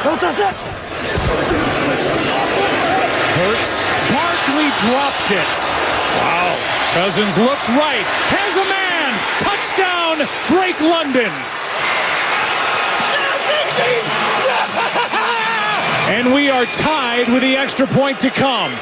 Hurts. Barkley dropped it. Wow. Cousins looks right. Has a man. Touchdown, Drake London. And we are tied with the extra point to come.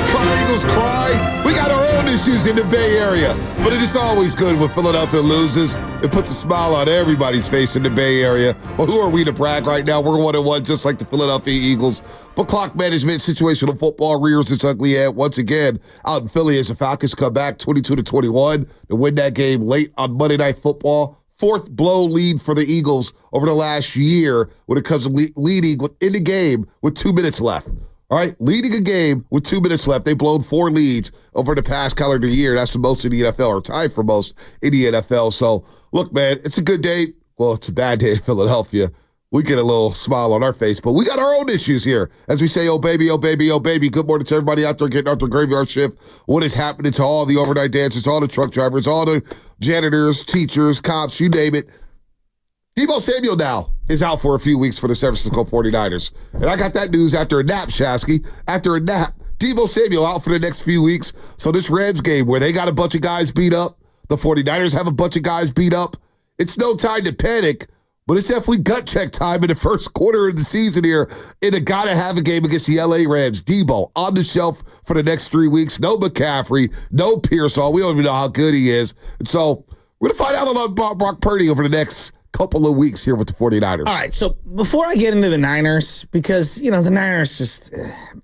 Cry, Eagles, cry. We got our own issues in the Bay Area. But it is always good when Philadelphia loses. It puts a smile on everybody's face in the Bay Area. But who are we to brag right now? We're 1-1, just like the Philadelphia Eagles. But clock management, situational football rears its ugly head once again out in Philly as the Falcons come back 22-21 to win that game late on Monday Night Football. Fourth blow lead for the Eagles over the last year when it comes to leading in the game with 2 minutes left. All right, leading a game with 2 minutes left. They've blown 4 leads over the past calendar year. That's the most in the NFL, or tied for most in the NFL. So, look, man, it's a good day. Well, it's a bad day in Philadelphia. We get a little smile on our face, but we got our own issues here. As we say, oh, baby, oh, baby, oh, baby. Good morning to everybody out there getting out their graveyard shift. What is happening to all the overnight dancers, all the truck drivers, all the janitors, teachers, cops, you name it. Deebo Samuel now is out for a few weeks for the San Francisco 49ers. And I got that news after a nap, Shasky. After a nap, Deebo Samuel out for the next few weeks. So this Rams game where they got a bunch of guys beat up, the 49ers have a bunch of guys beat up, it's no time to panic, but it's definitely gut check time in the first quarter of the season here. And a gotta have a game against the LA Rams. Deebo on the shelf for the next 3 weeks. No McCaffrey, no Pearsall. We don't even know how good he is. And so we're going to find out about Brock Purdy over the next couple of weeks here with the 49ers. All right, so before I get into the Niners, because, the Niners just,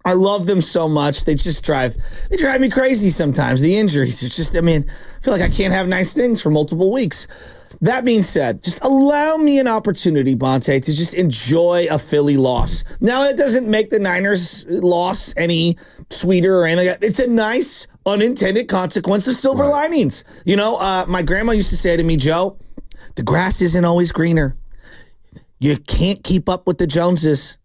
I love them so much. They drive me crazy sometimes. The injuries, it's just, I feel like I can't have nice things for multiple weeks. That being said, just allow me an opportunity, Banter, to just enjoy a Philly loss. Now, it doesn't make the Niners loss any sweeter or anything like that. It's a nice unintended consequence of silver linings. My grandma used to say to me, Joe, the grass isn't always greener. You can't keep up with the Joneses.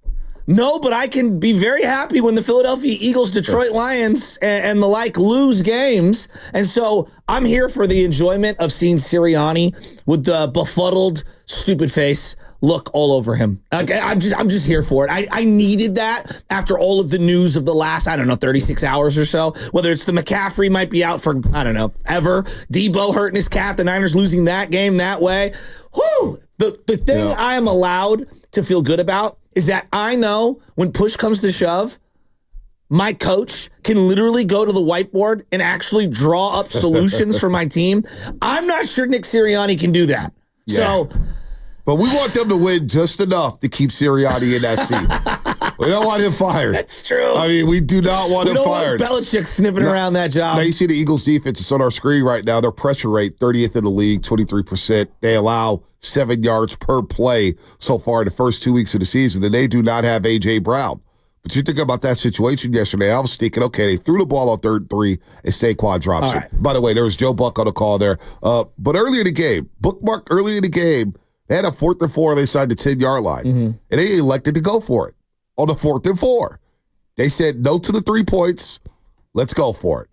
No, but I can be very happy when the Philadelphia Eagles, Detroit Lions, and the like lose games. And so I'm here for the enjoyment of seeing Sirianni with the befuddled, stupid face look all over him. I'm just here for it. I needed that after all of the news of the last, 36 hours or so. Whether it's the McCaffrey might be out for, ever. Deebo hurting his calf, the Niners losing that game that way. Whew! The thing I am allowed to feel good about is that I know when push comes to shove, my coach can literally go to the whiteboard and actually draw up solutions for my team. I'm not sure Nick Sirianni can do that. Yeah. So, but we want them to win just enough to keep Sirianni in that seat. We don't want him fired. That's true. We do not want him fired. We don't want Belichick sniffing around that job. Now, you see the Eagles' defense. It's on our screen right now. Their pressure rate, 30th in the league, 23%. They allow 7 yards per play so far in the first 2 weeks of the season, and they do not have A.J. Brown. But you think about that situation yesterday. I was thinking, okay, they threw the ball on 3rd and 3, and Saquon drops it. By the way, there was Joe Buck on the call there. But earlier in the game, bookmark early in the game, they had a 4th and 4 on the side of the 10-yard line, and they elected to go for it on the 4th and 4. They said no to the 3 points. Let's go for it.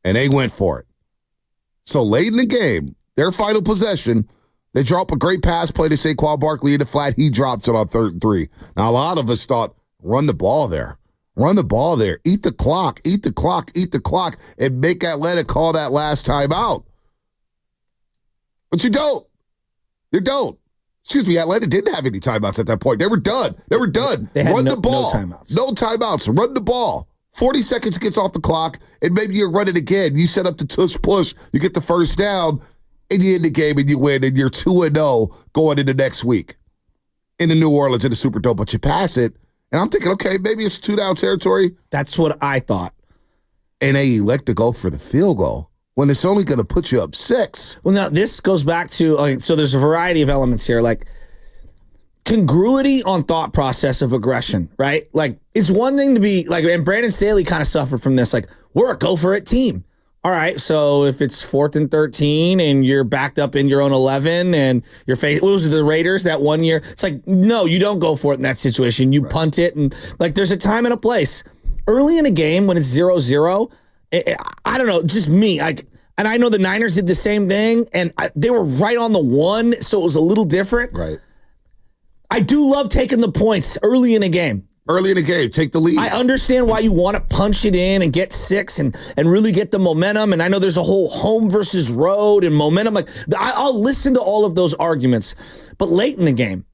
And they went for it. So late in the game, their final possession, they drop a great pass play to Saquon Barkley in the flat. He drops it on 3rd and 3. Now, a lot of us thought, run the ball there. Run the ball there. Eat the clock, and make Atlanta call that last time out. But you don't. You don't. Excuse me, Atlanta didn't have any timeouts at that point. They were done. They had Run the ball. No timeouts. No timeouts. Run the ball. 40 seconds gets off the clock, and maybe you run it again. You set up the tush push. You get the first down, and you end the game, and you win, and you're 2-0 going into next week in the New Orleans in the Superdome. But you pass it, and I'm thinking, okay, maybe it's 2-down territory. That's what I thought. And they elect to go for the field goal when it's only going to put you up 6. Well, now this goes back to, so there's a variety of elements here, like congruity on thought process of aggression, right? Like, it's one thing to be, like, and Brandon Staley kind of suffered from this, like, we're a go-for-it team. All right, so if it's 4th and 13 and you're backed up in your own 11 and you're losing the Raiders that one year, it's like, no, you don't go for it in that situation. You punt it, and, like, there's a time and a place. Early in a game when it's 0-0, I don't know, just me, like, And I know the Niners did the same thing, and they were right on the one, so it was a little different. Right. I do love taking the points early in a game. Early in the game, take the lead. I understand why you want to punch it in and get 6 and really get the momentum. And I know there's a whole home versus road and momentum. Like I'll listen to all of those arguments. But late in the game,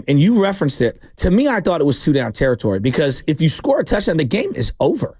and you referenced it, to me, I thought it was 2-down territory because if you score a touchdown, the game is over.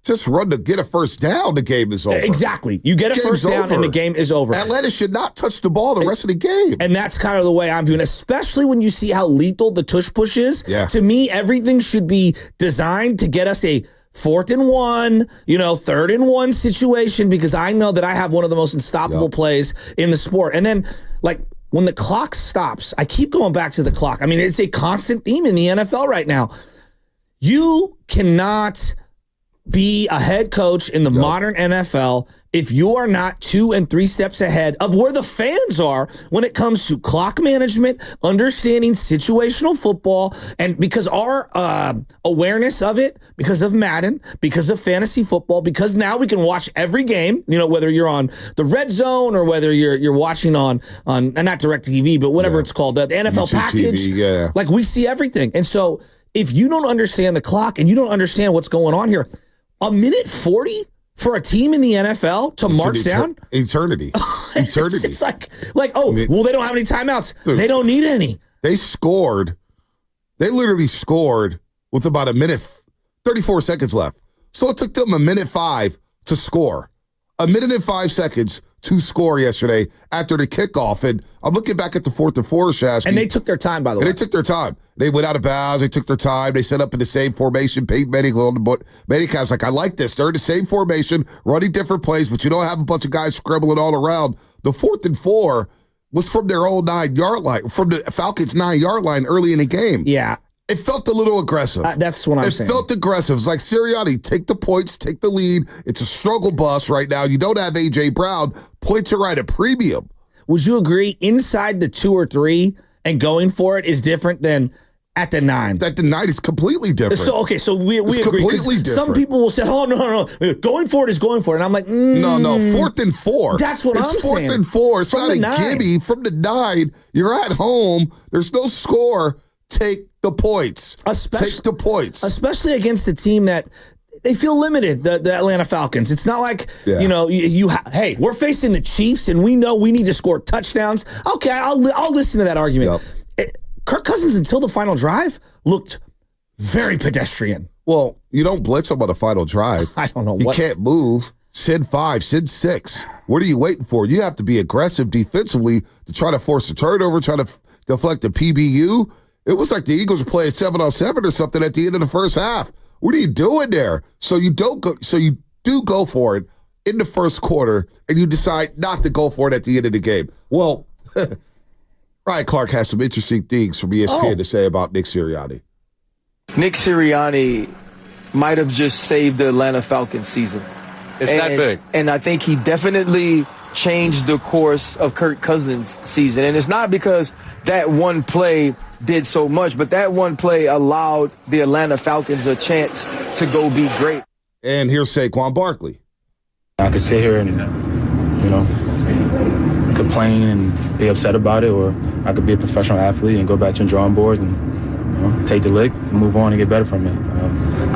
Just run to get a first down, the game is over. Exactly. You get a first down and the game is over. Atlanta should not touch the ball the rest of the game. And that's kind of the way I'm doing it, especially when you see how lethal the tush push is. Yeah. To me, everything should be designed to get us a 4th and 1, 3rd and 1 situation because I know that I have one of the most unstoppable plays in the sport. And then, like, when the clock stops, I keep going back to the clock. I mean, it's a constant theme in the NFL right now. You cannot be a head coach in the modern NFL if you are not 2 and 3 steps ahead of where the fans are when it comes to clock management, understanding situational football, and because our awareness of it, because of Madden, because of fantasy football, because now we can watch every game, whether you're on the red zone or whether you're watching on not DirecTV, but whatever it's called, the NFL YouTube package. TV, like we see everything. And so if you don't understand the clock and you don't understand what's going on here, a minute 40 for a team in the NFL to march down? Eternity. Eternity. It's like, well, they don't have any timeouts. Dude, they don't need any. They literally scored with about a minute, 34 seconds left. So it took them a minute 5 to score. A minute and 5 seconds to score yesterday after the kickoff. And I'm looking back at the 4th and 4, Shasky. And they took their time, by the way. They took their time. They went out of bounds. They took their time. They set up in the same formation. Peyton Manning on the board. Manning's like, I like this. They're in the same formation, running different plays, but you don't have a bunch of guys scribbling all around. The 4th and 4 was from their own 9-yard line, from the Falcons' 9-yard line early in the game. Yeah. It felt a little aggressive. That's what I'm saying. It felt aggressive. It's like, Sirianni, take the points, take the lead. It's a struggle bus right now. You don't have A.J. Brown. Points are right at premium. Would you agree inside the 2 or 3 and going for it is different than at the 9? At the 9 is completely different. So we agree. Completely different. Some people will say, oh, no. Going for it is going for it. And I'm like, No, 4th and 4. That's what I'm saying. It's 4th and 4. It's not a gimme. From the 9, you're at home. There's no score. Take the points. Take the points. Especially against a team that they feel limited, the Atlanta Falcons. It's not like, hey, we're facing the Chiefs and we know we need to score touchdowns. Okay, I'll listen to that argument. Yep. Kirk Cousins, until the final drive, looked very pedestrian. Well, you don't blitz him on the final drive. I don't know. You can't move. Send 5, send 6. What are you waiting for? You have to be aggressive defensively to try to force a turnover, try to deflect a PBU. It was like the Eagles were playing 7-on-7 or something at the end of the first half. What are you doing there? So you do go for it in the first quarter, and you decide not to go for it at the end of the game. Well, Ryan Clark has some interesting things from ESPN to say about Nick Sirianni. Nick Sirianni might have just saved the Atlanta Falcons season. It's that big. And I think he definitely changed the course of Kirk Cousins' season. And it's not because that one play did so much, but that one play allowed the Atlanta Falcons a chance to go be great. And here's Saquon Barkley. I could sit here and, complain and be upset about it, or I could be a professional athlete and go back to the drawing board and, take the lick and move on and get better from it.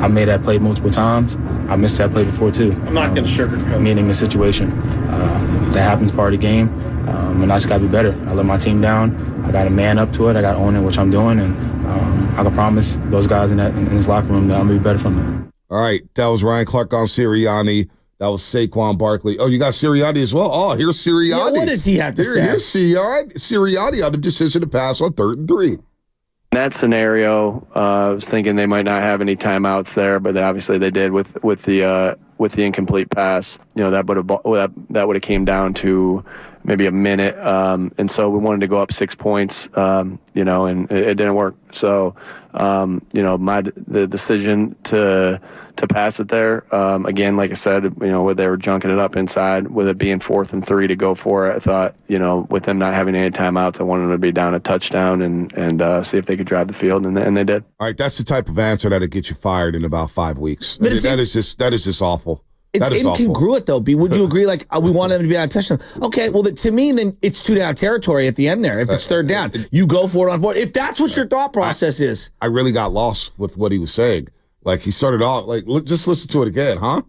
I made that play multiple times. I missed that play before, too. I'm not going to sugarcoat. Meaning the situation. That happens part of the game, and I just got to be better. I let my team down. I got to man up to it. I got to own it, which I'm doing, and I can promise those guys in this locker room that I'm going to be better from it. All right, that was Ryan Clark on Sirianni. That was Saquon Barkley. Oh, you got Sirianni as well? Oh, here's Sirianni. Yeah, what does he have to say? Here's Sirianni on the decision to pass on 3rd and 3. In that scenario, I was thinking they might not have any timeouts there, but obviously they did with the incomplete pass. That would have came down to maybe a minute, and so we wanted to go up 6 points, and it didn't work. So, the decision to pass it there, again, like I said, where they were junking it up inside, with it being 4th and 3 to go for it, I thought, with them not having any timeouts, I wanted them to be down a touchdown and see if they could drive the field, and they did. All right, that's the type of answer that'll get you fired in about 5 weeks. That is just awful. It's That is incongruent, though. B, would you agree? Like, we want them to be on a touchdown. Okay, well, to me, then it's 2-down territory at the end there. If it's 3rd down, you go for it on 4th. If that's what your thought process is. I really got lost with what he was saying. Like, he started off, like, just listen to it again, huh?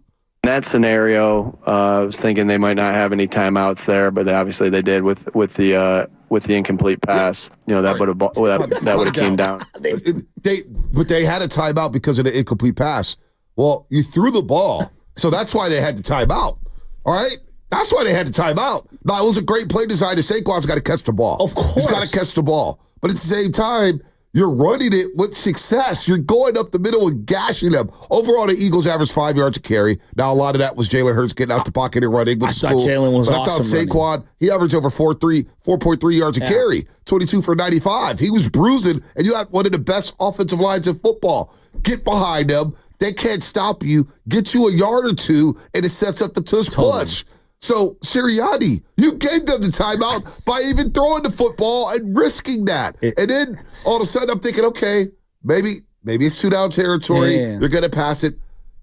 In that scenario, I was thinking they might not have any timeouts there, but obviously they did with the incomplete pass. You know, that would have came down. But they had a timeout because of the incomplete pass. Well, you threw the ball, so that's why they had the timeout. All right? That's why they had the timeout. Now, it was a great play design. Saquon's got to catch the ball. Of course. He's got to catch the ball. But at the same time, you're running it with success. You're going up the middle and gashing them. Overall, the Eagles averaged 5 yards a carry. Now, a lot of that was Jalen Hurts getting out the pocket and running. I thought Jalen was awesome. I thought Saquon, he averaged over 4.3 yards a carry, 22 for 95. He was bruising, and you have one of the best offensive lines in football. Get behind them. They can't stop you. Get you a yard or two, and it sets up the tush push. So, Sirianni, you gave them the timeout by even throwing the football and risking that. And then, all of a sudden, I'm thinking, okay, maybe it's 2-down territory. Yeah. They're going to pass it.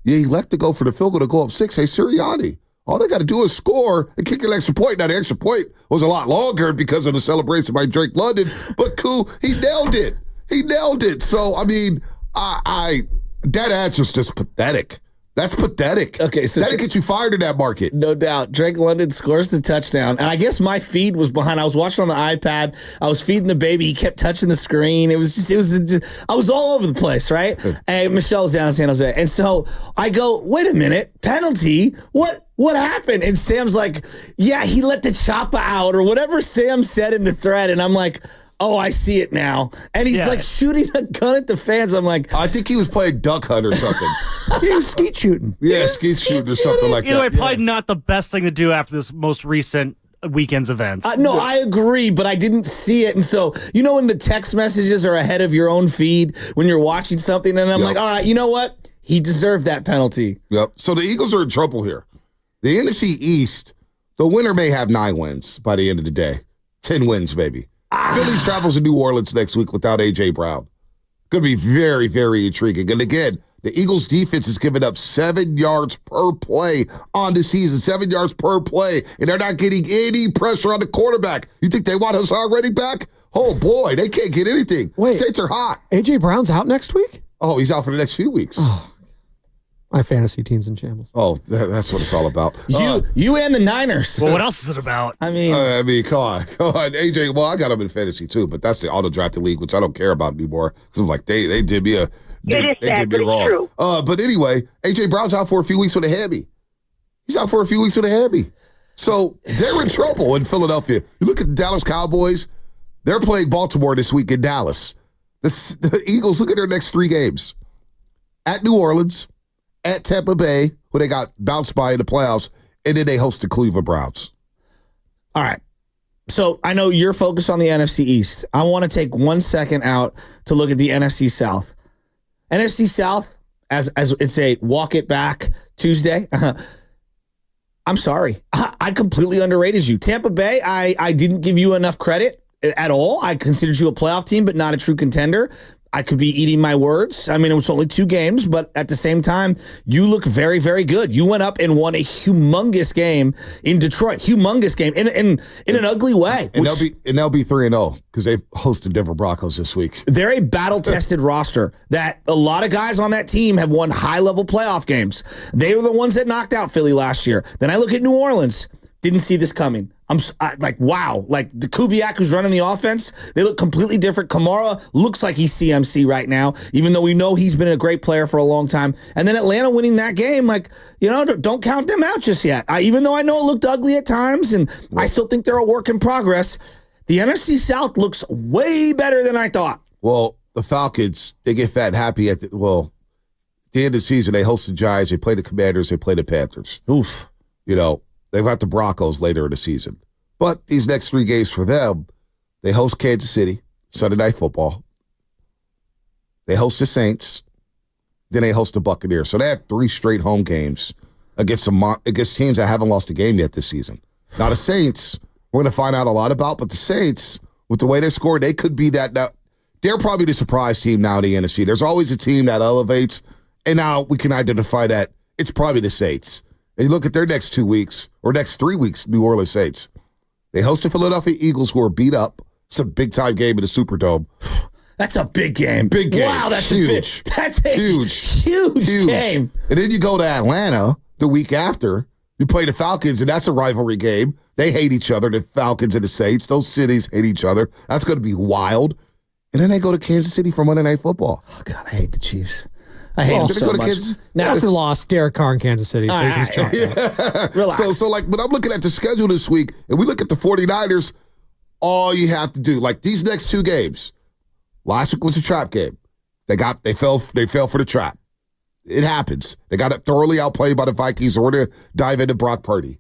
Yeah, he left to go for the field goal to go up 6. Hey, Sirianni, all they got to do is score and kick an extra point. Now, the extra point was a lot longer because of the celebration by Drake London, but cool, he nailed it. He nailed it. So, I mean, that answer's just pathetic. That's pathetic. Okay, so that'll get you fired in that market. No doubt. Drake London scores the touchdown. And I guess my feed was behind. I was watching on the iPad. I was feeding the baby. He kept touching the screen. I was all over the place, right? And Michelle was down in San Jose. And so I go, wait a minute, penalty? What happened? And Sam's like, yeah, he let the choppa out or whatever Sam said in the thread. And I'm like, oh, I see it now. And he's like shooting a gun at the fans. I'm like, I think he was playing duck hunt or something. he was skeet shooting. Yeah, skeet shooting or something like Either way, that. probably not the best thing to do after this most recent weekend's events. No, I agree, but I didn't see it. And so, you know when the text messages are ahead of your own feed when you're watching something, and I'm like, all right, you know what? He deserved that penalty. Yep. So the Eagles are in trouble here. The NFC East, the winner may have 9 wins by the end of the day. 10 wins, maybe. Philly travels to New Orleans next week without A.J. Brown. Going to be very, very intriguing. And again, the Eagles' defense has given up 7 yards per play on the season. 7 yards per play. And they're not getting any pressure on the quarterback. You think they want Hassan Reddick back? Oh, boy, they can't get anything. Wait. Saints are hot. A.J. Brown's out next week? Oh, he's out for the next few weeks. My fantasy team's in shambles. Oh, that's what it's all about. You and the Niners. Well, what else is it about? I mean, come on. AJ, well, I got him in fantasy too, but that's the auto-drafted league, which I don't care about anymore. Because I'm like, they did me wrong. True. But anyway, AJ Brown's out for a few weeks with a hammy. He's out for a few weeks with a hammy. So they're in trouble in Philadelphia. You look at the Dallas Cowboys, they're playing Baltimore this week in Dallas. The Eagles, look at their next 3 games. At New Orleans, at Tampa Bay, who they got bounced by in the playoffs, and then they host the Cleveland Browns. all right. So I know you're focused on the NFC East. I want to take 1 second out to look at the NFC South. NFC South, as it's a walk it back Tuesday. I'm sorry. I completely underrated you. Tampa Bay, I didn't give you enough credit at all. I considered you a playoff team, but not a true contender. I could be eating my words. I mean, it was only 2 games, but at the same time, you look very, very good. You went up and won a humongous game in Detroit. Humongous game in an ugly way. And they'll be 3-0 because they host the Denver Broncos this week. They're a battle-tested roster that a lot of guys on that team have won high-level playoff games. They were the ones that knocked out Philly last year. Then I look at New Orleans. Didn't see this coming. I'm like, wow. Like the Kubiak who's running the offense, they look completely different. Kamara looks like he's CMC right now, even though we know he's been a great player for a long time. And then Atlanta winning that game, like, you know, don't count them out just yet. Even though I know it looked ugly at times, and I still think they're a work in progress, the NFC South looks way better than I thought. Well, the Falcons, they get fat and happy at the end of the season. They host the Giants, they play the Commanders, they play the Panthers. Oof. You know, they've got the Broncos later in the season. But these next 3 games for them, they host Kansas City, Sunday Night Football. They host the Saints. Then they host the Buccaneers. So they have 3 straight home games against teams that haven't lost a game yet this season. Now, the Saints, we're going to find out a lot about, but the Saints, with the way they scored, they could be that. Now, they're probably the surprise team now in the NFC. There's always a team that elevates, and now we can identify that it's probably the Saints. And you look at their next 2 weeks, or next 3 weeks, New Orleans Saints. They host the Philadelphia Eagles, who are beat up. It's a big-time game in the Superdome. That's a big game. Big game. Wow, that's huge. That's a huge game. And then you go to Atlanta the week after. You play the Falcons, and that's a rivalry game. They hate each other, the Falcons and the Saints. Those cities hate each other. That's going to be wild. And then they go to Kansas City for Monday Night Football. Oh, God, I hate the Chiefs. I hate them so much. Now it's a loss. Derek Carr in Kansas City. So he's chalk. Relax. So, but I'm looking at the schedule this week, and we look at the 49ers, all you have to do, like these next 2 games. Last week was a trap game. They fell for the trap. It happens. They got it thoroughly outplayed by the Vikings, or we're going to dive into Brock Purdy.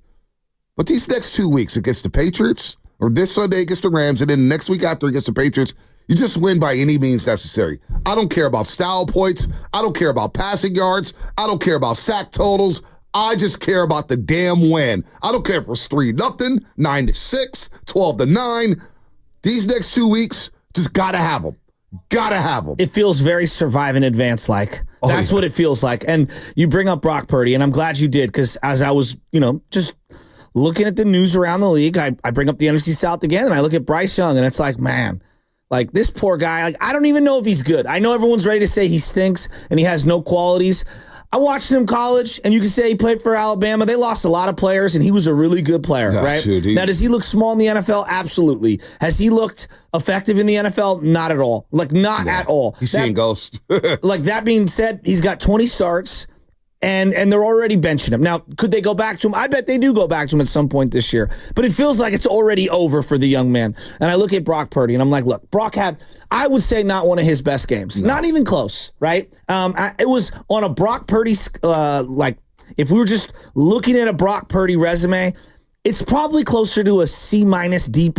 But these next 2 weeks against the Patriots, or this Sunday against the Rams, and then next week after against the Patriots, you just win by any means necessary. I don't care about style points. I don't care about passing yards. I don't care about sack totals. I just care about the damn win. I don't care if it's 3-0, 9-6, 12-9. These next 2 weeks, just gotta have them. Gotta have them. It feels very survive in advance like. That's what it feels like. And you bring up Brock Purdy, and I'm glad you did, because as I was, just looking at the news around the league, I bring up the NFC South again, and I look at Bryce Young, and it's like, man, like this poor guy, like I don't even know if he's good. I know everyone's ready to say he stinks and he has no qualities. I watched him in college, and you can say he played for Alabama. They lost a lot of players, and he was a really good player, right? Now, does he look small in the NFL? Absolutely. Has he looked effective in the NFL? Not at all. Like, not at all. He's seeing ghosts. Like, that being said, he's got 20 starts, and they're already benching him. Now, could they go back to him? I bet they do go back to him at some point this year. But it feels like it's already over for the young man. And I look at Brock Purdy, and I'm like, look, Brock had, I would say, not one of his best games. No. Not even close, right? It was on a Brock Purdy, if we were just looking at a Brock Purdy resume, it's probably closer to a C- D+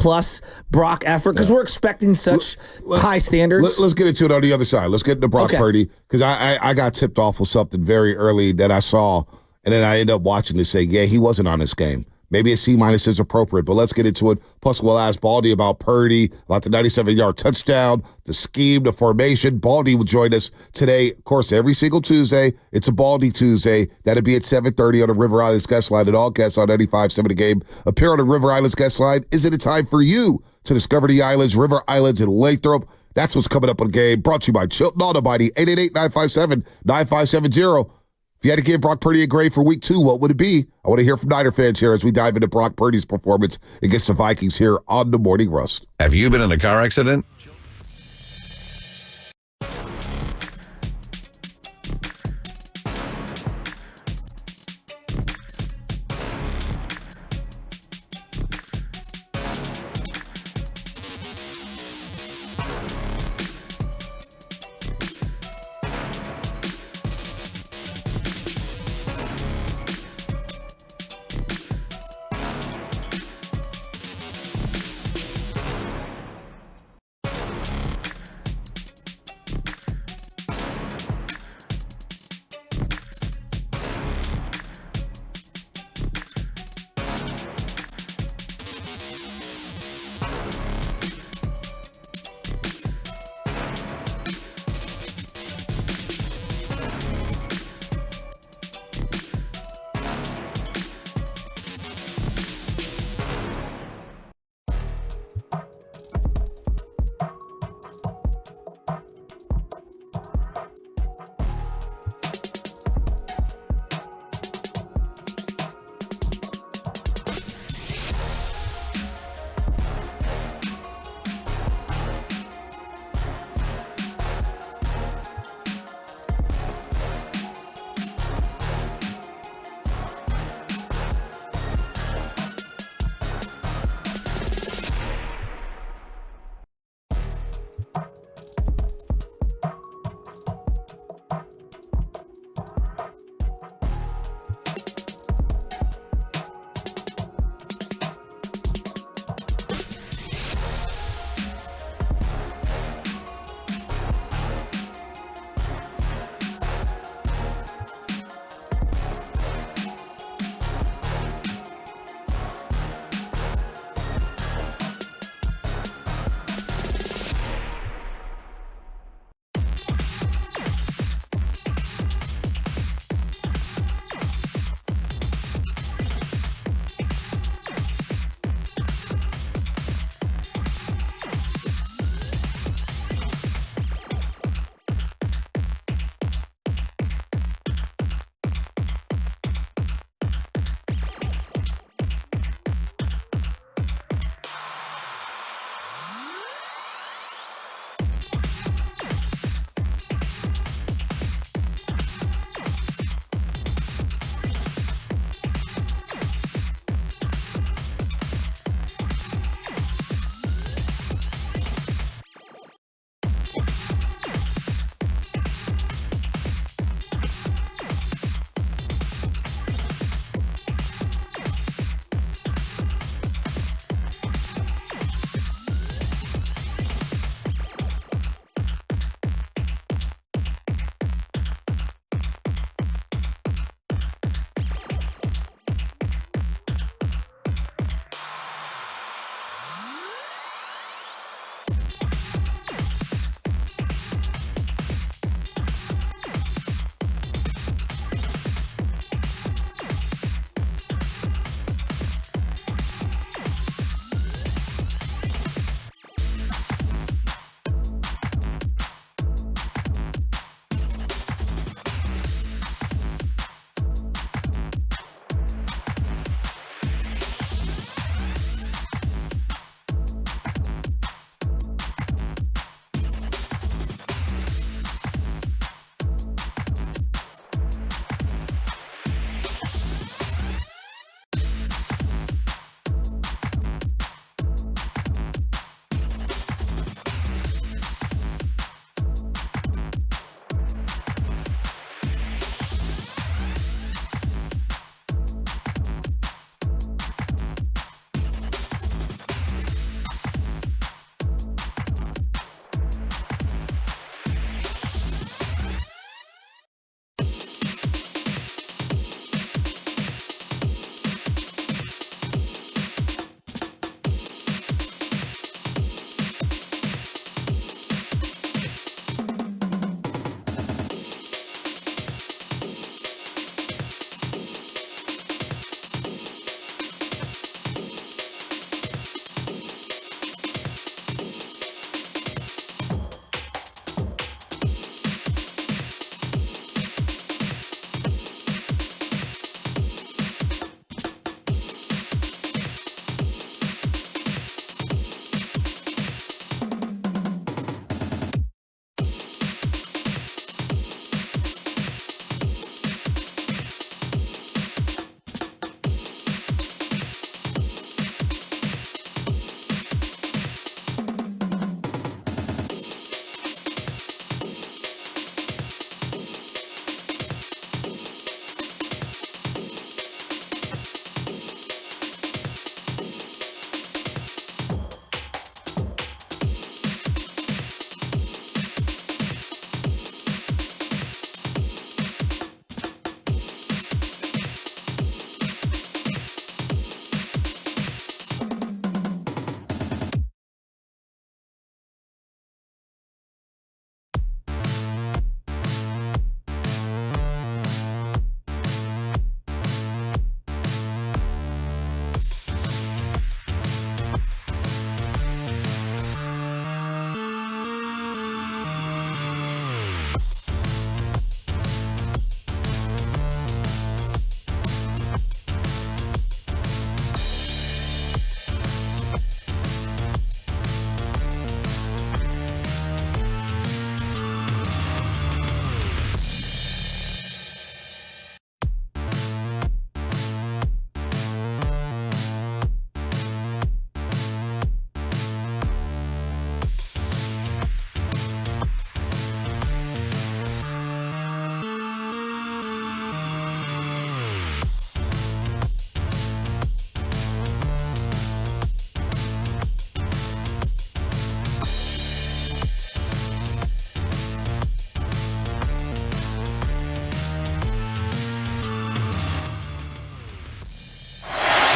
Brock effort, because we're expecting such high standards. Let's get into it on the other side. Let's get into Brock Purdy, because I got tipped off with something very early that I saw, and then I ended up watching to say, yeah, he wasn't on this game. Maybe a C- is appropriate, but let's get into it. Plus, we'll ask Baldy about Purdy, about the 97-yard touchdown, the scheme, the formation. Baldy will join us today, of course, every single Tuesday. It's a Baldy Tuesday. That'll be at 7:30 on the River Islands guest line, and all guests on 95.7 The Game appear on the River Islands guest line. Is it a time for you to discover the islands, River Islands, and Lathrop? That's what's coming up on the game. Brought to you by Chilton Auto Body, 888-957-9570. If you had to give Brock Purdy a grade for week 2, what would it be? I want to hear from Niner fans here as we dive into Brock Purdy's performance against the Vikings here on the Morning Rust. Have you been in a car accident?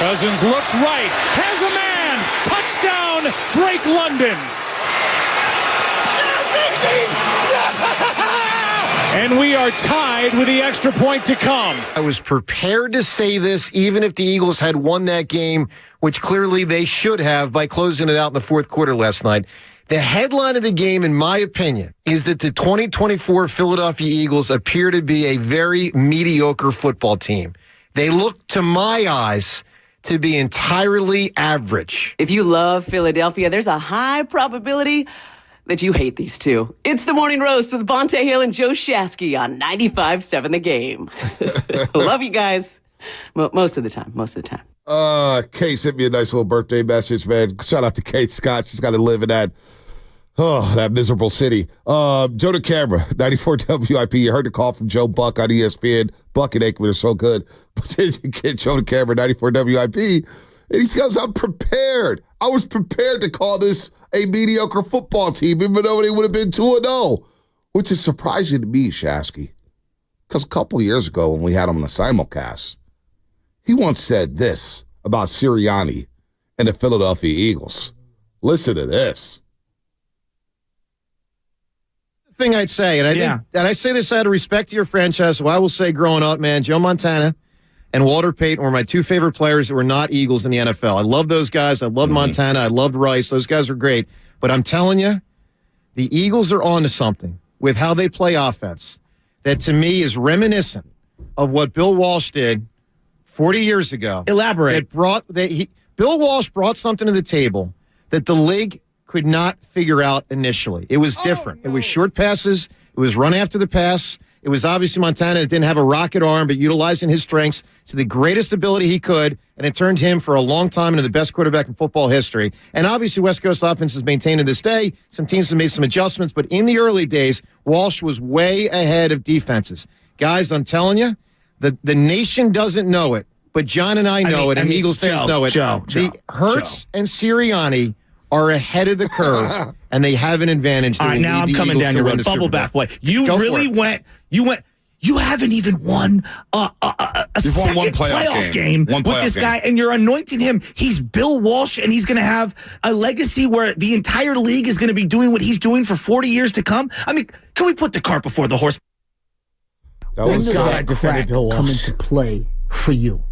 Cousins looks right, has a man, touchdown, Drake London. And we are tied with the extra point to come. I was prepared to say this even if the Eagles had won that game, which clearly they should have by closing it out in the fourth quarter last night. The headline of the game, in my opinion, is that the 2024 Philadelphia Eagles appear to be a very mediocre football team. They look, to my eyes, to be entirely average. If you love Philadelphia, there's a high probability that you hate these two. It's the Morning Roast with Banter Hill and Joe Shasky on 95.7 The Game. Love you guys. Most of the time. Kate sent me a nice little birthday message, man. Shout out to Kate Scott. She's got to live in that miserable city. Joe to camera, 94 WIP. You heard the call from Joe Buck on ESPN. Buck and Aikman are so good. But then you get Joe to camera, 94 WIP, and he goes, I'm prepared. I was prepared to call this a mediocre football team, even though they would have been 2-0, which is surprising to me, Shasky. Because a couple years ago when we had him on the simulcast, he once said this about Sirianni and the Philadelphia Eagles. Listen to this. Thing I'd say, and I say this out of respect to your franchise, so I will say growing up, man, Joe Montana and Walter Payton were my two favorite players that were not Eagles in the NFL. I love those guys. I loved Montana. I loved Rice. Those guys were great. But I'm telling you, the Eagles are on to something with how they play offense that to me is reminiscent of what Bill Walsh did 40 years ago. Elaborate. Bill Walsh brought something to the table that the league could not figure out initially. It was different. It was short passes. It was run after the pass. It was obviously Montana that didn't have a rocket arm, but utilizing his strengths to the greatest ability he could, and it turned him for a long time into the best quarterback in football history. And obviously West Coast offense is maintained to this day. Some teams have made some adjustments, but in the early days, Walsh was way ahead of defenses. Guys, I'm telling you, the nation doesn't know it, but John and I know it, and Eagles fans know it. Hurts and Sirianni are ahead of the curve, and they have an advantage. All right, now I'm coming down your road. Bubble bath boy. You haven't even won a second one playoff game with this guy, and you're anointing him. He's Bill Walsh, and he's going to have a legacy where the entire league is going to be doing what he's doing for 40 years to come. I mean, can we put the cart before the horse? That was I defended Bill Walsh. Come into play for you.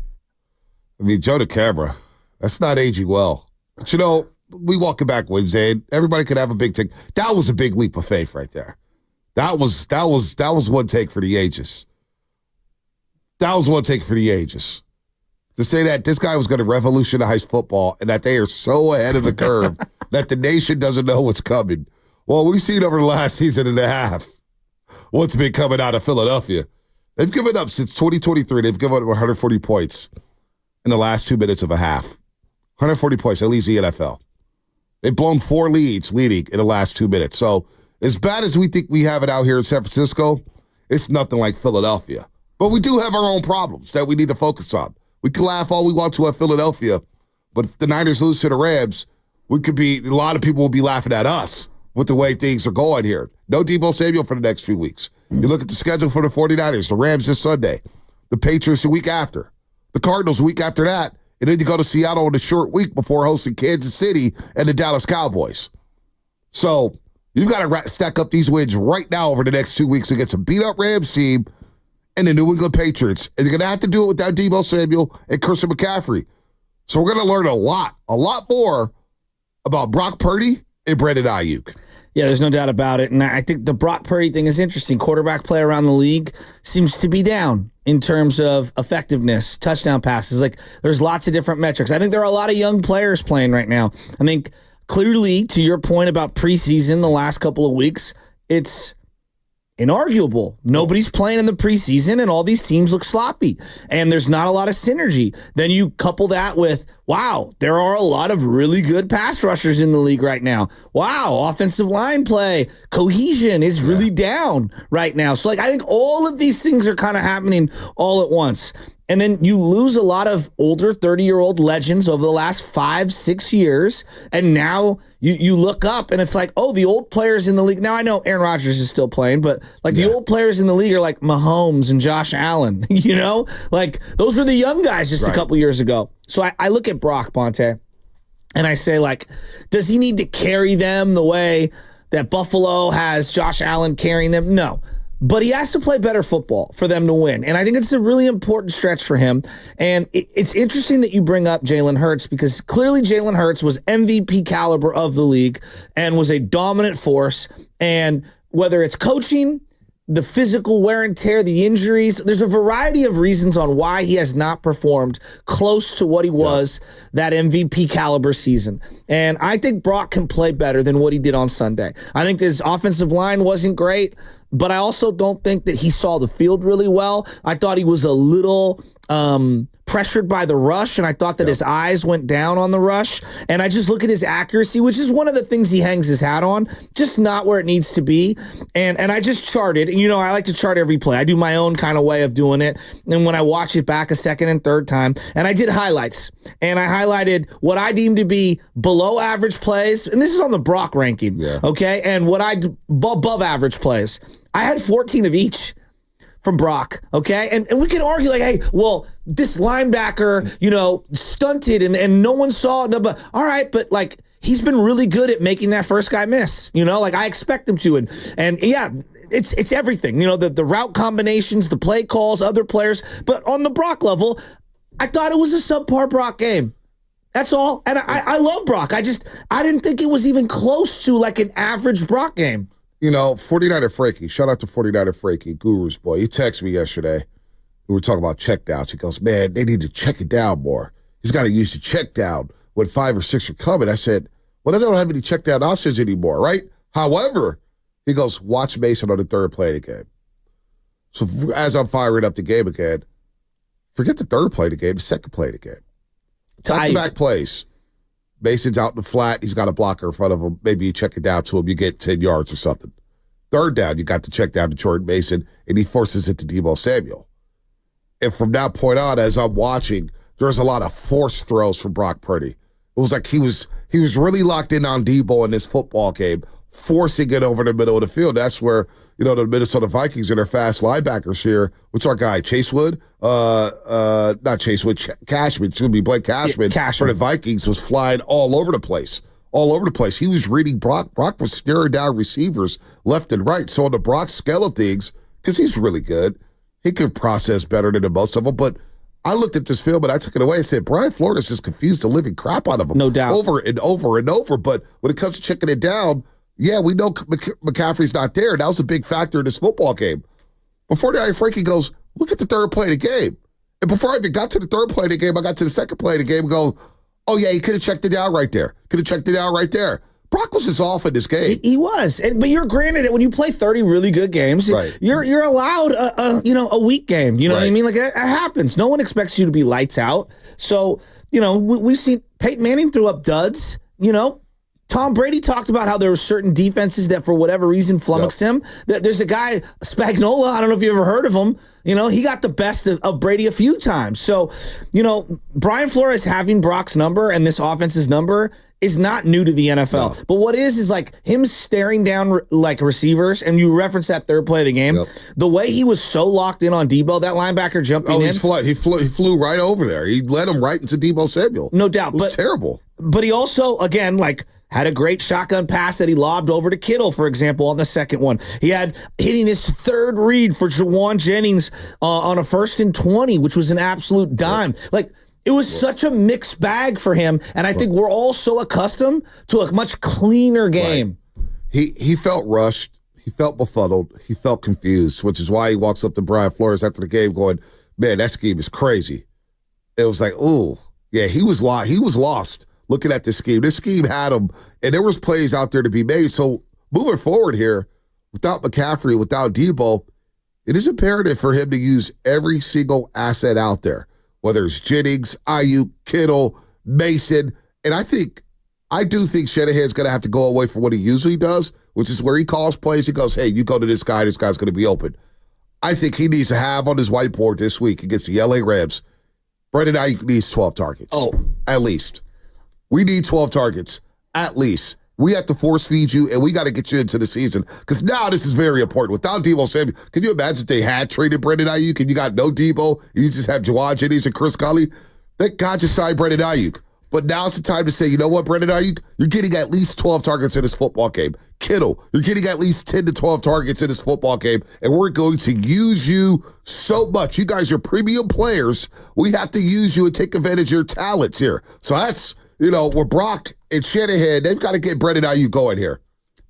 I mean, Joe to camera, that's not aging well. But you know, we walk it back Wednesday, and everybody could have a big take. That was a big leap of faith right there. That was one take for the ages. That was one take for the ages. To say that this guy was going to revolutionize football and that they are so ahead of the curve that the nation doesn't know what's coming. Well, we've seen over the last season and a half what's been coming out of Philadelphia. They've given up since 2023. They've given up 140 points in the last 2 minutes of a half. 140 points. That leads the NFL. They've blown 4 leads leading in the last 2 minutes. So as bad as we think we have it out here in San Francisco, it's nothing like Philadelphia. But we do have our own problems that we need to focus on. We can laugh all we want to at Philadelphia, but if the Niners lose to the Rams, a lot of people will be laughing at us with the way things are going here. No Deebo Samuel for the next few weeks. You look at the schedule for the 49ers, the Rams this Sunday, the Patriots the week after, the Cardinals the week after that, and then you go to Seattle in a short week before hosting Kansas City and the Dallas Cowboys. So you've got to stack up these wins right now over the next 2 weeks against a beat-up Rams team and the New England Patriots. And you're going to have to do it without Deebo Samuel and Christian McCaffrey. So we're going to learn a lot more about Brock Purdy and Brandon Aiyuk. Yeah, there's no doubt about it. And I think the Brock Purdy thing is interesting. Quarterback play around the league seems to be down in terms of effectiveness, touchdown passes. Like, there's lots of different metrics. I think there are a lot of young players playing right now. I think clearly, to your point about preseason the last couple of weeks, it's inarguable. Nobody's playing in the preseason, and all these teams look sloppy, and there's not a lot of synergy. Then you couple that with, wow, there are a lot of really good pass rushers in the league right now. Wow, offensive line play, cohesion is really down right now. So, I think all of these things are kind of happening all at once. And then you lose a lot of older 30-year-old legends over the last 5-6 years. And now you look up and it's like, oh, the old players in the league. Now I know Aaron Rodgers is still playing, but like the old players in the league are like Mahomes and Josh Allen, like those were the young guys just a couple years ago. So I look at Brock, Bonte, and I say, like, does he need to carry them the way that Buffalo has Josh Allen carrying them? No. But he has to play better football for them to win. And I think it's a really important stretch for him. And it's interesting that you bring up Jalen Hurts, because clearly Jalen Hurts was MVP caliber of the league and was a dominant force. And whether it's coaching, the physical wear and tear, the injuries, there's a variety of reasons on why he has not performed close to what he was that MVP caliber season. And I think Brock can play better than what he did on Sunday. I think his offensive line wasn't great, but I also don't think that he saw the field really well. I thought he was a little pressured by the rush, and I thought that his eyes went down on the rush. And I just look at his accuracy, which is one of the things he hangs his hat on, just not where it needs to be. And I just charted, and I like to chart every play. I do my own kind of way of doing it. And when I watch it back a second and third time, and I did highlights, and I highlighted what I deem to be below average plays, and this is on the Brock ranking, okay? And what I above average plays. I had 14 of each from Brock, okay? And we can argue like, hey, well, this linebacker, stunted and no one saw it. But all right, but like he's been really good at making that first guy miss, like I expect him to. And yeah, it's everything, the route combinations, the play calls, other players. But on the Brock level, I thought it was a subpar Brock game. That's all. And I love Brock. I didn't think it was even close to like an average Brock game. 49er Frankie, shout out to 49er Frankie, Guru's boy. He texted me yesterday. We were talking about check downs. He goes, man, they need to check it down more. He's got to use the check down when 5 or 6 are coming. I said, well, they don't have any check down options anymore, right? However, he goes, watch Mason on the third play of the game. So as I'm firing up the game again, forget the third play of the game, the second play of the game. Back-to-back plays. Mason's out in the flat. He's got a blocker in front of him. Maybe you check it down to him. You get 10 yards or something. Third down, you got to check down to Jordan Mason, and he forces it to Deebo Samuel. And from that point on, as I'm watching, there's a lot of forced throws from Brock Purdy. It was like he was really locked in on Deebo in this football game, forcing it over the middle of the field. That's where, the Minnesota Vikings and their fast linebackers here, which our guy, Chasewood, not Chasewood, Cashman, it's going to be Blake Cashman, for the Vikings, was flying all over the place. He was reading Brock. Brock was staring down receivers left and right. So on the Brock scale of things, because he's really good, he could process better than the most of them. But I looked at this film and I took it away and said, Brian Flores just confused the living crap out of him. No doubt. Over and over and over. But when it comes to checking it down, yeah, we know McCaffrey's not there. That was a big factor in this football game. Before that, Frankie goes, look at the third play of the game. And before I even got to the third play of the game, I got to the second play of the game and go, oh, yeah, he could have checked it down right there. Brock was just off in this game. He was. But you're granted that when you play 30 really good games, you're allowed a weak game. You know what I mean? Like, it happens. No one expects you to be lights out. So, we've seen Peyton Manning threw up duds, Tom Brady talked about how there were certain defenses that, for whatever reason, flummoxed him. There's a guy, Spagnuolo, I don't know if you ever heard of him. He got the best of Brady a few times. So, Brian Flores having Brock's number and this offense's number is not new to the NFL. No. But what is like him staring down like receivers, and you reference that third play of the game. The way he was so locked in on Deebo, that linebacker jumping in. He flew right over there. He led him right into Deebo Samuel. No doubt. It was terrible. But he also, again, had a great shotgun pass that he lobbed over to Kittle, for example, on the second one. He had hitting his third read for Jawan Jennings on a 1st and 20, which was an absolute dime. It was such a mixed bag for him, and I think we're all so accustomed to a much cleaner game. He felt rushed. He felt befuddled. He felt confused, which is why he walks up to Brian Flores after the game going, man, that scheme is crazy. It was like, ooh, yeah, he was lost looking at this scheme. This scheme had him, and there was plays out there to be made. So moving forward here, without McCaffrey, without Deebo, it is imperative for him to use every single asset out there, whether it's Jennings, Aiyuk, Kittle, Mason. And I do think Shanahan's going to have to go away from what he usually does, which is where he calls plays. He goes, hey, you go to this guy. This guy's going to be open. I think he needs to have on his whiteboard this week against the LA Rams. Brandon Aiyuk needs 12 targets. Oh. At least. We need 12 targets. At least. We have to force feed you, and we got to get you into the season. Because now this is very important. Without Deebo Samuel, can you imagine if they had traded Brandon Aiyuk and you got no Deebo, you just have Jawad Jennings and Chris Culley? Thank God you signed Brandon Aiyuk. But now's the time to say, you know what, Brandon Aiyuk? You're getting at least 12 targets in this football game. Kittle, you're getting at least 10 to 12 targets in this football game, and we're going to use you so much. You guys are premium players. We have to use you and take advantage of your talents here. So that's, where Brock and Shanahan, they've got to get Brandon Aiyuk going here.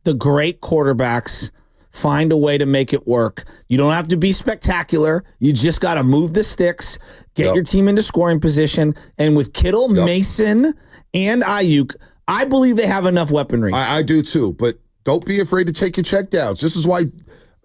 The great quarterbacks find a way to make it work. You don't have to be spectacular. You just got to move the sticks, get your team into scoring position. And with Kittle, Mason, and Aiyuk, I believe they have enough weaponry. I do too, but don't be afraid to take your checkdowns. This is why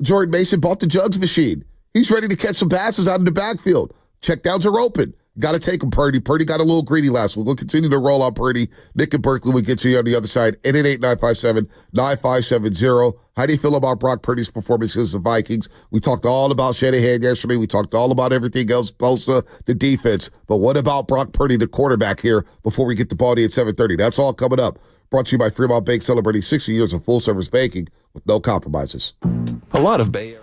Jordan Mason bought the jugs machine. He's ready to catch some passes out in the backfield. Checkdowns are open. Got to take him, Purdy. Purdy got a little greedy last week. We'll continue to roll on Purdy. Nick and Berkeley will get to you on the other side. 888-957-9570. How do you feel about Brock Purdy's performance against the Vikings? We talked all about Shanahan yesterday. We talked all about everything else, Bosa, the defense. But what about Brock Purdy, the quarterback here, before we get to Baldy at 7:30? That's all coming up. Brought to you by Fremont Bank, celebrating 60 years of full-service banking with no compromises. A lot of Bay Area.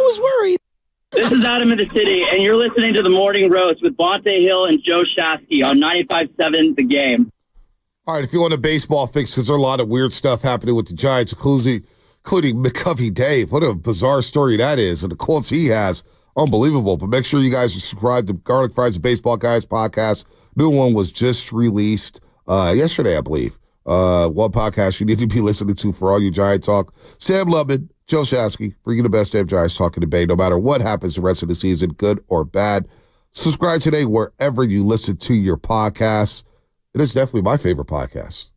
was worried. This is Adam in the city, and you're listening to the Morning Roast with Bonte Hill and Joe Shasky on 95.7 The Game. All right, if you want a baseball fix, because there's a lot of weird stuff happening with the Giants, including McCovey Dave. What a bizarre story that is, and the quotes he has. Unbelievable. But make sure you guys are subscribed to Garlic Fries Baseball Guys podcast. New one was just released yesterday, I believe. One podcast you need to be listening to for all your Giant talk. Sam Lubman, Joe Shasky, bringing the best damn Giants talk in the Bay, no matter what happens the rest of the season, good or bad. Subscribe today wherever you listen to your podcasts. It is definitely my favorite podcast.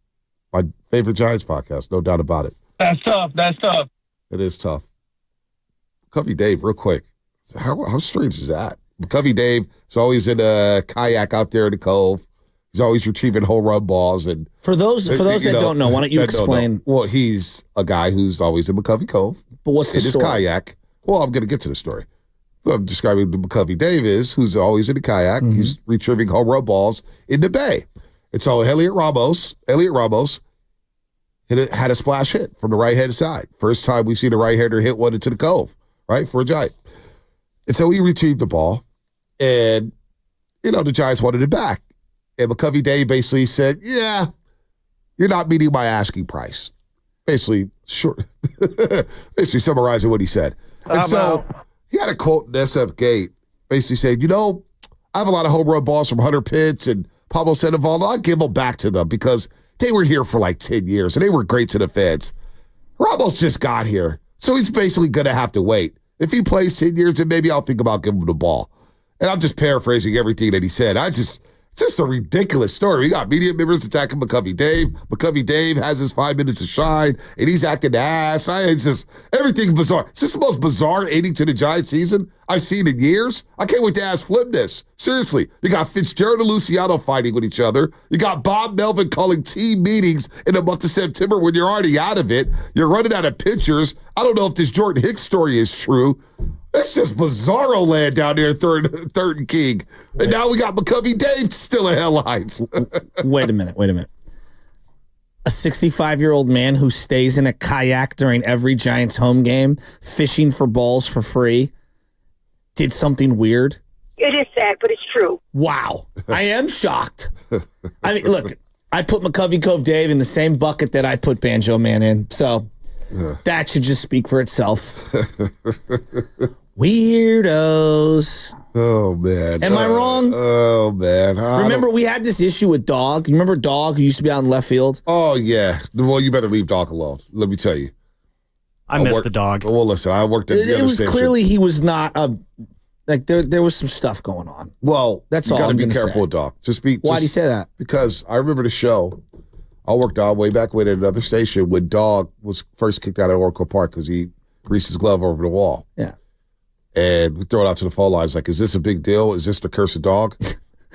My favorite Giants podcast, no doubt about it. That's tough. It is tough. McCovey Dave, real quick. How strange is that? McCovey Dave is always in a kayak out there in the cove. He's always retrieving home run balls. And For those that don't know, why don't you explain? Well, he's a guy who's always in McCovey Cove. But what's the in story? his kayak. Well, I'm going to get to the story. What I'm describing the McCovey Dave is who's always in the kayak. Mm-hmm. He's retrieving home run balls in the bay. And so Elliot Ramos had a splash hit from the right-hand side. First time we've seen a right-hander hit one into the cove, right, for a Giant. And so he retrieved the ball, and, the Giants wanted it back. And McCovey Dave basically said, yeah, you're not meeting my asking price. Basically summarizing what he said. And so he had a quote in SF Gate basically saying, I have a lot of home run balls from Hunter Pitts and Pablo Sandoval. I'll give them back to them because they were here for like 10 years, and they were great to the fans. Ramos just got here, so he's basically going to have to wait. If he plays 10 years, then maybe I'll think about giving him the ball. And I'm just paraphrasing everything that he said. It's just a ridiculous story. We got media members attacking McCovey Dave. McCovey Dave has his 5 minutes to shine, and he's acting ass. It's just everything bizarre. It's just the most bizarre ending to the Giants season I've seen in years. I can't wait to ask Flip this. Seriously, you got Fitzgerald and Luciano fighting with each other. You got Bob Melvin calling team meetings in the month of September when you're already out of it. You're running out of pitchers. I don't know if this Jordan Hicks story is true. It's just bizarro land down there, third and King. And now we got McCovey Dave still in headlines. Wait a minute. A 65-year-old man who stays in a kayak during every Giants home game, fishing for balls for free, did something weird? It is sad, but it's true. Wow. I am shocked. I mean, look, I put McCovey Cove Dave in the same bucket that I put Banjo Man in, so that should just speak for itself. Weirdos. Oh, man. Am I wrong? Oh, man. Remember, we had this issue with Dog. You remember Dog, who used to be out in left field? Oh, yeah. Well, you better leave Dog alone. Let me tell you. I miss the Dog. Well, listen, I worked at the It was station. clearly he was not there was some stuff going on. Well, that's you all. You got to be say. careful with Dog. Why do you say that? Because I remember the show. I worked on way back when at another station when Dog was first kicked out of Oracle Park because he greased his glove over the wall. Yeah. And we throw it out to the phone lines like, is this a big deal? Is this the curse of Dog?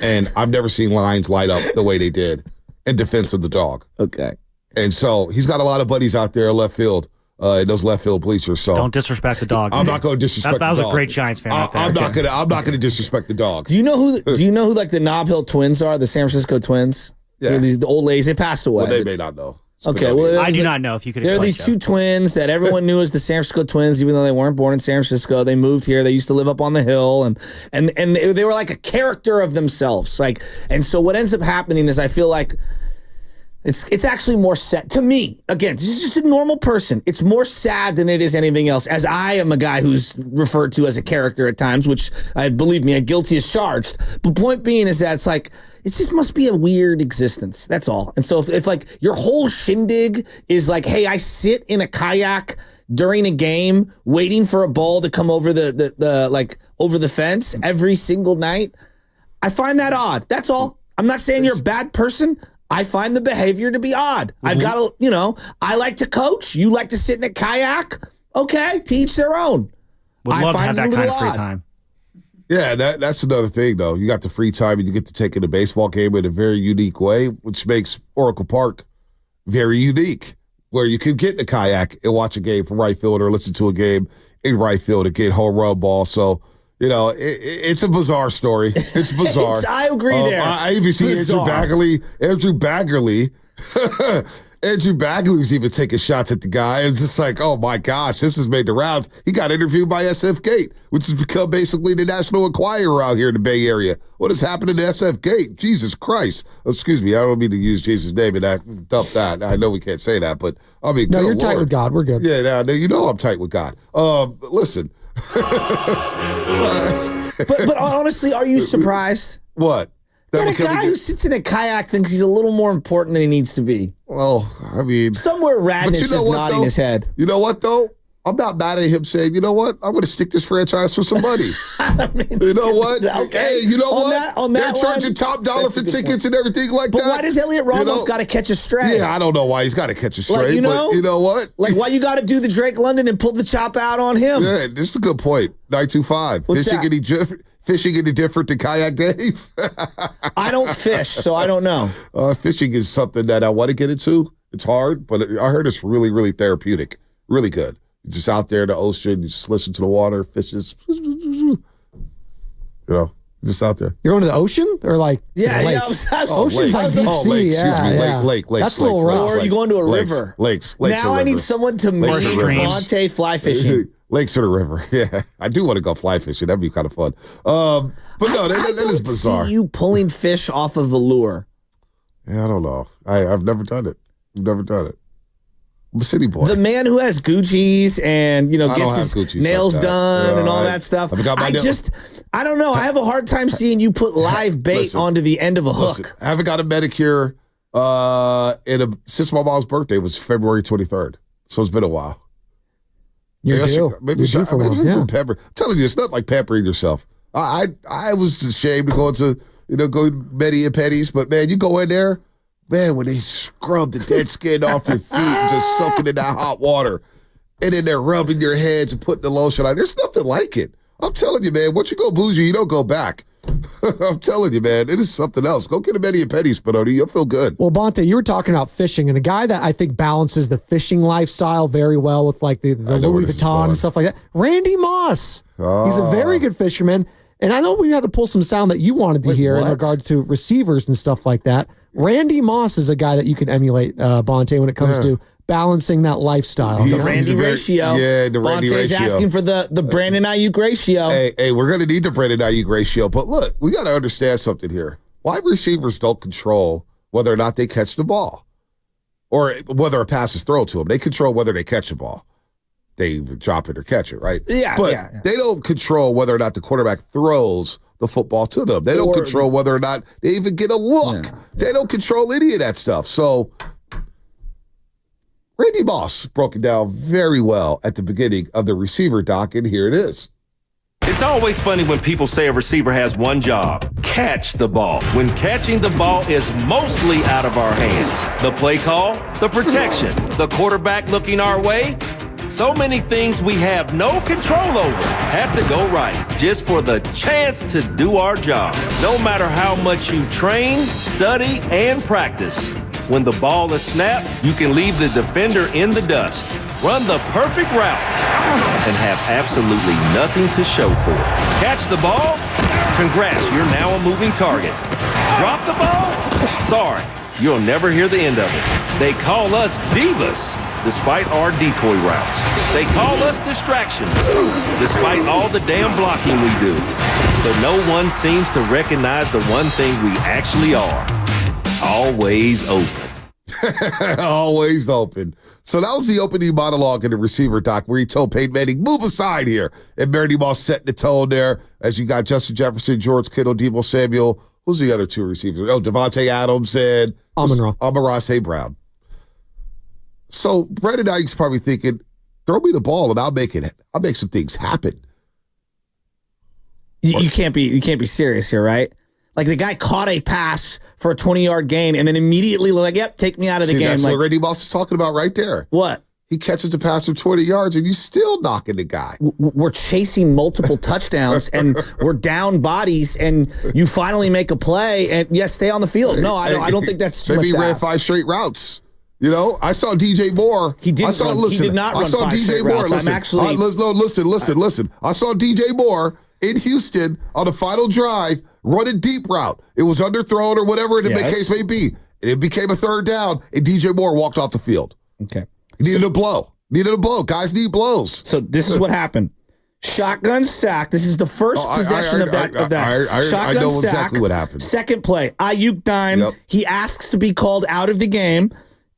And I've never seen lines light up the way they did in defense of the Dog. Okay. And so he's got a lot of buddies out there in left field, in those left field bleachers. So don't disrespect the Dog. I'm not going to disrespect that was the Dog. a great Giants fan right there. I'm not going to disrespect the Dog. Do you know who like the Nob Hill twins are? The San Francisco twins? Yeah. The old ladies. They passed away. Well, they may not know. Okay, well, I do not know if you could explain. There are these Joe. two twins that everyone knew as the San Francisco twins, even though they weren't born in San Francisco. They moved here. They used to live up on the hill, and they were like a character of themselves. And so what ends up happening is I feel like it's actually more sad to me. Again, this is just a normal person. It's more sad than it is anything else. As I am a guy who's referred to as a character at times, which believe me, I'm guilty as charged. But point being is that it's like it just must be a weird existence. That's all. And so if like your whole shindig is like, hey, I sit in a kayak during a game waiting for a ball to come over the over the fence every single night, I find that odd. That's all. I'm not saying you're a bad person. I find the behavior to be odd. Mm-hmm. I've got to, I like to coach. You like to sit in a kayak. Okay, to each their own. Would love to have that kind of free time. Yeah, that's another thing, though. You got the free time and you get to take in a baseball game in a very unique way, which makes Oracle Park very unique, where you can get in a kayak and watch a game from right field or listen to a game in right field and get home run ball. So, it's a bizarre story. It's bizarre. I agree there. I even see Andrew Baggerly Andrew Bagley's even taking shots at the guy. And it's just like, oh my gosh, this has made the rounds. He got interviewed by SF Gate, which has become basically the National Enquirer out here in the Bay Area. What has happened to SF Gate? Jesus Christ. Excuse me, I don't mean to use Jesus' name and dump that. I know we can't say that, but I mean, no, you're Lord. tight with God. We're good. Yeah, now you know I'm tight with God. Listen. but honestly, are you surprised? What? That a guy who sits in a kayak thinks he's a little more important than he needs to be. Well, I mean, somewhere Radness is nodding his head. You know what, though? I'm not mad at him saying, you know what? I'm going to stick this franchise for some money. I mean, you know what? Okay. Hey, you know what? They're charging top dollar for tickets and everything like that. But why does Elliot Ramos got to catch a stray? Yeah, I don't know why he's got to catch a stray. Like, but you know what? Like, why you got to do the Drake London and pull the chop out on him? Yeah, this is a good point. 925. Fishing any different than Kayak Dave? I don't fish, so I don't know. Fishing is something that I want to get into. It's hard, but I heard it's really, really therapeutic. Really good. You're just out there in the ocean. You just listen to the water. Fishes. You know, just out there. You're going to the ocean? Or like ocean's like deep sea. Excuse me. Lake. That's a little rough. Or are you going to a river? Lakes. Now I need someone to meet Bonte fly fishing. Lakes or the river. Yeah, I do want to go fly fishing. That'd be kind of fun. But no, that is bizarre. I see you pulling fish off of the lure. Yeah, I don't know. I've never done it. I'm a city boy. The man who has Gucci's and gets his nails done and all that stuff. I don't know. I have a hard time seeing you put live bait onto the end of a hook. I haven't got a manicure since my mom's birthday was February 23rd. So it's been a while. You're due. Maybe pamper. I'm telling you, it's not like pampering yourself. I was ashamed to go into go medi and petties, but man, you go in there, man, when they scrub the dead skin off your feet and just soak it in that hot water, and then they're rubbing your heads and putting the lotion on. There's nothing like it. I'm telling you, man. Once you go bougie, you don't go back. I'm telling you, man, it is something else. Go get a medi and petties, Spinoni. You'll feel good. Well, Bonte, you were talking about fishing, and a guy that I think balances the fishing lifestyle very well with like the Louis Vuitton and stuff like that. Randy Moss. He's a very good fisherman. And I know we had to pull some sound that you wanted to hear in regards to receivers and stuff like that. Randy Moss is a guy that you can emulate, Bonte, when it comes to balancing that lifestyle. The Randy ratio. Yeah, the Randy ratio. Bonte's asking for the Brandon Aiyuk ratio. Hey, we're going to need the Brandon Aiyuk ratio. But look, we got to understand something here. Wide receivers don't control whether or not they catch the ball or whether a pass is thrown to them. They control whether they catch the ball. They either drop it or catch it, right? Yeah, but yeah. they don't control whether or not the quarterback throws the football to them. They don't control whether or not they even get a look. Yeah. They don't control any of that stuff. So Randy Moss broke it down very well at the beginning of the receiver doc, and here it is. It's always funny when people say a receiver has one job, catch the ball, when catching the ball is mostly out of our hands. The play call, the protection, the quarterback looking our way. So many things we have no control over have to go right just for the chance to do our job. No matter how much you train, study, and practice, when the ball is snapped, you can leave the defender in the dust, run the perfect route, and have absolutely nothing to show for it. Catch the ball? Congrats, you're now a moving target. Drop the ball? Sorry, you'll never hear the end of it. They call us divas, despite our decoy routes. They call us distractions, despite all the damn blocking we do. But no one seems to recognize the one thing we actually are. Always open. Always open. So that was the opening monologue in the receiver doc where he told Peyton Manning, move aside here. And Randy Moss setting the tone there as you got Justin Jefferson, George Kittle, Deebo Samuel. Who's the other two receivers? Oh, Devontae Adams and Amon-Ra St. Brown. So Brandon Aiyuk's probably thinking, throw me the ball and I'll make some things happen. You can't be serious here, right? Like the guy caught a pass for a 20-yard gain and then immediately like, yep, take me out of the game. That's like, what Randy Moss is talking about right there. What? He catches a pass for 20 yards and you still knocking the guy. We're chasing multiple touchdowns and we're down bodies and you finally make a play and yes, stay on the field. No, I don't think that's too much to maybe he ran ask. 5 straight routes. You know, I saw DJ Moore. He did not run 5 straight routes. Listen. I saw DJ Moore in Houston on the final drive run a deep route. It was underthrown or whatever the case may be. And it became a third down, and DJ Moore walked off the field. Okay. He needed a blow. Guys need blows. So this is what happened. Shotgun sack. This is the first possession of that. I know exactly what happened. Second play. Aiyuk dime. Yep. He asks to be called out of the game,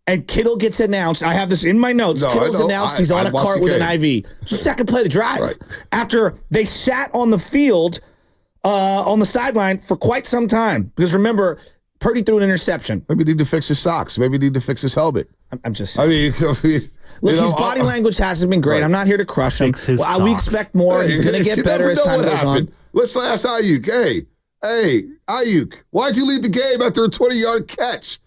and Kittle gets announced. I have this in my notes. Kittle's announced he's on a cart with an IV. Second play of the drive. Right. After they sat on the field, on the sideline for quite some time. Because remember, Purdy threw an interception. Maybe he need to fix his socks. Maybe he need to fix his helmet. I'm just saying. Look, his body language hasn't been great. Right. I'm not here to crush him. We expect more. He's going to get better as time goes on. Let's ask Aiyuk. Hey, Aiyuk, why'd you leave the game after a 20-yard catch?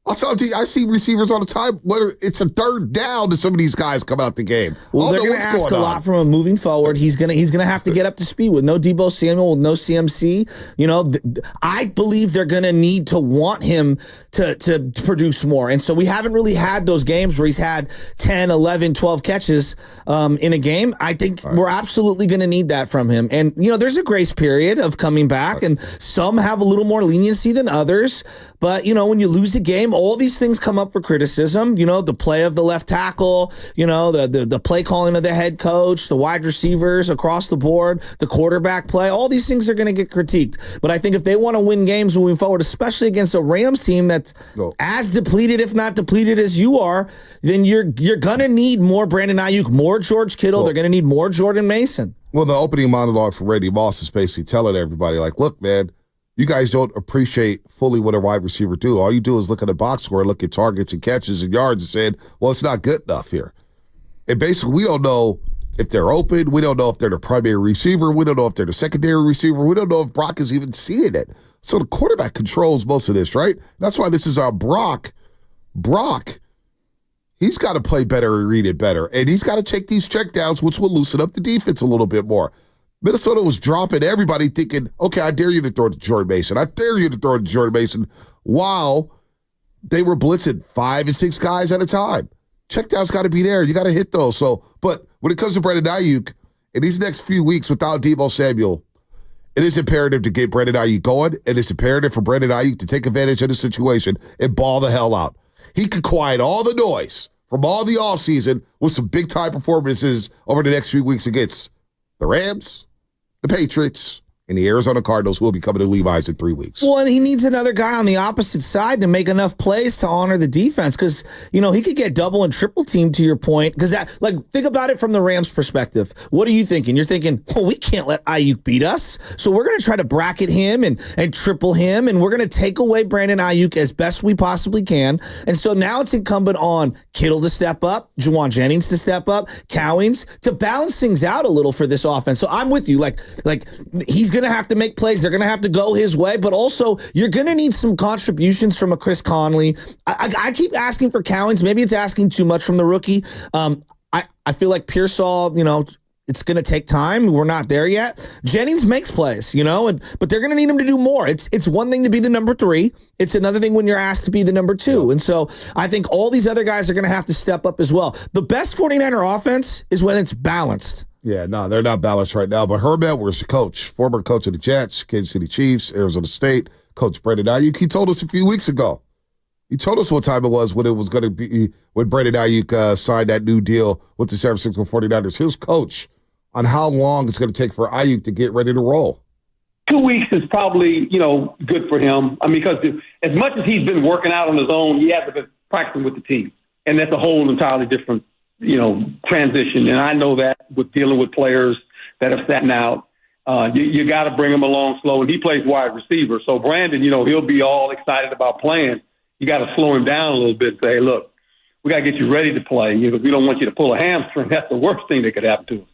I'll tell you, I see receivers all the time, whether it's a third down to some of these guys come out the game. Well, they're going to ask a lot from him moving forward. He's going to have to get up to speed with no Deebo Samuel, with no CMC. You know, I believe they're going to need to want him to produce more. And so we haven't really had those games where he's had 10, 11, 12 catches in a game. I think we're absolutely going to need that from him. And, you know, there's a grace period of coming back, and some have a little more leniency than others. But, you know, when you lose a game, all these things come up for criticism. You know, the play of the left tackle, you know, the play calling of the head coach, the wide receivers across the board, the quarterback play, all these things are going to get critiqued. But I think if they want to win games moving forward, especially against a Rams team that's as depleted, if not depleted as you are, then you're going to need more Brandon Aiyuk, more George Kittle. They're going to need more Jordan Mason. Well, the opening monologue for Randy Moss is basically telling everybody, like, look, man, you guys don't appreciate fully what a wide receiver do. All you do is look at a box score, look at targets and catches and yards and saying, well, it's not good enough here. And basically, we don't know if they're open. We don't know if they're the primary receiver. We don't know if they're the secondary receiver. We don't know if Brock is even seeing it. So the quarterback controls most of this, right? That's why this is our Brock. Brock, he's got to play better and read it better. And he's got to take these checkdowns, which will loosen up the defense a little bit more. Minnesota was dropping everybody thinking, okay, I dare you to throw it to Jordan Mason. I dare you to throw it to Jordan Mason, while they were blitzing 5 and 6 guys at a time. Checkdowns got to be there. You got to hit those. But when it comes to Brandon Aiyuk, in these next few weeks without Deebo Samuel, it is imperative to get Brandon Aiyuk going. It is imperative for Brandon Aiyuk to take advantage of the situation and ball the hell out. He could quiet all the noise from all the offseason with some big-time performances over the next few weeks against the Rams, the Patriots, and the Arizona Cardinals, who will be coming to Levi's in 3 weeks. Well, and he needs another guy on the opposite side to make enough plays to honor the defense, because, you know, he could get double and triple teamed, to your point, because that, like, think about it from the Rams' perspective. What are you thinking? You're thinking, well, we can't let Aiyuk beat us, so we're going to try to bracket him and triple him, and we're going to take away Brandon Aiyuk as best we possibly can. And so now it's incumbent on Kittle to step up, Juwan Jennings to step up, Cowings to balance things out a little for this offense. So I'm with you. Like he's going to have to make plays. They're going to have to go his way, but also you're going to need some contributions from a Chris Conley. I keep asking for Cowings. Maybe it's asking too much from the rookie. I feel like Pearsall, you know, it's going to take time. We're not there yet. Jennings makes plays, you know, but they're going to need him to do more. It's one thing to be the number 3. It's another thing when you're asked to be the number 2. And so I think all these other guys are going to have to step up as well. The best 49er offense is when it's balanced. Yeah, no, they're not balanced right now. But Herm Edwards, the coach, former coach of the Jets, Kansas City Chiefs, Arizona State, Coach Brandon Aiyuk, he told us a few weeks ago. He told us what time it was when it was going to be, when Brandon Aiyuk signed that new deal with the San Francisco 49ers. His coach on how long it's going to take for Aiyuk to get ready to roll. 2 weeks is probably, you know, good for him. I mean, because as much as he's been working out on his own, he hasn't been practicing with the team. And that's a whole entirely different, you know, transition. And I know that with dealing with players that have sat out, you got to bring him along slow. And he plays wide receiver. So Brandon, you know, he'll be all excited about playing. You got to slow him down a little bit and say, hey, look, we got to get you ready to play. You know, we don't want you to pull a hamstring. That's the worst thing that could happen to us.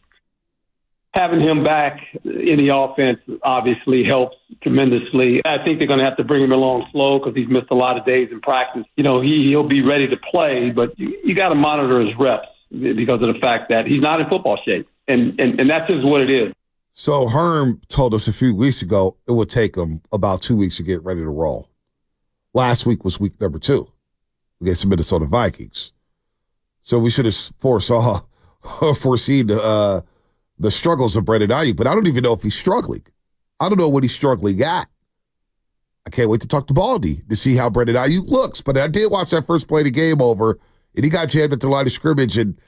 Having him back in the offense obviously helps tremendously. I think they're going to have to bring him along slow because he's missed a lot of days in practice. You know, he'll be ready to play, but you got to monitor his reps because of the fact that he's not in football shape. And that's just what it is. So Herm told us a few weeks ago it would take him about 2 weeks to get ready to roll. Last week was week number 2 against the Minnesota Vikings. So we should have foreseen the struggles of Brandon Aiyuk, but I don't even know if he's struggling. I don't know what he's struggling at. I can't wait to talk to Baldy to see how Brandon Aiyuk looks. But I did watch that first play of the game over, and he got jammed at the line of scrimmage, and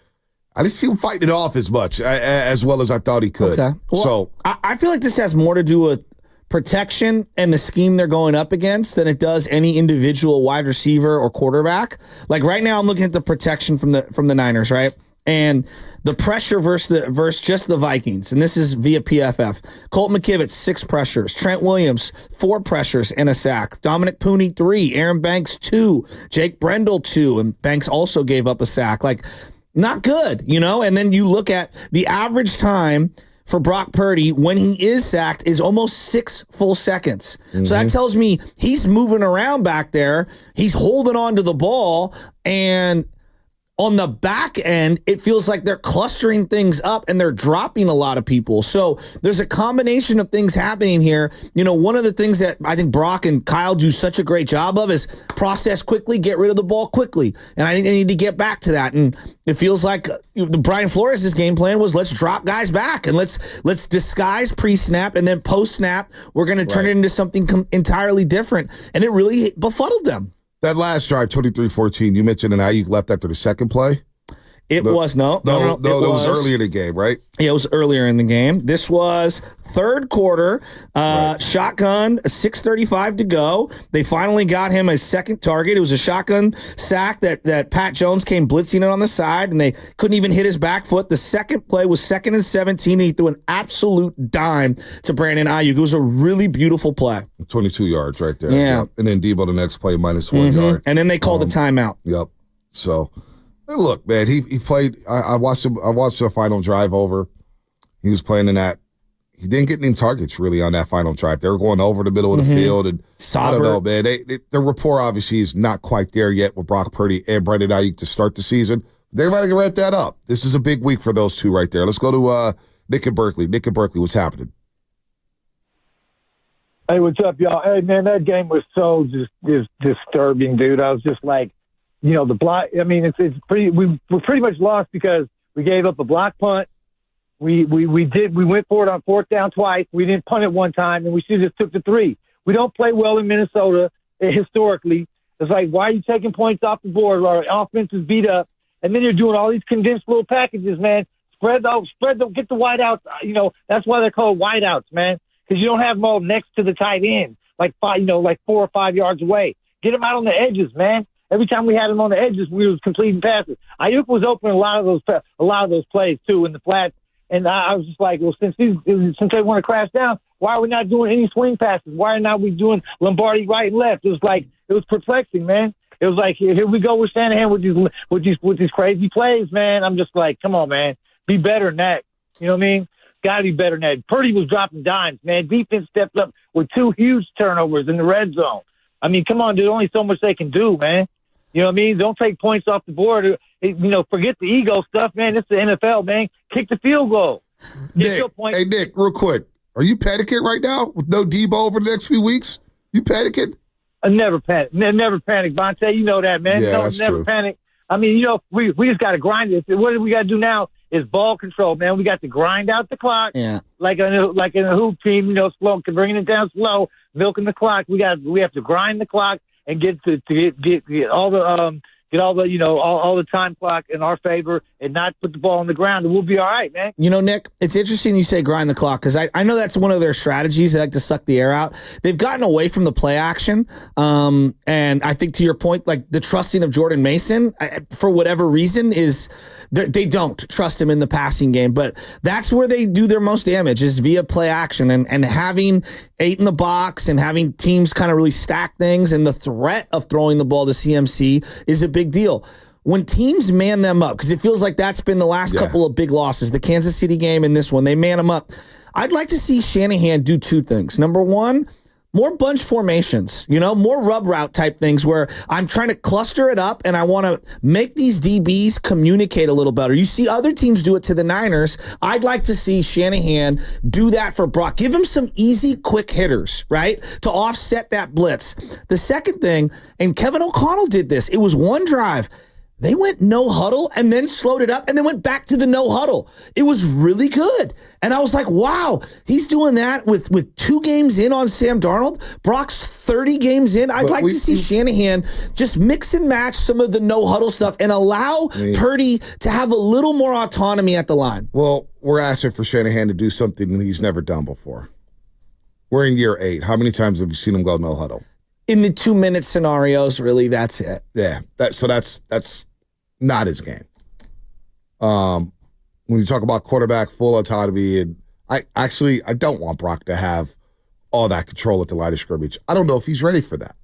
I didn't see him fighting it off as much, as well as I thought he could. Okay. Well, so I feel like this has more to do with protection and the scheme they're going up against than it does any individual wide receiver or quarterback. Like right now, I'm looking at the protection from the Niners, right? And the pressure versus just the Vikings, and this is via PFF. Colt McKivitz, 6 pressures. Trent Williams, 4 pressures and a sack. Dominic Pooney, 3. Aaron Banks, 2. Jake Brendel, 2. And Banks also gave up a sack. Like, not good, you know? And then you look at the average time for Brock Purdy when he is sacked is almost 6 full seconds. So that tells me he's moving around back there. He's holding on to the ball, and on the back end, it feels like they're clustering things up and they're dropping a lot of people. So there's a combination of things happening here. You know, one of the things that I think Brock and Kyle do such a great job of is process quickly, get rid of the ball quickly. And I think they need to get back to that. And it feels like the Brian Flores' game plan was let's drop guys back and let's disguise pre-snap, and then post-snap, we're going to turn it into something entirely different. And it really befuddled them. that last drive, 23-14, you mentioned an Aiyuk left after the second play? It was no. That was earlier in the game, right? Yeah, it was earlier in the game. This was third quarter, shotgun, 6:35 to go. They finally got him a second target. It was a shotgun sack that Pat Jones came blitzing it on the side, and they couldn't even hit his back foot. The second play was 2nd and 17, and he threw an absolute dime to Brandon Aiyuk. It was a really beautiful play. 22 yards right there. Yeah. And then Deebo the next play, -1 yard. And then they called the timeout. Yep. So... Hey, look, man, he played. I watched him. I watched the final drive over. He was playing in that. He didn't get any targets really on that final drive. They were going over the middle of the field, and I don't know, man. Their rapport obviously is not quite there yet with Brock Purdy and Brandon Aiyuk to start the season. They're about to ramp that up. This is a big week for those two right there. Let's go to Nick and Berkeley. Nick and Berkeley, what's happening? Hey, what's up, y'all? Hey, man, that game was so just disturbing, dude. I was just like. You know, the block, I mean, it's pretty, we're pretty much lost because we gave up a block punt. We went for it on 4th down twice. We didn't punt it one time, and we should have just took the 3. We don't play well in Minnesota historically. It's like, why are you taking points off the board? Our offense is beat up, and then you're doing all these condensed little packages, man. Get the wideouts. You know, that's why they're called wideouts, man, because you don't have them all next to the tight end, like 4 or 5 yards away. Get them out on the edges, man. Every time we had him on the edges, we was completing passes. Aiyuk was open a lot of those plays too in the flats, and I was just like, well, since they want to crash down, why are we not doing any swing passes? Why are not we doing Lombardi right and left? It was perplexing, man. It was like here we go with Shanahan with these crazy plays, man. I'm just like, come on, man, be better than that. You know what I mean? Got to be better than that. Purdy was dropping dimes, man. Defense stepped up with 2 huge turnovers in the red zone. I mean, come on, there's only so much they can do, man. You know what I mean? Don't take points off the board. You know, forget the ego stuff, man. It's the NFL, man. Kick the field goal. Nick, hey, Nick, real quick. Are you panicking right now with no Deebo over the next few weeks? You panicking? I never panic. Never panic, Bonte. You know that, man. Yeah, that's never true. Panic. I mean, you know, we just got to grind this. What we got to do now is ball control, man. We got to grind out the clock. Yeah. Like in a hoop team, you know, slow, bringing it down slow, milking the clock. We have to grind the clock and get all the time clock in our favor and not put the ball on the ground, and we'll be all right, man. You know, Nick, it's interesting you say grind the clock because I know that's one of their strategies. They like to suck the air out. They've gotten away from the play action, and I think to your point, like the trusting of Jordan Mason, for whatever reason, is they don't trust him in the passing game. But that's where they do their most damage is via play action and having 8 in the box and having teams kind of really stack things, and the threat of throwing the ball to CMC is a big deal. When teams man them up, because it feels like that's been the last couple of big losses, the Kansas City game and this one, they man them up. I'd like to see Shanahan do 2 things. Number 1, more bunch formations, you know, more rub route type things where I'm trying to cluster it up and I want to make these DBs communicate a little better. You see other teams do it to the Niners. I'd like to see Shanahan do that for Brock. Give him some easy, quick hitters, right, to offset that blitz. The second thing, and Kevin O'Connell did this, it was one drive. They went no huddle and then slowed it up and then went back to the no huddle. It was really good. And I was like, wow, he's doing that with 2 games in on Sam Darnold. Brock's 30 games in. I'd like to see Shanahan just mix and match some of the no huddle stuff and allow Purdy to have a little more autonomy at the line. Well, we're asking for Shanahan to do something he's never done before. We're in year 8. How many times have you seen him go no huddle? In the 2-minute scenarios, really, that's it. Yeah, that's not his game. When you talk about quarterback full autonomy, and I don't want Brock to have all that control at the line of scrimmage. I don't know if he's ready for that.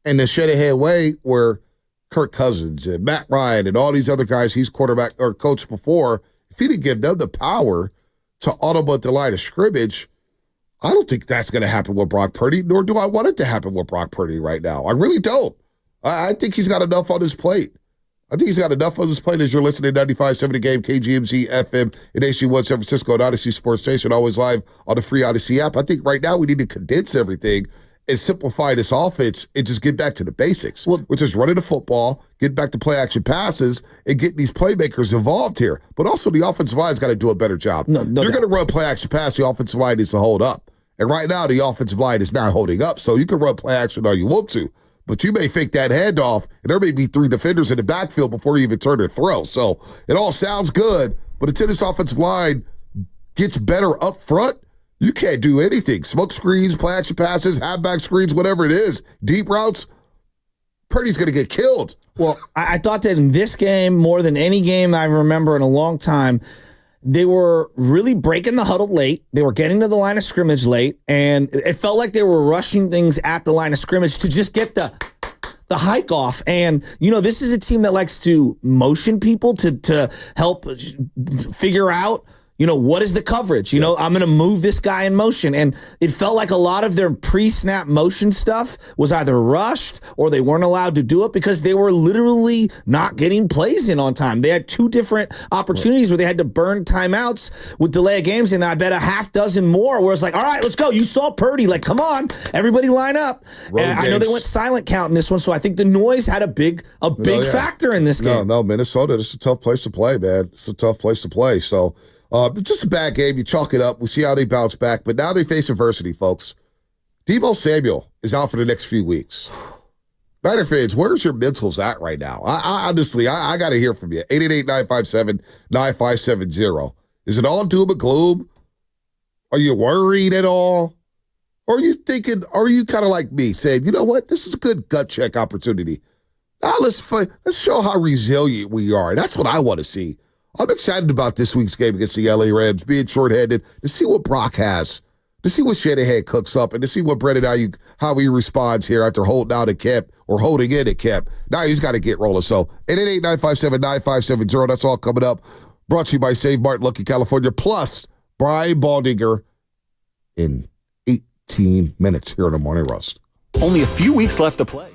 And the Shanahan way, where Kirk Cousins and Matt Ryan and all these other guys he's quarterback or coached before, if he didn't give them the power to audible at the line of scrimmage, I don't think that's going to happen with Brock Purdy, nor do I want it to happen with Brock Purdy right now. I really don't. I think he's got enough on his plate. As you're listening to 95.7 The Game, KGMZ, FM, and AC1 San Francisco, and Odyssey Sports Station, always live on the free Odyssey app. I think right now we need to condense everything and simplify this offense and just get back to the basics, which is running the football, get back to play-action passes, and getting these playmakers involved here. But also the offensive line's got to do a better job. You're going to run play-action pass, the offensive line needs to hold up. And right now, the offensive line is not holding up, so you can run play-action all you want to. But you may fake that handoff, and there may be 3 defenders in the backfield before you even turn or throw. So it all sounds good, but until this offensive line gets better up front, you can't do anything. Smoke screens, play-action passes, halfback screens, whatever it is, deep routes, Purdy's going to get killed. Well, I thought that in this game, more than any game I remember in a long time, they were really breaking the huddle late. They were getting to the line of scrimmage late, and it felt like they were rushing things at the line of scrimmage to just get the hike off. And, this is a team that likes to motion people to help figure out, what is the coverage? I'm going to move this guy in motion. And it felt like a lot of their pre-snap motion stuff was either rushed or they weren't allowed to do it because they were literally not getting plays in on time. They had 2 different opportunities where they had to burn timeouts with delay of games, and I bet a half dozen more where it's like, all right, let's go. You saw Purdy. Like, come on, everybody line up. And I know they went silent count in this one, so I think the noise had a big factor in this game. No, Minnesota, this is a tough place to play, man. It's a tough place to play. So, it's just a bad game. You chalk it up. We see how they bounce back. But now they face adversity, folks. Deebo Samuel is out for the next few weeks. Niner fans, where's your mentals at right now? I honestly got to hear from you. 888-957-9570. Is it all doom and gloom? Are you worried at all? Or are you kind of like me, saying, you know what? This is a good gut check opportunity. Now let's show how resilient we are. That's what I want to see. I'm excited about this week's game against the LA Rams, being shorthanded, to see what Brock has, to see what Shanahan cooks up, and to see what Brandon Aiyuk, how he responds here after holding out at camp or holding in at camp. Now he's got to get rolling. So 888-957-9570, that's all coming up. Brought to you by Save Martin, Lucky, California, plus Brian Baldinger in 18 minutes here on the Morning Roast. Only a few weeks left to play.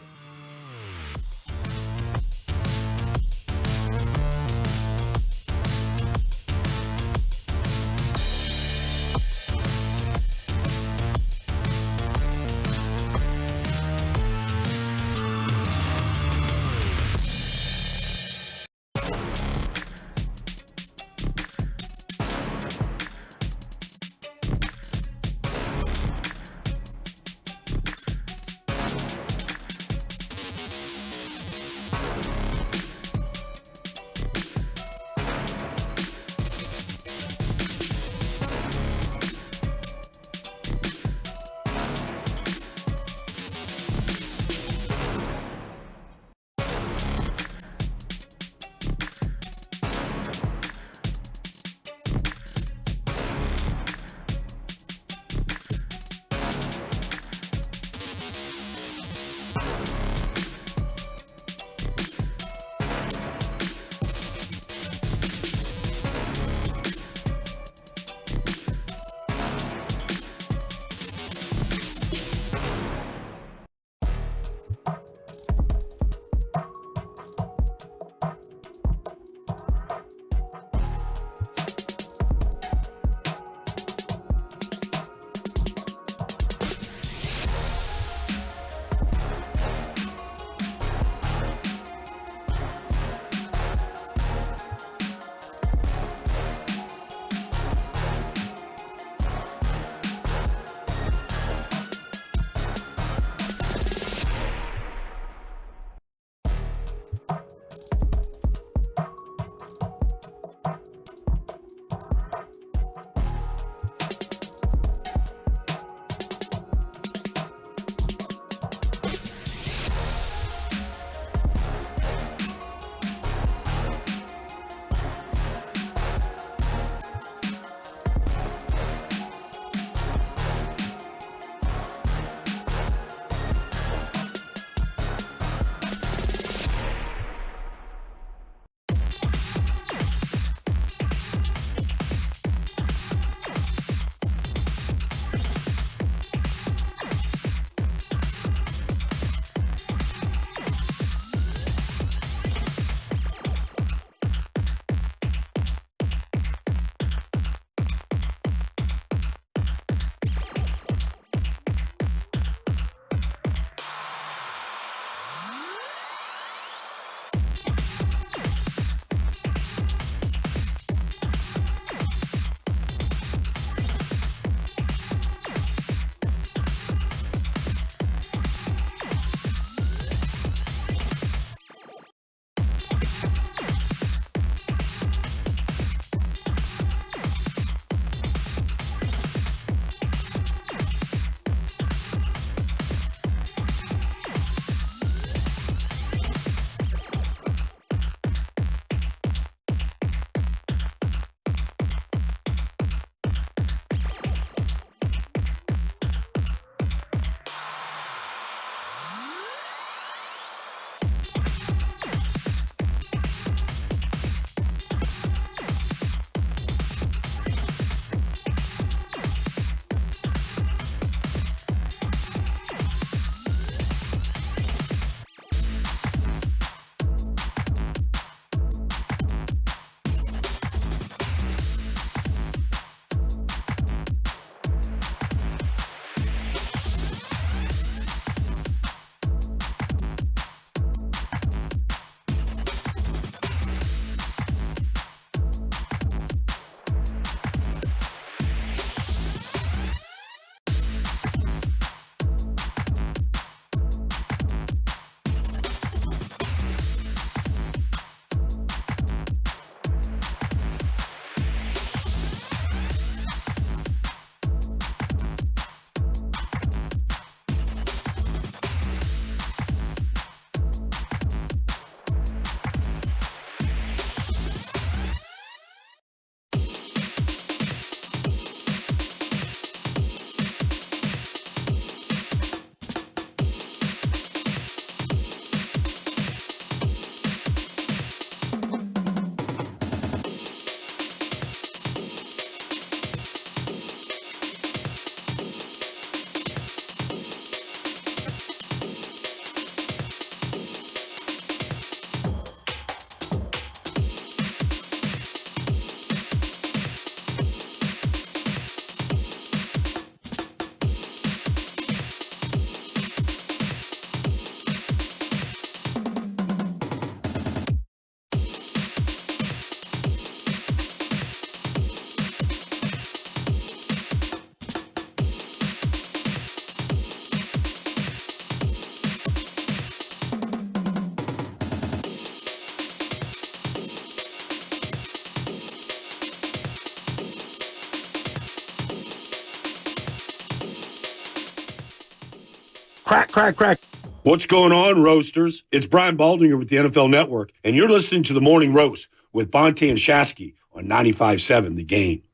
Crack, crack, crack. What's going on, Roasters? It's Brian Baldinger with the NFL Network, and you're listening to the Morning Roast with Banter and Shasky on 95.7 The Game.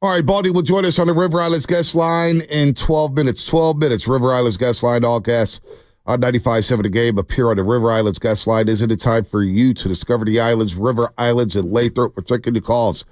All right, Baldy will join us on the River Islands guest line in 12 minutes. 12 minutes, River Islands guest line, all guests on 95.7 The Game appear on the River Islands guest line. Isn't it time for you to discover the islands, River Islands, and Lathrop? We're taking the calls.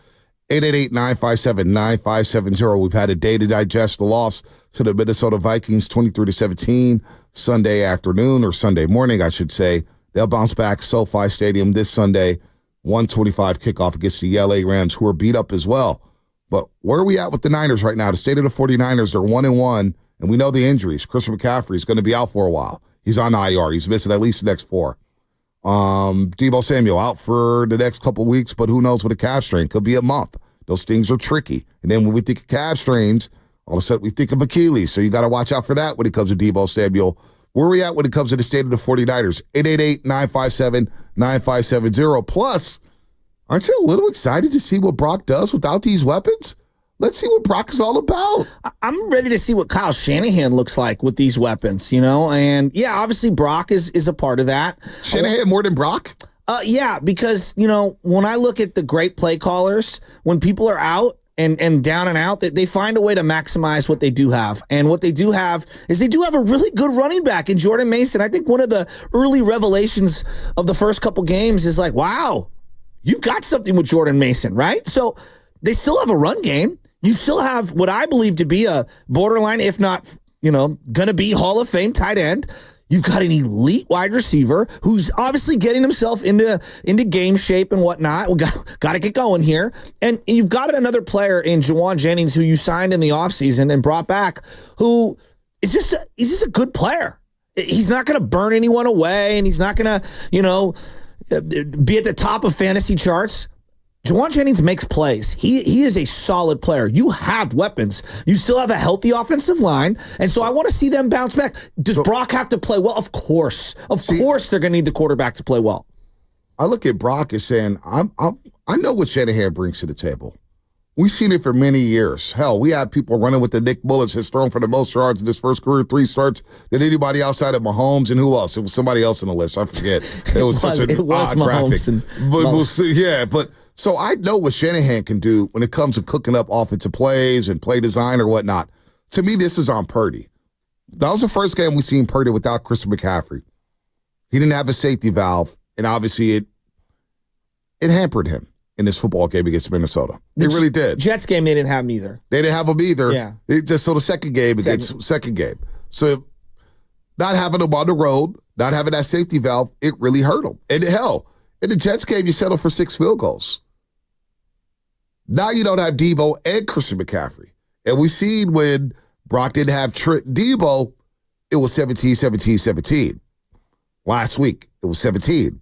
888-957-9570. We've had a day to digest the loss to the Minnesota Vikings, 23-17, Sunday afternoon, or Sunday morning, I should say. They'll bounce back SoFi Stadium this Sunday, 1:25 kickoff against the LA Rams, who are beat up as well. But where are we at with the Niners right now? The state of the 49ers, they're 1-1, and we know the injuries. Christian McCaffrey is going to be out for a while. He's on IR. He's missing at least the next 4. Deebo Samuel out for the next couple weeks, but who knows with a calf strain? Could be a month. Those things are tricky. And then when we think of calf strains, all of a sudden we think of Achilles. So you got to watch out for that when it comes to Deebo Samuel. Where are we at when it comes to the state of the 49ers? 888-957-9570. Plus, aren't you a little excited to see what Brock does without these weapons? Let's see what Brock is all about. I'm ready to see what Kyle Shanahan looks like with these weapons, And, yeah, obviously Brock is a part of that. Shanahan more than Brock? Yeah, because, when I look at the great play callers, when people are out and down and out, they find a way to maximize what they do have. And what they do have is they do have a really good running back in Jordan Mason. I think one of the early revelations of the first couple games is like, wow, you've got something with Jordan Mason, right? So they still have a run game. You still have what I believe to be a borderline, if not, going to be Hall of Fame tight end. You've got an elite wide receiver who's obviously getting himself into game shape and whatnot. We got to get going here. And you've got another player in Juwan Jennings who you signed in the offseason and brought back who is he's just a good player. He's not going to burn anyone away, and he's not going to, be at the top of fantasy charts. Juwan Jennings makes plays. He is a solid player. You have weapons. You still have a healthy offensive line, and so I want to see them bounce back. Does Brock have to play well? Of course. Of course they're going to need the quarterback to play well. I look at Brock as saying, I know what Shanahan brings to the table. We've seen it for many years. Hell, we have people running with the Nick Mullins has thrown for the most yards in his first career 3 starts than anybody outside of Mahomes, and who else? It was somebody else on the list. I forget. It was such an odd graphic. But we'll see. Yeah, but so I know what Shanahan can do when it comes to cooking up offensive plays and play design or whatnot. To me, this is on Purdy. That was the first game we seen Purdy without Christian McCaffrey. He didn't have a safety valve, and obviously it hampered him in this football game against Minnesota. It really did. Jets game, they didn't have him either. They didn't have him either. Yeah. So the second game against second game. So not having him on the road, not having that safety valve, it really hurt him. And hell, in the Jets game, you settled for 6 field goals. Now you don't have Deebo and Christian McCaffrey. And we seen when Brock didn't have Deebo, it was 17-17-17. Last week, it was 17.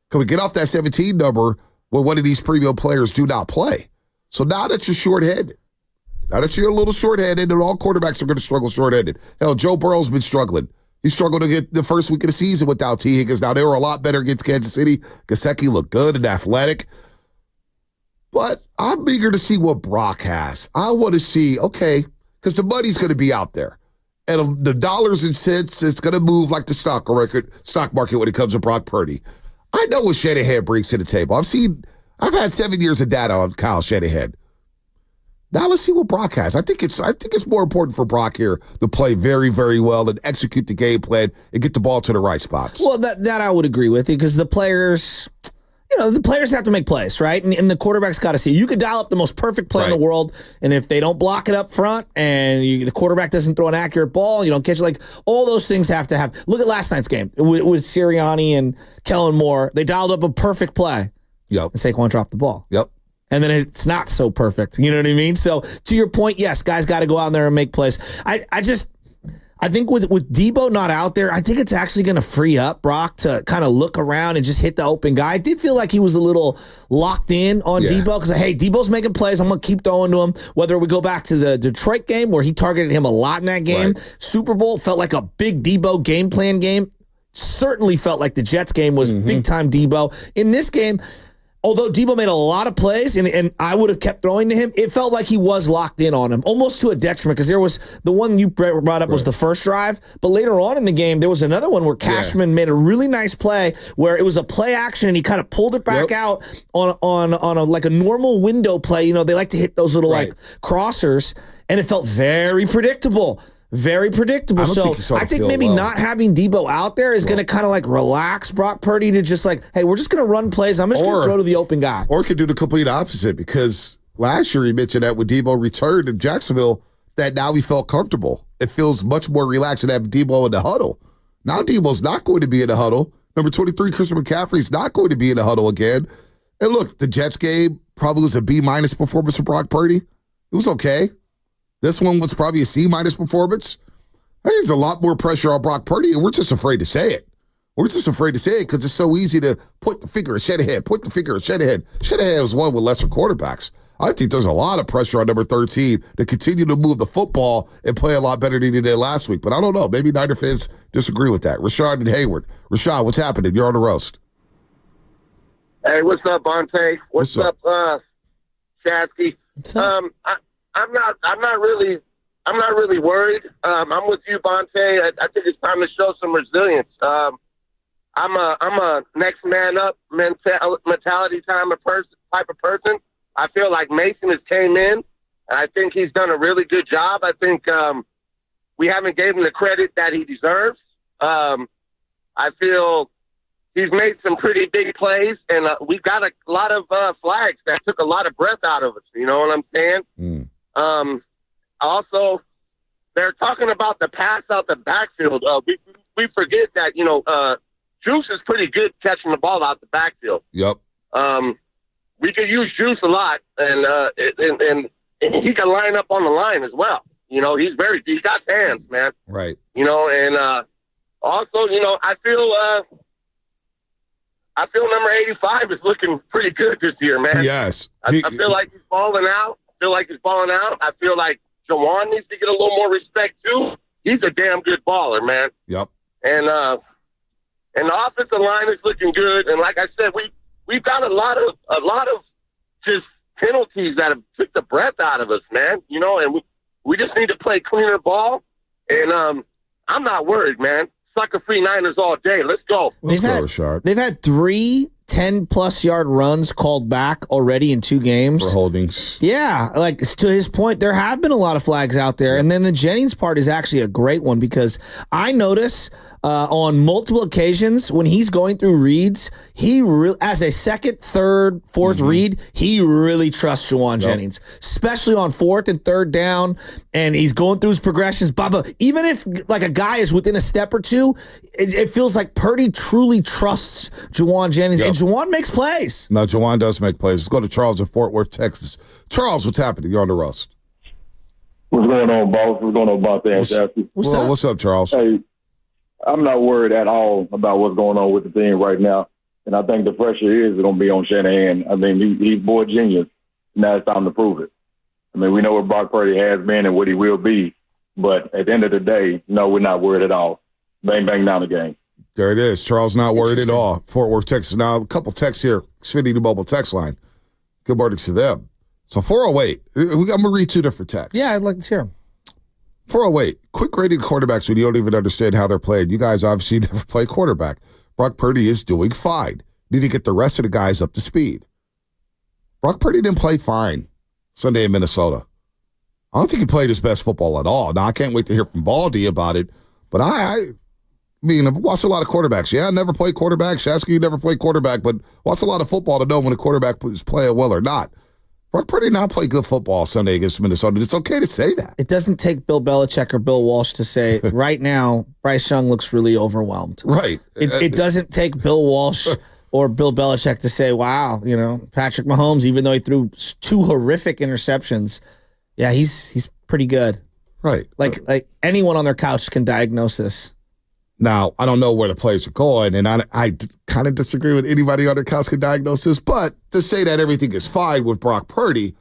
Can we get off that 17 number when one of these premium players do not play? So now that you're shorthanded, now that you're a little shorthanded, and all quarterbacks are going to struggle shorthanded. Hell, Joe Burrow's been struggling. He struggled to get the first week of the season without T. Higgins. Now, they were a lot better against Kansas City. Gesicki looked good and athletic. But I'm eager to see what Brock has. I want to see, okay, because the money's going to be out there. And the dollars and cents, it's going to move like the stock market when it comes to Brock Purdy. I know what Shanahan brings to the table. I've had 7 years of data on Kyle Shanahan. Now let's see what Brock has. I think it's more important for Brock here to play very, very well and execute the game plan and get the ball to the right spots. Well, that I would agree with you, because the players have to make plays, right? And the quarterback's got to see. You could dial up the most perfect play in the world, and if they don't block it up front and the quarterback doesn't throw an accurate ball, you don't catch it. Like, all those things have to happen. Look at last night's game. It was Sirianni and Kellen Moore. They dialed up a perfect play. Yep. And Saquon dropped the ball. Yep. And then it's not so perfect. You know what I mean? So to your point, yes, guys got to go out there and make plays. I think with Deebo not out there, I think it's actually going to free up Brock to kind of look around and just hit the open guy. I did feel like he was a little locked in on Deebo, because, hey, Deebo's making plays. I'm going to keep throwing to him. Whether we go back to the Detroit game where he targeted him a lot in that game, Super Bowl felt like a big Deebo game plan game. Certainly felt like the Jets game was big-time Deebo. In this game, although Deebo made a lot of plays and I would have kept throwing to him, it felt like he was locked in on him, almost to a detriment, because there was the one you brought up was the first drive, but later on in the game, there was another one where Cashman made a really nice play where it was a play action and he kind of pulled it back out on a like a normal window play. You know, they like to hit those little like crossers, and it felt very predictable. Very predictable. I think maybe not having Deebo out there is going to kind of like relax Brock Purdy to just like, hey, we're just going to run plays. I'm just going to throw to the open guy. Or could do the complete opposite, because last year he mentioned that when Deebo returned in Jacksonville, that now he felt comfortable. It feels much more relaxed to have Deebo in the huddle. Now Deebo's not going to be in the huddle. Number 23, Christian McCaffrey's not going to be in the huddle again. And look, the Jets game probably was a B- performance for Brock Purdy. It was okay. This one was probably a C- performance. I think there's a lot more pressure on Brock Purdy, and we're just afraid to say it. We're just afraid to say it because it's so easy to point the finger at Shanahan, point the finger at Shanahan. Shanahan was one with lesser quarterbacks. I think there's a lot of pressure on number 13 to continue to move the football and play a lot better than he did last week. But I don't know. Maybe Niner fans disagree with that. Rashad and Hayward. Rashad, what's happening? You're on the roast. Hey, what's up, Bonte? What's up, Shasky? I'm not really worried. I'm with you, Bonte. I think it's time to show some resilience. I'm a next man up mentality type of person. I feel like Mason has came in, and I think he's done a really good job. I think we haven't gave him the credit that he deserves. I feel he's made some pretty big plays, and we've got a lot of flags that took a lot of breath out of us. You know what I'm saying? Also, they're talking about the pass out the backfield. We forget that, Juice is pretty good catching the ball out the backfield. Yep. We could use Juice a lot, and he can line up on the line as well. He's got hands, man. Right. And also, I feel number 85 is looking pretty good this year, man. Yes. I feel like he's balling out. I feel like Jawan needs to get a little more respect too. He's a damn good baller, man. Yep. And the offensive line is looking good. And like I said, we've got a lot of just penalties that have took the breath out of us, man. And we just need to play cleaner ball. And I'm not worried, man. Sucker free Niners all day. Let's go. They've had 3 10-plus yard runs called back already in 2 games. For holdings. Yeah, like to his point, there have been a lot of flags out there. And then the Jennings part is actually a great one, because I notice on multiple occasions when he's going through reads, as a second, third, fourth read, he really trusts Juwan Jennings, especially on 4th and 3rd down, and he's going through his progressions. Even if like a guy is within a step or two, it feels like Purdy truly trusts Juwan Jennings, and Juwan makes plays. No, Juwan does make plays. Let's go to Charles in Fort Worth, Texas. Charles, what's happening? You're on the roast. What's going on, boss? What's going on, Bonte? What's up, Charles? Hey, I'm not worried at all about what's going on with the team right now. And I think the pressure is going to be on Shanahan. I mean, he's boy genius. Now it's time to prove it. I mean, we know what Brock Purdy has been and what he will be. But at the end of the day, no, we're not worried at all. Bang, bang, down the game. There it is. Charles not worried at all. Fort Worth, Texas. Now, a couple texts here. Xfinity the mobile text line. Good morning to them. So 408. I'm going to read 2 different texts. Yeah, I'd like to hear them. 408. Quick rating quarterbacks when you don't even understand how they're played. You guys obviously never play quarterback. Brock Purdy is doing fine. Need to get the rest of the guys up to speed. Brock Purdy didn't play fine Sunday in Minnesota. I don't think he played his best football at all. Now, I can't wait to hear from Baldy about it, but I mean, I've watched a lot of quarterbacks. Yeah, I never played quarterback. Shasky never played quarterback, but watched a lot of football to know when a quarterback is playing well or not. Brock Purdy not played good football Sunday against Minnesota. It's okay to say that. It doesn't take Bill Belichick or Bill Walsh to say, right now, Bryce Young looks really overwhelmed. Right. It doesn't take Bill Walsh or Bill Belichick to say, wow, Patrick Mahomes, even though he threw 2 horrific interceptions, yeah, he's pretty good. Right. Like anyone on their couch can diagnose this. Now, I don't know where the plays are going, and I kind of disagree with anybody on the couch can diagnose this, but to say that everything is fine with Brock Purdy,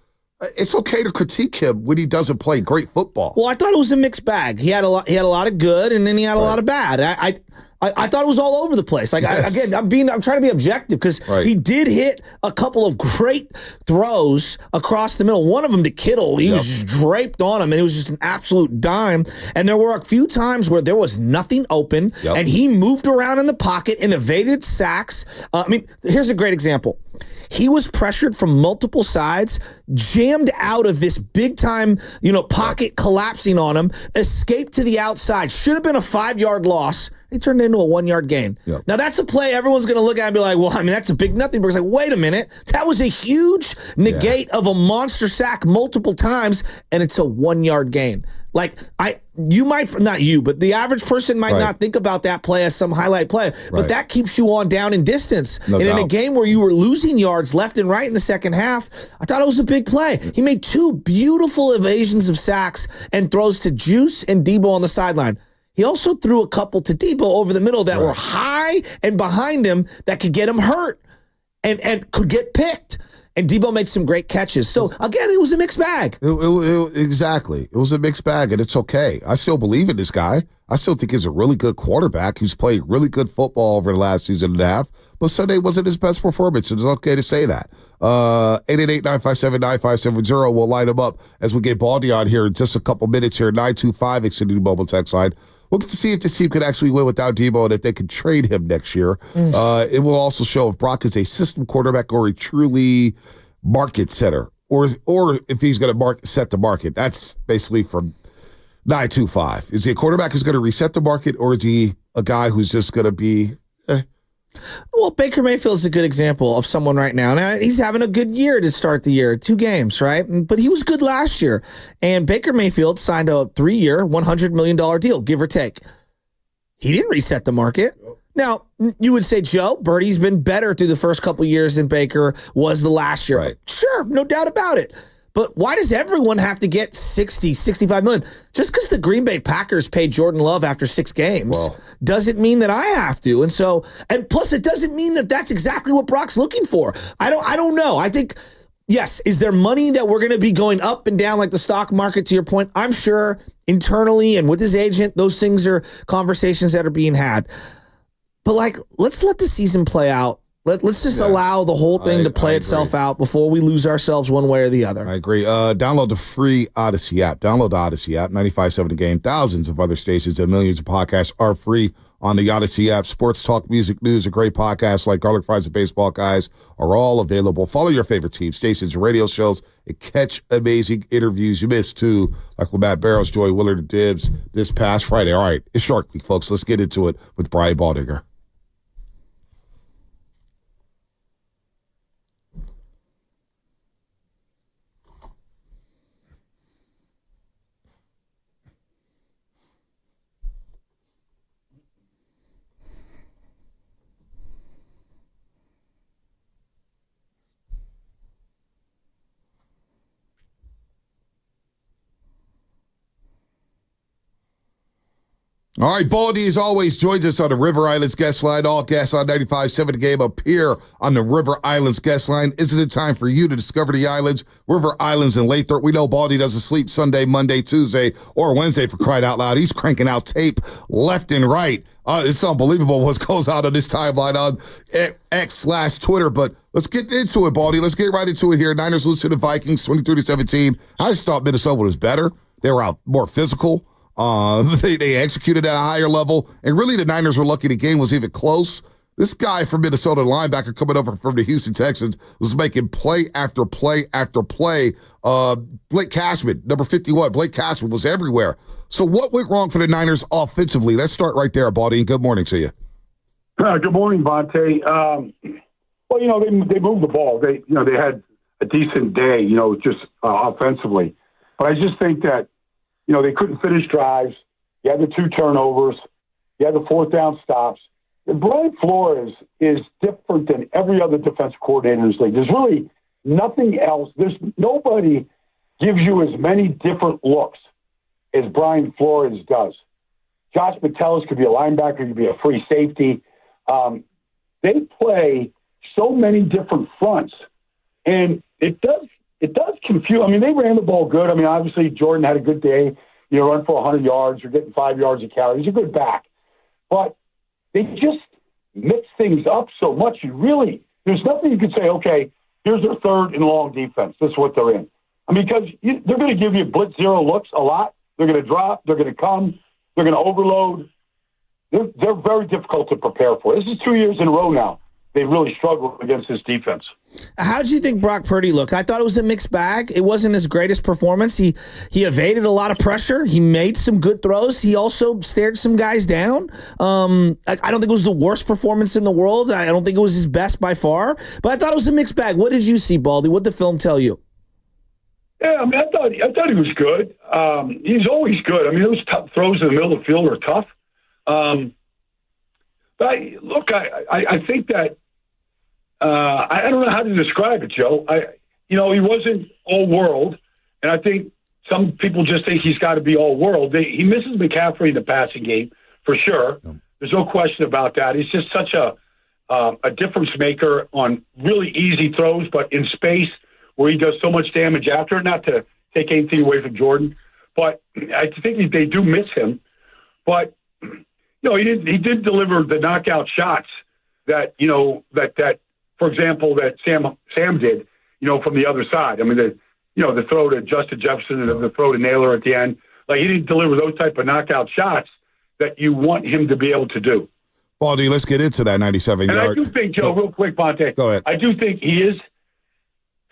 it's okay to critique him when he doesn't play great football. Well, I thought it was a mixed bag. He had a lot of good, and then he had a lot of bad. I thought it was all over the place. Like Yes. I'm trying to be objective because he did hit a couple of great throws across the middle. One of them to Kittle, he was just draped on him, and it was just an absolute dime. And there were a few times where there was nothing open, and he moved around in the pocket and evaded sacks. Here's a great example. He was pressured from multiple sides, jammed out of this big-time, pocket collapsing on him, escaped to the outside. Should have been a 5-yard loss. He turned into a 1-yard gain. Yep. Now, that's a play everyone's going to look at and be like, well, that's a big nothing. But it's like, wait a minute. That was a huge negate of a monster sack multiple times, and it's a 1-yard gain. Like, you might, not you, but the average person might not think about that play as some highlight play, but that keeps you on down in distance. No doubt. In a game where you were losing yards left and right in the second half, I thought it was a big play. He made 2 beautiful evasions of sacks and throws to Juice and Deebo on the sideline. He also threw a couple to Deebo over the middle that were high and behind him that could get him hurt and could get picked. And Deebo made some great catches. So, again, it was a mixed bag. Exactly. It was a mixed bag, and it's okay. I still believe in this guy. I still think he's a really good quarterback who's played really good football over the last season and a half, but Sunday wasn't his best performance. It's okay to say that. 888-957-9570. We'll line him up as we get Baldy on here in just a couple minutes here. 925 extended mobile text line. We'll get to see if this team could actually win without Deebo and if they could trade him next year. It will also show if Brock is a system quarterback or a truly market setter, or if he's going to set the market. That's basically from 925. Is he a quarterback who's going to reset the market, or is he a guy who's just going to be Well, Baker Mayfield's a good example of someone right now. Now, he's having a good year to start the year, 2 games, right? But he was good last year. And Baker Mayfield signed a 3-year, $100 million deal, give or take. He didn't reset the market. Now, you would say, Joe, Birdie's been better through the first couple years than Baker was the last year. Right. Sure, no doubt about it. But why does everyone have to get 60, 65 million? Just because the Green Bay Packers paid Jordan Love after 6 games doesn't mean that I have to. And plus it doesn't mean that that's exactly what Brock's looking for. I don't know. I think, yes, is there money that we're going to be going up and down like the stock market, to your point? I'm sure internally and with his agent, those things are conversations that are being had. But let's let the season play out. Let's just allow the whole thing to play itself out before we lose ourselves one way or the other. I agree. Download the free Odyssey app. Download the Odyssey app. 95.7 The Game. Thousands of other stations and millions of podcasts are free on the Odyssey app. Sports talk, music, news, a great podcast like Garlic Fries and Baseball Guys are all available. Follow your favorite team, stations, and radio shows, and catch amazing interviews you missed too, like with Matt Barrows, Joey Willard, and Dibbs this past Friday. All right, it's Shark Week, folks. Let's get into it with Brian Baldinger. All right, Baldy, as always, joins us on the River Islands guest line. All guests on 95.7 The Game appear on the River Islands guest line. Isn't it time for you to discover the islands, River Islands and Lathrop? We know Baldy doesn't sleep Sunday, Monday, Tuesday, or Wednesday, for crying out loud. He's cranking out tape left and right. It's unbelievable what goes on this timeline on X/Twitter. But let's get into it, Baldy. Let's get right into it here. Niners lose to the Vikings 23-17. I just thought Minnesota was better. They were out more physical. They executed at a higher level, and really the Niners were lucky the game was even close. This guy from Minnesota, linebacker coming over from the Houston Texans, was making play after play after play. Blake Cashman, number 51, Blake Cashman was everywhere. So what went wrong for the Niners offensively? Let's start right there, Baldy, and good morning to you. Good morning, Bonte. Well, they moved the ball. They had a decent day, just offensively. But I just think that, they couldn't finish drives. You had the 2 turnovers. You had the 4th down stops. And Brian Flores is different than every other defensive coordinator in this league. There's really nothing else. There's nobody gives you as many different looks as Brian Flores does. Josh Metellus could be a linebacker. He could be a free safety. They play so many different fronts, and it does confuse. I mean, they ran the ball good. I mean, obviously, Jordan had a good day. Run for 100 yards. You're getting 5 yards a carry. He's a good back. But they just mix things up so much. There's nothing you can say, okay, here's their third and long defense. This is what they're in. I mean, because they're going to give you blitz zero looks a lot. They're going to drop. They're going to come. They're going to overload. They're very difficult to prepare for. This is 2 years in a row now. They really struggled against this defense. How did you think Brock Purdy looked? I thought it was a mixed bag. It wasn't his greatest performance. He evaded a lot of pressure. He made some good throws. He also stared some guys down. I don't think it was the worst performance in the world. I don't think it was his best by far. But I thought it was a mixed bag. What did you see, Baldy? What did the film tell you? Yeah, I mean, I thought he was good. He's always good. I mean, those tough throws in the middle of the field are tough. But I think that I don't know how to describe it, Joe. He wasn't all world, and I think some people just think he's got to be all world. He misses McCaffrey in the passing game for sure. There's no question about that. He's just such a difference maker on really easy throws, but in space where he does so much damage after. Not to take anything away from Jordan, but I think they do miss him. But he did deliver the knockout shots that that for example that Sam did from the other side. I mean the throw to Justin Jefferson and the throw to Naylor at the end. Like he didn't deliver those type of knockout shots that you want him to be able to do. Baldy, let's get into that 97 yard. And I do think, Joe, real quick, Bonte. Go ahead. I do think he is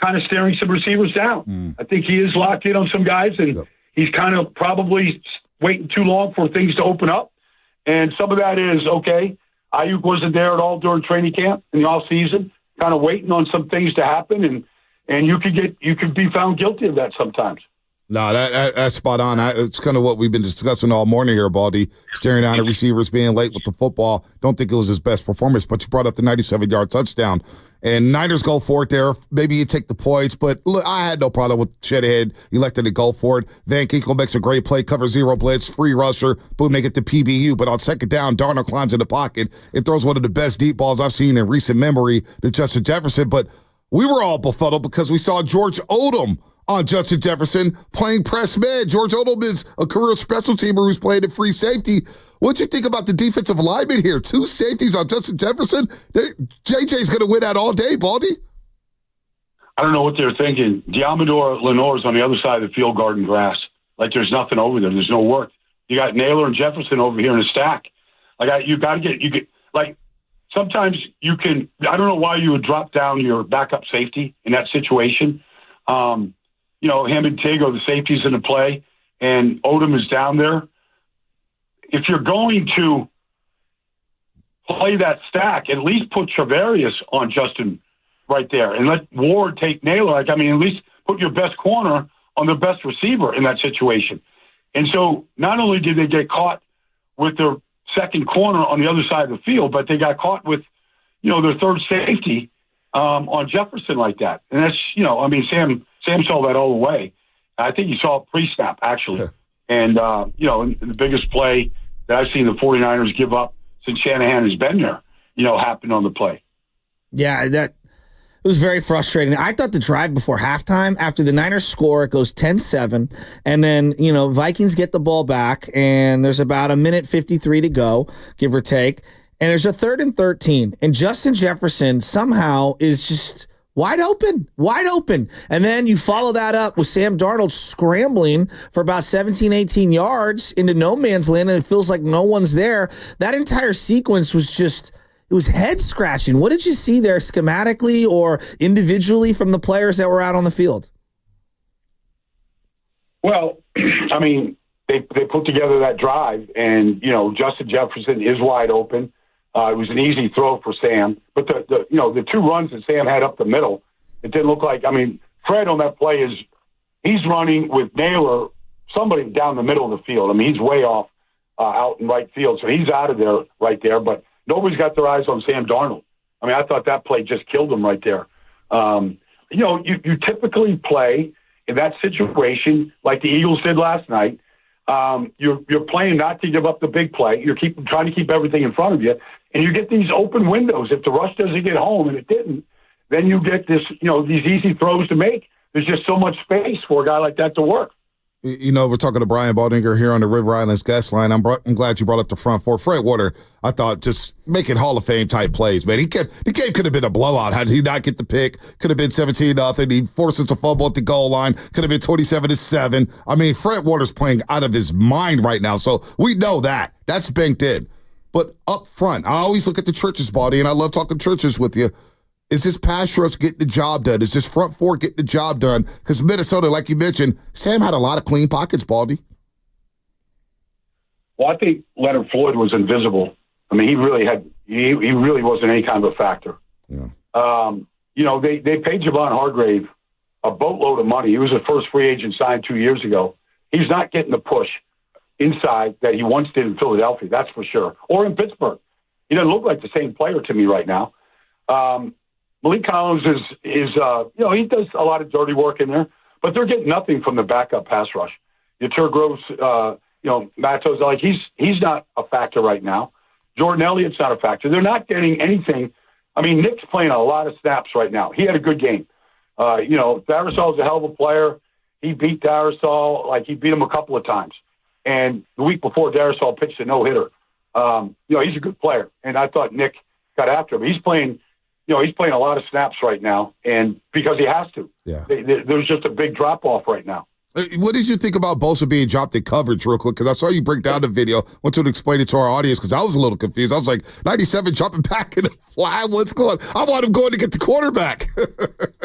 kind of staring some receivers down. I think he is locked in on some guys, and he's kind of probably waiting too long for things to open up. And some of that is, okay, Aiyuk wasn't there at all during training camp in the offseason, kind of waiting on some things to happen, and you could be found guilty of that sometimes. No, that's spot on. It's kind of what we've been discussing all morning here, Baldy. Staring down at receivers, being late with the football. Don't think it was his best performance, but you brought up the 97-yard touchdown. And Niners go for it there. Maybe you take the points, but look, I had no problem with Shanahan elected to go for it. Van Ginkel makes a great play, cover zero blitz, free rusher. Boom, they get the PBU. But on second down, Darnold climbs in the pocket and throws one of the best deep balls I've seen in recent memory to Justin Jefferson. But we were all befuddled because we saw George Odom on Justin Jefferson playing press man. George Odom is a career special teamer who's playing at free safety. What'd you think about the defensive lineman here? Two safeties on Justin Jefferson? JJ's going to win that all day, Baldy. I don't know what they're thinking. Diamador Lenore's on the other side of the field guarding grass. Like there's nothing over there. There's no work. You got Naylor and Jefferson over here in a stack. Sometimes you can, I don't know why you would drop down your backup safety in that situation. Him and Tig are the safeties in the play, and Odom is down there. If you're going to play that stack, at least put Travarius on Justin right there and let Ward take Naylor. At least put your best corner on the best receiver in that situation. And so not only did they get caught with their second corner on the other side of the field, but they got caught with, their third safety on Jefferson like that. And that's, Sam saw that all the way. I think he saw it pre-snap, actually. And, the biggest play that I've seen the 49ers give up since Shanahan has been there, happened on the play. Yeah, it was very frustrating. I thought the drive before halftime, after the Niners score, it goes 10-7, and then, Vikings get the ball back, and there's about a minute 53 to go, give or take, and there's a 3rd and 13, and Justin Jefferson somehow is just wide open. And then you follow that up with Sam Darnold scrambling for about 17, 18 yards into no man's land, and it feels like no one's there. That entire sequence was it was head-scratching. What did you see there schematically or individually from the players that were out on the field? Well, they put together that drive, and, Justin Jefferson is wide open. It was an easy throw for Sam, but the two runs that Sam had up the middle, it didn't look like. Fred on that play he's running with Naylor, somebody down the middle of the field. He's way off out in right field, so he's out of there right there. But nobody's got their eyes on Sam Darnold. I thought that play just killed him right there. You typically play in that situation like the Eagles did last night. You're playing not to give up the big play. You're trying to keep everything in front of you. And you get these open windows. If the rush doesn't get home, and it didn't, then you get these easy throws to make. There's just so much space for a guy like that to work. You know, we're talking to Brian Baldinger here on the River Islands guest line. I'm glad you brought up the front four. Fred Warner, I thought, just making Hall of Fame type plays, man. The game could have been a blowout had he not get the pick. Could have been 17-0. He forces a fumble at the goal line. Could have been 27-7. I mean, Fred Warner's playing out of his mind right now, so we know that. That's banked in. But up front, I always look at the Churches, Baldy, and I love talking Churches with you. Is this pass rush getting the job done? Is this front four getting the job done? Because Minnesota, like you mentioned, Sam had a lot of clean pockets, Baldy. Well, I think Leonard Floyd was invisible. I mean, he really wasn't any kind of a factor. Yeah. You know, they paid Javon Hargrave a boatload of money. He was the first free agent signed 2 years ago. He's not getting the push inside that he once did in Philadelphia, that's for sure. Or in Pittsburgh. He doesn't look like the same player to me right now. Malik Collins is you know, he does a lot of dirty work in there, but they're getting nothing from the backup pass rush. Yatur Groves, you know, Matos, like he's not a factor right now. Jordan Elliott's not a factor. They're not getting anything. I mean, Nick's playing a lot of snaps right now. He had a good game. You know, Darisol's a hell of a player. He beat Darisol, like he beat him a couple of times. And the week before, Darisol pitched a no-hitter. You know, he's a good player, and I thought Nick got after him. He's playing a lot of snaps right now, and because he has to. Yeah. There's just a big drop-off right now. What did you think about Bosa being dropped in coverage real quick? Because I saw you break down the video. Went to explain it to our audience because I was a little confused. I was like, 97 jumping back in the fly. What's going on? I want him going to get the quarterback.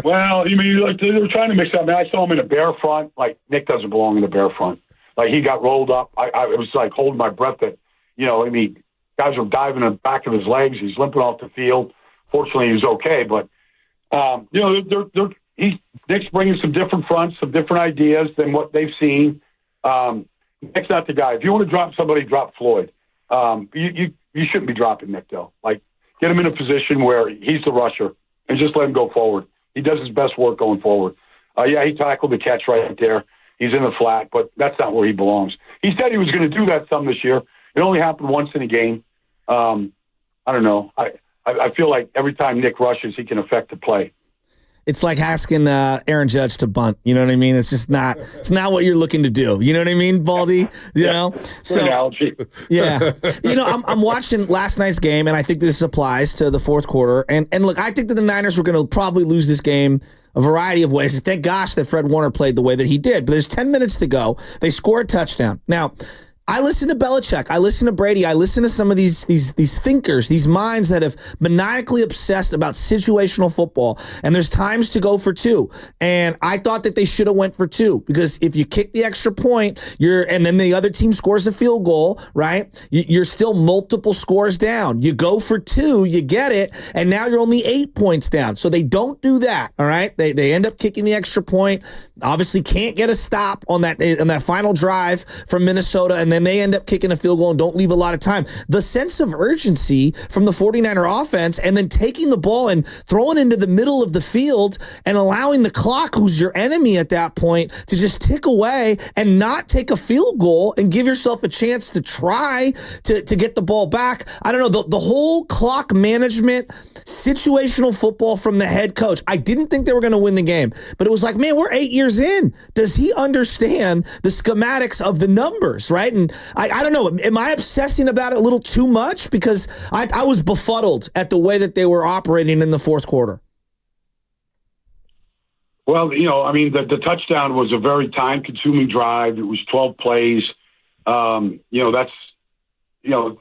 Well, you mean, like, they were trying to mix up. I mean, I saw him in a bear front. Like, Nick doesn't belong in a bear front. Like, he got rolled up. I was like holding my breath that, you know, I mean, guys were diving in the back of his legs. He's limping off the field. Fortunately, he was okay. But, you know, Nick's bringing some different fronts, some different ideas than what they've seen. Nick's not the guy. If you want to drop somebody, drop Floyd. You shouldn't be dropping Nick, though. Like, get him in a position where he's the rusher and just let him go forward. He does his best work going forward. Yeah, he tackled the catch right there. He's in the flat, but that's not where he belongs. He said he was going to do that some this year. It only happened once in a game. I don't know. I feel like every time Nick rushes, he can affect the play. It's like asking Aaron Judge to bunt. You know what I mean? It's just not. It's not what you're looking to do. You know what I mean, Baldy? You know. So analogy. Yeah. You know, I'm watching last night's game, and I think this applies to the fourth quarter. And look, I think that the Niners were going to probably lose this game a variety of ways. And thank gosh that Fred Warner played the way that he did. But there's 10 minutes to go. They score a touchdown. Now, I listen to Belichick. I listen to Brady. I listen to some of these thinkers, these minds that have maniacally obsessed about situational football. And there's times to go for two. And I thought that they should have went for two, because if you kick the extra point, and then the other team scores a field goal, right? You're still multiple scores down. You go for two, you get it, and now you're only 8 points down. So they don't do that. All right, they end up kicking the extra point. Obviously, can't get a stop on that final drive from Minnesota, and then they end up kicking a field goal and don't leave a lot of time. The sense of urgency from the 49er offense, and then taking the ball and throwing it into the middle of the field and allowing the clock, who's your enemy at that point, to just tick away and not take a field goal and give yourself a chance to try to get the ball back. I don't know, the whole clock management, situational football from the head coach. I didn't think they were going to win the game, but it was like, man, we're 8 years in. Does he understand the schematics of the numbers, right? And I don't know. Am I obsessing about it a little too much? Because I was befuddled at the way that they were operating in the fourth quarter. Well, you know, I mean, the touchdown was a very time-consuming drive. It was 12 plays. You know, that's, you know,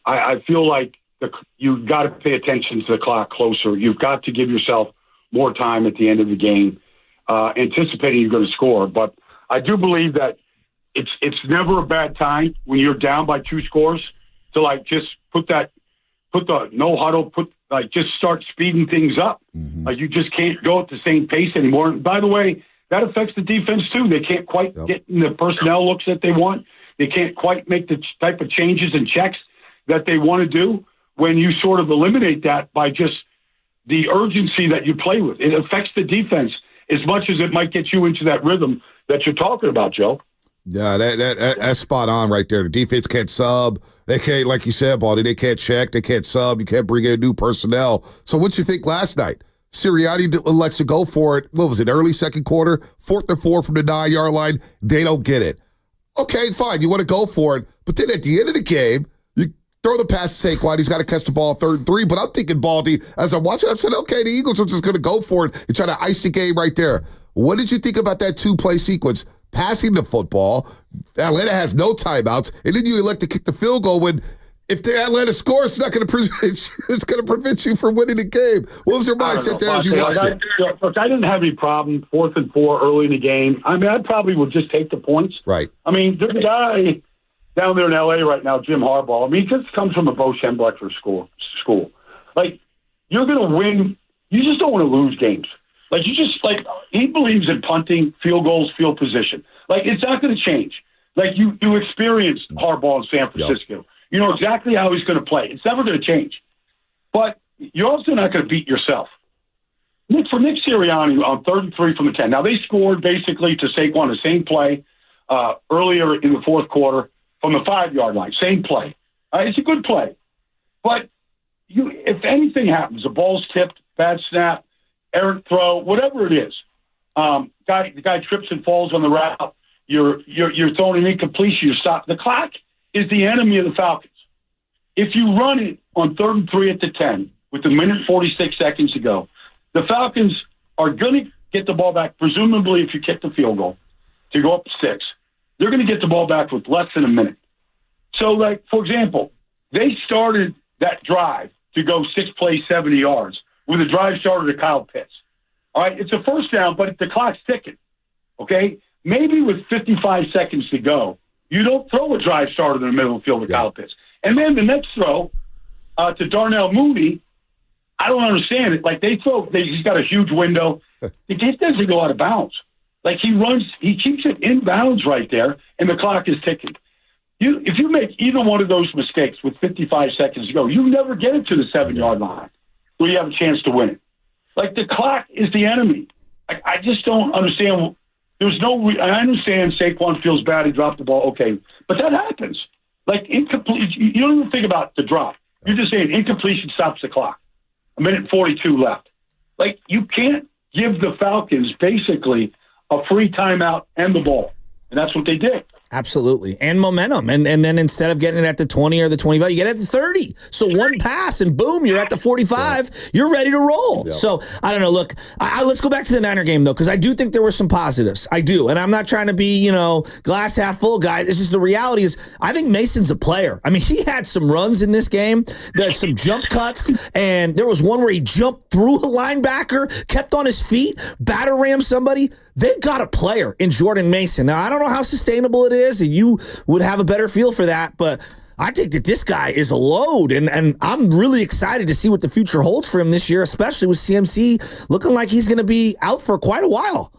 I feel like you've got to pay attention to the clock closer. You've got to give yourself more time at the end of the game, anticipating you're going to score. But I do believe that it's never a bad time when you're down by 2 scores to, like, just put the no huddle, just start speeding things up. Mm-hmm. Like, you just can't go at the same pace anymore. And by the way, that affects the defense too. They can't quite get in the personnel looks that they want. They can't quite make the type of changes and checks that they want to do when you sort of eliminate that by just the urgency that you play with. It affects the defense as much as it might get you into that rhythm that you're talking about, Joe. Yeah, that's spot on right there. The defense can't sub. They can't, like you said, Baldy, they can't check. They can't sub. You can't bring in new personnel. So what you think last night? Sirianni lets you go for it. What was it, early second quarter? 4th and 4 from the 9-yard line. They don't get it. Okay, fine. You want to go for it. But then at the end of the game, you throw the pass to Saquon. He's got to catch the ball 3rd and 3. But I'm thinking, Baldy, as I'm watching, I said, okay, the Eagles are just going to go for it and try to ice the game right there. What did you think about that 2-play sequence? Passing the football. Atlanta has no timeouts. And then you elect to kick the field goal when if the Atlanta scores, it's going to prevent you from winning the game. What was your mindset there as you watched it? Look, I didn't have any problem 4th and 4 early in the game. I mean, I probably would just take the points. Right. I mean, there's a guy down there in L.A. right now, Jim Harbaugh. I mean, he just comes from a Bo Schembechler school. Like, you're going to win. You just don't want to lose games. Like, he believes in punting, field goals, field position. Like, it's not going to change. Like, you experienced Harbaugh in San Francisco. Yep. You know exactly how he's going to play. It's never going to change. But you're also not going to beat yourself. For Nick Sirianni on 3rd and 3 from the 10. Now, they scored basically to Saquon the same play earlier in the 4th quarter from the 5-yard line. Same play. It's a good play. But if anything happens, the ball's tipped, bad snap, errant throw, whatever it is, the guy trips and falls on the route, you're throwing an incompletion, you stop. The clock is the enemy of the Falcons. If you run it on 3rd and 3 at the 10 with a minute 46 seconds to go, the Falcons are going to get the ball back, presumably if you kick the field goal, to go up 6. They're going to get the ball back with less than a minute. So, like, for example, they started that drive to go 6 plays, 70 yards, with a drive starter to Kyle Pitts. All right, it's a first down, but the clock's ticking, okay? Maybe with 55 seconds to go, you don't throw a drive starter in the middle of the field to Kyle Pitts. And then the next throw to Darnell Mooney, I don't understand it. Like, he's got a huge window. It just doesn't go out of bounds. Like, he keeps it in bounds right there, and the clock is ticking. If you make either one of those mistakes with 55 seconds to go, you never get it to the 7-yard line where you have a chance to win it. Like, the clock is the enemy. I just don't understand. I understand Saquon feels bad. He dropped the ball. Okay. But that happens. Like, incomplete. You don't even think about the drop. You're just saying incompletion stops the clock. A minute 42 left. Like, you can't give the Falcons basically a free timeout and the ball. And that's what they did. Absolutely. And momentum. And then instead of getting it at the 20 or the 25, you get it at the 30. So one pass and boom, you're at the 45. Yeah. You're ready to roll. Yeah. So I don't know. Look, let's go back to the Niner game, though, because I do think there were some positives. I do. And I'm not trying to be, glass half full guy. It's just the reality is I think Mason's a player. I mean, he had some runs in this game. There's some jump cuts. And there was one where he jumped through a linebacker, kept on his feet, batter rammed somebody. They've got a player in Jordan Mason. Now, I don't know how sustainable it is, and you would have a better feel for that, but I think that this guy is a load, and I'm really excited to see what the future holds for him this year, especially with CMC looking like he's going to be out for quite a while.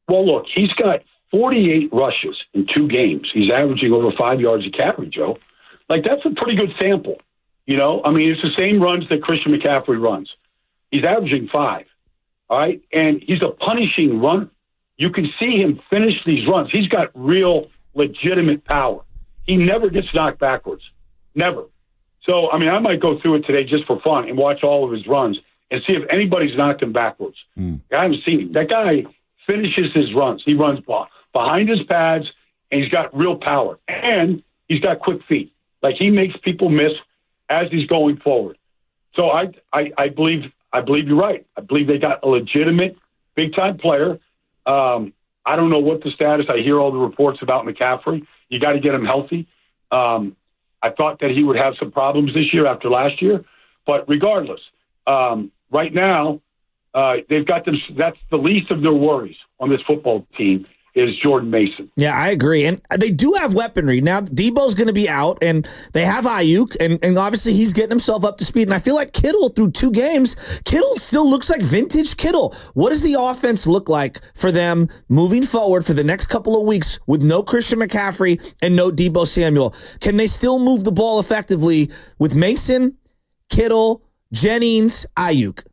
Well, look, he's got 48 rushes in 2 games. He's averaging over 5 yards a carry, Joe. Like, that's a pretty good sample. I mean, it's the same runs that Christian McCaffrey runs. He's averaging 5. All right, and he's a punishing runner. You can see him finish these runs. He's got real, legitimate power. He never gets knocked backwards. Never. So, I mean, I might go through it today just for fun and watch all of his runs and see if anybody's knocked him backwards. I haven't seen him. That guy finishes his runs. He runs behind his pads, and he's got real power. And he's got quick feet. Like, he makes people miss as he's going forward. So I believe you're right. I believe they got a legitimate, big-time player. I don't know what the status. I hear all the reports about McCaffrey. You got to get him healthy. I thought that he would have some problems this year after last year. But regardless, right now, they've got them. That's the least of their worries on this football team is Jordan Mason. Yeah, I agree. And they do have weaponry. Now, Deebo's going to be out, and they have Aiyuk, and obviously he's getting himself up to speed. And I feel like Kittle, through 2 games, Kittle still looks like vintage Kittle. What does the offense look like for them moving forward for the next couple of weeks with no Christian McCaffrey and no Deebo Samuel? Can they still move the ball effectively with Mason, Kittle, Jennings, Aiyuk?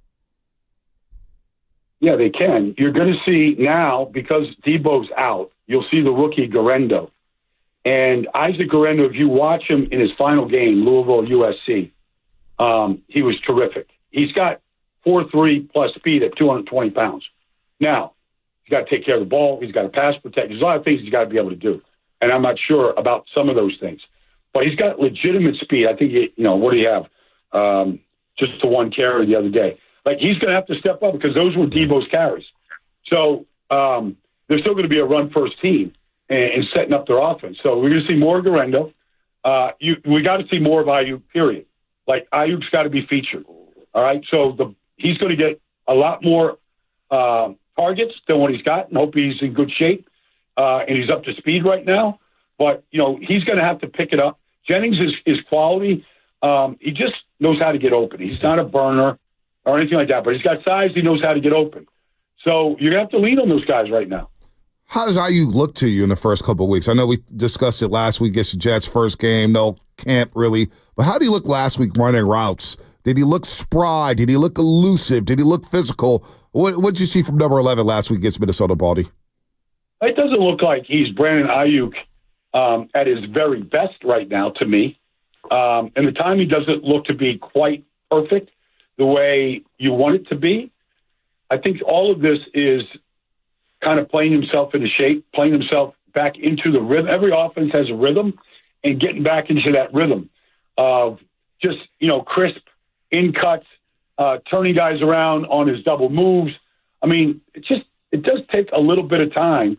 Yeah, they can. You're going to see now, because Deebo's out, you'll see the rookie Garendo. And Isaac Garendo, if you watch him in his final game, Louisville USC, he was terrific. He's got 4.3 plus speed at 220 pounds. Now, he's got to take care of the ball. He's got to pass protect. There's a lot of things he's got to be able to do. And I'm not sure about some of those things. But he's got legitimate speed. I think, what do you have? Just the one carry the other day. Like, he's going to have to step up because those were Deebo's carries. So they're still going to be a run-first team and setting up their offense. So we're going to see more of Garendo. We got to see more of Aiyuk, period. Like, Aiyuk's got to be featured. All right? So he's going to get a lot more targets than what he's got, and hope he's in good shape. And he's up to speed right now. But, he's going to have to pick it up. Jennings is quality. He just knows how to get open. He's not a burner or anything like that, but he's got size. He knows how to get open. So you're going to have to lean on those guys right now. How does Aiyuk look to you in the first couple of weeks? I know we discussed it last week. It's the Jets' first game, no camp really. But how did he look last week running routes? Did he look spry? Did he look elusive? Did he look physical? What did you see from number 11 last week against Minnesota, Baldy? It doesn't look like he's Brandon Aiyuk at his very best right now to me. And the timing doesn't look to be quite perfect the way you want it to be. I think all of this is kind of playing himself into shape, playing himself back into the rhythm. Every offense has a rhythm, and getting back into that rhythm of just, crisp in cuts, turning guys around on his double moves. I mean, it does take a little bit of time.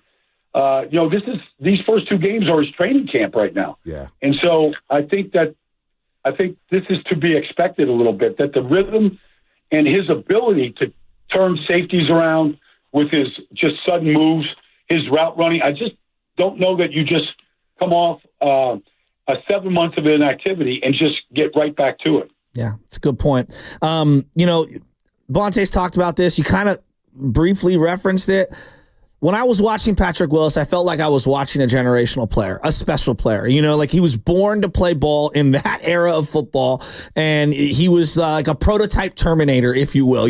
These first two games are his training camp right now. Yeah. And so I think this is to be expected a little bit, that the rhythm and his ability to turn safeties around with his just sudden moves, his route running. I just don't know that you just come off a 7 months of inactivity and just get right back to it. Yeah, it's a good point. Bonte's talked about this. You kind of briefly referenced it. When I was watching Patrick Willis, I felt like I was watching a generational player, a special player. Like he was born to play ball in that era of football, and he was like a prototype Terminator, if you will,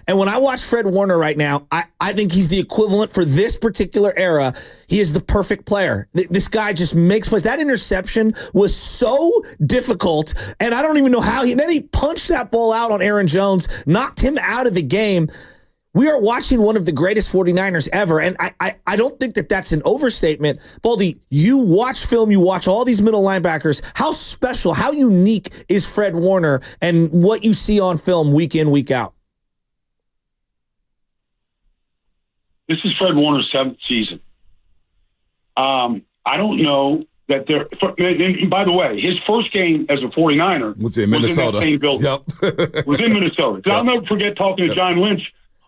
And when I watch Fred Warner right now, I think he's the equivalent for this particular era. He is the perfect player. This guy just makes plays. That interception was so difficult, and I don't even know how. Then he punched that ball out on Aaron Jones, knocked him out of the game. We are watching one of the greatest 49ers ever, and I don't think that that's an overstatement. Baldy, you watch film, you watch all these middle linebackers. How special, how unique is Fred Warner and what you see on film week in, week out? This is Fred Warner's 7th season. I don't know that there. And by the way, his first game as a 49er was in Minnesota. Was in that same building. Yep. Was in Minnesota. Yep. I'll never forget talking to John Lynch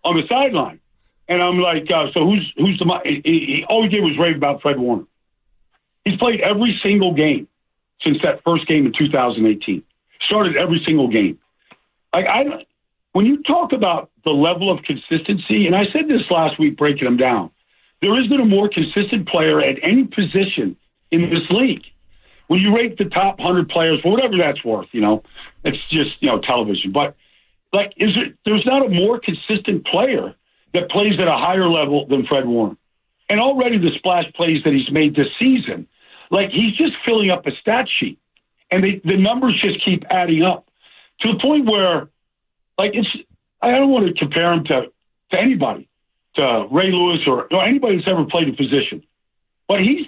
on the sideline. And I'm like, so who's the... all he did was rave about Fred Warner. He's played every single game since that first game in 2018. Started every single game. When you talk about the level of consistency, and I said this last week breaking them down, there isn't a more consistent player at any position in this league. When you rate the top 100 players, for whatever that's worth, it's just, television. But there's not a more consistent player that plays at a higher level than Fred Warner. And already the splash plays that he's made this season, he's just filling up a stat sheet. And the numbers just keep adding up to the point where, I don't want to compare him to anybody, to Ray Lewis or anybody that's ever played a position. But he's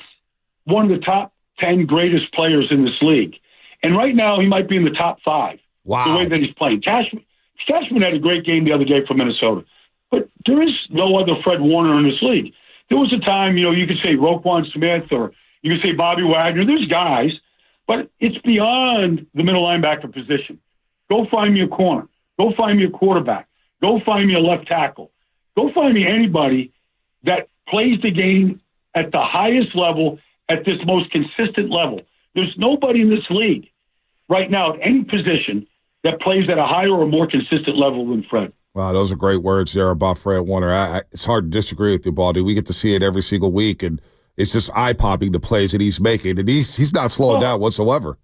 one of the top 10 greatest players in this league. And right now he might be in the top 5. Wow. The way that he's playing. Cashman had a great game the other day for Minnesota. But there is no other Fred Warner in this league. There was a time, you could say Roquan Smith or you could say Bobby Wagner. There's guys, but it's beyond the middle linebacker position. Go find me a corner. Go find me a quarterback. Go find me a left tackle. Go find me anybody that plays the game at the highest level, at this most consistent level. There's nobody in this league right now at any position that plays at a higher or more consistent level than Fred. Wow, those are great words there about Fred Warner. It's hard to disagree with you, Baldy. We get to see it every single week, and it's just eye-popping the plays that he's making, and he's not slowing down whatsoever.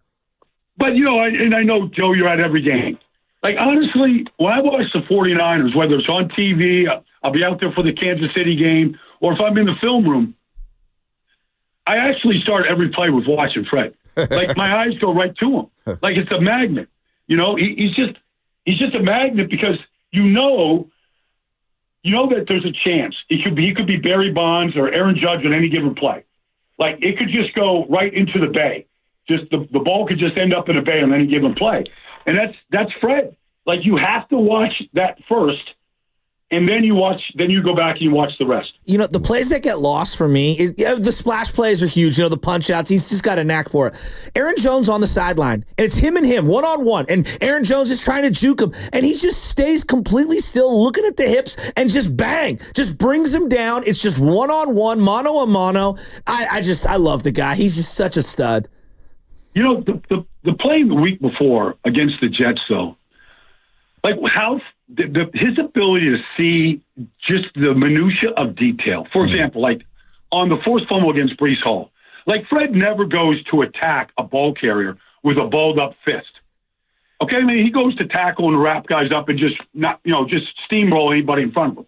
But, I know, Joe, you're at every game. Honestly, when I watch the 49ers, whether it's on TV, I'll be out there for the Kansas City game, or if I'm in the film room, I actually start every play with watching Fred. My eyes go right to him. It's a magnet. He's just a magnet because you know that there's a chance. He could be Barry Bonds or Aaron Judge on any given play. Like, it could just go right into the bay. Just the ball could just end up in a bay on any given play. And that's Fred. Like, you have to watch that first, and then you go back and you watch the rest. You know, the plays that get lost for me, the splash plays are huge. You know, the punch outs, he's just got a knack for it. Aaron Jones on the sideline, and it's him and him, one-on-one, and Aaron Jones is trying to juke him, and he just stays completely still, looking at the hips, and just bang, just brings him down. It's just one-on-one, mano-a-mano. I love the guy. He's just such a stud. You know, the play the week before against the Jets, though, like how his ability to see just the minutia of detail. For example, like on the forced fumble against Breece Hall, like Fred never goes to attack a ball carrier with a balled up fist. Okay, I mean, he goes to tackle and wrap guys up and just just steamroll anybody in front of him.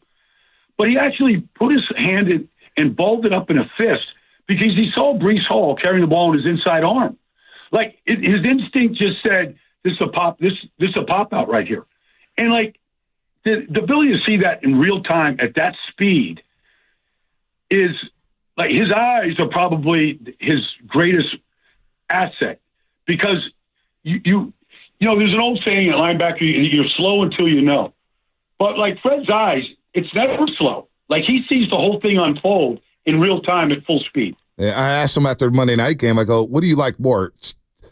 But he actually put his hand in and balled it up in a fist because he saw Breece Hall carrying the ball in his inside arm. Like his instinct just said, "This is a pop. This is a pop out right here," and like the ability to see that in real time at that speed is like his eyes are probably his greatest asset because you know there's an old saying at linebacker, you're slow until you know, but like Fred's eyes, it's never slow. Like he sees the whole thing unfold in real time at full speed. Yeah, I asked him after the Monday night game, I go, what do you like more?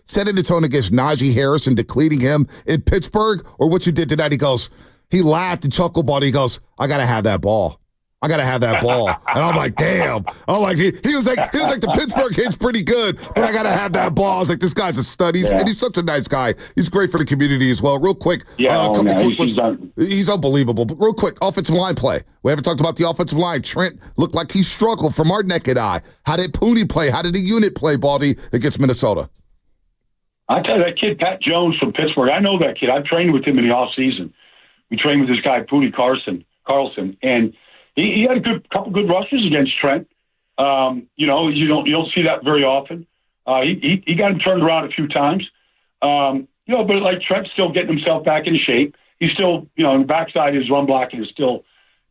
Setting the tone against Najee Harris and depleting him in Pittsburgh, or what you did tonight? He goes, he laughed and chuckled, but he goes, I got to have that ball. I got to have that ball. And I'm like, damn. I'm like, he was like the Pittsburgh hit's pretty good, but I got to have that ball. I was like, this guy's a stud. And he's such a nice guy. He's great for the community as well. Real quick. He's unbelievable. But real quick, offensive line play. We haven't talked about the offensive line. Trent looked like he struggled from our naked eye. How did Purdy play? How did the unit play, Baldy, against Minnesota? I tell you, that kid, Pat Jones from Pittsburgh, I know that kid. I've trained with him in the offseason. We trained with this guy, Purdy Carlson, and he had a couple good rushes against Trent. You don't see that very often. He got him turned around a few times. But like Trent's still getting himself back into shape. He's still, in the backside, his run blocking is still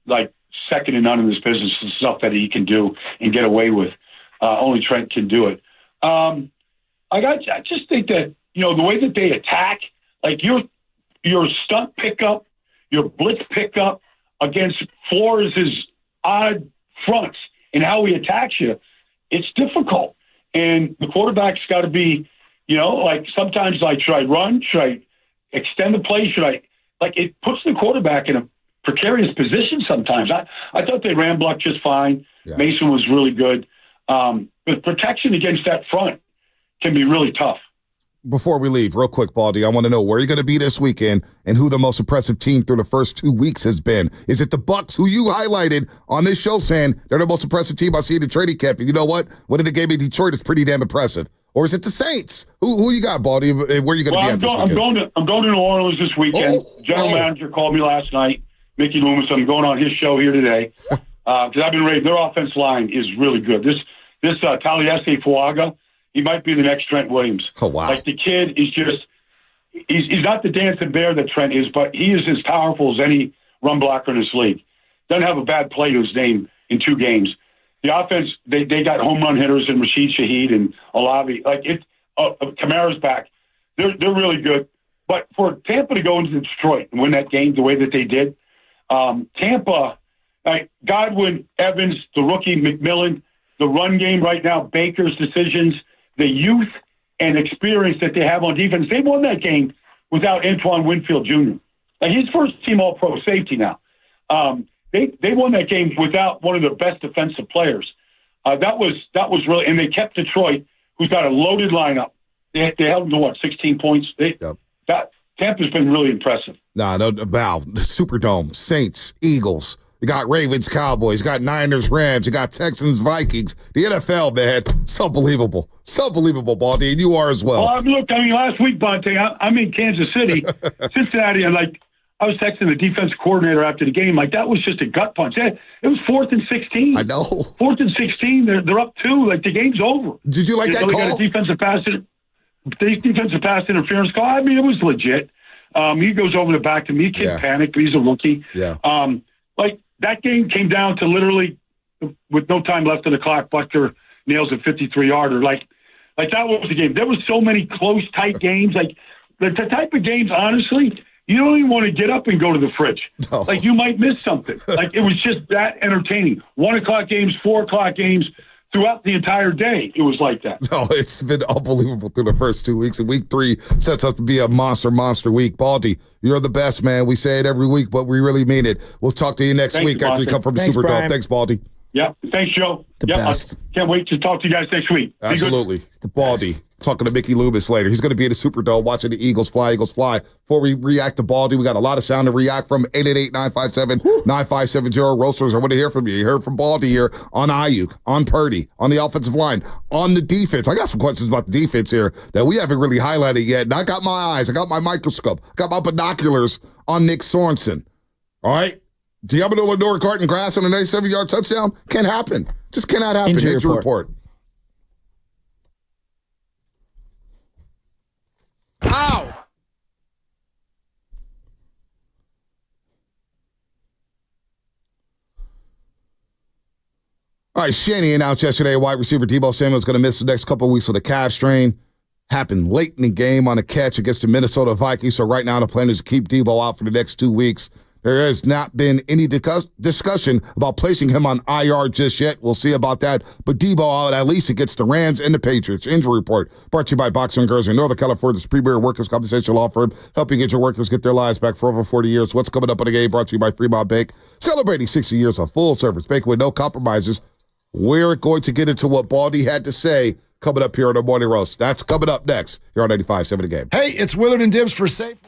like second to none in this business. The stuff that he can do and get away with. Only Trent can do it. I just think that, the way that they attack, like your stunt pickup, your blitz pickup against Flores' odd fronts and how he attacks you, it's difficult. And the quarterback's got to be, like sometimes like, should I run? Should I extend the play? It puts the quarterback in a precarious position sometimes. I thought they ran block just fine. Yeah. Mason was really good. But protection against that front can be really tough. Before we leave, real quick, Baldy, I want to know where you're going to be this weekend and who the most impressive team through the first 2 weeks has been. Is it the Bucs, who you highlighted on this show saying they're the most impressive team I see in the training camp? And you know what? Winning the game in Detroit is pretty damn impressive. Or is it the Saints? Who you got, Baldy? Where are you going to be at this weekend? I'm going to New Orleans this weekend. General manager called me last night, Mickey Loomis. I'm going on his show here today because I've been raised. Their offense line is really good. This Taliesin Fuaga, he might be the next Trent Williams. Oh, wow. Like the kid is just – he's not the dancing bear that Trent is, but he is as powerful as any run blocker in this league. Doesn't have a bad play to his name in 2 games. The offense, they got home run hitters in Rashid Shaheed and Olavi. Like Kamara's back. They're really good. But for Tampa to go into Detroit and win that game the way that they did, Tampa, like Godwin, Evans, the rookie McMillan, the run game right now, Baker's decisions, the youth and experience that they have on defense. They won that game without Antoine Winfield Jr. Like he's first team All-Pro safety now. They won that game without one of their best defensive players. That was really, and they kept Detroit, who's got a loaded lineup. They held them to 16 points. Tampa's been really impressive. No, Superdome, Saints, Eagles. You got Ravens, Cowboys. You got Niners, Rams. You got Texans, Vikings. The NFL, man, it's unbelievable. It's unbelievable, Baldy, and you are as well. Well, look, last week, Bonte, I'm in Kansas City, Cincinnati, and I was texting the defense coordinator after the game. Like, that was just a gut punch. It was 4th and 16. I know. 4th and 16. They're up 2. Like, the game's over. Did you like that call? They got a defensive pass interference call. I mean, it was legit. He goes over the back to me. Kid panicked, but he's a rookie. Yeah. Like, that game came down to literally, with no time left on the clock, Butker nails a 53-yarder. Like that was the game. There were so many close, tight games. Like, the type of games, honestly, you don't even want to get up and go to the fridge. No. Like, you might miss something. Like, it was just that entertaining. 1 o'clock games, 4 o'clock games, throughout the entire day, it was like that. No, it's been unbelievable through the first 2 weeks, and week 3 sets up to be a monster week. Baldy, you're the best, man. We say it every week, but we really mean it. We'll talk to you next week after you come from the Superdome. Thanks, Baldy. Yeah, thanks, Joe. The best. Can't wait to talk to you guys next week. Absolutely. It's the Baldy. Talking to Mickey Loomis later. He's going to be in the Superdome watching the Eagles fly. Before we react to Baldy, we got a lot of sound to react from. 888-957-9570. Roasters, I want to hear from you. You heard from Baldy here on Aiyuk, on Purdy, on the offensive line, on the defense. I got some questions about the defense here that we haven't really highlighted yet. And I got my eyes, I got my microscope, I got my binoculars on Nick Sorensen. All right? Diablo Lenore carting grass on an 87-yard touchdown? Can't happen. Just cannot happen. Injury report. Ow! All right, Shanny announced yesterday wide receiver Deebo Samuel is going to miss the next couple of weeks with a calf strain. Happened late in the game on a catch against the Minnesota Vikings. So right now the plan is to keep Deebo out for the next 2 weeks. There has not been any discussion about placing him on IR just yet. We'll see about that. But Deebo out at least against the Rams and the Patriots. Injury report brought to you by Boxer & Girls in Northern California's premier workers' compensation law firm, helping get your workers get their lives back for over 40 years. What's coming up on the game brought to you by Fremont Bake, celebrating 60 years of full-service baking with no compromises. We're going to get into what Baldy had to say coming up here on the Morning Roast. That's coming up next here on 95.7 The Game. Hey, it's Willard and Dibs for Safeway.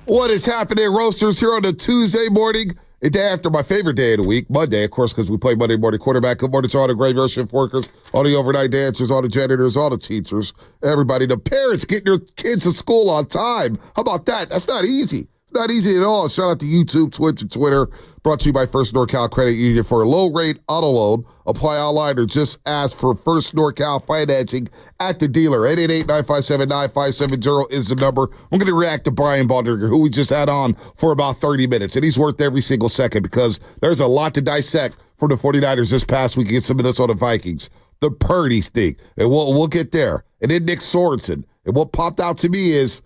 What is happening, Roasters, here on a Tuesday morning, a day after my favorite day of the week, Monday, of course, because we play Monday morning quarterback. Good morning to all the graveyard shift workers, all the overnight dancers, all the janitors, all the teachers, everybody, the parents getting your kids to school on time. How about that? That's not easy. It's not easy at all. Shout out to YouTube, Twitch, and Twitter. Brought to you by First NorCal Credit Union for a low-rate auto loan. Apply online or just ask for First NorCal financing at the dealer. 888-957-9570 is the number. I'm going to react to Brian Baldinger, who we just had on for about 30 minutes, and he's worth every single second because there's a lot to dissect from the 49ers this past week against the Minnesota Vikings. The Purdy thing, and we'll get there. And then Nick Sorensen. And what popped out to me is,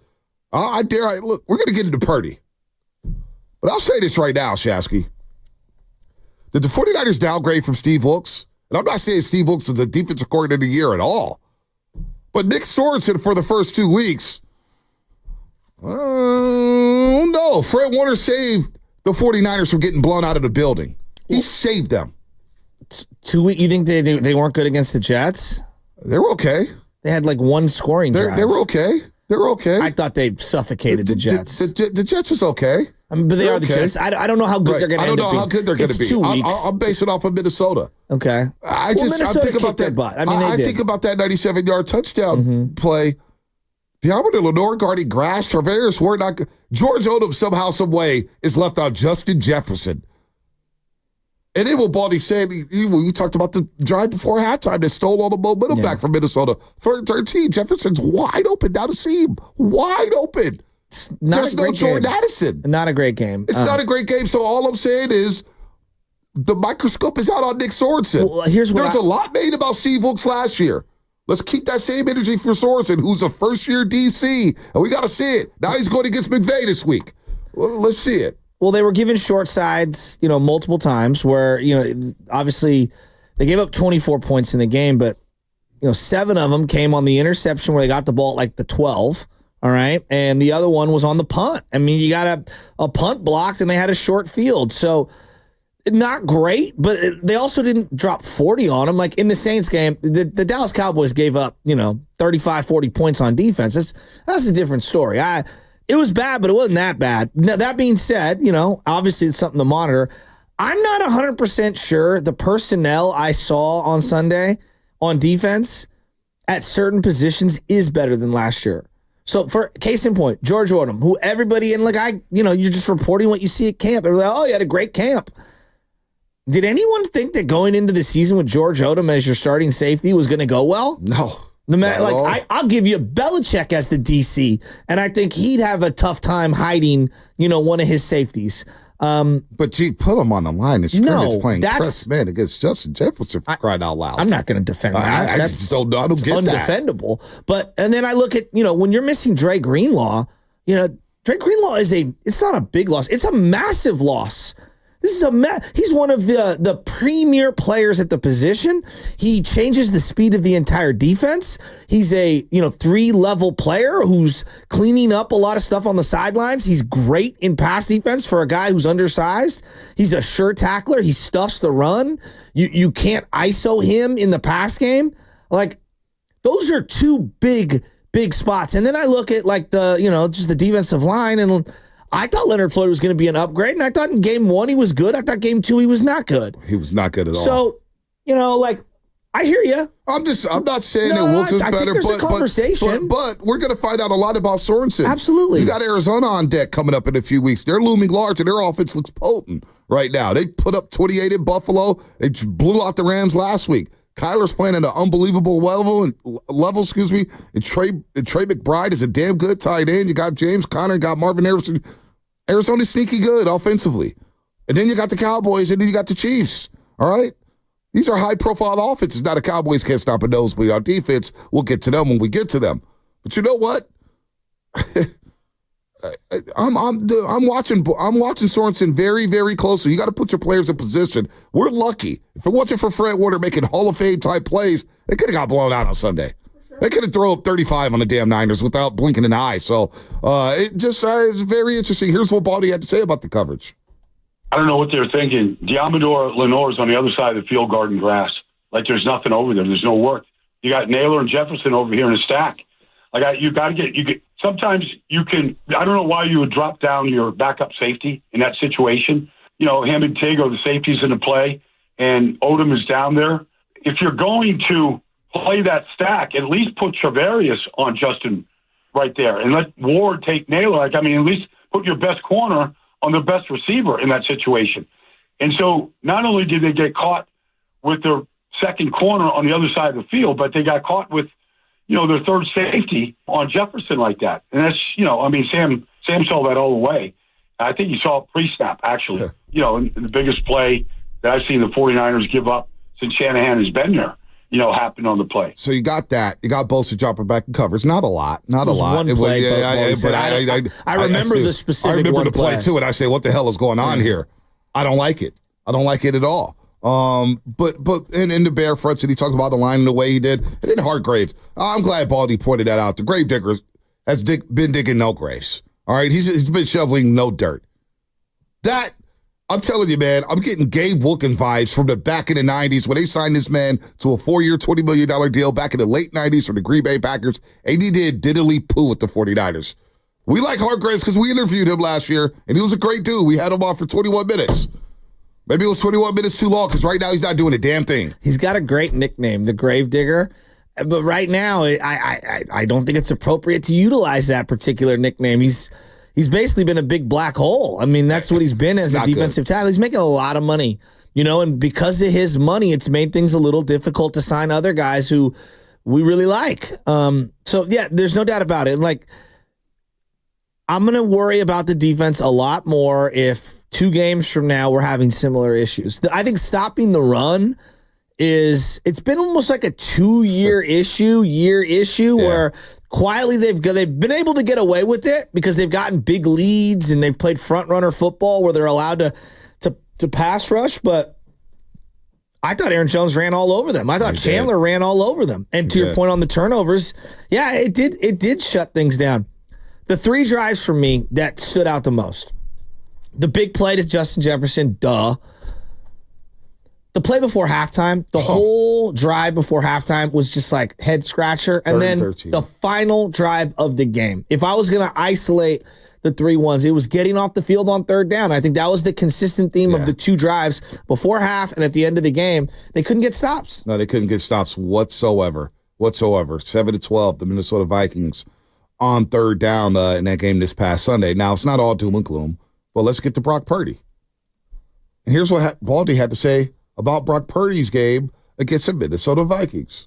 look, we're going to get into Purdy. But I'll say this right now, Shasky. Did the 49ers downgrade from Steve Wilks? And I'm not saying Steve Wilks is a defensive coordinator of the year at all. But Nick Sorensen for the first 2 weeks, no. Fred Warner saved the 49ers from getting blown out of the building. He saved them. 2 weeks, you think they weren't good against the Jets? They were okay. They had like one scoring drive. They were okay. They were okay. I thought they suffocated the Jets. The Jets is okay. I mean, but they are the Jets. I don't know how good they're going to be. I don't know how good they're going to be. 2 weeks. I'm basing off of Minnesota. Okay. I think about that. I think about that 97-yard touchdown play. Deommodore Lenoir guarding Grass, Travaris, George Odom somehow, some way is left on Justin Jefferson. And then what Baldy said, you talked about the drive before halftime that stole all the momentum back from Minnesota. 13, Jefferson's wide open down the seam. Wide open. There's no Jordan Addison. Not a great game. It's not a great game. So all I'm saying is the microscope is out on Nick Sorensen. Well, There's a lot made about Steve Wilks last year. Let's keep that same energy for Sorensen, who's a first-year DC. And we got to see it. Now he's going against McVay this week. Well, let's see it. Well, they were given short sides, multiple times where, obviously they gave up 24 points in the game, but, 7 of them came on the interception where they got the ball at like the 12. All right. And the other one was on the punt. I mean, you got a punt blocked and they had a short field. So not great, but they also didn't drop 40 on them. Like in the Saints game, the Dallas Cowboys gave up, 35, 40 points on defense. That's a different story. It was bad, but it wasn't that bad. Now, that being said, obviously it's something to monitor. I'm not 100% sure the personnel I saw on Sunday on defense at certain positions is better than last year. So for case in point, George Odom, who everybody you're just reporting what you see at camp. They're like, oh, you had a great camp. Did anyone think that going into the season with George Odom as your starting safety was going to go well? No. I'll give you Belichick as the DC, and I think he'd have a tough time hiding, one of his safeties. But you put him on the line and scrimmage playing press man against Justin Jefferson for crying out loud. I'm not going to defend that. I just don't get undefendable. That. And then I look at, when you're missing Dre Greenlaw, Dre Greenlaw it's not a big loss. It's a massive loss. This is he's one of the premier players at the position. He changes the speed of the entire defense. He's a 3-level player who's cleaning up a lot of stuff on the sidelines. He's great in pass defense for a guy who's undersized. He's a sure tackler. He stuffs the run. You can't ISO him in the pass game. Like those are 2 big spots. And then I look at just the defensive line, and I thought Leonard Floyd was going to be an upgrade, and I thought in game 1 he was good. I thought game 2 he was not good. He was not good at all. So, I hear you. I'm not saying that Wilks is better, but we're going to find out a lot about Sorensen. Absolutely. You got Arizona on deck coming up in a few weeks. They're looming large, and their offense looks potent right now. They put up 28 in Buffalo. They blew out the Rams last week. Kyler's playing at an unbelievable level. And Trey McBride is a damn good tight end. You got James Conner, got Marvin Harrison. Arizona's sneaky good offensively. And then you got the Cowboys, and then you got the Chiefs. All right? These are high-profile offenses. Now the Cowboys can't stop a nosebleed on defense. We'll get to them when we get to them. But you know what? I'm watching Sorensen very, very closely. You got to put your players in position. We're lucky. If it wasn't for Fred Warner making Hall of Fame type plays, they could have got blown out on Sunday. They could have thrown up 35 on the damn Niners without blinking an eye. So it's very interesting. Here's what Baldy had to say about the coverage. I don't know what they're thinking. Deommodore Lenoir's on the other side of the field guarding Grass. Like there's nothing over there. There's no work. You got Naylor and Jefferson over here in a stack. You got to get sometimes you can, I don't know why you would drop down your backup safety in that situation. You know, him and Tig are the safeties in the play, and Odom is down there. If you're going to play that stack, at least put Travarius on Justin right there and let Ward take Naylor. At least put your best corner on the best receiver in that situation. And so not only did they get caught with their second corner on the other side of the field, but they got caught with, their third safety on Jefferson like that. And that's, Sam saw that all the way. I think he saw it pre-snap, actually. And the biggest play that I've seen the 49ers give up since Shanahan has been there, happened on the play. So you got that. You got Bosa dropping back in covers. Not a lot. Not a lot. One play, I remember the specific. I remember one the play too, and I say, "What the hell is going on here?" I don't like it. I don't like it at all. But in the Bear fronts, and he talked about the line in the way he did. And then Hargrave. I'm glad Baldy pointed that out. The grave digger has been digging no graves. All right, he's been shoveling no dirt. That. I'm telling you, man, I'm getting Gabe Wilkin vibes from the back in the 90s when they signed this man to a 4-year, $20 million deal back in the late 90s from the Green Bay Packers, and he did diddly poo with the 49ers. We like Hargraves because we interviewed him last year, and he was a great dude. We had him on for 21 minutes. Maybe it was 21 minutes too long because right now he's not doing a damn thing. He's got a great nickname, the Grave Digger. But right now, I don't think it's appropriate to utilize that particular nickname. He's basically been a big black hole. That's what he's been as a defensive tackle. He's making a lot of money, and because of his money, it's made things a little difficult to sign other guys who we really like. So, yeah, there's no doubt about it. I'm going to worry about the defense a lot more if 2 games from now we're having similar issues. I think stopping the run it's been almost like a 2-year issue, where quietly they've been able to get away with it because they've gotten big leads and they've played front runner football where they're allowed to pass rush. But I thought Aaron Jones ran all over them. I thought Chandler ran all over them. And to your point on the turnovers, yeah, it did shut things down. The 3 drives for me that stood out the most. The big play to Justin Jefferson, duh. The play before halftime, the whole drive before halftime was just like head scratcher. And then the final drive of the game. If I was going to isolate the 3 ones, it was getting off the field on 3rd down. I think that was the consistent theme of the 2 drives before half and at the end of the game. They couldn't get stops. No, they couldn't get stops whatsoever. 7-12, the Minnesota Vikings on 3rd down in that game this past Sunday. Now, it's not all doom and gloom, but let's get to Brock Purdy. And here's what Baldy had to say about Brock Purdy's game against the Minnesota Vikings.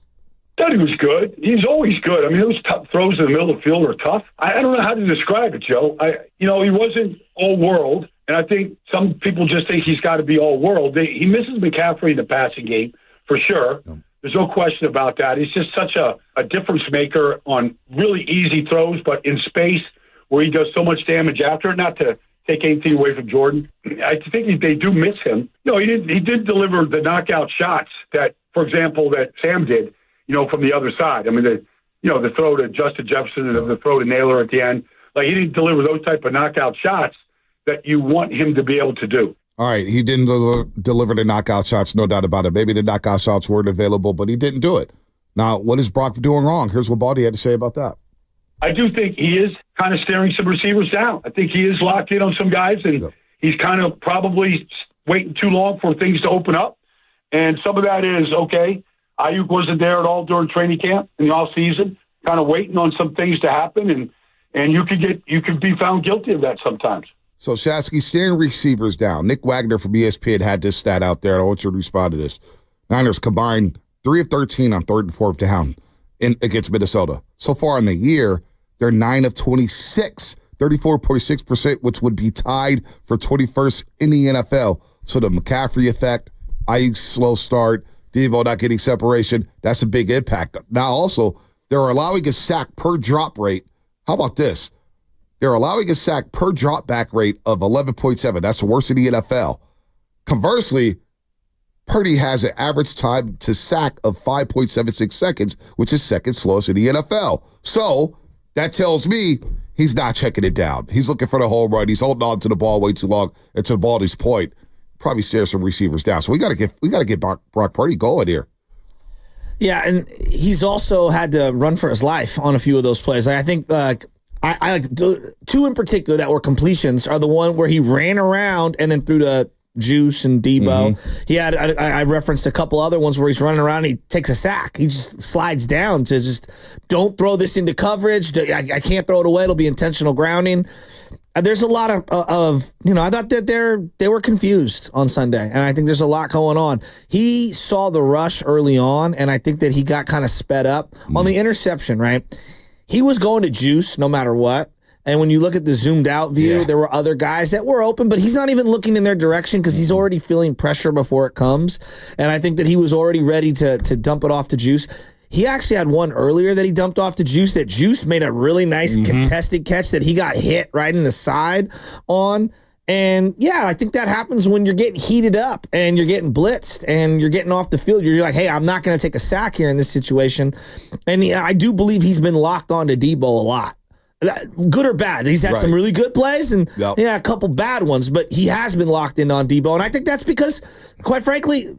I thought he was good. He's always good. Those tough throws in the middle of the field are tough. I don't know how to describe it, Joe. He wasn't all-world, and I think some people just think he's got to be all-world. He misses McCaffrey in the passing game, for sure. There's no question about that. He's just such a difference maker on really easy throws, but in space where he does so much damage after it, not to take anything away from Jordan. I think they do miss him. He did deliver the knockout shots that, for example, that Sam did, from the other side. The throw to Justin Jefferson and the throw to Naylor at the end. He didn't deliver those type of knockout shots that you want him to be able to do. All right, he didn't deliver the knockout shots, no doubt about it. Maybe the knockout shots weren't available, but he didn't do it. Now, what is Brock doing wrong? Here's what Baldy had to say about that. I do think he is kind of staring some receivers down. I think he is locked in on some guys, and he's kind of probably waiting too long for things to open up. And some of that is, Aiyuk wasn't there at all during training camp in the offseason, kind of waiting on some things to happen, and you could be found guilty of that sometimes. So, Shasky, staring receivers down. Nick Wagner from ESPN had this stat out there. I want you to respond to this. Niners combined 3 of 13 on 3rd and 4th down against Minnesota. So far in the year, they're 9 of 26, 34.6%, which would be tied for 21st in the NFL. So the McCaffrey effect, Aiyuk's slow start, Deebo not getting separation, that's a big impact. Now also, they're allowing a sack per drop rate. How about this? They're allowing a sack per drop back rate of 11.7. That's the worst in the NFL. Conversely, Purdy has an average time to sack of 5.76 seconds, which is second slowest in the NFL. So that tells me he's not checking it down. He's looking for the home run. He's holding on to the ball way too long. And to Baldy's point, probably stare some receivers down. So we got to get Brock Purdy going here. Yeah, and he's also had to run for his life on a few of those plays. I think I like two in particular that were completions are the one where he ran around and then threw to Juice and Deebo. He had I referenced a couple other ones where he's running around and he takes a sack. He just slides down to just don't throw this into coverage. I can't throw it away. It'll be intentional grounding. There's a lot of I thought that they were confused on Sunday, and I think there's a lot going on. He saw the rush early on, and I think that he got kind of sped up on the interception. Right, he was going to Juice no matter what. And when you look at the zoomed out view, there were other guys that were open, but he's not even looking in their direction because he's already feeling pressure before it comes. And I think that he was already ready to dump it off to Juice. He actually had one earlier that he dumped off to Juice that Juice made a really nice contested catch that he got hit right in the side on. And yeah, I think that happens when you're getting heated up and you're getting blitzed and you're getting off the field. You're like, hey, I'm not going to take a sack here in this situation. And I do believe he's been locked on to Deebo a lot. Good or bad. He's had some really good plays and a couple bad ones, but he has been locked in on Deebo. And I think that's because, quite frankly,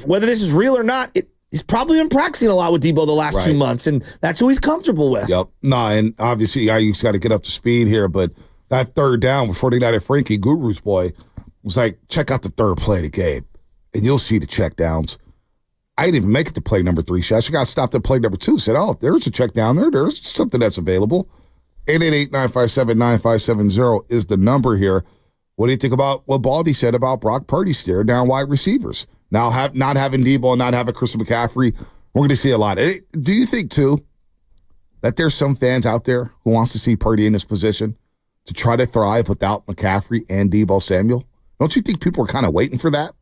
whether this is real or not, he's probably been practicing a lot with Deebo the last 2 months, and that's who he's comfortable with. No, and obviously Aiyuk's got to get up to speed here, but that third down with 49 at Frankie, Guru's boy, was like, check out the third play of the game, and you'll see the check downs. I didn't even make it to play number 3. I got stopped at play number 2. Said, oh, there's a check down there. There's something that's available. 888-957-9570 is the number here. What do you think about what Baldy said about Brock Purdy stare down wide receivers? Now, not having Deebo and not having Christian McCaffrey, we're going to see a lot. Do you think, too, that there's some fans out there who wants to see Purdy in this position to try to thrive without McCaffrey and Deebo Samuel? Don't you think people are kind of waiting for that?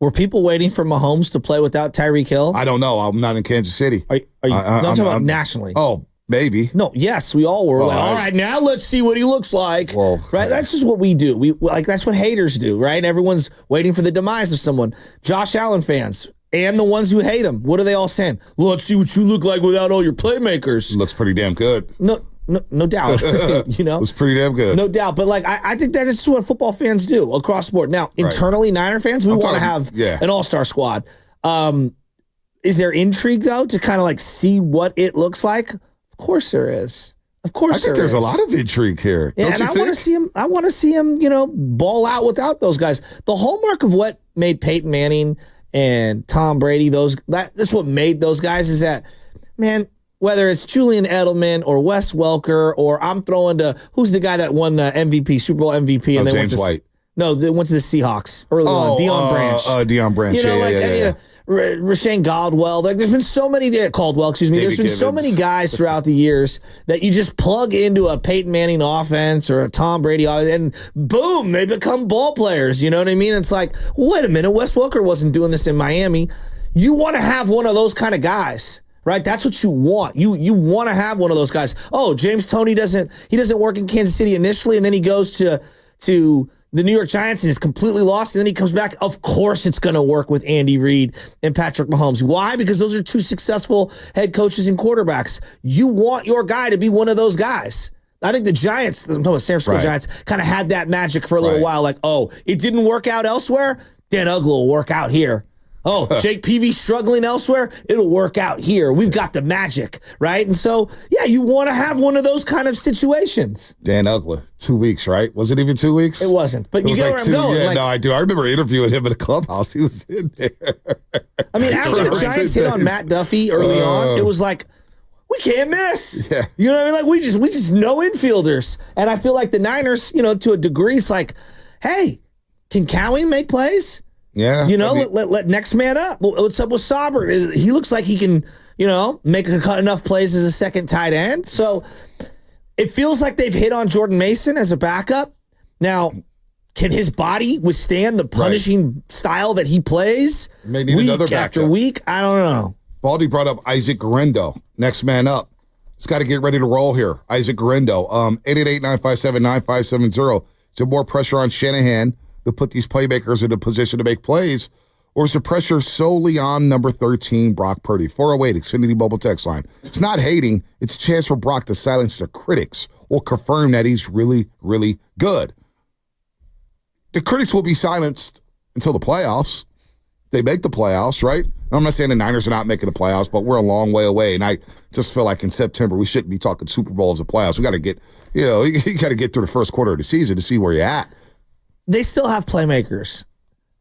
Were people waiting for Mahomes to play without Tyreek Hill? I don't know. I'm not in Kansas City. I'm talking about nationally. Oh, maybe. No, yes, we all were. All right, now let's see what he looks like. Well, right? That's just what we do. That's what haters do, right? Everyone's waiting for the demise of someone. Josh Allen fans and the ones who hate him, what are they all saying? Well, let's see what you look like without all your playmakers. Looks pretty damn good. No doubt. It's pretty damn good. No doubt. But I think that is what football fans do across the board. Now, internally, Niner fans, we want to have an all-star squad. Is there intrigue though to kind of see what it looks like? Of course there is. Of course I think there's a lot of intrigue here. Yeah, and I want to see him. I want to see him, ball out without those guys. The hallmark of what made Peyton Manning and Tom Brady that's what made those guys is that, man. Whether it's Julian Edelman or Wes Welker, or I'm throwing to who's the guy that won the MVP, Super Bowl MVP, and they James White. No, they went to the Seahawks early on. Deion Branch. Deion Branch. Rashawn Caldwell. There's been so many Caldwell. Excuse me. There's been so many guys throughout the years that you just plug into a Peyton Manning offense or a Tom Brady offense, and boom, they become ball players. You know what I mean? It's like, wait a minute, Wes Welker wasn't doing this in Miami. You want to have one of those kind of guys. Right, that's what you want. You want to have one of those guys. Oh, James Toney doesn't work in Kansas City initially, and then he goes to the New York Giants and is completely lost, and then he comes back. Of course, it's going to work with Andy Reid and Patrick Mahomes. Why? Because those are two successful head coaches and quarterbacks. You want your guy to be one of those guys. I think the Giants, I'm talking about San Francisco Giants, kind of had that magic for a little while. Like, oh, it didn't work out elsewhere. Dan Uggla will work out here. Oh, Jake Peavy struggling elsewhere? It'll work out here. We've got the magic, right? And so, yeah, you want to have one of those kind of situations. Dan Uggla, 2 weeks, right? Was it even 2 weeks? It wasn't. But you get where I'm going. Yeah, no, I do. I remember interviewing him in the clubhouse. He was in there. I mean, after the Giants hit on Matt Duffy early on, it was like, we can't miss. Yeah. You know what I mean? Like, we just know infielders. And I feel like the Niners, to a degree, it's like, hey, can Cowie make plays? Yeah. Let next man up. What's up with Saubert? He looks like he can, make enough plays as a second tight end. So it feels like they've hit on Jordan Mason as a backup. Now, can his body withstand the punishing style that he plays May need another week backup. after week? I don't know. Baldy brought up Isaac Guerendo. Next man up. He's got to get ready to roll here. Isaac Guerendo. 888-957-9570. Is there more pressure on Shanahan to put these playmakers in a position to make plays, or is the pressure solely on number 13, Brock Purdy? 408, Xfinity Mobile Text Line. It's not hating. It's a chance for Brock to silence their critics or confirm that he's really, really good. The critics will be silenced until the playoffs. They make the playoffs, right? I'm not saying the Niners are not making the playoffs, but we're a long way away. And I just feel like in September we shouldn't be talking Super Bowls or playoffs. We got to get, you got to get through the first quarter of the season to see where you're at. They still have playmakers,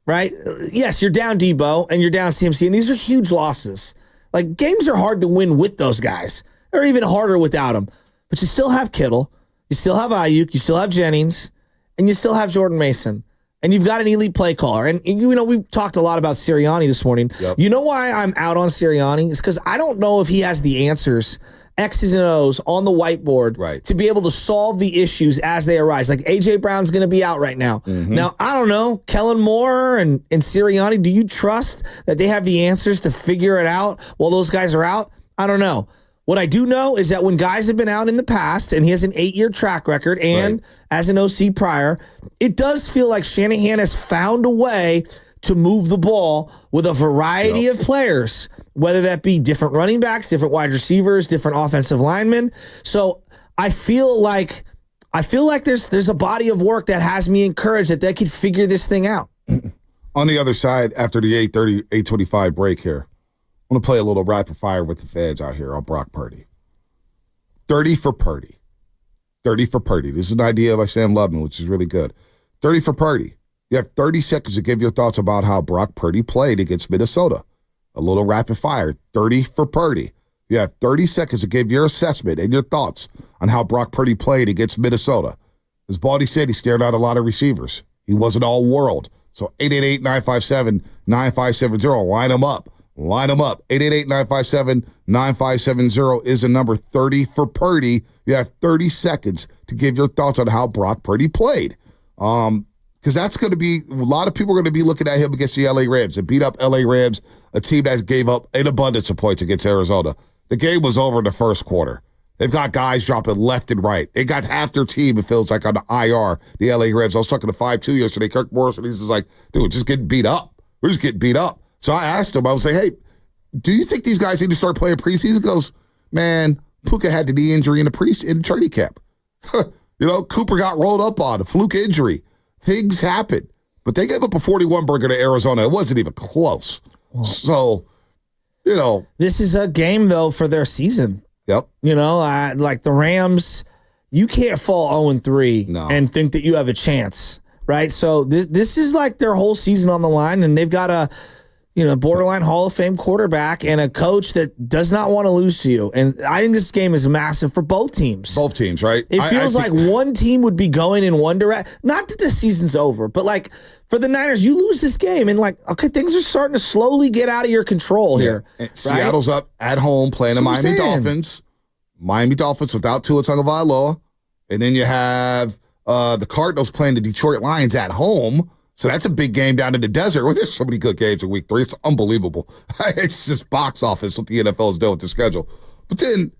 right? Yes, you're down Deebo and you're down CMC, and these are huge losses. Like, games are hard to win with those guys. They're even harder without them. But you still have Kittle, you still have Aiyuk, you still have Jennings, and you still have Jordan Mason. And you've got an elite play caller. And, we've talked a lot about Sirianni this morning. Yep. You know why I'm out on Sirianni? It's because I don't know if he has the answers, X's and O's, on the whiteboard to be able to solve the issues as they arise. Like, A.J. Brown's going to be out right now. Mm-hmm. Now, I don't know, Kellen Moore and Sirianni, do you trust that they have the answers to figure it out while those guys are out? I don't know. What I do know is that when guys have been out in the past, and he has an 8-year track record, and as an OC prior, it does feel like Shanahan has found a way to move the ball with a variety of players, whether that be different running backs, different wide receivers, different offensive linemen. So I feel like there's a body of work that has me encouraged that they could figure this thing out. On the other side, after the 8:25 break here, I want to play a little rapid fire with the feds out here on Brock Purdy. 30 for Purdy. 30 for Purdy. This is an idea by Sam Lubman, which is really good. 30 for Purdy. You have 30 seconds to give your thoughts about how Brock Purdy played against Minnesota. A little rapid fire. 30 for Purdy. You have 30 seconds to give your assessment and your thoughts on how Brock Purdy played against Minnesota. As Baldy said, he scared out a lot of receivers. He wasn't all world. So 888-957-9570. Line them up. Line them up. 888-957-9570 is the number. 30 for Purdy. You have 30 seconds to give your thoughts on how Brock Purdy played. Because that's going to be, a lot of people are going to be looking at him against the LA Rams and beat up LA Rams, a team that gave up an abundance of points against Arizona. The game was over in the first quarter. They've got guys dropping left and right. They got half their team, it feels like, on the IR, the LA Rams. I was talking to 5-2 yesterday, Kirk Morrison. He's just like, dude, just getting beat up. We're just getting beat up. So I asked him, I was like, hey, do you think these guys need to start playing preseason? He goes, man, Puka had the knee injury in the training camp. Cooper got rolled up on a fluke injury. Things happen. But they gave up a 41-burger to Arizona. It wasn't even close. Whoa. So, This is a game, though, for their season. Yep. Like the Rams, you can't fall 0-3 and think that you have a chance, right? So this is like their whole season on the line, and they've got a borderline Hall of Fame quarterback and a coach that does not want to lose to you. And I think this game is massive for both teams. Both teams, right? It feels like one team would be going in one direction. Not that the season's over, but like for the Niners, you lose this game and okay, things are starting to slowly get out of your control here. Right? Seattle's up at home playing the Miami Dolphins. Miami Dolphins without Tua Tagovailoa. And then you have the Cardinals playing the Detroit Lions at home. So that's a big game down in the desert. Well, there's so many good games in week 3. It's unbelievable. It's just box office what the NFL is doing with the schedule. But then,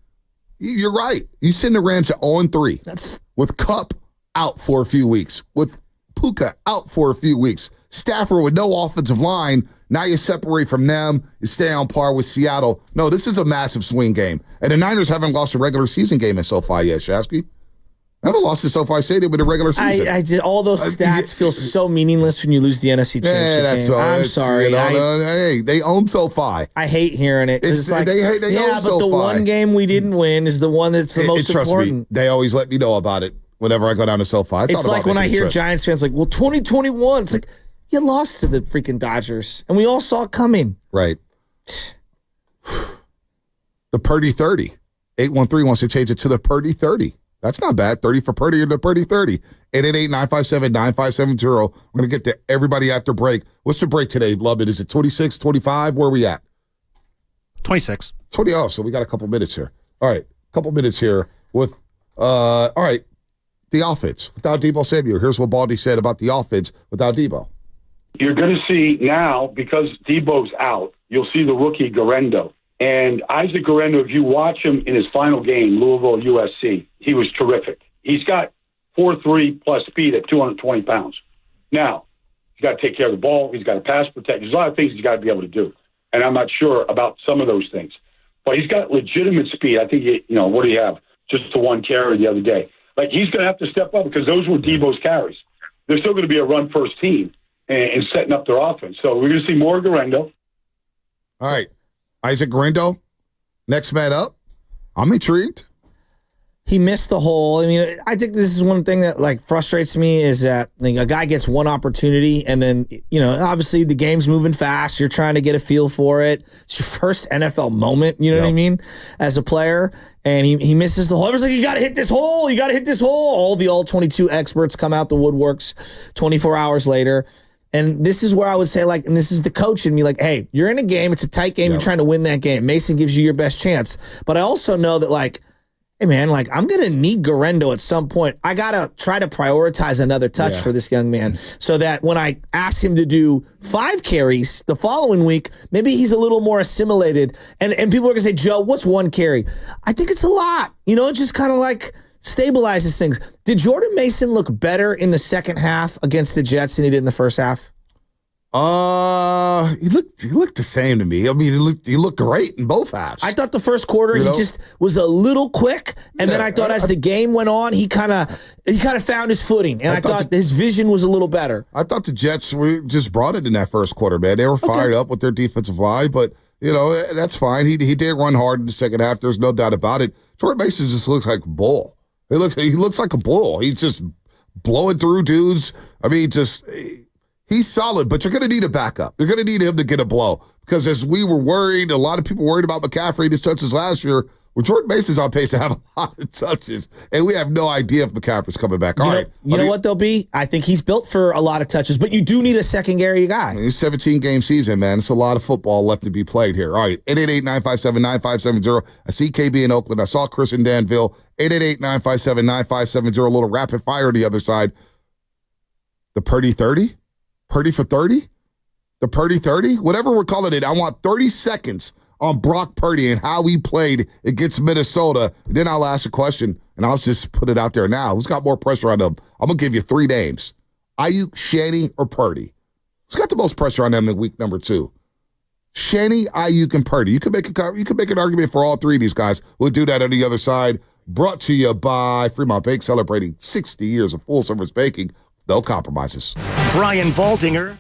you're right. You send the Rams at 0-3. With Kupp out for a few weeks. With Puka out for a few weeks. Stafford with no offensive line. Now you separate from them. You stay on par with Seattle. No, this is a massive swing game. And the Niners haven't lost a regular season game at SoFi yet, Shasky. Haven't lost to SoFi Stadium in the regular season. All those stats feel so meaningless when you lose the NFC Championship game. I'm sorry. Hey, they own SoFi. I hate hearing it. It's like, they own SoFi. But the one game we didn't win is the one that's the most trust important. Me, they always let me know about it whenever I go down to SoFi. It's like when I hear Giants fans like, well, 2021. It's like, you lost to the freaking Dodgers, and we all saw it coming. Right. The Purdy 30. 813 wants to change it to the Purdy 30. That's not bad. 30 for Purdy or the Purdy 30. 888-957-9570. We're going to get to everybody after break. What's the break today, Lubman? Is it 26, 25? Where are we at? 26. 20. Oh, so we got a couple minutes here. All right. A couple minutes here with, all right, the offense. Without Deebo Samuel. Here's what Baldy said about the offense without Deebo. You're going to see now, because Deebo's out, you'll see the rookie Garendo. And Isaac Garendo, if you watch him in his final game, Louisville USC, he was terrific. He's got 4.3 plus speed at 220 pounds. Now, he's got to take care of the ball. He's got to pass protect. There's a lot of things he's got to be able to do. And I'm not sure about some of those things. But he's got legitimate speed. I think, what do you have? Just the one carry the other day. Like, he's going to have to step up because those were Deebo's carries. They're still going to be a run-first team and setting up their offense. So we're going to see more Garendo. All right. Isaac Guerrero, next man up. I'm intrigued. He missed the hole. I mean, I think this is one thing that like frustrates me is that a guy gets one opportunity and then, obviously the game's moving fast. You're trying to get a feel for it. It's your first NFL moment, you know what I mean, as a player. And he misses the hole. Everyone's like, you got to hit this hole. You got to hit this hole. All the all-22 experts come out the woodworks 24 hours later. And this is where I would say, and this is the coach in me, hey, you're in a game. It's a tight game. You're trying to win that game. Mason gives you your best chance. But I also know that, hey, man, I'm going to need Guerrero at some point. I got to try to prioritize another touch for this young man so that when I ask him to do 5 carries the following week, maybe he's a little more assimilated. And people are going to say, Joe, what's 1 carry? I think it's a lot. It just kind of stabilizes things. Did Jordan Mason look better in the second half against the Jets than he did in the first half? He looked the same to me. I mean, he looked great in both halves. I thought the first quarter he just was a little quick, and then I thought as the game went on, he kind of found his footing, and I thought his vision was a little better. I thought the Jets just brought it in that first quarter, man. They were fired up with their defensive line, but that's fine. He did run hard in the second half. There's no doubt about it. Jordan Mason just looks like a bull. He looks like a bull. He's just blowing through dudes. I mean, he's solid, but you're going to need a backup. You're going to need him to get a blow because as we were worried, a lot of people worried about McCaffrey and his touches last year. Well, Jordan Mason's on pace to have a lot of touches, and we have no idea if McCaffrey's coming back. You know what they'll be? I think he's built for a lot of touches, but you do need a secondary guy. It's a 17-game season, man. It's a lot of football left to be played here. All right, 888-957-9570. I see KB in Oakland. I saw Chris in Danville. 888-957-9570. A little rapid fire on the other side. The Purdy 30? Purdy for 30? The Purdy 30? Whatever we're calling it, I want 30 seconds on Brock Purdy and how he played against Minnesota. Then I'll ask a question, and I'll just put it out there now. Who's got more pressure on them? I'm going to give you 3 names. Aiyuk, Shanny, or Purdy? Who's got the most pressure on them in week number 2? Shanny, Aiyuk, and Purdy. You could make an argument for all 3 of these guys. We'll do that on the other side. Brought to you by Fremont Bake, celebrating 60 years of full-service baking. No compromises. Brian Baldinger.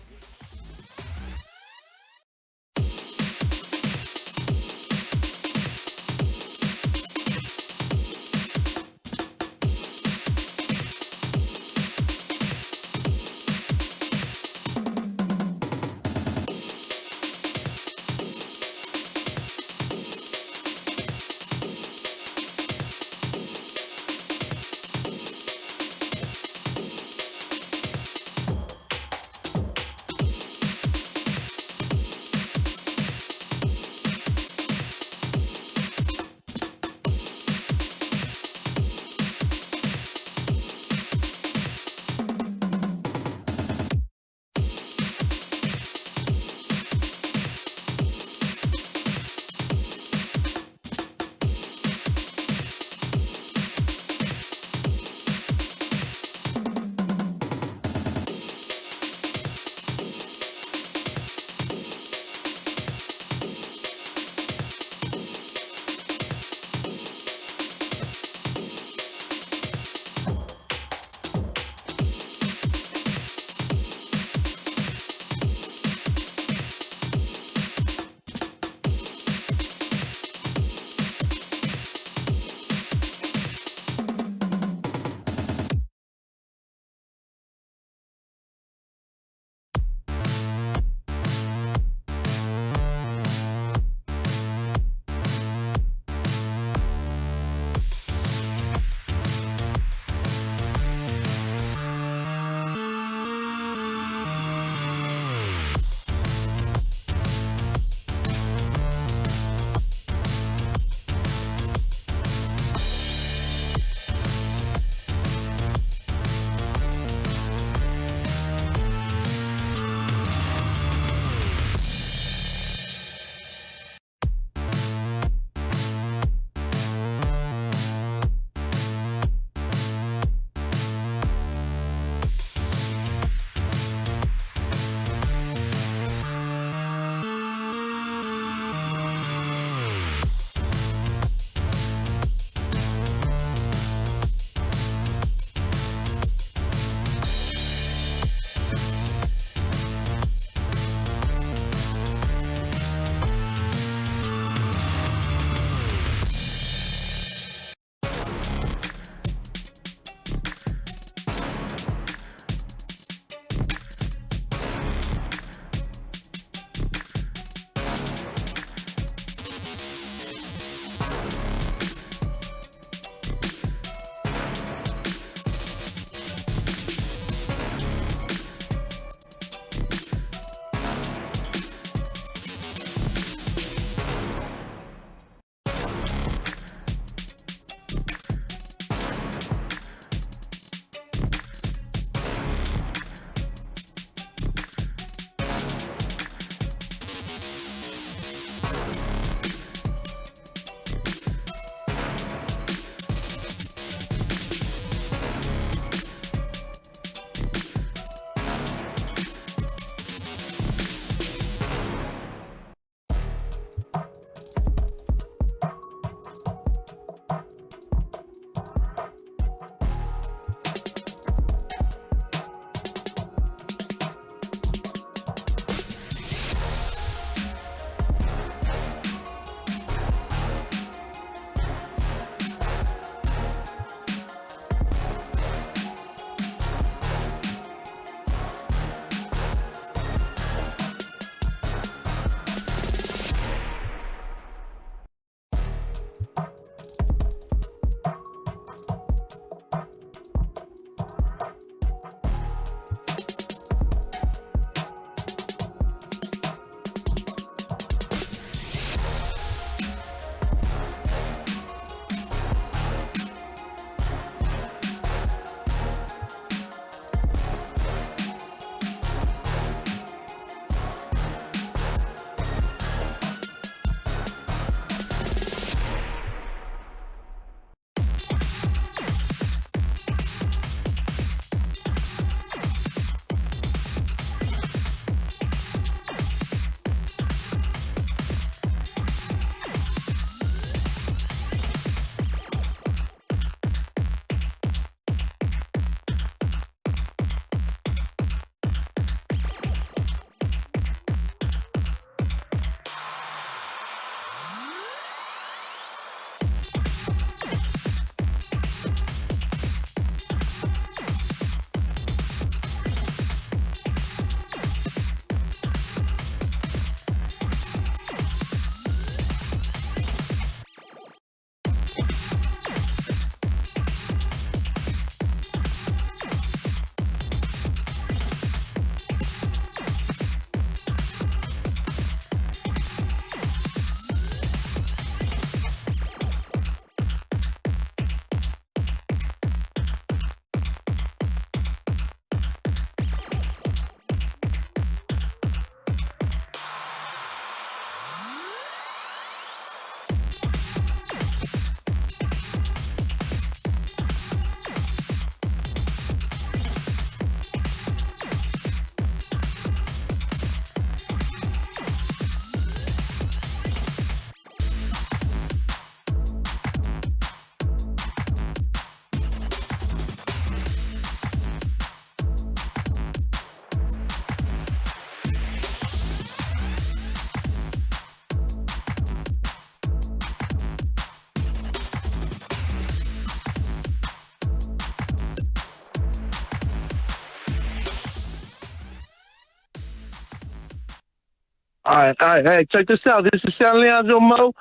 All right. Hey, check this out. This is San Leandro Mo,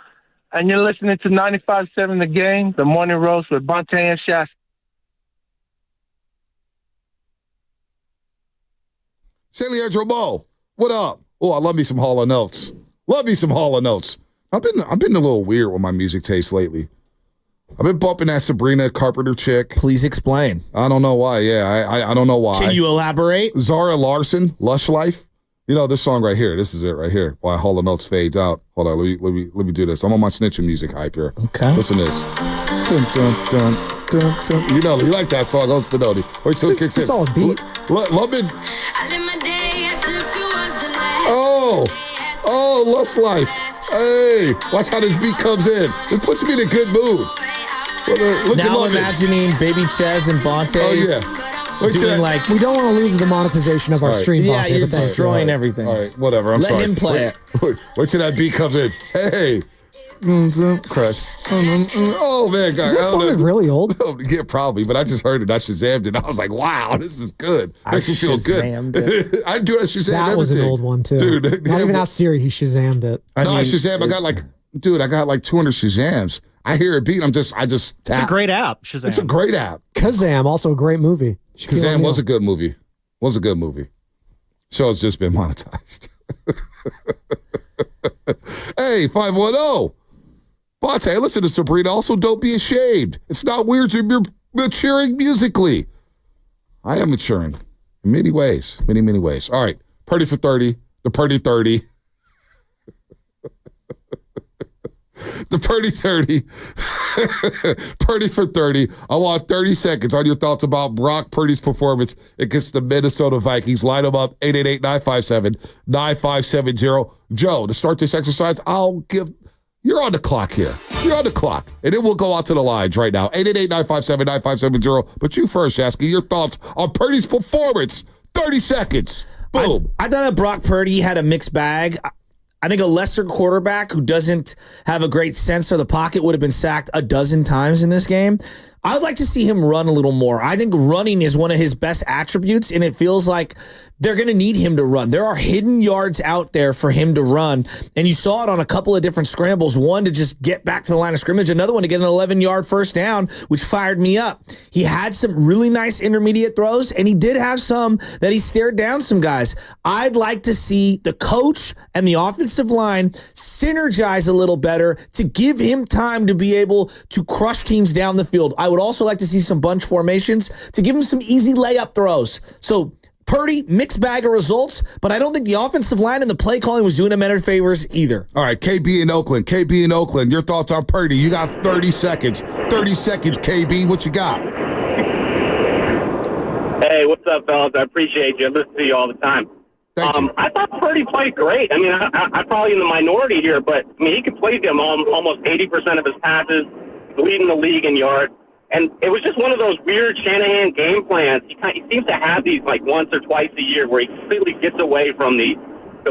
and you're listening to 95.7 The Game, the morning roast with Banter and Shasta. San Leandro Mo, what up? Oh, I love me some Hall & Oates. Love me some Hall & Oates. I've been a little weird with my music taste lately. I've been bumping that Sabrina Carpenter chick. Please explain. I don't know why. Yeah, I don't know why. Can you elaborate? Zara Larsson, Lush Life. You know, this song right here. This is it right here. Why Hall & Oates fades out. Hold on, let me do this. I'm on my snitching music hype here. Okay. Listen to this. Dun, dun, dun, dun, dun. You know, you like that song, on Spinoni. Wait till it kicks in. It's a solid beat. Love it. Oh, Lush Life. Hey, watch how this beat comes in. It puts me in a good mood. Look now imagining Baby Chez and Bonte. Oh, yeah. Doing like, we don't want to lose the monetization of our stream. Yeah, Bonte, you're destroying everything. All right, whatever. I'm Let sorry. him play it. Wait till that beat comes in. Hey. Crush. Oh, man, guys. Is that song really old? Yeah, probably, but I just heard it. I Shazammed it. I was like, wow, this is good. Makes me feel good. I do that Shazam That everything. was an old one, too. Dude. Not even ask Siri, he Shazammed it. I Shazam. I got like 200 Shazams. I hear a beat. I just tap. It's a great app, Shazam. It's a great app. Kazam, also a great movie. Shazam was a good movie. Show's just been monetized. Hey, 510. Bonte, listen to Sabrina. Also, don't be ashamed. It's not weird. You're maturing musically. I am maturing in many ways. Many ways. All right. Purdy for 30. The Purdy 30. The Purdy 30. Purdy for 30. I want 30 seconds on your thoughts about Brock Purdy's performance against the Minnesota Vikings. Line them up, 888-957-9570. Joe, to start this exercise, you're on the clock here. You're on the clock. And then we'll go out to the lines right now. 888-957-9570. But you first, Shasky, your thoughts on Purdy's performance. 30 seconds. Boom. I thought that Brock Purdy had a mixed bag. I think a lesser quarterback who doesn't have a great sense of the pocket would have been sacked a dozen times in this game. I would like to see him run a little more. I think running is one of his best attributes, and it feels like they're going to need him to run. There are hidden yards out there for him to run, and you saw it on a couple of different scrambles. One to just get back to the line of scrimmage, another one to get an 11-yard first down, which fired me up. He had some really nice intermediate throws, and he did have some that he stared down some guys. I'd like to see the coach and the offensive line synergize a little better to give him time to be able to crush teams down the field. I would also like to see some bunch formations to give him some easy layup throws. So Purdy, mixed bag of results, but I don't think the offensive line and the play calling was doing him any favors either. All right, KB in Oakland. KB in Oakland, your thoughts on Purdy. You got 30 seconds. 30 seconds, KB. What you got? Hey, what's up, fellas? I appreciate you. I listen to you all the time. I thought Purdy played great. I mean, I'm probably in the minority here, but I mean, he completed them almost 80% of his passes, leading the league in yards. And it was just one of those weird Shanahan game plans. He seems to have these like once or twice a year where he completely gets away from the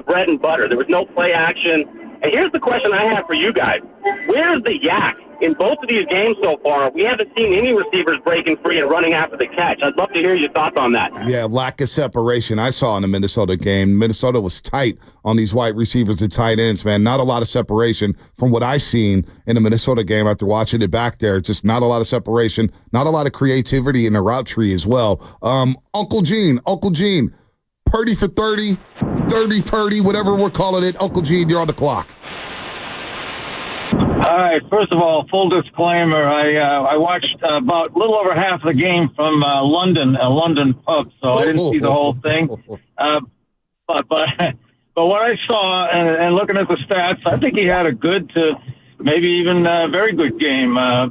bread and butter. There was no play action. And here's the question I have for you guys. Where's the yak? In both of these games so far, we haven't seen any receivers breaking free and running after the catch. I'd love to hear your thoughts on that. Yeah, lack of separation. I saw in the Minnesota game. Minnesota was tight on these wide receivers and tight ends, man. Not a lot of separation from what I've seen in the Minnesota game after watching it back there. Just not a lot of separation, not a lot of creativity in the route tree as well. Uncle Gene, Purdy for 30 Purdy, whatever we're calling it. Uncle Gene, you're on the clock. All right. First of all, full disclaimer: I watched about a little over half the game from London, a London pub, so I didn't see the whole thing. But what I saw and looking at the stats, I think he had a good to maybe even very good game. I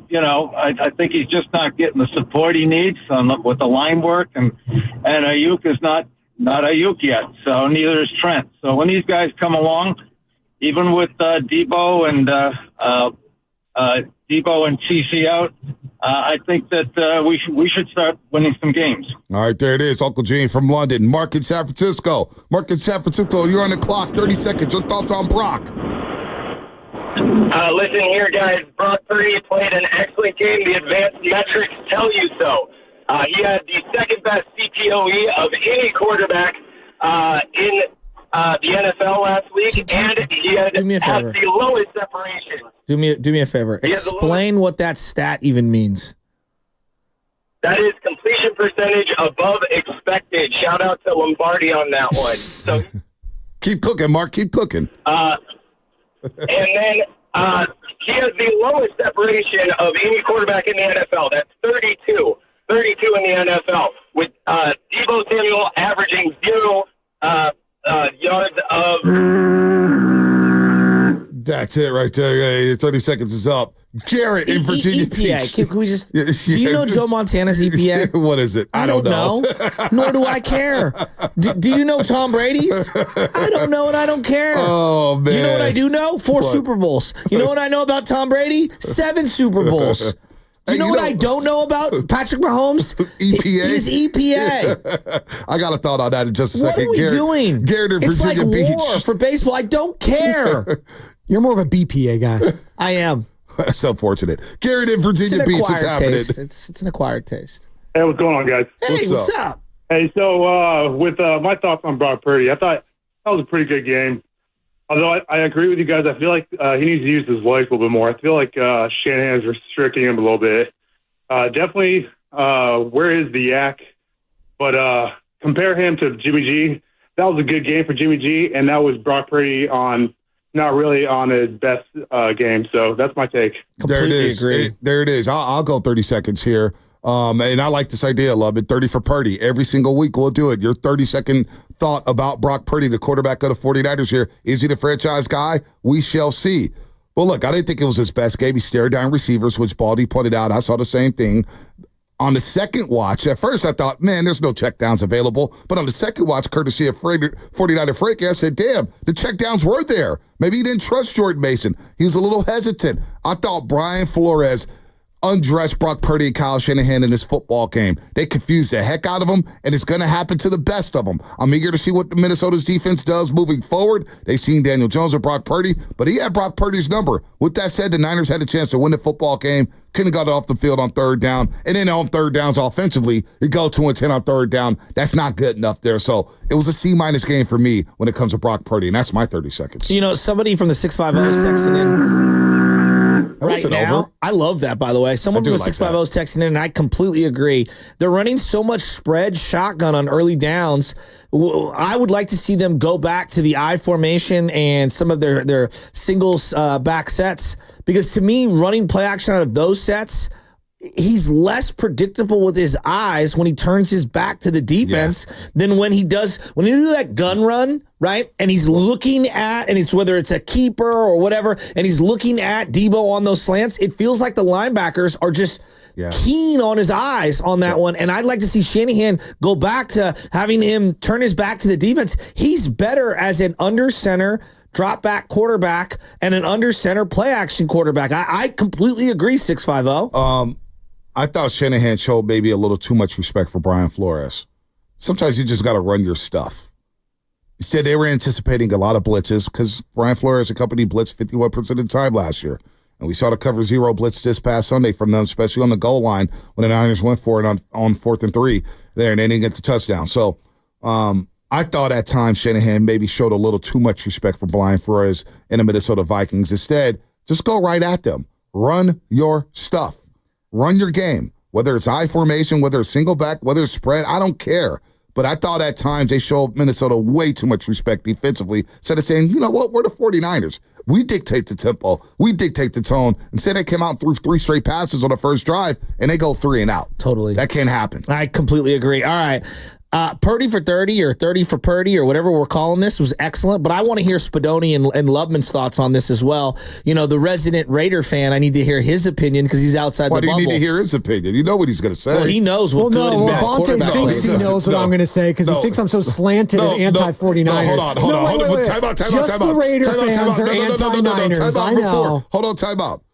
think he's just not getting the support he needs with the line work, and Aiyuk is not Aiyuk yet, so neither is Trent. So when these guys come along, even with Deebo and TC out, I think that we should start winning some games. All right, there it is, Uncle Gene from London. Mark in San Francisco. You're on the clock. 30 seconds. Your thoughts on Brock? Listen here, guys. Brock Purdy played an excellent game. The advanced metrics tell you so. He had the second best CPOE of any quarterback in the NFL last week, and he had the lowest separation. Do me a favor. Explain what that stat even means. That is completion percentage above expected. Shout out to Lombardi on that one. So keep cooking, Mark. Keep cooking. And then he has the lowest separation of any quarterback in the NFL. That's 32 in the NFL, with Deebo Samuel averaging 0 yards of. That's it right there. 30 seconds is up. Garrett in Virginia Beach. Can we just? Do you know Joe Montana's EPA? What is it? I don't know. Nor do I care. Do you know Tom Brady's? I don't know, and I don't care. Oh man! You know what I do know? 4 Super Bowls. You know what I know about Tom Brady? 7 Super Bowls. You know what I don't know about Patrick Mahomes? EPA? His EPA. I got a thought on that in just a second. What are we doing? Garrett in Virginia Beach. It's like war for baseball. I don't care. You're more of a BPA guy. I am. That's unfortunate. Garrett in Virginia Beach. It's happening. It's an acquired taste. Hey, what's going on, guys? Hey, what's up? Hey, so with my thoughts on Brock Purdy, I thought that was a pretty good game. Although I agree with you guys, I feel like he needs to use his legs a little bit more. I feel like Shanahan's restricting him a little bit. Definitely, where is the yak? But compare him to Jimmy G. That was a good game for Jimmy G, and that was Brock Purdy not really on his best game. So that's my take. Completely agree. There it is. I'll go 30 seconds here. And I like this idea, love it. 30 for Purdy. Every single week we'll do it. Your 30-second thought about Brock Purdy, the quarterback of the 49ers here. Is he the franchise guy? We shall see. Well, look, I didn't think it was his best game. He stared down receivers, which Baldy pointed out. I saw the same thing. On the second watch, at first I thought, man, there's no checkdowns available. But on the second watch, courtesy of 49er Frankie, I said, damn, the checkdowns were there. Maybe he didn't trust Jordan Mason. He was a little hesitant. I thought Brian Flores undressed Brock Purdy and Kyle Shanahan in this football game. They confused the heck out of them, and it's going to happen to the best of them. I'm eager to see what Minnesota's defense does moving forward. They seen Daniel Jones or Brock Purdy, but he had Brock Purdy's number. With that said, the Niners had a chance to win the football game, couldn't got off the field on third down, and then on third downs offensively, you go 2-10 on third down. That's not good enough there. So it was a C- game for me when it comes to Brock Purdy, and that's my 30 seconds. You know, somebody from the 650 is texting in. Right now, over. I love that, by the way. Someone from the 650 is texting in, and I completely agree. They're running so much spread shotgun on early downs. I would like to see them go back to the I formation and some of their singles back sets, because to me, running play action out of those sets, he's less predictable with his eyes when he turns his back to the defense than when he do that gun run, right? And he's looking at, and it's whether it's a keeper or whatever, and he's looking at Deebo on those slants. It feels like the linebackers are just keen on his eyes on that one. And I'd like to see Shanahan go back to having him turn his back to the defense. He's better as an under center drop back quarterback and an under center play action quarterback. I completely agree, 650. I thought Shanahan showed maybe a little too much respect for Brian Flores. Sometimes you just got to run your stuff. Instead, they were anticipating a lot of blitzes because Brian Flores and company blitzed 51% of the time last year. And we saw the cover zero blitz this past Sunday from them, especially on the goal line when the Niners went for it on 4th and 3 there, and they didn't get the touchdown. So I thought at times Shanahan maybe showed a little too much respect for Brian Flores and the Minnesota Vikings. Instead, just go right at them. Run your stuff. Run your game, whether it's I formation, whether it's single back, whether it's spread, I don't care. But I thought at times they showed Minnesota way too much respect defensively, instead of saying, you know what, we're the 49ers. We dictate the tempo. We dictate the tone. Instead, they came out and threw 3 straight passes on the first drive, and they go 3 and out. Totally. That can't happen. I completely agree. All right. Purdy for 30 or 30 for Purdy or whatever we're calling this was excellent, but I want to hear Spadoni and Lubman's thoughts on this as well. You know, the resident Raider fan, I need to hear his opinion because he's outside the bubble. Why do you need to hear his opinion? You know what he's going to say. Well, he knows what good and bad quarterback thinks he knows what I'm going to say because he thinks I'm so slanted and anti-49ers. Hold on. Wait. Time out. Just the Raider fans are anti-Niners. I know. Hold on, time out.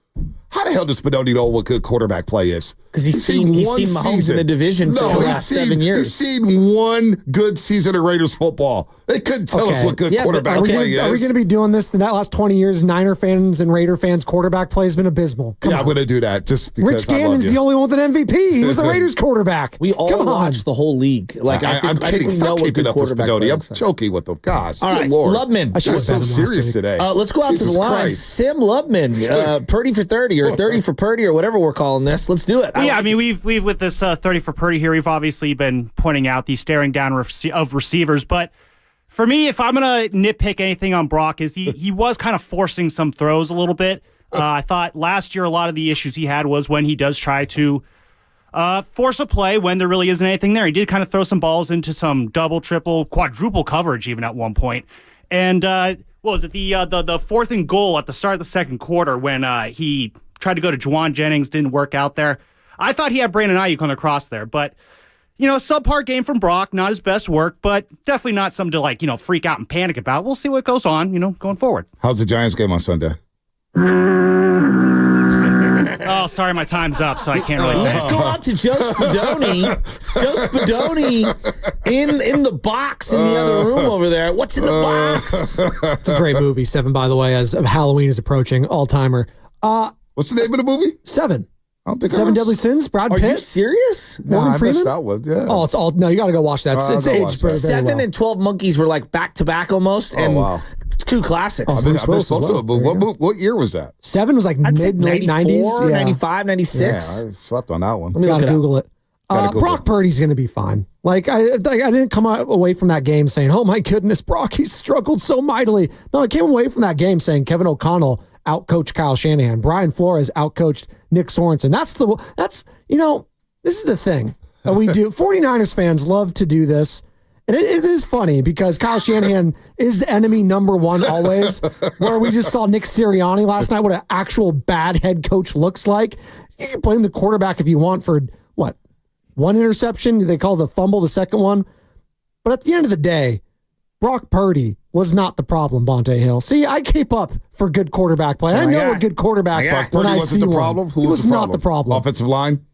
How the hell does Spadoni know what good quarterback play is? Because he's seen Mahomes in the division for the last 7 years. He's seen one good season of Raiders football. They couldn't tell us what good quarterback play is. Are we going to be doing this? In that last 20 years, Niner fans and Raider fans, quarterback play has been abysmal. I'm going to do that just because Rich Gannon's the only one with an MVP. He was the Raiders quarterback. We all watch the whole league. Like I'm kidding. Stop keeping up with Spadoni. I'm joking with them. Gosh, all right, Lord. Lubman. You're so serious today. Let's go out to the line. Sim Lubman, Purdy for 30 or 30 for Purdy or whatever we're calling this. Let's do it. I mean, we've with this 30 for Purdy here, we've obviously been pointing out the staring down of receivers. But for me, if I'm going to nitpick anything on Brock, is he was kind of forcing some throws a little bit. I thought last year a lot of the issues he had was when he does try to force a play when there really isn't anything there. He did kind of throw some balls into some double, triple, quadruple coverage even at one point. And what was it? The 4th and goal at the start of the second quarter when he tried to go to Juwan Jennings, didn't work out there. I thought he had Brandon Aiyuk on the cross there, but, you know, subpar game from Brock, not his best work, but definitely not something to, freak out and panic about. We'll see what goes on, going forward. How's the Giants game on Sunday? Oh, sorry, my time's up, so I can't really say. Let's go out to Joe Spadoni. Joe Spadoni in the box in the other room over there. What's in the box? It's a great movie, 7, by the way, as Halloween is approaching, all-timer. What's the name of the movie? 7. I don't think 7 Deadly Sins. Brad Pitt. Are you serious? Morgan Freeman? I missed that one. Yeah. Oh, it's all. No, you got to go watch that. It's aged very 7 well. and 12 Monkeys were like back to back almost, and 2 classics. I missed most of them. What year was that? 7 was like late 90s, 95, 96. Yeah, I slept on that one. Let me Google it. Brock Purdy's going to be fine. I didn't come away from that game saying, "Oh my goodness, Brock, he's struggled so mightily." No, I came away from that game saying Kevin O'Connell outcoached Kyle Shanahan. Brian Flores outcoached Nick Sorensen. This is the thing that we do. 49ers fans love to do this. And it is funny because Kyle Shanahan is enemy number one always, where we just saw Nick Sirianni last night, what an actual bad head coach looks like. You can blame the quarterback if you want for, what, one interception? They call the fumble the second one. But at the end of the day, Brock Purdy was not the problem, Bonte Hill. See, I keep up for good quarterback play. I know a good quarterback when I see one. Problem? Who was not the problem. Offensive line?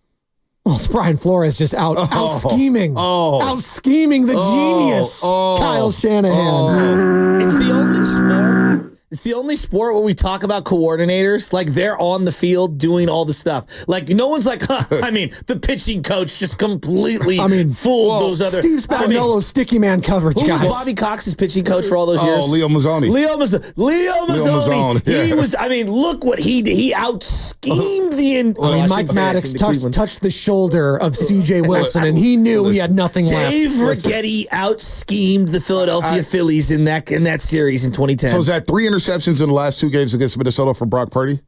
Well, it's Brian Flores just out scheming. Out scheming the genius, Kyle Shanahan. It's the only sport. It's the only sport where we talk about coordinators like they're on the field doing all the stuff. Like no one's like, the pitching coach just completely fooled those other. Steve Spagnuolo's sticky man coverage, who guys. was Bobby Cox's pitching coach for all those years? Leo Mazzoni. Leo Mazzoni. Yeah. He was. Look what he did. He out schemed Mike Maddox touched the shoulder of C.J. Wilson, and he knew he had nothing left. Dave Rigetti out schemed the Philadelphia Phillies in that series in 2010. So is that 3 interceptions in the last 2 games against Minnesota for Brock Purdy?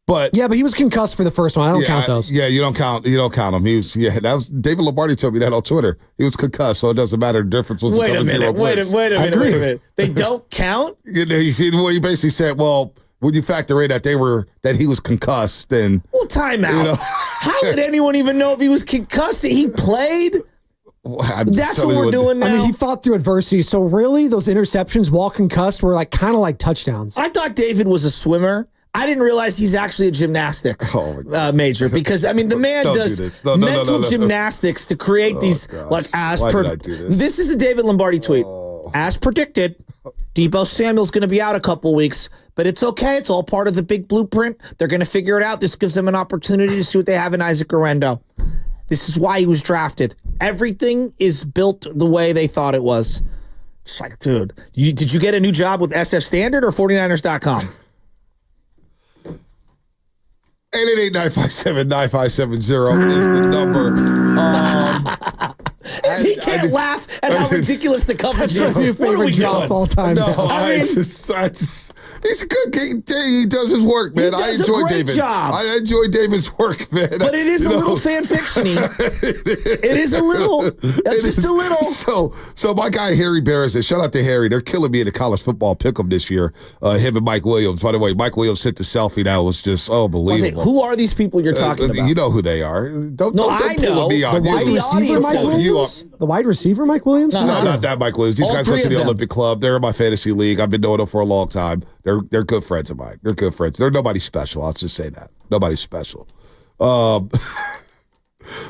But he was concussed for the first one. I don't count those. Yeah, you don't count him. That was David Lombardi told me that on Twitter. He was concussed, so it doesn't matter. The difference was wait a minute. They don't count? He basically said, well, when you factor in that he was concussed, then timeout. How would anyone even know if he was concussed? He played. That's what we're doing now. He fought through adversity. So really, those interceptions while concussed were kind of like touchdowns. I thought David was a swimmer. I didn't realize he's actually a gymnastics major because the man does mental gymnastics to create these This is a David Lombardi tweet. As predicted, Deebo Samuel's going to be out a couple weeks, but it's okay. It's all part of the big blueprint. They're going to figure it out. This gives them an opportunity to see what they have in Isaac Orendo. This is why he was drafted. Everything is built the way they thought it was. It's like, dude, did you get a new job with SF Standard or 49ers.com? 888-957-9570 is the number. If he can't laugh at how ridiculous the coverage is, what are we doing? All time. No, he's a good guy. He does his work, man. I enjoy David. Job. I enjoy David's work, man. But it is a little fan fiction-y. It is a little. Just a little. So my guy Harry Barris, shout out to Harry. They're killing me in the college football pick'em this year. Him and Mike Williams. By the way, Mike Williams sent the selfie. That was just unbelievable. Who are these people you're talking about? You know who they are. Don't I pull me on. The wide receiver, Mike Williams? The wide receiver, Mike Williams? No, not that Mike Williams. These guys went to the Olympic Club. They're in my fantasy league. I've been knowing them for a long time. They're good friends of mine. They're good friends. They're nobody special. I'll just say that. Nobody special. But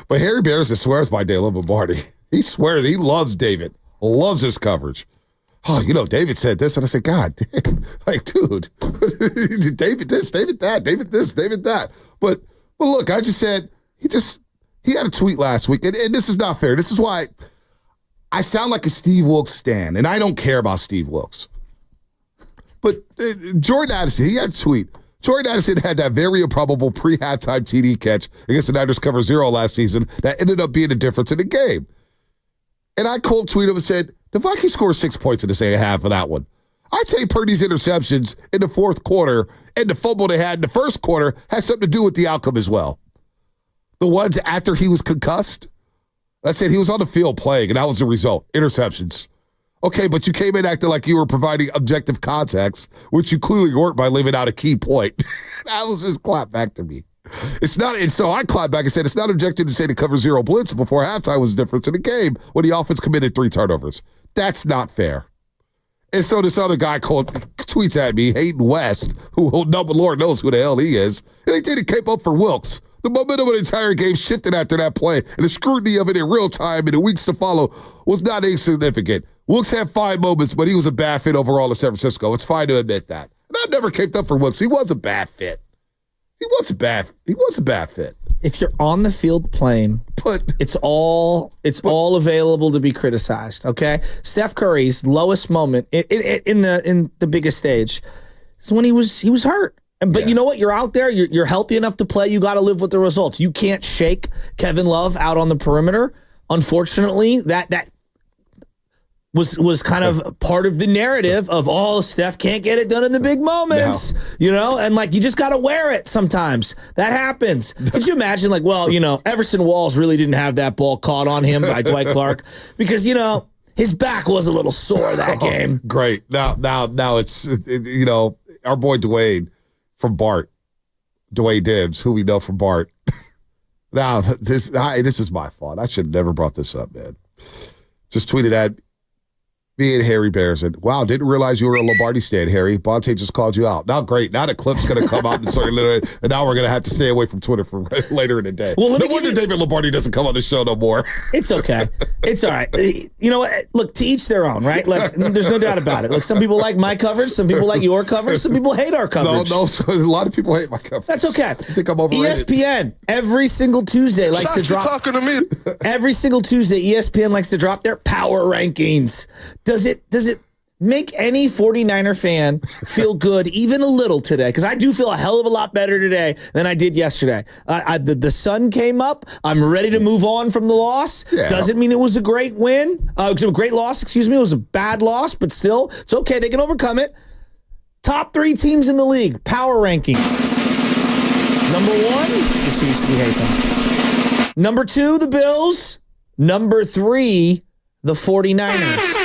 Harry Barris swears by David Lombardi. He swears. He loves David. Loves his coverage. Oh, David said this, and I said, God damn. Like, dude. David this, David that, David this, David that. But look, I just said, he had a tweet last week, and this is not fair. This is why I sound like a Steve Wilkes stan, and I don't care about Steve Wilkes. But Jordan Addison, he had a tweet. Jordan Addison had that very improbable pre-halftime TD catch against the Niners cover 0 last season that ended up being the difference in the game. And I cold tweeted him and said, the Vikings scored 6 points in the second half of that one. I take Purdy's interceptions in the fourth quarter and the fumble they had in the first quarter has something to do with the outcome as well. The ones after he was concussed, I said he was on the field playing, and that was the result. Interceptions. Okay, but you came in acting like you were providing objective context, which you clearly weren't by leaving out a key point. That was his clap back to me. It's not, and so I clapped back and said, it's not objective to say the cover 0 blitz before halftime was the difference in the game when the offense committed 3 turnovers. That's not fair. And so this other guy tweets at me, Hayden West, who Lord knows who the hell he is, and he didn't keep up for Wilkes. The momentum of the entire game shifted after that play, and the scrutiny of it in real time in the weeks to follow was not insignificant. Wilkes had 5 moments, but he was a bad fit overall in San Francisco. It's fine to admit that. And I never kept up for Wilkes. He was a bad fit. He was a bad fit. If you're on the field playing, it's all available to be criticized. Okay, Steph Curry's lowest moment in the biggest stage is when he was hurt. But you know what? You're out there. You're healthy enough to play. You got to live with the results. You can't shake Kevin Love out on the perimeter. Unfortunately, that was kind of part of the narrative of, Steph can't get it done in the big moments, and like you just got to wear it sometimes. That happens. Could you imagine, like, Everson Walls really didn't have that ball caught on him by Dwight Clark because, his back was a little sore that game. Great. Now it's our boy Dwayne from Bart, Dwayne Dibbs, who we know from Bart. Now, this is my fault. I should have never brought this up, man. Just tweeted at me and Harry Bearson. Wow, didn't realize you were a Lombardi stan, Harry. Bonte just called you out. Now, great. Now the clip's going to come out and now we're going to have to stay away from Twitter for later in the day. Well, no wonder David Lombardi doesn't come on the show no more. It's okay. It's all right. You know what? Look, to each their own, right? Like, there's no doubt about it. Like, some people like my coverage, some people like your coverage, some people hate our coverage. No, a lot of people hate my coverage. That's okay. I think I'm overrated. ESPN every single Tuesday likes to drop. Talking to me. Every single Tuesday, ESPN likes to drop their power rankings. Does it make any 49er fan feel good even a little today? Because I do feel a hell of a lot better today than I did yesterday. The sun came up. I'm ready to move on from the loss. Yeah. Doesn't mean it was a great win. It was a great loss, excuse me. It was a bad loss, but still, it's okay. They can overcome it. Top 3 teams in the league, power rankings. Number 1, we hate them. Number 2, the Bills. Number 3, the 49ers.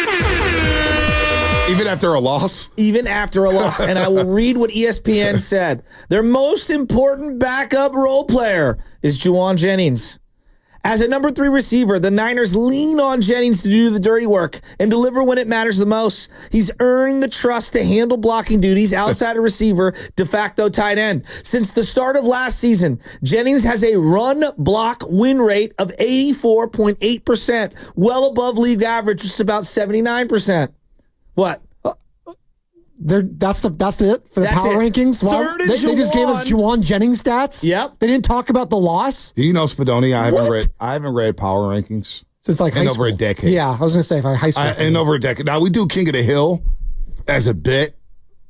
Even after a loss? Even after a loss. And I will read what ESPN said. Their most important backup role player is Juwan Jennings. As a number 3 receiver, the Niners lean on Jennings to do the dirty work and deliver when it matters the most. He's earned the trust to handle blocking duties outside a receiver, de facto tight end. Since the start of last season, Jennings has a run-block win rate of 84.8%, well above league average, which is about 79%. What? That's it for the power rankings. They just gave us Juwan Jennings stats. Yep. They didn't talk about the loss. Do you know, Spadoni? I haven't read power rankings since like high school. Over a decade. Yeah, I was gonna say high school. In over a decade. Now we do King of the Hill as a bit,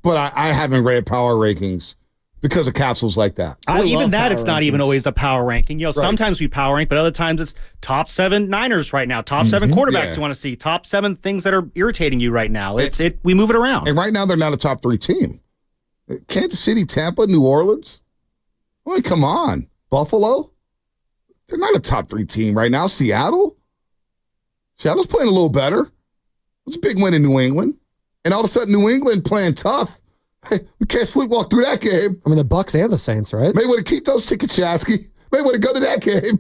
but I haven't read power rankings because of capsules like that. Well, even that, it's not even always a power ranking. Sometimes we power rank, but other times it's top 7 Niners right now, top 7 quarterbacks you want to see, top 7 things that are irritating you right now. We move it around. And right now they're not a top 3 team. Kansas City, Tampa, New Orleans. I mean, come on. Buffalo. They're not a top 3 team right now. Seattle's playing a little better. It's a big win in New England. And all of a sudden, New England playing tough. Hey, we can't sleepwalk through that game. I mean, the Bucks and the Saints, right? May want to keep those tickets, Shasky. May want to go to that game.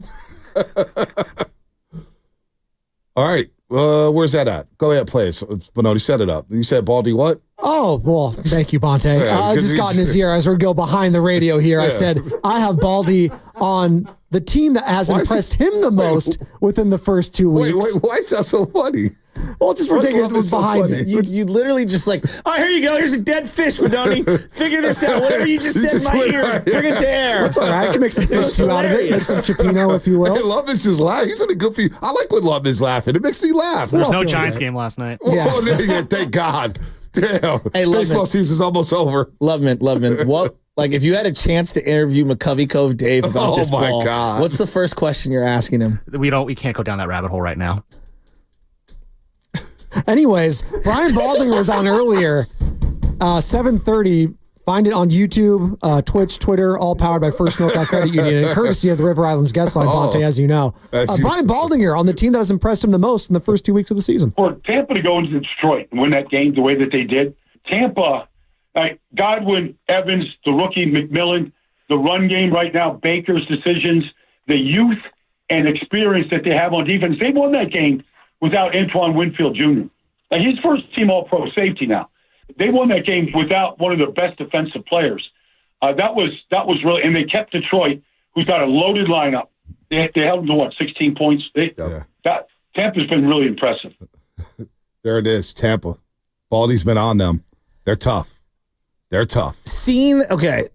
All right. Where's that at? Go ahead, play it. Bononi, set it up. You said Baldy what? Oh, well, thank you, Bonte. I just got in his ear as we go behind the radio here. I said, I have Baldy on the team that has impressed him the most within the first 2 weeks. Wait, why is that so funny? Well, just for taking it behind it. You literally just like, oh, here you go. Here's a dead fish, Madoni. Figure this out. Whatever you just said in my ear, bring it to air. That's all right. I can make some fish stew out of it. Make some Chipino, if you will. Hey, Loveman's just laughing. He's in a good few. I like when Loveman's laughing. It makes me laugh. There's no Giants game last night. Yeah. Thank God. Damn. Hey, baseball season's almost over. Loveman. What? Like, if you had a chance to interview McCovey Cove Dave about this ball, God. What's the first question you're asking him? We can't go down that rabbit hole right now. Anyways, Brian Baldinger was on earlier, 7:30. Find it on YouTube, Twitch, Twitter, all powered by First North Credit Union, and courtesy of the River Islands guest line, Bonte, as you know. Brian Baldinger on the team that has impressed him the most in the first 2 weeks of the season. For Tampa to go into Detroit and win that game the way that they did, Tampa, Godwin, Evans, the rookie, McMillan, the run game right now, Baker's decisions, the youth and experience that they have on defense. They won that game without Antoine Winfield Jr. He's first team All-Pro safety now. They won that game without one of their best defensive players. That was really, and they kept Detroit, who's got a loaded lineup. They held them to 16 points. Tampa's been really impressive. There it is, Tampa. Baldy's been on them. They're tough. Seeing the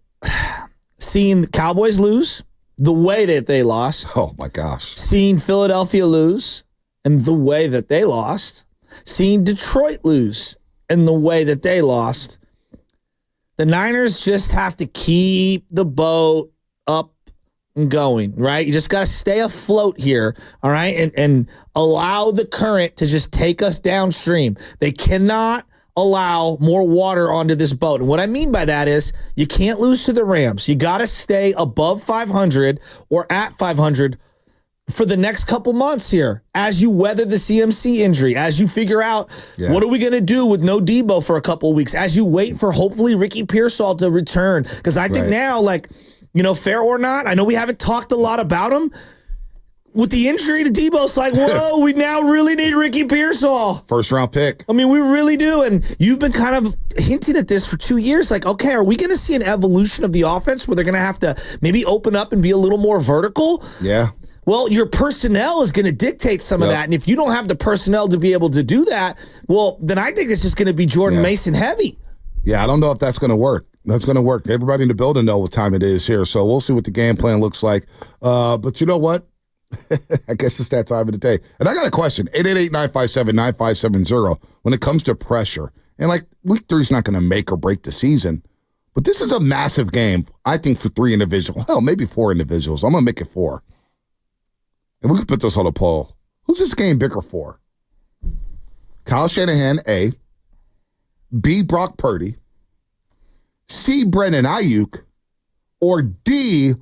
Cowboys lose the way that they lost. Oh my gosh. Seeing Philadelphia lose and the way that they lost. Seeing Detroit lose and the way that they lost. The Niners just have to keep the boat up and going, right? You just got to stay afloat here, all right? And allow the current to just take us downstream. They cannot allow more water onto this boat. And what I mean by that is you can't lose to the Rams. You got to stay above 500 or at 500 for the next couple months here as you weather the CMC injury, as you figure out what are we going to do with no Deebo for a couple of weeks, as you wait for hopefully Ricky Pearsall to return. Because I think now, like, you know, fair or not, I know we haven't talked a lot about him. With the injury to Deebo, it's like, whoa, we now really need Ricky Pearsall. First-round pick. I mean, we really do. And you've been kind of hinting at this for 2 years. Like, okay, are we going to see an evolution of the offense where they're going to have to maybe open up and be a little more vertical? Yeah. Well, your personnel is going to dictate some of that. And if you don't have the personnel to be able to do that, well, then I think it's just going to be Jordan Mason heavy. Yeah, I don't know if that's going to work. That's going to work. Everybody in the building know what time it is here. So we'll see what the game plan looks like. But you know what? I guess it's that time of the day. And I got a question, 888-957-9570. When it comes to pressure, and like week 3 is not going to make or break the season, but this is a massive game, I think, for 3 individuals. Hell, maybe 4 individuals. I'm going to make it 4. And we can put this on a poll. Who's this game bigger for? Kyle Shanahan, A. B. Brock Purdy. C. Brennan Aiyuk. Or D.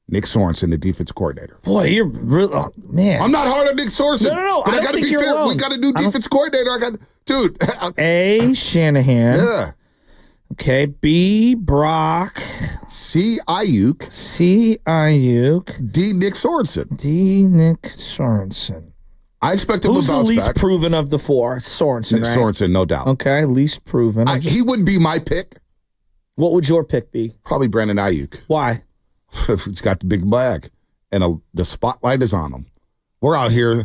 Nick Sorensen, the defense coordinator. Boy, you're really, man. I'm not hard on Nick Sorensen. No. But I got to be fair. Alone. We got a new defense coordinator. Dude. A. Shanahan. Yeah. Okay. B. Brock. C. Aiyuk. C. Aiyuk. D. Nick Sorensen. D. Nick Sorensen. I expect him Who's to bounce the least back. proven of the 4? Sorensen, Nick right? Sorensen, no doubt. Okay, least proven. He wouldn't be my pick. What would your pick be? Probably Brandon Aiyuk. Why? He's got the big bag, and the spotlight is on him. We're out here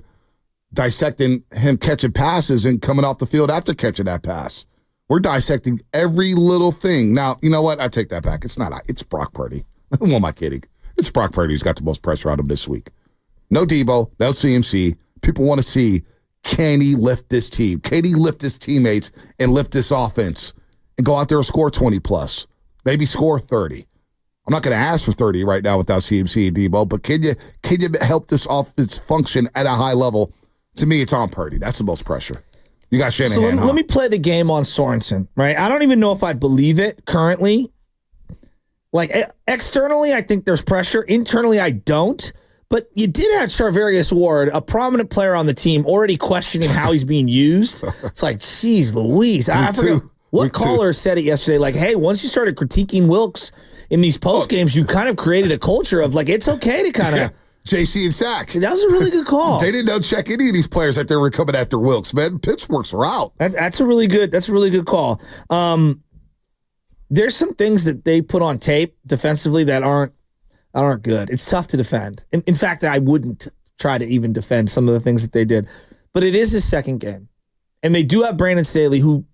dissecting him catching passes and coming off the field after catching that pass. We're dissecting every little thing. Now, you know what? I take that back. It's not. It's Brock Purdy. Who am I kidding? It's Brock Purdy who's got the most pressure on him this week. No Deebo, no CMC. People want to see, can he lift this team? Can he lift his teammates and lift this offense and go out there and score 20+? Maybe score 30. I'm not going to ask for 30 right now without CMC and Deebo, but can you help this offense function at a high level? To me, it's on Purdy. That's the most pressure. You got Shanahan. So let me play the game on Sorensen, right? I don't even know if I believe it currently. Like, externally, I think there's pressure. Internally, I don't. But you did have Charvarius Ward, a prominent player on the team, already questioning how he's being used. It's like, geez Louise. I forget what caller said it yesterday. Like, hey, once you started critiquing Wilkes in these post games, you kind of created a culture of like, it's okay to kind of. JC and Sack. That was a really good call. They didn't uncheck any of these players that they were coming after Wilkes, man. Pitchforks are out. That's a really good call. There's some things that they put on tape defensively that aren't good. It's tough to defend. In fact, I wouldn't try to even defend some of the things that they did. But it is his second game. And they do have Brandon Staley, who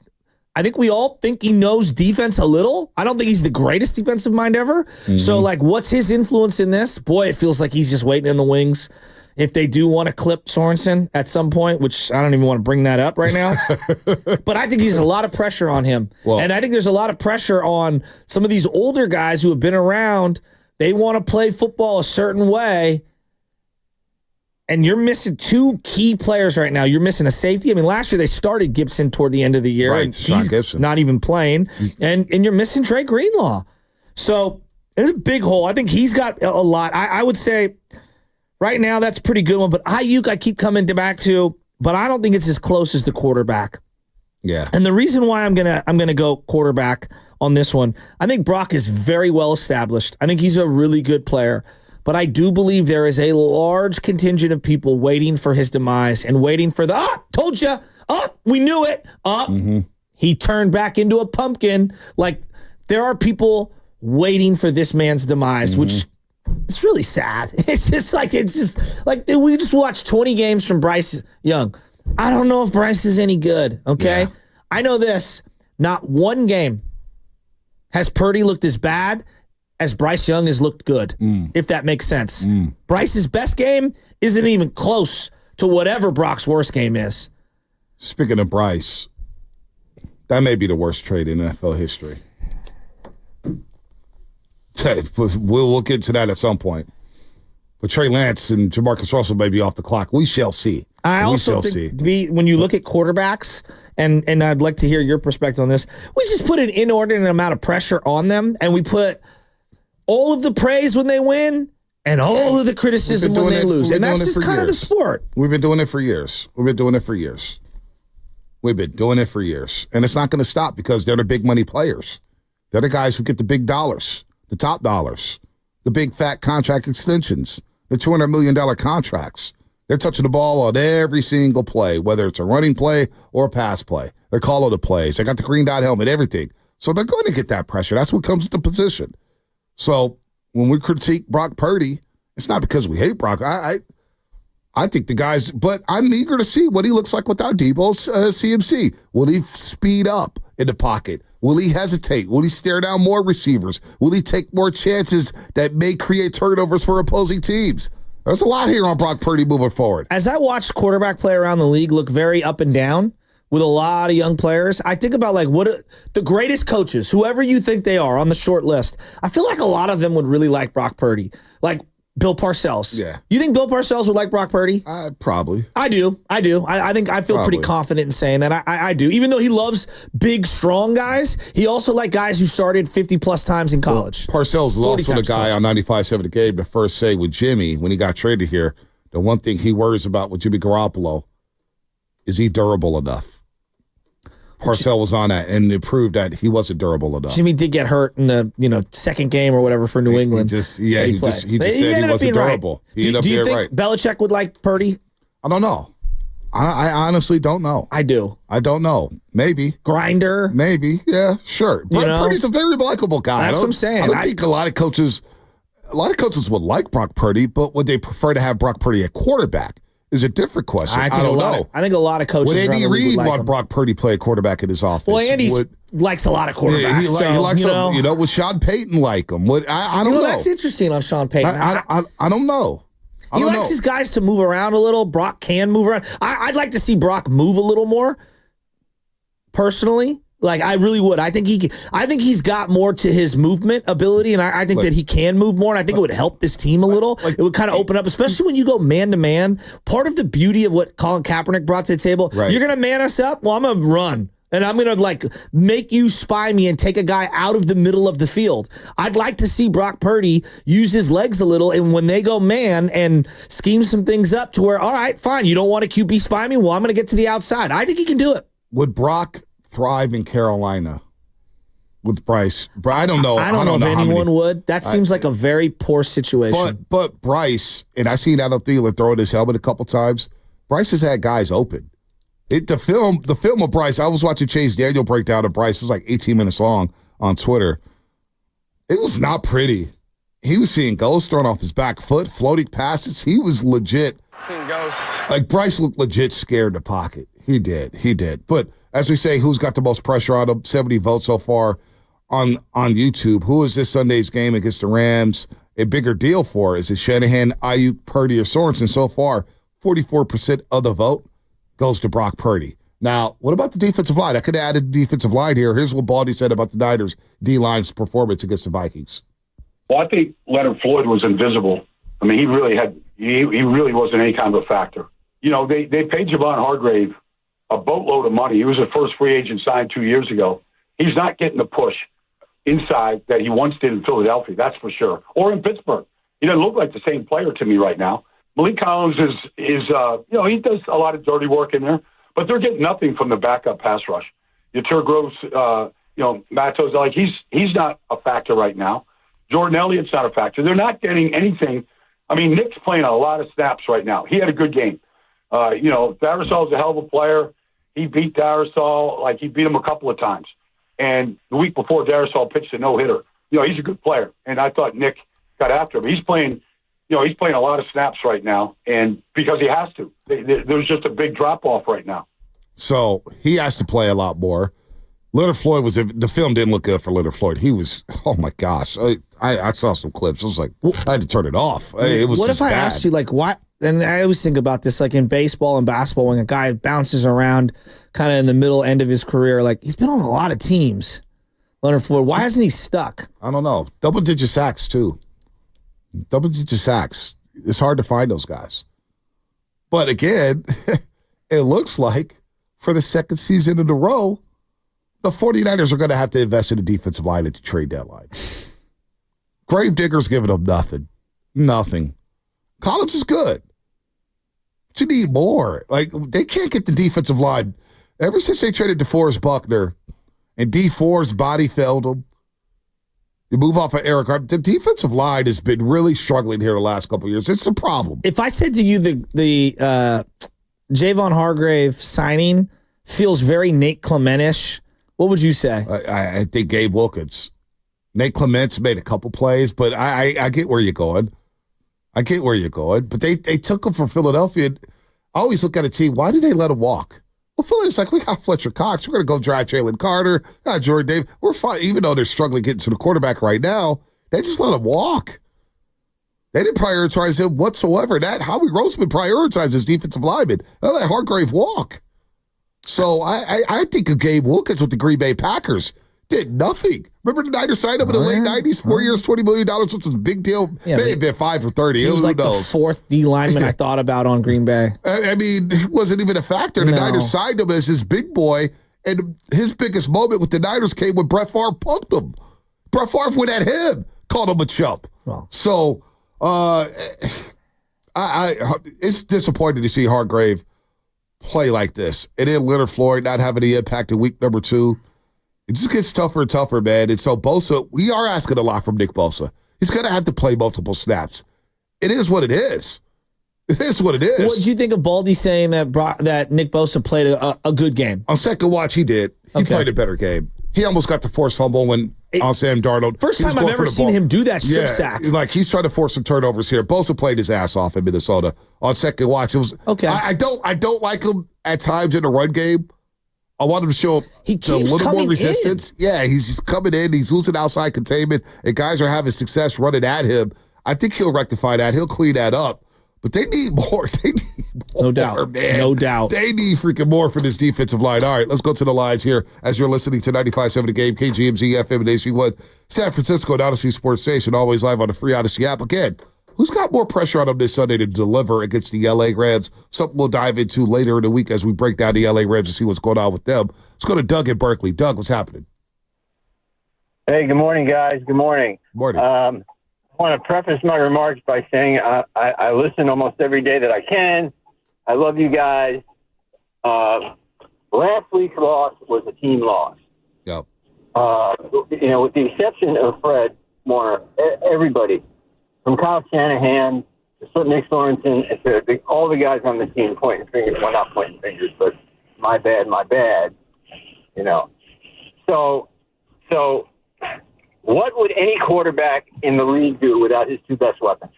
I think we all think he knows defense a little. I don't think he's the greatest defensive mind ever. Mm-hmm. So, like, what's his influence in this? Boy, it feels like he's just waiting in the wings. If they do want to clip Sorensen at some point, which I don't even want to bring that up right now. But I think there's a lot of pressure on him. Well, and I think there's a lot of pressure on some of these older guys who have been around. They want to play football a certain way. And you're missing 2 key players right now. You're missing a safety. I mean, last year they started Gibson toward the end of the year. Right, and Sean he's Gibson. Not even playing. And you're missing Trey Greenlaw. So there's a big hole. I think he's got a lot. I would say right now that's a pretty good one. But Aiyuk I keep coming back to, but I don't think it's as close as the quarterback. Yeah. And the reason why I'm gonna go quarterback on this one, I think Brock is very well established. I think he's a really good player. But I do believe there is a large contingent of people waiting for his demise and waiting for told you, we knew it. He turned back into a pumpkin. Like, there are people waiting for this man's demise, which is really sad. It's just like we just watched 20 games from Bryce Young. I don't know if Bryce is any good, okay? Yeah. I know this. Not one game has Purdy looked as bad as Bryce Young has looked good, if that makes sense. Bryce's best game isn't even close to whatever Brock's worst game is. Speaking of Bryce, that may be the worst trade in NFL history. Okay, we'll get to that at some point. But Trey Lance and Jamarcus Russell may be off the clock. We shall see. I also think when you look at quarterbacks, and I'd like to hear your perspective on this, we just put an inordinate amount of pressure on them, and we put all of the praise when they win and all of the criticism when they lose. And that's just kind of the sport. We've been doing it for years. And it's not going to stop because they're the big money players. They're the guys who get the big dollars, the top dollars, the big fat contract extensions, the $200 million contracts. They're touching the ball on every single play, whether it's a running play or a pass play. They're calling the plays. They got the green dot helmet, everything. So they're going to get that pressure. That's what comes with the position. So when we critique Brock Purdy, it's not because we hate Brock. I think the guys, but I'm eager to see what he looks like without Deebo's CMC. Will he speed up in the pocket? Will he hesitate? Will he stare down more receivers? Will he take more chances that may create turnovers for opposing teams? There's a lot here on Brock Purdy moving forward. As I watched quarterback play around the league look very up and down with a lot of young players, I think about the greatest coaches, whoever you think they are on the short list. I feel like a lot of them would really like Brock Purdy. Like Bill Parcells. Yeah. You think Bill Parcells would like Brock Purdy? Probably. I do. I feel pretty confident in saying that. I do. Even though he loves big, strong guys, he also liked guys who started 50-plus times in college. Well, Parcells is also the guy on 95.7 The Game to first say with Jimmy, when he got traded here, the one thing he worries about with Jimmy Garoppolo is he durable enough? Parcells was on that, and it proved that he wasn't durable enough. Jimmy did get hurt in the second game or whatever for New England. He just said he wasn't durable. Right. Do you think Belichick would like Purdy? I don't know. I honestly don't know. I do. I don't know. Maybe. Grinder. Maybe. Yeah, sure. Purdy's a very likable guy. That's what I'm saying. I don't think a lot of coaches would like Brock Purdy, but would they prefer to have Brock Purdy at quarterback? Is a different question. I don't know. I think a lot of coaches. Would Andy Reid want Brock Purdy play a quarterback in his offense? Well, Andy likes a lot of quarterbacks. He likes them. Would Sean Payton like him? I don't know. That's interesting on Sean Payton. I don't know. He likes his guys to move around a little. Brock can move around. I'd like to see Brock move a little more. Personally. Like, I really would. I think he's got more to his movement ability, and I think that he can move more, and I think it would help this team a little. It would kind of open up, especially when you go man-to-man. Part of the beauty of what Colin Kaepernick brought to the table, you're going to man us up? Well, I'm going to run, and I'm going to, make you spy me and take a guy out of the middle of the field. I'd like to see Brock Purdy use his legs a little, and when they go man and scheme some things up to where, all right, fine, you don't want a QB spy me? Well, I'm going to get to the outside. I think he can do it. Would Brock thrive in Carolina with Bryce? I don't know. I don't know if anyone would. That seems like a very poor situation. But Bryce, and I seen Adam Thielen throwing his helmet a couple times. Bryce has had guys open. The film of Bryce. I was watching Chase Daniel breakdown of Bryce. It was like 18 minutes long on Twitter. It was not pretty. He was seeing ghosts thrown off his back foot, floating passes. He was legit. Seeing ghosts. Like Bryce looked legit scared in the pocket. He did. But as we say, who's got the most pressure on him? 70 votes so far on YouTube. Who is this Sunday's game against the Rams a bigger deal for? Is it Shanahan, Aiyuk, Purdy, or Sorensen? So far, 44% of the vote goes to Brock Purdy. Now, what about the defensive line? I could have added defensive line here. Here's what Baldy said about the Niners' D-line's performance against the Vikings. Well, I think Leonard Floyd was invisible. I mean, he really wasn't any kind of a factor. They paid Javon Hargrave a boatload of money. He was a first free agent signed 2 years ago. He's not getting the push inside that he once did in Philadelphia, that's for sure. Or in Pittsburgh. He doesn't look like the same player to me right now. Malik Collins is he does a lot of dirty work in there, but they're getting nothing from the backup pass rush. Yatir Gross, Matos, he's not a factor right now. Jordan Elliott's not a factor. They're not getting anything. I mean, Nick's playing a lot of snaps right now. He had a good game. Darisol's a hell of a player. He beat Darisol, he beat him a couple of times. And the week before, Darisol pitched a no-hitter. He's a good player. And I thought Nick got after him. He's playing a lot of snaps right now, and because he has to. There's just a big drop-off right now. So he has to play a lot more. Leonard Floyd the film didn't look good for Leonard Floyd. He was, oh my gosh. I saw some clips. I was like, I had to turn it off. It was what if I bad. asked you, why? And I always think about this, in baseball and basketball, when a guy bounces around kind of in the middle end of his career, he's been on a lot of teams. Leonard Floyd. Why hasn't he stuck? I don't know. Double-digit sacks, too. Double-digit sacks. It's hard to find those guys. But again, it looks like for the second season in a row, the 49ers are going to have to invest in a defensive line at the trade deadline. Gravedigger's giving them nothing. Nothing. Collins is good. But you need more. Like, they can't get the defensive line. Ever since they traded DeForest Buckner and D. Ford's body failed them, you move off of Eric Hart. The defensive line has been really struggling here the last couple of years. It's a problem. If I said to you the Javon Hargrave signing feels very Nate Clement-ish, what would you say? I think Gabe Wilkins. Nate Clement's made a couple plays, but I get where you're going. But they took him from Philadelphia. I always look at a team, why did they let him walk? Well, Philly's like, we got Fletcher Cox. We're going to go drive Jalen Carter. Got Jordan Davis. We're fine. Even though they're struggling getting to the quarterback right now, they just let him walk. They didn't prioritize him whatsoever. That Howie Roseman prioritized his defensive lineman. They let Hargrave walk. So I think of Gabe Wilkins with the Green Bay Packers. Did nothing. Remember the Niners signed him in the late 90s, 4 years, $20 million, which was a big deal. Yeah, may have been 5 for 30. He was like the fourth D lineman I thought about on Green Bay. I mean, he wasn't even a factor. The Niners signed him as his big boy, and his biggest moment with the Niners came when Brett Favre punked him. Brett Favre went at him, called him a chump. Well. So it's disappointing to see Hargrave play like this. And then Leonard Floyd not having the impact in week number 2. It just gets tougher and tougher, man. And so Bosa, we are asking a lot from Nick Bosa. He's going to have to play multiple snaps. It is what it is. It is what it is. What did you think of Baldy saying that Nick Bosa played a good game? On second watch, he did. He played a better game. He almost got the forced fumble on Sam Darnold. First time I've ever seen him do that strip sack. Like he's trying to force some turnovers here. Bosa played his ass off in Minnesota on second watch. It was okay. I don't like him at times in the run game. I want him to show a little more resistance. Yeah, he's just coming in. He's losing outside containment, and guys are having success running at him. I think he'll rectify that. He'll clean that up. But they need more. They need more, no doubt, man. No doubt. They need freaking more for this defensive line. All right, let's go to the lines here as you're listening to 95.7 The Game, KGMZ, FM, and AC1, San Francisco, and Odyssey Sports Station, always live on the free Odyssey app. Again, who's got more pressure on them this Sunday to deliver against the LA Rams? Something we'll dive into later in the week as we break down the LA Rams and see what's going on with them. Let's go to Doug in Berkeley. Doug, what's happening? Hey, good morning, guys. Good morning. Morning. I want to preface my remarks by saying I listen almost every day that I can. I love you guys. Last week's loss was a team loss. Yep. With the exception of Fred Warner, everybody, from Kyle Shanahan to Nick Sorensen, to all the guys on the team pointing fingers. Well, not pointing fingers, but my bad. So what would any quarterback in the league do without his two best weapons?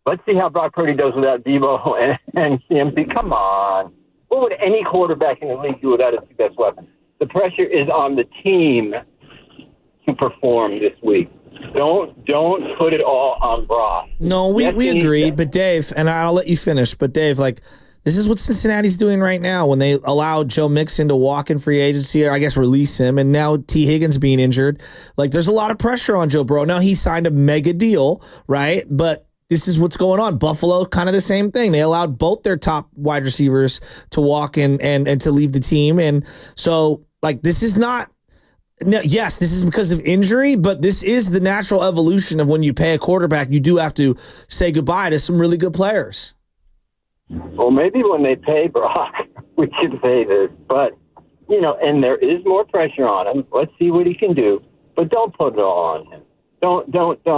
Let's see how Brock Purdy does without Deebo and CMC. Come on. What would any quarterback in the league do without his two best weapons? The pressure is on the team to perform this week. Don't put it all on Brock. No, we agree. But Dave, and I'll let you finish, but Dave, this is what Cincinnati's doing right now when they allow Joe Mixon to walk in free agency, or I guess release him, and now T. Higgins being injured. There's a lot of pressure on Joe Burrow. Now, he signed a mega deal, right? But this is what's going on. Buffalo, kind of the same thing. They allowed both their top wide receivers to walk and to leave the team. And so, this is not... Yes, this is because of injury, but this is the natural evolution of when you pay a quarterback, you do have to say goodbye to some really good players. Well, maybe when they pay Brock, we can say this, but, and there is more pressure on him. Let's see what he can do, but don't put it all on him. Don't.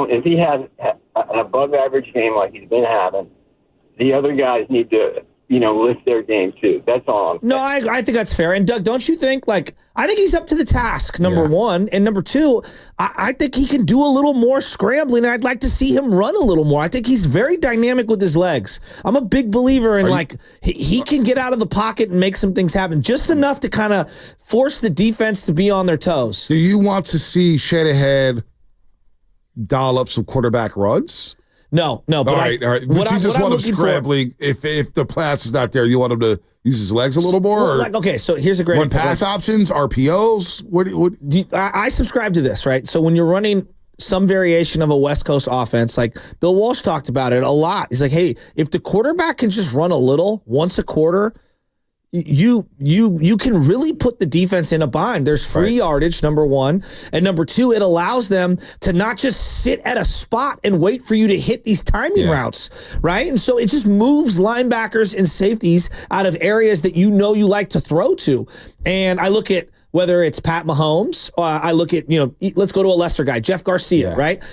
If he has an above average game like he's been having, the other guys need to, lift their game too. That's all I'm saying. No, I think that's fair. And Doug, don't you think, I think he's up to the task, number one. And number two, I think he can do a little more scrambling. And I'd like to see him run a little more. I think he's very dynamic with his legs. I'm a big believer in he can get out of the pocket and make some things happen, just enough to kind of force the defense to be on their toes. Do you want to see Shanahan dial up some quarterback runs? No. But all right. But you just want him scrambling. If the pass is not there, you want him to use his legs a little more? Well, okay, so here's a great run pass options, RPOs. I subscribe to this, right? So when you're running some variation of a West Coast offense, like Bill Walsh talked about it a lot. He's like, hey, if the quarterback can just run a little once a quarter, you can really put the defense in a bind. There's free yardage, number one. And number two, it allows them to not just sit at a spot and wait for you to hit these timing routes, right? And so it just moves linebackers and safeties out of areas that you know you like to throw to. And I look at whether it's Pat Mahomes, I look at, let's go to a lesser guy, Jeff Garcia, right?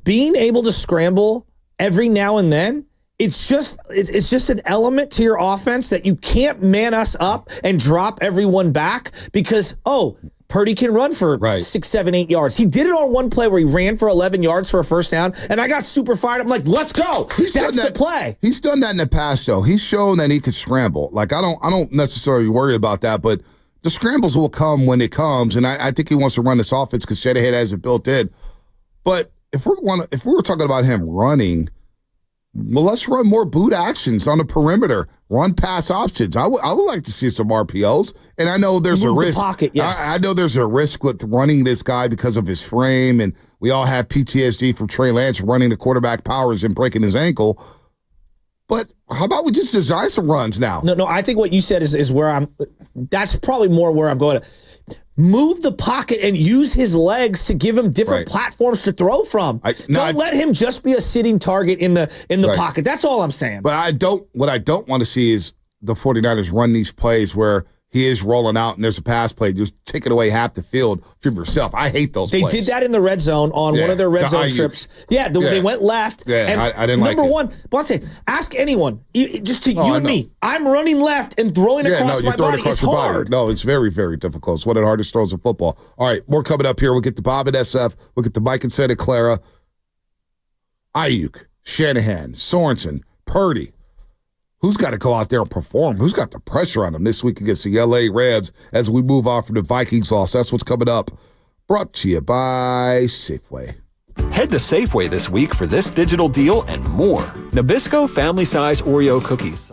Being able to scramble every now and then, it's just an element to your offense that you can't man us up and drop everyone back because, Purdy can run for 6, 7, 8 yards. He did it on one play where he ran for 11 yards for a first down, and I got super fired. I'm like, let's go. That's the play. He's done that in the past, though. He's shown that he could scramble. Like, I don't necessarily worry about that, but the scrambles will come when it comes, and I think he wants to run this offense because Shanahan has it built in. But if we were talking about him running, well, let's run more boot actions on the perimeter. Run pass options. I would like to see some RPOs, and I know there's a risk. Pocket, yes. I know there's a risk with running this guy because of his frame, and we all have PTSD from Trey Lance running the quarterback powers and breaking his ankle. But how about we just design some runs now? No, I think what you said is where that's probably more where I'm going to. Move the pocket and use his legs to give him different platforms to throw from. Don't let him just be a sitting target in the pocket. That's all I'm saying. But what I don't want to see is the 49ers run these plays where he is rolling out and there's a pass play, just taking away half the field from yourself. I hate those plays. They did that in the red zone on one of their red zone trips. They went left. Yeah, and I didn't like it. Number one, Bonte, ask anyone, just to you and me. I'm running left and throwing across my body. It's hard. No, it's very, very difficult. It's one of the hardest throws in football. All right, more coming up here. We'll get to Bob at SF. We'll get to Mike in Santa Clara. Aiyuk, Shanahan, Sorensen, Purdy. Who's got to go out there and perform? Who's got the pressure on them this week against the LA Rams as we move on from the Vikings loss? That's what's coming up. Brought to you by Safeway. Head to Safeway this week for this digital deal and more. Nabisco family size Oreo cookies.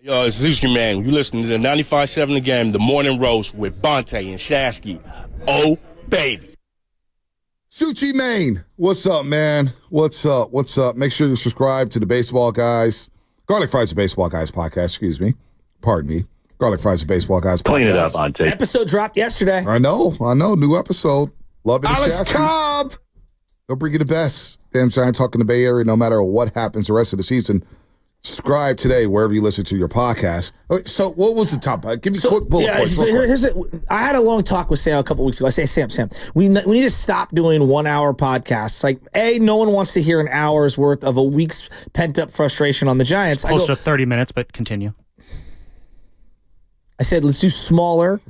Yo, it's Zushi, man. You listening to the 95.7 The Game, the morning roast with Banter and Shasky. Oh, baby. Suchi Maine, what's up, man? What's up? What's up? Make sure you subscribe to the Baseball Guys, Garlic Fries the Baseball Guys podcast, excuse me. Pardon me. Garlic Fries the Baseball Guys podcast. Clean it up, Ante. Episode dropped yesterday. I know. New episode. Love it. Alex Cobb. They'll bring you the best. Damn Giant talking the Bay Area no matter what happens the rest of the season. Subscribe today wherever you listen to your podcast. Okay, so what was the top? Give me quick bullet points. I had a long talk with Sam a couple weeks ago. I say, Sam, we need to stop doing 1 hour podcasts. Like, no one wants to hear an hour's worth of a week's pent up frustration on the Giants. Close to 30 minutes, but continue. I said, let's do smaller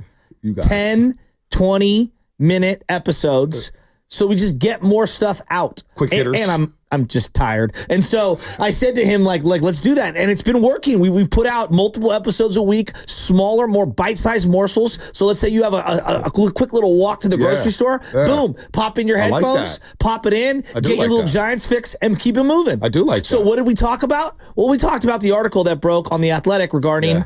10, 20-minute episodes so we just get more stuff out. Quick hitters. And I'm just tired. And so I said to him, like, let's do that. And it's been working. We've put out multiple episodes a week, smaller, more bite-sized morsels. So let's say you have a quick little walk to the grocery store. Yeah. Boom. Pop in your headphones, pop it in, get your little Giants fix, and keep it moving. I do like that. So what did we talk about? Well, we talked about the article that broke on The Athletic regarding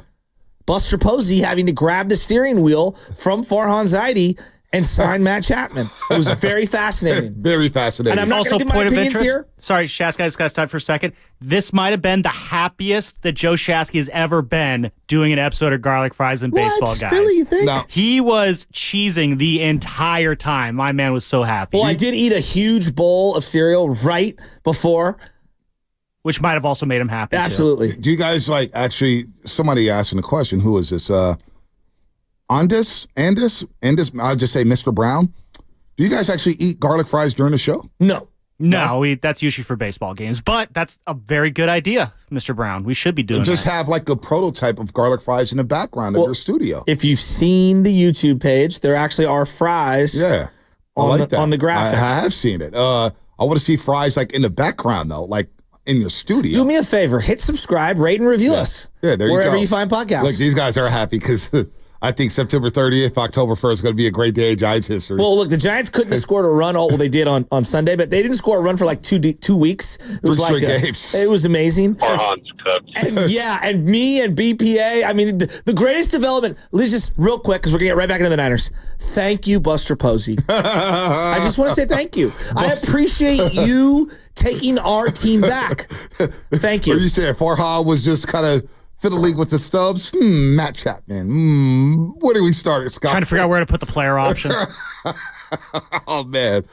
Buster Posey having to grab the steering wheel from Farhan Zaidi and sign Matt Chapman. It was very fascinating. Very fascinating. And I'm not also, going to give my point of opinions interest here. Sorry, Shasky, I just got to stop for a second. This might have been the happiest that Joe Shasky has ever been doing an episode of Garlic Fries and Baseball Guys. Really, you think? No. He was cheesing the entire time. My man was so happy. Well, I did eat a huge bowl of cereal right before. Which might have also made him happy. Absolutely. Do you guys actually, somebody asking a question, who is this? Andis, I'll just say Mr. Brown. Do you guys actually eat garlic fries during the show? No. That's usually for baseball games. But that's a very good idea, Mr. Brown. We should be doing Just that. have a prototype of garlic fries in the background of your studio. If you've seen the YouTube page, there actually are fries on the graphic. I have seen it. I want to see fries in the background, though, in your studio. Do me a favor. Hit subscribe, rate, and review us. Yeah, there you go. Wherever you find podcasts. Look, these guys are happy because I think September 30th, October 1st is going to be a great day in Giants history. Well, look, the Giants couldn't have scored a run. They did on Sunday, but they didn't score a run for 2 weeks. It was Three straight games. It was amazing. Farhan's cooked. And me and BPA. I mean, the greatest development. Let's just real quick because we're going to get right back into the Niners. Thank you, Buster Posey. I just want to say thank you. I appreciate you taking our team back. Thank you. What are you saying? Farhan was just kind of fiddling with the stubs? Matt Chapman. Where do we start, Scott? Trying to figure out where to put the player option. Oh, man.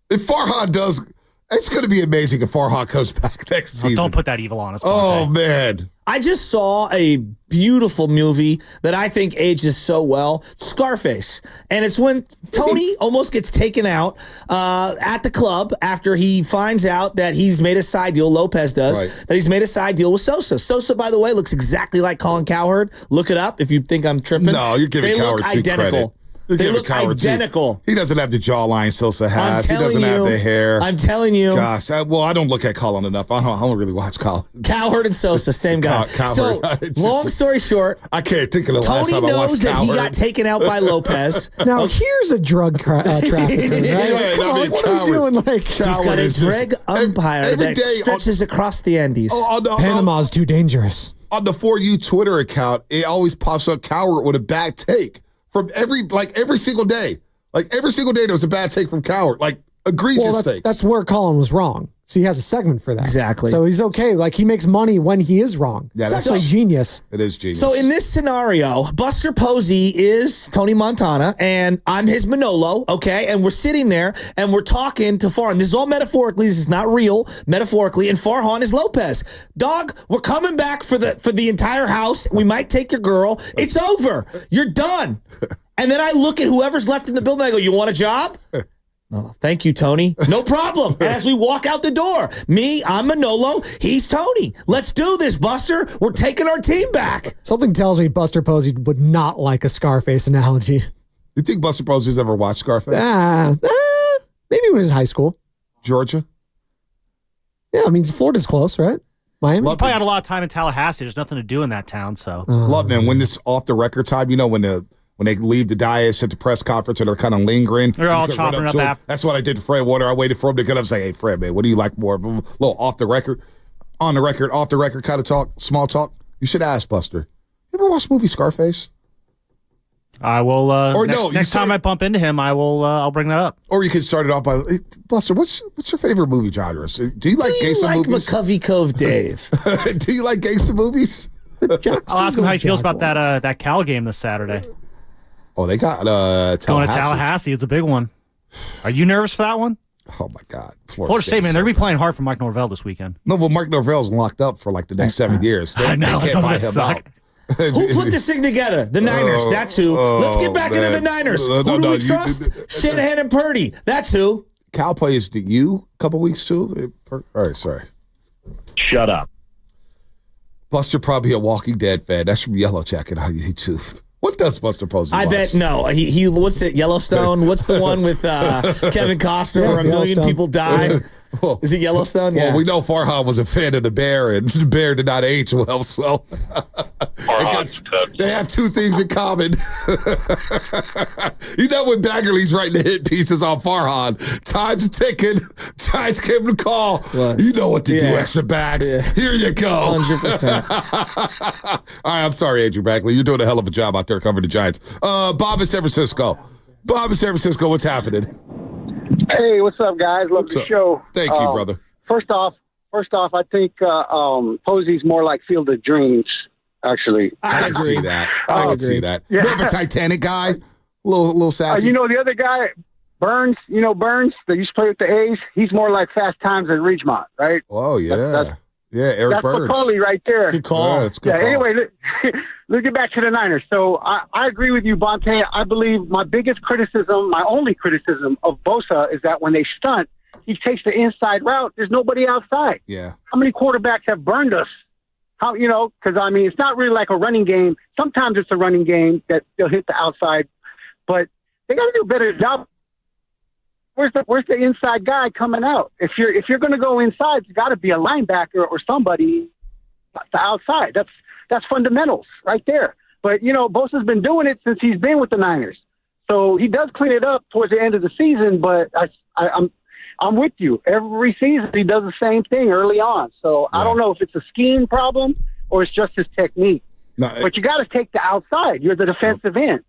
If Farhan does, it's going to be amazing if Farhan comes back next season. Don't put that evil on us. Oh, man. I just saw a beautiful movie that I think ages so well, Scarface. And it's when Tony almost gets taken out at the club after he finds out that he's made a side deal, Lopez does, that he's made a side deal with Sosa. Sosa, by the way, looks exactly like Colin Cowherd. Look it up if you think I'm tripping. No, you're giving Cowherd too credit. They look identical. He doesn't have the jawline Sosa has. He doesn't have the hair. I'm telling you. Gosh, I don't look at Colin enough. I don't really watch Colin. Cowherd and Sosa, same guy. So, long story short, I can't think of the last time I watched Cowherd. Tony knows that he got taken out by Lopez. Now, here's a drug trafficker. Right? Come on, what are we doing? He's got a drag umpire that stretches across the Andes. Panama's too dangerous. On the For You Twitter account, it always pops up Cowherd with a bad take. From every single day. Every single day there was a bad take from Cowherd. Egregious takes. That's where Colin was wrong. So he has a segment for that. Exactly. So he's okay. He makes money when he is wrong. Yeah, that's actually genius. It is genius. So in this scenario, Buster Posey is Tony Montana, and I'm his Manolo, okay? And we're sitting there, and we're talking to Farhan. This is all metaphorically. This is not real, metaphorically. And Farhan is Lopez. Dog, we're coming back for the entire house. We might take your girl. It's over. You're done. And then I look at whoever's left in the building. I go, you want a job? Oh, thank you, Tony. No problem. And as we walk out the door, I'm Manolo, he's Tony. Let's do this, Buster. We're taking our team back. Something tells me Buster Posey would not like a Scarface analogy. You think Buster Posey's ever watched Scarface? Maybe when he was in high school. Georgia? Yeah, I mean, Florida's close, right? Miami? Probably had a lot of time in Tallahassee. There's nothing to do in that town, so. Lubman, when this off the record time, when they leave the dais at the press conference and they're kind of lingering. They're all chopping up after. That's what I did to Fred Warner. I waited for him to get up and say, hey, Fred, man, what do you like more? A little off the record, on the record, off the record kind of talk, small talk. You should ask Buster. You ever watch the movie Scarface? I will. Next time I bump into him, I'll bring that up. Or you could start it off by, hey, Buster, what's your favorite movie genre? Do you like gangster movies? McCovey Cove Dave? Do you like gangster movies? I'll ask him how he feels about that Cal game this Saturday. Oh, they got Tallahassee. Going to Tallahassee. It's a big one. Are you nervous for that one? Oh, my God. Florida State, man, they're going to be playing hard for Mike Norvell this weekend. No, but Mike Norvell's locked up for like the next 7 years. I know. They can't buy him out. Who put this thing together? The Niners. That's who. Let's get back into the Niners. Who do we trust? Shanahan and Purdy. That's who. Cal plays the U a couple weeks too. All right, sorry. Shut up. Buster probably a Walking Dead fan. That's from Yellow Jacket on YouTube. What does Buster Posey watch? I bet no. He what's it? Yellowstone. What's the one with Kevin Costner where a million people die? Is it Yellowstone? Well, we know Farhan was a fan of the Bear, and the Bear did not age well, so they have two things in common. You know when Baggerly's writing the hit pieces on Farhan, time's ticking. Giants gave him a call. What? You know what to do, extra backs. Yeah. Here you go. 100%. All right, I'm sorry, Andrew Bagley. You're doing a hell of a job out there covering the Giants. Bob in San Francisco. What's happening? Hey, what's up, guys? Love the show. Thank you, brother. First off, I think Posey's more like Field of Dreams, actually. I can see that. I can see that. Yeah. More of a Titanic guy. A little sappy. You know, the other guy, Burns, Burns, that used to play with the A's, he's more like Fast Times at Ridgemont, right? Oh, yeah. Eric Burns. That's McCauley right there. Good call. Yeah, it's good call. Anyway, let's get back to the Niners. So I agree with you, Bonte. I believe my only criticism of Bosa is that when they stunt, he takes the inside route. There's nobody outside. Yeah. How many quarterbacks have burned us? Because, it's not really like a running game. Sometimes it's a running game that they'll hit the outside, but they got to do a better job. Where's the inside guy coming out? If you're going to go inside, it's got to be a linebacker or somebody the outside. That's fundamentals right there. But Bosa's been doing it since he's been with the Niners, so he does clean it up towards the end of the season. But I'm with you. Every season he does the same thing early on. So I don't know if it's a scheme problem or it's just his technique. No, but you got to take the outside. You're the defensive end.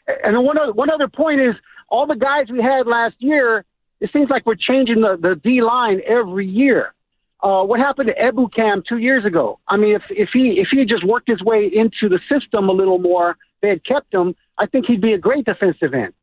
And then one other point is, all the guys we had last year, it seems like we're changing the D-line every year. What happened to Ebukam 2 years ago? If he just worked his way into the system a little more, they had kept him, I think he'd be a great defensive end.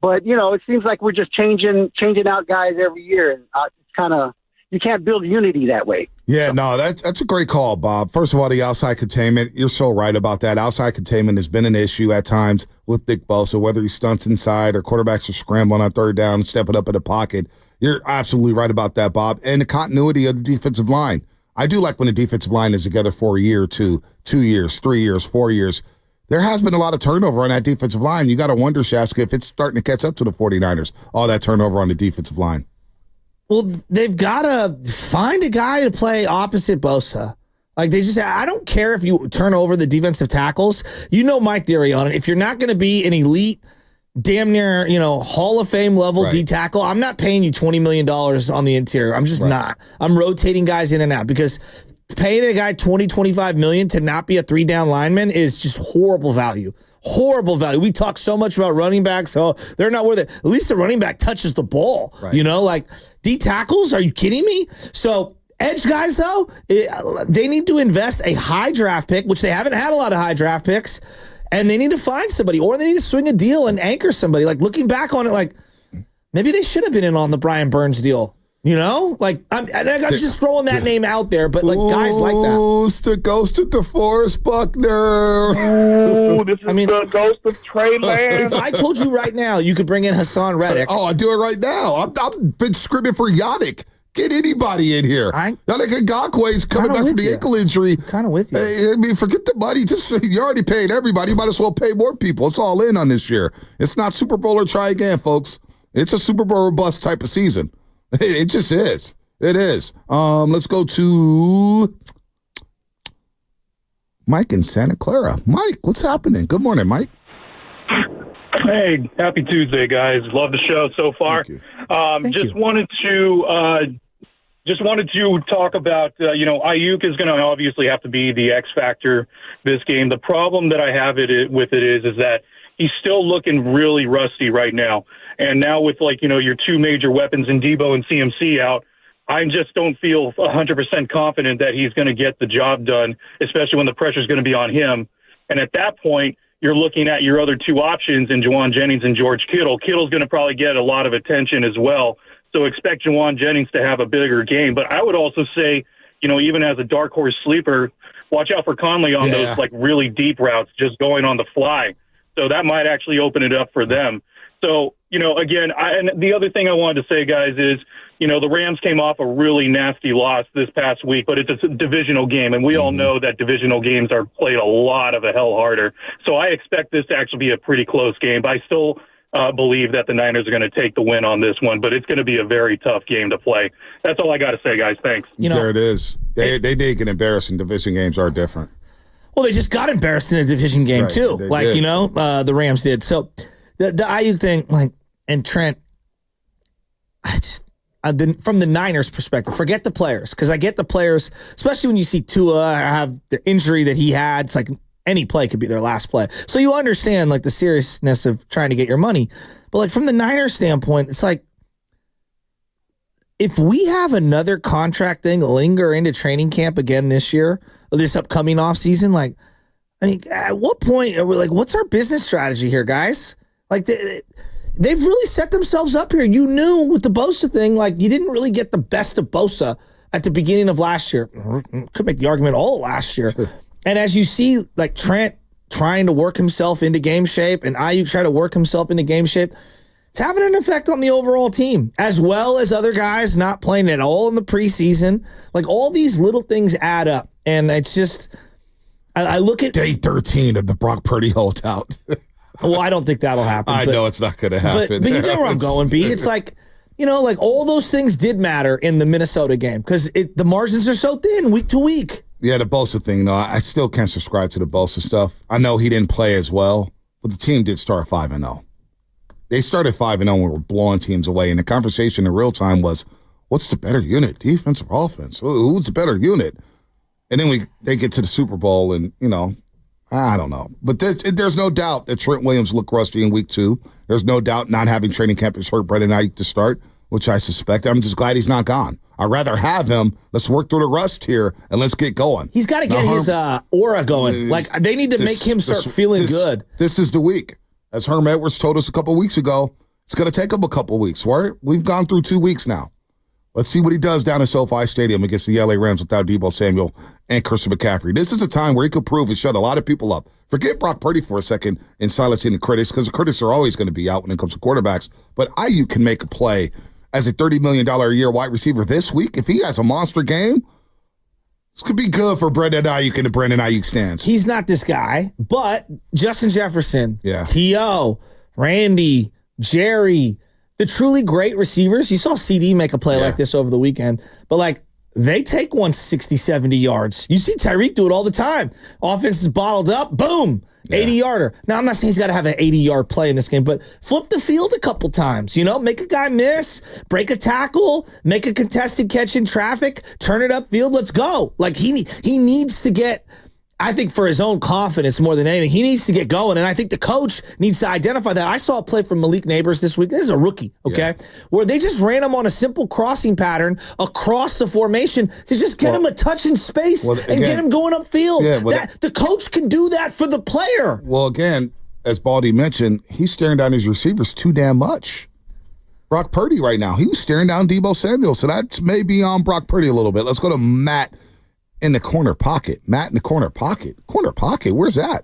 But, it seems like we're just changing out guys every year. And it's kind of, you can't build unity that way. Yeah, no, that's a great call, Bob. First of all, the outside containment, you're so right about that. Outside containment has been an issue at times with Nick Bosa, whether he stunts inside or quarterbacks are scrambling on third down, stepping up in the pocket. You're absolutely right about that, Bob. And the continuity of the defensive line. I do like when the defensive line is together for a year or 2 years, 3 years, 4 years. There has been a lot of turnover on that defensive line. You got to wonder, Shaska, if it's starting to catch up to the 49ers, all that turnover on the defensive line. Well, they've got to find a guy to play opposite Bosa. Like I don't care if you turn over the defensive tackles. You know my theory on it. If you're not going to be an elite, damn near, Hall of Fame level D tackle, I'm not paying you $20 million on the interior. I'm just not. I'm rotating guys in and out because paying a guy $20-25 million to not be a 3-down lineman is just horrible value. Horrible value. We talk so much about running backs, so they're not worth it. At least the running back touches the ball. Right. Like D tackles. Are you kidding me? So edge guys, though, they need to invest a high draft pick, which they haven't had a lot of high draft picks, and they need to find somebody, or they need to swing a deal and anchor somebody. Like looking back on it, maybe they should have been in on the Brian Burns deal. I'm just throwing that name out there, but guys like that. The ghost of DeForest Buckner. Ooh, this is the ghost of Trey Lance. If I told you right now you could bring in Hassan Reddick. Oh, I'd do it right now. I've been screaming for Yannick. Get anybody in here. Yannick Ngakoue's coming back from the ankle injury. Kind of with you. Forget the money. You're already paying everybody. You might as well pay more people. It's all in on this year. It's not Super Bowl or try again, folks. It's a Super Bowl or bust type of season. It just is. It is. Let's go to Mike in Santa Clara. Mike, what's happening? Good morning, Mike. Hey, happy Tuesday, guys. Love the show so far. Thank you. Wanted to Just wanted to talk about, Aiyuk is going to obviously have to be the X factor this game. The problem that I have with it is that he's still looking really rusty right now. And now with, your two major weapons in Deebo and CMC out, I just don't feel 100% confident that he's going to get the job done, especially when the pressure's going to be on him. And at that point, you're looking at your other two options in Juwan Jennings and George Kittle. Kittle's going to probably get a lot of attention as well. So expect Juwan Jennings to have a bigger game. But I would also say, even as a dark horse sleeper, watch out for Conley on those really deep routes, just going on the fly. So that might actually open it up for them. So, again, and the other thing I wanted to say, guys, is, the Rams came off a really nasty loss this past week, but it's a divisional game, and we all know that divisional games are played a lot of a hell harder. So I expect this to actually be a pretty close game. But I still believe that the Niners are going to take the win on this one, but it's going to be a very tough game to play. That's all I got to say, guys. Thanks. There it is. They did get embarrassed, and division games are different. Well, they just got embarrassed in a division game, too. The Rams did. So the Aiyuk thing, and Trent, from the Niners' perspective, forget the players, because I get the players, especially when you see Tua have the injury that he had. It's like any play could be their last play. So you understand the seriousness of trying to get your money. But from the Niners standpoint, it's like, if we have another contract thing linger into training camp again this year, or this upcoming offseason, at what point are we what's our business strategy here, guys? They've really set themselves up here. You knew with the Bosa thing, you didn't really get the best of Bosa at the beginning of last year. Could make the argument all of last year. And as you see, Trent trying to work himself into game shape and Aiyuk trying to work himself into game shape, it's having an effect on the overall team, as well as other guys not playing at all in the preseason. All these little things add up. And it's just, I look at day 13 of the Brock Purdy holdout. Well, I don't think that'll happen. I know it's not going to happen. But you know where I'm going, B. It's all those things did matter in the Minnesota game, because the margins are so thin week to week. Yeah, the Bosa thing, though, I still can't subscribe to the Bosa stuff. I know he didn't play as well, but the team did start 5-0. They started 5-0 and were blowing teams away, and the conversation in real time was, what's the better unit, defense or offense? Who's the better unit? And then they get to the Super Bowl, and, I don't know. But there's no doubt that Trent Williams looked rusty in week 2. There's no doubt not having training camp has hurt Brendan Aiyuk to start, which I suspect. I'm just glad he's not gone. I'd rather have him. Let's work through the rust here, and let's get going. He's got to get his aura going. They need to make him start feeling good. This is the week. As Herm Edwards told us a couple weeks ago, it's going to take him a couple weeks. Right? We've gone through 2 weeks now. Let's see what he does down in SoFi Stadium against the LA Rams without Deebo Samuel and Christian McCaffrey. This is a time where he could prove and shut a lot of people up. Forget Brock Purdy for a second in silencing the critics, because the critics are always going to be out when it comes to quarterbacks. But Aiyuk can make a play as a $30 million a year wide receiver this week. If he has a monster game, this could be good for Brendan Aiyuk and the Brendan Aiyuk stands. He's not this guy, but Justin Jefferson, yeah, T.O., Randy, Jerry, the truly great receivers. You saw CD make a play like this over the weekend, but they take 160, 70 yards. You see Tyreek do it all the time. Offense is bottled up, boom, 80-yarder. Now, I'm not saying he's got to have an 80-yard play in this game, but flip the field a couple times. Make a guy miss, break a tackle, make a contested catch in traffic, turn it upfield, let's go. He needs to get, I think, for his own confidence more than anything, he needs to get going, and I think the coach needs to identify that. I saw a play from Malik Neighbors this week. This is a rookie, okay, where they just ran him on a simple crossing pattern across the formation to just get him a touch in space and get him going upfield. The coach can do that for the player. Well, again, as Baldy mentioned, he's staring down his receivers too damn much. Brock Purdy right now, he was staring down Deebo Samuel, so that's maybe on Brock Purdy a little bit. Let's go to Matt in the corner pocket. Matt in the corner pocket. Corner pocket, where's that?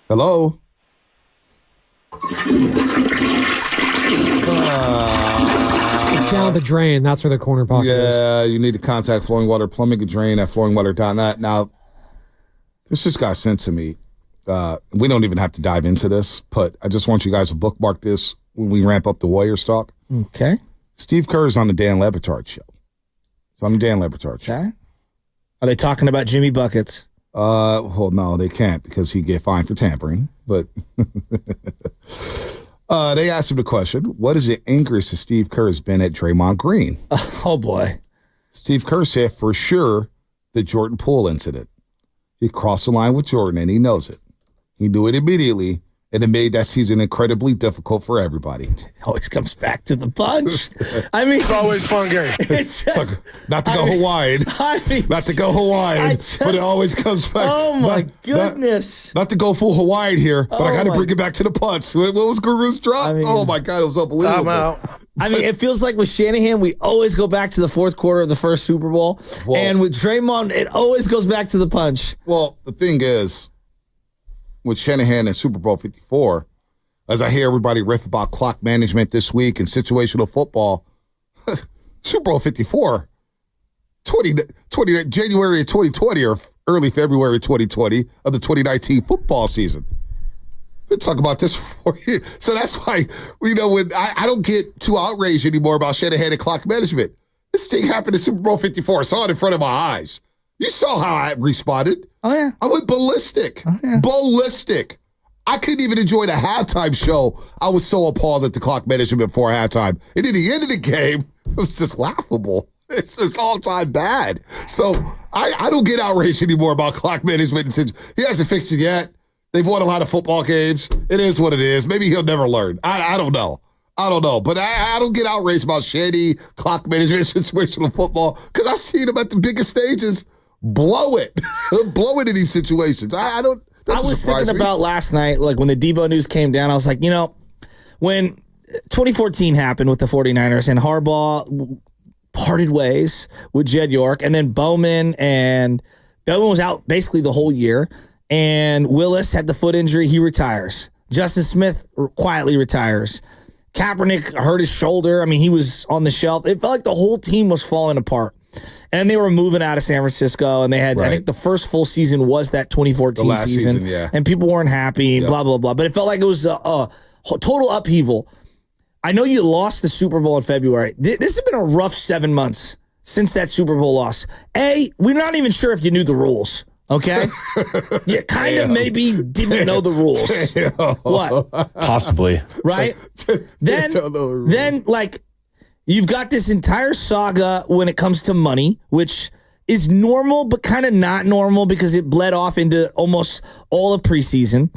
Hello? It's down the drain. That's where the corner pocket is. Yeah, you need to contact Flowing Water Plumbing and Drain at flowingwater.net. Now, this just got sent to me. We don't even have to dive into this, but I just want you guys to bookmark this when we ramp up the Warriors talk. Okay. Steve Kerr is on the Dan Le Batard show. It's on the Dan Le Batard show. Okay. Are they talking about Jimmy Buckets? Well, no, they can't, because he'd get fined for tampering. But They asked him the question, what is the angriest that Steve Kerr has been at Draymond Green? Oh, boy. Steve Kerr said for sure the Jordan Poole incident. He crossed the line with Jordan, and he knows it. He knew it immediately, and it made that season incredibly difficult for everybody. It always comes back to the punch. I mean, It's always fun game. It's just, like, not to go Hawaiian. Not to go Hawaiian, but it always comes back. Oh, my goodness. Not to go full Hawaiian here, but I got to bring it back to the punch. What was Guru's drop? Oh, my God, it was unbelievable. I mean, it feels like with Shanahan, we always go back to the fourth quarter of the first Super Bowl. And with Draymond, it always goes back to the punch. Well, the thing is, with Shanahan and Super Bowl 54, as I hear everybody riff about clock management this week and situational football, Super Bowl 54, January of 2020 or early February 2020 of the 2019 football season. We'll talk about this for you. So that's why, when I don't get too outraged anymore about Shanahan and clock management. This thing happened in Super Bowl 54. I saw it in front of my eyes. You saw how I responded. Oh, yeah. I went ballistic. Oh, yeah. Ballistic. I couldn't even enjoy the halftime show. I was so appalled at the clock management before halftime. And at the end of the game, it was just laughable. It's just all-time bad. So I don't get outraged anymore about clock management. He hasn't fixed it yet. They've won a lot of football games. It is what it is. Maybe he'll never learn. I don't know. But I don't get outraged about shady clock management, situational football, because I've seen him at the biggest stages blow it in these situations. I was thinking about last night, like when the Deebo news came down, I was like, when 2014 happened with the 49ers and Harbaugh parted ways with Jed York, and then Bowman was out basically the whole year, and Willis had the foot injury, he retires. Justin Smith quietly retires. Kaepernick hurt his shoulder. I mean, he was on the shelf. It felt like the whole team was falling apart. And they were moving out of San Francisco, and they had, I think the first full season was that 2014 season. Yeah. And people weren't happy, blah, blah, blah. But it felt like it was a total upheaval. I know you lost the Super Bowl in February. This has been a rough 7 months since that Super Bowl loss. We're not even sure if you knew the rules. Okay? You kind of maybe didn't know the rules. What? Possibly. Right? Then, like, you've got this entire saga when it comes to money, which is normal, but kind of not normal because it bled off into almost all of preseason.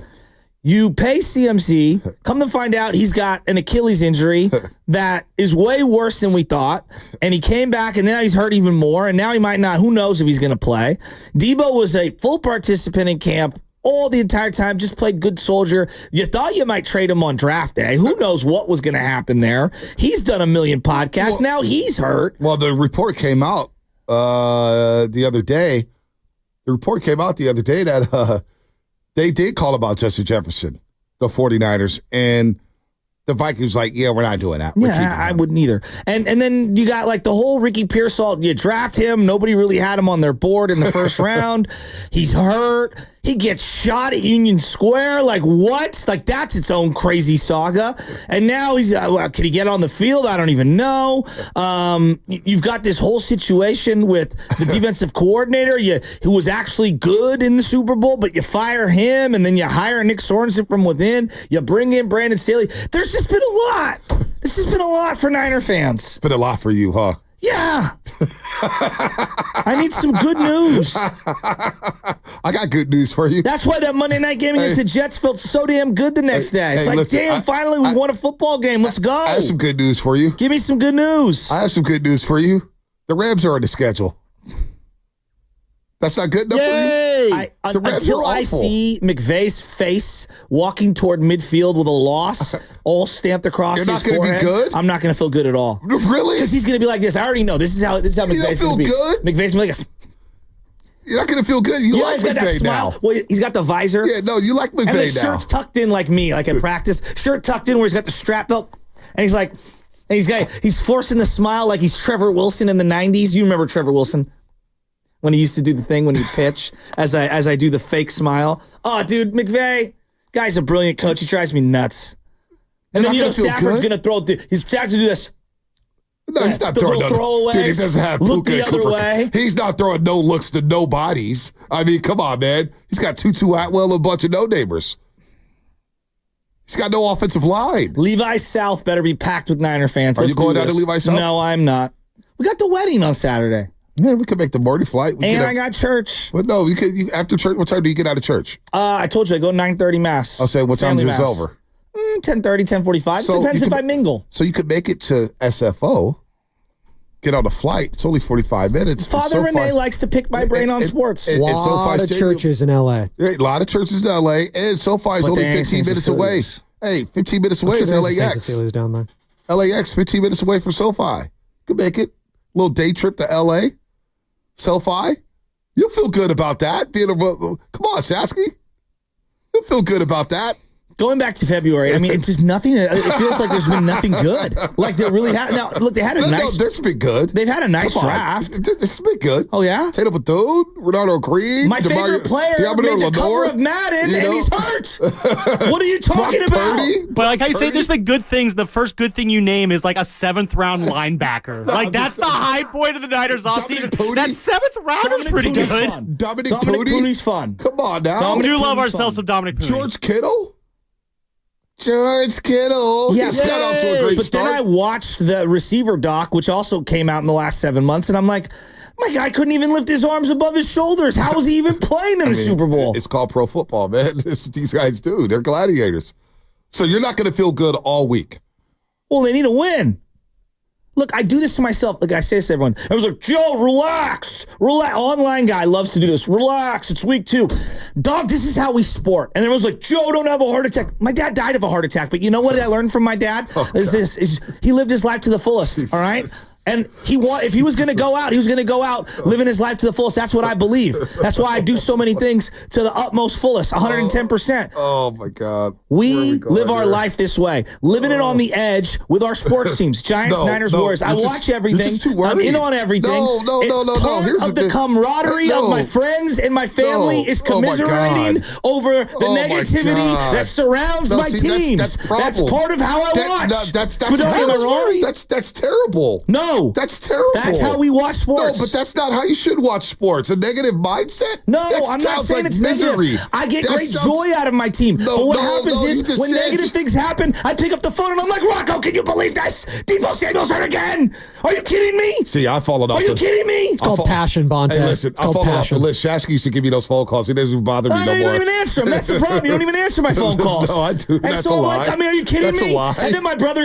You pay CMC, come to find out he's got an Achilles injury that is way worse than we thought, and he came back, and now he's hurt even more, and now he might not. Who knows if he's going to play? Deebo was a full participant in camp all the entire time, just played good soldier. You thought you might trade him on draft day. Who knows what was going to happen there? He's done a million podcasts. Well, now he's hurt. Well, the report came out the other day. That they did call about Justin Jefferson, the 49ers, and the Vikings like, yeah, we're not doing that. I wouldn't either. And then you got like the whole Ricky Pearsall, you draft him. Nobody really had him on their board in the first round. He's hurt. He gets shot at Union Square. Like, what? Like, that's its own crazy saga. And now he's, can he get on the field? I don't even know. You've got this whole situation with the defensive coordinator who was actually good in the Super Bowl, but you fire him, and then you hire Nick Sorensen from within. You bring in Brandon Staley. There's just been a lot. This has been a lot for Niner fans. It's been a lot for you, huh? Yeah. I need some good news. I got good news for you. That's why that Monday night game against the Jets felt so damn good the next day. It's like, listen, damn, finally we won a football game. Let's go. I have some good news for you. Give me some good news. I have some good news for you. The Rams are on the schedule. That's not good enough for you? Until I see McVay's face walking toward midfield with a loss all stamped across his forehead. You're not going to be good? I'm not going to feel good at all. Really? Because he's going to be like this. I already know. This is how McVay's going to be. You don't feel good? McVay's going to be like You're not going to feel good. You like McVay now. Well, he's got the visor. Yeah, no, you like McVay now. And the shirt's tucked in like me, like at practice. Shirt tucked in where he's got the strap belt. And he's like, he's forcing the smile like he's Trevor Wilson in the 90s. You remember Trevor Wilson? When he used to do the thing when he'd pitch, as I do the fake smile. Oh, dude, McVay, guy's a brilliant coach. He drives me nuts. And then Stafford's going to throw his Stafford's going to do this. No, he's not throwing no throwaway. Dude, he doesn't have look the other way. He's not throwing no looks to nobodies. I mean, come on, man. He's got Tutu Atwell and a bunch of no-neighbors. He's got no offensive line. Levi South better be packed with Niner fans. Are you going down to Levi South? No, I'm not. We got the wedding on Saturday. Yeah, we could make the morning flight. I got church. Well, no, you could after church. What time do you get out of church? I told you I go 9:30 mass. I'll say what time is over? 10:30, 10:45. So depends if I mingle. So you could make it to SFO. Get on a flight. It's only 45 minutes. Father Renee likes to pick my brain on sports. A lot of churches in L.A. A lot of churches in L.A. And SoFi is only 15 minutes away. Hey, 15 minutes away is LAX. Down there. LAX, 15 minutes away from SoFi. Could make it. Little day trip to L.A. SoFi. You'll feel good about that. Come on, Sasky. You'll feel good about that. Going back to February, I mean, it's just nothing. It feels like there's been nothing good. Like they really have. Now, look, they had a nice. No, this has been good. They've had a nice draft. This has been good. Oh yeah, Tatum Bethune, Ronaldo Creed, my favorite player, made the cover of Madden, and he's hurt. What are you talking about? Purdy? But like I say, there's been good things. The first good thing you name is like a 7th round linebacker. Like that's the high point of the Niners offseason. That 7th rounder's pretty good. Dominic Purdy's fun. Come on now. We do love ourselves some Dominic Purdy. George Kittle. Yes, got off to a great but start. then I watched the receiver doc, which also came out in the last 7 months, and I'm like, my guy couldn't even lift his arms above his shoulders. How was he even playing in the Super Bowl? It's called pro football, man. This is these guys do. They're gladiators. So you're not going to feel good all week. Well, they need a win. Look, I do this to myself. Like I say this to everyone. I was like, Joe, relax. Online guy loves to do this. Relax. It's week 2. Dog, this is how we sport. And everyone's like, Joe, don't have a heart attack. My dad died of a heart attack. But you know what I learned from my dad? Is he lived his life to the fullest. Jesus. All right? And if he was going to go out, he was going to go out living his life to the fullest. That's what I believe. That's why I do so many things to the utmost fullest, 110%. Oh, my God. We live our life this way, living it on the edge with our sports teams, Giants, Niners, Warriors. I watch everything. I'm in on everything. No. Part of the camaraderie of my friends and my family is commiserating over the negativity that surrounds my teams. That's part of how I watch. That's terrible. No. That's terrible. That's how we watch sports. No, but that's not how you should watch sports. A negative mindset? No, I'm not saying it's misery. I get great joy out of my team. But what happens is when negative things happen, I pick up the phone and I'm like, Rocco, can you believe this? Deebo Samuel's hurt again. Are you kidding me? See, I followed off. Are you kidding me? It's called passion, Bonte. Hey, listen, I followed off the list. Shasky used to give me those phone calls. He doesn't bother me no more. You don't even answer them. That's the problem. You don't even answer my phone calls. No, I do. And so I'm like, I mean, are you kidding me? That's a lie. And then my brother,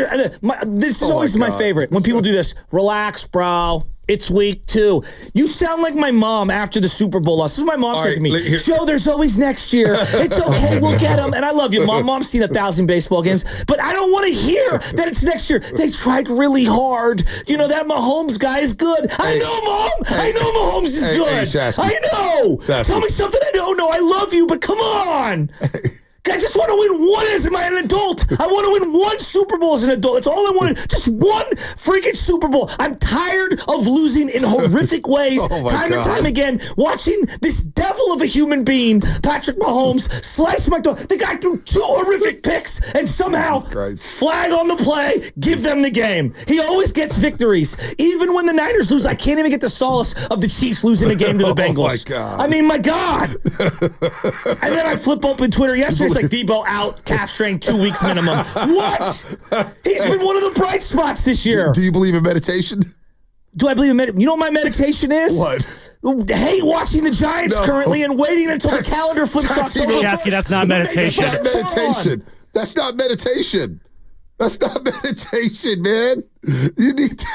this is always my favorite. When people do this, relax, bro. It's week 2. You sound like my mom after the Super Bowl loss. This is what my mom said to me. Joe, there's always next year. It's okay. We'll get them. And I love you, Mom. Mom's seen 1,000 baseball games. But I don't want to hear that it's next year. They tried really hard. You know, that Mahomes guy is good. I know, Mom. I know Mahomes is good. I know. Tell me something I don't know. I love you, but come on. I just want to win one as an adult. I want to win one Super Bowl as an adult. That's all I wanted. Just one freaking Super Bowl. I'm tired of losing in horrific ways, time and time again, watching this devil of a human being, Patrick Mahomes, slice my throat. The guy threw 2 horrific picks and somehow flag on the play, give them the game. He always gets victories. Even when the Niners lose, I can't even get the solace of the Chiefs losing a game to the Bengals. My God. I mean, my God. And then I flip open Twitter yesterday. It's like Deebo out, calf strain, 2 weeks minimum. What? He's been one of the bright spots this year. Do you believe in meditation? Do I believe in meditation? You know what my meditation is? What? Hate watching the Giants currently and waiting until the calendar flips to October. Jasky, that's not meditation. That's not meditation. That's not meditation. That's not meditation, man. You need to...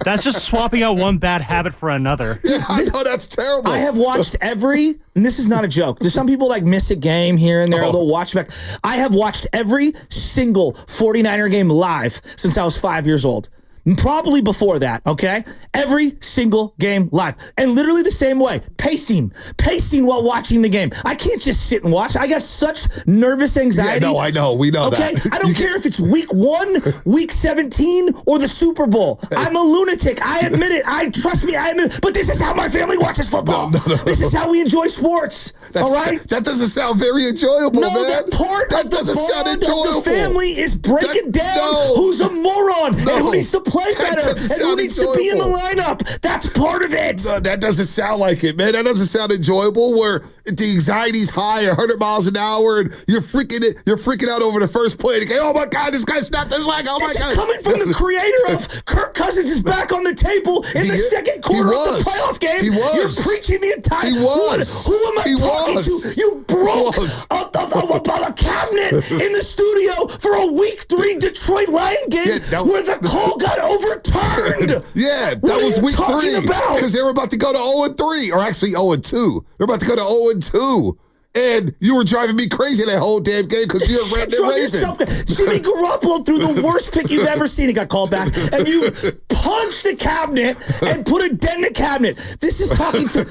That's just swapping out one bad habit for another. Yeah, I know, that's terrible. I have watched and this is not a joke. There's some people like miss a game here and there, they'll watch back. I have watched every single 49er game live since I was 5 years old. Probably before that, okay? Every single game live. And literally the same way. Pacing while watching the game. I can't just sit and watch. I got such nervous anxiety. Yeah, no, I know. We know that. Okay? I don't care if it's week 1, week 17, or the Super Bowl. I'm a lunatic. I admit it. Trust me, I admit it. But this is how my family watches football. No. This is how we enjoy sports. All right? That doesn't sound very enjoyable, man. That part that of the doesn't sound bond enjoyable. of the family is breaking down who's a moron and who needs to play play better and who needs to be in the lineup. That's part of it. No, that doesn't sound like it, man. That doesn't sound enjoyable. Where the anxiety's high at 100 miles an hour, and you're freaking out over the first play. And you go, oh my God, this guy snapped his leg. Oh my God! This is coming from the creator of Kirk Cousins is back on the table in the second quarter of the playoff game. He was. You're preaching the entire. He was. Who am I talking to? You broke a cabinet in the studio for a Week 3 Detroit Lion game where the call got overturned. Yeah, that was Week 3 because they were about to go to 0-3, or actually 0-2. They're about to go to 0-2. And you were driving me crazy that whole damn game because you're a Red Raven. Jimmy Garoppolo threw the worst pick you've ever seen. He got called back. And you punched the cabinet and put a dent in the cabinet. This is talking to...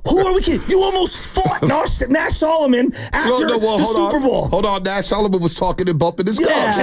who are we kidding? You almost fought Nash Solomon after the Super Bowl. Hold on. Nash Solomon was talking and bumping his gums. That's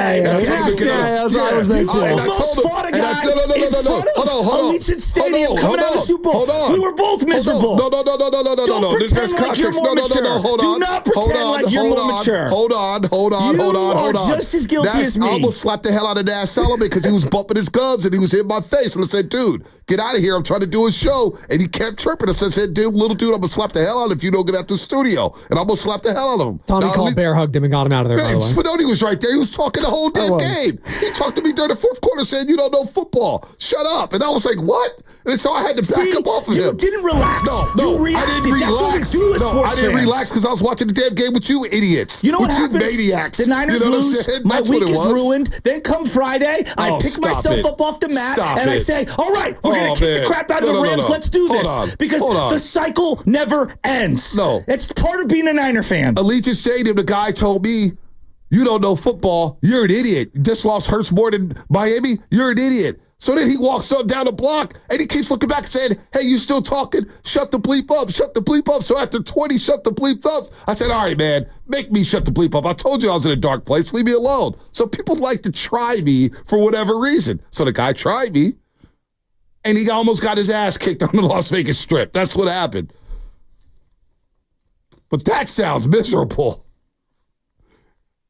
what I was there too. You almost fought a guy in front of Allegiant Stadium coming out of the Super Bowl. We were both miserable. No. Don't pretend like you're more mature. Do not pretend like you're more mature. Hold on. You are just as guilty as me. I almost slapped the hell out of Nash Solomon because he was bumping his gums and he was in my face. And I said, dude, get out of here. I'm trying to do a show. And he kept chirping. I said, dude, little dude, I'm going to slap the hell out if you don't get out the studio. And I'm going to slap the hell out of him. Tommy called, bear hugged him and got him out of there, by the way. Spinoni was right there. He was talking the whole damn game. He talked to me during the fourth quarter saying, you don't know football. Shut up. And I was like, what? And so I had to back up off of him. You didn't relax. No, you reacted. I didn't relax. That's what we do as sports I didn't fans. relax because I was watching the damn game with you idiots. You know what happens? Maniacs. The Niners lose. My week is ruined. Then come Friday, I pick myself up off the mat and I say, all right, we're going to kick the crap out of the Rams. Let's do this. Because the cycle never ends. No. It's part of being a Niner fan. Allegiant Stadium, the guy told me, you don't know football. You're an idiot. This loss hurts more than Miami. You're an idiot. So then he walks up down the block and he keeps looking back and saying, hey, you still talking? Shut the bleep up. Shut the bleep up. So after 20 shut the bleep up, I said, all right, man, make me shut the bleep up. I told you I was in a dark place. Leave me alone. So people like to try me for whatever reason. So the guy tried me and he almost got his ass kicked on the Las Vegas Strip. That's what happened. But that sounds miserable.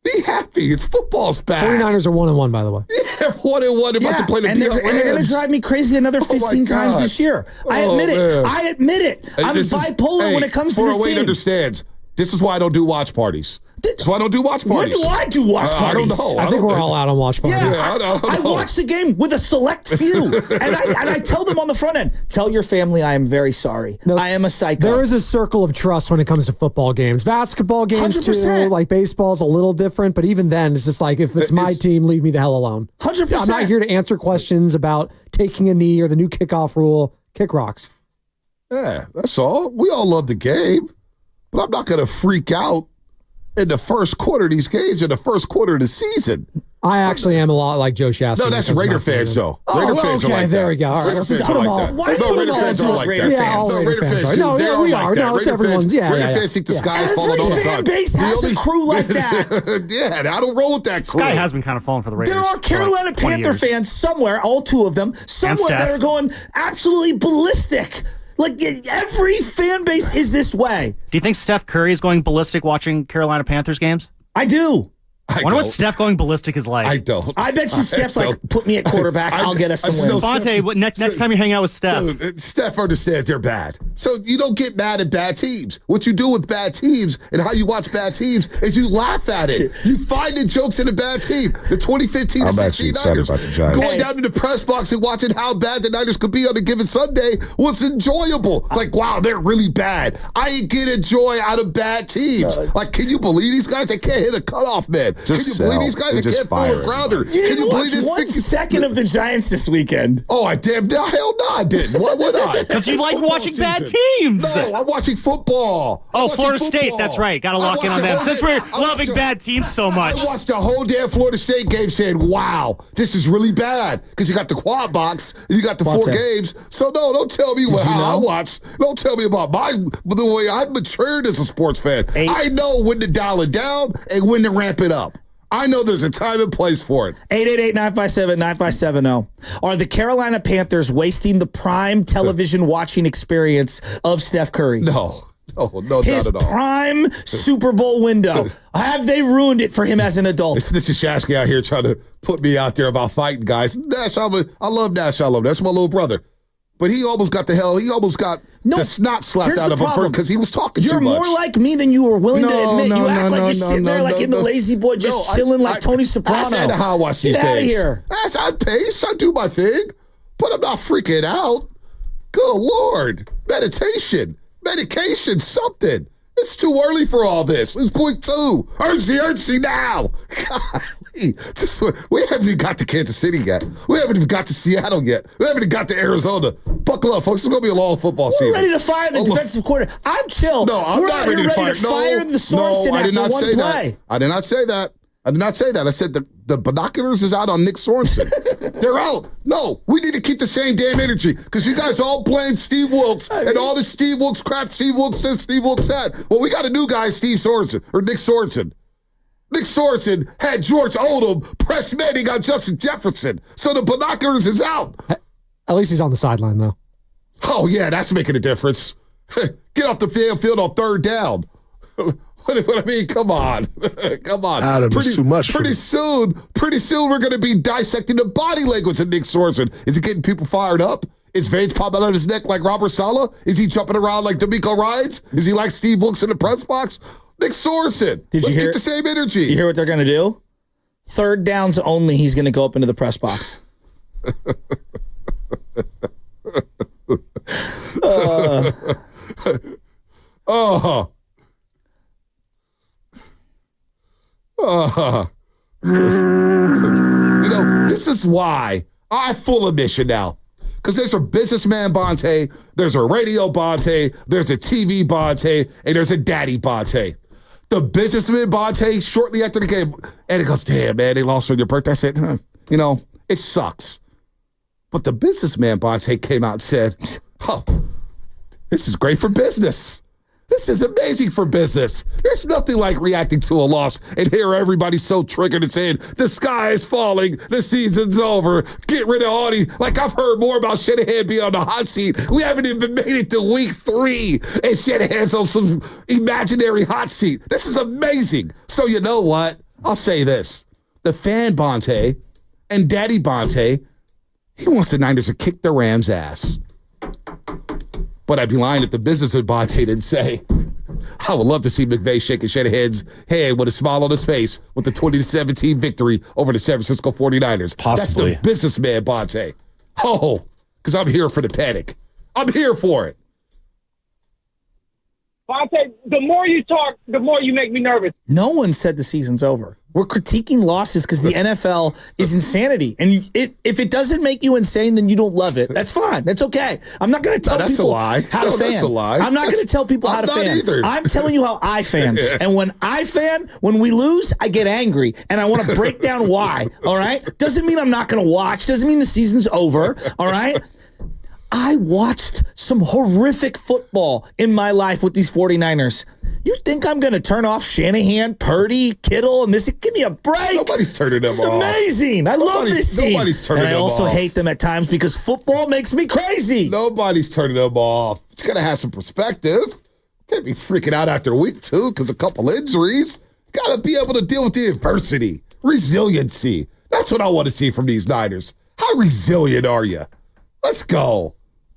Be happy. It's football's back. 49ers are 1-1, by the way. Yeah, 1-1 about to play the Rams. And they're going to drive me crazy another 15 times this year. I admit it. I'm bipolar when it comes to this team. Understands. This is why I don't do watch parties. That's why I don't do watch parties. When do I do watch parties? I don't know. I think we're all out on watch parties. Yeah, I watch the game with a select few. and I tell them on the front end, tell your family I am very sorry. No, I am a psycho. There is a circle of trust when it comes to football games. Basketball games 100%. Too. Like baseball's a little different, but even then, it's just like, if it's my team, leave me the hell alone. 100%. I'm not here to answer questions about taking a knee or the new kickoff rule. Kick rocks. Yeah, that's all. We all love the game, but I'm not going to freak out in the first quarter of these games, in the first quarter of the season. I actually am a lot like Joe Shasta. No, that's Raider fans, though. Raider fans are like that. There we go. All right. Raider fans are like that. Why do Raider fans are like that? Yeah, all Raider fans are. No, we are. No, it's everyone's. Yeah, Raider fans think the sky is falling all the time. Every fan base has a crew like that. Yeah, and I don't roll with that crew. Sky has been kind of falling for the Raiders. There are Carolina Panther fans somewhere, all two of them, somewhere that are going absolutely ballistic. Like, every fan base is this way. Do you think Steph Curry is going ballistic watching Carolina Panthers games? I do. I wonder what Steph going ballistic is like. I don't. I bet you Steph's like, put me at quarterback, I'll get us some wins. Bonte, next time you hang out with Steph. Dude, Steph understands they're bad. So you don't get mad at bad teams. What you do with bad teams and how you watch bad teams is you laugh at it. You find the jokes in a bad team. The 2015 to 16 Niners. Going down to the press box and watching how bad the Niners could be on a given Sunday was enjoyable. Like, wow, they're really bad. I get a joy out of bad teams. Like, can you believe these guys? They can't hit a cutoff, man. Can you believe these guys? They can't throw a grounder. You didn't watch 1 second of the Giants this weekend. Oh, I damn hell no, I didn't. Why would I? Because you like watching bad teams. No, I'm watching football. Florida State. That's right. Got to lock in on them. Since we're loving bad teams so much. I watched the whole damn Florida State game saying, wow, this is really bad. Because you got the quad box and you got the 4 games. So, no, don't tell me how I watched. Don't tell me about the way I've matured as a sports fan. I know when to dial it down and when to ramp it up. I know there's a time and place for it. 888-957-9570. Are the Carolina Panthers wasting the prime television watching experience of Steph Curry? No, his not at all. Prime Super Bowl window. Have they ruined it for him as an adult? This is Shasky out here trying to put me out there about fighting guys. Nash, I love Nash. That's my little brother. But he almost got the snot slapped out of him because he was talking too much. You're more like me than you were willing to admit. You act like you're sitting there like in the lazy boy just chilling like Tony Soprano. That's how I watch these games. Get out of here. That's how I pace. I do my thing. But I'm not freaking out. Good Lord. Meditation. Medication. Something. It's too early for all this. It's going to. Urgency now. Golly. We haven't even got to Kansas City yet. We haven't even got to Seattle yet. We haven't even got to Arizona. Buckle up, folks. It's going to be a long football season. We're ready to fire the defensive coordinator. I'm chill. No, I'm not ready to fire. Fire the Sorensen after one play. I did not say that. I said the binoculars is out on Nick Sorensen. They're out. No, we need to keep the same damn energy because you guys all blame Steve Wilkes and all this Steve Wilkes crap Steve Wilkes said, Steve Wilkes said. Well, we got a new guy, Steve Sorensen, or Nick Sorensen. Nick Sorensen had George Odom press Manning on Justin Jefferson. So the binoculars is out. At least he's on the sideline, though. Oh, yeah, that's making a difference. Get off the field on third down. What I mean, come on. Come on. Adam, it's too much. Pretty soon we're going to be dissecting the body language of Nick Sorensen. Is he getting people fired up? Is veins popping out of his neck like Robert Saleh? Is he jumping around like D'Amico Ryans? Is he like Steve Wilkes in the press box? Nick Sorensen. Let's get the same energy. You hear what they're going to do? Third downs only, he's going to go up into the press box. You know, this is why I'm full of mission now. Because there's a businessman Bonte, there's a radio Bonte, there's a TV Bonte, and there's a daddy Bonte. The businessman Bonte, shortly after the game, and he goes, damn, man, they lost on your birthday. I said, you know, it sucks. But the businessman Bonte came out and said, oh, this is great for business. This is amazing for business. There's nothing like reacting to a loss and hear everybody so triggered and saying, the sky is falling, the season's over, get rid of all these. Like, I've heard more about Shanahan being on the hot seat. We haven't even made it to week 3, and Shanahan's on some imaginary hot seat. This is amazing. So you know what? I'll say this. The fan Bonte and Daddy Bonte, he wants the Niners to kick the Rams' ass. But I'd be lying if the business of Bonte didn't say, I would love to see McVay shaking Shanahan's head with a smile on his face with the 20-17 victory over the San Francisco 49ers. Possibly. That's the businessman Bonte. Oh, because I'm here for the panic. I'm here for it. Bonte, the more you talk, the more you make me nervous. No one said the season's over. We're critiquing losses because the NFL is insanity. And if it doesn't make you insane, then you don't love it. That's fine. That's okay. I'm not going to tell people how to fan. That's a lie. I'm not going to tell people how to fan. Either. I'm telling you how I fan. And when I fan, when we lose, I get angry. And I want to break down why. All right? Doesn't mean I'm not going to watch. Doesn't mean the season's over. All right? I watched some horrific football in my life with these 49ers. You think I'm going to turn off Shanahan, Purdy, Kittle, and this? Give me a break. Nobody's turning them off. It's amazing. I love this team. Nobody's turning them off. And I also hate them at times because football makes me crazy. Nobody's turning them off. It's got to have some perspective. Can't be freaking out after week 2 because a couple injuries. Got to be able to deal with the adversity. Resiliency. That's what I want to see from these Niners. How resilient are you? Let's go.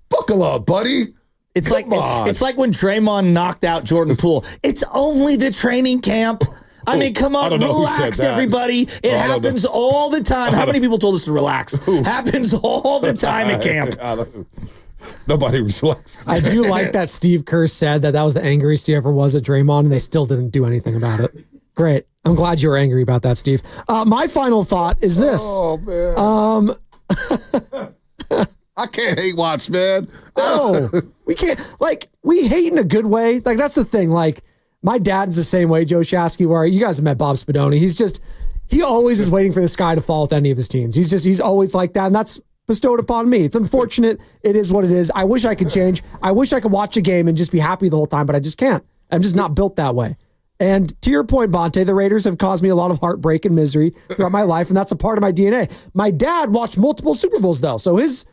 Buckle up, buddy. It's like when Draymond knocked out Jordan Poole. It's only the training camp. I mean, come on, relax, everybody. It happens all the time. How many people told us to relax? Happens all the time at camp. Nobody relaxes. I do like that Steve Kerr said that was the angriest he ever was at Draymond, and they still didn't do anything about it. Great. I'm glad you were angry about that, Steve. My final thought is this. Oh, man. I can't hate watch, man. No, we can't. Like, we hate in a good way. Like, that's the thing. Like, my dad's the same way, Joe Shasky, where you guys have met Bob Spadoni. He always is waiting for the sky to fall with any of his teams. He's always like that, and that's bestowed upon me. It's unfortunate. It is what it is. I wish I could change. I wish I could watch a game and just be happy the whole time, but I just can't. I'm just not built that way. And to your point, Bonte, the Raiders have caused me a lot of heartbreak and misery throughout my life, and that's a part of my DNA. My dad watched multiple Super Bowls, though, so his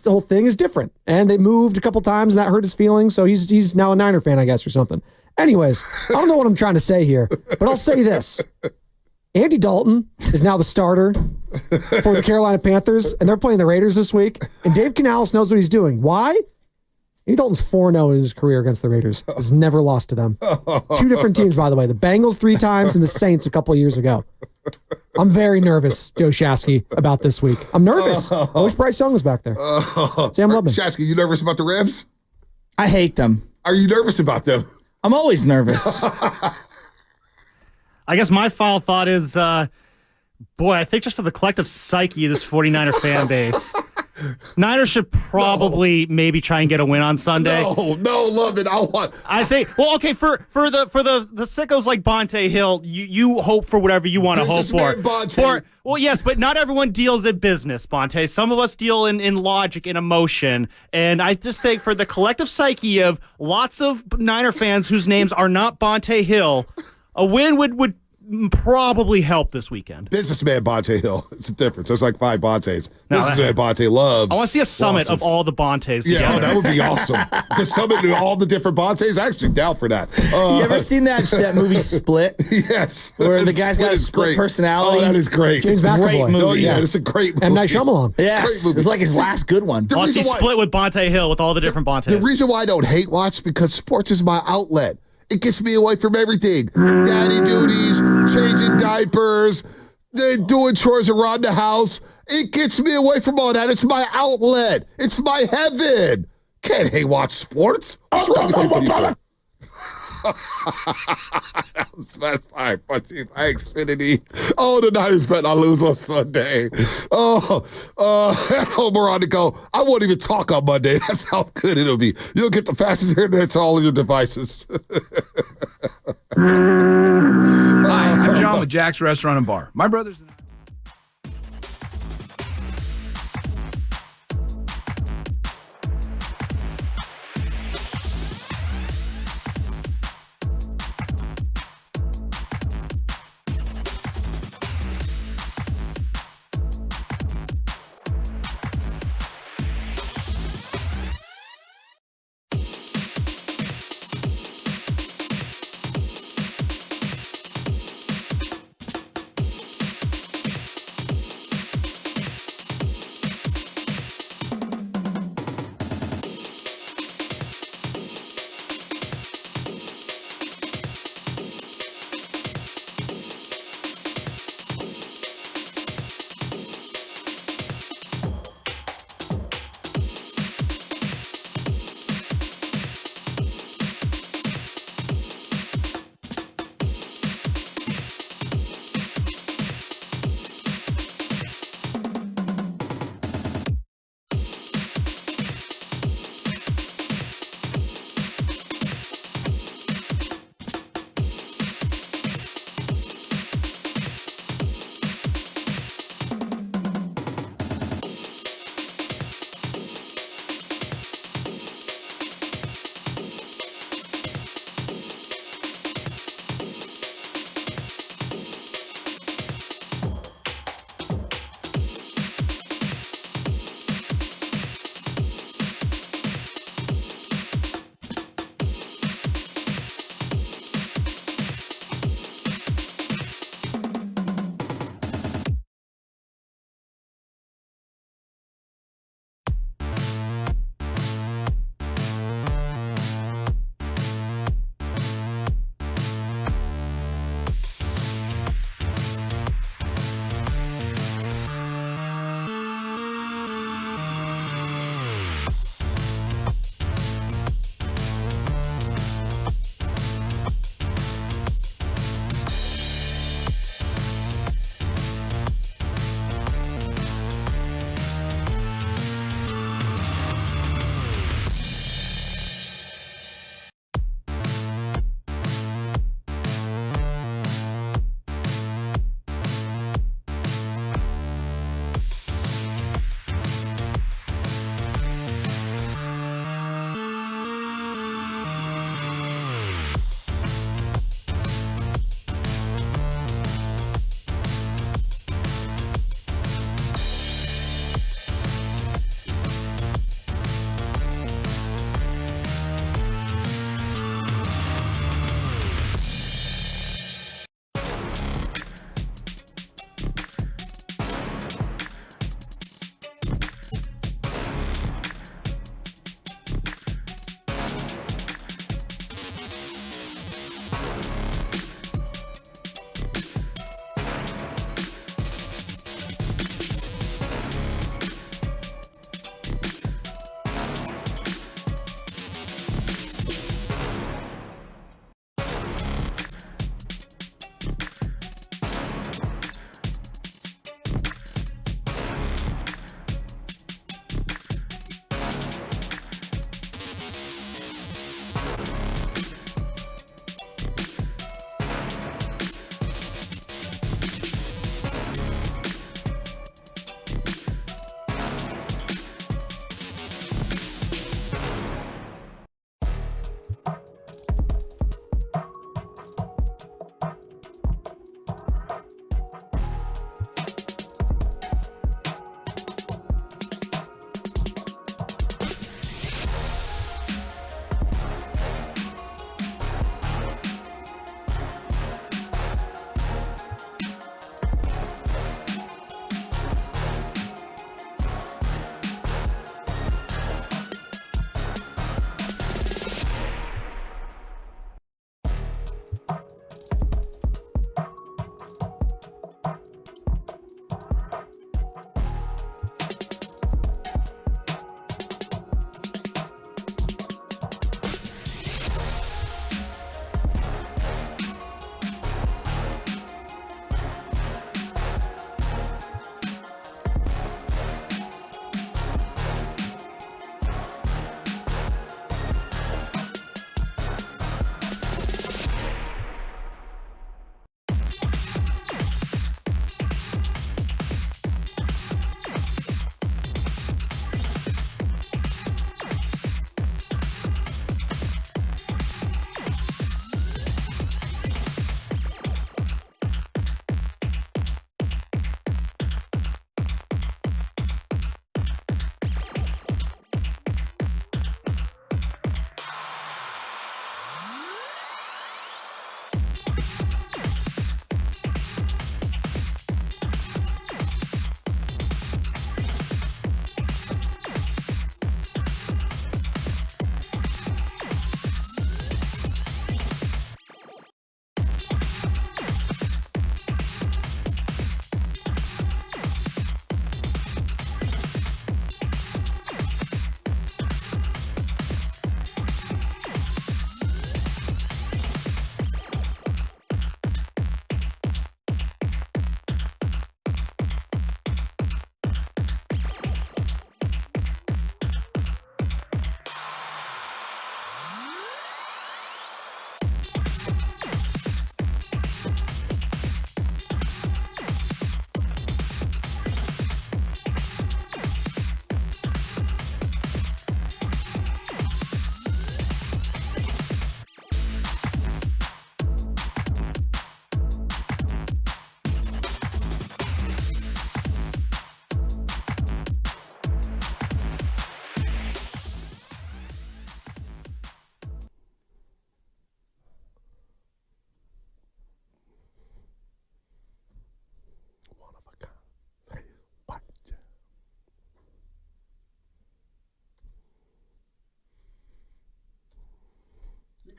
whole thing is different. And they moved a couple times, and that hurt his feelings, so he's now a Niner fan, I guess, or something. Anyways, I don't know what I'm trying to say here, but I'll say this. Andy Dalton is now the starter for the Carolina Panthers, and they're playing the Raiders this week. And Dave Canales knows what he's doing. Why? Andy Dalton's 4-0 in his career against the Raiders. Has never lost to them. 2 different teams, by the way. The Bengals 3 times and the Saints a couple of years ago. I'm very nervous, Joe Shasky, about this week. I'm nervous. I wish Bryce Young was back there. Sam Lubman. Shasky, you nervous about the Rams? I hate them. Are you nervous about them? I'm always nervous. I guess my final thought is, boy, I think just for the collective psyche of this 49er fan base, Niners should probably maybe try and get a win on Sunday. No, love it. I think. Well, okay, for the sickos like Bonte Hill, you hope for whatever you want to hope for. Well, yes, but not everyone deals in business, Bonte. Some of us deal in logic and emotion, and I just think for the collective psyche of lots of Niner fans whose names are not Bonte Hill, a win would probably help this weekend. Businessman Bonte Hill. It's a difference. There's like 5 Bontes. Businessman Bonte loves. I want to see a summit of all the Bontes together. Yeah, that would be awesome. The summit of all the different Bontes. I'm actually down for that. You ever seen that movie Split? Yes. Where the guy's got a split personality. Oh, that is great. James McAvoy. Great movie. Oh, yeah, it's a great movie. M. Night Shyamalan. Yes. Great movie. It's like his last good one. I want to see Split with Bonte Hill with all the different Bontes. The reason why I don't hate watch because sports is my outlet. It gets me away from everything. Daddy duties, changing diapers, doing chores around the house. It gets me away from all that. It's my outlet. It's my heaven. Can't hate watch sports. What's wrong with you people? That's fine. Xfinity. Oh, the Niners bet I lose on Sunday. At home or on the go. I won't even talk on Monday. That's how good it'll be. You'll get the fastest internet to all of your devices. Hi, I'm John with Jack's Restaurant and Bar. My brother's and I.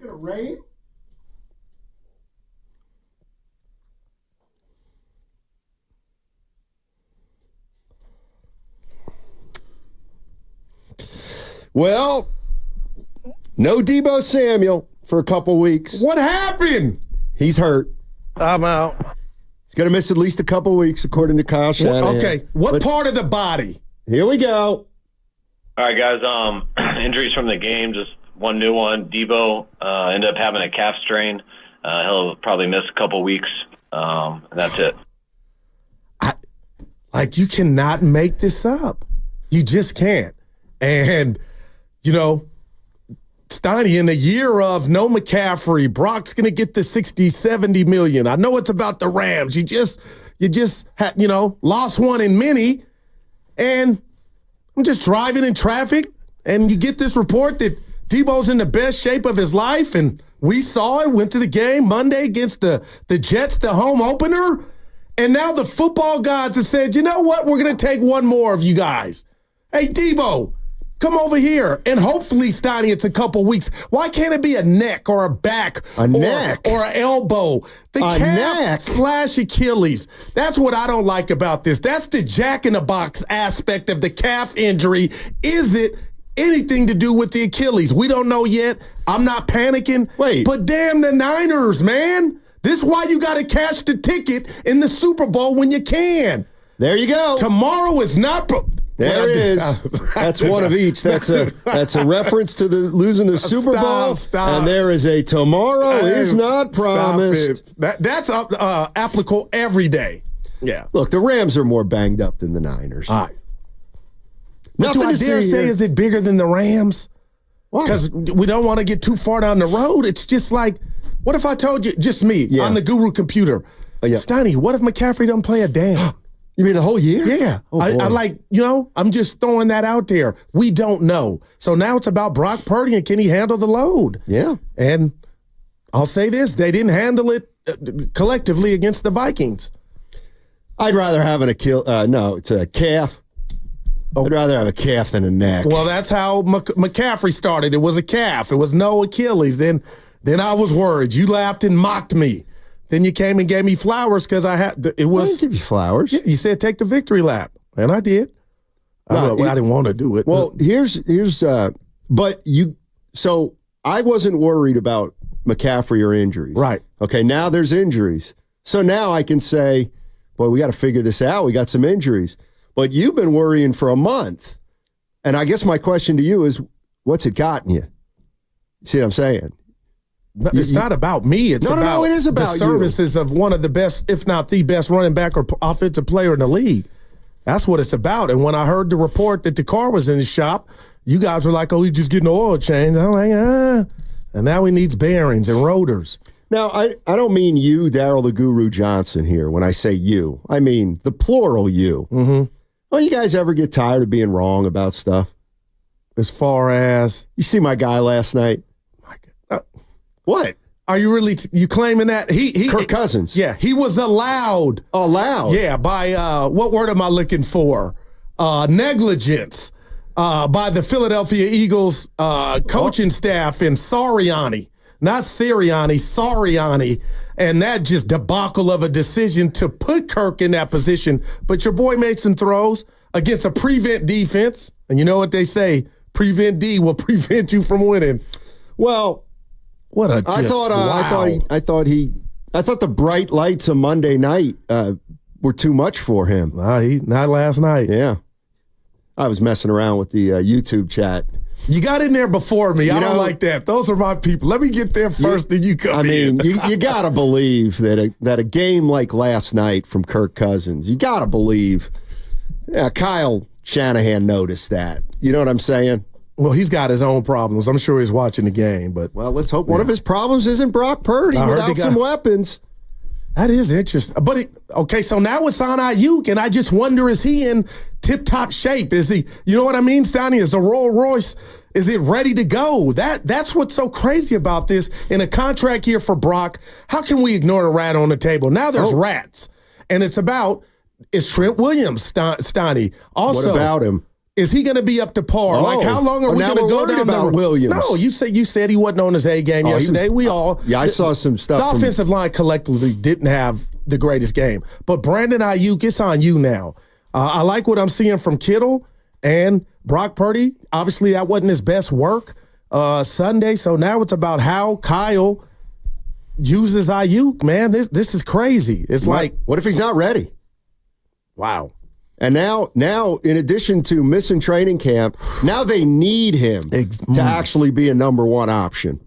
gonna rain? Well, no Deebo Samuel for a couple weeks. What happened? He's hurt. I'm out. He's going to miss at least a couple weeks, according to Kyle Shanahan. Okay, what part of the body? Here we go. All right, guys. Injuries from the game, just one new one. Deebo ended up having a calf strain. He'll probably miss a couple weeks. And that's it. You cannot make this up. You just can't. And, Steiny, in a year of no McCaffrey, Brock's going to get the 60, 70 million. I know it's about the Rams. You just had, lost one in many. And I'm just driving in traffic, and you get this report that Deebo's in the best shape of his life, and we saw it, went to the game Monday against the Jets, the home opener, and now the football gods have said, you know what, we're going to take one more of you guys. Hey, Deebo, come over here, and hopefully, Steiny, it's a couple weeks. Why can't it be a neck or a back or an elbow? The calf / Achilles. That's what I don't like about this. That's the jack-in-the-box aspect of the calf injury. Is it anything to do with the Achilles? We don't know yet. I'm not panicking. Wait. But damn the Niners, man. This is why you got to cash the ticket in the Super Bowl when you can. There you go. Tomorrow is not... There it is. That's one of each. That's a reference to the losing the Super Bowl. And there is a tomorrow is not promised. That's applicable every day. Yeah. Look, the Rams are more banged up than the Niners. All right. Nothing I dare say is it bigger than the Rams? Because we don't want to get too far down the road. It's just like, what if I told you, just me, on the Guru computer, Steiny, what if McCaffrey don't play a damn? You mean the whole year? Yeah. I'm just throwing that out there. We don't know. So now it's about Brock Purdy and can he handle the load? Yeah. And I'll say this, they didn't handle it collectively against the Vikings. I'd rather have it's a calf. I'd rather have a calf than a neck. Well, that's how McCaffrey started. It was a calf. It was no Achilles. Then I was worried. You laughed and mocked me. Then you came and gave me flowers because I didn't give you flowers. Yeah, you said take the victory lap, and I did. I didn't want to do it. Well, so I wasn't worried about McCaffrey or injuries. Right. Okay, now there's injuries. So now I can say, boy, we got to figure this out. We got some injuries. But you've been worrying for a month. And I guess my question to you is, what's it gotten you? See what I'm saying? It's not about me. It's about it is about the services of one of the best, if not the best running back or offensive player in the league. That's what it's about. And when I heard the report that the car was in the shop, you guys were like, oh, he's just getting an oil change. I'm like, And now he needs bearings and rotors. Now, I don't mean you, Darryl the Guru Johnson here when I say you. I mean the plural you. Mm-hmm. Well, you guys ever get tired of being wrong about stuff? As far as? You see my guy last night? What? Are you really you claiming that Kirk Cousins? Yeah, he was allowed. Allowed? Yeah, by what word am I looking for? Negligence by the Philadelphia Eagles coaching staff and Sirianni, not Sirianni, Sirianni, and that just debacle of a decision to put Kirk in that position. But your boy made some throws against a prevent defense, and you know what they say: prevent D will prevent you from winning. Well. What a I thought the bright lights of Monday night were too much for him. Not last night. Yeah. I was messing around with the YouTube chat. You got in there before me. I don't like that. Those are my people. Let me get there first, then you come in. you got to believe that a game like last night from Kirk Cousins, you got to believe Kyle Shanahan noticed that. You know what I'm saying? Well, he's got his own problems. I'm sure he's watching the game, but let's hope one of his problems isn't Brock Purdy without some weapons. That is interesting. But so now it's on Aiyuk, and I just wonder, is he in tip-top shape? Is he, you know what I mean, Steiny? Is the Rolls Royce, is it ready to go? That's what's so crazy about this. In a contract year for Brock, how can we ignore the rat on the table? Now there's rats, and it's about, is Trent Williams, Steiny. Also, what about him? Is he going to be up to par? Oh. Like, how long are we going to go down about Williams? No, you said he wasn't on his A game yesterday. I saw some stuff. The offensive line collectively didn't have the greatest game. But Brandon Aiyuk, it's on you now. I like what I'm seeing from Kittle and Brock Purdy. Obviously, that wasn't his best work Sunday. So now it's about how Kyle uses Aiyuk, man. This is crazy. It's like, what if he's not ready? Wow. And now, in addition to missing training camp, now they need him to actually be a number one option.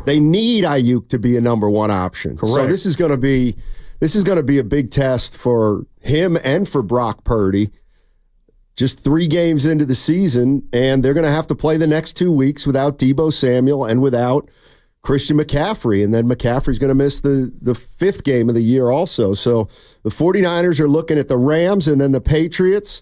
They need Aiyuk to be a number one option. Correct. So this is going to be a big test for him and for Brock Purdy. Just 3 games into the season, and they're going to have to play the next 2 weeks without Deebo Samuel and without Christian McCaffrey, and then McCaffrey's going to miss the 5th game of the year also. So the 49ers are looking at the Rams and then the Patriots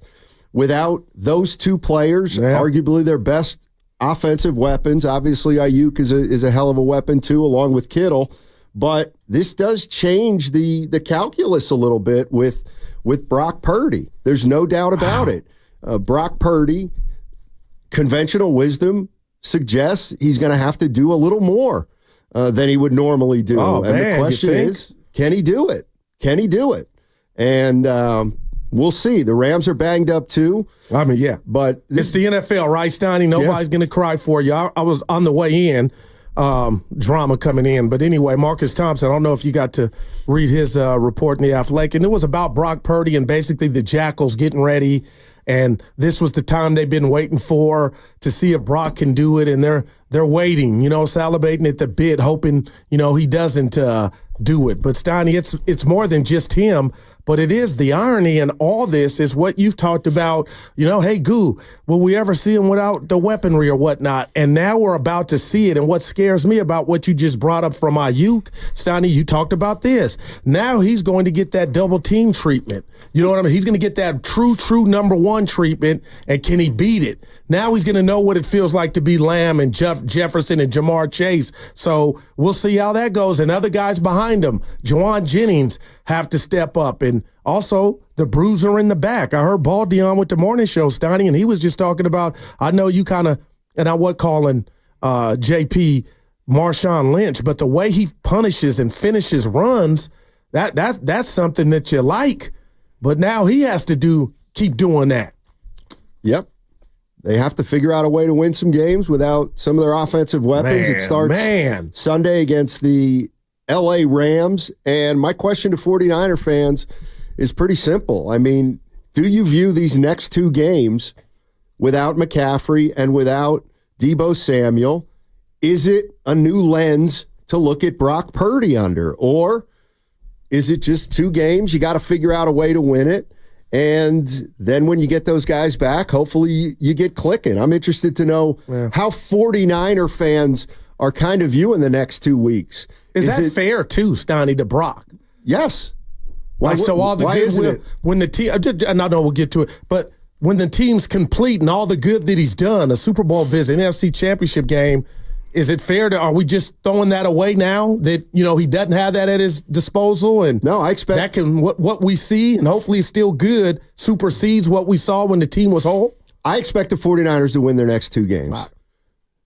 without those 2 players, arguably their best offensive weapons. Obviously, Aiyuk is a hell of a weapon too, along with Kittle. But this does change the calculus a little bit with Brock Purdy. There's no doubt about it. Brock Purdy, conventional wisdom suggests he's going to have to do a little more than he would normally do. Oh, and man, the question is, can he do it? Can he do it? And we'll see. The Rams are banged up too. I mean, yeah. But it's the NFL, right, Steiny? Nobody's going to cry for you. I was on the way in, drama coming in. But anyway, Marcus Thompson, I don't know if you got to read his report in the Athletic, and it was about Brock Purdy and basically the Jackals getting ready. And this was the time they've been waiting for to see if Brock can do it. And they're waiting, salivating at the bit, hoping, he doesn't do it. But Steiny, it's more than just him. But it is the irony in all this is what you've talked about, hey, Goo, will we ever see him without the weaponry or whatnot? And now we're about to see it. And what scares me about what you just brought up from Aiyuk, Steiny, you talked about this. Now he's going to get that double team treatment. You know what I mean? He's going to get that true number one treatment. And can he beat it? Now he's going to know what it feels like to be Lamb and Jefferson and Jamar Chase. So we'll see how that goes. And other guys behind him, Juwan Jennings, have to step up. And also the bruiser in the back. I heard Baldinger with the morning show, Steiny, and he was just talking about, I know you kind of, and I was calling JP Marshawn Lynch, but the way he punishes and finishes runs, that's something that you like. But now he has to keep doing that. Yep. They have to figure out a way to win some games without some of their offensive weapons. It starts Sunday against the LA Rams. And my question to 49er fans is pretty simple. I mean, do you view these next 2 games without McCaffrey and without Deebo Samuel? Is it a new lens to look at Brock Purdy under? Or is it just 2 games? You got to figure out a way to win it. And then when you get those guys back, hopefully you get clicking. I'm interested to know how 49er fans are kind of viewing the next 2 weeks. Is that fair too, Steiny, to Brock? Yes. Why isn't it? When the team, and I know we'll get to it, but when the team's complete and all the good that he's done, a Super Bowl visit, an NFC Championship game, is it fair are we just throwing that away now that, he doesn't have that at his disposal? And no, I expect that can, what we see, and hopefully it's still good, supersedes what we saw when the team was whole? I expect the 49ers to win their next 2 games. Wow.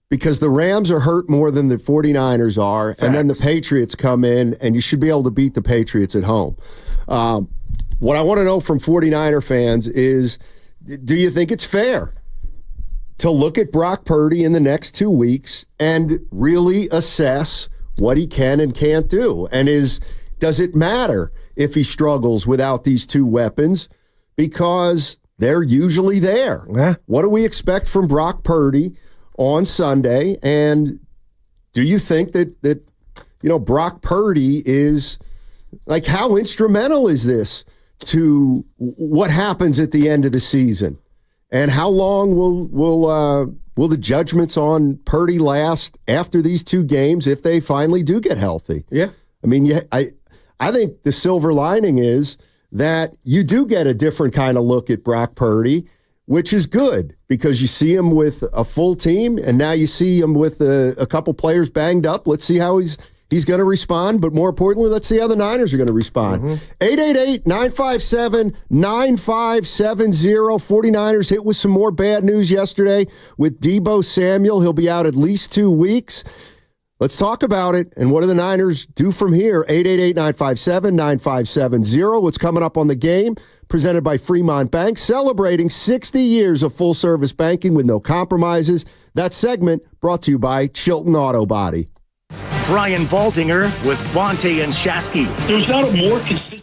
Because the Rams are hurt more than the 49ers are, and then the Patriots come in, and you should be able to beat the Patriots at home. What I want to know from 49er fans is, do you think it's fair to look at Brock Purdy in the next 2 weeks and really assess what he can and can't do? And does it matter if he struggles without these 2 weapons? Because they're usually there. Yeah. What do we expect from Brock Purdy on Sunday? And do you think that Brock Purdy is, like, how instrumental is this to what happens at the end of the season? And how long will the judgments on Purdy last after these 2 games if they finally do get healthy? Yeah. I mean, I think the silver lining is that you do get a different kind of look at Brock Purdy, which is good because you see him with a full team, and now you see him with a couple players banged up. Let's see how he's going to respond. But more importantly, let's see how the Niners are going to respond. 888-957-9570. 49ers hit with some more bad news yesterday with Deebo Samuel. He'll be out at least 2 weeks. Let's talk about it. And what do the Niners do from here? 888-957-9570. What's coming up on the game? Presented by Fremont Bank, celebrating 60 years of full-service banking with no compromises. That segment brought to you by Chilton Auto Body. Brian Baldinger with Bonte and Shasky. There's not a more consistent.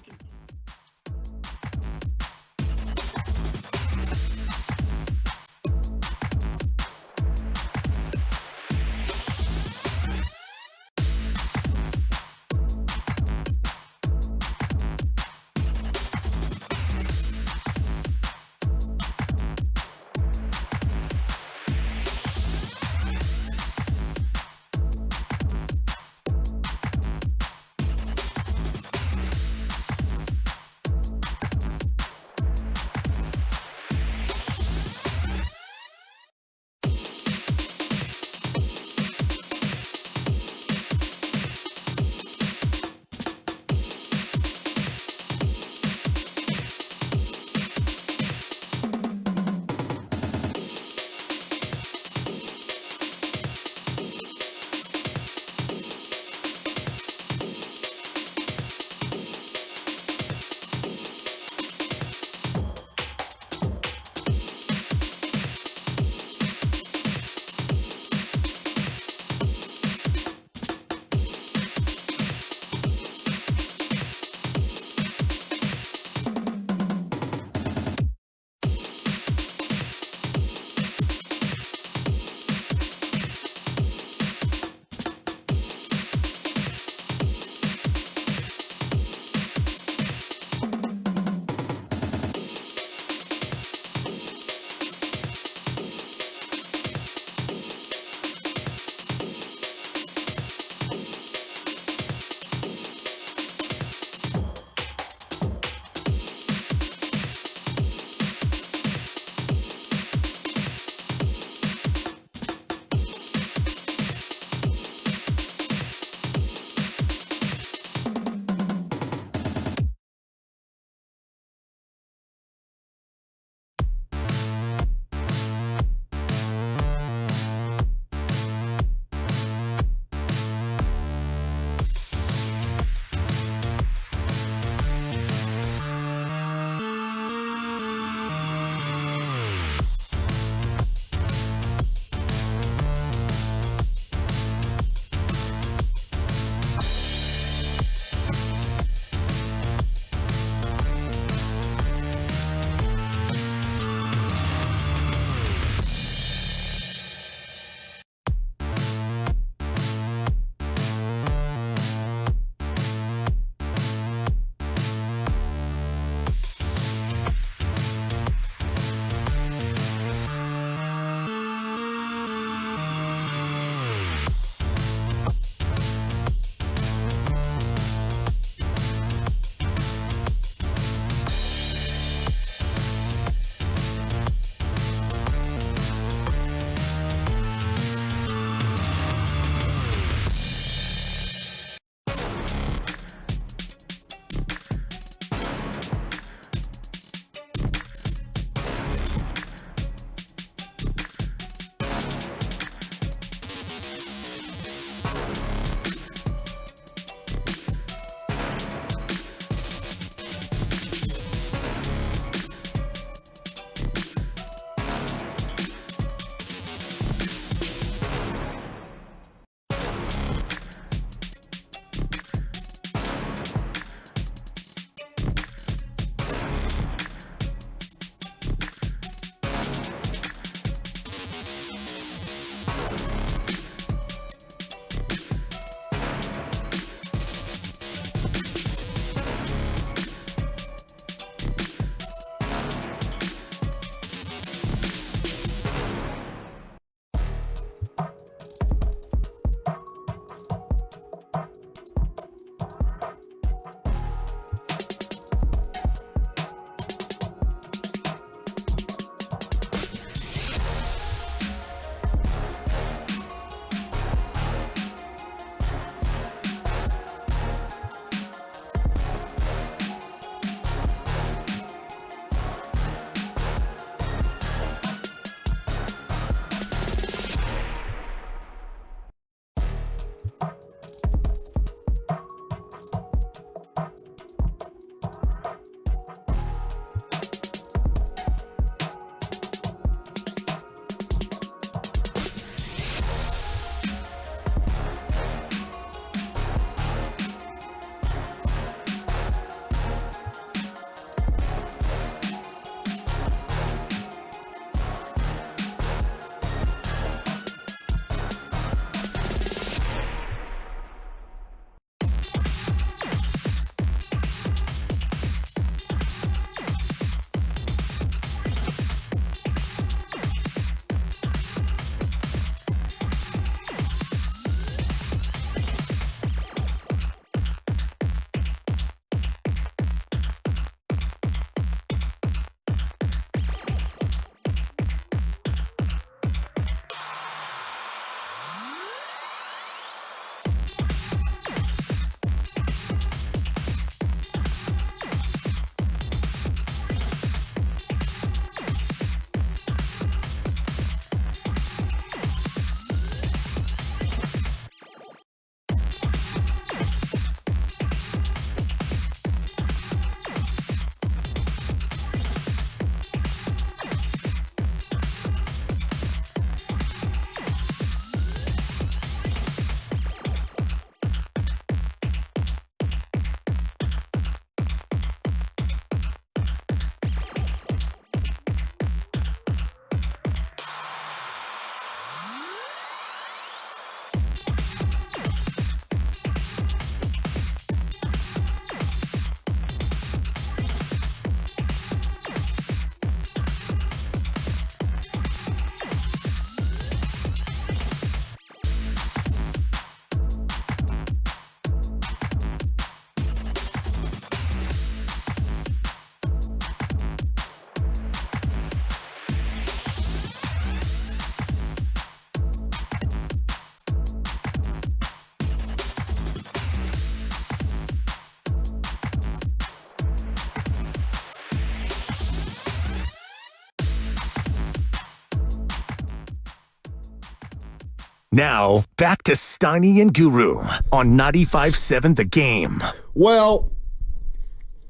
Now, back to Steiny and Guru on 95.7 The Game. Well,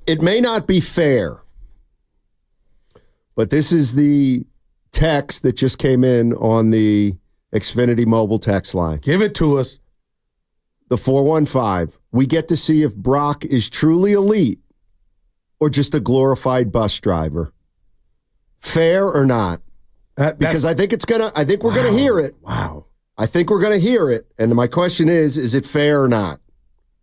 it may not be fair, but this is the text that just came in on the Xfinity mobile text line. Give it to us. The 415. We get to see if Brock is truly elite or just a glorified bus driver. Fair or not? Because I think we're gonna hear it. Wow. I think we're gonna hear it. And my question is it fair or not?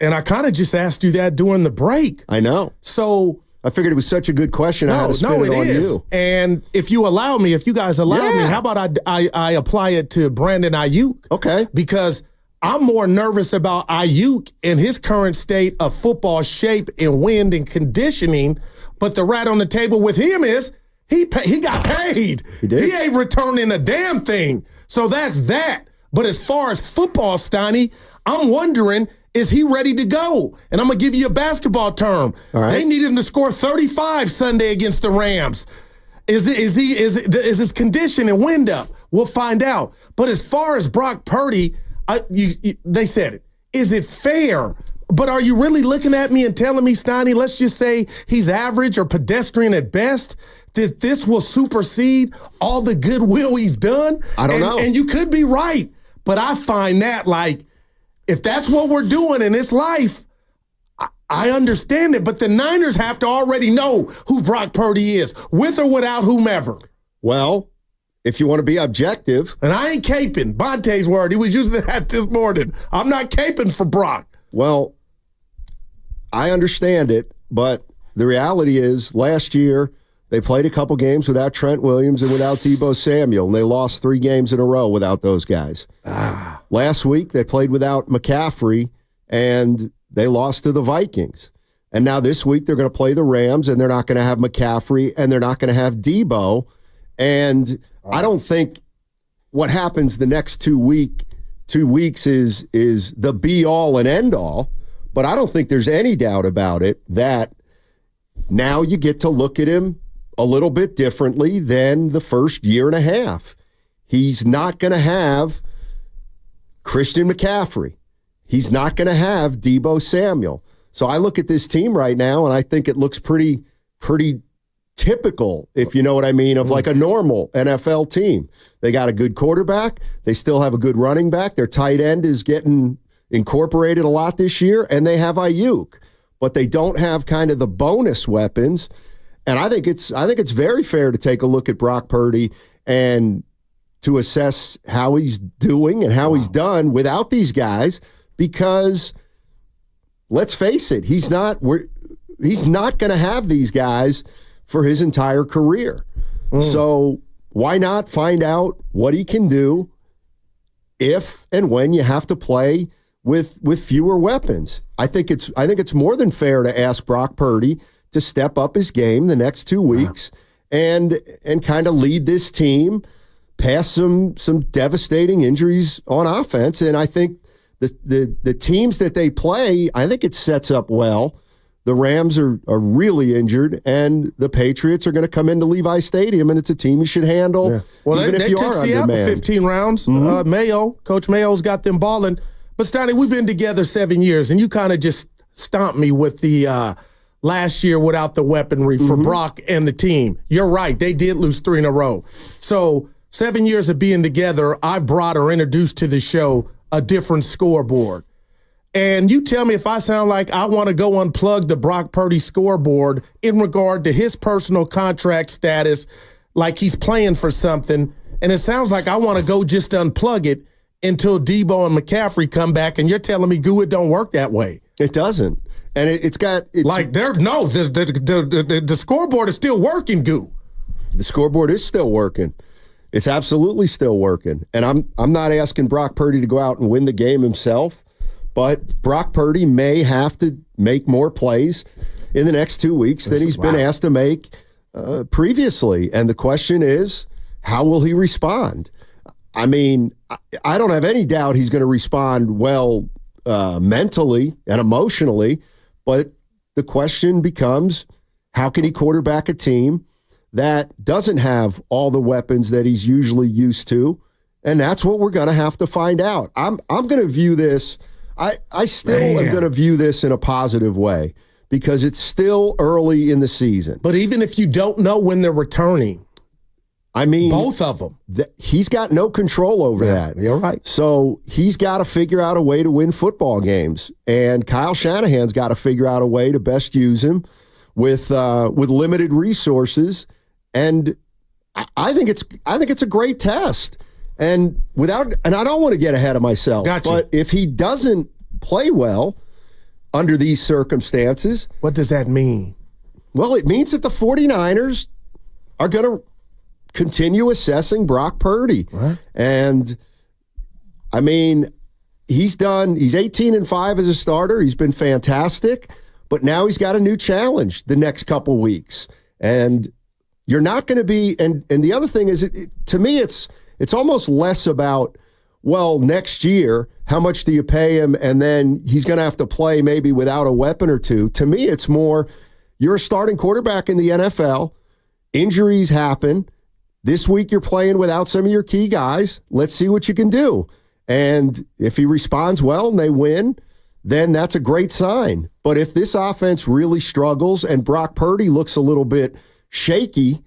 And I kind of just asked you that during the break. I know. So I figured it was such a good question. I had to spin it on you. And if you guys allow me, how about I apply it to Brandon Aiyuk? Okay. Because I'm more nervous about Aiyuk in his current state of football shape and wind and conditioning. But the rat on the table with him is he got paid. He did. He ain't returning a damn thing. So that's that. But as far as football, Steiny, I'm wondering, is he ready to go? And I'm going to give you a basketball term. All right. They need him to score 35 Sunday against the Rams. Is his condition and wind up? We'll find out. But as far as Brock Purdy, they said it. Is it fair? But are you really looking at me and telling me, Steiny, let's just say he's average or pedestrian at best, that this will supersede all the goodwill he's done? I don't know. And you could be right. But I find that, like, if that's what we're doing in this life, I understand it. But the Niners have to already know who Brock Purdy is, with or without whomever. Well, if you want to be objective. And I ain't caping. Bonte's word. He was using that this morning. I'm not caping for Brock. Well, I understand it, but the reality is last year they played a couple games without Trent Williams and without Deebo Samuel, and they lost 3 games in a row without those guys. Last week they played without McCaffrey, and they lost to the Vikings. And now this week they're going to play the Rams, and they're not going to have McCaffrey, and they're not going to have Deebo. And I don't think what happens the next 2 weeks is the be-all and end-all, but I don't think there's any doubt about it that now you get to look at him a little bit differently than the first year and a half. He's not going to have Christian McCaffrey. He's not going to have Deebo Samuel. So I look at this team right now, and I think it looks pretty typical, if you know what I mean, of like a normal NFL team. They got a good quarterback. They still have a good running back. Their tight end is getting incorporated a lot this year, and they have Aiyuk. But they don't have kind of the bonus weapons. And I think it's very fair to take a look at Brock Purdy and to assess how he's doing and how he's done without these guys, because let's face it, he's not going to have these guys for his entire career. So why not find out what he can do if and when you have to play with fewer weapons? I think it's more than fair to ask Brock Purdy to step up his game the next 2 weeks and kind of lead this team past some devastating injuries on offense. And I think the teams that they play, I think it sets up well. The Rams are really injured, and the Patriots are going to come into Levi Stadium, and it's a team you should handle. Yeah. Well, they took Seattle 15 rounds. Coach Mayo's got them balling. But, Steiny, we've been together 7 years, and you kind of just stomped me with the last year without the weaponry for Brock and the team. You're right. They did lose 3 in a row. So 7 years of being together, I've brought or introduced to the show a different scoreboard. And you tell me if I sound like I want to go unplug the Brock Purdy scoreboard in regard to his personal contract status, like he's playing for something. And it sounds like I want to go just unplug it until Deebo and McCaffrey come back. And you're telling me, Goo, it don't work that way. It doesn't. And it's like the scoreboard is still working, Goo. The scoreboard is still working. It's absolutely still working. And I'm not asking Brock Purdy to go out and win the game himself, but Brock Purdy may have to make more plays in the next 2 weeks than he's been asked to make previously. And the question is, how will he respond? I mean, I don't have any doubt he's going to respond well mentally and emotionally, but the question becomes, how can he quarterback a team that doesn't have all the weapons that he's usually used to And that's what we're going to have to find out. I'm going to view this. I still am going to view this in a positive way because it's still early in the season. But even if you don't know when they're returning, I mean, both of them, he's got no control over that. You're right. So he's got to figure out a way to win football games, and Kyle Shanahan's got to figure out a way to best use him with limited resources. And I think it's a great test. And I don't want to get ahead of myself. Gotcha. But if he doesn't play well under these circumstances, what does that mean? Well, it means that the 49ers are going to continue assessing Brock Purdy. Right. And I mean, he's 18-5 as a starter. He's been fantastic, but now he's got a new challenge the next couple weeks. And you're not going to be, and the other thing is, to me, it's almost less about, well, next year, how much do you pay him? And then he's going to have to play maybe without a weapon or two. To me, it's more, you're a starting quarterback in the NFL. Injuries happen. This week you're playing without some of your key guys. Let's see what you can do. And if he responds well and they win, then that's a great sign. But if this offense really struggles and Brock Purdy looks a little bit shaky,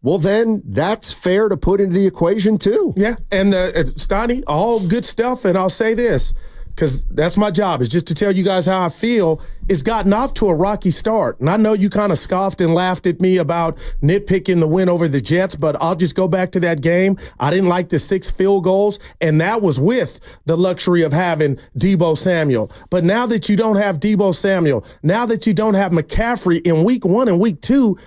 well, then that's fair to put into the equation too. Yeah, and Stoney, all good stuff, and I'll say this, because that's my job, is just to tell you guys how I feel. It's gotten off to a rocky start, and I know you kind of scoffed and laughed at me about nitpicking the win over the Jets, but I'll just go back to that game. I didn't like the 6 field goals, and that was with the luxury of having Deebo Samuel. But now that you don't have Deebo Samuel, now that you don't have McCaffrey in week 1 and week 2,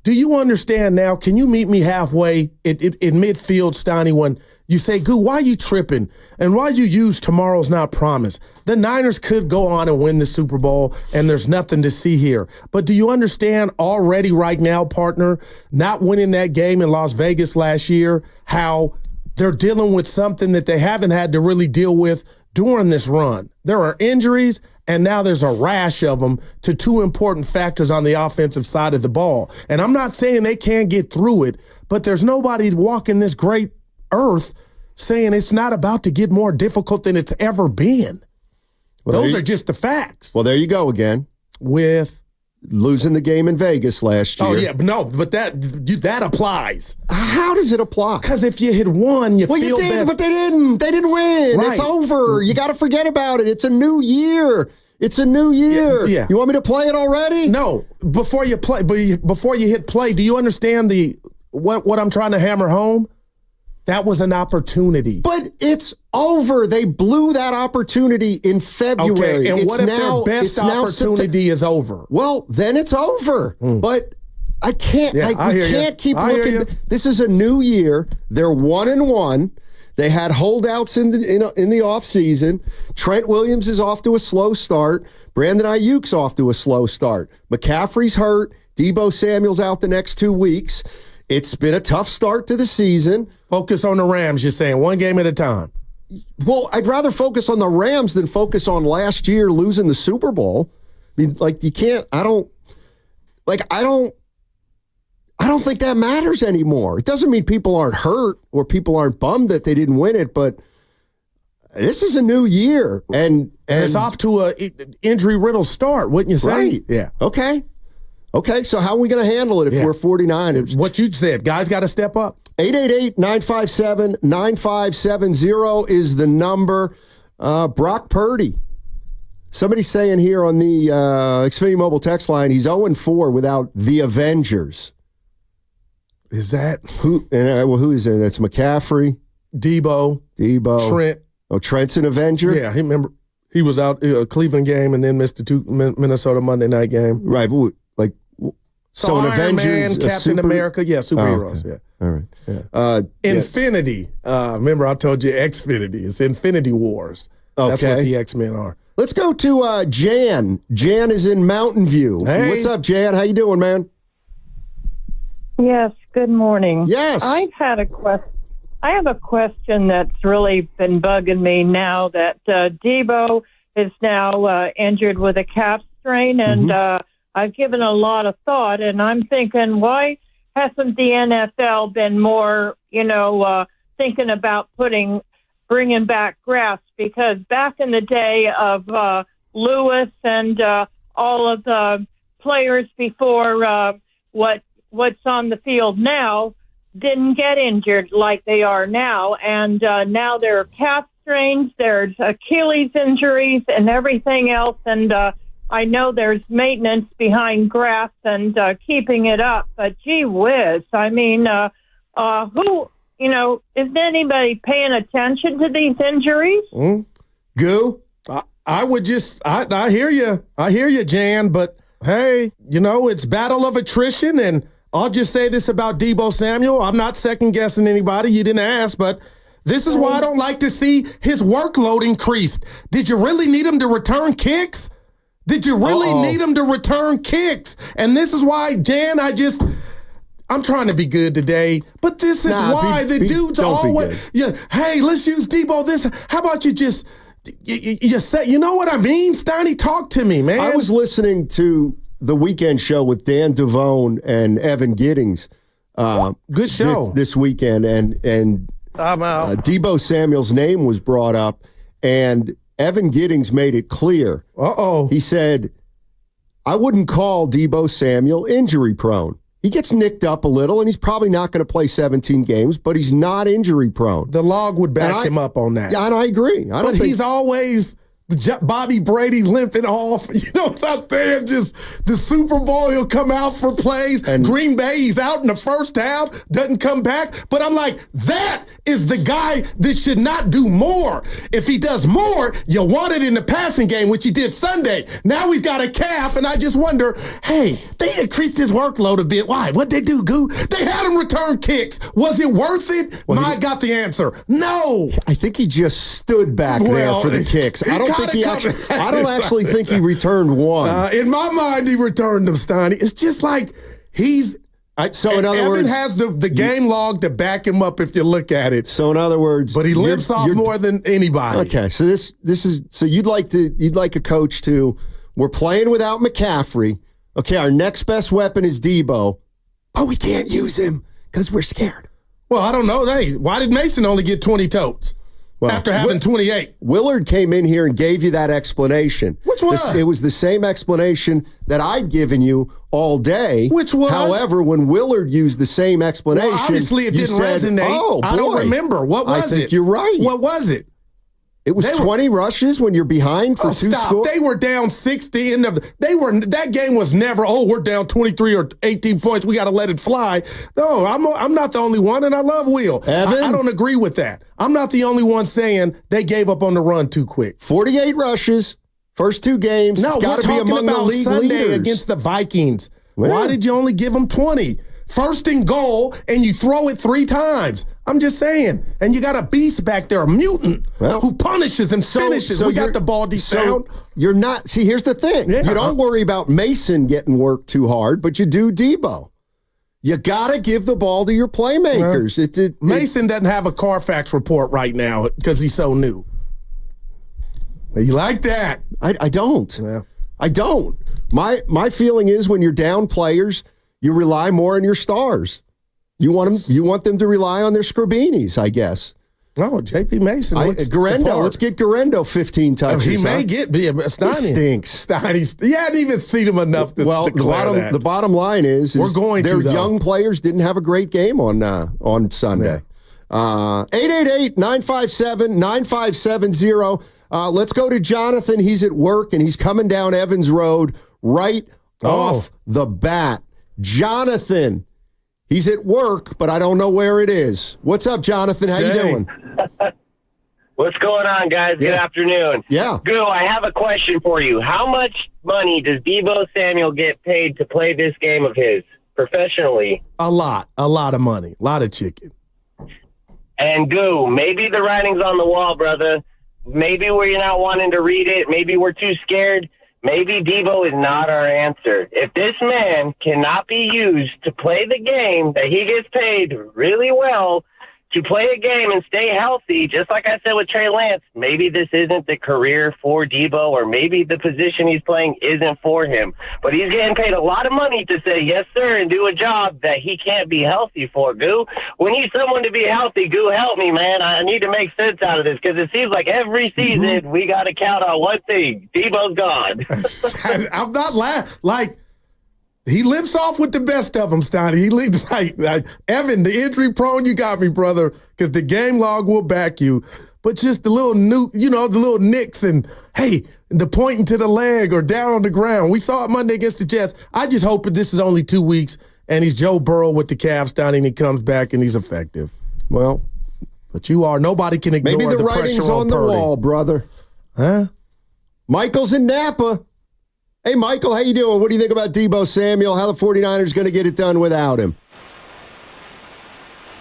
do you understand now? Can you meet me halfway in midfield, Stoney, when you say, Goo, why are you tripping? And why you use tomorrow's not promised? The Niners could go on and win the Super Bowl, and there's nothing to see here. But do you understand already right now, partner, not winning that game in Las Vegas last year, how they're dealing with something that they haven't had to really deal with during this run? There are injuries, and now there's a rash of them to 2 important factors on the offensive side of the ball. And I'm not saying they can't get through it, but there's nobody walking this great earth saying it's not about to get more difficult than it's ever been. Well, those are just the facts. Well, there you go again. With losing the game in Vegas last year. Oh, yeah, but that applies. How does it apply? Because if you had won, you feel better. But they didn't. They didn't win. Right. It's over. You got to forget about it. It's a new year. It's a new year. Yeah. You want me to play it already? No. Before you hit play, do you understand what I'm trying to hammer home? That was an opportunity. But it's over. They blew that opportunity in February. Okay, and what if their best opportunity is over? Well, then it's over. But I can't. Yeah, we can't keep looking. This is a new year. They're 1-1. They had holdouts in the offseason. Trent Williams is off to a slow start. Brandon Aiyuk's off to a slow start. McCaffrey's hurt. Deebo Samuel's out the next 2 weeks. It's been a tough start to the season. Focus on the Rams, you're saying, one game at a time. Well, I'd rather focus on the Rams than focus on last year losing the Super Bowl. I mean, like, you can't, I don't think that matters anymore. It doesn't mean people aren't hurt or people aren't bummed that they didn't win it, but this is a new year. And it's off to a injury-riddled start, wouldn't you say? Right. Yeah. Okay, so how are we going to handle it if we're 49ers? What you said, guys got to step up. 888-957-9570 is the number. Brock Purdy. Somebody's saying here on the Xfinity Mobile text line, he's 0-4 without the Avengers. Is that? Who is there? That's McCaffrey. Deebo. Trent. Oh, Trent's an Avenger? Yeah, he was out a Cleveland game and then missed the 2 Minnesota Monday night game. Right, but so an Iron Avengers, Man, Captain America, superheroes. Oh, okay. Yeah. All right. Yeah. Infinity. Remember, I told you Xfinity. It's Infinity Wars. Okay. That's what the X-Men are. Let's go to Jan. Jan is in Mountain View. Hey. What's up, Jan? How you doing, man? Yes. Good morning. Yes. I have a question that's really been bugging me now that Deebo is now injured with a calf strain, and I've given a lot of thought, and I'm thinking, why hasn't the NFL been more, thinking about bringing back grass, because back in the day of Lewis and all of the players before what's on the field now didn't get injured like they are now, and now there are calf strains, there's Achilles injuries and everything else, and I know there's maintenance behind grass and keeping it up, but gee whiz, I mean, is anybody paying attention to these injuries? Goo, I would just, I hear you, Jan, but hey, it's battle of attrition, and I'll just say this about Deebo Samuel. I'm not second-guessing anybody. You didn't ask, but this is why I don't like to see his workload increased. Did you really need him to return kicks? Did you really need him to return kicks? And this is why, Jan, I'm trying to be good today, but this is why the dudes always, hey, let's use Deebo this. How about you just, you say, you know what I mean? Steiny, talk to me, man. I was listening to the Weekend Show with Dan Devone and Evan Giddings. Good show. This weekend, and Deebo Samuel's name was brought up, and Evan Giddings made it clear. He said, I wouldn't call Deebo Samuel injury prone. He gets nicked up a little, and he's probably not going to play 17 games, but he's not injury prone. The log would back him up on that. Yeah, and I agree. But he's always Bobby Brady limping off. You know what I'm saying? Just the Super Bowl, he'll come out for plays. And Green Bay, he's out in the first half, doesn't come back. But I'm like, that is the guy that should not do more. If he does more, you want it in the passing game, which he did Sunday. Now he's got a calf, and I just wonder, hey, they increased his workload a bit. Why? What'd they do, Goo? They had him return kicks. Was it worth it? I got the answer. No. I think he just stood back there for the kicks. I don't actually think he returned one. In my mind, he returned them, Steiny. It's just like in other words, Evan has the game log to back him up if you look at it. So in other words, but he limps off more than anybody. Okay, so this is so you'd like a coach to, we're playing without McCaffrey. Okay, our next best weapon is Deebo, but we can't use him because we're scared. Well, I don't know. Why did Mason only get 20 totes? Well, after having 28. Willard came in here and gave you that explanation. Which one? It was the same explanation that I'd given you all day. Which was? However, when Willard used the same explanation, obviously it didn't resonate. Oh, boy. I don't remember. What was it? I think you're right. What was it? It was 20 rushes when you're behind for two scores. They were down 60 that game was never, we're down 23 or 18 points. We got to let it fly. No, I'm not the only one, and I love Will. Evan? I don't agree with that. I'm not the only one saying they gave up on the run too quick. 48 rushes, first two games. No, it's got to be among the league Sunday leaders against the Vikings. Well, why did you only give them 20? First and goal, and you throw it 3 times. I'm just saying. And you got a beast back there, a mutant, who punishes and finishes. So we got the ball deep down. You're not. See, here's the thing. Yeah. You don't worry about Mason getting worked too hard, but you do Deebo. You got to give the ball to your playmakers. Mason doesn't have a Carfax report right now because he's so new. You like that? I don't. Yeah. I don't. My feeling is when you're down players, you rely more on your stars. You want them to rely on their Scribinis, I guess. Oh, J.P. Mason. Guerendo. Let's get Guerendo 15 touches. He may get Steiny. He stinks. Steiny. You hadn't even seen him enough to declare that. The bottom line is their young players didn't have a great game on Sunday. 888-957-9570. Let's go to Jonathan. He's at work, and he's coming down Evans Road right off the bat. Jonathan, he's at work, but I don't know where it is. What's up, Jonathan? How you doing? What's going on, guys? Good afternoon. Yeah. Goo, I have a question for you. How much money does Deebo Samuel get paid to play this game of his professionally? A lot of money, a lot of chicken. And Goo, maybe the writing's on the wall, brother. Maybe we're not wanting to read it. Maybe we're too scared. Maybe Deebo is not our answer. If this man cannot be used to play the game that he gets paid really well to play a game and stay healthy, just like I said with Trey Lance, maybe this isn't the career for Deebo, or maybe the position he's playing isn't for him. But he's getting paid a lot of money to say yes, sir, and do a job that he can't be healthy for, Goo. We need someone to be healthy. Goo, help me, man. I need to make sense out of this, because it seems like every season we got to count on one thing. Deebo's gone. I'm not like, he limps off with the best of them, Steiny. He leaves like Evan, the injury prone, you got me, brother, because the game log will back you. But just the little the little nicks and, hey, the pointing to the leg or down on the ground. We saw it Monday against the Jets. I just hope that this is only 2 weeks and he's Joe Burrow with the calves, Steiny, and he comes back and he's effective. Well, but nobody can ignore maybe the pressure writing's on the Purdy. wall, brother. Huh? Michael's in Napa. Hey, Michael, how you doing? What do you think about Deebo Samuel? How the 49ers going to get it done without him?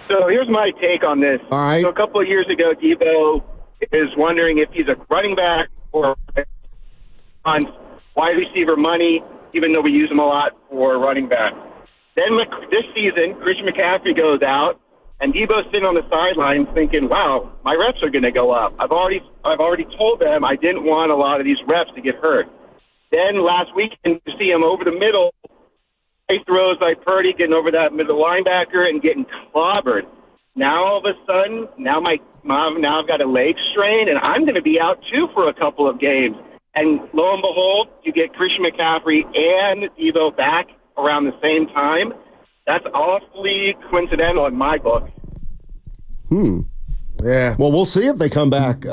So here's my take on this. All right. So a couple of years ago, Deebo is wondering if he's a running back or on wide receiver money, even though we use him a lot for running back. Then this season, Christian McCaffrey goes out, and Deebo's sitting on the sidelines thinking, wow, my reps are going to go up. I've already told them I didn't want a lot of these reps to get hurt. Then last weekend, you see him over the middle, he throws like Purdy, getting over that middle linebacker and getting clobbered. Now all of a sudden, now I've got a leg strain, and I'm going to be out too for a couple of games. And lo and behold, you get Christian McCaffrey and Deebo back around the same time. That's awfully coincidental in my book. Yeah. Well, we'll see if they come back.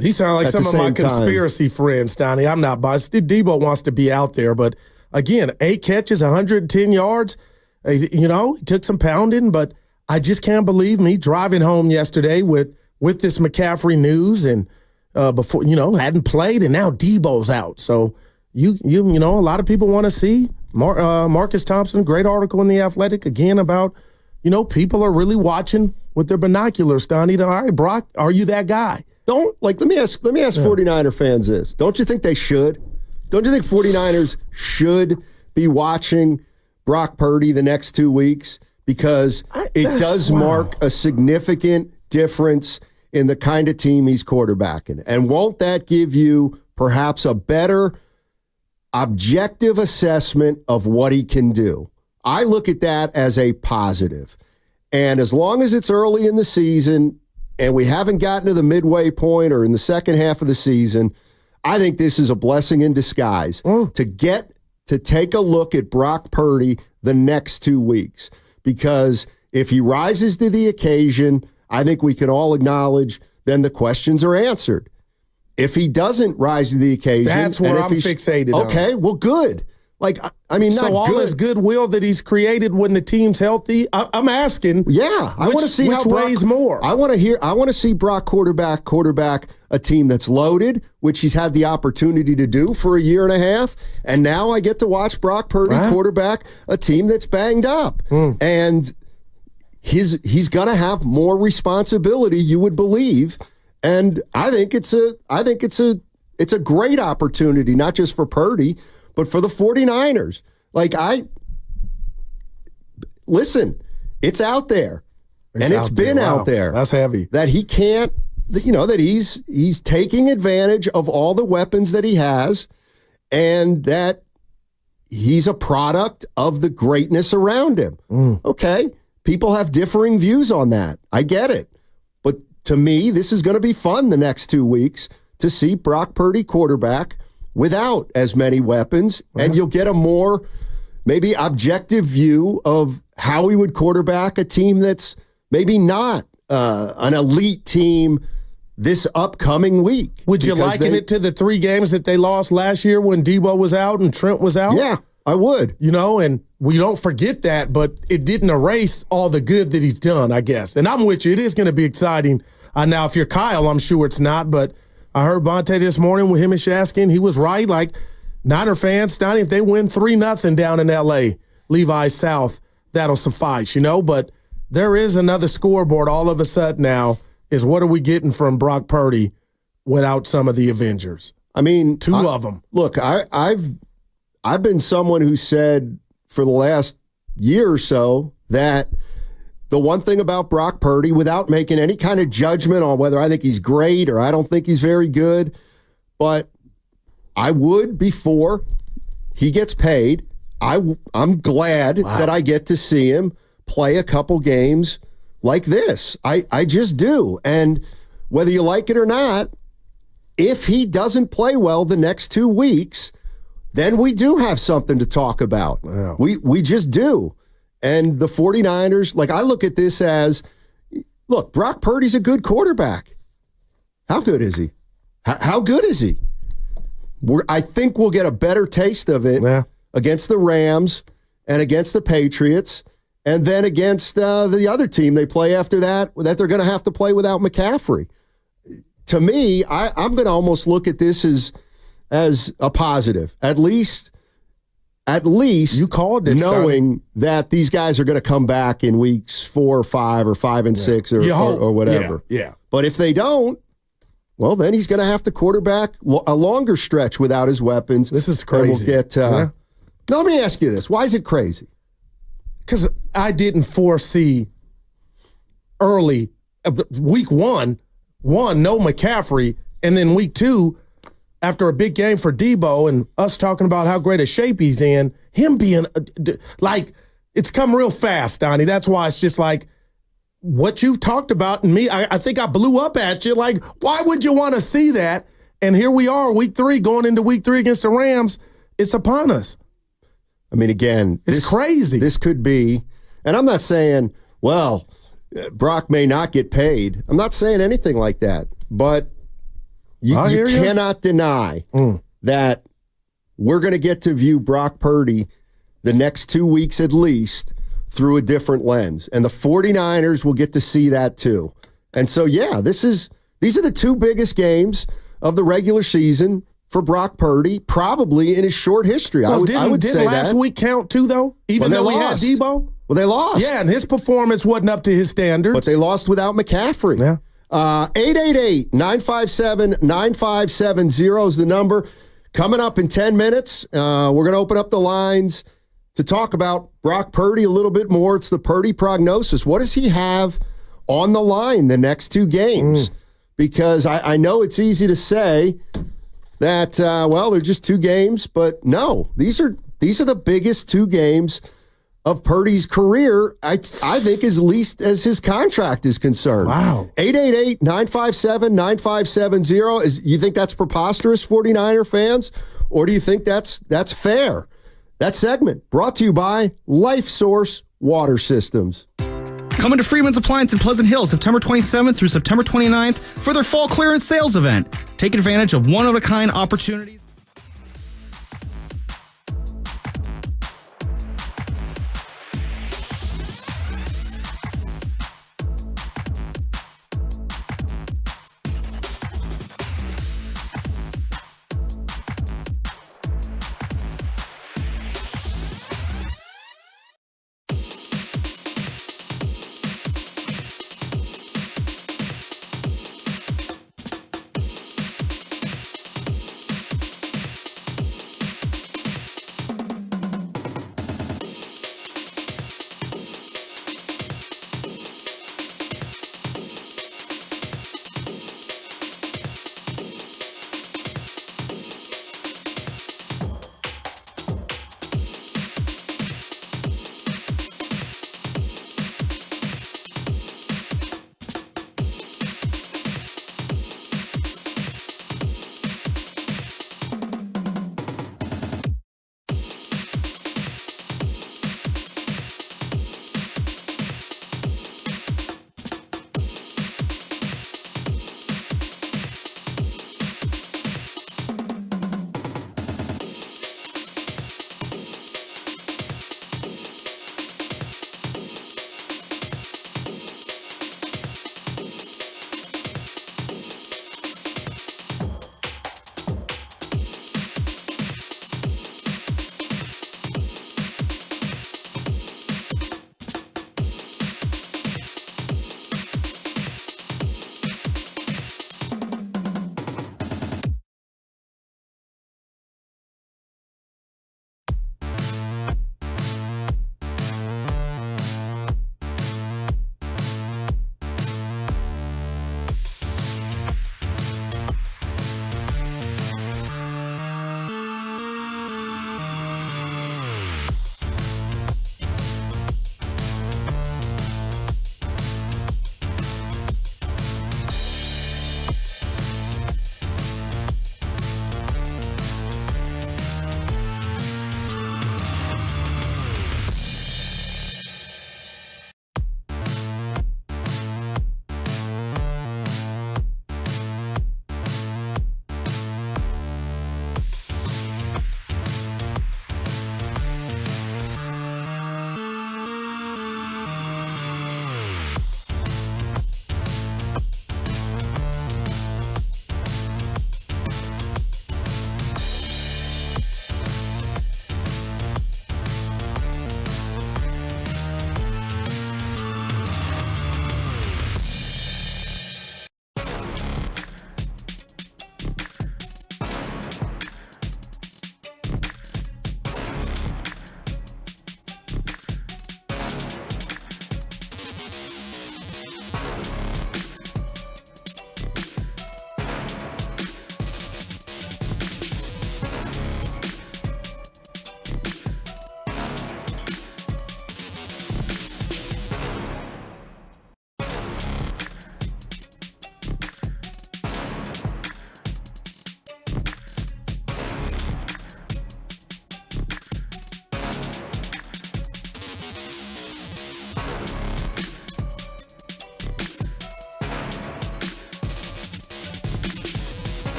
He sounds like some of my conspiracy friends, Donnie. I'm not biased. Deebo wants to be out there, but again, 8 catches, 110 yards. He took some pounding, but I just can't believe me driving home yesterday with this McCaffrey news and before hadn't played, and now Deebo's out. So a lot of people want to see Marcus Thompson. Great article in The Athletic again about people are really watching with their binoculars, Donnie. All right, Brock, are you that guy? Let me ask 49er fans this. Don't you think they should? Don't you think 49ers should be watching Brock Purdy the next 2 weeks? Because it does mark a significant difference in the kind of team he's quarterbacking. And won't that give you perhaps a better objective assessment of what he can do? I look at that as a positive. And as long as it's early in the season and we haven't gotten to the midway point or in the second half of the season, I think this is a blessing in disguise to get to take a look at Brock Purdy the next 2 weeks. Because if he rises to the occasion, I think we can all acknowledge then the questions are answered. If he doesn't rise to the occasion, that's where I'm fixated on. Okay, well, good. I mean, so all this goodwill that he's created when the team's healthy, I'm asking. Yeah, I want to see which weighs more. I want to see Brock quarterback a team that's loaded, which he's had the opportunity to do for a year and a half, and now I get to watch Brock Purdy quarterback a team that's banged up, and he's going to have more responsibility, you would believe, and I think it's a great opportunity, not just for Purdy, but for the 49ers. Listen, it's out there. It's been out there. That's heavy. That he can't, that he's taking advantage of all the weapons that he has, and that he's a product of the greatness around him. Okay, people have differing views on that. I get it. But to me, this is going to be fun the next 2 weeks to see Brock Purdy quarterback without as many weapons, and you'll get a more maybe objective view of how he would quarterback a team that's maybe not an elite team this upcoming week. Would you liken it to the 3 games that they lost last year when Deebo was out and Trent was out? Yeah, I would. And we don't forget that, but it didn't erase all the good that he's done, I guess. And I'm with you. It is going to be exciting. Now, if you're Kyle, I'm sure it's not, but I heard Banter this morning with him and Shasky, and he was right. Niner fans, Donnie, if they win 3-0 down in L.A., Levi South, that'll suffice, But there is another scoreboard all of a sudden now is what are we getting from Brock Purdy without some of the Avengers? I mean, 2 of them. Look, I've been someone who said for the last year or so that the one thing about Brock Purdy, without making any kind of judgment on whether I think he's great or I don't think he's very good, but I would, before he gets paid, I'm glad that I get to see him play a couple games like this. I just do. And whether you like it or not, if he doesn't play well the next 2 weeks, then we do have something to talk about. Wow. We just do. And the 49ers, like, I look at this as, look, Brock Purdy's a good quarterback. How good is he? How good is he? I think we'll get a better taste of it against the Rams and against the Patriots, and then against the other team they play after that they're going to have to play without McCaffrey. To me, I'm going to almost look at this as a positive. At least you called it, knowing that these guys are going to come back in weeks 4 or 5 or 5 and 6 or whatever. Yeah. But if they don't, well, then he's going to have to quarterback a longer stretch without his weapons. This is crazy. We'll get. Now, let me ask you this: why is it crazy? Because I didn't foresee early week one, no McCaffrey, and then week 2, after a big game for Deebo and us talking about how great a shape he's in, him being like, it's come real fast, Donnie. That's why it's just like what you've talked about, and me, I think I blew up at you. Like, why would you want to see that? And here we are, week 3, going into week 3 against the Rams. It's upon us. I mean, again, it's crazy. This could be, and I'm not saying, well, Brock may not get paid. I'm not saying anything like that. But you cannot deny that we're going to get to view Brock Purdy the next 2 weeks at least through a different lens. And the 49ers will get to see that too. And so, yeah, these are the 2 biggest games of the regular season for Brock Purdy, probably in his short history. Well, I would say didn't last week count too, though? Even though we had Deebo? Well, they lost. Yeah, and his performance wasn't up to his standards. But they lost without McCaffrey. Yeah. 888-957-9570 is the number. Coming up in 10 minutes, we're going to open up the lines to talk about Brock Purdy a little bit more. It's the Purdy prognosis. What does he have on the line the next 2 games? Because I know it's easy to say that, they're just 2 games, but no, these are the biggest 2 games of Purdy's career, I think, as least as his contract is concerned. Wow. 888-957-9570. You think that's preposterous, 49er fans? Or do you think that's fair? That segment brought to you by Life Source Water Systems. Coming to Freeman's Appliance in Pleasant Hill, September 27th through September 29th for their fall clearance sales event. Take advantage of one-of-a-kind opportunities.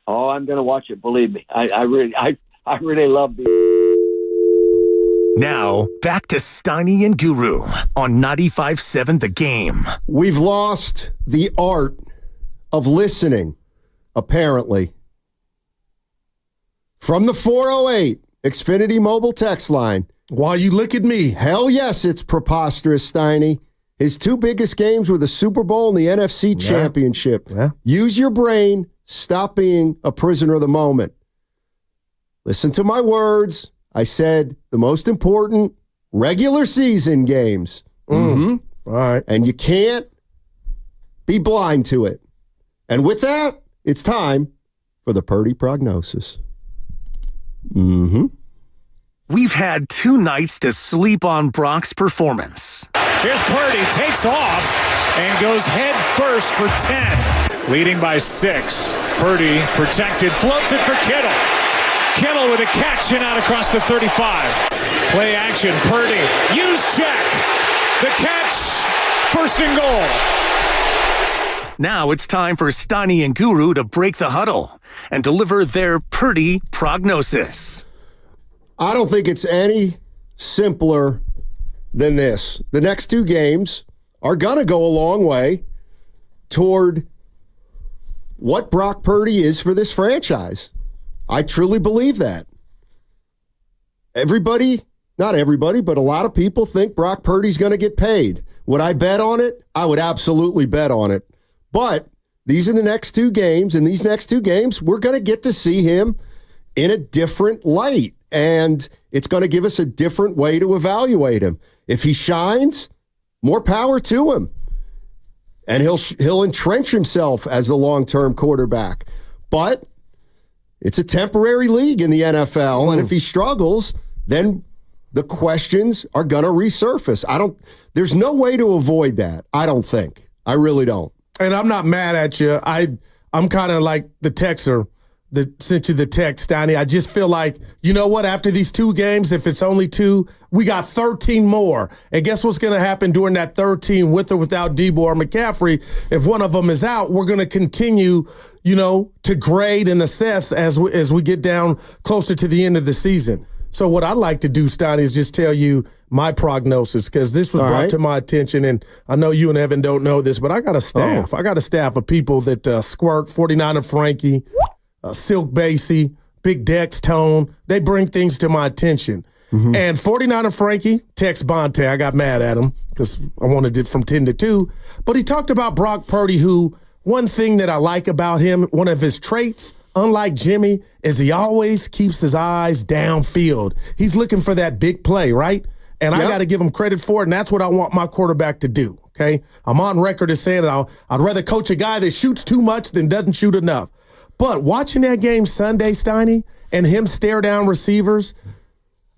Oh, I'm going to watch it. Believe me, I really love the. Now, back to Steiny and Guru on 95.7 The Game. We've lost the art of listening, apparently. From the 408 Xfinity mobile text line. While you look at me. Hell yes, it's preposterous, Steiny. His 2 biggest games were the Super Bowl and the NFC Championship. Yeah. Use your brain. Stop being a prisoner of the moment. Listen to my words. I said the most important regular season games. All right. And you can't be blind to it. And with that, it's time for the Purdy prognosis. We've had 2 nights to sleep on Brock's performance. Here's Purdy, takes off, and goes head first for 10. Leading by 6. Purdy protected, floats it for Kittle. Kittle with a catch and out across the 35. Play action, Purdy. Use check. The catch, first and goal. Now it's time for Steiny and Guru to break the huddle and deliver their Purdy prognosis. I don't think it's any simpler than this. The next 2 games are going to go a long way toward what Brock Purdy is for this franchise. I truly believe that. Everybody, not everybody, but a lot of people think Brock Purdy's going to get paid. Would I bet on it? I would absolutely bet on it. But these are the next 2 games, and these next 2 games, we're going to get to see him in a different light, and it's going to give us a different way to evaluate him. If he shines, more power to him, and he'll entrench himself as a long-term quarterback. But it's a temporary league in the NFL, and if he struggles, then the questions are going to resurface. There's no way to avoid that, I don't think. I really don't. And I'm not mad at you. I'm kind of like the texter that sent you the text, Steiny. I just feel like, you know what, after these 2 games, if it's only 2, we got 13 more. And guess what's going to happen during that 13 with or without Deebo or McCaffrey? If one of them is out, we're going to continue, to grade and assess as we get down closer to the end of the season. So what I'd like to do, Steiny, is just tell you my prognosis, because this was brought to my attention, and I know you and Evan don't know this, but I got a staff. I got a staff of people that Squirt, 49er Frankie, Silk Basie, Big Dex Tone. They bring things to my attention. And 49er Frankie text Banter. I got mad at him because I wanted it from 10 to 2. But he talked about Brock Purdy, who one thing that I like about him, one of his traits, unlike Jimmy, is he always keeps his eyes downfield. He's looking for that big play, right? And I got to give him credit for it, and that's what I want my quarterback to do, okay? I'm on record as saying I'd rather coach a guy that shoots too much than doesn't shoot enough. But watching that game Sunday, Steiny, and him stare down receivers,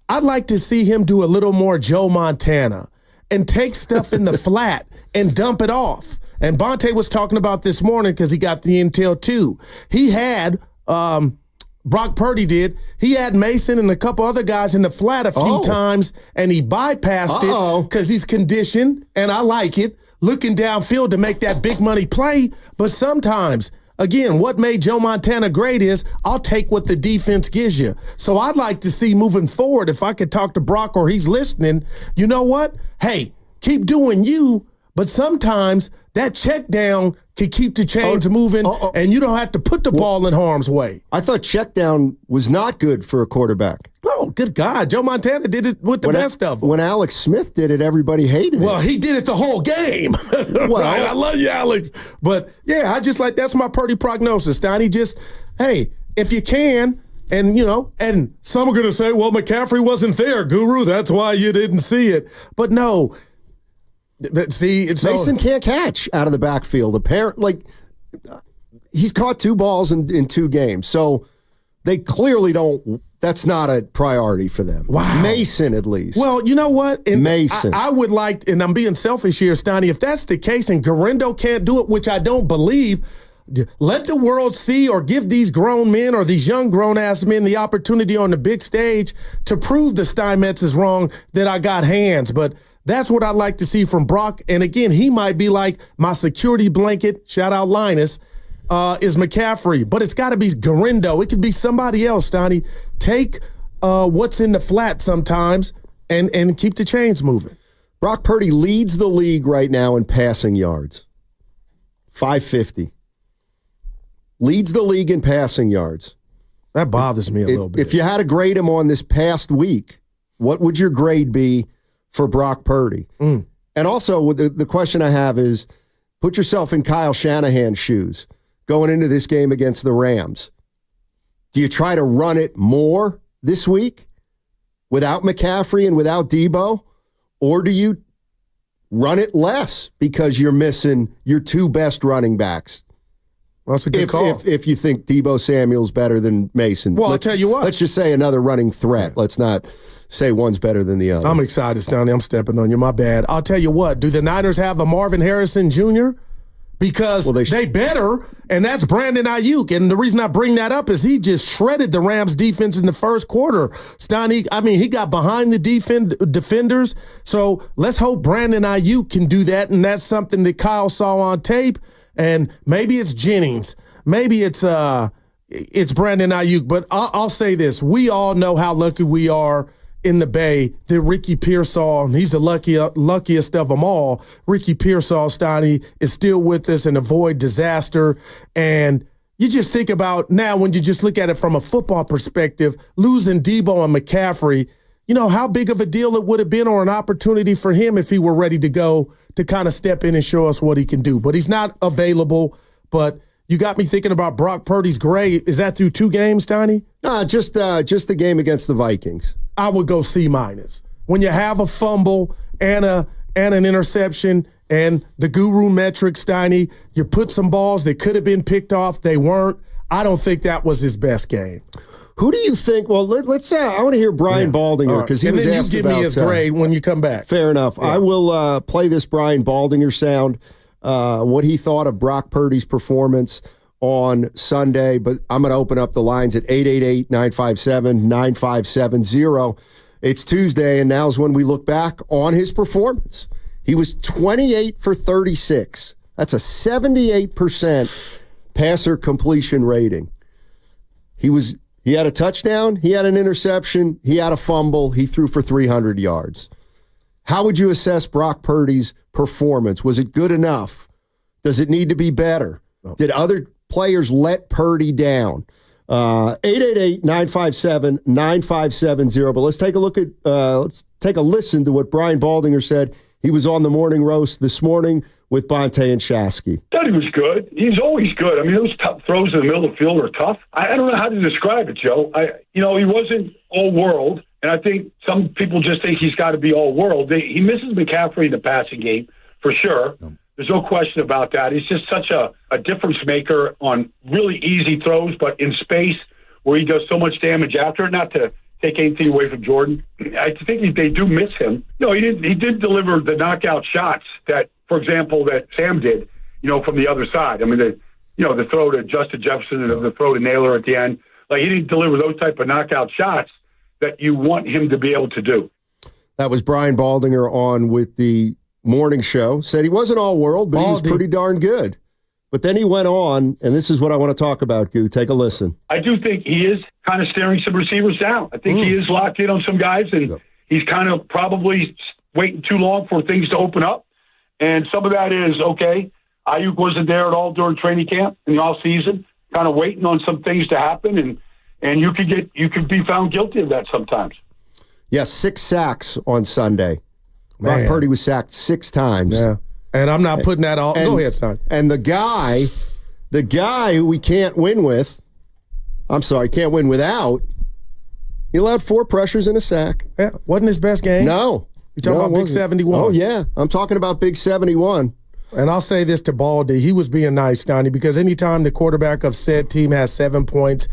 I'd like to see him do a little more Joe Montana and take stuff in the flat and dump it off. And Bonte was talking about this morning because he got the intel too. He had, Brock Purdy did, he had Mason and a couple other guys in the flat a few times, and he bypassed it because he's conditioned, and I like it, looking downfield to make that big money play. But sometimes, again, what made Joe Montana great is I'll take what the defense gives you. So I'd like to see moving forward, if I could talk to Brock or he's listening, you know what? Hey, keep doing you, but sometimes that check down can keep the chains moving, and you don't have to put the ball in harm's way. I thought check down was not good for a quarterback. Oh, good God. Joe Montana did it with the best of them. When Alex Smith did it, everybody hated it. Well, he did it the whole game. Well, right? I love you, Alex. But, yeah, I just that's my Purdy prognosis, Donnie. Just, hey, if you can, and, and some are going to say, well, McCaffrey wasn't there, Guru. That's why you didn't see it. But, no. See, Mason can't catch out of the backfield. Apparently, he's caught 2 balls in 2 games. So they clearly don't. That's not a priority for them. Wow. Mason, at least. Well, you know what? And Mason. I would like, and I'm being selfish here, Steiny, if that's the case and Garendo can't do it, which I don't believe, let the world see or give these grown men or these young grown-ass men the opportunity on the big stage to prove the Steinmetz is wrong, that I got hands. But that's what I'd like to see from Brock. And again, he might be like my security blanket, shout out Linus, is McCaffrey, but it's got to be Garindo. It could be somebody else, Donnie. Take what's in the flat sometimes and keep the chains moving. Brock Purdy leads the league right now in passing yards. 550. Leads the league in passing yards. That bothers me a little bit. If you had to grade him on this past week, what would your grade be for Brock Purdy? And also, the question I have is, put yourself in Kyle Shanahan's shoes going into this game against the Rams. Do you try to run it more this week without McCaffrey and without Deebo? Or do you run it less because you're missing your two best running backs? Well, that's a good call. If you think Deebo Samuel's better than Mason. Well, I'll tell you what. Let's just say another running threat. Let's not say one's better than the other. I'm excited, Stoney. I'm stepping on you. My bad. I'll tell you what. Do the Niners have a Marvin Harrison Jr.? Because they better, and that's Brandon Aiyuk. And the reason I bring that up is he just shredded the Rams defense in the first quarter. Stoney, he got behind the defenders. So let's hope Brandon Aiyuk can do that, and that's something that Kyle saw on tape. And maybe it's Jennings. Maybe it's Brandon Aiyuk. But I'll say this. We all know how lucky we are in the Bay that Ricky Pearsall, he's the luckiest of them all. Ricky Pearsall, Stoney, is still with us and avoid disaster. And you just think about now when you just look at it from a football perspective, losing Deebo and McCaffrey, how big of a deal it would have been or an opportunity for him if he were ready to go to kind of step in and show us what he can do. But he's not available. But you got me thinking about Brock Purdy's grade. Is that through 2 games, Tony? Just the game against the Vikings. I would go C-. When you have a fumble and an interception and the guru metrics, Steiny, you put some balls that could have been picked off. They weren't. I don't think that was his best game. Who do you think? Well, let's. I want to hear Brian Baldinger because he was asked about. And then you give me his grade when you come back. Fair enough. Yeah. I will play this Brian Baldinger sound. What he thought of Brock Purdy's performance on Sunday, but I'm going to open up the lines at 888-957-9570. It's Tuesday, and now's when we look back on his performance. He was 28 for 36. That's a 78% passer completion rating. He had a touchdown, he had an interception, he had a fumble, he threw for 300 yards. How would you assess Brock Purdy's performance? Was it good enough? Does it need to be better? Did other players let Purdy down? 888-957-9570. But let's take a look at let's take a listen to what Brian Baldinger said. He was on the morning roast this morning with Banter and Shasky. I thought he was good. He's always good. I mean, those tough throws in the middle of the field are tough. I don't know how to describe it, Joe. He wasn't all world, and I think some people just think he's got to be all world. He misses McCaffrey in the passing game for sure. There's no question about that. He's just such a difference maker on really easy throws, but in space where he does so much damage after it. Not to take anything away from Jordan, I think they do miss him. No, he did deliver the knockout shots that, for example, that Sam did, from the other side. I mean, the throw to Justin Jefferson and the throw to Naylor at the end. Like, he didn't deliver those type of knockout shots that you want him to be able to do. That was Brian Baldinger on with the morning show. Said he wasn't all world, but he was pretty darn good. But then he went on, and this is what I want to talk about, Goo. Take a listen. I do think he is kind of staring some receivers down. I think he is locked in on some guys, and he's kind of probably waiting too long for things to open up. And some of that is, okay, Aiyuk wasn't there at all during training camp in the offseason, kind of waiting on some things to happen, and you could be found guilty of that sometimes. Yes, 6 sacks on Sunday. Brock Purdy was sacked 6 times. Yeah. And I'm not putting that all. Go ahead, son. And the guy who we can't win without, he allowed 4 pressures and a sack. Yeah. Wasn't his best game? No. You're talking about Big 71. Oh, yeah. I'm talking about Big 71. And I'll say this to Baldy. He was being nice, Donnie, because anytime the quarterback of said team has 7 points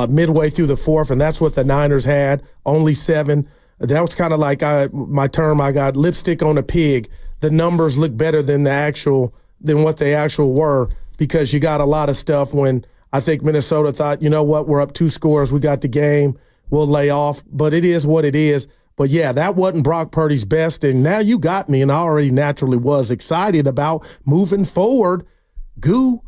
midway through the fourth, and that's what the Niners had, only 7, that was kind of like my term I got, lipstick on a pig. The numbers look better than what they actually were, because you got a lot of stuff when I think Minnesota thought, you know what, we're up 2 scores, we got the game, we'll lay off. But it is what it is. But yeah, that wasn't Brock Purdy's best, and now you got me, and I already naturally was excited about moving forward. Goo,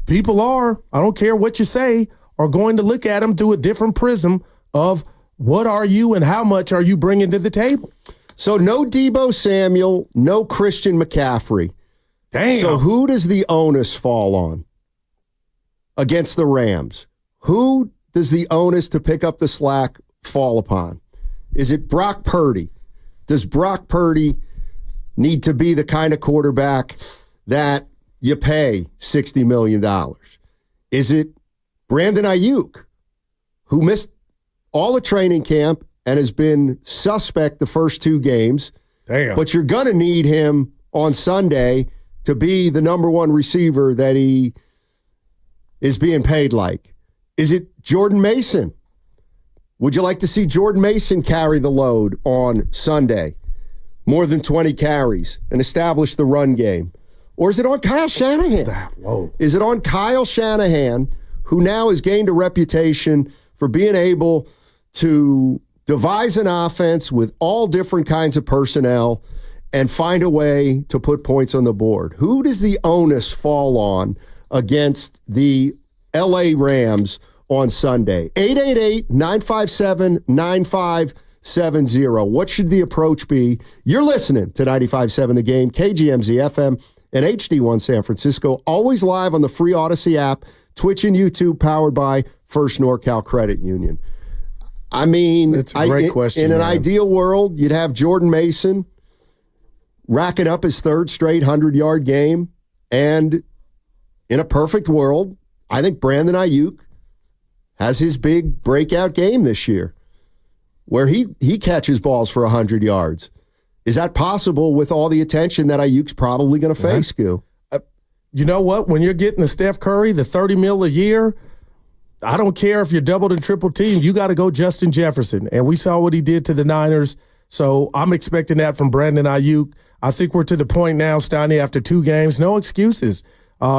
people are, I don't care what you say, are going to look at him through a different prism of what are you and how much are you bringing to the table. So no Deebo Samuel, no Christian McCaffrey. Damn. So who does the onus fall on against the Rams? Who does the onus to pick up the slack fall upon? Is it Brock Purdy? Does Brock Purdy need to be the kind of quarterback that you pay $60 million? Is it Brandon Aiyuk, who missed all the training camp and has been suspect the first 2 games? Damn. But you're going to need him on Sunday to be the number 1 receiver that he is being paid like. Is it Jordan Mason? Would you like to see Jordan Mason carry the load on Sunday? More than 20 carries and establish the run game? Or is it on Kyle Shanahan? Whoa. Is it on Kyle Shanahan, who now has gained a reputation for being able to devise an offense with all different kinds of personnel and find a way to put points on the board? Who does the onus fall on against the LA Rams on Sunday? 888-957-9570. What should the approach be? You're listening to 95.7 The Game, KGMZ FM, and HD1 San Francisco. Always live on the free Odyssey app, Twitch and YouTube, powered by First NorCal Credit Union. I mean, that's a great question. In an ideal world, you'd have Jordan Mason racking up his 3rd straight 100-yard game. And in a perfect world, I think Brandon Aiyuk has his big breakout game this year where he catches balls for 100 yards. Is that possible with all the attention that Ayuk's probably going to face, Goo? You know what? When you're getting the Steph Curry, the $30 million a year, I don't care if you're doubled and triple teamed. You got to go Justin Jefferson. And we saw what he did to the Niners. So I'm expecting that from Brandon Aiyuk. I think we're to the point now, Steiny, after 2 games, no excuses.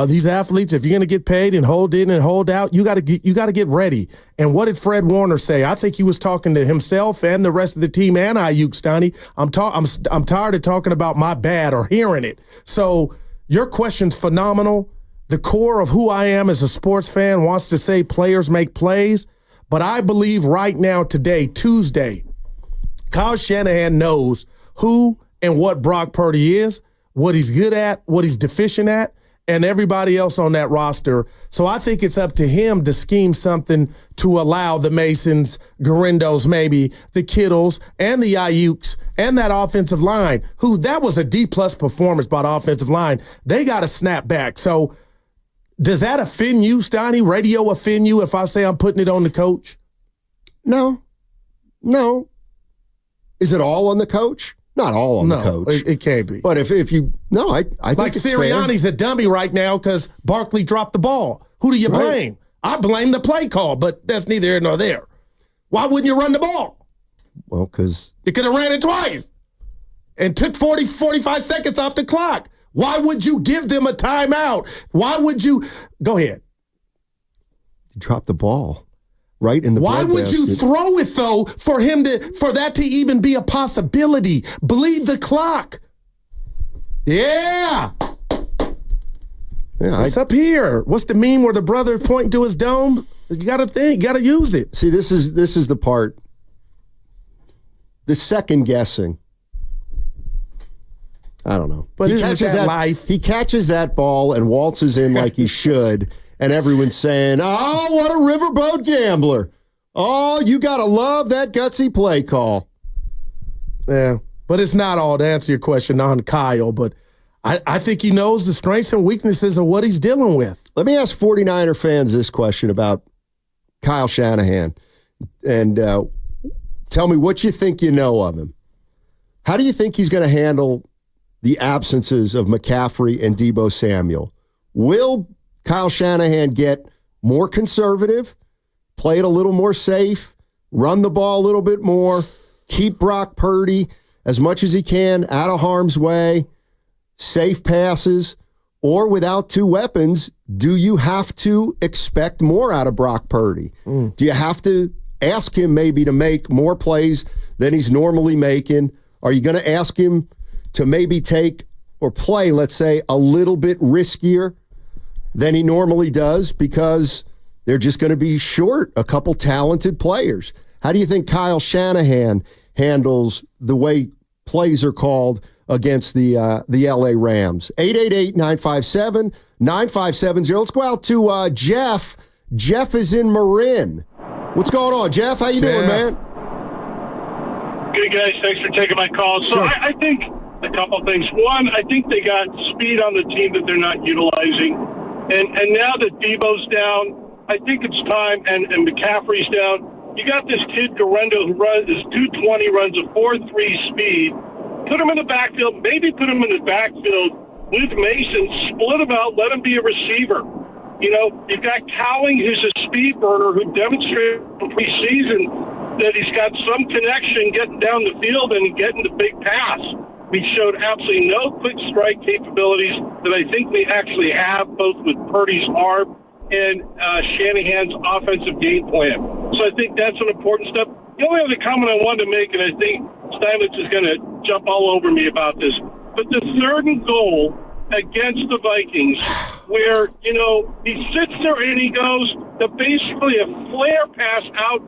These athletes, if you're going to get paid and hold in and hold out, you got to get ready. And what did Fred Warner say? I think he was talking to himself and the rest of the team and Aiyuk, Steiny. I'm tired of talking about my bad or hearing it. So your question's phenomenal. The core of who I am as a sports fan wants to say players make plays, but I believe right now, today, Tuesday, Kyle Shanahan knows who and what Brock Purdy is, what he's good at, what he's deficient at, and everybody else on that roster. So I think it's up to him to scheme something to allow the Masons, Garindos maybe, the Kittles, and the Aiyuks, and that offensive line, who that was a D-plus performance by the offensive line. They got to snap back. So does that offend you, Steiny? Radio offend you if I say I'm putting it on the coach? No. Is it all on the coach? Not all on the coach. It can't be. But if you, no, I think like it's Sirianni's fair. a dummy right now because Barkley dropped the ball. Who do you blame? I blame the play call, but that's neither here nor there. Why wouldn't you run the ball? Well, because you could have ran it twice and took 45 seconds off the clock. Why would you give them a timeout? Why would you? Go ahead. You dropped the ball. Right in the Why would you throw it though for that to even be a possibility? Bleed the clock. Yeah. It's up here. What's the meme where the brother pointing to his dome? You got to think. You got to use it. See, this is the part. The second guessing. I don't know. But he catches that life. He catches that ball and waltzes in like he should. And everyone's saying, oh, what a riverboat gambler. Oh, you got to love that gutsy play call. Yeah, but it's not all to answer your question on Kyle, but I think he knows the strengths and weaknesses of what he's dealing with. Let me ask 49er fans this question about Kyle Shanahan. And tell me what you think you know of him. How do you think he's going to handle the absences of McCaffrey and Deebo Samuel? Will Kyle Shanahan get more conservative, play it a little more safe, run the ball a little bit more, keep Brock Purdy as much as he can out of harm's way, safe passes, or without 2 weapons, do you have to expect more out of Brock Purdy? Do you have to ask him maybe to make more plays than he's normally making? Are you going to ask him to maybe take or play, let's say, a little bit riskier? than he normally does because they're just going to be short a couple talented players. How do you think Kyle Shanahan handles the way plays are called against the LA Rams? 888-957-9570. Let's go out to Jeff. Jeff is in Marin. What's going on, Jeff? How you doing, man? Good, guys. Thanks for taking my call. So Sure. I think a couple things. One, I think they got speed on the team that they're not utilizing. And now that Deebo's down, I think it's time, and McCaffrey's down. You got this kid, Garendo, who runs 220, runs a 4.3 speed. Put him in the backfield. Maybe put him in the backfield with Mason. Split him out. Let him be a receiver. You know, you've got Cowling, who's a speed burner, who demonstrated in preseason that he's got some connection getting down the field and getting the big pass. We showed absolutely no quick strike capabilities that I think we actually have, both with Purdy's arm and Shanahan's offensive game plan. So I think that's an important step. The only other comment I wanted to make, and I think Steinmetz is going to jump all over me about this, but the 3rd and goal against the Vikings, where, you know, he sits there and he goes to basically a flare pass out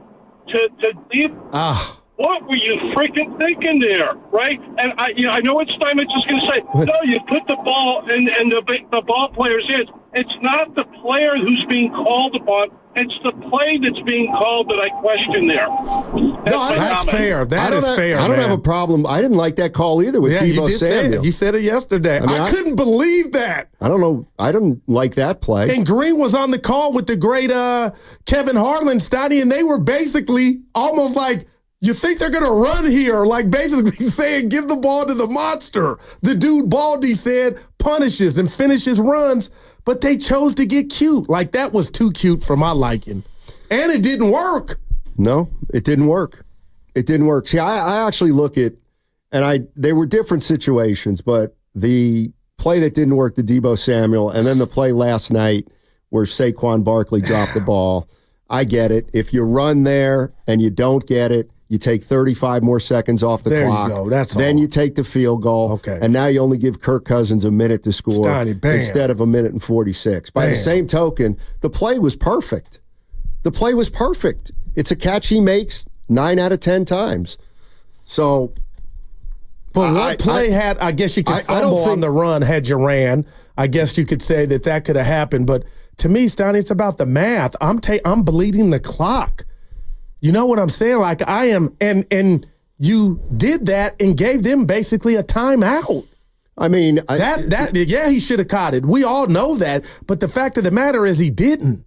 to Deebo. What were you freaking thinking there, right? And I know what Steinmetz is going to say. No, you put the ball in the ball player's hands. It's not the player who's being called upon. It's the play that's being called that I question there. That's fair. That is fair. I don't have a problem. I didn't like that call either with Deebo Samuel. You said it yesterday. I couldn't believe that. I don't know. I didn't like that play. And Green was on the call with the great Kevin Harlan, Steiny, and they were basically almost like, you think they're going to run here? Like basically saying, give the ball to the monster. The dude Baldy said punishes and finishes runs, but they chose to get cute. Like that was too cute for my liking. And it didn't work. No, it didn't work. It didn't work. See, I actually look at, and they were different situations, but the play that didn't work to Deebo Samuel and then the play last night where Saquon Barkley dropped the ball, I get it. If you run there and you don't get it, you take 35 more seconds off the clock. There you go. That's then all. you take the field goal. Okay. And now you only give Kirk Cousins a minute to score instead of a minute and 46. By the same token, the play was perfect. The play was perfect. It's a catch he makes 9 out of 10 times. So, but what play had, I guess you could fumble on the run had you ran. I guess you could say that could have happened. But to me, Steiny, it's about the math. I'm bleeding the clock. You know what I'm saying? Like I am, and you did that and gave them basically a timeout. I mean, he should have caught it. We all know that, but the fact of the matter is he didn't.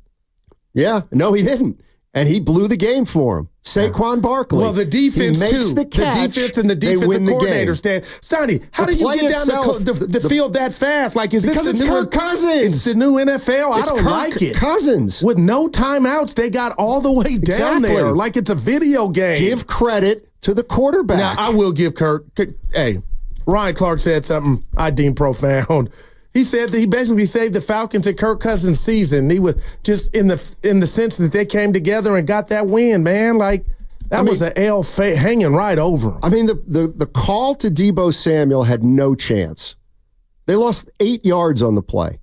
Yeah, no, he didn't, and he blew the game for him. Saquon Barkley. Well, the defense he makes too. The defense and the defensive coordinator stand. Steiny, how do you get down the field that fast? Like, is because this it's Kirk Cousins? It's the new NFL. I don't like it. Cousins with no timeouts, they got all the way down there, like it's a video game. Give credit to the quarterback. Now, I will give Kirk. Hey, Ryan Clark said something I deem profound. He said that he basically saved the Falcons at Kirk Cousins' season. He was just in the sense that they came together and got that win, man. Like that was an L hanging right over him. I mean, the call to Deebo Samuel had no chance. They lost 8 yards on the play.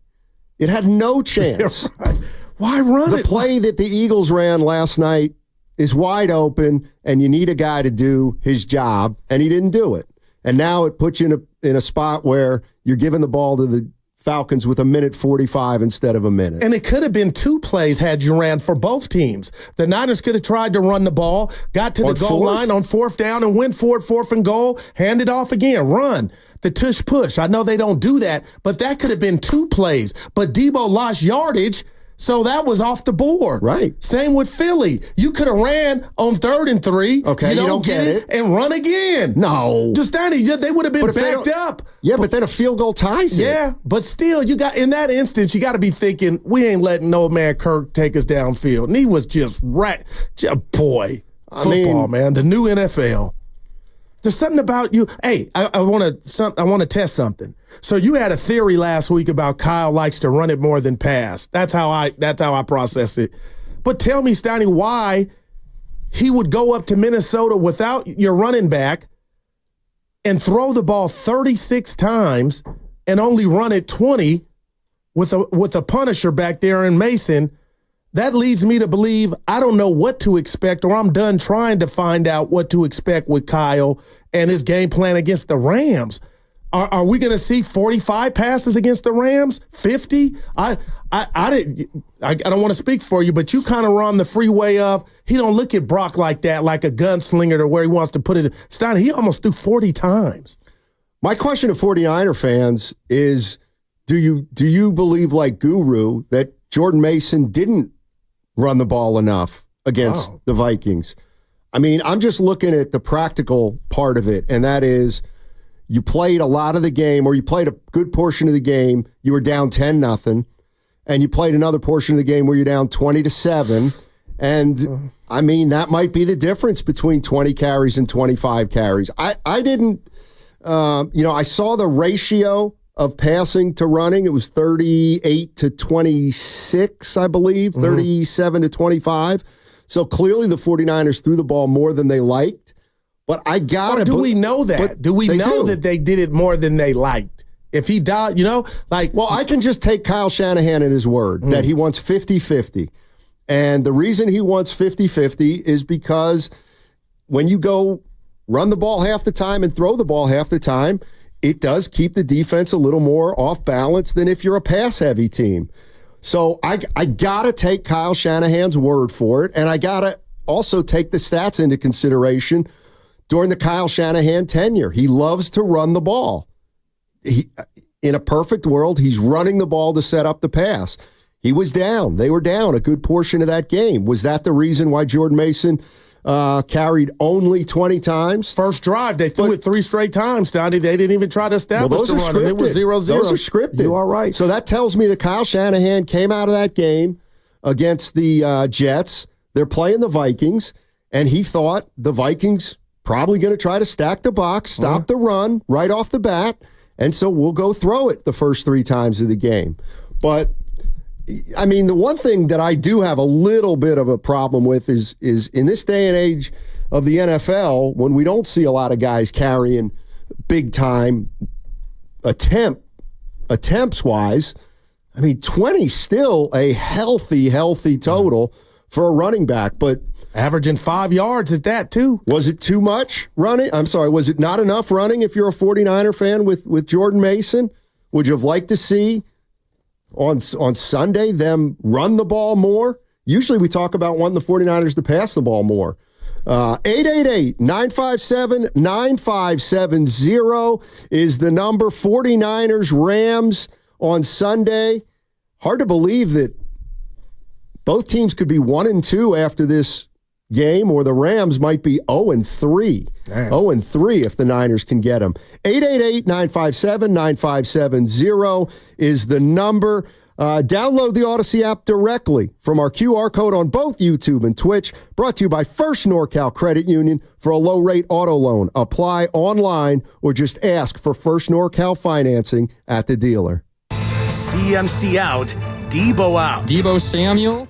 It had no chance. Right. Why run it? The play that the Eagles ran last night is wide open, and you need a guy to do his job, and he didn't do it. And now it puts you in a spot where you're giving the ball to the Falcons with 1:45 instead of a minute. And it could have been 2 plays had you ran for both teams. The Niners could have tried to run the ball, got to the goal line on 4th down and went for it, 4th and goal, hand it off again, run. The tush push. I know they don't do that, but that could have been 2 plays. But Deebo lost yardage, so that was off the board. Right. Same with Philly. You could have ran on 3rd and 3. Okay, you don't get it. And run again. No. Just they would have been backed up. Yeah, but then a field goal ties it. Yeah, but still, you got in that instance, you got to be thinking, we ain't letting no man Kirk take us downfield. And he was just football, man. The new NFL. There's something about you. Hey, I want to test something. So you had a theory last week about Kyle likes to run it more than pass. That's how I process it. But tell me, Steiny, why he would go up to Minnesota without your running back and throw the ball 36 times and only run it 20 with a punisher back there in Mason, that leads me to believe I don't know what to expect, or I'm done trying to find out what to expect with Kyle and his game plan against the Rams. Are we going to see 45 passes against the Rams? 50? I don't want to speak for you, but you kind of run the freeway of he don't look at Brock like that, like a gunslinger to where he wants to put it. Stein, he almost threw 40 times. My question to 49er fans is, do you believe like Guru that Jordan Mason didn't run the ball enough against the Vikings? I mean, I'm just looking at the practical part of it, and that is, you played a lot of the game, or you played a good portion of the game. You were down 10-0, and you played another portion of the game where you're down 20-7. And I mean, that might be the difference between 20 carries and 25 carries. I didn't, I saw the ratio of passing to running. It was 38-26, I believe, 37-25. So clearly the 49ers threw the ball more than they liked. But I got to. Do we know that? Do we know that they did it more than they liked? If he died, Well, I can just take Kyle Shanahan at his word that he wants 50-50. And the reason he wants 50-50 is because when you go run the ball half the time and throw the ball half the time, it does keep the defense a little more off balance than if you're a pass-heavy team. So I got to take Kyle Shanahan's word for it, and I got to also take the stats into consideration. During the Kyle Shanahan tenure, he loves to run the ball. In a perfect world, he's running the ball to set up the pass. He was down. They were down a good portion of that game. Was that the reason why Jordan Mason carried only 20 times? First drive, they threw it 3 straight times, Donnie. They didn't even try to establish the run. It was 0-0. Those are scripted. You are right. So that tells me that Kyle Shanahan came out of that game against the Jets. They're playing the Vikings, and he thought the Vikings probably going to try to stack the box, stop the run right off the bat, and so we'll go throw it the first 3 times of the game. But, I mean, the one thing that I do have a little bit of a problem with is in this day and age of the NFL, when we don't see a lot of guys carrying big-time attempts-wise, I mean, 20 still a healthy total for a running back, but averaging 5 yards at that, too. Was it too much running? I'm sorry, was it not enough running if you're a 49er fan with Jordan Mason? Would you have liked to see on Sunday them run the ball more? Usually we talk about wanting the 49ers to pass the ball more. 888-957-9570 is the number. 49ers, Rams on Sunday. Hard to believe that both teams could be 1-2 after this game, or the Rams might be 0-3. 0-3 if the Niners can get them. 888-957-9570 is the number. Download the Odyssey app directly from our QR code on both YouTube and Twitch. Brought to you by First NorCal Credit Union for a low-rate auto loan. Apply online or just ask for First NorCal financing at the dealer. CMC out, Deebo out. Deebo Samuel.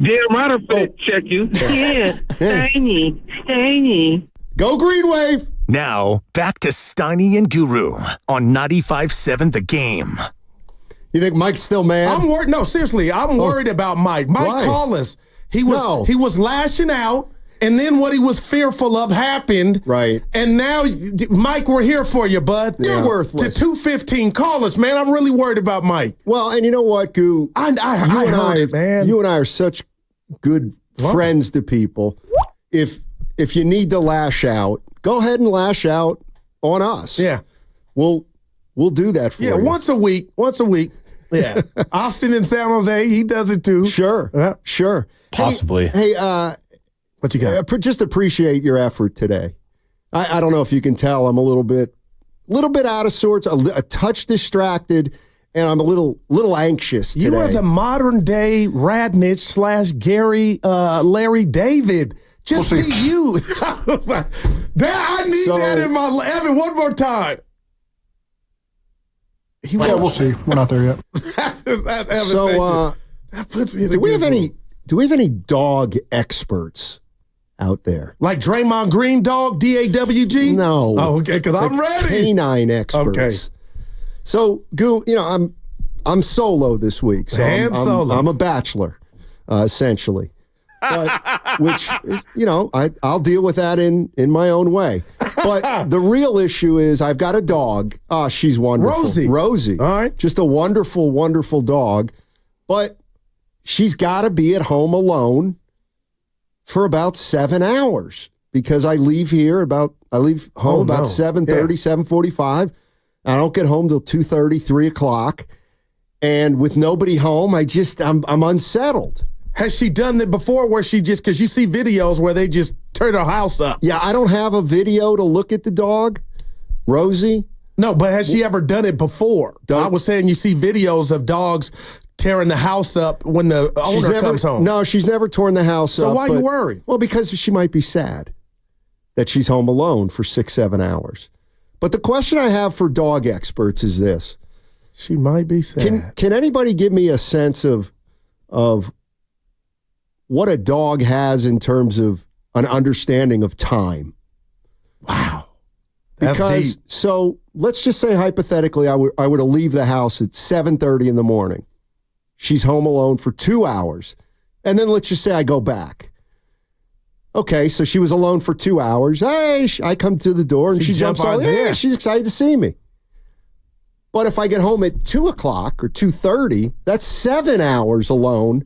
Damn right I'm going to check you. Yeah, Steiny. Go Green Wave. Now, back to Steiny and Guru on 95.7 The Game. You think Mike's still mad? I'm worried. No, seriously, I'm worried about Mike. Mike Collis, he was lashing out, and then what he was fearful of happened. Right. And now, Mike, we're here for you, bud. You're worthless. To 215, call us, man. I'm really worried about Mike. Well, and you know what, Goo? I heard it, man. You and I are such good friends to people. If you need to lash out, go ahead and lash out on us. Yeah. We'll do that for you. Yeah, once a week. Yeah. Austin in San Jose, he does it too. Sure. Sure. Possibly. Hey, what you got? Just appreciate your effort today. I don't know if you can tell, I'm a little bit out of sorts, a touch distracted, and I'm a little anxious today. You are the modern day Radnich / Gary Larry David. Just be you. I need that in my life. Evan, one more time. We'll see. We're not there yet. That puts me in do we have any dog experts out there? Like Draymond Green dog, DAWG? No. Oh, okay, because I'm ready. Canine experts. Okay. So, Goo, I'm solo this week. So I'm a bachelor, essentially. But, which is, I'll deal with that in my own way. But the real issue is I've got a dog. Oh, she's wonderful. Rosie. All right. Just a wonderful, wonderful dog. But she's got to be at home alone for about 7 hours because I leave home about 7:30, 7:45. I don't get home till 2:30, 3 o'clock. And with nobody home, I'm unsettled. Has she done that before where because you see videos where they just turn her house up? Yeah, I don't have a video to look at the dog, Rosie. No, but has she ever done it before? I was saying you see videos of dogs tearing the house up when the owner comes home. No, she's never torn the house up. So why are you worried? Well, because she might be sad that she's home alone for 6-7 hours. But the question I have for dog experts is this. She might be sad. Can anybody give me a sense of what a dog has in terms of an understanding of time? Wow. That's deep. So let's just say hypothetically I were to leave the house at 7:30 in the morning. She's home alone for 2 hours. And then let's just say I go back. Okay, so she was alone for 2 hours. Hey, I come to the door and she jumps on. Yeah, she's excited to see me. But if I get home at 2 o'clock or 2:30, that's 7 hours alone.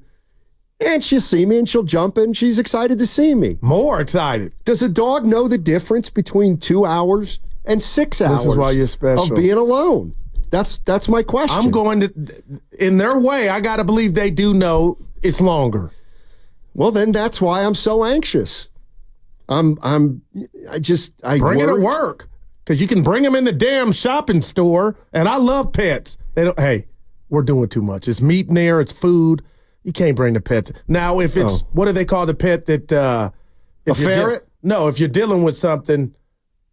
And she'll see me and she'll jump and she's excited to see me. More excited. Does a dog know the difference between 2 hours and 6 hours? This is why you're special. Of being alone. That's my question. I'm going to, in their way, I got to believe they do know it's longer. Well, then that's why I'm so anxious. I bring it to work because you can bring them in the damn shopping store. And I love pets. Hey, we're doing too much. It's meat in there. It's food. You can't bring the pets. Now, if it's, what do they call the pet that... a ferret? No, if you're dealing with something,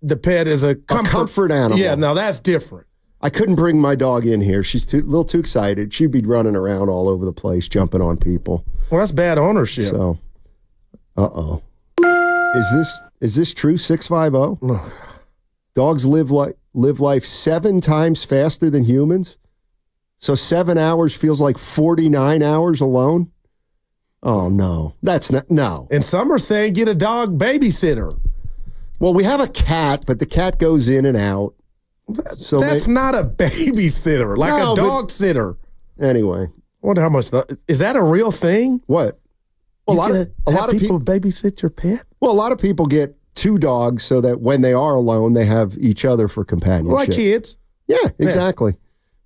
the pet is a comfort animal. Yeah, now that's different. I couldn't bring my dog in here. She's a little too excited. She'd be running around all over the place, jumping on people. Well, that's bad ownership. So, Is this true, 650? Dogs live life 7 times faster than humans? So 7 hours feels like 49 hours alone? Oh, no. That's not, no. And some are saying get a dog babysitter. Well, we have a cat, but the cat goes in and out. So that's not a babysitter, like a dog sitter. Anyway. I wonder how much, is that a real thing? What? Well, a lot of people babysit your pet? Well, a lot of people get 2 dogs so that when they are alone, they have each other for companionship. Like kids. Yeah, exactly. Yeah.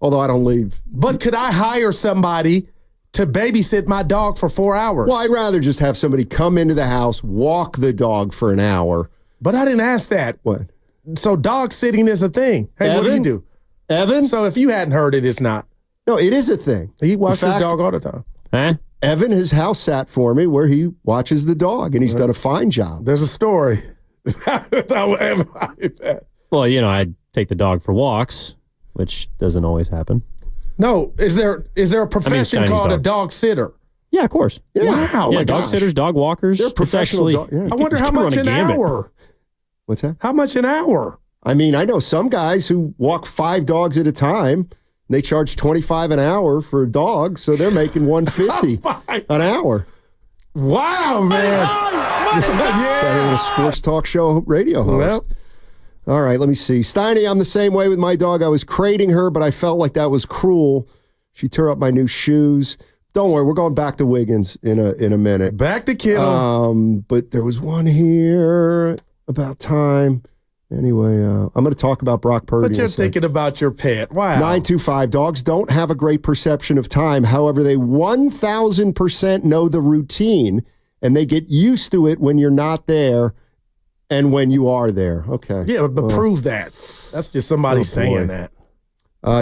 Although I don't leave. But could I hire somebody to babysit my dog for 4 hours? Well, I'd rather just have somebody come into the house, walk the dog for an hour. But I didn't ask that. What? So dog sitting is a thing. Hey, what do you do? Evan? So if you hadn't heard it, it's not. No, it is a thing. He walks his dog all the time. Huh? Evan has house sat for me where he watches the dog, and he's done a fine job. There's a story. Well, I take the dog for walks, which doesn't always happen. No, is there a profession called a dog sitter? Yeah, of course. Yeah. Wow. Yeah, dog sitters, dog walkers. They're professional. I wonder how much an hour. What's that? How much an hour? I mean, I know some guys who walk 5 dogs at a time. They charge $25 an hour for a dog, so they're making $150 an hour. Wow, man. Better than a sports talk show radio host. Well. All right, let me see. Steiny, I'm the same way with my dog. I was crating her, but I felt like that was cruel. She tore up my new shoes. Don't worry, we're going back to Wiggins in a minute. Back to Kittle. But there was one here about time. Anyway, I'm going to talk about Brock Purdy. But you're thinking about your pet. Wow. 925. Dogs don't have a great perception of time. However, they 1,000% know the routine, and they get used to it when you're not there and when you are there. Okay. Yeah, but prove that. That's just somebody saying that.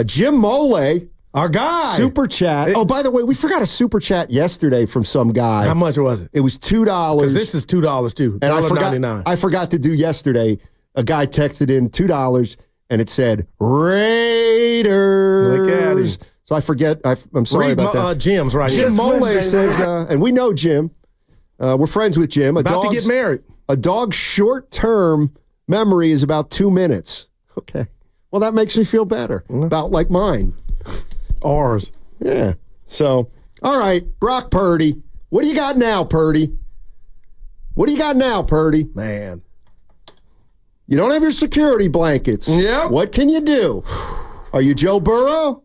Jim Mole, our guy. Super chat. Oh, by the way, we forgot a super chat yesterday from some guy. How much was it? It was $2. Because this is $2 too. And $1.99. I forgot to do yesterday. A guy texted in $2 and it said Raiders. Look at him. So I forget. I'm sorry about that. Jim's right Jim here. Mole says, and we know Jim. We're friends with Jim. About to get married. A dog's short-term memory is about 2 minutes. Okay. Well, that makes me feel better. About like mine. Ours. Yeah. So, all right, Brock Purdy. What do you got now, Purdy? What do you got now, Purdy? Man. You don't have your security blankets. Yeah. What can you do? Are you Joe Burrow?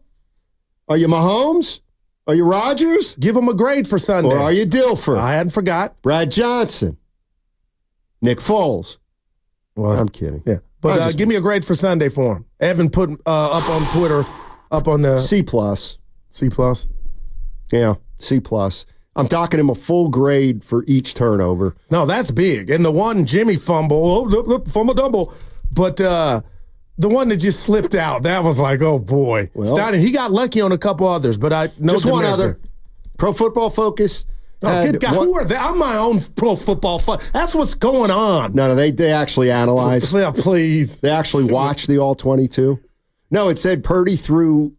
Are you Mahomes? Are you Rodgers? Give him a grade for Sunday. Or are you Dilfer? I hadn't forgot. Brad Johnson? Nick Foles? Well, I'm kidding. Yeah. But give me a grade for Sunday for him. Evan put up on Twitter, up on the C+. C+. Yeah, C+. I'm docking him a full grade for each turnover. No, that's big. And the one Jimmy fumble, dumble. But the one that just slipped out, that was like, oh boy. Well, Steiner, he got lucky on a couple others, but I know just one other. Pro Football Focus. Oh, good God. Who are they? I'm my own Pro Football Focus. That's what's going on. No, they actually analyzed. Yeah, please. They actually watched the all 22. No, it said Purdy threw.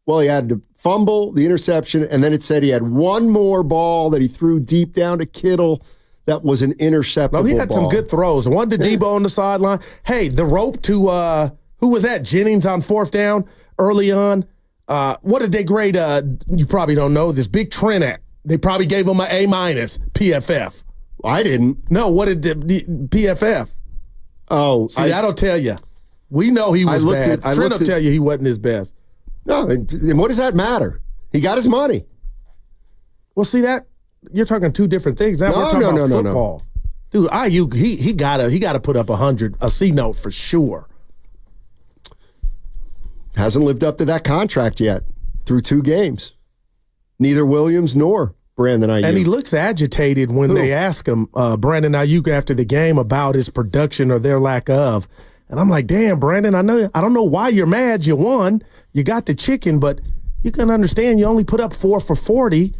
Well, he had the fumble, the interception, and then it said he had one more ball that he threw deep down to Kittle that was an interceptable ball. No, he had some good throws. One to Deebo on the sideline. Hey, the rope to, who was that? Jennings on 4th down early on. What did they grade? You probably don't know this. Big Trent at. They probably gave him an A- PFF. I didn't. No, what did the PFF? Oh. See, that'll tell you. We know he was bad. Trent will tell you he wasn't his best. No, and what does that matter? He got his money. Well, see that you're talking two different things. Now we're talking about football. Dude, Aiyuk, he gotta put up 100, a C note for sure. Hasn't lived up to that contract yet through 2 games. Neither Williams nor Brandon Aiyuk. And he looks agitated when they ask him, Brandon Aiyuk, after the game about his production or their lack of. And I'm like, damn, Brandon, I don't know why you're mad. You won. You got the chicken, but you can understand you only put up 4 for 40.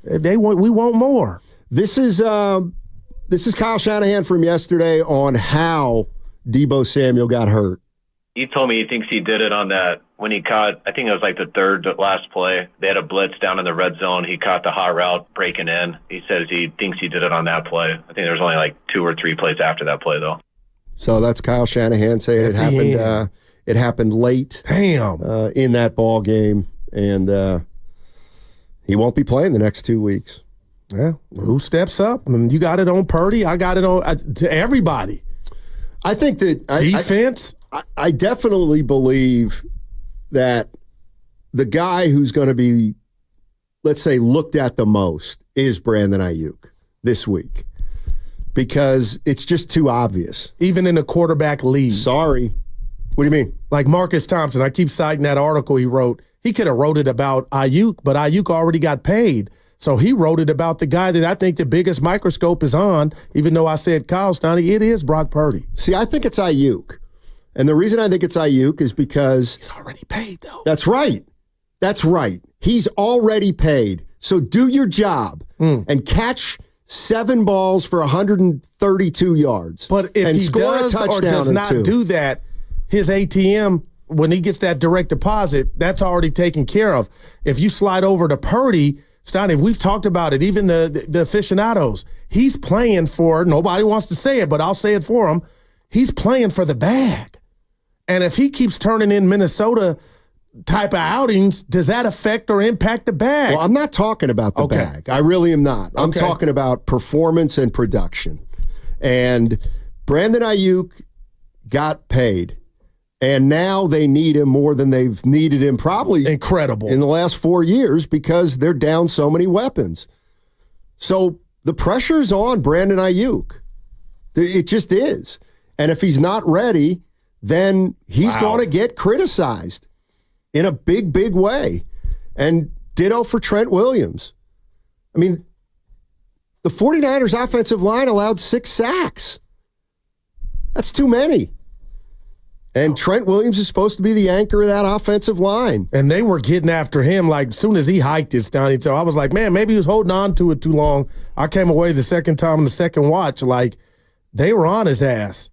We want more. This is Kyle Shanahan from yesterday on how Deebo Samuel got hurt. He told me he thinks he did it on that when he caught, I think it was like the third to last play. They had a blitz down in the red zone. He caught the hot route breaking in. He says he thinks he did it on that play. I think there was only like 2 or 3 plays after that play, though. So that's Kyle Shanahan saying it happened late. Damn. In that ball game, and he won't be playing the next 2 weeks. Yeah, who steps up? I mean, you got it on Purdy. I got it on to everybody. I think that defense. I definitely believe that the guy who's going to be, let's say, looked at the most is Brandon Aiyuk this week. Because it's just too obvious. Even in the quarterback league. Sorry. What do you mean? Like Marcus Thompson. I keep citing that article he wrote. He could have wrote it about Aiyuk, but Aiyuk already got paid. So he wrote it about the guy that I think the biggest microscope is on, even though I said Kyle Steiner, it is Brock Purdy. See, I think it's Aiyuk. And the reason I think it's Aiyuk is because... He's already paid, though. That's right. That's right. He's already paid. So do your job and catch 7 balls for 132 yards. But if he does or does not do that, his ATM, when he gets that direct deposit, that's already taken care of. If you slide over to Purdy, Stoney, we've talked about it, even the aficionados. He's playing for, nobody wants to say it, but I'll say it for him. He's playing for the bag. And if he keeps turning in Minnesota type of outings, does that affect or impact the bag? Well, I'm not talking about the bag. I really am not. I'm talking about performance and production. And Brandon Aiyuk got paid. And now they need him more than they've needed him probably incredible in the last 4 years because they're down so many weapons. So the pressure's on Brandon Aiyuk. It just is. And if he's not ready, then he's going to get criticized in a big, big way. And ditto for Trent Williams. I mean, the 49ers offensive line allowed 6 sacks. That's too many. And Trent Williams is supposed to be the anchor of that offensive line. And they were getting after him like as soon as he hiked his Stoney. So I was like, man, maybe he was holding on to it too long. I came away the second time in the second watch, like they were on his ass.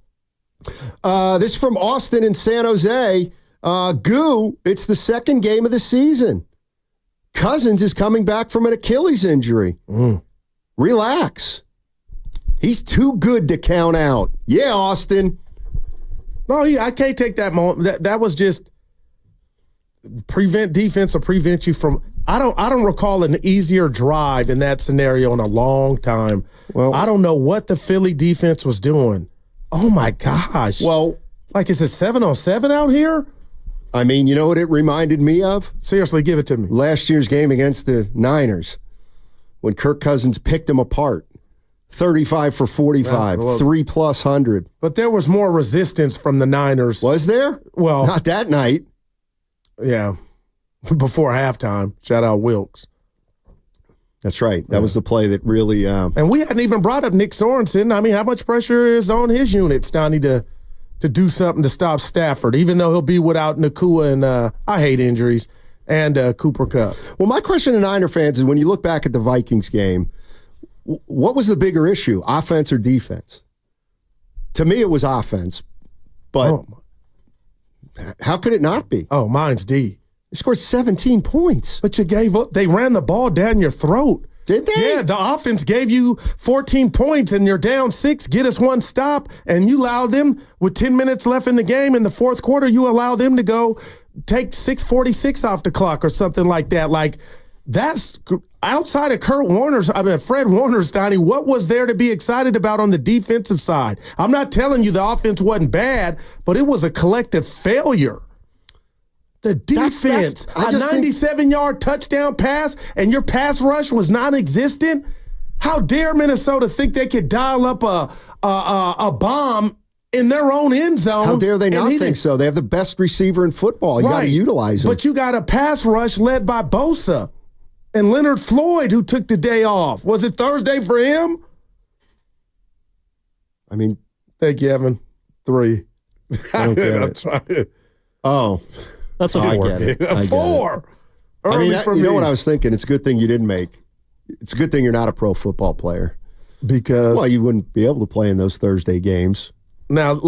This is from Austin in San Jose. Goo, it's the second game of the season. Cousins is coming back from an Achilles injury. Relax. He's too good to count out. Yeah, Austin. No, I can't take that moment. That was just prevent defense or prevent you from. I don't recall an easier drive in that scenario in a long time. Well, I don't know what the Philly defense was doing. Oh my gosh. Well, like is it 7-on-7 out here? I mean, you know what it reminded me of? Seriously, give it to me. Last year's game against the Niners when Kirk Cousins picked them apart. 35 for 45, 3+ hundred. But there was more resistance from the Niners. Was there? Well, not that night. Yeah. Before halftime. Shout out Wilkes. That's right. That was the play that really... And we hadn't even brought up Nick Sorensen. I mean, how much pressure is on his unit, Stoney, to do something to stop Stafford, even though he'll be without Nakua and I hate injuries, and Cooper Kupp. Well, my question to Niner fans is when you look back at the Vikings game, what was the bigger issue, offense or defense? To me, it was offense, but how could it not be? Oh, mine's D. They scored 17 points. But you gave up. They ran the ball down your throat. Did they? Yeah, the offense gave you 14 points and you're down 6, get us one stop, and you allow them, with 10 minutes left in the game in the fourth quarter, you allow them to go take 6:46 off the clock or something like that. Like, that's outside of Fred Warner's, Donnie, what was there to be excited about on the defensive side? I'm not telling you the offense wasn't bad, but it was a collective failure. The defense, a 97-yard touchdown pass, and your pass rush was non-existent? How dare Minnesota think they could dial up a bomb in their own end zone? How dare they not think so? They have the best receiver in football. You got to utilize him. But you got a pass rush led by Bosa and Leonard Floyd, who took the day off. Was it Thursday for him? I mean, thank you, Evan. 3. I don't get it. Trying. Oh. That's a 4. I get it. A 4. I mean, you know what I was thinking? It's a good thing you didn't make. It's a good thing you're not a pro football player. Because? Well, you wouldn't be able to play in those Thursday games. Now,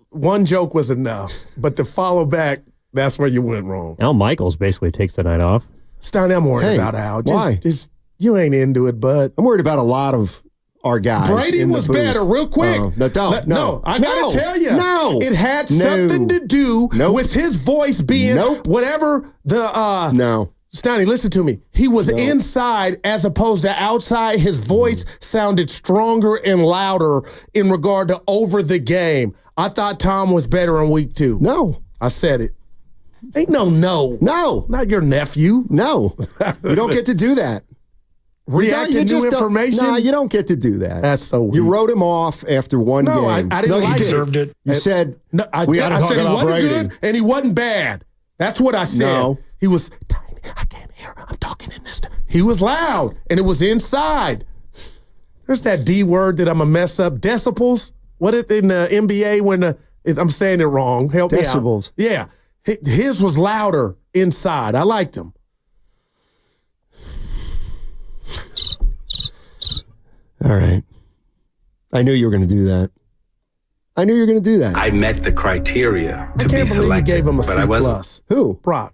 one joke was enough, but to follow back, that's where you went wrong. Al Michaels basically takes the night off. Stein, I'm worried about Al. Why? Just you ain't into it, bud. I'm worried about a lot of our guys. Brady was better, real quick. No, I gotta tell you. No. It had something to do with his voice being whatever the No. Steiny, listen to me. He was inside as opposed to outside. His voice sounded stronger and louder in regard to over the game. I thought Tom was better in week 2. No. I said it. Ain't no. No. Not your nephew. No. You don't get to do that. React to new information? No, you don't get to do that. That's so weird. You wrote him off after one game. I didn't like it. You deserved it. You said, I said he wasn't good and he wasn't bad. That's what I said. No. He was tiny. I can't hear. I'm talking in this. He was loud and it was inside. There's that D word that I'm going to mess up. Decibels. What it in the NBA when I'm saying it wrong. Help me out. Decibels. Yeah. His was louder inside. I liked him. All right. I knew you were going to do that. I met the criteria to be selected. I can't believe you gave him a C plus. Who? Brock.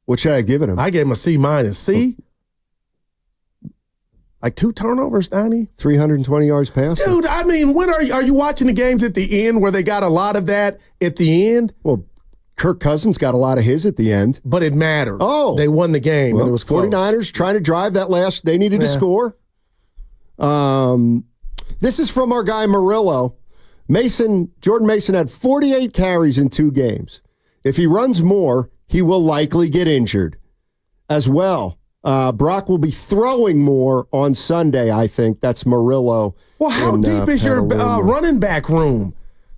What should I have given him? I gave him a C minus. C? Like 2 turnovers, Donnie? 320 yards passing. Dude, I mean, when are you watching the games at the end where they got a lot of that at the end? Well, Kirk Cousins got a lot of his at the end. But it mattered. Oh. They won the game, and it was close. 49ers trying to drive that last. They needed to score. This is from our guy Murillo. Jordan Mason had 48 carries in 2 games. If he runs more, he will likely get injured as well. Brock will be throwing more on Sunday, I think. That's Murillo. Well, how deep is your running back room?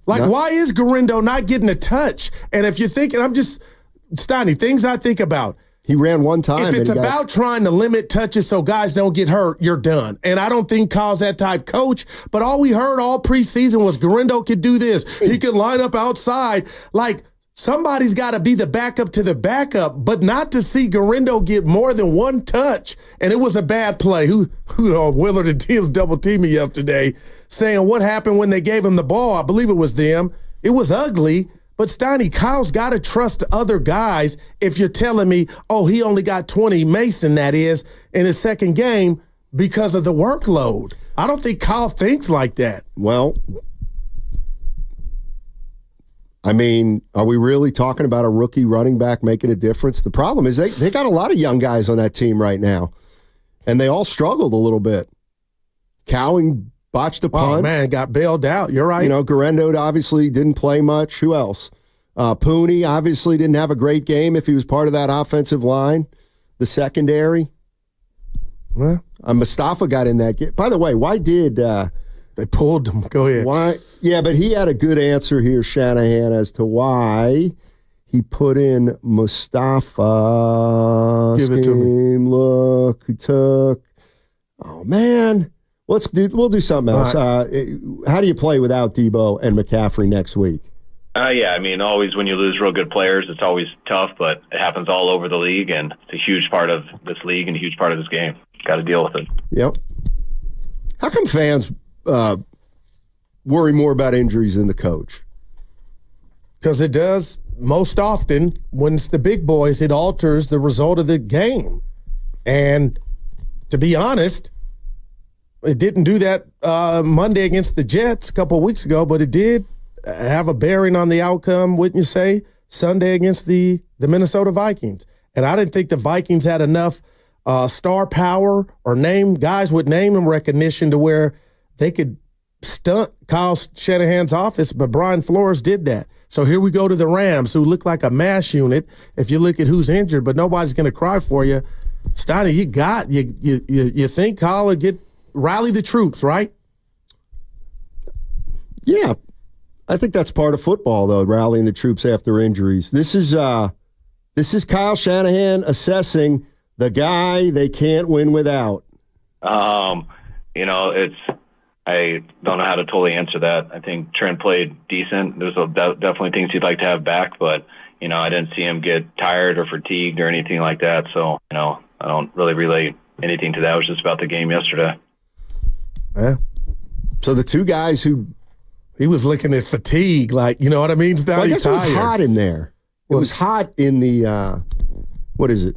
Like, why is Garindo not getting a touch? And if you're thinking, Steiny, things I think about. He ran one time. If it's about trying to limit touches so guys don't get hurt, you're done. And I don't think Kyle's that type coach, but all we heard all preseason was Garindo could do this. He could line up outside. Like, somebody's got to be the backup to the backup, but not to see Garindo get more than 1 touch. And it was a bad play. Willard and Tim was double teaming yesterday, saying what happened when they gave him the ball. I believe it was them. It was ugly. But Steiny, Kyle's got to trust other guys. If you're telling me, he only got 20, Mason, that is, in his second game because of the workload. I don't think Kyle thinks like that. Well, I mean, are we really talking about a rookie running back making a difference? The problem is they got a lot of young guys on that team right now, and they all struggled a little bit. Cowing botched the punt. Oh, man, got bailed out. You're right. Garindo obviously didn't play much. Who else? Pooney obviously didn't have a great game if he was part of that offensive line. The secondary. Well, Mustafa got in that game. By the way, why did... they pulled him. Go ahead. Why? Yeah, but he had a good answer here, Shanahan, as to why he put in Mustafa. Give it to me. Look, who took. Oh man, we'll do something else. Right. How do you play without Deebo and McCaffrey next week? Yeah, I mean, always when you lose real good players, it's always tough, but it happens all over the league, and it's a huge part of this league and a huge part of this game. Got to deal with it. Yep. How come fans worry more about injuries than the coach? Because it does most often when it's the big boys, it alters the result of the game. And to be honest, it didn't do that Monday against the Jets a couple of weeks ago, but it did have a bearing on the outcome, wouldn't you say, Sunday against the Minnesota Vikings. And I didn't think the Vikings had enough star power or guys with name and recognition to where they could stunt Kyle Shanahan's offense, but Brian Flores did that. So here we go to the Rams, who look like a mash unit if you look at who's injured, but nobody's going to cry for you. Steiny, you think Kyle will rally the troops, right? Yeah. I think that's part of football, though, rallying the troops after injuries. This is Kyle Shanahan assessing the guy they can't win without. I don't know how to totally answer that. I think Trent played decent. There's definitely things he'd like to have back, but, I didn't see him get tired or fatigued or anything like that. So, I don't really relate anything to that. It was just about the game yesterday. Yeah. So the two guys who... He was looking at fatigue, like, you know what I mean? Well, I guess it was hot in there. It was hot in the, what is it?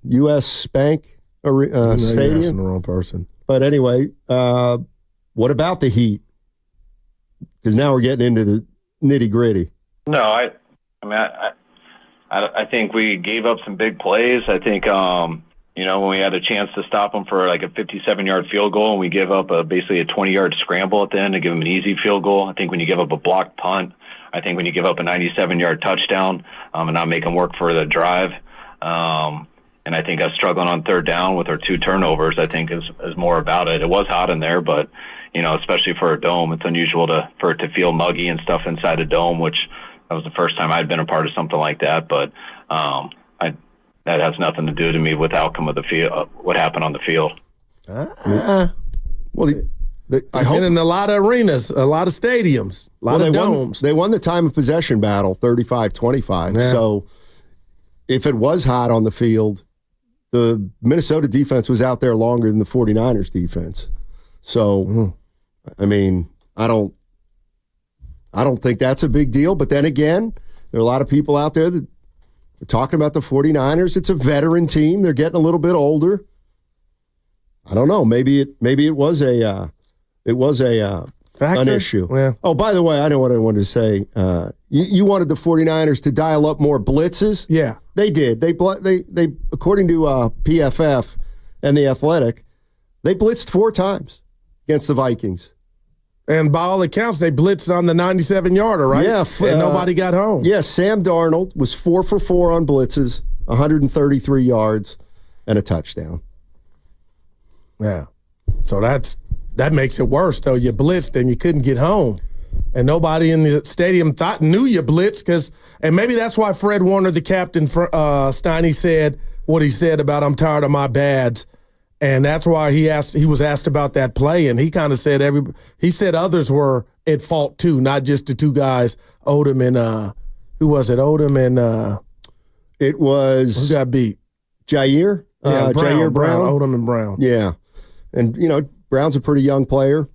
U.S. Bank Stadium? You're asking the wrong person. But anyway, what about the heat? Because now we're getting into the nitty gritty. No, I think we gave up some big plays. I think, when we had a chance to stop them for like a 57-yard field goal and we give up basically a 20-yard scramble at the end to give them an easy field goal. I think when you give up a blocked punt, I think when you give up a 97-yard touchdown and not make them work for the drive, and I think us struggling on third down with our 2 turnovers, I think is more about it. It was hot in there, but, especially for a dome, it's unusual for it to feel muggy and stuff inside a dome, which that was the first time I'd been a part of something like that. But that has nothing to do to me with the outcome of the field, what happened on the field. Well, I hope in a lot of arenas, a lot of stadiums, a lot of domes. They won the time of possession battle 35-25. Yeah. So if it was hot on the field, the Minnesota defense was out there longer than the 49ers defense. So, I mean, I don't think that's a big deal. But then again, there are a lot of people out there that are talking about the 49ers. It's a veteran team. They're getting a little bit older. I don't know. Maybe it was a Factor? an issue. Yeah. Oh, by the way, I know what I wanted to say. You wanted the 49ers to dial up more blitzes. Yeah. They did. They according to PFF and The Athletic, they blitzed 4 times against the Vikings. And by all accounts, they blitzed on the 97-yarder, right? Yeah. And nobody got home. Yeah, Sam Darnold was 4 for 4 on blitzes, 133 yards, and a touchdown. Yeah. So that makes it worse, though. You blitzed and you couldn't get home. And nobody in the stadium knew you blitzed and maybe that's why Fred Warner, the captain, Steiny said what he said about I'm tired of my bads. And that's why he was asked about that play, and he kind of said he said others were at fault too, not just the 2 guys, Odom and who was it? Odom and it was who got beat? Jair? Yeah, Jair Brown. Odom and Brown. Yeah. And Brown's a pretty young player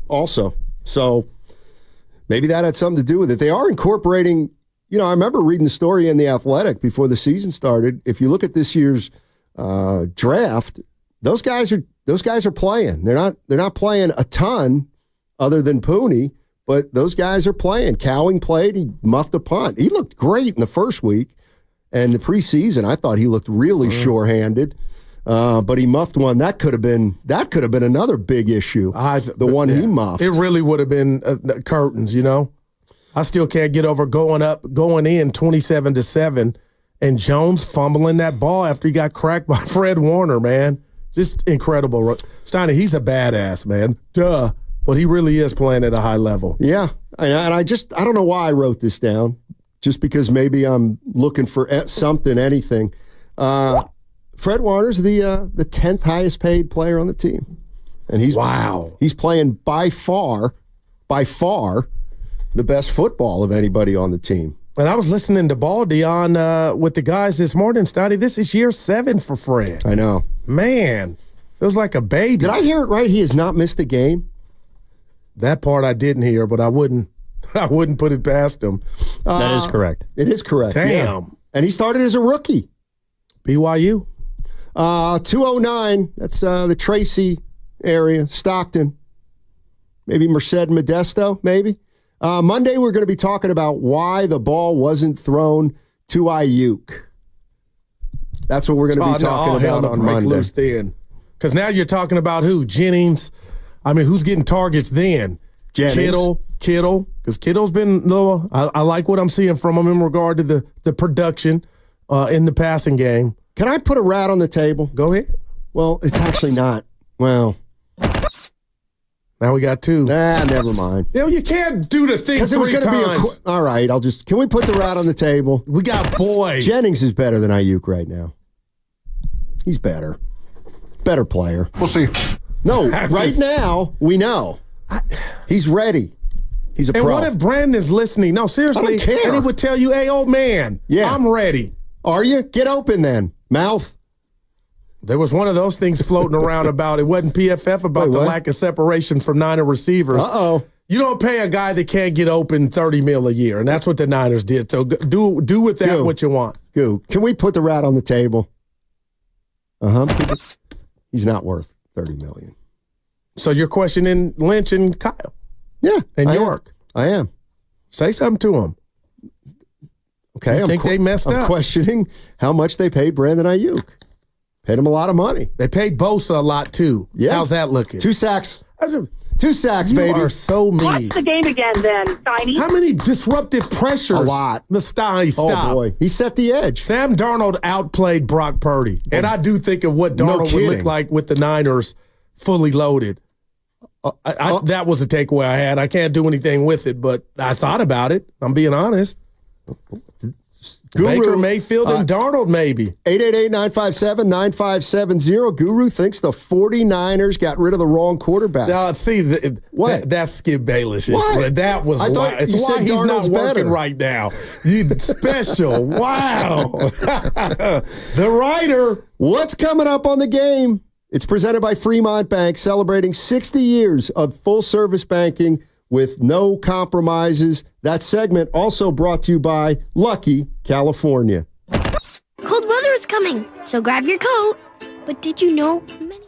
also. So maybe that had something to do with it. They are incorporating, I remember reading the story in The Athletic before the season started. If you look at this year's draft, those guys are playing. They're not playing a ton other than Pooney, but those guys are playing. Cowing played. He muffed a punt. He looked great in the first week, and the preseason I thought he looked really sure-handed. But he muffed one. That could have been another big issue. He muffed. It really would have been curtains. I still can't get over going in 27-7. And Jones fumbling that ball after he got cracked by Fred Warner, man. Just incredible. Steiny, he's a badass, man. Duh. But he really is playing at a high level. Yeah. And I don't know why I wrote this down. Just because maybe I'm looking for anything. Fred Warner's the 10th highest paid player on the team. And he's playing by far the best football of anybody on the team. And I was listening to Baldy on with the guys this morning, Stoddy. This is year 7 for Fred. I know. Man, feels like a baby. Did I hear it right? He has not missed a game? That part I didn't hear, but I wouldn't put it past him. That is correct. It is correct. Damn. Yeah. And he started as a rookie. BYU. 209, that's the Tracy area, Stockton. Maybe Merced Modesto, maybe. Monday, we're going to be talking about why the ball wasn't thrown to Aiyuk. That's what we're going to be talking about on Monday. Because now you're talking about who? Jennings. I mean, who's getting targets then? Jennings. Kittle. Because Kittle's been low. I like what I'm seeing from him in regard to the production in the passing game. Can I put a rat on the table? Go ahead. Well, it's actually not. Well, now we got 2. Never mind. You can't do the thing 3 times. All right, can we put the rat on the table? We got Boyd. Jennings is better than Aiyuk right now. He's better. Better player. We'll see. No, right now, we know. He's ready. He's a pro. And what if Brandon's listening? No, seriously. I don't care. And he would tell you, hey, old man, I'm ready. Are you? Get open then. Mouth. There was one of those things floating around about, it wasn't PFF, about the lack of separation from Niner receivers. Uh-oh. You don't pay a guy that can't get open $30 million a year, and that's what the Niners did. So do with that what you want. Can we put the rat on the table? He's not worth $30 million. So you're questioning Lynch and Kyle? Yeah. And York? I am. Say something to him. Okay. I think they messed up. I'm questioning how much they paid Brandon Aiyuk. Paid him a lot of money. They paid Bosa a lot, too. Yeah. How's that looking? 2 sacks. 2 sacks, baby. You are so mean. Watch the game again, then, Steiny. How many disruptive pressures? A lot. Steiny, stop. Oh, boy. He set the edge. Sam Darnold outplayed Brock Purdy. And I do think of what Darnold would look like with the Niners fully loaded. That was a takeaway I had. I can't do anything with it, but I thought about it. I'm being honest. Baker Mayfield and Darnold, maybe. 888-957-9570. Guru thinks the 49ers got rid of the wrong quarterback. What? That's Skip Bayless. What? That was why. It's why he's Darnold's not working better right now. Special. Wow. The writer. What's coming up on the game? It's presented by Fremont Bank, celebrating 60 years of full-service banking with no compromises. That segment also brought to you by Lucky, California. Cold weather is coming, so grab your coat. But did you know many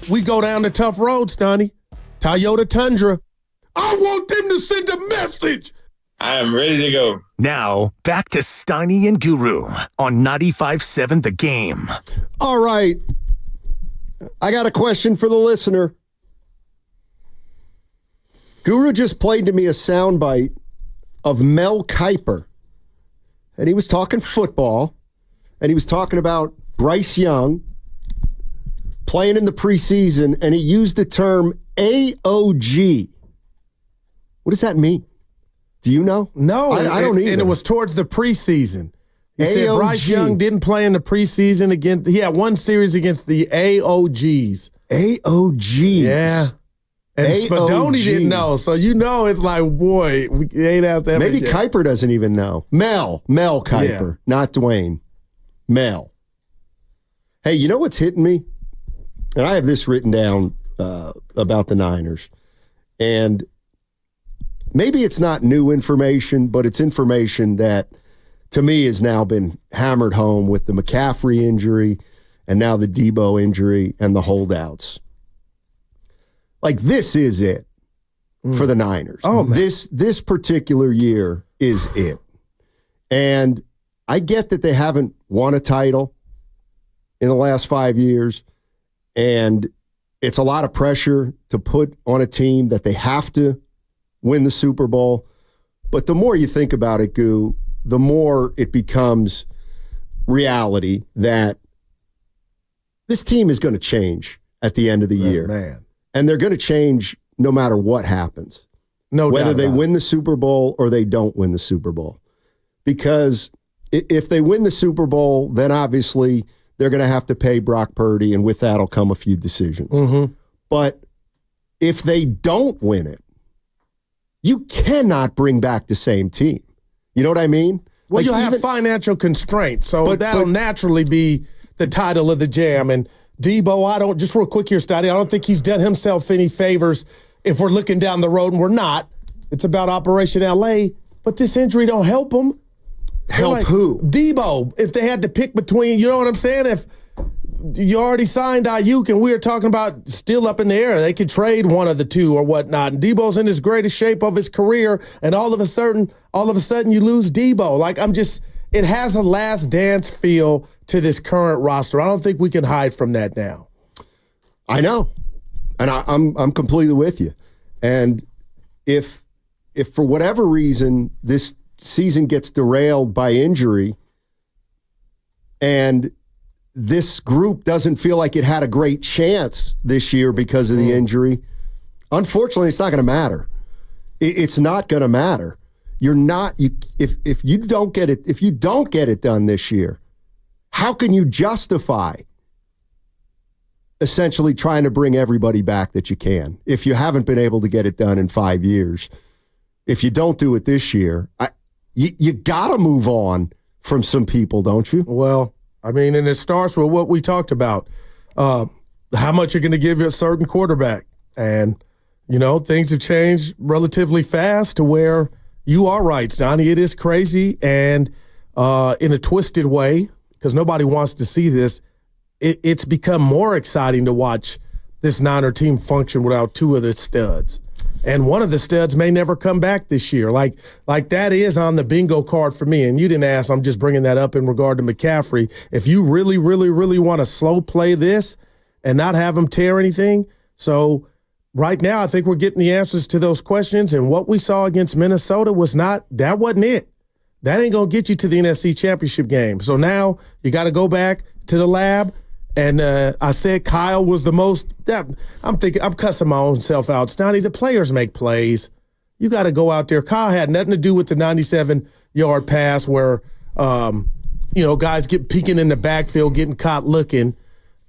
we go down the tough roads, Donnie. Toyota Tundra. I want them to send a message. I am ready to go. Now, back to Steiny and Guru on 95.7 The Game. All right. I got a question for the listener. Guru just played to me a soundbite of Mel Kiper. And he was talking football. And he was talking about Bryce Young playing in the preseason. And he used the term AOG. What does that mean? Do you know? No, I don't either. And it was towards the preseason. He said AOG. Bryce Young didn't play in the preseason against. He had one series against the AOGs. AOGs. Yeah. And Spadoni didn't know. So it's like, boy, we ain't asked that. Maybe Kiper doesn't even know. Mel Kiper, not Dwayne. Mel. Hey, you know what's hitting me? And I have this written down about the Niners. And maybe it's not new information, but it's information that, to me, has now been hammered home with the McCaffrey injury and now the Deebo injury and the holdouts. Like, this is it for the Niners. Oh, man. This particular year is it. And I get that they haven't won a title in the last 5 years, and it's a lot of pressure to put on a team that they have to win the Super Bowl. But the more you think about it, Goo, the more it becomes reality that this team is going to change at the end of the year. Man. And they're going to change no matter what happens. No doubt. Whether they about win the Super Bowl or they don't win the Super Bowl. Because if they win the Super Bowl, then obviously they're going to have to pay Brock Purdy, and with that will come a few decisions. Mm-hmm. But if they don't win it, you cannot bring back the same team. You know what I mean? Well, Like, you'll have even- financial constraints, so that'll naturally be the title of the jam. And Deebo, just real quick here, Stoddy, I don't think he's done himself any favors if we're looking down the road, and we're not. It's about Operation LA, but this injury don't help him. Help who? Deebo. If they had to pick between, you know what I'm saying? If you already signed Aiyuk and we were talking about still up in the air, they could trade one of the two or whatnot. And Deebo's in his greatest shape of his career, and all of a sudden you lose Deebo. Like, it has a last dance feel to this current roster. I don't think we can hide from that now. I know. And I'm completely with you. And if for whatever reason this season gets derailed by injury and this group doesn't feel like it had a great chance this year because of the injury, unfortunately, it's not going to matter. It's not going to matter. If you don't get it done this year, how can you justify essentially trying to bring everybody back that you can if you haven't been able to get it done in 5 years? If you don't do it this year, you got to move on from some people, don't you? Well, I mean, and it starts with what we talked about, how much you're going to give a certain quarterback. And, things have changed relatively fast to where you are right, Donnie. It is crazy, and in a twisted way, because nobody wants to see this, it's become more exciting to watch this Niner team function without two of the studs. And one of the studs may never come back this year. Like that is on the bingo card for me. And you didn't ask, I'm just bringing that up in regard to McCaffrey. If you really, really, really want to slow play this and not have him tear anything. So right now, I think we're getting the answers to those questions. And what we saw against Minnesota wasn't it. That ain't going to get you to the NFC Championship game. So now you got to go back to the lab. And I said Kyle was the most. I'm cussing my own self out. Stoney, the players make plays. You got to go out there. Kyle had nothing to do with the 97-yard pass where, guys get peeking in the backfield, getting caught looking.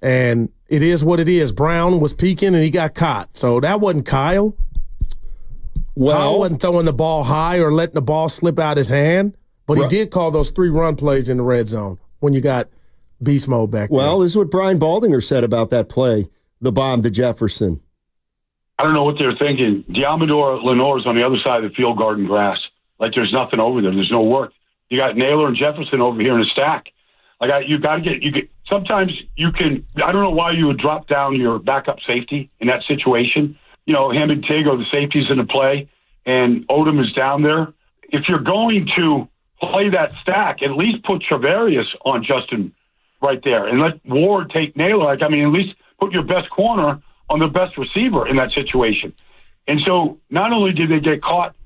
And it is what it is. Brown was peeking and he got caught. So that wasn't Kyle. Kyle wasn't throwing the ball high or letting the ball slip out his hand. But he did call those 3 run plays in the red zone when you got beast mode back there. Well, this is what Brian Baldinger said about that play, the bomb to Jefferson. I don't know what they're thinking. Diamador Lenore's on the other side of the field guarding grass. Like there's nothing over there. There's no work. You got Naylor and Jefferson over here in a stack. Like you got to get sometimes you can, I don't know why you would drop down your backup safety in that situation. You know, him and Tego, the safety's in the play, and Odom is down there. If you're going to play that stack, at least put Travarius on Justin right there and let Ward take Naylor. At least put your best corner on the best receiver in that situation. And so not only did they get caught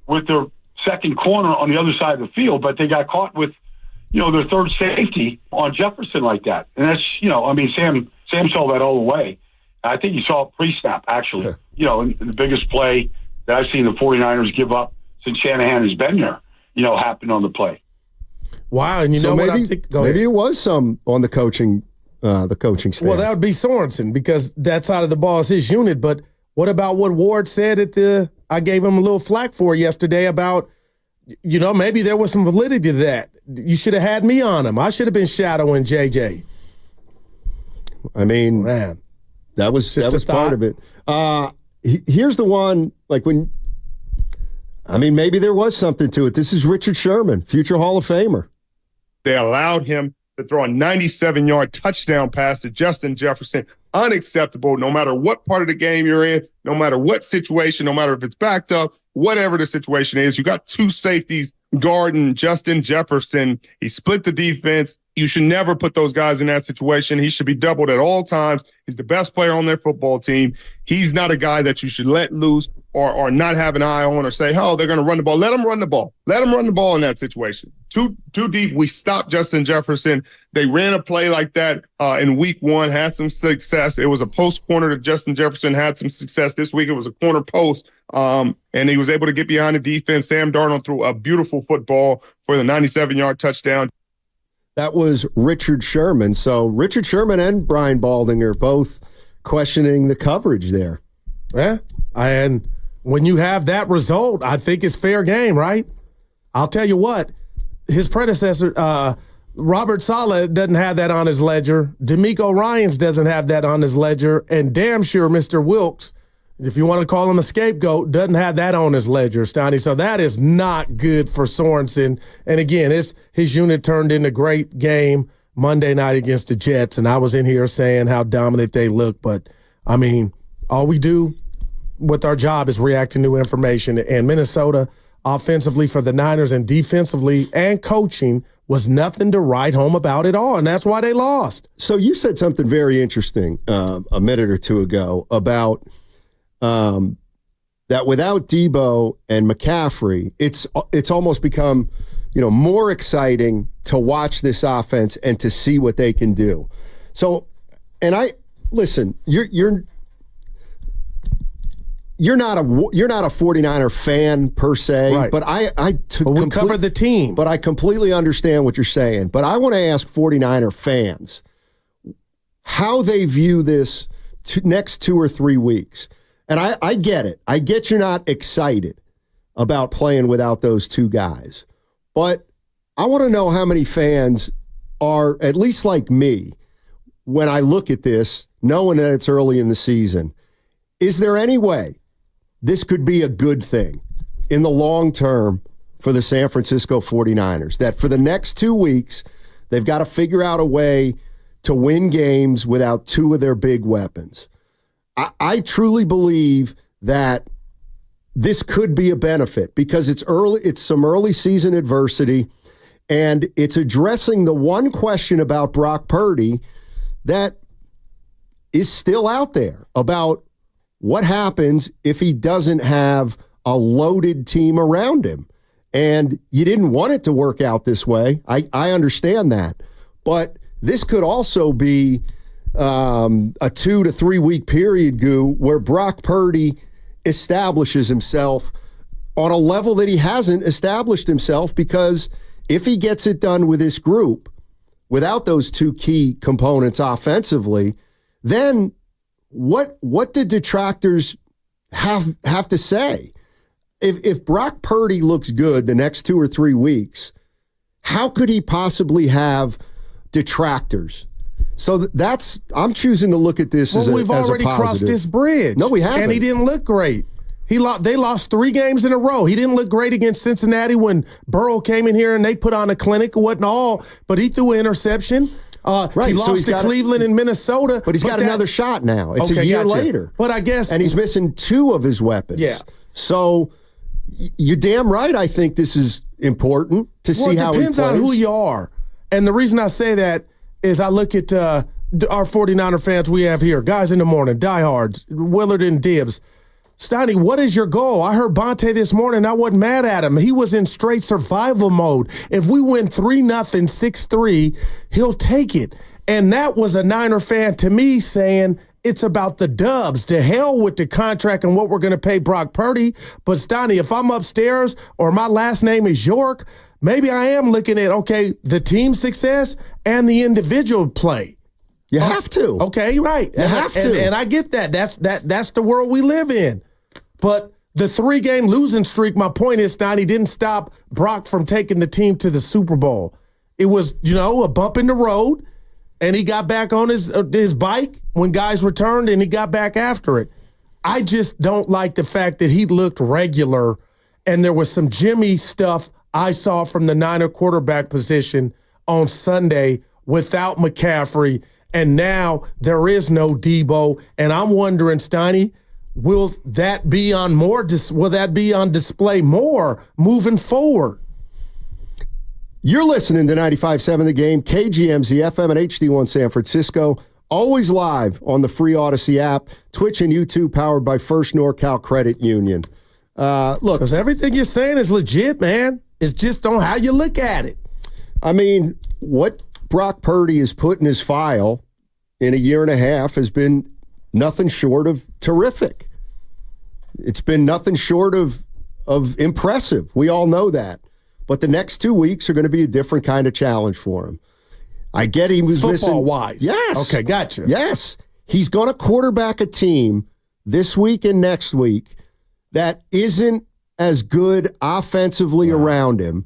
with their second corner on the other side of the field, but they got caught with, their third safety on Jefferson like that. And that's, Sam saw that all the way. I think he saw it pre-snap, actually. And the biggest play that I've seen the 49ers give up since Shanahan has been there, happened on the play. Wow, and what I think? Maybe it was some on the coaching staff. Well, that would be Sorensen because that side of the ball is his unit. But what about what Ward said I gave him a little flack for yesterday about, maybe there was some validity to that. You should have had me on him. I should have been shadowing JJ. Man, that was part of it. Here's the one, maybe there was something to it. This is Richard Sherman, future Hall of Famer. They allowed him to throw a 97-yard touchdown pass to Justin Jefferson. Unacceptable, no matter what part of the game you're in, no matter what situation, no matter if it's backed up, whatever the situation is. You got two safeties guarding Justin Jefferson. He split the defense. You should never put those guys in that situation. He should be doubled at all times. He's the best player on their football team. He's not a guy that you should let loose or not have an eye on or say, oh, they're going to run the ball. Let them run the ball. Let them run the ball in that situation. Too deep. We stopped Justin Jefferson. They ran a play like that in week 1, had some success. It was a post corner that Justin Jefferson had some success. This week it was a corner post, and he was able to get behind the defense. Sam Darnold threw a beautiful football for the 97-yard touchdown. That was Richard Sherman. So Richard Sherman and Brian Baldinger both questioning the coverage there. Yeah, and when you have that result, I think it's fair game, right? I'll tell you what, his predecessor, Robert Saleh, doesn't have that on his ledger. D'Amico Ryans doesn't have that on his ledger. And damn sure Mr. Wilkes, if you want to call him a scapegoat, doesn't have that on his ledger, Stoney. So that is not good for Sorensen. And again, his unit turned in a great game Monday night against the Jets. And I was in here saying how dominant they look. But, all we do with our job is react to new information. And Minnesota, offensively for the Niners and defensively and coaching, was nothing to write home about at all, and that's why they lost. So you said something very interesting a minute or two ago about that without Deebo and McCaffrey, it's almost become more exciting to watch this offense and to see what they can do. So, and listen, you're not a 49er fan per se, right. But we cover the team. But I completely understand what you're saying. But I want to ask 49er fans how they view this next 2 or 3 weeks. And I get it. I get you're not excited about playing without those two guys. But I want to know how many fans are, at least like me, when I look at this, knowing that it's early in the season, is there any way this could be a good thing in the long term for the San Francisco 49ers? That for the next 2 weeks, they've got to figure out a way to win games without two of their big weapons. I truly believe that this could be a benefit because it's early. It's some early season adversity, and it's addressing the one question about Brock Purdy that is still out there about what happens if he doesn't have a loaded team around him. And you didn't want it to work out this way. I understand that. But this could also be a 2 to 3 week period, where Brock Purdy establishes himself on a level that he hasn't established himself, because if he gets it done with this group without those two key components offensively, then what do detractors have to say? If Brock Purdy looks good the next 2 or 3 weeks, how could he possibly have detractors? So I'm choosing to look at this as a positive. We've already crossed this bridge. No, we haven't. And he didn't look great. They lost 3 games in a row. He didn't look great against Cincinnati when Burrow came in here and they put on a clinic. It wasn't all, but he threw an interception. Right, He so lost to Cleveland and Minnesota. But he's got another shot now. It's a year later. But I guess. And he's missing 2 of his weapons. Yeah. So you're damn right I think this is important to see how he plays. It depends on who you are. And the reason I say that is I look at our 49er fans we have here, guys in the morning, diehards, Willard and Dibbs. Steiny, what is your goal? I heard Banter this morning. I wasn't mad at him. He was in straight survival mode. If we win 3-0, 6-3, he'll take it. And that was a Niner fan to me saying it's about the dubs. To hell with the contract and what we're going to pay Brock Purdy. But Steiny, if I'm upstairs or my last name is York, maybe I am looking at, okay, the team success and the individual play. You have to. Okay, right. You have to. And I get that. That's the world we live in. But the 3-game losing streak, my point is, Steiny, didn't stop Brock from taking the team to the Super Bowl. It was, a bump in the road, and he got back on his bike when guys returned, and he got back after it. I just don't like the fact that he looked regular, and there was some Jimmy stuff I saw from the Niner quarterback position on Sunday without McCaffrey. And now there is no Deebo, and I'm wondering, Steiny, will that be on display more moving forward? You're listening to 95.7 The Game, KGMZ FM and HD1 San Francisco. Always live on the free Odyssey app, Twitch and YouTube, powered by First NorCal Credit Union. Look, because everything you're saying is legit, man. It's just on how you look at it. I mean, what Brock Purdy has put in his file in a year and a half has been nothing short of terrific. It's been nothing short of impressive. We all know that. But the next 2 weeks are going to be a different kind of challenge for him. I get he was missing. Football-wise. Yes. Okay, gotcha. Yes. He's going to quarterback a team this week and next week that isn't as good offensively around him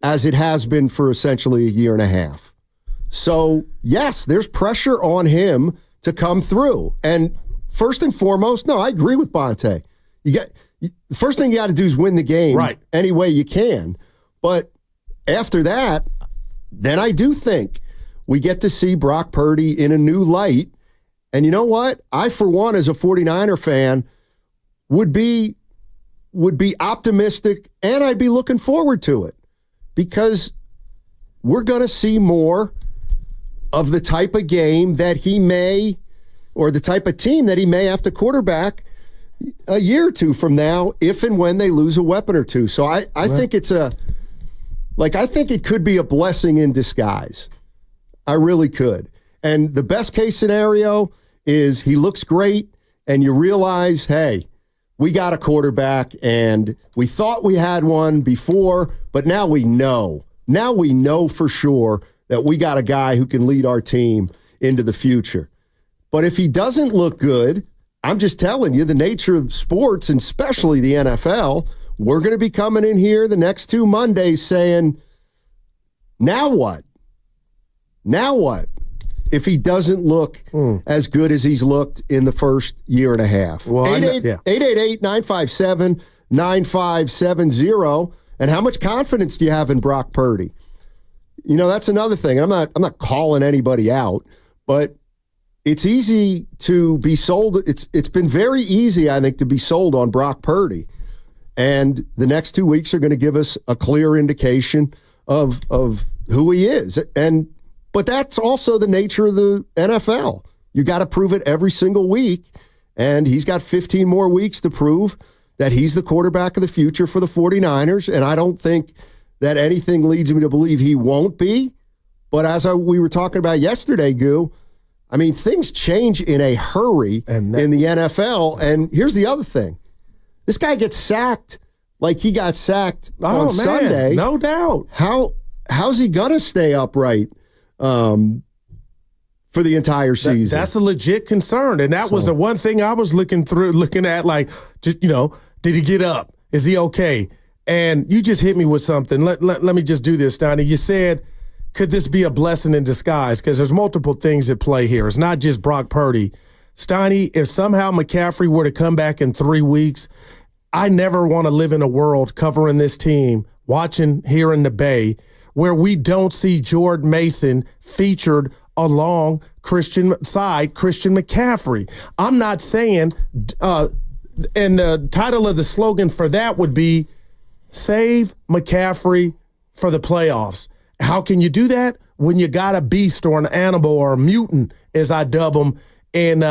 as it has been for essentially a year and a half. So, yes, there's pressure on him to come through. And first and foremost, no, I agree with Banter. The first thing you got to do is win the game any way you can. But after that, then I do think we get to see Brock Purdy in a new light. And you know what? I, for one, as a 49er fan, would be optimistic, and I'd be looking forward to it because we're going to see more of the type of game that he may, or the type of team that he may have to quarterback a year or two from now, if and when they lose a weapon or two. So I think I think it could be a blessing in disguise. I really could. And the best case scenario is he looks great and you realize, hey, we got a quarterback and we thought we had one before, but now we know. Now we know for sure that we got a guy who can lead our team into the future. But if he doesn't look good, I'm just telling you, the nature of sports, and especially the NFL, we're going to be coming in here the next 2 Mondays saying, now what? Now what? If he doesn't look as good as he's looked in the first year and a half. Well, 888-957-9570. And how much confidence do you have in Brock Purdy? You know, that's another thing. I'm not calling anybody out, but it's easy to be sold. It's been very easy, I think, to be sold on Brock Purdy. And the next 2 weeks are going to give us a clear indication of who he is. But that's also the nature of the NFL. You got to prove it every single week. And he's got 15 more weeks to prove that he's the quarterback of the future for the 49ers. And I don't think that anything leads me to believe he won't be. But as we were talking about yesterday, Goo, I mean, things change in a hurry in the NFL. And here's the other thing. This guy gets sacked like he got sacked on Sunday. No doubt. How's he going to stay upright for the entire season? That's a legit concern. And that was the one thing I was looking at, like, just, did he get up? Is he okay? And you just hit me with something. Let me just do this, Steiny. You said, could this be a blessing in disguise? Because there's multiple things at play here. It's not just Brock Purdy. Steiny, if somehow McCaffrey were to come back in 3 weeks, I never want to live in a world covering this team, watching here in the Bay, where we don't see Jordan Mason featured along Christian McCaffrey. I'm not saying, and the title of the slogan for that would be Save McCaffrey for the playoffs. How can you do that? When you got a beast or an animal or a mutant, as I dub him, in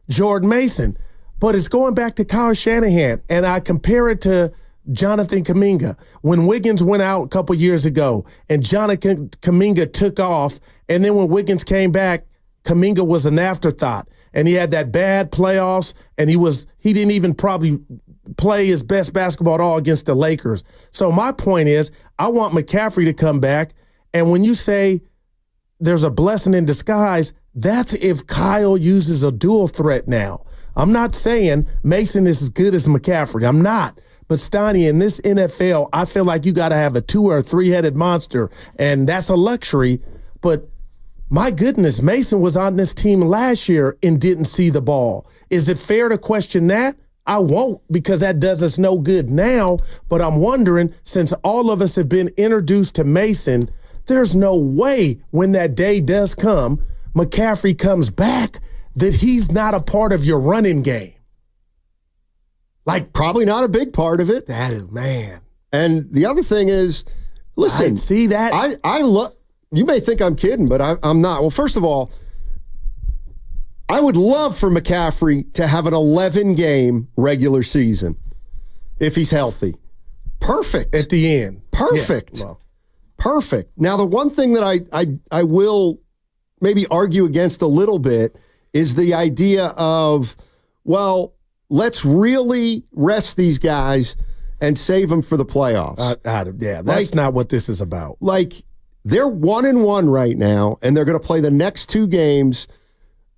Jordan Mason. But it's going back to Kyle Shanahan, and I compare it to Jonathan Kuminga. When Wiggins went out a couple years ago and Jonathan Kuminga took off, and then when Wiggins came back, Kuminga was an afterthought. And he had that bad playoffs, and he didn't even probably play his best basketball at all against the Lakers. So my point is, I want McCaffrey to come back, and when you say there's a blessing in disguise, that's if Kyle uses a dual threat now. I'm not saying Mason is as good as McCaffrey. I'm not. But Steiny, in this NFL, I feel like you got to have a 2 or a 3-headed monster, and that's a luxury. But my goodness, Mason was on this team last year and didn't see the ball. Is it fair to question that? I won't, because that does us no good now. But I'm wondering, since all of us have been introduced to Mason, there's no way when that day does come, McCaffrey comes back, that he's not a part of your running game. Like, probably not a big part of it. That is, man. And the other thing is, listen. See that? I love, you may think I'm kidding, but I'm not. Well, first of all, I would love for McCaffrey to have an 11-game regular season if he's healthy. Perfect. At the end. Perfect. Yeah, well. Perfect. Now, the one thing that I will maybe argue against a little bit is the idea of, well, let's really rest these guys and save them for the playoffs. That's not what this is about. Like, they're 1-1 right now, and they're going to play the next 2 games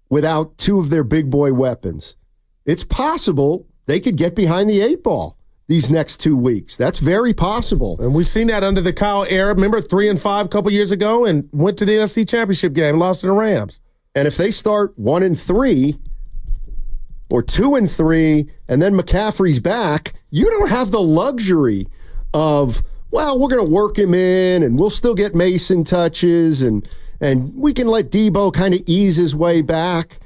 without 2 of their big boy weapons. It's possible they could get behind the 8 ball these next 2 weeks. That's very possible. And we've seen that under the Kyle era. Remember 3-5 a couple years ago and went to the NFC Championship game, lost to the Rams. And if they start 1-3 or 2-3, and then McCaffrey's back, you don't have the luxury of, well, we're going to work him in and we'll still get Mason touches and we can let Deebo kind of ease his way back.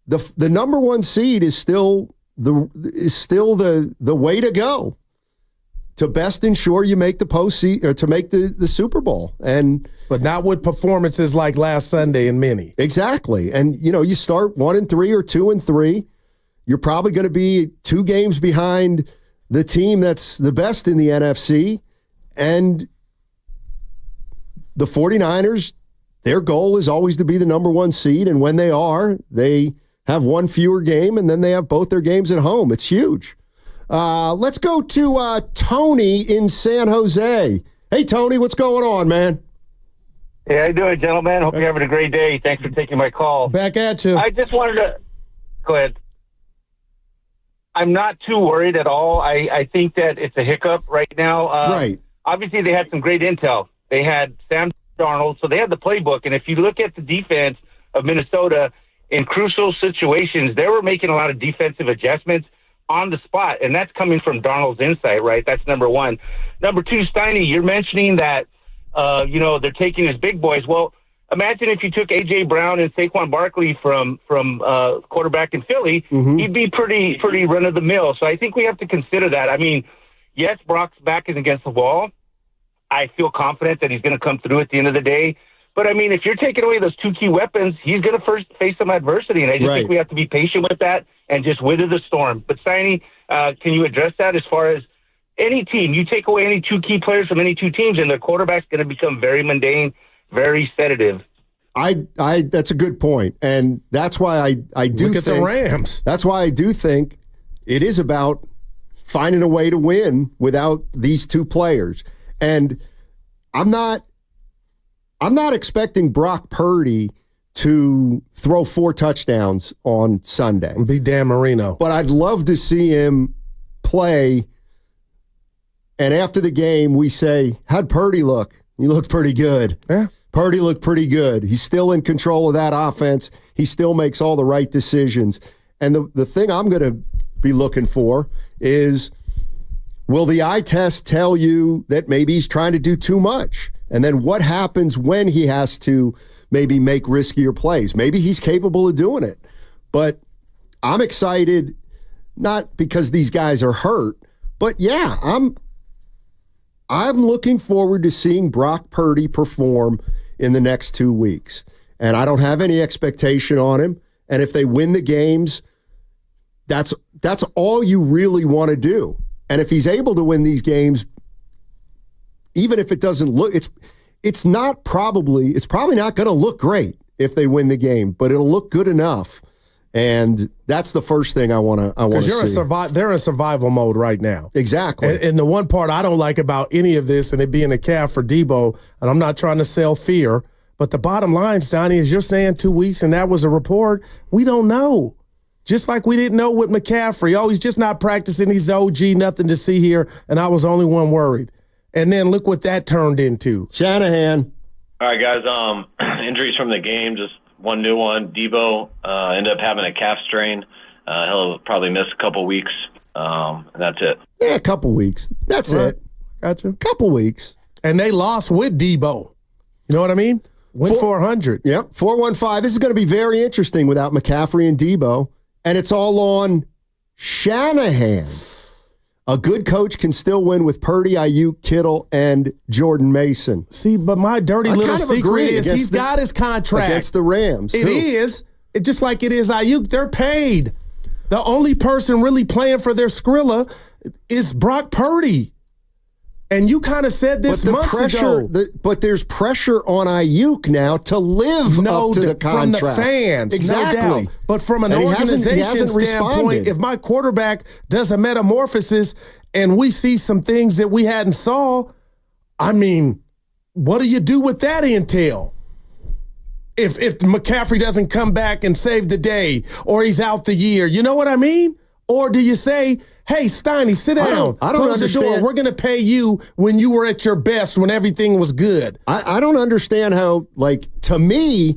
The number 1 seed is still the way to go to best ensure you make the postseason or to make the Super Bowl. But not with performances like last Sunday in many. Exactly. And, you start 1-3 or 2-3. You're probably going to be 2 games behind the team that's the best in the NFC. And the 49ers, their goal is always to be the number 1 seed. And when they are, they have 1 fewer game, and then they have both their games at home. It's huge. Let's go to Tony in San Jose. Hey, Tony, what's going on, man? Hey, how you doing, gentlemen? Hope you're having a great day. Thanks for taking my call. Back at you. I just wanted to go ahead. I'm not too worried at all. I think that it's a hiccup right now. Right. Obviously, they had some great intel. They had Sam Darnold, so they had the playbook. And if you look at the defense of Minnesota in crucial situations, they were making a lot of defensive adjustments on the spot, and that's coming from Darnold's insight, right? That's number 1. Number 2, Steiny, you're mentioning that they're taking his big boys. Well, imagine if you took A.J. Brown and Saquon Barkley from quarterback in Philly, he'd be pretty run-of-the-mill. So I think we have to consider that. I mean, yes, Brock's back is against the wall. I feel confident that he's going to come through at the end of the day. But, I mean, if you're taking away those 2 key weapons, he's going to first face some adversity. And I just think we have to be patient with that and just weather the storm. But, Steiny, can you address that as far as any team? You take away any 2 key players from any 2 teams, and their quarterback's going to become very mundane, very sedative. That's a good point. And that's why I do Look at the Rams. That's why I do think it is about finding a way to win without these 2 players. And I'm not expecting Brock Purdy to throw 4 touchdowns on Sunday. And be Dan Marino. But I'd love to see him play. And after the game, we say, how'd Purdy look? He looked pretty good. Yeah. Purdy looked pretty good. He's still in control of that offense. He still makes all the right decisions. And the thing I'm going to be looking for is, will the eye test tell you that maybe he's trying to do too much? And then what happens when he has to maybe make riskier plays? Maybe he's capable of doing it. But I'm excited, not because these guys are hurt, but yeah, I'm looking forward to seeing Brock Purdy perform in the next 2 weeks. And I don't have any expectation on him. And if they win the games, that's all you really want to do. And if he's able to win these games, even if it doesn't look, it's probably not going to look great if they win the game, but it'll look good enough. And that's the first thing I want to see. Because they're in survival mode right now. Exactly. And the one part I don't like about any of this, and it being a calf for Deebo, and I'm not trying to sell fear, but the bottom line, Stoney, is you're saying 2 weeks and that was a report. We don't know. Just like we didn't know with McCaffrey. Oh, he's just not practicing. He's OG, nothing to see here. And I was the only one worried. And then look what that turned into. Shanahan. All right, guys. Injuries from the game, just one new one. Deebo ended up having a calf strain. He'll probably miss a couple weeks. And that's it. Yeah, a couple weeks. That's it. Gotcha. Couple weeks. And they lost with Deebo. You know what I mean? Went 400. Yep, 415. This is going to be very interesting without McCaffrey and Deebo. And it's all on Shanahan. A good coach can still win with Purdy, Aiyuk, Kittle, and Jordan Mason. See, but my dirty little secret is he's got his contract. Against the Rams. It is. It's just like it is Aiyuk. They're paid. The only person really playing for their Skrilla is Brock Purdy. And you kind of said this months ago. But there's pressure on Aiyuk now to live up to the contract. From the fans, exactly. No doubt. But from an organization standpoint, if my quarterback does a metamorphosis and we see some things that we hadn't saw, I mean, what do you do with that intel? If McCaffrey doesn't come back and save the day, or he's out the year, you know what I mean? Or do you say, hey, Steiny, sit down. I don't Close understand. the door. We're going to pay you when you were at your best, when everything was good. I don't understand how, to me,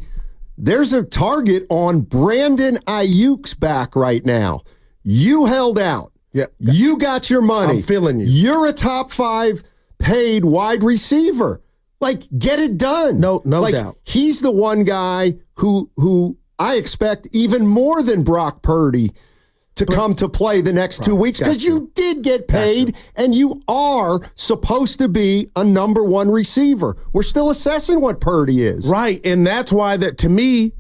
there's a target on Brandon Aiyuk's back right now. You held out. Yeah. You got your money. I'm feeling you. You're a top 5 paid wide receiver. Get it done. No doubt. He's the one guy who I expect even more than Brock Purdy to come to play the next 2 weeks, because you did get paid and you are supposed to be a number 1 receiver. We're still assessing what Purdy is. Right, and that's why to me,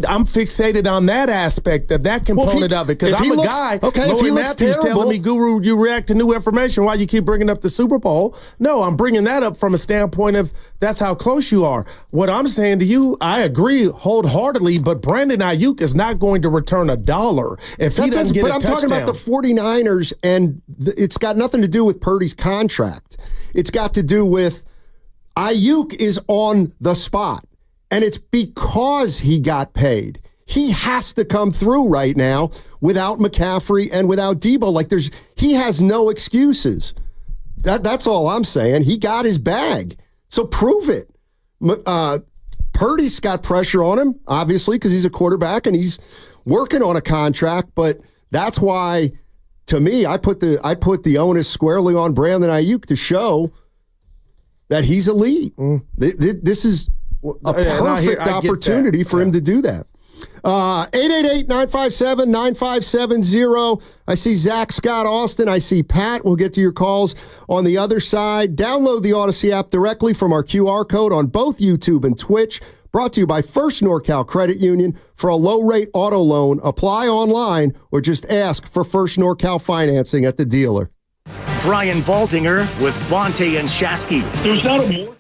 I'm fixated on that aspect of that component of it, because I'm a guy. Okay, Lloyd if he looks Matthews terrible, telling me, Guru, you react to new information. Why you keep bringing up the Super Bowl? No, I'm bringing that up from a standpoint of that's how close you are. What I'm saying to you, I agree wholeheartedly, but Brandon Aiyuk is not going to return $1 if he doesn't get a touchdown. But I'm talking about the 49ers, and it's got nothing to do with Purdy's contract. It's got to do with Aiyuk is on the spot. And it's because he got paid. He has to come through right now without McCaffrey and without Deebo. He has no excuses. That's all I'm saying. He got his bag. So prove it. Purdy's got pressure on him, obviously, because he's a quarterback and he's working on a contract. But that's why, to me, I put the onus squarely on Brandon Aiyuk to show that he's elite. This is a perfect opportunity for him to do that. 888-957-9570. I see Zach, Scott, Austin. I see Pat. We'll get to your calls on the other side. Download the Odyssey app directly from our QR code on both YouTube and Twitch. Brought to you by First NorCal Credit Union. For a low-rate auto loan, apply online or just ask for First NorCal financing at the dealer. Brian Baldinger with Bonte and Shasky. There's not a more.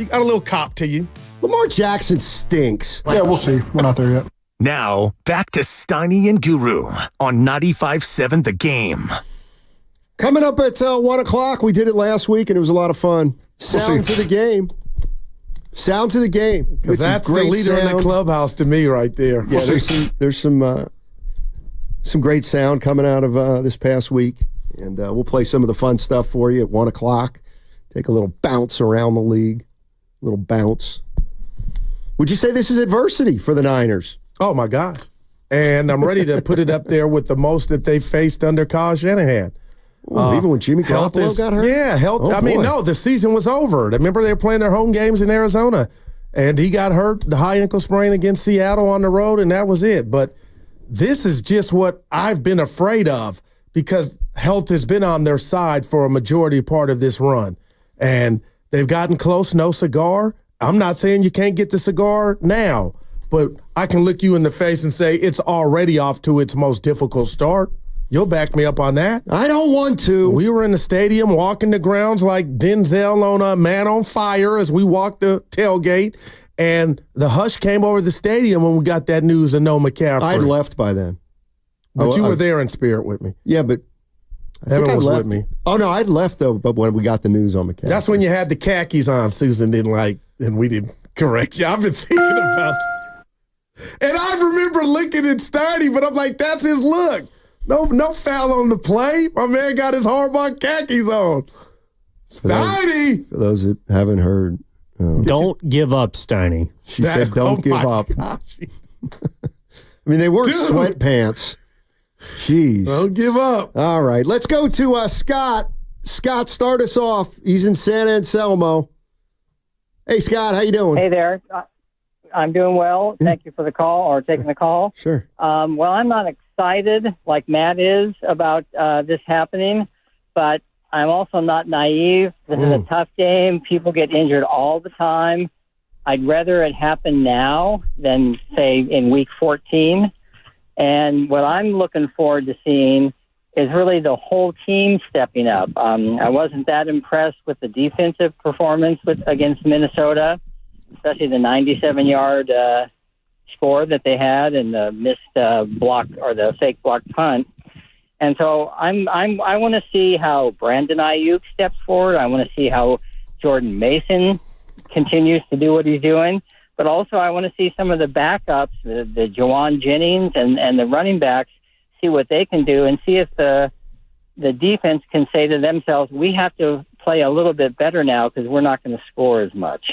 You got a little cop to you. Lamar Jackson stinks. Yeah, we'll see. We're not there yet. Now, back to Steiny and Guru on 95.7 The Game. Coming up at 1 o'clock, we did it last week, and it was a lot of fun. Sounds of the game. Sounds of the game. Because that's the leader in the clubhouse to me right there. Yeah, there's some great sound coming out of this past week, and we'll play some of the fun stuff for you at 1 o'clock. Take a little bounce around the league, a little bounce. Would you say this is adversity for the Niners? Oh, my gosh. And I'm ready to put it up there with the most that they faced under Kyle Shanahan. Even when Jimmy Garoppolo got hurt? Yeah, health. Oh, no, the season was over. Remember, they were playing their home games in Arizona, and he got hurt, the high ankle sprain against Seattle on the road, and that was it. But this is just what I've been afraid of because health has been on their side for a majority part of this run. And they've gotten close, no cigar. I'm not saying you can't get the cigar now, but I can look you in the face and say it's already off to its most difficult start. You'll back me up on that. I don't want to. We were in the stadium walking the grounds like Denzel on a Man on Fire as we walked the tailgate, and the hush came over the stadium when we got that news of no McCaffrey. I'd left by then. But you were there in spirit with me. Yeah, but Evan was with me. Oh, no, I'd left, though, but when we got the news on McCaffrey. That's when you had the khakis on Susan didn't like, and we didn't correct you. I've been thinking about that. And I remember looking at Steiny, but I'm like, that's his look. No foul on the play. My man got his Harbaugh khakis on. Steiny! For those that haven't heard. Don't give up, Steiny. She said don't give up. Gosh. I mean, they were sweatpants. Jeez. Don't give up. All right. Let's go to Scott. Scott, start us off. He's in San Anselmo. Hey, Scott, how you doing? Hey there. I'm doing well. Thank you for the call or taking the call. Sure. Well, I'm not excited like Matt is about this happening, but I'm also not naive. This is a tough game. People get injured all the time. I'd rather it happen now than, say, in week 14. And what I'm looking forward to seeing is really the whole team stepping up. I wasn't that impressed with the defensive performance against Minnesota, especially the 97-yard score that they had and the missed block or the fake block punt. And so I want to see how Brandon Aiyuk steps forward. I want to see how Jordan Mason continues to do what he's doing. But also I want to see some of the backups, the Juwan Jennings and the running backs, see what they can do and see if the defense can say to themselves, we have to play a little bit better now because we're not going to score as much.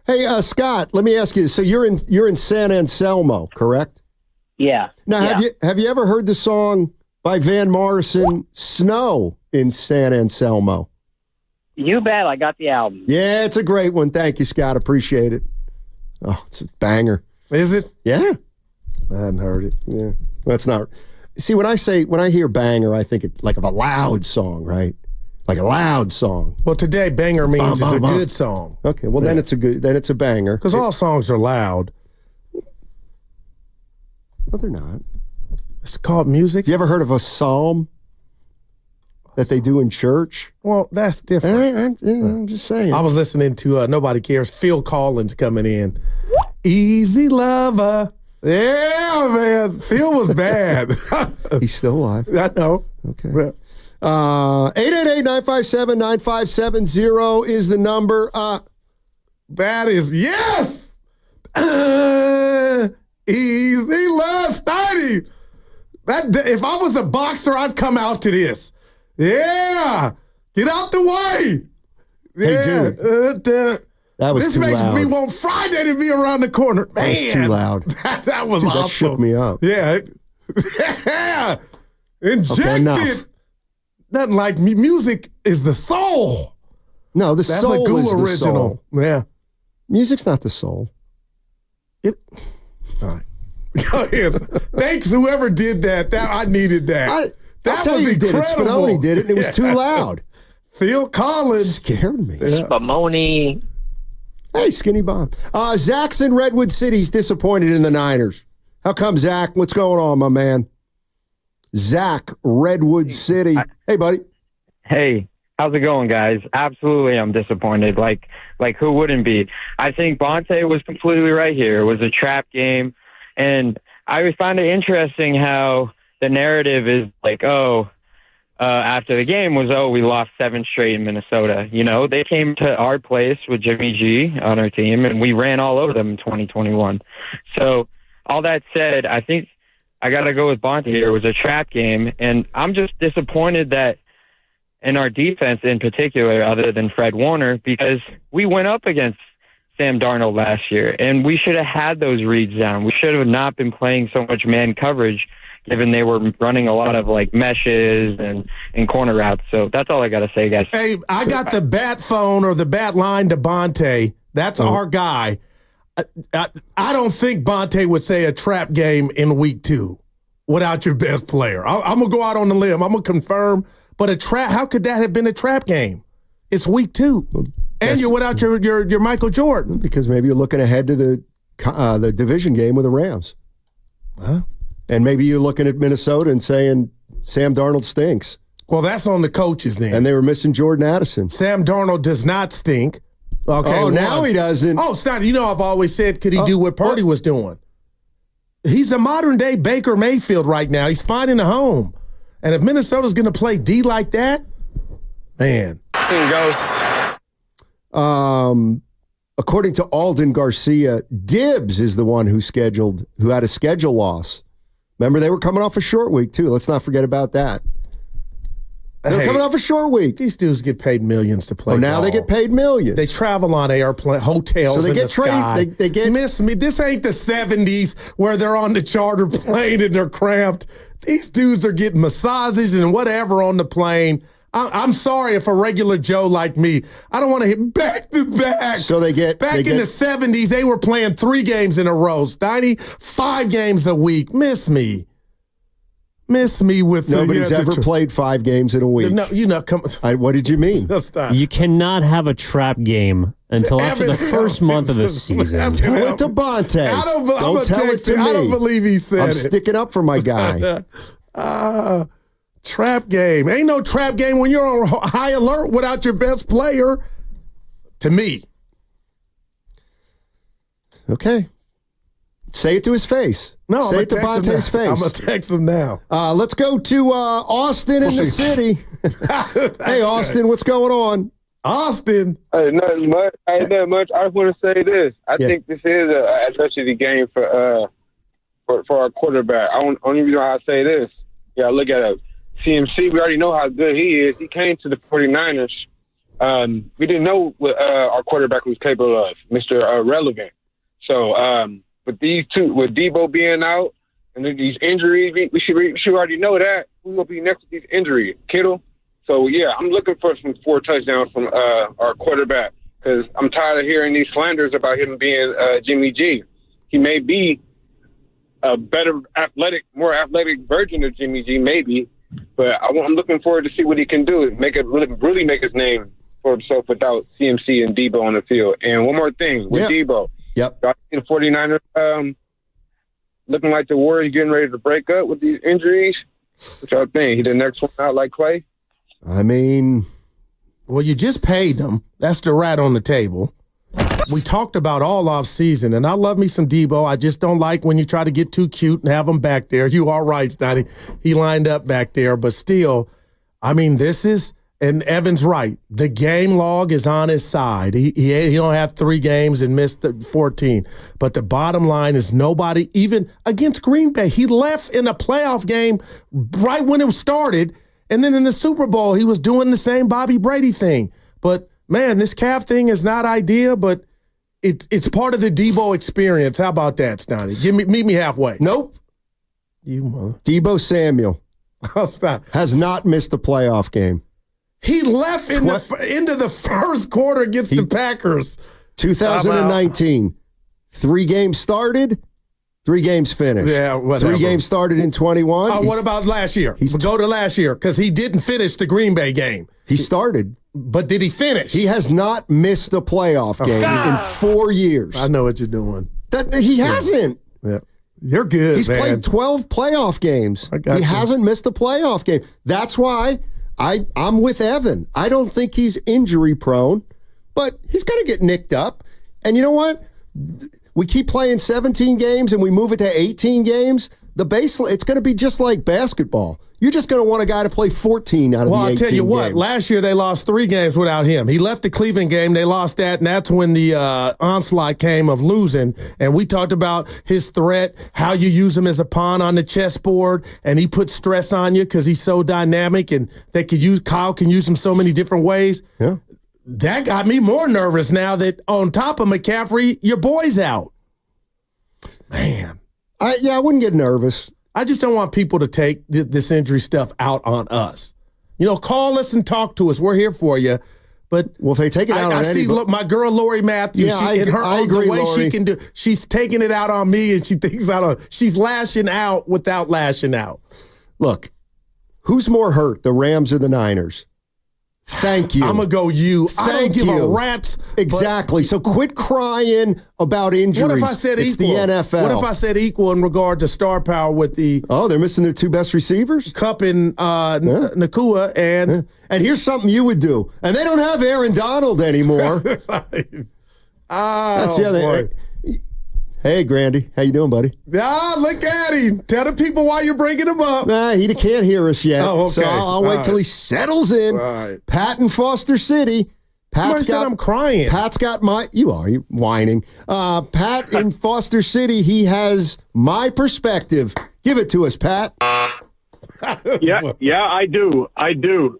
Hey, Scott, let me ask you. So you're in San Anselmo, correct? Yeah. Now, have you ever heard the song by Van Morrison, "Snow in San Anselmo"? You bet. I got the album. Yeah, it's a great one. Thank you, Scott. Appreciate it. Oh, it's a banger. Is it? Yeah. I hadn't heard it. Yeah. Well, it's not. See, when I hear banger, I think it like of a loud song, right? Like a loud song. Well, today banger means it's a good song. Okay, well then it's a banger. Because all songs are loud. No, they're not. It's called music. You ever heard of a psalm that they do in church? Well, that's different. I'm just saying. I was listening to Nobody Cares. Phil Collins coming in. Easy Lover. Yeah, man. Phil was bad. He's still alive. I know. Okay. 888-957-9570 is the number. That is, yes! Easy Love, Steiny. If I was a boxer, I'd come out to this. Yeah! Get out the way! Hey, dude. That was this too makes loud. me want Friday to be around the corner. Man, that was too loud. That was Dude, awesome. That shook me up. Yeah. Yeah. Injected. Okay, Nothing like music is the soul. No, the That's soul a Goo is the original. soul. Yeah. Music's not the soul. All right. Thanks, whoever did that. I needed that. That was incredible. Spinoni did it, and it was too loud. Phil Collins. Scared me. Bamoni. Hey, Skinny Bob. Zach's in Redwood City. He's disappointed in the Niners. How come, Zach? What's going on, my man? Zach, Redwood City. Hey, buddy. Hey, How's it going, guys? Absolutely, I'm disappointed. Like who wouldn't be? I think Bonte was completely right here. It was a trap game, and I find it interesting how the narrative is like, after the game was, we lost 7 straight in Minnesota. You know, they came to our place with Jimmy G on our team, and we ran all over them in 2021. So all that said, I think I got to go with Bonte here. It was a trap game, and I'm just disappointed that in our defense in particular, other than Fred Warner, because we went up against Sam Darnold last year, and we should have had those reads down. We should have not been playing so much man coverage, given they were running a lot of like meshes and corner routes. So that's all I got to say, guys. Hey, I got the bat phone or the bat line to Bonte. That's our guy. I don't think Bonte would say a trap game in week 2 without your best player. I'm going to go out on the limb. I'm going to confirm. But a trap, how could that have been a trap game? It's week 2. And you're without your Michael Jordan. Because maybe you're looking ahead to the division game with the Rams. Huh? And maybe you're looking at Minnesota and saying Sam Darnold stinks. Well, that's on the coaches then. And they were missing Jordan Addison. Sam Darnold does not stink. Okay. Now he doesn't. Oh, Stein, you know I've always said, could he do what Purdy was doing? He's a modern-day Baker Mayfield right now. He's finding a home. And if Minnesota's going to play D like that, man. Seen ghosts. According to Alden Garcia, Dibbs is the one who had a schedule loss. Remember, they were coming off a short week, too. Let's not forget about that. They're coming off a short week. These dudes get paid millions to play now ball. they get paid millions. They travel on airplane hotels. So they in get the sky. They get miss me. This ain't the 70s where they're on the charter plane and they're cramped. These dudes are getting massages and whatever on the plane. I'm sorry if a regular Joe like me, I don't want to hit back to back. So they get back in the 70s. They were playing 3 games in a row. Steiny, 5 games a week. Miss me with nobody's ever played 5 games in a week. No, come. What did you mean? You cannot have a trap game until after the first month of the season. Tell it to Bonte. Don't tell it to me. I don't believe he said I'm it. sticking up for my guy. Trap game. Ain't no trap game when you're on high alert without your best player. To me. Okay. Say it to his face. No, say it to Bonte's face. I'm going to text him now. Let's go to Austin in the city. Hey, Austin, what's going on? Austin. Hey, nothing much. I just want to say this. I think this is a adversity game for our quarterback. Only reason why I say this, look at it. CMC, we already know how good he is. He came to the 49ers. We didn't know what our quarterback was capable of, Mr. Relevant. So, with these two, with Deebo being out and then these injuries, we should already know that. Who will be next with these injuries? Kittle. So, I'm looking for some 4 touchdowns from our quarterback because I'm tired of hearing these slanders about him being Jimmy G. He may be a better more athletic version of Jimmy G, maybe, but I'm looking forward to see what he can do. Really make his name for himself without CMC and Deebo on the field. And one more thing with Deebo. Yep. I see the 49ers looking like the Warriors getting ready to break up with these injuries. What y'all think? He the next one out like Clay? I mean, well, you just paid them. That's the rat on the table. We talked about all off season, and I love me some Deebo. I just don't like when you try to get too cute and have him back there. You are right, Stotty. He lined up back there, but still, I mean, this is. And Evan's right. The game log is on his side. He don't have 3 games and missed the 14. But the bottom line is nobody, even against Green Bay, he left in a playoff game right when it started. And then in the Super Bowl, he was doing the same Bobby Brady thing. But, man, this calf thing is not ideal, but it's part of the Deebo experience. How about that, Stoney? Meet me halfway. Nope. Deebo Samuel has not missed a playoff game. He left in the end of the first quarter against the Packers. 2019. 3 games started, 3 games finished. Yeah, whatever. 3 games started in 21. What about last year? Go to last year because he didn't finish the Green Bay game. He started. But did he finish? He has not missed a playoff game in 4 years. I know what you're doing. He hasn't. Yeah. You're good, He's played 12 playoff games. He hasn't missed a playoff game. That's why I'm with Evan. I don't think he's injury prone, but he's going to get nicked up. And you know what? We keep playing 17 games and we move it to 18 games. The baseline, it's going to be just like basketball. You're just going to want a guy to play 14 out of the 18 Well, I'll tell you what, games. last year they lost 3 games without him. He left the Cleveland game, they lost that, and that's when the onslaught came of losing. And we talked about his threat, how you use him as a pawn on the chessboard, and he puts stress on you because he's so dynamic, and Kyle can use him so many different ways. Yeah. That got me more nervous now that on top of McCaffrey, your boy's out. Man. I wouldn't get nervous. I just don't want people to take this injury stuff out on us. Call us and talk to us. We're here for you. But if they take it out on anybody. Look, my girl Lori Matthews, I agree, the way Lori. she can do, she's taking it out on me, and she thinks she's lashing out without lashing out. Look, who's more hurt, the Rams or the Niners? Thank you. I'm going to go you. I don't give a rat's. Exactly. So quit crying about injuries. What if I said it's equal? The NFL. What if I said equal in regard to star power with the... Oh, they're missing their 2 best receivers? Cup and Nakua and... Yeah. And here's something you would do. And they don't have Aaron Donald anymore. That's the other thing. Hey, Grandy. How you doing, buddy? Ah, look at him. Tell the people why you're bringing him up. Nah, he can't hear us yet. Oh, okay. So I'll wait till he settles in. Right. Pat in Foster City. Somebody said I'm crying. You're whining. Pat in Foster City, he has my perspective. Give it to us, Pat. Yeah, I do.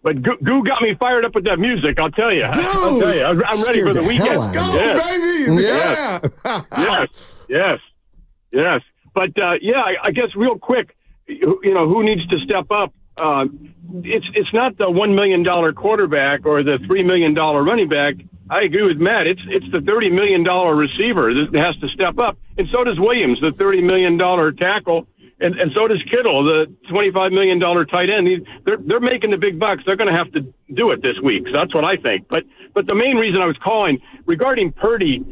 But Goo got me fired up with that music, I'll tell you. I'm ready for the weekend. Let's go, baby. Yeah. Yes. But, I guess real quick, who needs to step up? It's not the $1 million quarterback or the $3 million running back. I agree with Matt. It's the $30 million receiver that has to step up. And so does Williams, the $30 million tackle. And so does Kittle, the $25 million tight end. They're making the big bucks. They're going to have to do it this week. So that's what I think. But the main reason I was calling regarding Purdy,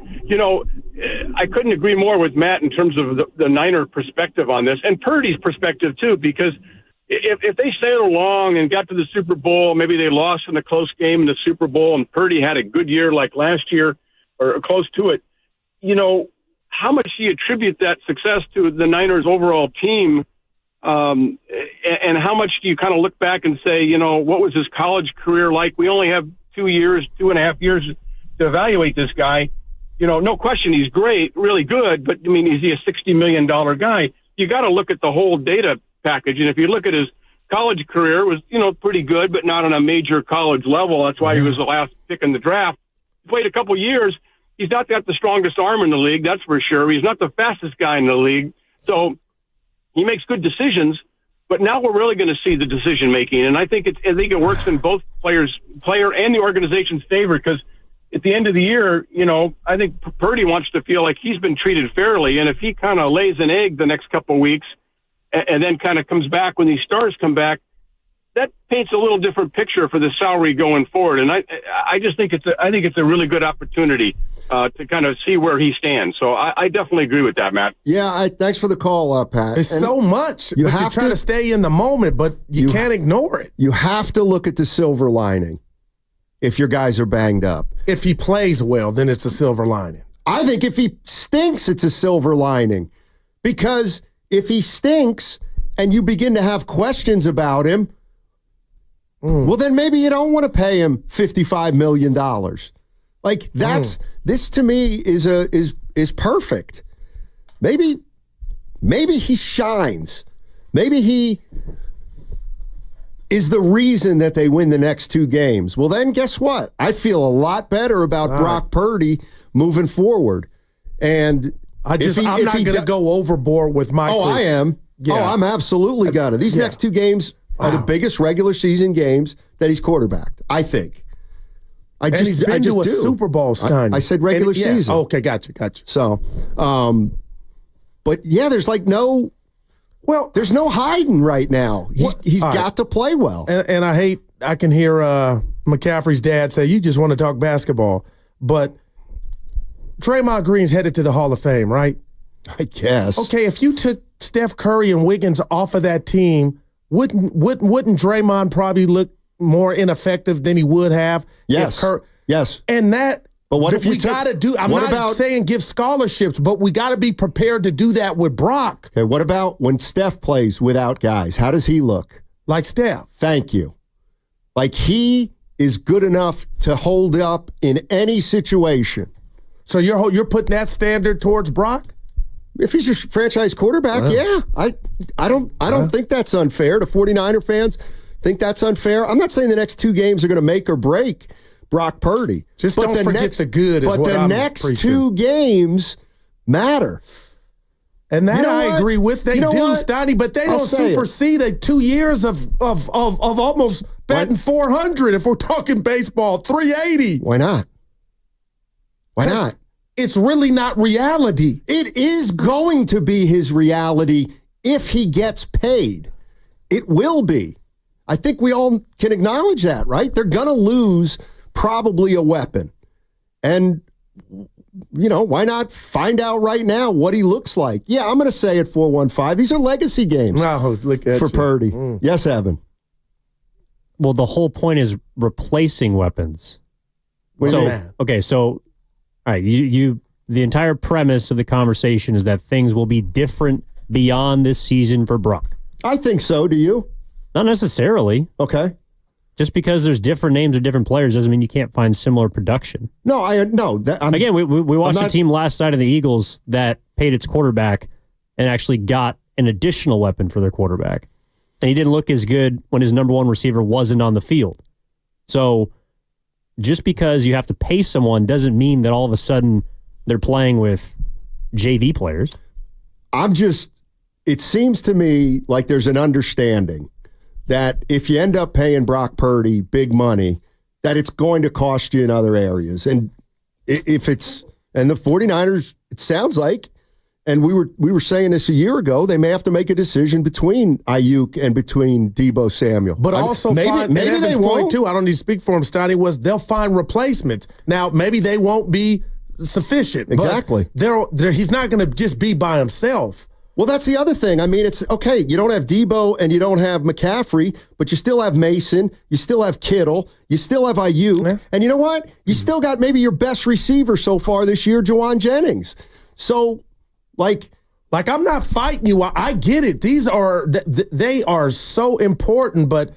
I couldn't agree more with Matt in terms of the Niner perspective on this, and Purdy's perspective too, because if they sailed along and got to the Super Bowl, maybe they lost in a close game in the Super Bowl, and Purdy had a good year like last year or close to it, how much do you attribute that success to the Niners' overall team? And how much do you kind of look back and say, what was his college career like? We only have 2.5 years to evaluate this guy. No question he's great, really good, but is he a $60 million guy? You got to look at the whole data package. And if you look at his college career, it was, pretty good, but not on a major college level. That's why he was the last pick in the draft. He played a couple years. He's not got the strongest arm in the league, that's for sure. He's not the fastest guy in the league. So he makes good decisions, but now we're really going to see the decision making. And I think it works in both player and the organization's favor, because at the end of the year, I think Purdy wants to feel like he's been treated fairly. And if he kind of lays an egg the next couple of weeks and then kind of comes back when these stars come back, that paints a little different picture for the salary going forward. And I just think it's a really good opportunity to kind of see where he stands. So I definitely agree with that, Matt. Yeah, thanks for the call, Pat. It's so much. You have to stay in the moment, but you can't ignore it. You have to look at the silver lining if your guys are banged up. If he plays well, then it's a silver lining. I think if he stinks, it's a silver lining. Because if he stinks and you begin to have questions about him, well, then maybe you don't want to pay him $55 million. Like this to me is perfect. Maybe he shines. Maybe he is the reason that they win the next 2 games. Well, then guess what? I feel a lot better about Brock Purdy moving forward. And I'm not going to go overboard with my. Oh, I am. Yeah. Oh, I'm absolutely gonna. These next 2 games are the biggest regular season games that he's quarterbacked, I think. He's been to a Super Bowl, Stein. I said regular season. Oh, okay, gotcha. So, but yeah, there's there's no hiding right now. He's got to play well. And I can hear McCaffrey's dad say, you just want to talk basketball. But Draymond Green's headed to the Hall of Fame, right? I guess. Okay, if you took Steph Curry and Wiggins off of that team, wouldn't Draymond probably look more ineffective than he would have. Yes. Yes. And that. But what if you got to do? I'm not saying give scholarships, but we got to be prepared to do that with Brock. Okay. What about when Steph plays without guys? How does he look? Like Steph. Thank you. Like he is good enough to hold up in any situation. So you're putting that standard towards Brock? If he's your franchise quarterback, yeah. I don't think that's unfair. The 49er fans think that's unfair. I'm not saying the next 2 games are going to make or break Brock Purdy. Just don't forget the good. But the next 2 games matter. And that I agree with. They do, Stoney, but they don't supersede 2 years of almost batting 400 if we're talking baseball, 380. Why not? Why not? It's really not reality. It is going to be his reality if he gets paid. It will be. I think we all can acknowledge that, right? They're going to lose probably a weapon. And, why not find out right now what he looks like? Yeah, I'm going to say at 415. These are legacy games for Purdy. Yes, Evan. Well, the whole point is replacing weapons. So, all right, the entire premise of the conversation is that things will be different beyond this season for Brock. I think so. Do you? Not necessarily. Okay. Just because there's different names of different players doesn't mean you can't find similar production. No, Again, we watched a team last night of the Eagles that paid its quarterback and actually got an additional weapon for their quarterback. And he didn't look as good when his number 1 receiver wasn't on the field. So just because you have to pay someone doesn't mean that all of a sudden they're playing with JV players. It seems to me like there's an understanding that if you end up paying Brock Purdy big money, that it's going to cost you in other areas. And the 49ers, it sounds like, and we were saying this a year ago, they may have to make a decision between Aiyuk and between Deebo Samuel. But also maybe they won't too. I don't need to speak for him, Stoney, they'll find replacements. Now, maybe they won't be sufficient. Exactly. He's not going to just be by himself. Well, that's the other thing. I mean, it's okay. You don't have Deebo and you don't have McCaffrey, but you still have Mason. You still have Kittle. You still have Aiyuk. Yeah. And you know what? You still got maybe your best receiver so far this year, Juwan Jennings. So, like I'm not fighting you. I get it. They are so important, but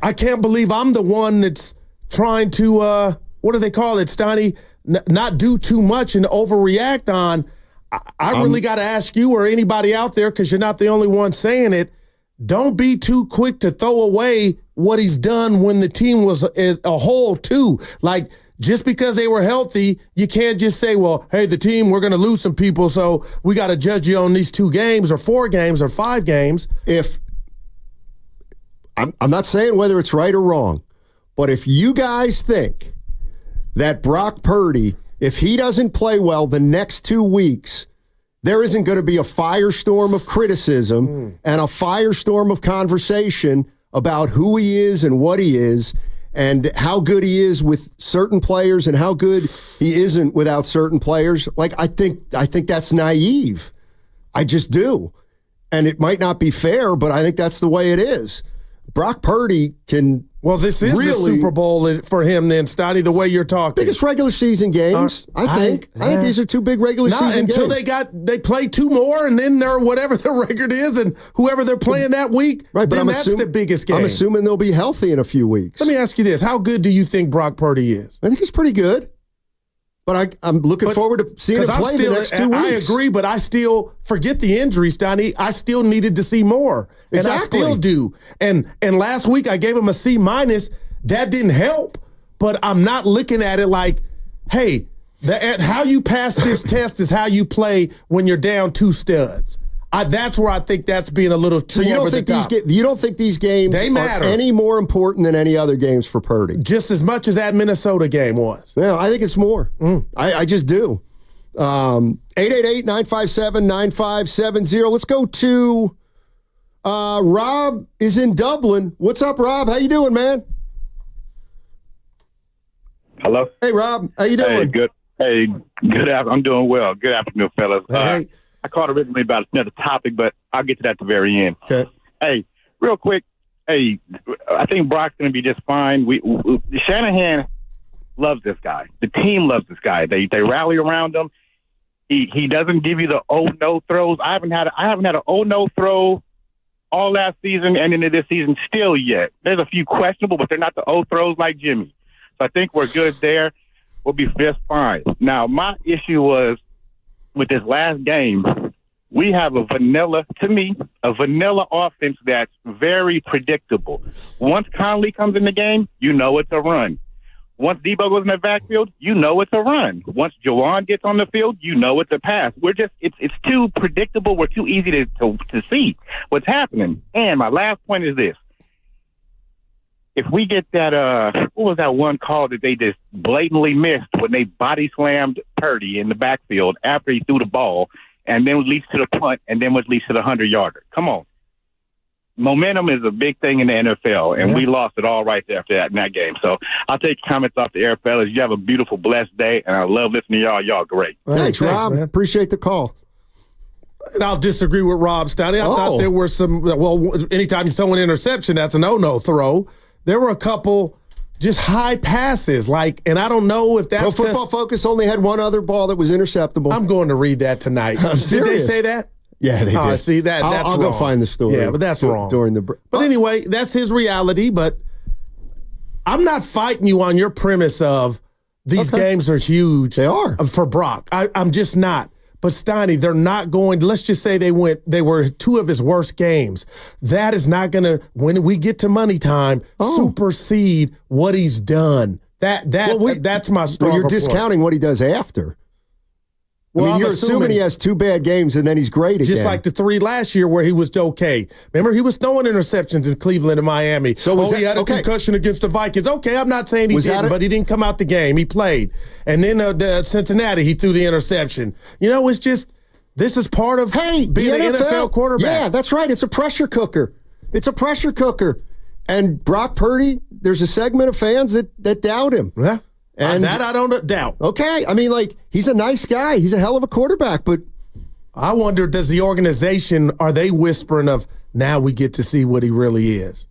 I can't believe I'm the one that's trying to, what do they call it, Stoney? Not do too much and overreact on. I really got to ask you or anybody out there, because you're not the only one saying it, don't be too quick to throw away what he's done when the team was as a whole too. Like, just because they were healthy, you can't just say, well, hey, the team, we're going to lose some people, so we got to judge you on these 2 games or 4 games or 5 games. I'm not saying whether it's right or wrong, but if you guys think that Brock Purdy, if he doesn't play well the next 2 weeks, there isn't going to be a firestorm of criticism and a firestorm of conversation about who he is and what he is and how good he is with certain players and how good he isn't without certain players. Like, I think that's naive. I just do. And it might not be fair, but I think that's the way it is. Brock Purdy can... Well, this is the Super Bowl for him then, Stotty, the way you're talking. Biggest regular season games, I think. I think these are 2 big regular season games. Until they play 2 more, and then they're whatever the record is, and whoever they're playing that week, right, then that's the biggest game. I'm assuming they'll be healthy in a few weeks. Let me ask you this. How good do you think Brock Purdy is? I think he's pretty good. But I'm looking forward to seeing him play the next 2 weeks. I agree, but I still forget the injuries, Stoney. I still needed to see more. And exactly. I still do. And last week I gave him a C-. That didn't help, but I'm not looking at it like, hey, how you pass this test is how you play when you're down 2 studs. That's where I think that's being a little too over the top. You don't think these games are any more important than any other games for Purdy? Just as much as that Minnesota game was. Yeah, I think it's more. I just do. 888-957-9570. Let's go to Rob is in Dublin. What's up, Rob? How you doing, man? Hello. Hey, Rob. How you doing? Hey, good. Hey, good. I'm doing well. Good afternoon, fellas. Hey. I called originally about another topic, but I'll get to that at the very end. Okay. Hey, real quick, Hey, I think Brock's going to be just fine. Shanahan loves this guy. The team loves this guy. They rally around him. He doesn't give you the no throws. I haven't had an no throw all last season and into this season still yet. There's a few questionable, but they're not the throws like Jimmy. So I think we're good there. We'll be just fine. Now, my issue was with this last game, we have a vanilla offense that's very predictable. Once Conley comes in the game, you know it's a run. Once Deebo goes in the backfield, you know it's a run. Once Jawan gets on the field, you know it's a pass. It's too predictable. We're too easy to see what's happening. And my last point is this. If we get that, what was that one call that they just blatantly missed when they body slammed Purdy in the backfield after he threw the ball, and then it leads to the punt, and then it leads to the 100-yarder? Come on. Momentum is a big thing in the NFL, and we lost it all right there after that in that game. So I'll take comments off the air, fellas. You have a beautiful, blessed day, and I love listening to y'all. Y'all great. Thanks, Rob. Man. Appreciate the call. And I'll disagree with Rob Stoney. I thought there were some, anytime you throw an interception, that's a no throw. There were a couple just high passes, and I don't know if that's Pro Football Focus only had one other ball that was interceptable. I'm going to read that tonight. Did they say that? Yeah, they did. See, that's I'll go find the story. Yeah, but that's wrong. But anyway, that's his reality. But I'm not fighting you on your premise of these games are huge. They are. For Brock. I'm just not. But Steiny, they're not going. Let's just say they were two of his worst games. That is not going to, when we get to money time, supersede what he's done. That's my stronger You're discounting what he does after. Well, you're assuming he has two bad games and then he's great again. Just like the 3 last year where he was okay. Remember, he was throwing interceptions in Cleveland and Miami. So he had a concussion against the Vikings. Okay, I'm not saying he didn't, but he didn't come out the game. He played. And then Cincinnati, he threw the interception. It's just, this is part of being an NFL quarterback. Yeah, that's right. It's a pressure cooker. And Brock Purdy, there's a segment of fans that doubt him. Yeah. And that I don't doubt. Okay. I mean, he's a nice guy. He's a hell of a quarterback, but I wonder, does the organization, are they whispering of, now we get to see what he really is?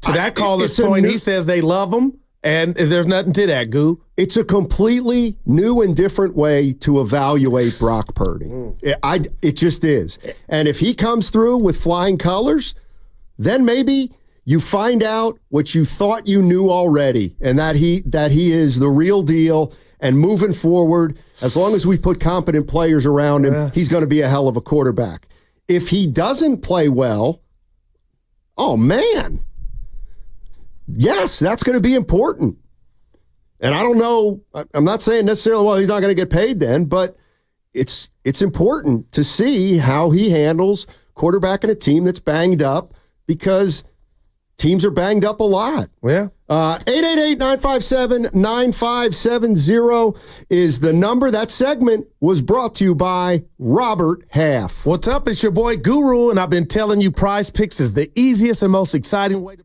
To that caller's point, he says they love him, and there's nothing to that, Goo. It's a completely new and different way to evaluate Brock Purdy. It just is. And if he comes through with flying colors, then maybe you find out what you thought you knew already, and that he is the real deal. And moving forward, as long as we put competent players around him, he's going to be a hell of a quarterback. If he doesn't play well, oh man, yes, that's going to be important. And I don't know. I'm not saying necessarily, well, he's not going to get paid then, but it's important to see how he handles quarterbacking a team that's banged up, because teams are banged up a lot. Yeah. 888-957-9570 is the number. That segment was brought to you by Robert Half. What's up? It's your boy Guru, and I've been telling you Prize Picks is the easiest and most exciting way to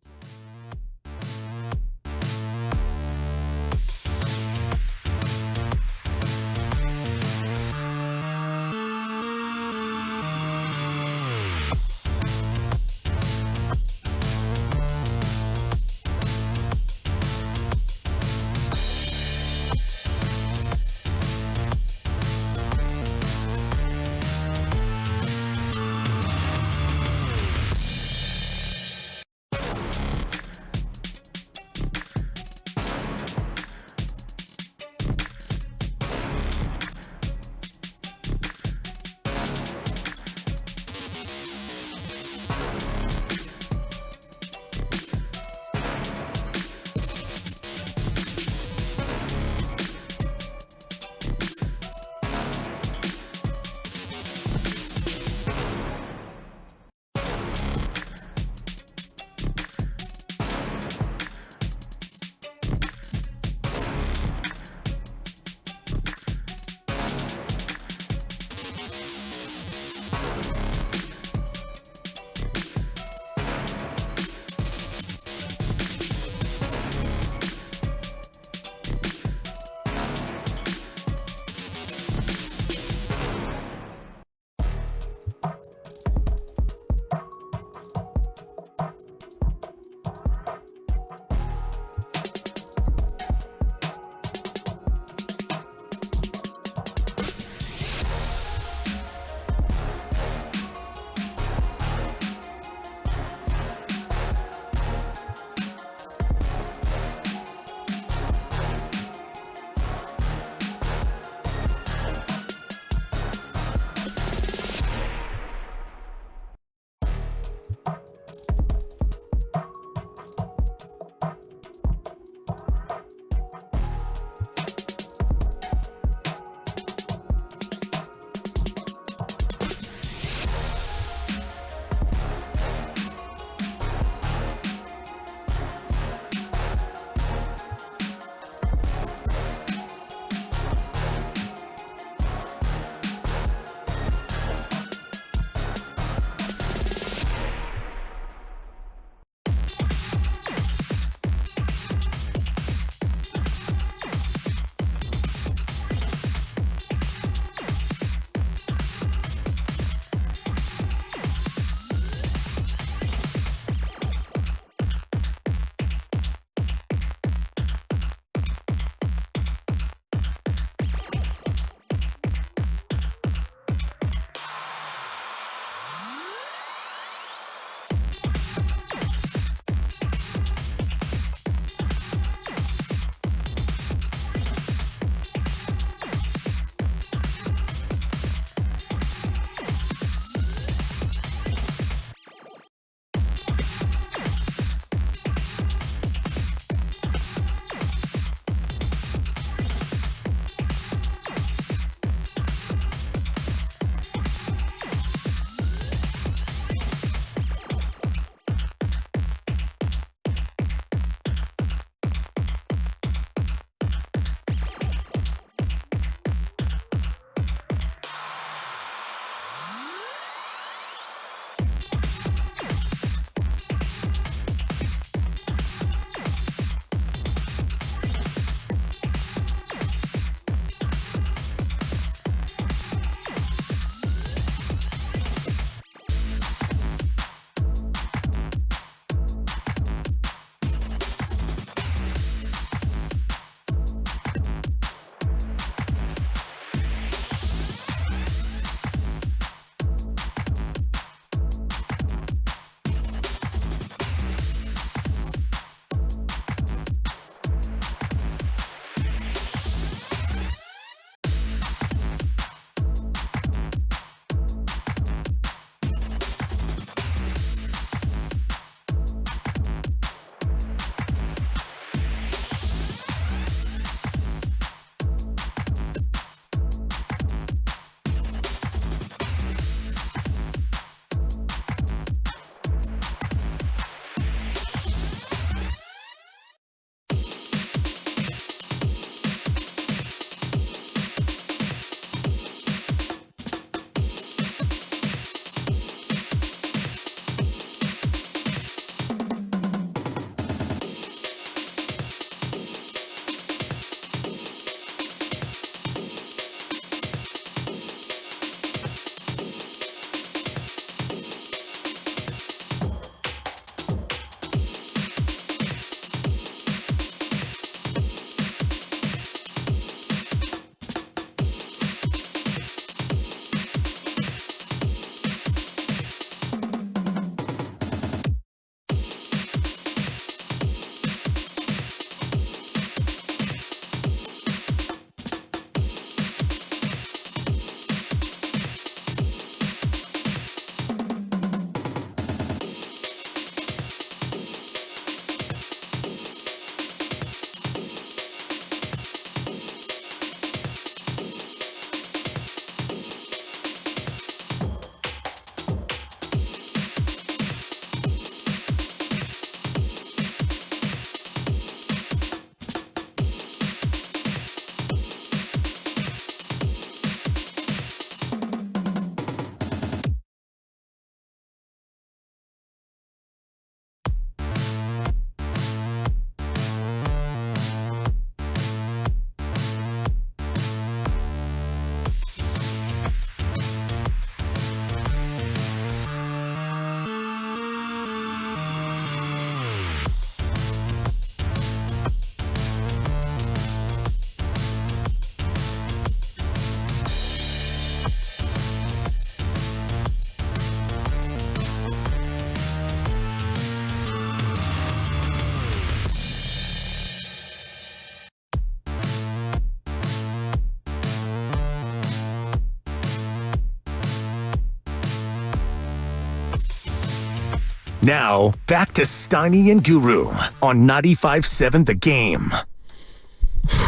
Now, back to Steiny and Guru on 95.7 The Game.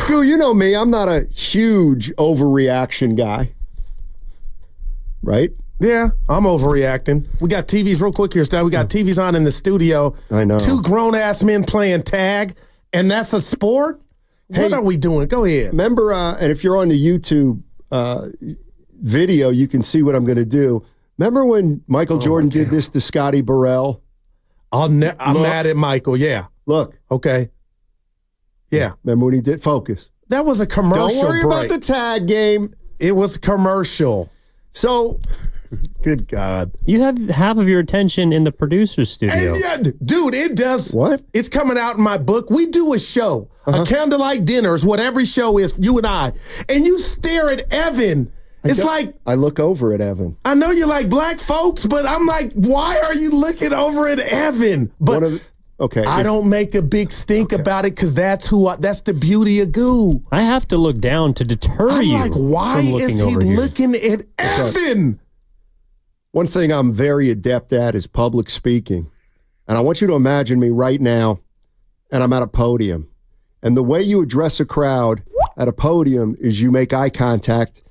Guru, you know me. I'm not a huge overreaction guy. Right? Yeah, I'm overreacting. We got TVs real quick here, Stan. We got TVs on in the studio. I know. 2 grown-ass men playing tag, and that's a sport? What are we doing? Go ahead. Remember, and if you're on the YouTube video, you can see what I'm going to do. Remember when Michael Jordan did this to Scotty Burrell? I'm mad at Michael, yeah. Look. Okay. Yeah. Remember when he did? Focus. That was a commercial Don't worry break. about the tag game. It was commercial. So, good God. You have half of your attention in the producer's studio. And yeah, dude, it does. What? It's coming out in my book. We do a show, a candlelight dinner is what every show is, you and I. And you stare at Evan. I look over at Evan. I know you like black folks, but I'm like, why are you looking over at Evan? But I don't make a big stink about it because that's the beauty of Goo. I have to look down to deter you. I'm like, why is he looking at Evan? One thing I'm very adept at is public speaking. And I want you to imagine me right now, and I'm at a podium. And the way you address a crowd at a podium is you make eye contact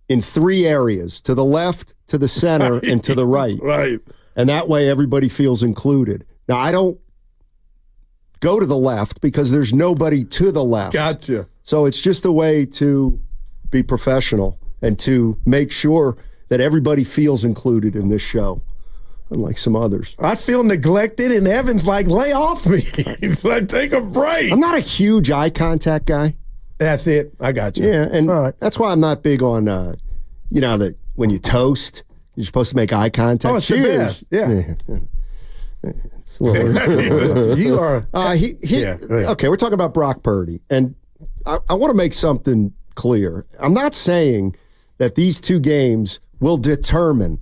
in 3 areas, to the left, to the center, and to the right. Right. And that way everybody feels included. Now, I don't go to the left because there's nobody to the left. Gotcha. So it's just a way to be professional and to make sure that everybody feels included in this show, unlike some others. I feel neglected, and Evan's like, lay off me. It's like, take a break. I'm not a huge eye contact guy. That's it. I got you. Yeah, and that's why I'm not big on, that when you toast, you're supposed to make eye contact. Oh, it's the best. Yeah. It's a little, you are. Okay, we're talking about Brock Purdy, and I want to make something clear. I'm not saying that these 2 games will determine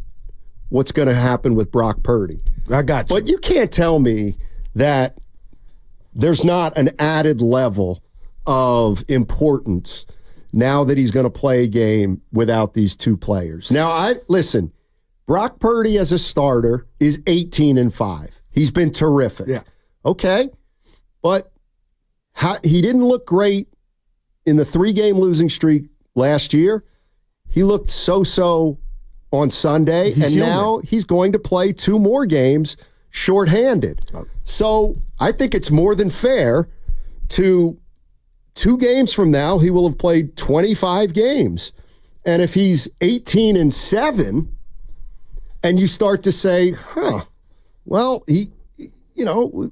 what's going to happen with Brock Purdy. I got you. But you can't tell me that there's not an added level of importance now that he's going to play a game without these 2 players. Now, listen, Brock Purdy as a starter is 18-5. He's been terrific. Yeah. Okay. But he didn't look great in the 3-game losing streak last year. He looked so-so on Sunday, now he's going to play 2 more games shorthanded. So I think it's more than fair to 2 games from now, he will have played 25 games. And if he's 18-7, and you start to say, well,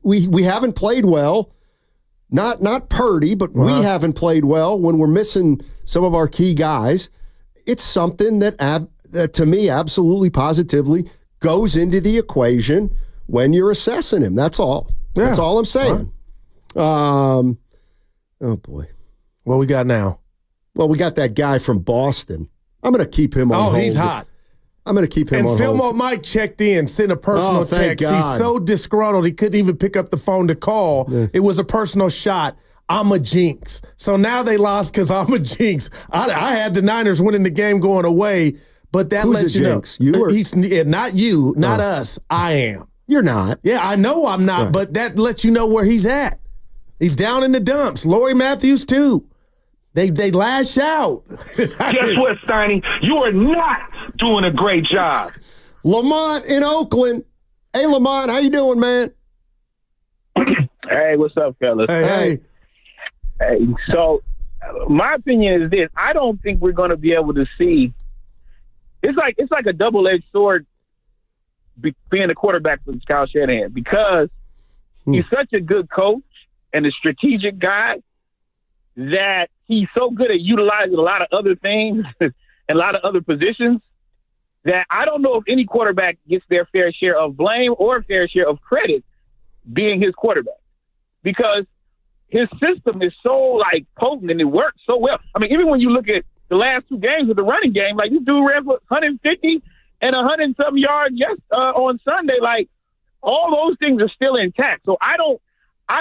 we haven't played well. Not Purdy, but we haven't played well when we're missing some of our key guys. It's something that to me, absolutely positively goes into the equation when you're assessing him. That's all. Yeah. That's all I'm saying. Oh, boy. What we got now? Well, we got that guy from Boston. I'm going to keep him on hold. Oh, he's hot. I'm going to keep him on hold. And Philmo Mike checked in, sent a personal text. God. He's so disgruntled, he couldn't even pick up the phone to call. Yeah. It was a personal shot. I'm a jinx. So now they lost because I'm a jinx. I had the Niners winning the game going away, but that lets you jinx? know. He's not you, not us. I am. You're not. Yeah, I know I'm not, but that lets you know where he's at. He's down in the dumps. Lori Matthews, too. They lash out. Guess what, Steiny? You are not doing a great job. Lamont in Oakland. Hey, Lamont, how you doing, man? Hey, what's up, fellas? Hey. So, my opinion is this. I don't think we're going to be able to see. It's like a double-edged sword being the quarterback for Kyle Shanahan because he's such a good coach and a strategic guy that he's so good at utilizing a lot of other things and a lot of other positions that I don't know if any quarterback gets their fair share of blame or fair share of credit being his quarterback because his system is so potent and it works so well. I mean, even when you look at the last 2 games with the running game, this dude ran for 150 and 100-something yards on Sunday. All those things are still intact. So I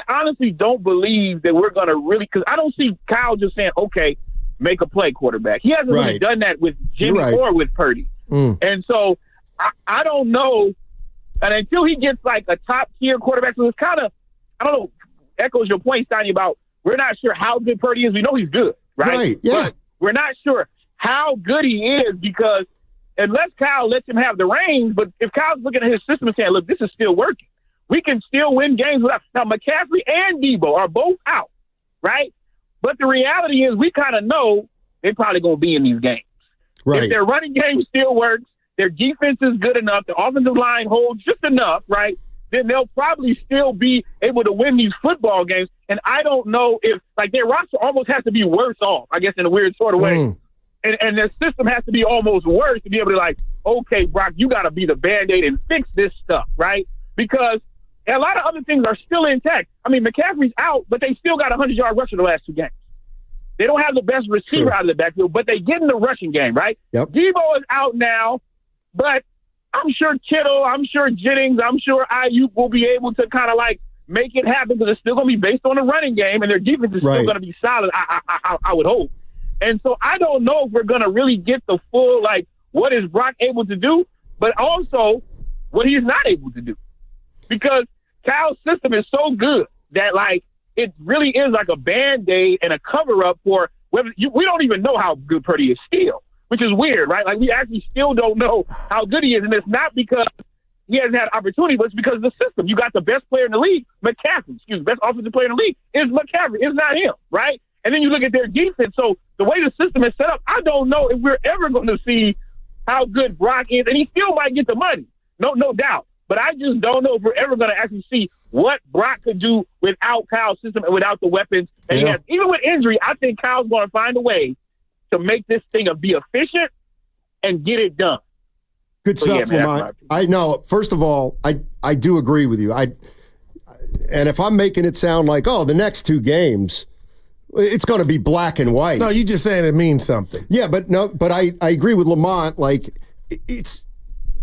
honestly don't believe that we're going to really, because I don't see Kyle just saying, okay, make a play quarterback. He hasn't really done that with Jimmy or with Purdy. And so I don't know And until he gets like a top-tier quarterback, so it's kind of, I don't know, echoes your point, Steiny, about we're not sure how good Purdy is. We know he's good, right? Right, yeah. But we're not sure how good he is because unless Kyle lets him have the reins, but if Kyle's looking at his system and saying, look, this is still working, we can still win games without. Now, McCaffrey and Deebo are both out, right? But the reality is we kind of know they're probably going to be in these games. Right. If their running game still works, their defense is good enough, the offensive line holds just enough, right, then they'll probably still be able to win these football games. And I don't know if, like, their roster almost has to be worse off, I guess, in a weird sort of way. And their system has to be almost worse to be able to, like, okay, Brock, you got to be the Band-Aid and fix this stuff, right? Because a lot of other things are still intact. I mean, McCaffrey's out, but they still got a 100-yard rusher the last 2 games. They don't have the best receiver out of the backfield, but they get in the rushing game, right? Yep. Deebo is out now, but I'm sure Kittle, I'm sure Jennings, I'm sure Aiyuk will be able to kind of like make it happen because it's still going to be based on the running game and their defense is still going to be solid, I would hope. And so I don't know if we're going to really get the full, like, what is Brock able to do, but also what he's not able to do. Because Kyle's system is so good that, like, it really is like a Band-Aid and a cover-up for whether we don't even know how good Purdy is still, which is weird, right? Like, we actually still don't know how good he is, and it's not because he hasn't had opportunity, but it's because of the system. You got the best player in the league, McCaffrey, best offensive player in the league is McCaffrey. It's not him, right? And then you look at their defense. So the way the system is set up, I don't know if we're ever going to see how good Brock is, and he still might get the money, no doubt. But I just don't know if we're ever going to actually see what Brock could do without Kyle's system and without the weapons. And he has, even with injury, I think Kyle's going to find a way to make this thing be efficient and get it done. Good stuff, Lamont. I know. First of all, I do agree with you. And if I'm making it sound like, oh, the next 2 games, it's going to be black and white. No, you just saying it means something. Yeah, but I agree with Lamont. Like, it's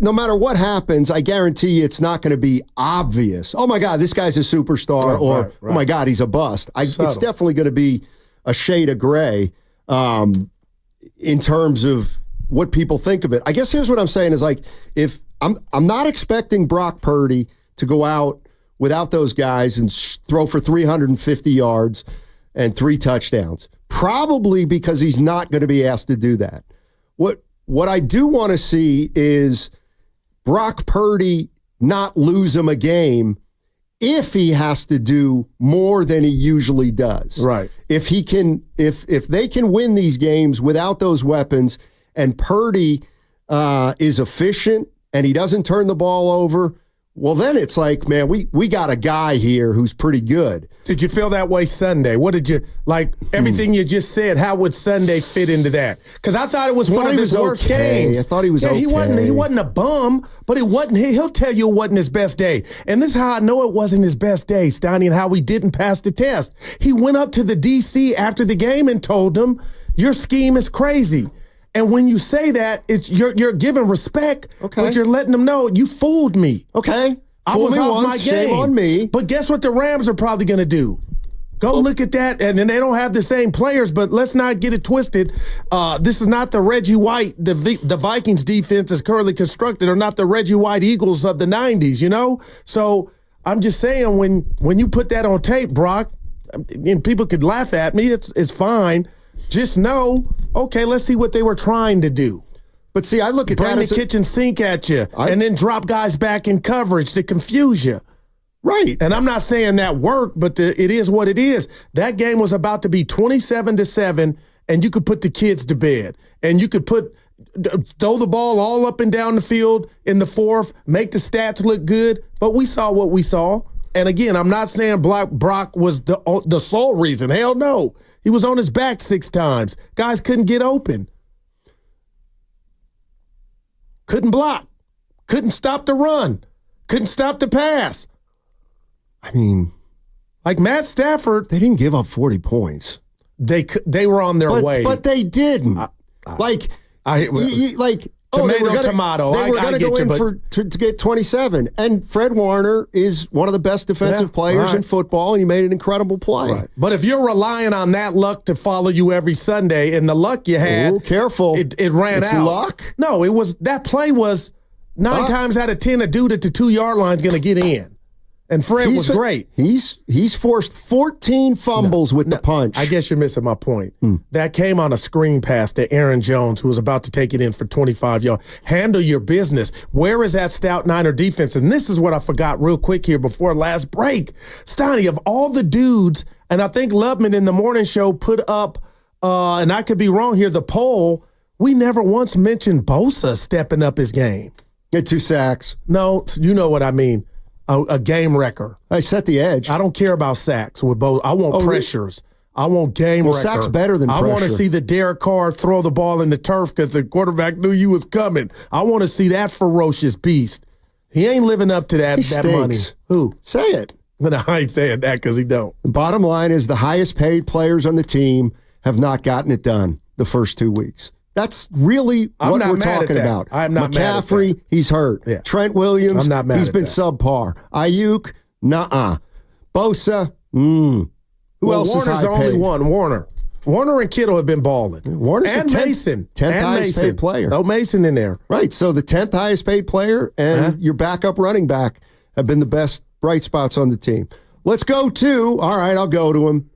no matter what happens, I guarantee you it's not going to be obvious. Oh my God, this guy's a superstar, or oh my God, he's a bust. It's definitely going to be a shade of gray in terms of what people think of it. I guess here's what I'm saying is, like, if I'm not expecting Brock Purdy to go out without those guys and throw for 350 yards and 3 touchdowns, probably because he's not going to be asked to do that. What I do want to see is Brock Purdy not lose him a game if he has to do more than he usually does. Right. If they can win these games without those weapons, and Purdy is efficient and he doesn't turn the ball over, well, then it's like, man, we got a guy here who's pretty good. Did you feel that way Sunday? What did you, like, everything you just said, how would Sunday fit into that? Because I thought it was one of his worst games. I thought he was okay. He wasn't a bum, but he'll tell you it wasn't his best day. And this is how I know it wasn't his best day, Steiny, and how he didn't pass the test. He went up to the DC after the game and told them, your scheme is crazy. And when you say that, you're giving respect, but you're letting them know you fooled me. Okay. I was off my game. Shame on me. But guess what the Rams are probably going to do? Go look at that. And then they don't have the same players, but let's not get it twisted. This is not the Reggie White, the Vikings defense is currently constructed, or not the Reggie White Eagles of the 90s, you know? So I'm just saying, when you put that on tape, Brock, and people could laugh at me, it's fine. Just know, okay, let's see what they were trying to do. But see, I look at Bring the kitchen sink at you and then drop guys back in coverage to confuse you. Right. And I'm not saying that worked, but it is what it is. That game was about to be 27-7, and you could put the kids to bed. And you could throw the ball all up and down the field in the fourth, make the stats look good, but we saw what we saw. And again, I'm not saying Brock was the sole reason. Hell no. He was on his back 6 times. Guys couldn't get open. Couldn't block. Couldn't stop the run. Couldn't stop the pass. I mean, like Matt Stafford. They didn't give up 40 points. They were on their way. But they didn't. Tomato. They were going to go in to get 27. And Fred Warner is one of the best defensive players in football, and he made an incredible play. Right. But if you're relying on that luck to follow you every Sunday, and the luck you had, careful, it ran out. Luck? No, that play was Nine times out of 10, a dude at the 2-yard line is going to get in. And Fred was great. He's forced 14 fumbles with the punch. I guess you're missing my point. That came on a screen pass to Aaron Jones, who was about to take it in for 25 yards. Handle your business. Where is that stout Niner defense? And this is what I forgot real quick here before last break. Stoney, of all the dudes, and I think Lubman in the morning show put up, and I could be wrong here, the poll, we never once mentioned Bosa stepping up his game. Get 2 sacks. No, you know what I mean. A game wrecker. I set the edge. I don't care about sacks with both. I want pressures. I want game wrecker. Sacks better than pressure. I want to see the Derek Carr throw the ball in the turf because the quarterback knew you was coming. I want to see that ferocious beast. He ain't living up to that money. Who? Say it. No, I ain't saying that because he don't. The bottom line is the highest paid players on the team have not gotten it done the first 2 weeks. That's really what we're talking about. I'm not mad at McCaffrey, that. he's hurt. Yeah. Trent Williams, I'm not mad he's at been that. subpar. Aiyuk, nuh-uh. Bosa, Who else Warner's is high the only paid? one. Warner and Kittle have been balling. Warner's and the 10th, Mason. 10th highest paid player. No Mason in there. Right, so the 10th highest paid player and your backup running back have been the best bright spots on the team. Let's go to, all right, I'll go to him,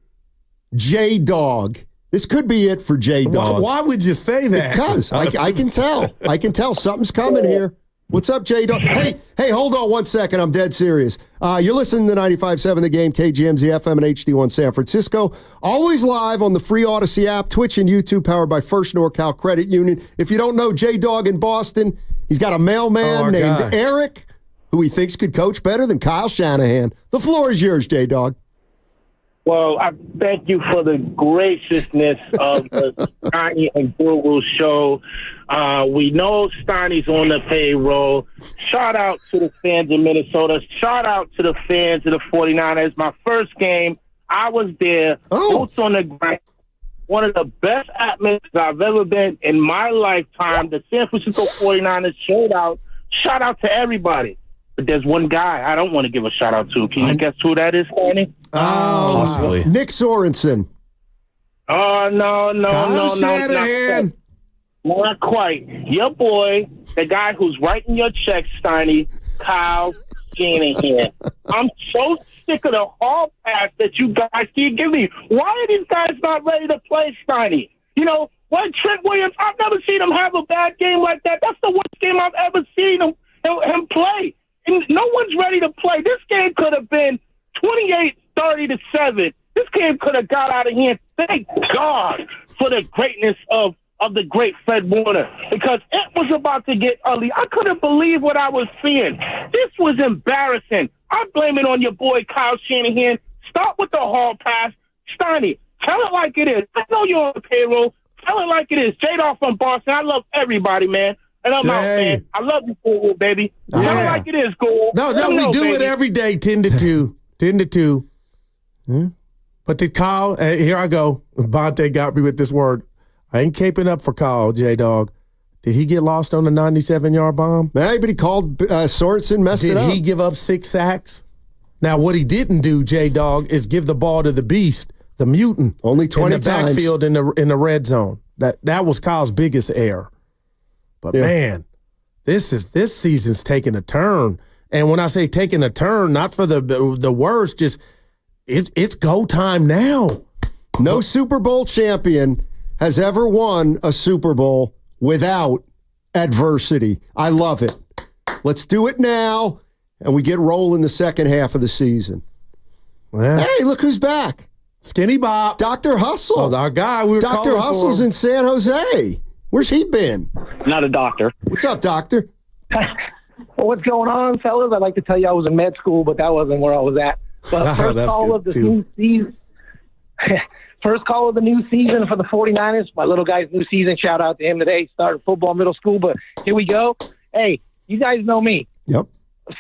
J-Dog. This could be it for J-Dog. Why would you say that? Because I can tell. I can tell something's coming here. What's up, J-Dog? Hey, hold on 1 second. I'm dead serious. You're listening to 95.7 The Game, KGMZ FM and HD1 San Francisco. Always live on the free Odyssey app, Twitch and YouTube, powered by First NorCal Credit Union. If you don't know J-Dog in Boston, he's got a mailman named Eric, who he thinks could coach better than Kyle Shanahan. The floor is yours, J-Dog. Well, I thank you for the graciousness of the Steiny and Guru show. We know Steiny's on the payroll. Shout out to the fans of Minnesota. Shout out to the fans of the 49ers. My first game, I was there, boots on the ground. One of the best atmospheres I've ever been in my lifetime. The San Francisco 49ers showed out. Shout out to everybody. But there's one guy I don't want to give a shout out to. Can you guess who that is, Steiny? Possibly. Nick Sorensen. Oh, no. Not quite. Your boy, the guy who's writing your checks, Steiny, Kyle Shanahan. I'm so sick of the hall pass that you guys keep giving me. Why are these guys not ready to play, Steiny? You know, what Trent Williams, I've never seen him have a bad game like that. That's the worst game I've ever seen him play. And no one's ready to play. This game could have been 28-30-7. This game could have got out of hand. Thank God for the greatness of the great Fred Warner, because it was about to get ugly. I couldn't believe what I was seeing. This was embarrassing. I blame it on your boy Kyle Shanahan. Start with the hall pass. Steiny, tell it like it is. I know you're on the payroll. Tell it like it is. J-Dog from Boston. I love everybody, man. And I'm out, man. I love you, Google, baby. Tell it like it is, Google. No, we do it every day, 10-2. 10-2. But did Kyle, here I go. Banter got me with this word. I ain't caping up for Kyle, J-Dog. Did he get lost on the 97-yard bomb? Maybe, but he called Sorensen, messed it up. Did he give up 6 sacks? Now, what he didn't do, J-Dog, is give the ball to the beast, the mutant. Only 20 in the times. Backfield in the red zone. That was Kyle's biggest error. But, man, this season's taking a turn. And when I say taking a turn, not for the worst, just it's go time now. No Super Bowl champion has ever won a Super Bowl without adversity. I love it. Let's do it now, and we get rolling the second half of the season. Well, hey, look who's back. Skinny Bob. Dr. Hustle. Oh, our guy. Dr. Hustle's in San Jose. Where's he been? Not a doctor. What's up, doctor? Well, what's going on, fellas? I'd like to tell you I was in med school, but that wasn't where I was at. But first call of the new season. First call of the new season for the 49ers. My little guy's new season. Shout out to him today. Started football middle school, but here we go. Hey, you guys know me. Yep.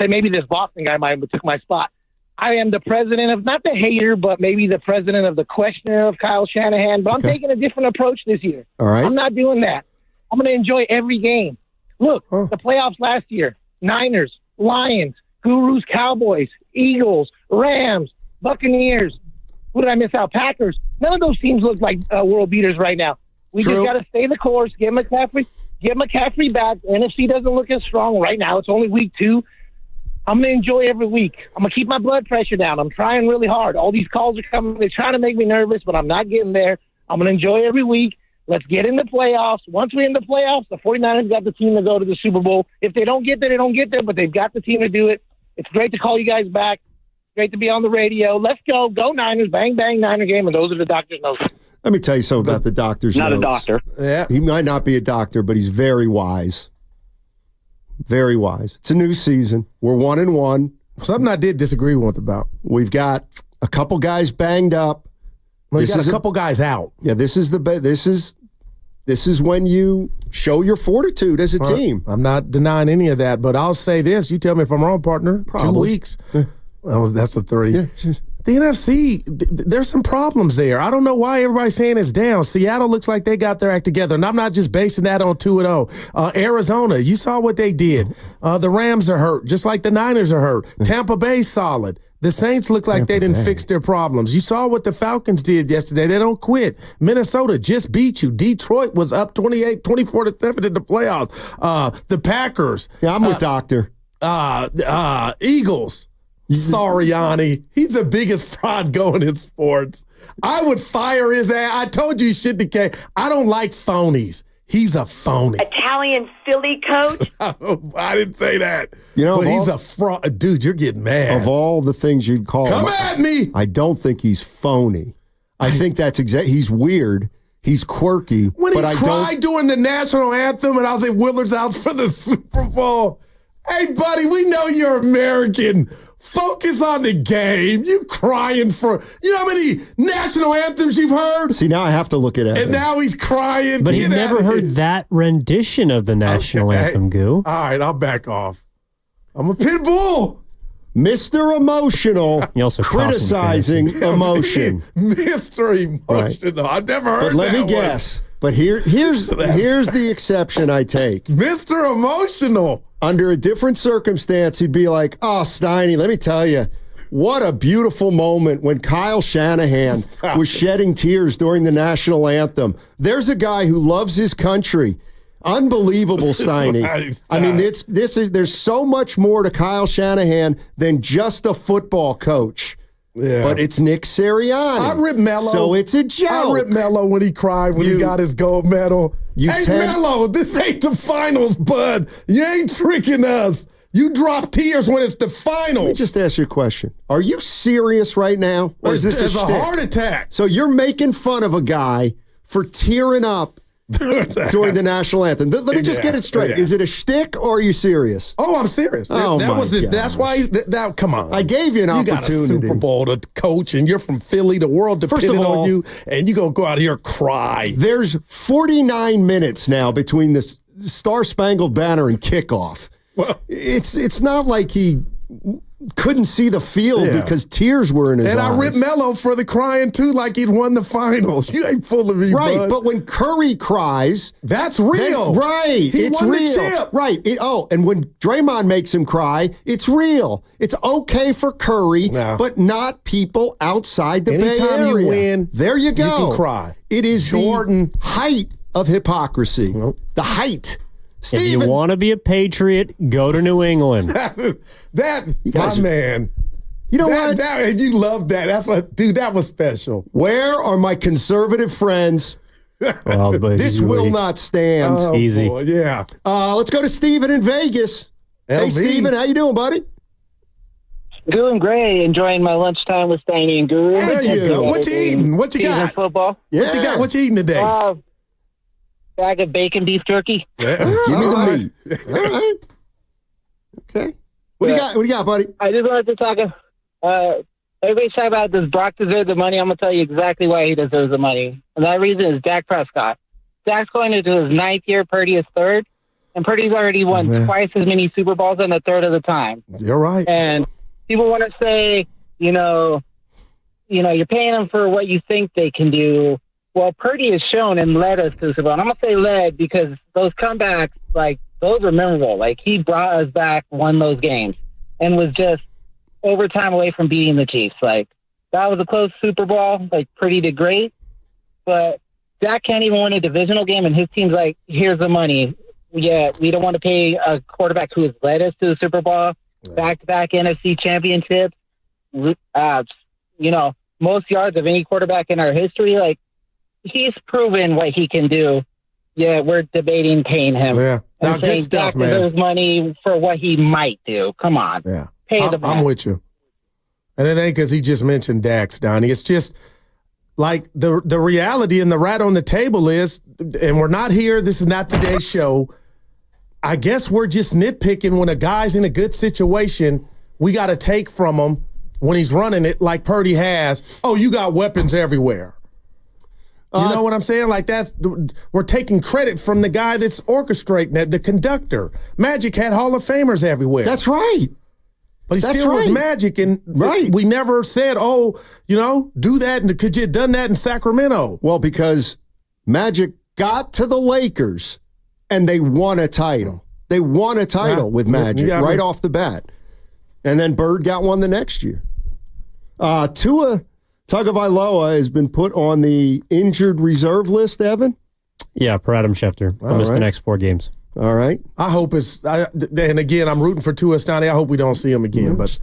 Say maybe this Boston guy might have took my spot. I am the president of, not the hater, but maybe the president of the questioner of Kyle Shanahan. But I'm taking a different approach this year. All right. I'm not doing that. I'm going to enjoy every game. Look, the playoffs last year, Niners, Lions, Gurus, Cowboys, Eagles, Rams, Buccaneers. Who did I miss out? Packers. None of those teams look like world beaters right now. We just got to stay the course, get McCaffrey get McCaffrey back. The NFC doesn't look as strong right now. It's only week 2. I'm going to enjoy every week. I'm going to keep my blood pressure down. I'm trying really hard. All these calls are coming. They're trying to make me nervous, but I'm not getting there. I'm going to enjoy every week. Let's get in the playoffs. Once we're in the playoffs, the 49ers got the team to go to the Super Bowl. If they don't get there, they don't get there, but they've got the team to do it. It's great to call you guys back. Great to be on the radio. Let's go. Go Niners. Bang, bang, Niner game. And those are the doctor's notes. Let me tell you something about the doctor's Not notes. a doctor. Yeah. He might not be a doctor, but he's very wise. Very wise. It's a new season. We're 1-1. Something I did disagree with about. We've got a couple guys banged up. We got a couple guys out. Yeah, this is when you show your fortitude as a team. I'm not denying any of that, but I'll say this. You tell me if I'm wrong, partner. Probably. 2 weeks. Well, that's a 3. Yeah. The NFC, there's some problems there. I don't know why everybody's saying it's down. Seattle looks like they got their act together, and I'm not just basing that on 2-0. Arizona, you saw what they did. The Rams are hurt, just like the Niners are hurt. Tampa Bay's solid. The Saints look like they didn't fix their problems. You saw what the Falcons did yesterday. They don't quit. Minnesota just beat you. Detroit was up 24-7 in the playoffs. The Packers. Yeah, I'm with Doctor. Eagles. Sirianni. He's the biggest fraud going in sports. I would fire his ass. I told you he shouldn't have came. I don't like phonies. He's a phony. Italian Philly coach? I didn't say that. You know, but he's a fraud. Dude, you're getting mad. Of all the things you'd call Come him, at me. I don't think he's phony. I think that's he's weird. He's quirky. When he but cried during the national anthem and I was at Willard's out for the Super Bowl. Hey, buddy, we know you're American. Focus on the game. You crying for, you know how many national anthems you've heard? See, now I have to look at it. And now he's crying. But he never heard that rendition of the national anthem, Goo. All right, I'll back off. I'm a pit bull. Mr. Emotional criticizing emotion. Mr. Emotional. I've never heard that. But let me guess. But here's the exception I take. Mr. Emotional. Under a different circumstance, he'd be like, oh, Steiny, let me tell you, what a beautiful moment when Kyle Shanahan was shedding tears during the national anthem. There's a guy who loves his country. Unbelievable, Steiny. I mean, there's so much more to Kyle Shanahan than just a football coach. Yeah. But it's Nick Sirianni. I ripped Mello. So it's a joke. I ripped Mello when he cried when he got his gold medal. Hey, Mello, this ain't the finals, bud. You ain't tricking us. You drop tears when it's the finals. Let me just ask you a question. Are you serious right now? Or is this It's a a shtick? heart attack. So you're making fun of a guy for tearing up during the national anthem. Let me just get it straight. Yeah. Is it a shtick or are you serious? Oh, I'm serious. Oh, that my was it. God. That's why that. Come on. I gave you an opportunity. You got a Super Bowl to coach, and you're from Philly. The world depended on you, and you gonna go out here and cry. There's 49 minutes now between the Star Spangled Banner and kickoff. Well, it's not like he couldn't see the field because tears were in his eyes. And I ripped Mello for the crying too, like he'd won the finals. You ain't fooling me, right? bud. But when Curry cries, that's real, right? He it's won real, the chip, right? And when Draymond makes him cry, it's real. It's okay for Curry, but not people outside the Bay Area. Anytime you win, there you go. You can cry. It is the height of hypocrisy. The height. Steven. If you want to be a Patriot, go to New England. My man. You know what? You love that. That's what, dude, that was special. Where are my conservative friends? Well, this will not stand. Oh, easy. Boy, yeah. Let's go to Steven in Vegas. Hey, Steven, how you doing, buddy? Doing great. Enjoying my lunchtime with Steiny and Guru. There you go. What you eating? What you got? Football. Yeah. What you got? What you eating today? Bag of bacon beef jerky. Yeah. Give me the meat. All right. Okay. What do you got? What do you got, buddy? I just wanted to talk. Everybody's talking about does Brock deserve the money? I'm gonna tell you exactly why he deserves the money, and that reason is Dak Prescott. Dak's going into his 9th year. Purdy is 3rd, and Purdy's already won twice as many Super Bowls in a third of the time. You're right. And people want to say, you're paying them for what you think they can do. Well, Purdy has shown and led us to the Super Bowl. And I'm going to say led because those comebacks, those are memorable. He brought us back, won those games, and was just overtime away from beating the Chiefs. That was a close Super Bowl. Purdy did great. But Dak can't even win a divisional game, and his team's here's the money. we don't want to pay a quarterback who has led us to the Super Bowl, back-to-back NFC championships. Most yards of any quarterback in our history. Like, he's proven what he can do. Yeah, we're debating paying him. Yeah, now, good stuff, man. Deserves money for what he might do. Come on, pay the man. I'm with you, and it ain't because he just mentioned Dax, Donnie. It's just like the reality and the rat on the table is, and we're not here. This is not today's show. I guess we're just nitpicking when a guy's in a good situation. We got to take from him when he's running it like Purdy has. Oh, you got weapons everywhere. You know what I'm saying? Like, we're taking credit from the guy that's orchestrating it, the conductor. Magic had Hall of Famers everywhere. That's right. But he still was Magic, and we never said, do that. Could you have done that in Sacramento? Well, because Magic got to the Lakers, and they won a title. They won a title with Magic right off the bat. And then Bird got one the next year. Tua Tagovailoa has been put on the injured reserve list, Evan? Yeah, per Adam Schefter. I'll miss the next 4 games. All right. I hope and again, I'm rooting for Tua Stoney. I hope we don't see him again, but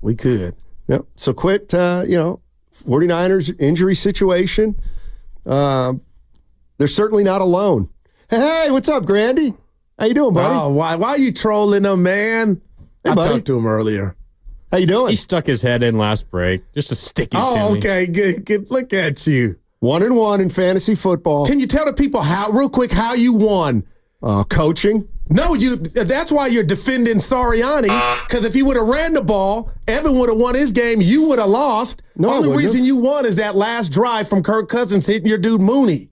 we could. Yep. So quit, 49ers injury situation. They're certainly not alone. Hey, what's up, Grandy? How you doing, buddy? Oh, why are you trolling him, man? I talked to him earlier. How you doing? He stuck his head in last break just to stick it to me. Oh, okay. Good. Look at you. 1-1 in fantasy football. Can you tell the people real quick how you won? Coaching. No, that's why you're defending Sirianni, because if he would have ran the ball, Evan would have won his game, you would have lost. The only reason you won is that last drive from Kirk Cousins hitting your dude Mooney.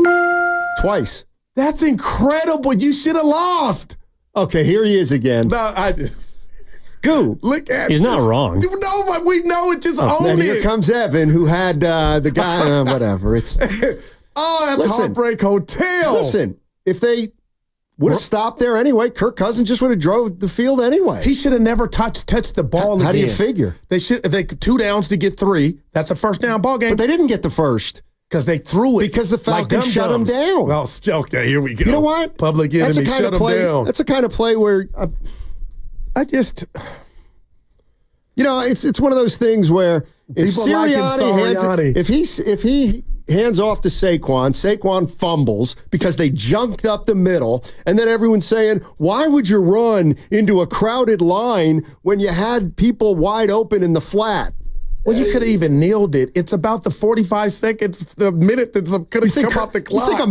Twice. That's incredible. You should have lost. Okay, here he is again. No, Goo. Look at He's not wrong. No, but we know it. Just own and it. Here comes Evan, who had the guy, whatever. It's that's Heartbreak Hotel. Listen, if they would have stopped there anyway, Kirk Cousins just would have drove the field anyway. He should have never touched the ball again. How do you figure? They 2 downs to get 3. That's a first down ball game. But they didn't get the first. Because they threw it. Because the Falcons shut him down. Well, okay, here we go. You know what? Public enemy shut him down. That's a kind of play where I just... it's one of those things where if Sirianni if he hands off to Saquon fumbles because they junked up the middle, and then everyone's saying, why would you run into a crowded line when you had people wide open in the flat? Well, you could have even nailed it. It's about the 45 seconds, the minute that's going to come off the clock.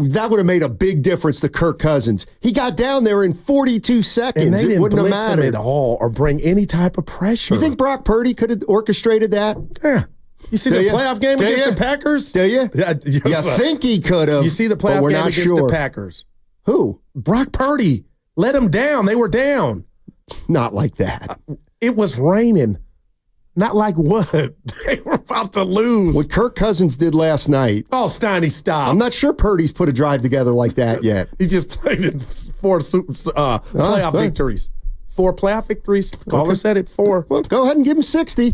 That would have made a big difference to Kirk Cousins. He got down there in 42 seconds. And they didn't wouldn't have blitz him mattered at all or bring any type of pressure. You think Brock Purdy could have orchestrated that? Yeah. You see the playoff game against the Packers? Do you? You think he could have. You see the playoff game against the Packers? Who? Brock Purdy. Let them down. They were down. Not like that. It was raining. Not like what? They were about to lose. What Kirk Cousins did last night. Oh, Steiny, stop. I'm not sure Purdy's put a drive together like that yet. He just played in 4 playoff victories. 4 playoff victories. Caller said it 4. Well, go ahead and give him 60.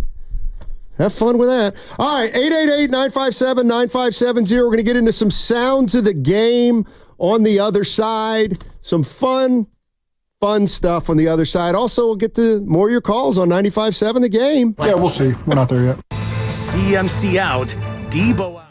Have fun with that. All right, 888-957-9570. We're going to get into some sounds of the game on the other side. Some fun stuff on the other side. Also, we'll get to more of your calls on 95.7 The Game. Yeah, we'll see. We're not there yet. CMC out, Deebo out.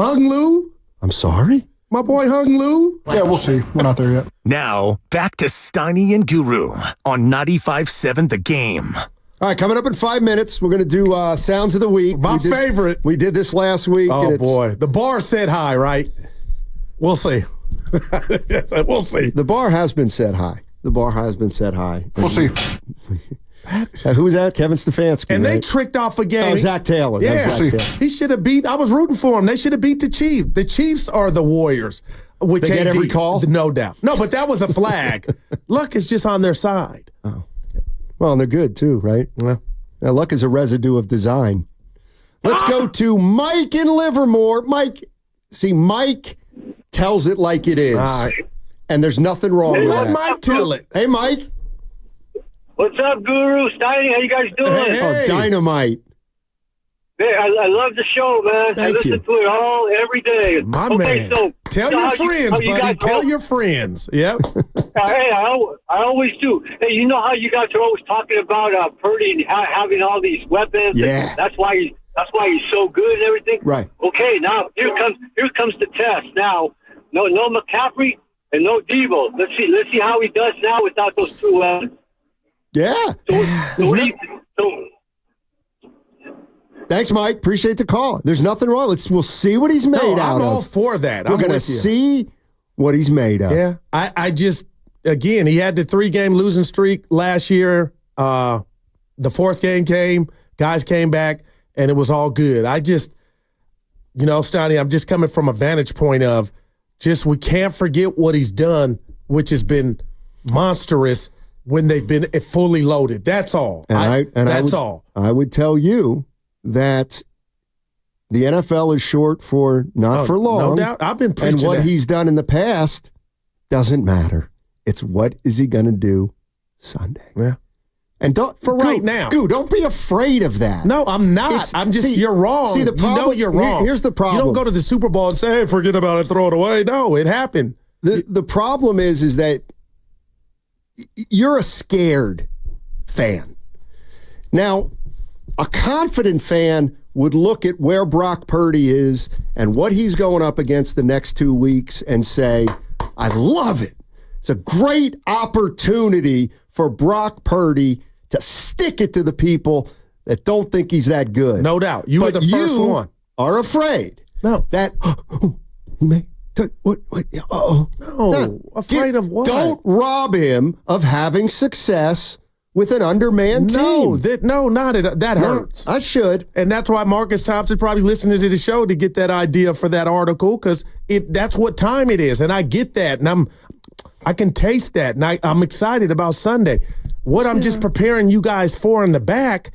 Hung Lou? I'm sorry? My boy Hung Lou? Yeah, we'll see. We're not there yet. Now, back to Steiny and Guru on 95.7 The Game. All right, coming up in 5 minutes, we're going to do Sounds of the Week. My favorite. We did this last week. Oh, boy. The bar said hi, right? We'll see. We'll see. The bar has been set high. We'll see. Who was that? Kevin Stefanski. And right? they tricked off a game. Oh, Zach Taylor. Yeah. Zach Taylor. He should have beat. I was rooting for him. They should have beat the Chiefs. The Chiefs are the Warriors. With They KD. get every call? No doubt. No, but that was a flag. Luck is just on their side. Oh. Well, and they're good too, right? Yeah. Now, luck is a residue of design. Let's go to Mike in Livermore. Mike tells it like it is. All right. And there's nothing wrong with Let that. Mike tell it. Hey, Mike. What's up, Guru? Steiny, how you guys doing? Hey. Oh, dynamite. Hey, I love the show, man. Thank I listen you. to it every day. My man. So, Tell so your how friends, you buddy. guys Tell your friends. Yep. Hey, I always do. Hey, you know how you guys are always talking about Purdy and having all these weapons? Yeah. That's why he's so good and everything. Right. Okay, now here comes the test. Now, no McCaffrey and no Deebo. Let's see how he does now without those two weapons. Yeah. So Thanks, Mike. Appreciate the call. There's nothing wrong. We'll see what he's made out of. I'm all for that. We're going to see what he's made of. Yeah. I just, again, he had the 3-game losing streak last year. The 4th game came, guys came back, and it was all good. I just, Steiny, I'm just coming from a vantage point of just we can't forget what he's done, which has been monstrous when they've been fully loaded. That's all. That's all. I would tell you that the NFL is short for not for long. No doubt. I've been preaching and what that. he's done in the past doesn't matter. It's what is he going to do Sunday. Yeah. And right now. Don't be afraid of that. No, I'm not. You're wrong. See, the problem, you're wrong. Here's the problem. You don't go to the Super Bowl and say, hey, forget about it, throw it away. No, it happened. The problem is that you're a scared fan. Now, a confident fan would look at where Brock Purdy is and what he's going up against the next 2 weeks and say, I love it. It's a great opportunity for Brock Purdy to stick it to the people that don't think he's that good. No doubt. You were the first one. Are afraid. No. That he may. What? No. Afraid of what? Don't rob him of having success with an undermanned team. That hurts. I should. And that's why Marcus Thompson probably listening to the show to get that idea for that article, because that's what time it is. And I get that. And I can taste that. And I'm excited about Sunday. What I'm just preparing you guys for in the back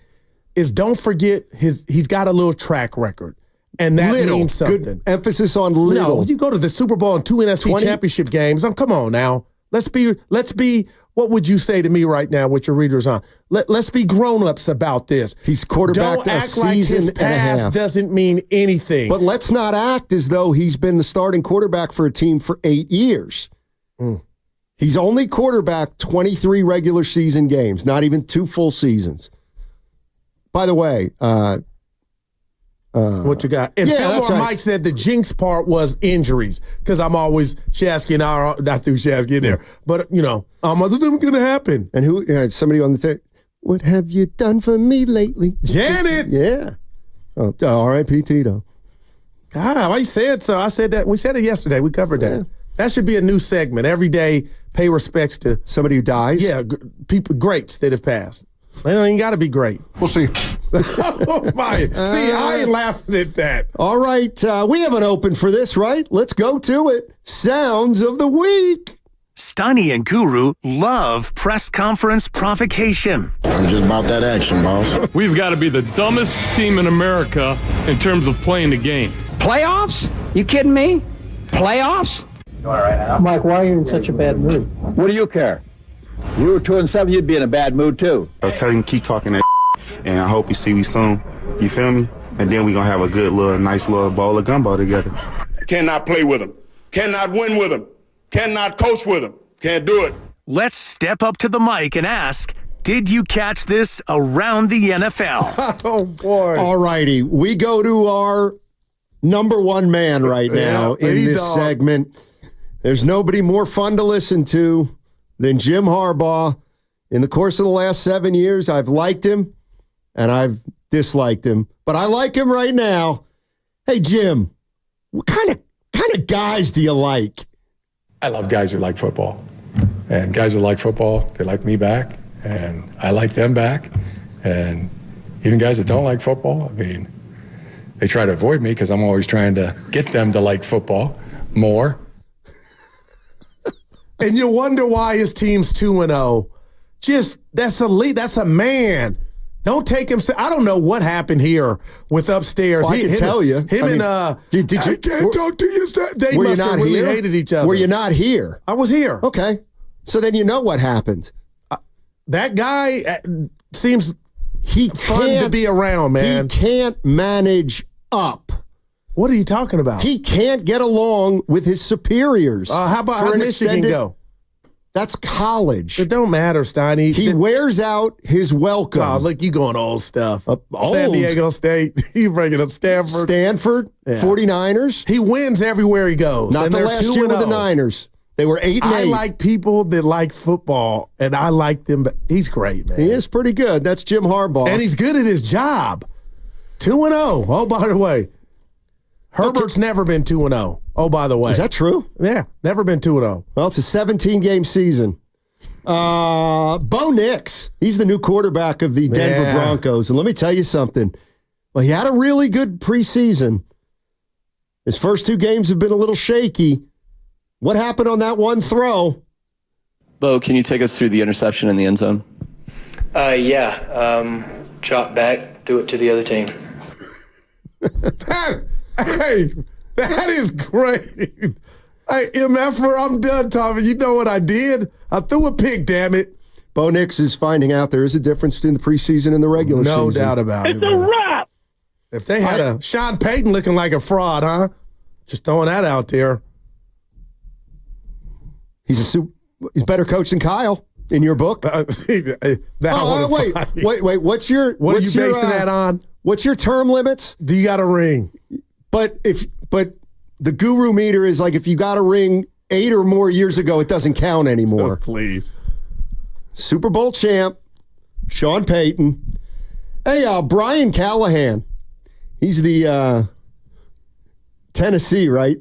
is don't forget he's got a little track record. And that means something. Good emphasis on little. No, you go to the Super Bowl and 2 NFC championship games. Come on now. Let's be, what would you say to me right now with your readers on? Let's be grown-ups about this. He's quarterbacked Don't a act like his season and a past half. doesn't mean anything. But let's not act as though he's been the starting quarterback for a team for 8 years. He's only quarterbacked 23 regular season games, not even 2 full seasons. By the way, what you got? And Fillmore Mike said the jinx part was injuries, because I'm always Shasky and I threw Shasky in there. But, other than going to happen. And who? Somebody on the thing. What have you done for me lately? Janet. Yeah. Oh, R.I.P. Tito. God, why you said so? I said that. We said it yesterday. We covered that. Yeah. That should be a new segment. Every day, pay respects to somebody who dies. Yeah, people, greats that have passed. They don't even got to be great. We'll see. Oh my! See, I ain't laughing at that. All right, we haven't opened for this, right? Let's go to it. Sounds of the week. Steiny and Guru love press conference provocation. I'm just about that action, boss. We've got to be the dumbest team in America in terms of playing the game. Playoffs? You kidding me? Playoffs? Mike, why are you in such a bad mood? What do you care? You were 2-7, you'd be in a bad mood too. I'll tell him keep talking that and I hope you see me soon. You feel me? And then we're going to have a good nice little bowl of gumbo together. Cannot play with him. Cannot win with him. Cannot coach with him. Can't do it. Let's step up to the mic and ask, did you catch this around the NFL? Oh, boy. All righty. We go to our number one man right now in this segment. There's nobody more fun to listen to than Jim Harbaugh. In the course of the last 7 years, I've liked him and I've disliked him, but I like him right now. Hey, Jim, what kind of guys do you like? I love guys who like football. And guys who like football, they like me back, and I like them back. And even guys that don't like football, I mean, they try to avoid me because I'm always trying to get them to like football more. And you wonder why his team's 2-0. Just, that's a man. Don't take him. I don't know what happened here with upstairs. Well, I can tell you. I can't talk to you. They must have really hated each other. Were you not here? I was here. Okay. So then you know what happened. That guy seems fun to be around, man. He can't manage up. What are you talking about? He can't get along with his superiors. How about how Michigan go? That's college. It don't matter, Steiny. He wears out his welcome. Oh, look, you going old stuff. San Diego State. You bringing up Stanford. 49ers. He wins everywhere he goes. Not the last year with the Niners. They were 8-8. I like people that like football, and I like them. But he's great, man. He is pretty good. That's Jim Harbaugh. And he's good at his job. 2-0. Oh, by the way. Herbert's never been 2-0. Oh, by the way. Is that true? Yeah, never been 2-0. Well, it's a 17-game season. Bo Nix, he's the new quarterback of the Denver Broncos. And let me tell you something. Well, he had a really good preseason. His first 2 games have been a little shaky. What happened on that one throw? Bo, can you take us through the interception in the end zone? Drop back, threw it to the other team. Hey, that is great. Hey, MFer, I'm done, Tommy. You know what I did? I threw a pick, damn it. Bo Nix is finding out there is a difference between the preseason and the regular season. No doubt about it. It's a wrap. If they had a Sean Payton looking like a fraud, huh? Just throwing that out there. He's better coach than Kyle in your book. Wait. What are you basing that on? What's your term limits? Do you got a ring? But the guru meter is like if you got a ring 8 or more years ago, it doesn't count anymore. Oh, please. Super Bowl champ, Sean Payton. Hey, Brian Callahan. He's the Tennessee, right?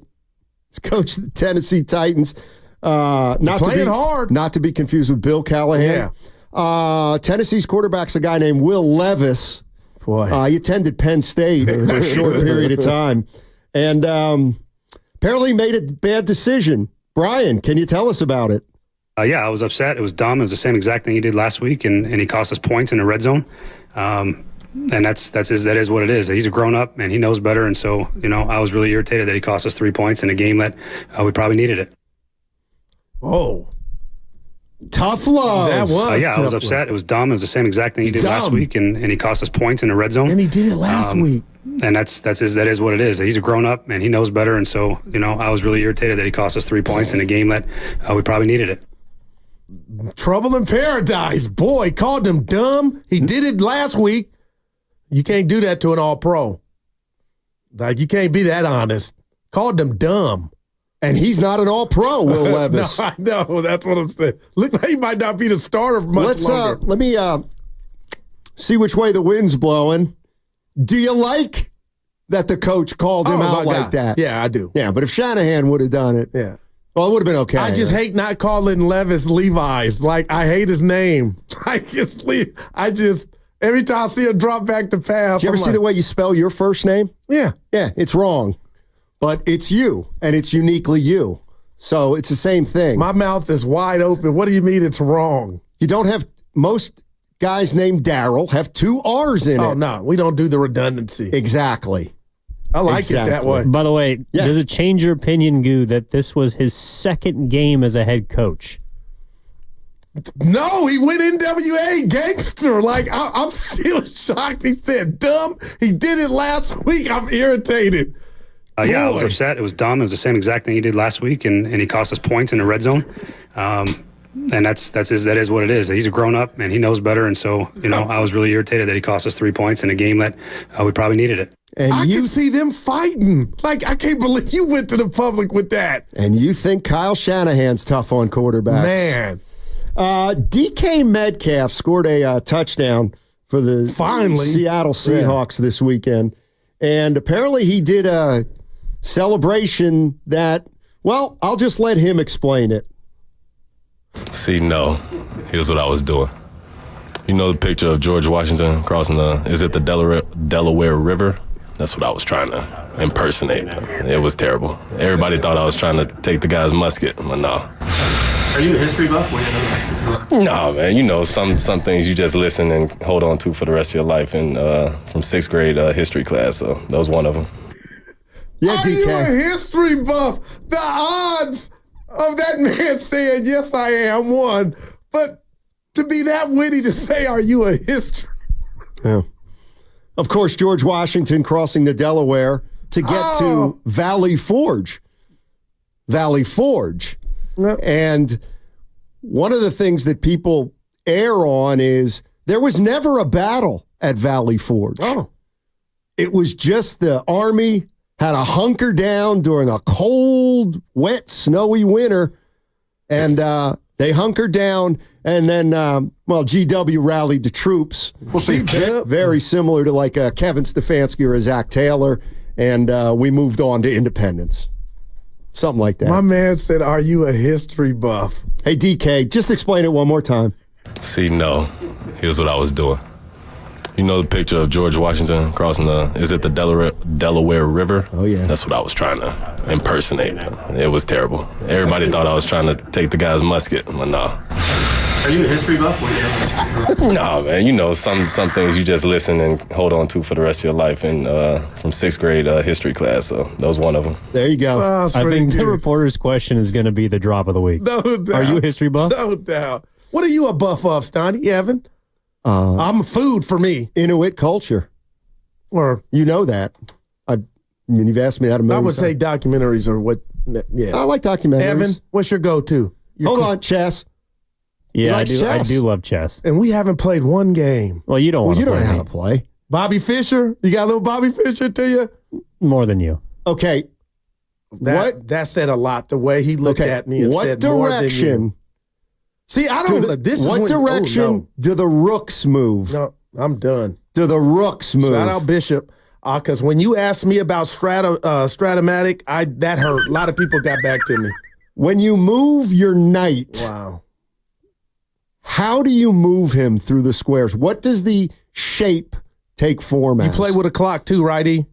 He's coach of the Tennessee Titans. Playing hard. Not to be confused with Bill Callahan. Yeah. Tennessee's quarterback's a guy named Will Levis. Boy. He attended Penn State for a short period of time. And apparently made a bad decision. Brian, can you tell us about it? I was upset. It was dumb. It was the same exact thing he did last week, and he cost us points in the red zone. And that is what it is. He's a grown-up, and he knows better. And so, I was really irritated that he cost us 3 points in a game that we probably needed it. Oh. Tough love. That was I was upset. It was dumb. It was the same exact thing he did last week, and he cost us points in the red zone. And he did it last week. And that is what it is. He's a grown-up, and he knows better. And so, I was really irritated that he cost us 3 points in a game that we probably needed it. Trouble in paradise. Boy, called him dumb. He did it last week. You can't do that to an all-pro. Like, you can't be that honest. Called him dumb. And he's not an all-pro, Will Levis. No, I know. That's what I'm saying. Look like he might not be the starter for much longer. Let me see which way the wind's blowing. Do you like that the coach called him out like that? Yeah, I do. Yeah, but if Shanahan would have done it, yeah. Well, it would have been okay. I just hate not calling Levis Levi's. Like, I hate his name. Every time I see him drop back to pass. Do you ever see the way you spell your first name? Yeah. Yeah, it's wrong. But it's you, and it's uniquely you. So it's the same thing. My mouth is wide open. What do you mean it's wrong? You don't have, most guys named Daryl have 2 R's in it. Oh, no. We don't do the redundancy. Exactly. I like it that way. By the way, does it change your opinion, Goo, that this was his second game as a head coach? No, he went NWA gangster. Like, I'm still shocked he said dumb. He did it last week. I'm irritated. I was upset. It was dumb. It was the same exact thing he did last week, and he cost us points in the red zone. And that is what it is. He's a grown up and he knows better. And so, I was really irritated that he cost us 3 points in a game that we probably needed it. And I can see them fighting. Like, I can't believe you went to the public with that. And you think Kyle Shanahan's tough on quarterbacks. Man. DK Metcalf scored a touchdown for the Seattle Seahawks this weekend. And apparently he did a celebration that, well, I'll just let him explain it. See, no. Here's what I was doing. You know the picture of George Washington crossing the Delaware River? That's what I was trying to impersonate. It was terrible. Everybody thought I was trying to take the guy's musket, but no. Are you a history buff? No, man. Some things you just listen and hold on to for the rest of your life. And from 6th grade history class, so that was one of them. Yeah, DK. Are you a history buff? The odds of that man saying, yes, I am, one. But to be that witty to say, are you a history? Yeah. Of course, George Washington crossing the Delaware to get to Valley Forge. Yep. And one of the things that people err on is there was never a battle at Valley Forge. Oh. It was just the Army had to hunker down during a cold, wet, snowy winter, and they hunkered down, and then, GW rallied the troops. We'll see. Very similar to like Kevin Stefanski or Zach Taylor, and we moved on to independence. Something like that. My man said, are you a history buff? Hey, DK, just explain it one more time. See, no. Here's what I was doing. You know the picture of George Washington crossing the Delaware River? Oh, yeah. That's what I was trying to impersonate. It was terrible. Everybody thought I was trying to take the guy's musket, but no. Are you a history buff? No, man. Some things you just listen and hold on to for the rest of your life. And from 6th grade history class, so that was one of them. There you go. I think the reporter's question is going to be the drop of the week. No doubt. Are you a history buff? No doubt. What are you a buff of, Stoney? Evan? I'm food for me. Inuit culture. Or you know that. You've asked me that a million I would times. say documentaries are what. Yeah. I like documentaries. Evan, what's your go-to? Hold on, chess. Yeah, I do love chess. And we haven't played one game. Well, you don't want to you play. don't know how to play. Bobby Fischer? You got a little Bobby Fischer to you? More than you. Okay. That said a lot, the way he looked at me and said more than you. See, I don't. What direction do the rooks move? No, I'm done. Do the rooks move? Shout out Bishop, because when you asked me about Stratomatic, that hurt. A lot of people got back to me. When you move your knight, wow. How do you move him through the squares? What does the shape take form as? You play with a clock too, right, E?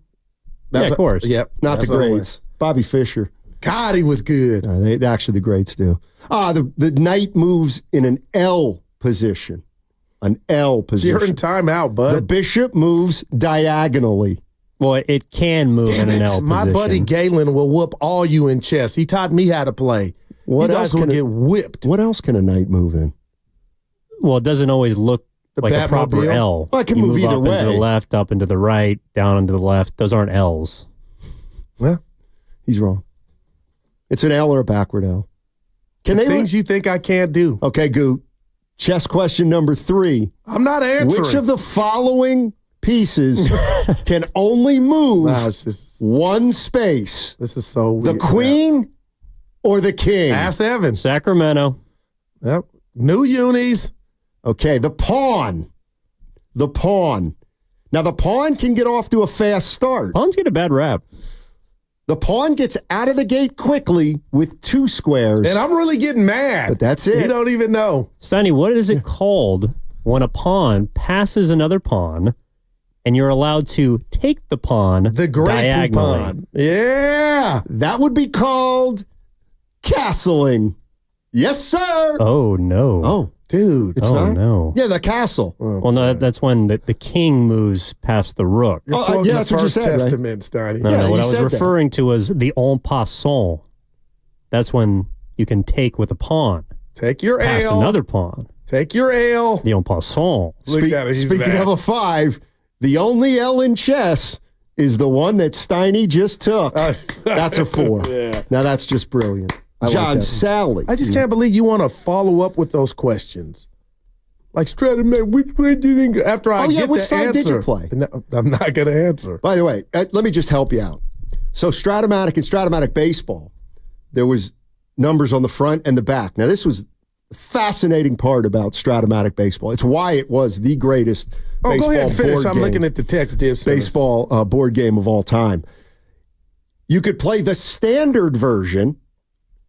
Yeah, of course. Yep. Not the grades. Bobby Fischer. God, he was good. Actually, the grades do. The knight moves in an L position. An L position. You're in timeout, bud. The bishop moves diagonally. Well, it can move in an L position. My buddy Galen will whoop all you in chess. He taught me how to play. You guys will get whipped. What else can a knight move in? Well, it doesn't always look like a proper L. Well, it can move either way. Up into the left, up into the right, down into the left. Those aren't L's. Well, he's wrong. It's an L or a backward L. Things you think I can't do. Okay, Goot. Chess question number 3. I'm not answering. Which of the following pieces can only move one space? This is so weird. The queen or the king? Ask Evan. Sacramento. Yep. New unis. Okay, the pawn. The pawn. Now, the pawn can get off to a fast start. Pawns get a bad rap. The pawn gets out of the gate quickly with 2 squares. And I'm really getting mad. But that's it. You don't even know. Steiny, what is it called when a pawn passes another pawn and you're allowed to take the pawn diagonally? Pawn. Yeah. That would be called castling. Yes, sir. Oh, no. Oh, dude. It's not? No. Yeah, the castle. Well, no, that's when the king moves past the rook. You're quoting yeah, the that's what you First said, Testament, Steiny. No, what I was referring to was the en passant. That's when you can take with a pawn. Take your pass ale. Another pawn. Take your ale. The en passant. Speaking of a 5, the only L in chess is the one that Steiny just took. That's a 4. Yeah. Now, that's just brilliant. John Sally. I just can't believe you want to follow up with those questions. Like, Stratomatic, which way did you think? After I get which the side answer. did you play? I'm not going to answer. By the way, let me just help you out. So Stratomatic and Stratomatic baseball, there was numbers on the front and the back. Now, this was the fascinating part about Stratomatic baseball. It's why it was the greatest baseball go ahead and finish. board I'm game, looking at the text, Dibs. baseball board game of all time. You could play the standard version,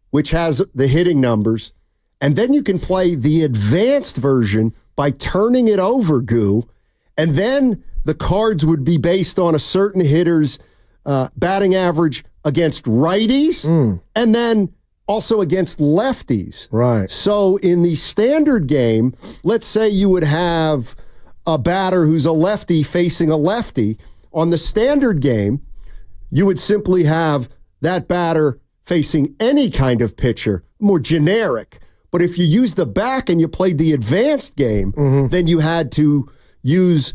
which has the hitting numbers, and then you can play the advanced version by turning it over, Goo, and then the cards would be based on a certain hitter's batting average against righties and then also against lefties. Right. So in the standard game, let's say you would have a batter who's a lefty facing a lefty. On the standard game, you would simply have that batter facing any kind of pitcher, more generic. But if you use the back and you played the advanced game, then you had to use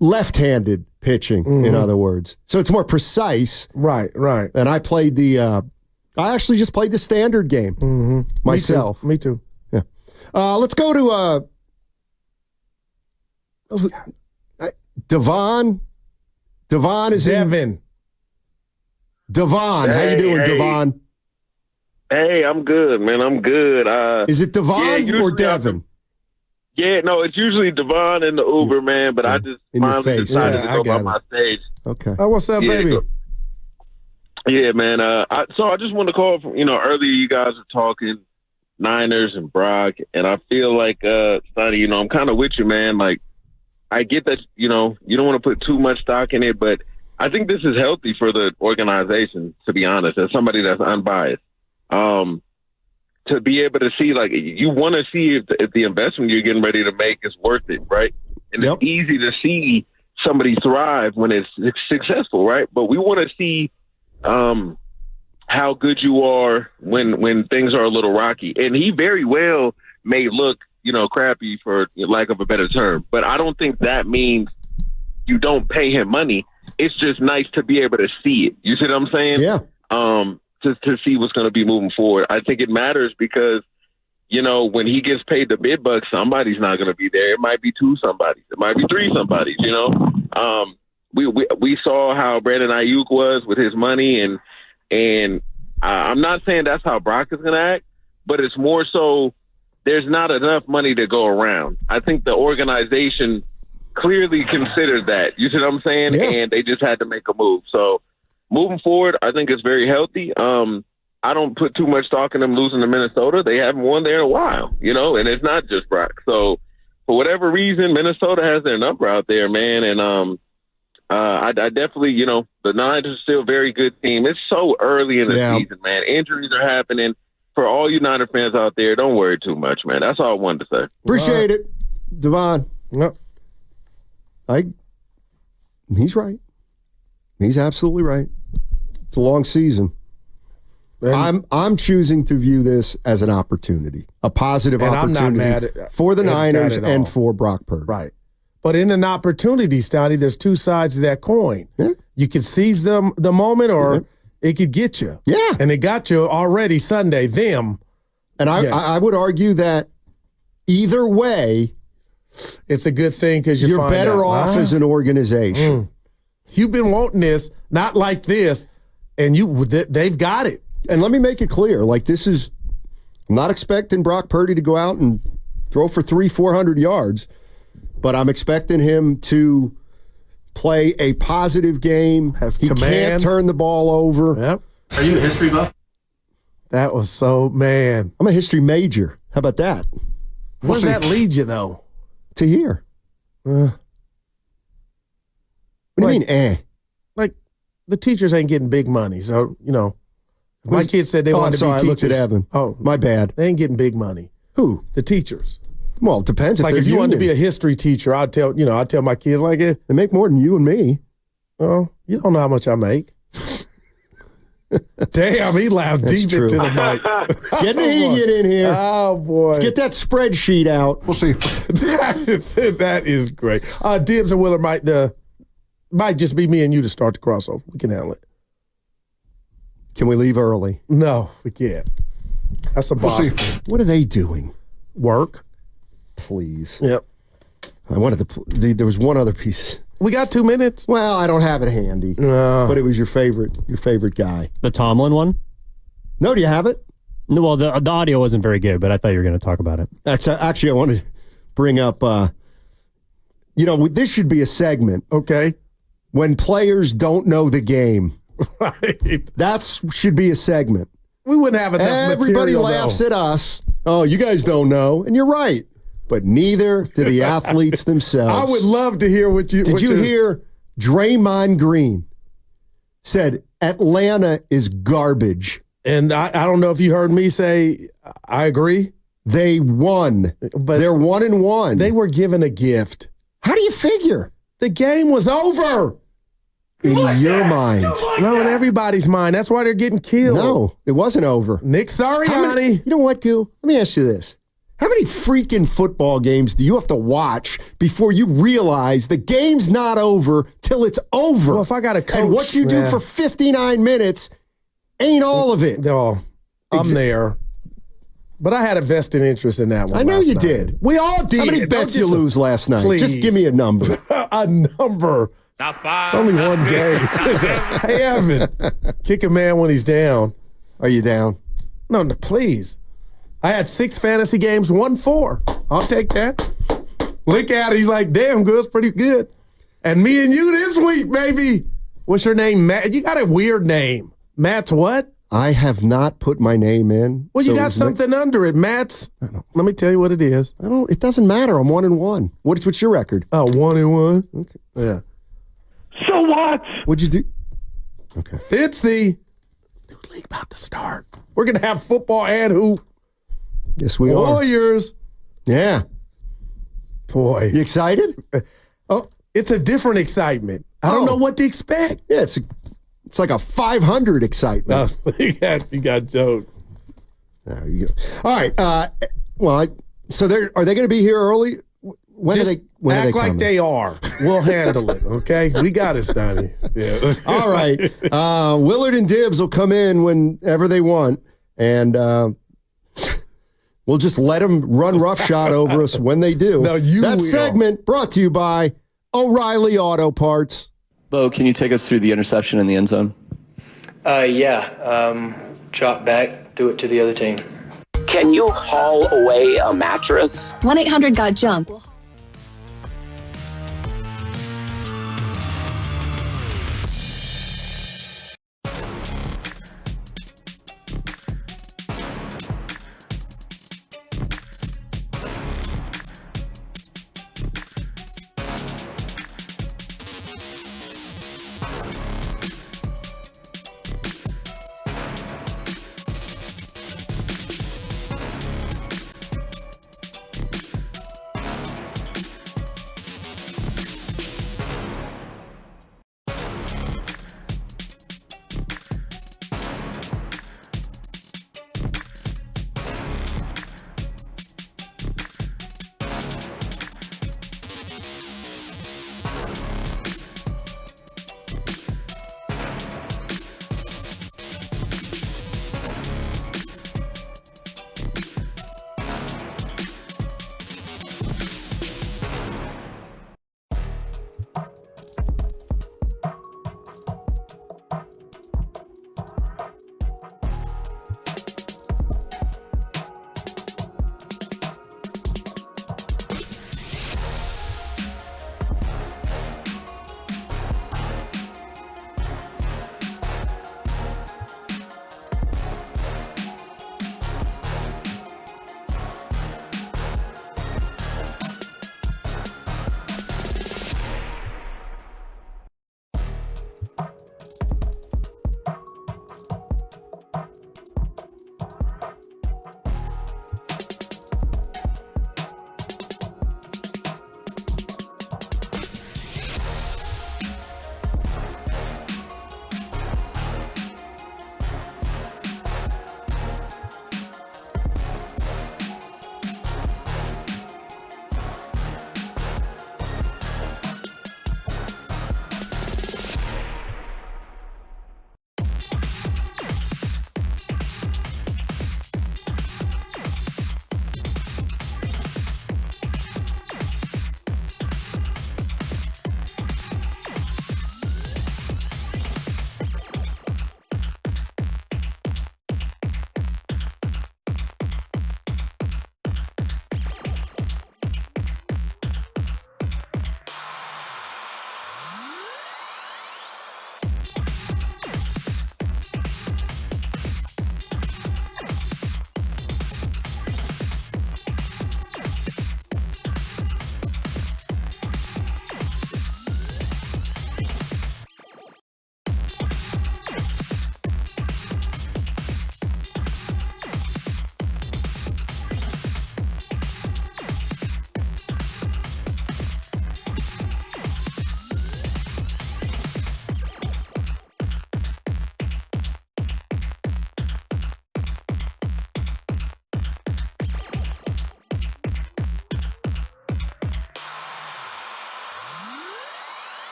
left-handed pitching, in other words. So it's more precise. Right. And I played I actually just played the standard game myself. Me too. Yeah. Let's go to Devon. Devon is Devin. Devon, how you doing, Devon? Hey, I'm good, man. I'm good. Is it Devon or Devin? No, it's usually Devon in the Uber, man. But I just finally decided to go by my stage. Okay. Oh, what's up, baby? Yeah, man. So I just want to call from, earlier you guys were talking Niners and Brock, and I feel like, Sonny, I'm kind of with you, man. Like, I get that, you don't want to put too much stock in it, but I think this is healthy for the organization, to be honest, as somebody that's unbiased. To be able to see, like, you want to see if the investment you're getting ready to make is worth it, right? And it's easy to see somebody thrive when it's successful, right? But we want to see how good you are when things are a little rocky. And he very well may look, crappy, for lack of a better term. But I don't think that means you don't pay him money. It's just nice to be able to see it. You see what I'm saying? Yeah. To see what's going to be moving forward. I think it matters because, when he gets paid the big bucks, somebody's not going to be there. It might be two somebodies. It might be three somebodies, We saw how Brandon Aiyuk was with his money, and I'm not saying that's how Brock is going to act, but it's more so there's not enough money to go around. I think the organization clearly considered that. You see what I'm saying? Yeah. And they just had to make a move. So moving forward, I think it's very healthy. I don't put too much stock in them losing to Minnesota. They haven't won there in a while, and it's not just Brock. So for whatever reason, Minnesota has their number out there, man. And I definitely, the Niners are still a very good team. It's so early in the season, man. Injuries are happening. For all you Niner fans out there, don't worry too much, man. That's all I wanted to say. Appreciate it, Devon. Yep. He's right. He's absolutely right. It's a long season. I'm choosing to view this as an opportunity, a positive opportunity I'm not mad for the Niners and for Brock Purdy. Right. But in an opportunity, Stoney, there's two sides to that coin. Yeah. You could seize the moment or it could get you. Yeah. And it got you already Sunday, them. And I would argue that either way, it's a good thing because you're better off as an organization. You've been wanting this, not like this, and they've got it. And let me make it clear, I'm not expecting Brock Purdy to go out and throw for 300-400 yards, but I'm expecting him to play a positive game. He can't turn the ball over. Yep. Are you a history buff? That was man. I'm a history major. How about that? Where does that lead you, though? To here. What do you mean, Like, the teachers ain't getting big money. So, if my kids said they wanted to be teachers. I looked at Evan. Oh, my bad. They ain't getting big money. Who? The teachers. Well, it depends. If you wanted to be a history teacher, I'd tell my kids they make more than you and me. Oh, you don't know how much I make. Damn, he laughed deep into the mic. Get in here. Oh, boy. Let's get that spreadsheet out. We'll see. That is great. Dibs and Willard might just be me and you to start the crossover. We can handle it. Can we leave early? No, we can't. That's a boss. What are they doing? Work. Please. Yep. I wanted there was one other piece. We got 2 minutes. Well, I don't have it handy, but it was your favorite guy. The Tomlin one? No, do you have it? No, well, the audio wasn't very good, but I thought you were going to talk about it. Actually, I wanted to bring up, this should be a segment. Okay. When players don't know the game. Right. That should be a segment. We wouldn't have enough Everybody material, laughs at us. Oh, you guys don't know. And you're right. But neither do the athletes themselves. I would love to hear what you... Did you hear Draymond Green said Atlanta is garbage? And I don't know if you heard me say, I agree. They won. But they're 1-1. They were given a gift. How do you figure? The game was over. In your mind. No, in everybody's mind. That's why they're getting killed. No, it wasn't over. Nick Sirianni. You know what, Goo? Let me ask you this. How many freaking football games do you have to watch before you realize the game's not over till it's over? Well, if I got a coach. And what you do for 59 minutes ain't all of it. No, I'm there. But I had a vested interest in that one. I know you did. We all did. How many bets you lose last night? Please. Just give me a number. A number. It's only one game. Hey, Evan, kick a man when he's down. Are you down? No, please. I had 6 fantasy games, won 4. I'll take that. Look at it. He's like, damn, good. It's pretty good. And me and you this week, baby. What's your name, Matt? You got a weird name. Matt's what? I have not put my name in. Well, you got something under it. Matt's. Let me tell you what it is. It doesn't matter. I'm 1-1. What's your record? Oh, 1-1. Okay. Yeah. So what? What'd you do? Okay. Fitzy. Dude, league about to start. We're going to have football and hoop. Yes, we are. Warriors. Yeah. Boy. You excited? Oh, it's a different excitement. I don't know what to expect. Yeah, it's like a 500 excitement. No, you got jokes. All right. So are they going to be here early? When Just when act are they like they are. We'll handle it, okay? We got it, Donnie. Yeah. All right. Willard and Dibbs will come in whenever they want, and we'll just let them run roughshod over us when they do. No, that segment brought to you by O'Reilly Auto Parts. Bo, can you take us through the interception in the end zone? Drop back, do it to the other team. Can you haul away a mattress? 1-800-GOT-JUNK.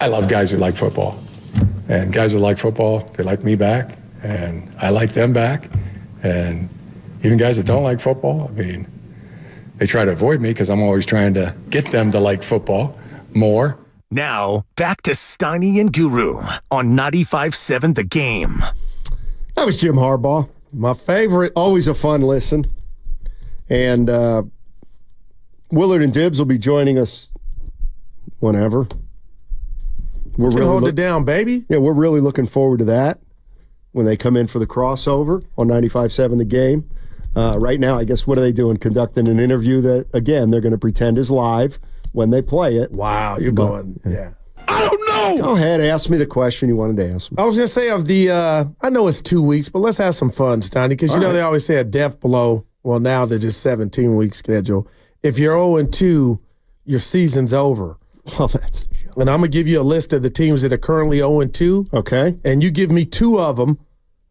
I love guys who like football. And guys who like football, they like me back, and I like them back. And even guys that don't like football, I mean, they try to avoid me because I'm always trying to get them to like football more. Now, back to Steiny and Guru on 95.7 The Game. That was Jim Harbaugh, my favorite. Always a fun listen. And Willard and Dibbs will be joining us whenever. We're really hold it down, baby. Yeah, we're really looking forward to that when they come in for the crossover on 95.7 The Game. Right now, I guess, what are they doing? Conducting an interview that, again, they're going to pretend is live when they play it. Wow, you're going, yeah. I don't know. Go ahead, ask me the question you wanted to ask me. I was going to say of the, I know it's 2 weeks, but let's have some fun, Steiny, because you know they always say a death blow. Well, now they're just 17-week schedule. If you're 0-2, your season's over. Well, that's... And I'm going to give you a list of the teams that are currently 0-2. Okay. And you give me 2 of them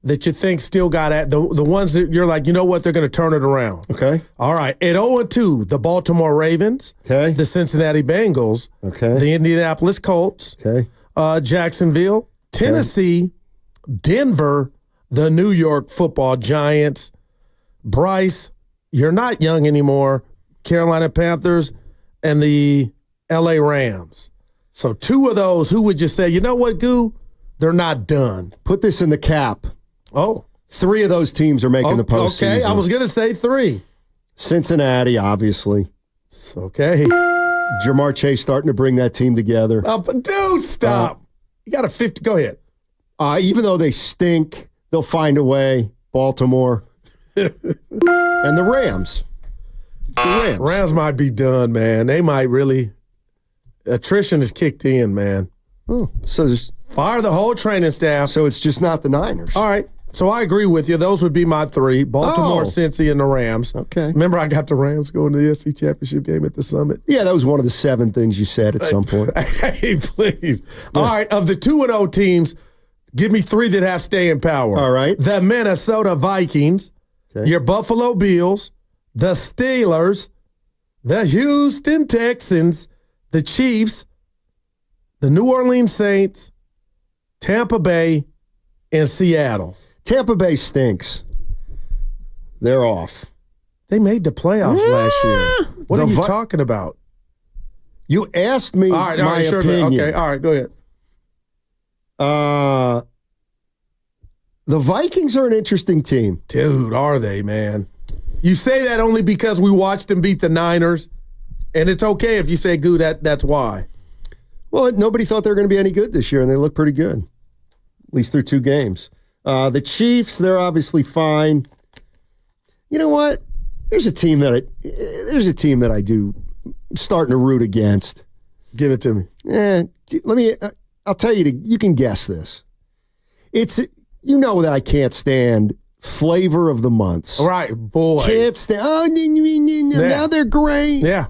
that you think still got at the ones that you're like, you know what, they're going to turn it around. Okay. All right. At 0-2, the Baltimore Ravens. Okay. The Cincinnati Bengals. Okay. The Indianapolis Colts. Okay. Jacksonville. Tennessee. Denver. The New York Football Giants. Bryce, you're not young anymore. Carolina Panthers. And the LA Rams. So 2 of those, who would you say, you know what, Goo? They're not done. Put this in the cap. Oh. 3 of those teams are making the postseason. Okay, I was going to say 3. Cincinnati, obviously. Okay. Jamar Chase starting to bring that team together. But dude, stop. You got a 50. Go ahead. Even though they stink, they'll find a way. Baltimore. And the Rams. Rams might be done, man. They might really. Attrition has kicked in, man. Oh, so just fire the whole training staff. So it's just not the Niners. All right. So I agree with you. Those would be my 3. Baltimore, Cincy, and the Rams. Okay. Remember I got the Rams going to the SC Championship game at the Summit? Yeah, that was one of the 7 things you said at some point. Hey, please. Yeah. All right. Of the 2-0 teams, give me 3 that have staying power. All right. The Minnesota Vikings, your Buffalo Bills, the Steelers, the Houston Texans, the Chiefs, the New Orleans Saints, Tampa Bay, and Seattle. Tampa Bay stinks. They're off. They made the playoffs last year. What are you talking about? You asked me my opinion. Okay, all right, go ahead. The Vikings are an interesting team. Dude, are they, man? You say that only because we watched them beat the Niners. And it's okay if you say, Goo, that's why. Well, nobody thought they were going to be any good this year, and they look pretty good, at least through 2 games. The Chiefs, they're obviously fine. You know what? There's a team that I do starting to root against. Give it to me. I'll tell you, you can guess this. You know that I can't stand flavor of the months. All right, boy. Can't stand. Now they're great. Yeah.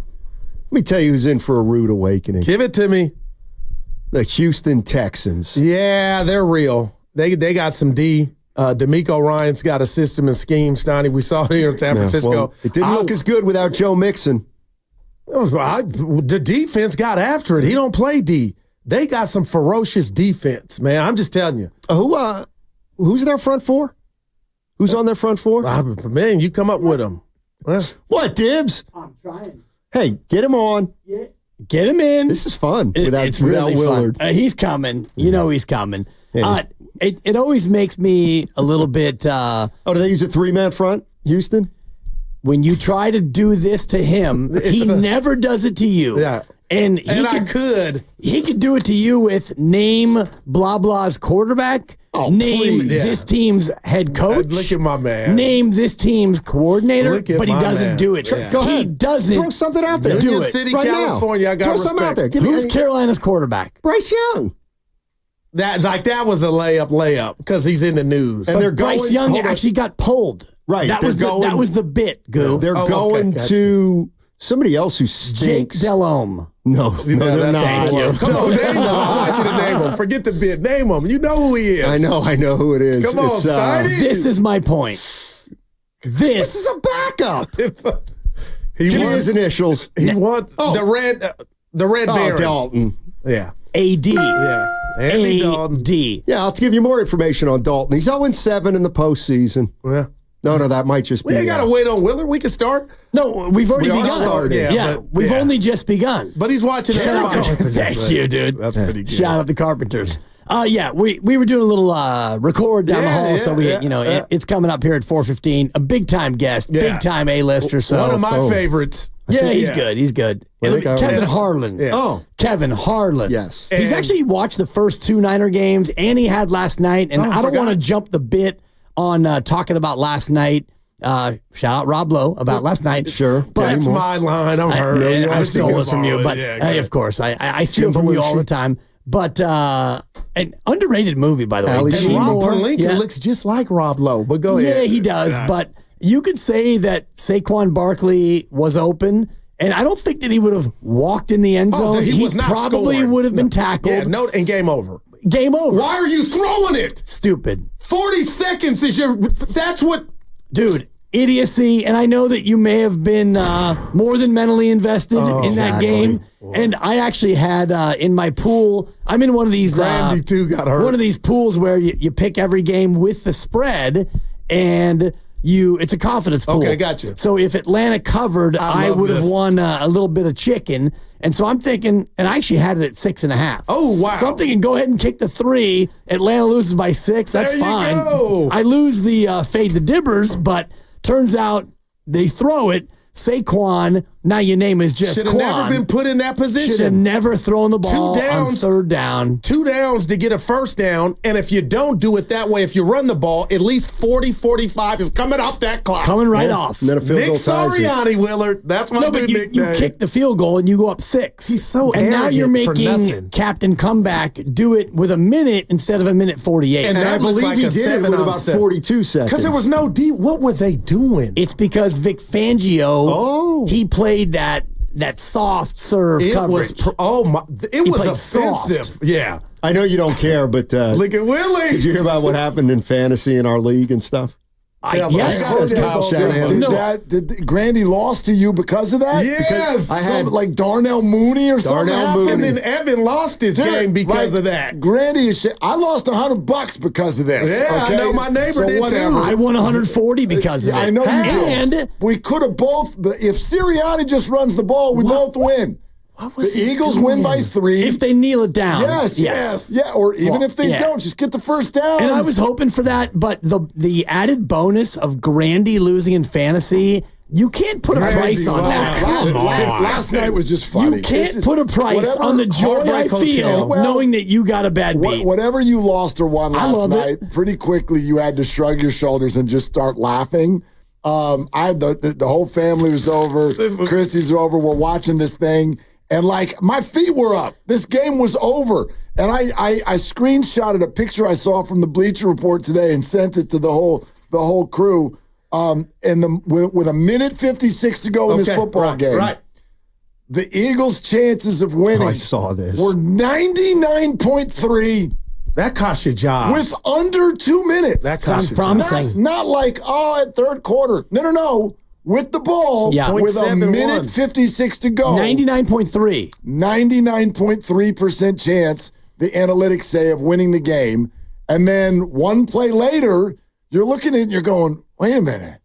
Let me tell you who's in for a rude awakening. Give it to me. The Houston Texans. Yeah, they're real. They got some D. D'Amico Ryan's got a system and scheme, Steiny. We saw it here in San Francisco. Well, it didn't look as good without Joe Mixon. The defense got after it. He don't play D. They got some ferocious defense, man. I'm just telling you. Who's their front 4? Who's on their front 4? Man, you come up with them. What, Dibbs? I'm trying. Hey, get him on. Yeah. Get him in. This is fun It's without really Willard. Fun. He's coming. You know he's coming. Yeah. It always makes me a little bit... do they use a 3-man front, Houston? When you try to do this to him, he never does it to you. Yeah. And I could. He could do it to you with name blah blah's quarterback. Name this team's head coach. Look at my man. Name this team's coordinator, but he doesn't do it. Yeah. Go ahead. He doesn't throw something out there. Union City, right California. Now. I got throw respect. something out there. Who's Carolina's quarterback? Bryce Young. That was a layup because he's in the news. And Bryce Young actually got pulled. Right. That was the bit, Goo. They're going to somebody else who stinks. Jake Delhomme. No, they're not. Thank you. Come on, name him. I want you to name him. Forget the bit. Name him. You know who he is. I know who it is. Come on, Steiny. This is my point. This is a backup. He wants his initials. He wants the red Baron. Dalton. Yeah. A.D. Yeah. Andy Dalton. A.D. Yeah, I'll give you more information on Dalton. He's 0-7 in the postseason. Yeah. No, that might just be. We ain't got to wait on Willard. We can start. No, we've already begun. Started. We've only just begun. But he's watching us. Thank you, dude. That's pretty good. Shout out the Carpenters. We were doing a little record down the hall, so it's coming up here at 4:15. A big time guest, big time A-lister. So one of my favorites. Yeah, he's good. He's good. Kevin Harlan. Yeah. Oh, Kevin Harlan. Yes, he's actually watched the first 2 Niner games, and he had last night. And I don't want to jump the bit on talking about last night. Shout out Rob Lowe about last night. Sure. But that's my line. I'm hurt. I stole it from you. But hey, of course, I steal from you all the time. But an underrated movie, by the way. And Rob Pelinka looks just like Rob Lowe. But go ahead. Yeah, he does. Yeah. But you could say that Saquon Barkley was open, and I don't think that he would have walked in the end zone. He was not probably scoring. would have been tackled. Yeah, and game over. Game over. Why are you throwing it? Stupid. 40 seconds is that's what. Dude, idiocy. And I know that you may have been more than mentally invested in that game. And I actually had in my pool, I'm in one of these. Randy too got hurt. One of these pools where you pick every game with the spread, and it's a confidence pool. Okay, gotcha. So if Atlanta covered, I would have won a little bit of chicken. And so I'm thinking, and I actually had it at 6.5. Oh, wow. So I'm thinking, go ahead and kick the 3. Atlanta loses by 6. That's there you fine. Go. I lose the fade the dibbers, but turns out they throw it. Saquon, now your name is just Should have never been put in that position. Should have never thrown the ball 2 downs, on 3rd down. 2 downs to get a first down, and if you don't do it that way, if you run the ball, at least 40, 45 is coming off that clock. Coming right off. And then a field Nick goal ties Sirianni, Willard. That's my good nickname. You kick the field goal and you go up 6. He's so and now you're arrogant making Captain Comeback do it with a minute instead of a minute 48. And I believe he did it with about 42 seconds. Because there was no D. What were they doing? It's because Vic Fangio, he played that soft serve coverage. It was offensive. Soft. Yeah. I know you don't care, but look at Willie. Did you hear about what happened in fantasy in our league and stuff? Yes. Kyle Shanahan. Did Grandy lost to you because of that? Yes. I had like Darnell Mooney or something happened. And then Evan lost his game because of that. Grandy is shit. I lost $100 because of this. Yeah, okay? I know my neighbor did too. I won 140 because of it. I know you did. And we could have both, but if Sirianni just runs the ball, we both win. The Eagles win by 3. If they kneel it down. Yes. Yeah, or even if they don't, just get the first down. And I was hoping for that, but the added bonus of Grandy losing in fantasy, you can't put a price on that. Last night was just funny. You can't put a price on the joy I feel knowing that you got a bad beat. Whatever you lost or won last night, pretty quickly you had to shrug your shoulders and just start laughing. I had the whole family was over. Christy's over. We're watching this thing. And like my feet were up. This game was over. And I screenshotted a picture I saw from the Bleacher Report today and sent it to the whole crew. And with a minute 56 to go in this football game. Right. The Eagles' chances of winning I saw this. were 99.3. That cost you jobs. With under 2 minutes. That sounds promising. Not like, at third quarter. No. With the ball, with a minute 56 to go. 99.3. 99.3% chance, the analytics say, of winning the game. And then one play later, you're looking at it and you're going, wait a minute.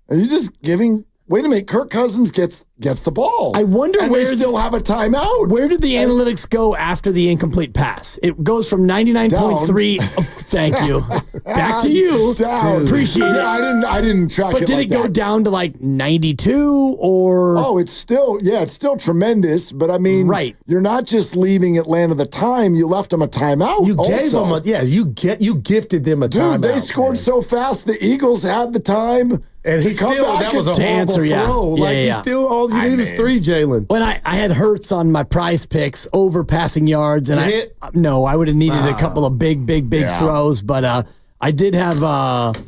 Are you just giving... Wait a minute, Kirk Cousins gets the ball. I wonder and where they still have a timeout. Where did the analytics go after the incomplete pass? It goes from 99.3. Thank you. Back to you. Down. Appreciate it. I didn't track it. But did it go down to like 92 or? Oh, it's still tremendous. But I mean, you're not just leaving Atlanta the time. You left them a timeout. You gave them you gifted them a timeout. Dude, they scored so fast. The Eagles had the time. And he still, that was a horrible throw. You still, all you need is 3, Jalen. When I had Hurts on my prize picks over passing yards, and I would have needed a couple of big throws, but I did have...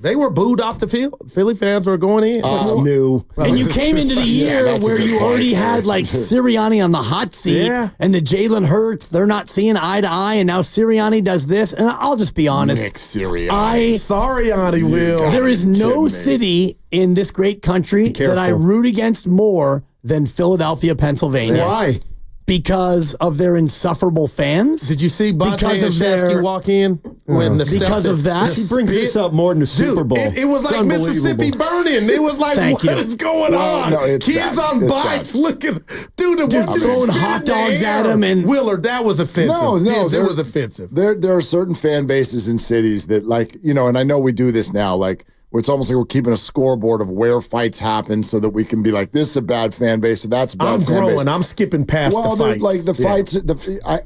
they were booed off the field. Philly fans were going in. New. And you came into the year where you already had like Sirianni on the hot seat, and the Jalen Hurts, they're not seeing eye to eye, and now Sirianni does this. And I'll just be honest. Nick Sirianni. Sirianni will. There is no city in this great country that I root against more than Philadelphia, Pennsylvania. Why? because of their insufferable fans. Did you see Banter and Shasky walk in? When the because of that? She brings this up more than the Super Bowl. It was like Mississippi burning. It was like, what is going on? No, Kids bad. on bikes looking. Dude, throwing hot dogs at him. And Willard, that was offensive. No, it was offensive. There are certain fan bases in cities that, like, and I know we do this now, like, where it's almost like we're keeping a scoreboard of where fights happen so that we can be like, this is a bad fan base, or that's a bad fan base. I'm skipping past the fights. Like the fights,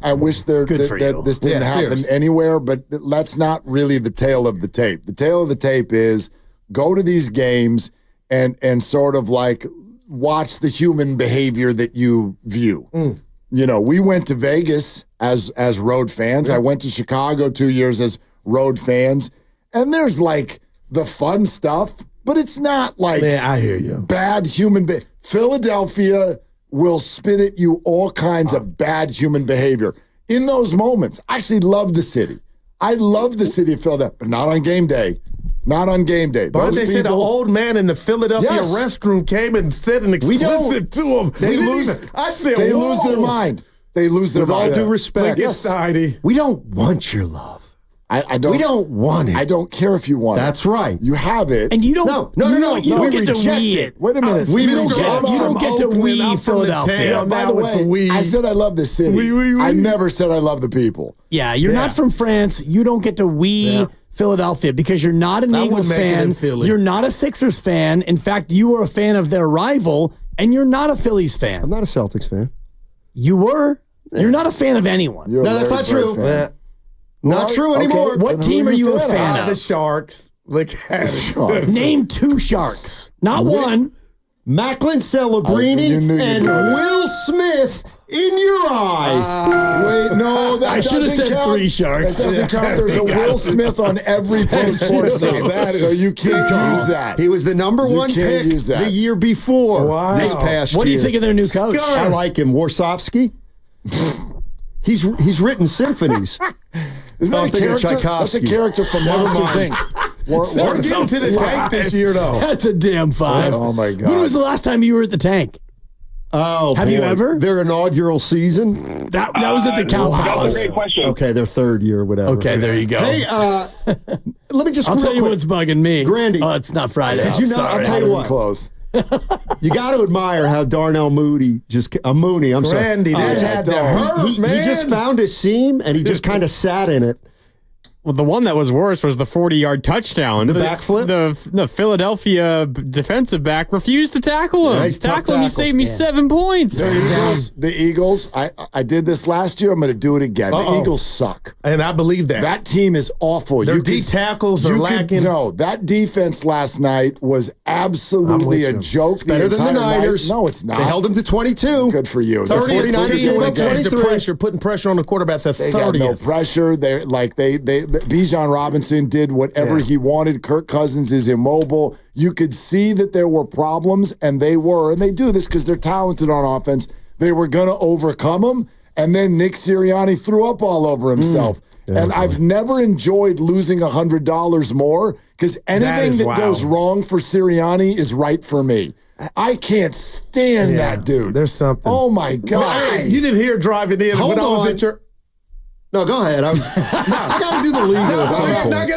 I wish that this didn't happen anywhere, but that's not really the tale of the tape. The tale of the tape is go to these games and sort of like watch the human behavior that you view. We went to Vegas as road fans. I went to Chicago 2 years as road fans, and there's like the fun stuff, but it's not like I hear you. Bad human behavior. Philadelphia will spit at you all kinds of bad human behavior. In those moments, I actually love the city. I love the city of Philadelphia, but not on game day. Not on game day. But they said an old man in the Philadelphia restroom came and said an explicit to him. They lose their mind. They lose their mind. With all due respect, we don't want your love. I don't. We don't want it. I don't care if you want it. That's right. You have it. And you don't. No. You don't get to we it. Wait a minute. You don't get to we Philadelphia. By the way, I said I love the city. I never said I love the people. Yeah, you're not from France. You don't get to Philadelphia because you're not an Eagles fan. You're not a Sixers fan. In fact, you were a fan of their rival, and you're not a Phillies fan. I'm not a Celtics fan. You were. You're not a fan fan of anyone. No, that's not true. Not true anymore. What team are you a fan of? The Sharks. Name two Sharks. Not one. Macklin Celebrini and Will Smith in your eye. Wait, no, that I should have said count. 3 Sharks. That doesn't count. There's a Will Smith on every pro sports team. So you can't use that. He was the number one pick the year before this past year. What do you think of their new coach? I like him. Warsofsky. He's written symphonies. Isn't that a character? That's a character from Monsters, Inc. We're getting to the tank this year, though. That's a damn 5. Oh, my God. When was the last time you were at the tank? Oh, have you ever? Their inaugural season? That was at the Cow Palace. That was a great question. Okay, their 3rd year, whatever. Okay, there you go. Hey, let me just I'll tell you what's bugging me. Grandy. Oh, it's not Friday. Did you know? I'll tell you what. Close. You got to admire how Darnell Mooney Mooney. I'm sorry. Randy, that had to hurt, man. He just found a seam and he just kind of sat in it. Well, the one that was worse was the 40-yard touchdown. The backflip? The Philadelphia defensive back refused to tackle him. Yeah, he's tackle him, you saved me 7 points. The Eagles, I did this last year. I'm going to do it again. The Eagles suck. And I believe that. That team is awful. Their D tackles are lacking. No, that defense last night was absolutely a joke. It's better than the Niners. No, it's not. They held them to 22. Good for you. 49ers gave up 23. Putting pressure on the quarterback. They got no pressure. Bijan Robinson did whatever he wanted. Kirk Cousins is immobile. You could see that there were problems, and they do this because they're talented on offense. They were going to overcome them, and then Nick Sirianni threw up all over himself. And I've never enjoyed losing $100 more because anything that goes wrong for Sirianni is right for me. I can't stand that dude. There's something. Oh, my God. You didn't hear driving in when I was at your... No, go ahead. I got to do the legal. Knock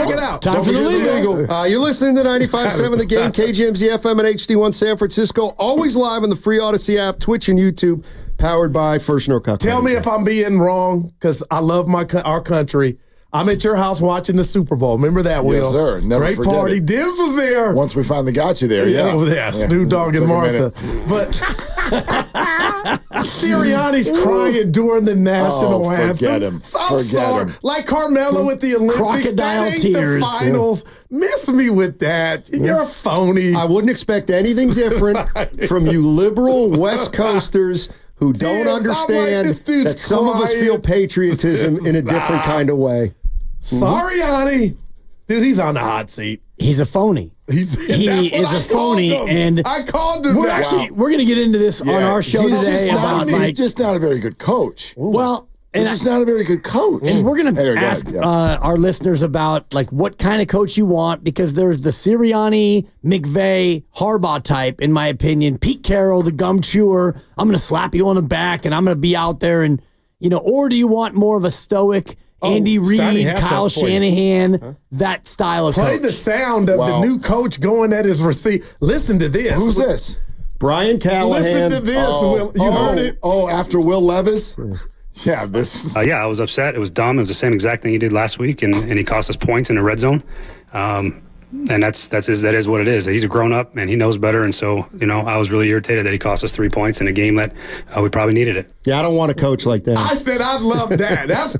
it out. Time for the legal. You're listening to 95.7 The Game, KGMZ FM and HD1 San Francisco. Always live on the free Odyssey app, Twitch, and YouTube. Powered by First North. Tell me if I'm being wrong, because I love our country. I'm at your house watching the Super Bowl. Remember that, Will? Yes, sir. Never Great forget party. it. Dibs was there. Once we finally got you there, yeah. Snoop Dogg and Martha. But Sirianni's crying during the national anthem. Forget him. I'm sorry. Like Carmelo at the Olympics. Crocodile that ain't tears. the finals. Miss me with that. You're a phony. I wouldn't expect anything different from you liberal West Coasters who don't understand that some of us feel patriotism in a different kind of way. Sirianni. Dude, he's on the hot seat. He's a phony. He is a phony, and I called him. We're going to get into this on our show today. He's just not a very good coach. Well, He's just not a very good coach. And we're going to ask our listeners about like what kind of coach you want, because there's the Sirianni, McVay, Harbaugh type, in my opinion. Pete Carroll, the gum chewer. I'm going to slap you on the back and I'm going to be out there and, or do you want more of a stoic Andy Reid, Kyle Shanahan, that style of coach? Play the sound of the new coach going at his receipt. Listen to this. Who's this? Brian Callahan. Listen to this. You heard it? Oh, after Will Levis? Yeah, this. I was upset. It was dumb. It was the same exact thing he did last week, and he cost us points in the red zone. And that is what it is. He's a grown up and he knows better. And so, I was really irritated that he cost us 3 points in a game that we probably needed it. Yeah, I don't want a coach like that. I said I'd love that. That's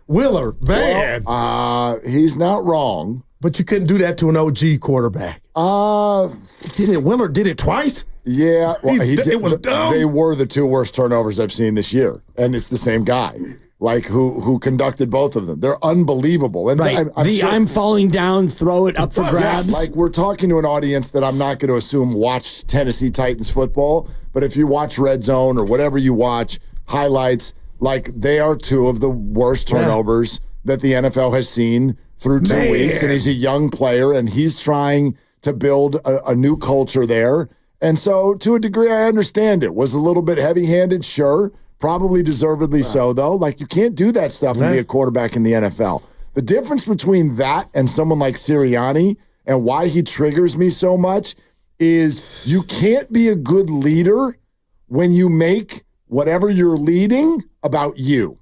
Willer, man. Well, he's not wrong. But you couldn't do that to an OG quarterback. Willer did it twice? Yeah, well, it was dumb. They were the two worst turnovers I've seen this year, and it's the same guy, who conducted both of them. They're unbelievable. And right, I'm falling down, throw it up for grabs. Yeah, we're talking to an audience that I'm not going to assume watched Tennessee Titans football, but if you watch Red Zone or whatever you watch, highlights, they are two of the worst turnovers that the NFL has seen through 2 weeks, and he's a young player, and he's trying to build a new culture there. And so, to a degree, I understand it. Was a little bit heavy-handed, sure. Probably deservedly so, though. You can't do that stuff and be a quarterback in the NFL. The difference between that and someone like Sirianni and why he triggers me so much is you can't be a good leader when you make whatever you're leading about you.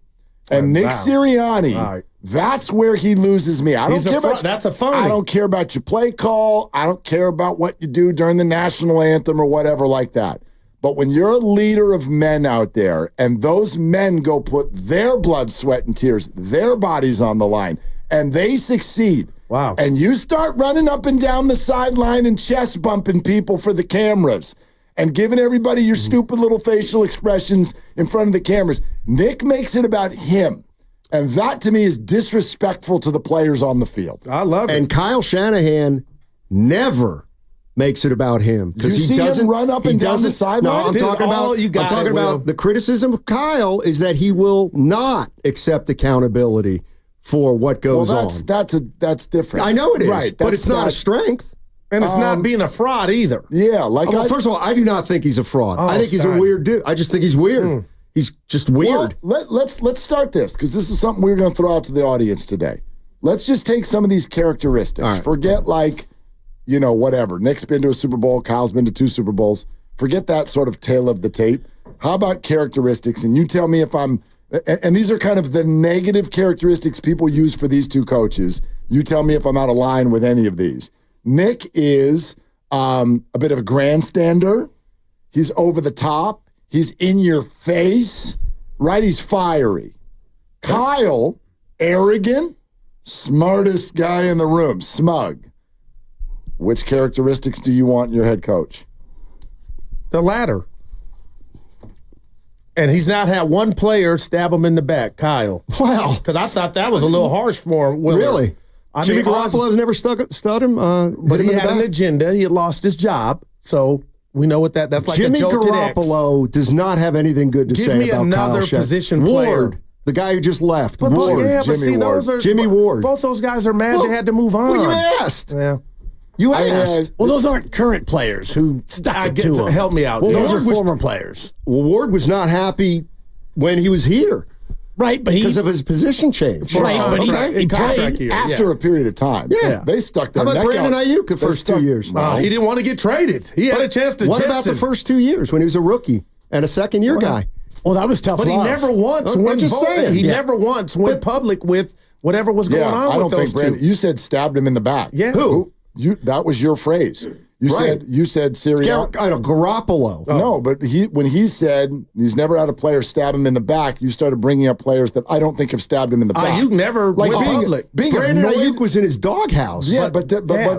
And Nick Sirianni, that's where he loses me. I don't care about that's a phony. I don't care about your play call. I don't care about what you do during the national anthem or whatever like that. But when you're a leader of men out there and those men go put their blood, sweat, and tears, their bodies on the line, and they succeed. Wow. And you start running up and down the sideline and chest bumping people for the cameras and giving everybody your stupid little facial expressions in front of the cameras. Nick makes it about him. And that, to me, is disrespectful to the players on the field. I love it. And Kyle Shanahan never makes it about him, because he doesn't him run up and down the sideline. No, I'm talking about the criticism of Kyle is that he will not accept accountability for what goes on. That's different. I know it is, right? But it's not a strength. And it's not being a fraud either. Yeah, first of all, I do not think he's a fraud. I think he's a weird dude. I just think he's weird. He's just weird. Well, let's start this, because this is something we're going to throw out to the audience today. Let's just take some of these characteristics. Right. Forget whatever. Nick's been to a Super Bowl. Kyle's been to 2 Super Bowls. Forget that sort of tale of the tape. How about characteristics? And you tell me if I'm, and these are kind of the negative characteristics people use for these two coaches. You tell me if I'm out of line with any of these. Nick is a bit of a grandstander. He's over the top. He's in your face, right? He's fiery. Kyle, arrogant, smartest guy in the room, smug. Which characteristics do you want in your head coach? The latter. And he's not had one player stab him in the back, Kyle. Well, because I thought that was a little harsh for him. Really? Jimmy Garoppolo's never stud him. But he had an agenda. He had lost his job. So we know what that's like. Jimmy a joke Garoppolo does not have anything good to say about Kyle Shanahan. Give me another position player. Ward, the guy who just left. But Ward. Jimmy Ward. Jimmy Ward. Both those guys are mad they had to move on. Well, you asked. Yeah. You asked. Well, those aren't current players who stuck it to him. Help me out. Well, those are former players. Well, Ward was not happy when he was here. Right, but because of his position change. Right, but he played after a period of time. Yeah. They stuck their neck out. How about Brandon Aiyuk the first 2 years? He didn't want to get traded. He had a chance to What about the first 2 years when he was a rookie and a second-year guy? Well, that was tough. But he never once went public with whatever was going on with those two. You said stabbed him in the back. Yeah. Who? That was your phrase. You said Sirianni. Garoppolo. No, but when he said he's never had a player stab him in the back, you started bringing up players that I don't think have stabbed him in the back. Aiyuk never went public. Brandon Aiyuk was in his doghouse. Yeah, but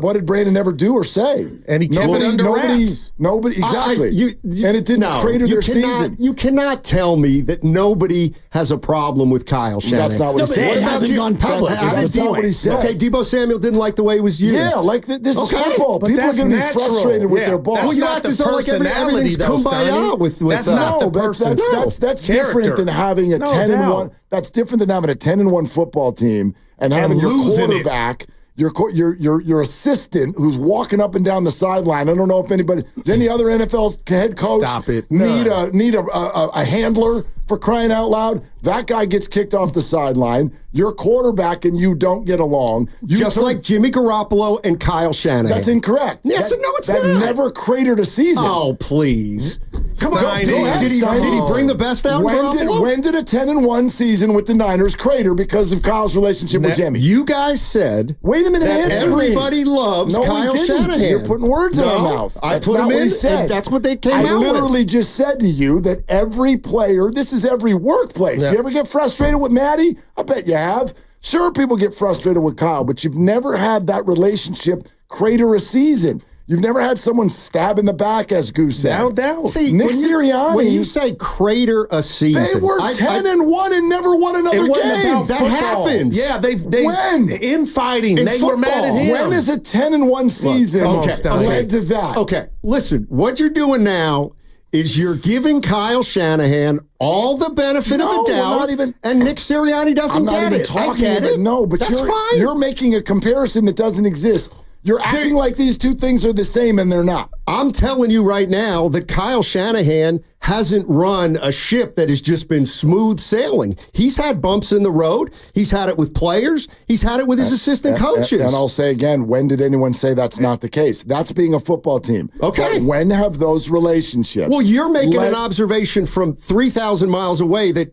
what did Brandon ever do or say? And he kept it under wraps. Nobody, exactly. And it didn't crater their season. You cannot tell me that nobody has a problem with Kyle Shanahan. That's not what he said. It hasn't gone public. That's not what he said. Okay, Deebo Samuel didn't like the way he was used. Yeah, like this is football. People are going to be frustrated with their boss. That's you not act the as though like everything's kumbaya with that's not the person. That's different than having a 10-1. That's different than having a 10-1 football team and having your quarterback. Your assistant who's walking up and down the sideline. I don't know if does any other NFL head coach need a handler for crying out loud? That guy gets kicked off the sideline. Your quarterback and you don't get along. Just like Jimmy Garoppolo and Kyle Shanahan. That's incorrect. Yes, no, it's that not. never cratered a season. Oh, please. Come on. Did he bring the best out of Garoppolo? When did a 10-1 season with the Niners crater because of Kyle's relationship with Jimmy? You guys said, wait a minute, that everybody loves Kyle Shanahan. You're putting words in our mouth. I put him in, and that's what they came out with. I literally just said to you that every player, this is every workplace. Yeah. You ever get frustrated with Maddie? I bet you have. Sure, people get frustrated with Kyle, but you've never had that relationship crater a season. You've never had someone stab in the back, as Goose said. No doubt. See, Nick Sirianni. When you say crater a season, they were 10-1 and never won another game. That happens. Yeah, they when infighting. They football. were mad at him. When is a 10-1 season led to that? Okay, listen. What you're doing now is you're giving Kyle Shanahan all the benefit of the doubt, and Nick Sirianni doesn't get it. I'm not even talking about but you're making a comparison that doesn't exist. You're acting like these two things are the same, and they're not. I'm telling you right now that Kyle Shanahan hasn't run a ship that has just been smooth sailing. He's had bumps in the road. He's had it with players. He's had it with his assistant coaches. And I'll say again, when did anyone say that's not the case? That's being a football team. Okay. But when have those relationships? Well, you're making an observation from 3,000 miles away that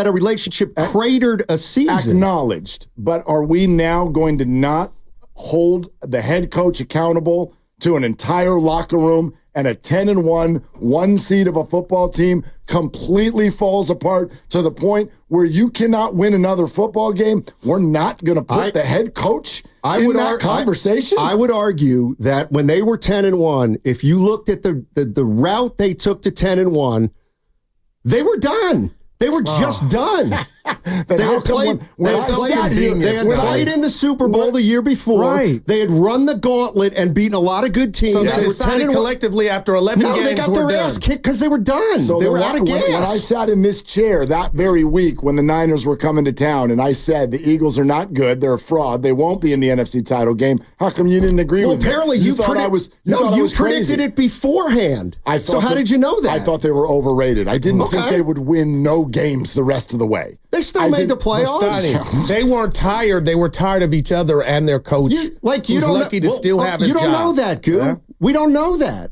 a relationship cratered a season. Acknowledged. But are we now going to not hold the head coach accountable to an entire locker room, and a 10-1 one seed of a football team completely falls apart to the point where you cannot win another football game? We're not going to put the head coach in that conversation? I would argue that when they were 10-1, if you looked at the route they took to 10-1, they were done. They were just done. They had played in the Super Bowl the year before. Right. They had run the gauntlet and beaten a lot of good teams. So they decided collectively after 11 games, they got their ass kicked because they were done. So they were out of gas. When I sat in this chair that very week when the Niners were coming to town, and I said the Eagles are not good, they're a fraud, they won't be in the NFC title game. How come you didn't agree with me? Well, apparently you thought I was. You predicted it beforehand. So how did you know that? I thought they were overrated. I didn't think they would win no games the rest of the way. They still made the playoffs. They weren't tired. They were tired of each other and their coach. You who's lucky to still have his job. You don't know that, Goo. Yeah. We don't know that.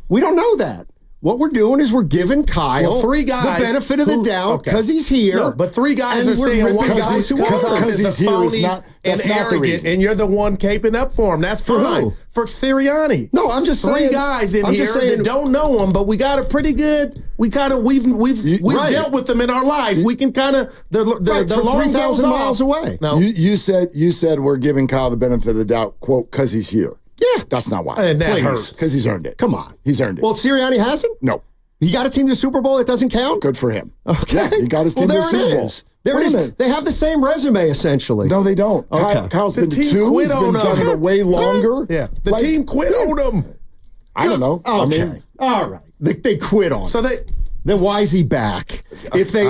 We don't know that. What we're doing is we're giving Kyle three guys the benefit of the doubt because he's here. No, but three guys are saying one guy is a phony and arrogant, and you're the one caping up for him. That's fine. For Sirianni. No, I'm just saying. Three guys in here that don't know him, but we got a pretty good. We've dealt with them in our life. We can kind of the long 3,000 miles away. No, you said we're giving Kyle the benefit of the doubt, quote, because he's here. Yeah, that's not why. And that hurts because he's earned it. Come on, he's earned it. Well, Sirianni hasn't. No, he got a team to the Super Bowl. It doesn't count. Good for him. Okay, yeah, he got his team to the Super Bowl. There it is. They have the same resume essentially. No, they don't. Okay. Kyle's been two. He's been done it way longer. Yeah, the team quit on him. I don't know. Okay, I mean, all right. They quit on him. So then why is he back? If they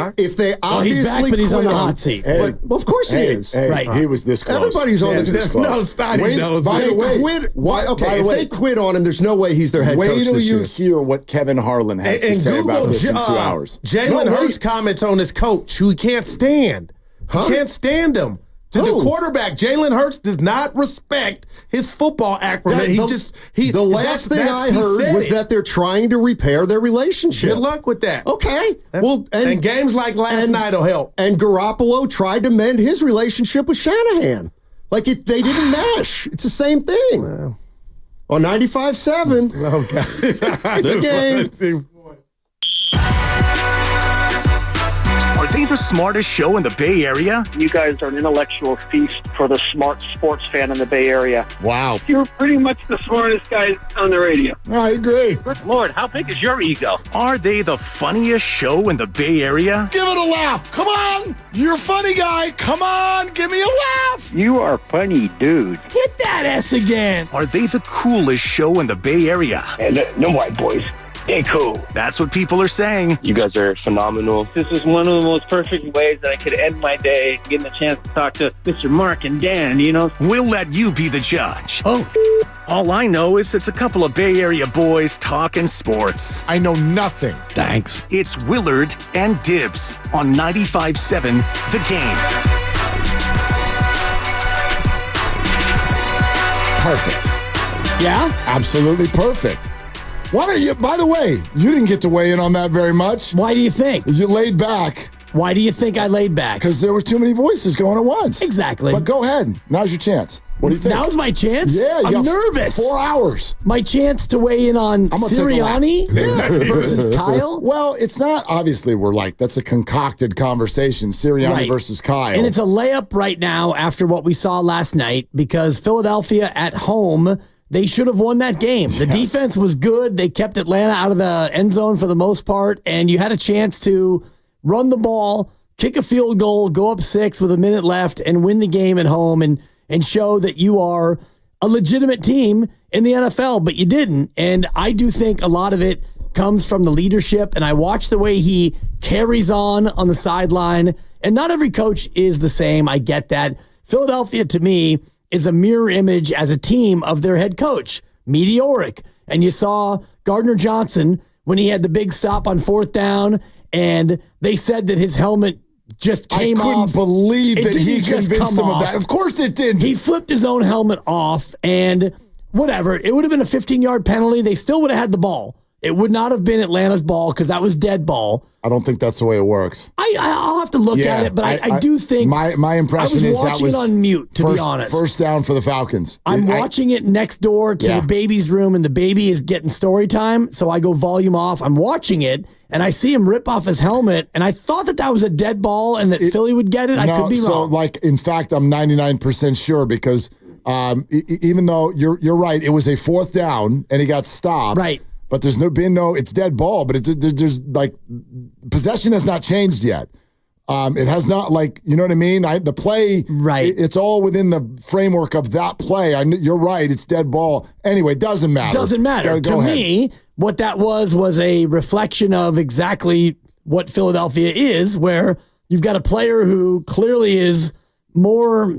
obviously he's back, but he's on the hot seat. But of course he is. Right. He was this close. Everybody's on this close. No, Steiny knows. By the way, quit. Why? Okay, if they quit on him, there's no way he's their head coach this year. Wait till you hear what Kevin Harlan has to say about this in 2 hours. Jalen Hurts comments on his coach, who he can't stand. He can't stand him. To the quarterback, Jalen Hurts does not respect his football acumen. The last thing I heard was that they're trying to repair their relationship. Good luck with that. Okay. Well, and games like last night will help. And Garoppolo tried to mend his relationship with Shanahan. They didn't mesh. It's the same thing. Wow. On 95.7. Oh, God. The game. Are they the smartest show in the Bay Area? You guys are an intellectual feast for the smart sports fan in the Bay Area. Wow. You're pretty much the smartest guys on the radio. I agree. Good Lord, how big is your ego? Are they the funniest show in the Bay Area? Give it a laugh. Come on. You're a funny guy. Come on. Give me a laugh. You are funny, dude. Hit that badass again. Are they the coolest show in the Bay Area? And them white boys, they cool. That's what people are saying. You guys are phenomenal. This is one of the most perfect ways that I could end my day, getting a chance to talk to Mr. Mark and Dan, you know? We'll let you be the judge. Oh. All I know is it's a couple of Bay Area boys talking sports. I know nothing. Thanks. It's Willard and Dibs on 95.7 The Game. Perfect. Yeah? Absolutely perfect. Why don't you, by the way, you didn't get to weigh in on that very much. Why do you think? You laid back. Why do you think I laid back? Because there were too many voices going at once. Exactly. But go ahead. Now's your chance. What do you think? Now's my chance? Yeah. I'm nervous. 4 hours. My chance to weigh in on Sirianni versus Kyle? Well, it's not, obviously, that's a concocted conversation. Sirianni versus Kyle. And it's a layup right now after what we saw last night because Philadelphia at home, they should have won that game. The defense was good. They kept Atlanta out of the end zone for the most part, and you had a chance to run the ball, kick a field goal, go up 6 with a minute left, and win the game at home and show that you are a legitimate team in the NFL, but you didn't. And I do think a lot of it comes from the leadership, and I watch the way he carries on the sideline, and not every coach is the same. I get that. Philadelphia, to me, is a mirror image as a team of their head coach, mediocre. And you saw Gardner Johnson when he had the big stop on 4th down, and they said that his helmet just came off. I couldn't believe that he convinced him of that. Of course it didn't. He flipped his own helmet off, and whatever. It would have been a 15-yard penalty. They still would have had the ball. It would not have been Atlanta's ball because that was dead ball. I don't think that's the way it works. I'll have to look at it, but I do think my impression is that was watching it on mute, to be honest. First down for the Falcons. I'm watching it next door to the baby's room, and the baby is getting story time, so I go volume off. I'm watching it, and I see him rip off his helmet, and I thought that was a dead ball and that Philly would get it. I could be wrong. In fact, I'm 99% sure because even though you're right, it was a 4th down, and he got stopped. Right. But there's it's dead ball, but there's possession has not changed yet. It has not, you know what I mean? The play, right? It's all within the framework of that play. You're right, it's dead ball. Anyway, doesn't matter. Doesn't matter. Go ahead. Me, what that was a reflection of exactly what Philadelphia is, where you've got a player who clearly is more,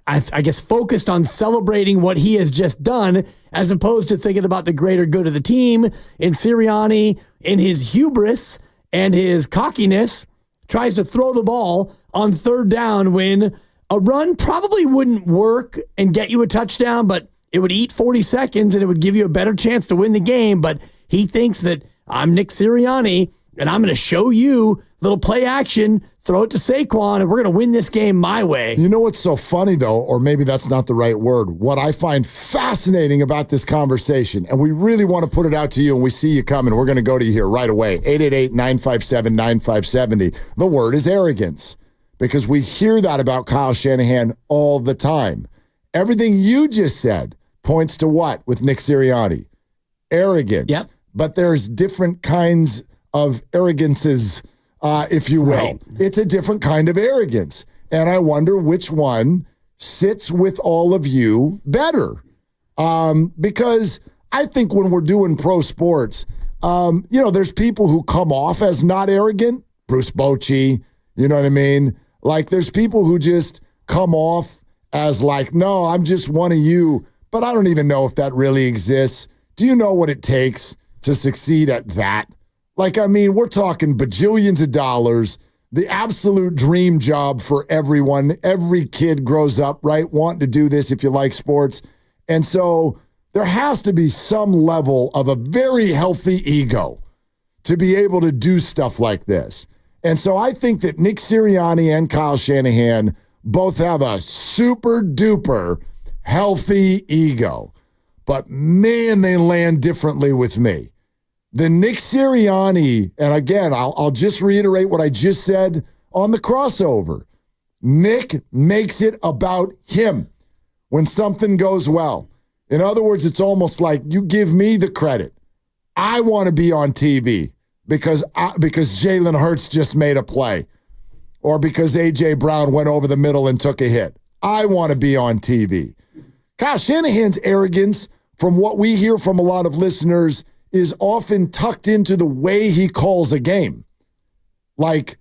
I guess, focused on celebrating what he has just done as opposed to thinking about the greater good of the team. And Sirianni, in his hubris and his cockiness, tries to throw the ball on 3rd down when a run probably wouldn't work and get you a touchdown, but it would eat 40 seconds and it would give you a better chance to win the game. But he thinks that I'm Nick Sirianni and I'm going to show you little play action, throw it to Saquon, and we're going to win this game my way. You know what's so funny, though, or maybe that's not the right word, what I find fascinating about this conversation, and we really want to put it out to you, and we see you coming. We're going to go to you here right away, 888-957-9570. The word is arrogance, because we hear that about Kyle Shanahan all the time. Everything you just said points to what with Nick Sirianni? Arrogance. Yep. But there's different kinds of arrogances, if you will. Right. It's a different kind of arrogance. And I wonder which one sits with all of you better. Because I think when we're doing pro sports, there's people who come off as not arrogant. Bruce Bochy, you know what I mean? There's people who just come off as no, I'm just one of you. But I don't even know if that really exists. Do you know what it takes to succeed at that? We're talking bajillions of dollars, the absolute dream job for everyone. Every kid grows up, right, wanting to do this if you like sports. And so there has to be some level of a very healthy ego to be able to do stuff like this. And so I think that Nick Sirianni and Kyle Shanahan both have a super duper healthy ego. But man, they land differently with me. The Nick Sirianni, and again, I'll just reiterate what I just said on the crossover. Nick makes it about him when something goes well. In other words, it's almost like you give me the credit. I want to be on TV because Jalen Hurts just made a play or because A.J. Brown went over the middle and took a hit. I want to be on TV. Kyle Shanahan's arrogance, from what we hear from a lot of listeners, is often tucked into the way he calls a game. Like,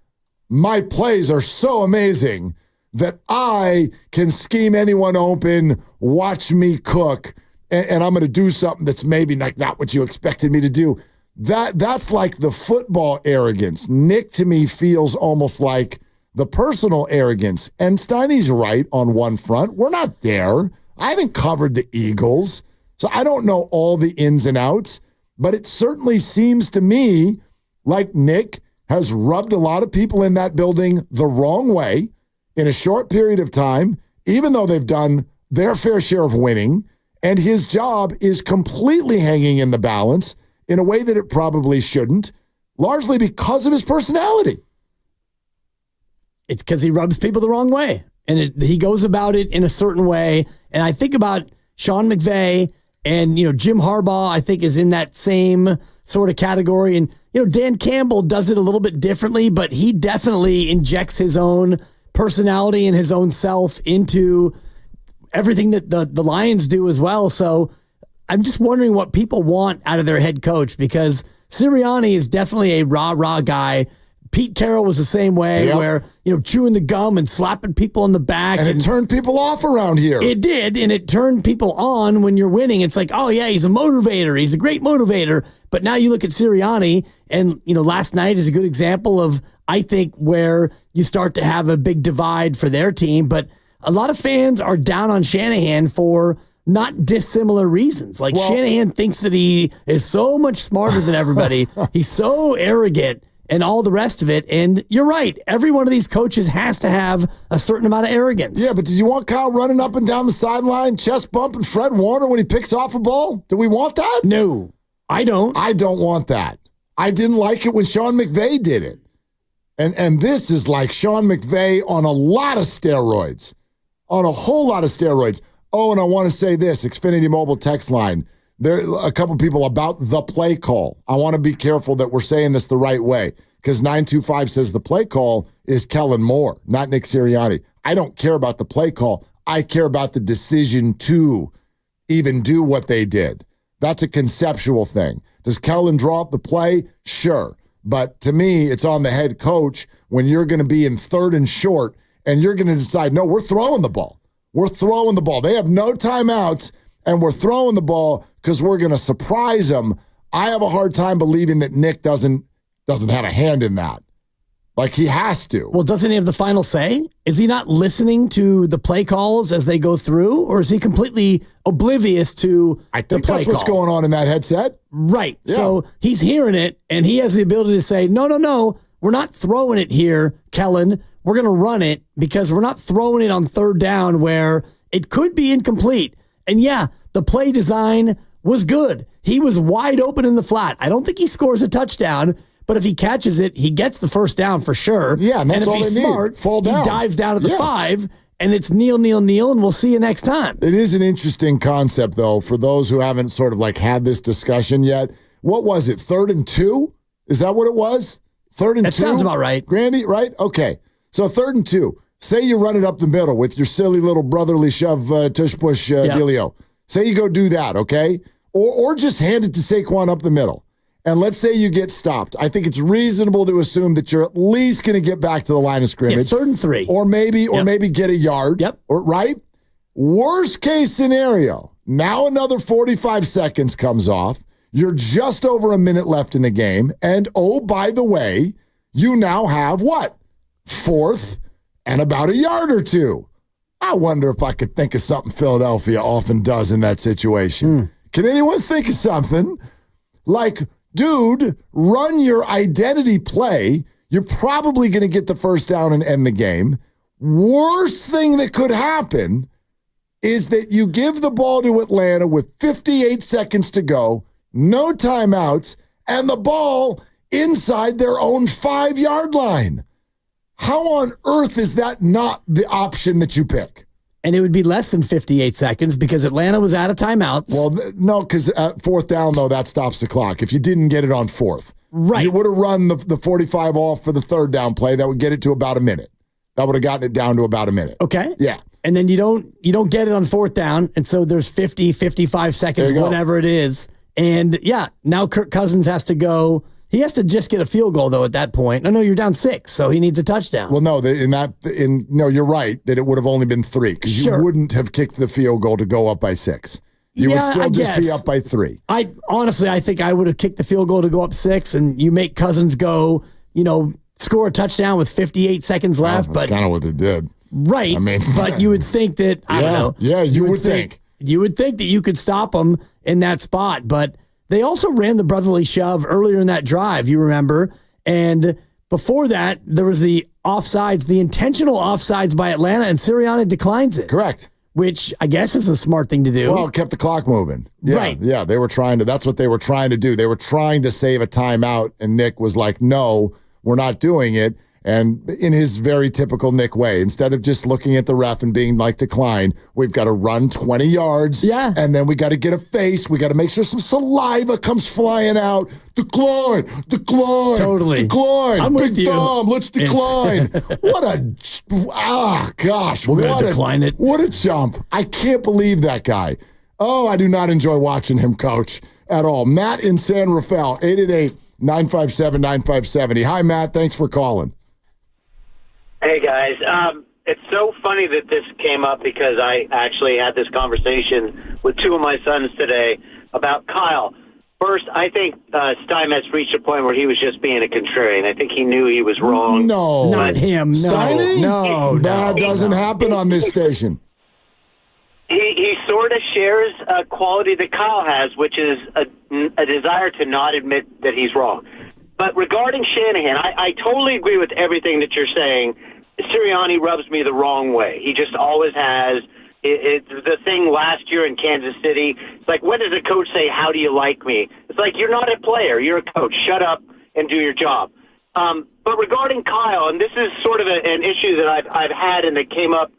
my plays are so amazing that I can scheme anyone open, watch me cook, and I'm going to do something that's maybe not what you expected me to do. That's like the football arrogance. Nick, to me, feels almost like the personal arrogance. And Steiny's right on one front. We're not there. I haven't covered the Eagles, so I don't know all the ins and outs. But it certainly seems to me like Nick has rubbed a lot of people in that building the wrong way in a short period of time, even though they've done their fair share of winning, and his job is completely hanging in the balance in a way that it probably shouldn't, largely because of his personality. It's because he rubs people the wrong way, and he goes about it in a certain way. And I think about Sean McVay and, Jim Harbaugh, I think, is in that same sort of category. And, Dan Campbell does it a little bit differently, but he definitely injects his own personality and his own self into everything that the Lions do as well. So I'm just wondering what people want out of their head coach, because Sirianni is definitely a rah-rah guy. Pete Carroll was the same way, where, chewing the gum and slapping people in the back. And it turned people off around here. It did, and it turned people on when you're winning. It's like, oh, yeah, he's a motivator. He's a great motivator. But now you look at Sirianni, and, last night is a good example of, I think, where you start to have a big divide for their team. But a lot of fans are down on Shanahan for not dissimilar reasons. Like, Shanahan thinks that he is so much smarter than everybody. He's so arrogant and all the rest of it. And you're right. Every one of these coaches has to have a certain amount of arrogance. Yeah, but did you want Kyle running up and down the sideline, chest bumping Fred Warner when he picks off a ball? Do we want that? No, I don't. I don't want that. I didn't like it when Sean McVay did it. And this is like Sean McVay on a lot of steroids. On a whole lot of steroids. Oh, and I want to say this, Xfinity Mobile text line. There are a couple people about the play call. I want to be careful that we're saying this the right way, because 925 says the play call is Kellen Moore, not Nick Sirianni. I don't care about the play call. I care about the decision to even do what they did. That's a conceptual thing. Does Kellen draw up the play? Sure. But to me, it's on the head coach when you're going to be in 3rd and short and you're going to decide, no, we're throwing the ball. We're throwing the ball. They have no timeouts, and we're throwing the ball because we're going to surprise them. I have a hard time believing that Nick doesn't have a hand in that. Like, he has to. Well, doesn't he have the final say? Is he not listening to the play calls as they go through, or is he completely oblivious to I think that's what's going on in that headset. Right. Yeah. So he's hearing it, and he has the ability to say, no, we're not throwing it here, Kellen. We're going to run it, because we're not throwing it on 3rd down where it could be incomplete. And yeah, the play design was good. He was wide open in the flat. I don't think he scores a touchdown, but if he catches it, he gets the 1st down for sure. Yeah, and that's if all he's they smart, need. Fall down. He dives down at the 5, and it's kneel, and we'll see you next time. It is an interesting concept, though, for those who haven't sort of like had this discussion yet. What was it, 3rd and 2? Is that what it was? 3rd and 2? That sounds about right. Grandy, right? Okay. So 3rd and 2. Say you run it up the middle with your silly little brotherly shove tush-push dealio. Say you go do that, okay? Or just hand it to Saquon up the middle. And let's say you get stopped. I think it's reasonable to assume that you're at least going to get back to the line of scrimmage. Yeah, 3rd and 3. Or maybe get a yard. Yep. Right? Worst case scenario, now another 45 seconds comes off. You're just over a minute left in the game. And oh, by the way, you now have what? 4th and about a yard or 2. I wonder if I could think of something Philadelphia often does in that situation. Can anyone think of something? Like, dude, run your identity play. You're probably going to get the 1st down and end the game. Worst thing that could happen is that you give the ball to Atlanta with 58 seconds to go, no timeouts, and the ball inside their own 5-yard line. How on earth is that not the option that you pick? And it would be less than 58 seconds because Atlanta was out of timeouts. Well, no, because at 4th down, though, that stops the clock. If you didn't get it on 4th. Right. You would have run the 45 off for the 3rd down play. That would get it to about a minute. That would have gotten it down to about a minute. Okay. Yeah. And then you don't get it on fourth down. And so there's 50, 55 seconds, whatever it is. And now Kirk Cousins has to go. He has to just get a field goal, though, at that point. No, you're down 6, so he needs a touchdown. Well, no, you're right that it would have only been 3 because you wouldn't have kicked the field goal to go up by 6. You would still just be up by 3. I think I would have kicked the field goal to go up 6, and you make Cousins go, score a touchdown with 58 seconds left. That's kind of what they did. Right. I mean, but you would think that, I don't know. Yeah, you would think. You would think that you could stop them in that spot, but they also ran the brotherly shove earlier in that drive, you remember. And before that, there was the offsides, the intentional offsides by Atlanta, and Sirianni declines it. Correct. Which I guess is a smart thing to do. Well, it kept the clock moving. Yeah, right. Yeah, they were trying to, that's what they were trying to do. They were trying to save a timeout, and Nick was like, no, we're not doing it. And in his very typical Nick way, instead of just looking at the ref and being like, decline, we've got to run 20 yards. Yeah. And then we got to get a face. We got to make sure some saliva comes flying out. Decline. Totally. Decline. I'm with Big you. Dom, let's decline. Gosh. We're going to decline it. What a jump. I can't believe that guy. Oh, I do not enjoy watching him coach at all. Matt in San Rafael, 888-957-9570. Hi, Matt. Thanks for calling. Hey, guys. It's so funny that this came up because I actually had this conversation with 2 of my sons today about Kyle. First, I think Steinmetz reached a point where he was just being a contrarian. I think he knew he was wrong. No. Not him. No. Steiny? No. That doesn't happen on this station. He sort of shares a quality that Kyle has, which is a desire to not admit that he's wrong. But regarding Shanahan, I totally agree with everything that you're saying. Sirianni rubs me the wrong way. He just always has. It's the thing last year in Kansas City. It's like, when does a coach say, how do you like me? It's like, you're not a player. You're a coach. Shut up and do your job. But regarding Kyle, and this is sort of an issue that I've had and that came up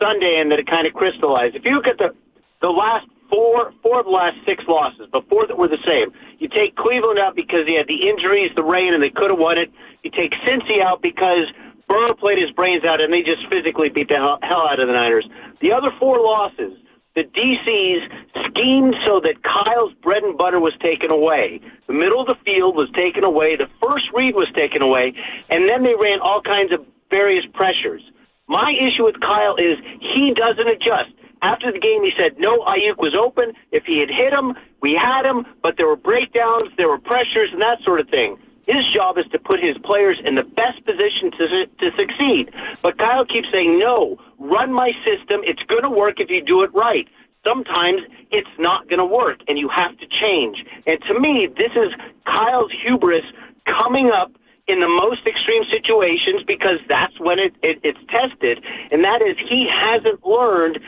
Sunday and that it kind of crystallized. If you look at the last four of the last 6 losses, before that were the same. You take Cleveland out because he had the injuries, the rain, and they could have won it. You take Cincy out because Burrow played his brains out and they just physically beat the hell out of the Niners. The other 4 losses, the DCs schemed so that Kyle's bread and butter was taken away. The middle of the field was taken away. The first read was taken away. And then they ran all kinds of various pressures. My issue with Kyle is he doesn't adjust. After the game, he said, no, Aiyuk was open. If he had hit him, we had him, but there were breakdowns, there were pressures, and that sort of thing. His job is to put his players in the best position to succeed. But Kyle keeps saying, no, run my system. It's going to work if you do it right. Sometimes it's not going to work, and you have to change. And to me, this is Kyle's hubris coming up in the most extreme situations because that's when it's tested, and that is he hasn't learned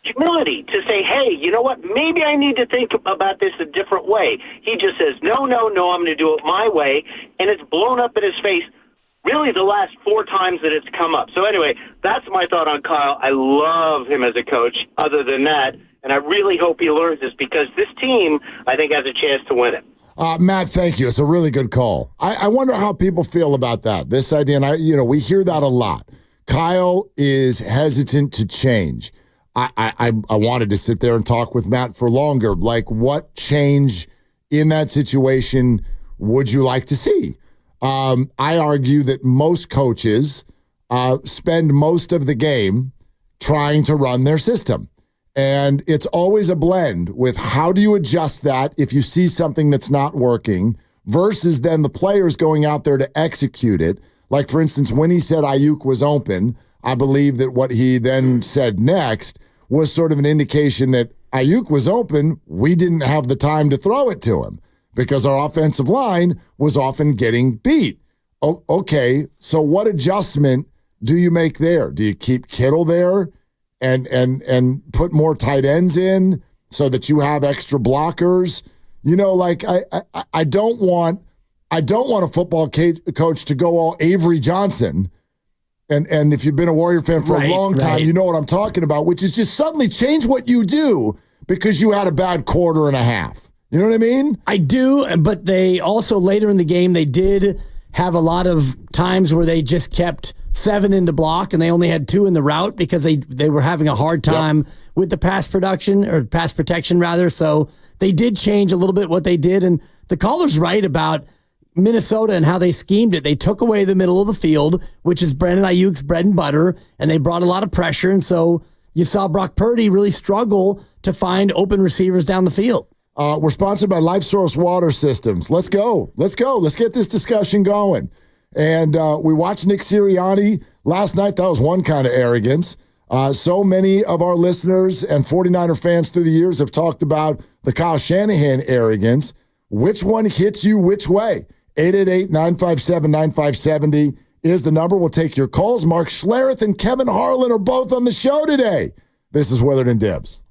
humility to say, hey, you know what, maybe I need to think about this a different way. He just says, no, I'm going to do it my way, and it's blown up in his face really the last 4 times that it's come up. So anyway, that's my thought on Kyle. I love him as a coach other than that, and I really hope he learns this because this team, I think, has a chance to win it. Matt, thank you. It's a really good call. I wonder how people feel about that. This idea, and we hear that a lot. Kyle is hesitant to change. I wanted to sit there and talk with Matt for longer. Like, what change in that situation would you like to see? I argue that most coaches spend most of the game trying to run their system. And it's always a blend with how do you adjust that if you see something that's not working versus then the players going out there to execute it. Like, for instance, when he said Aiyuk was open, I believe that what he then said next was sort of an indication that Aiyuk was open. We didn't have the time to throw it to him because our offensive line was often getting beat. Oh, okay, so what adjustment do you make there? Do you keep Kittle there and put more tight ends in so that you have extra blockers? I don't want a football coach to go all Avery Johnson. And if you've been a Warrior fan for a long time, you know what I'm talking about, which is just suddenly change what you do because you had a bad quarter and a half. You know what I mean? I do, but they also later in the game, they did have a lot of times where they just kept 7 into block and they only had 2 in the route because they were having a hard time with the pass protection rather. So they did change a little bit what they did. And the caller's right about Minnesota and how they schemed it. They took away the middle of the field, which is Brandon Aiyuk's bread and butter, and they brought a lot of pressure. And so you saw Brock Purdy really struggle to find open receivers down the field. We're sponsored by Life Source Water Systems. Let's go. Let's get this discussion going. And we watched Nick Sirianni last night. That was one kind of arrogance. So many of our listeners and 49er fans through the years have talked about the Kyle Shanahan arrogance. Which one hits you which way? 888-957-9570 is the number. We'll take your calls. Mark Schlereth and Kevin Harlan are both on the show today. This is Willard and Dibs.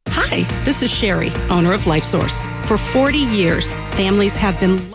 Hi, this is Sherry, owner of Life Source. For 40 years, families have been loving.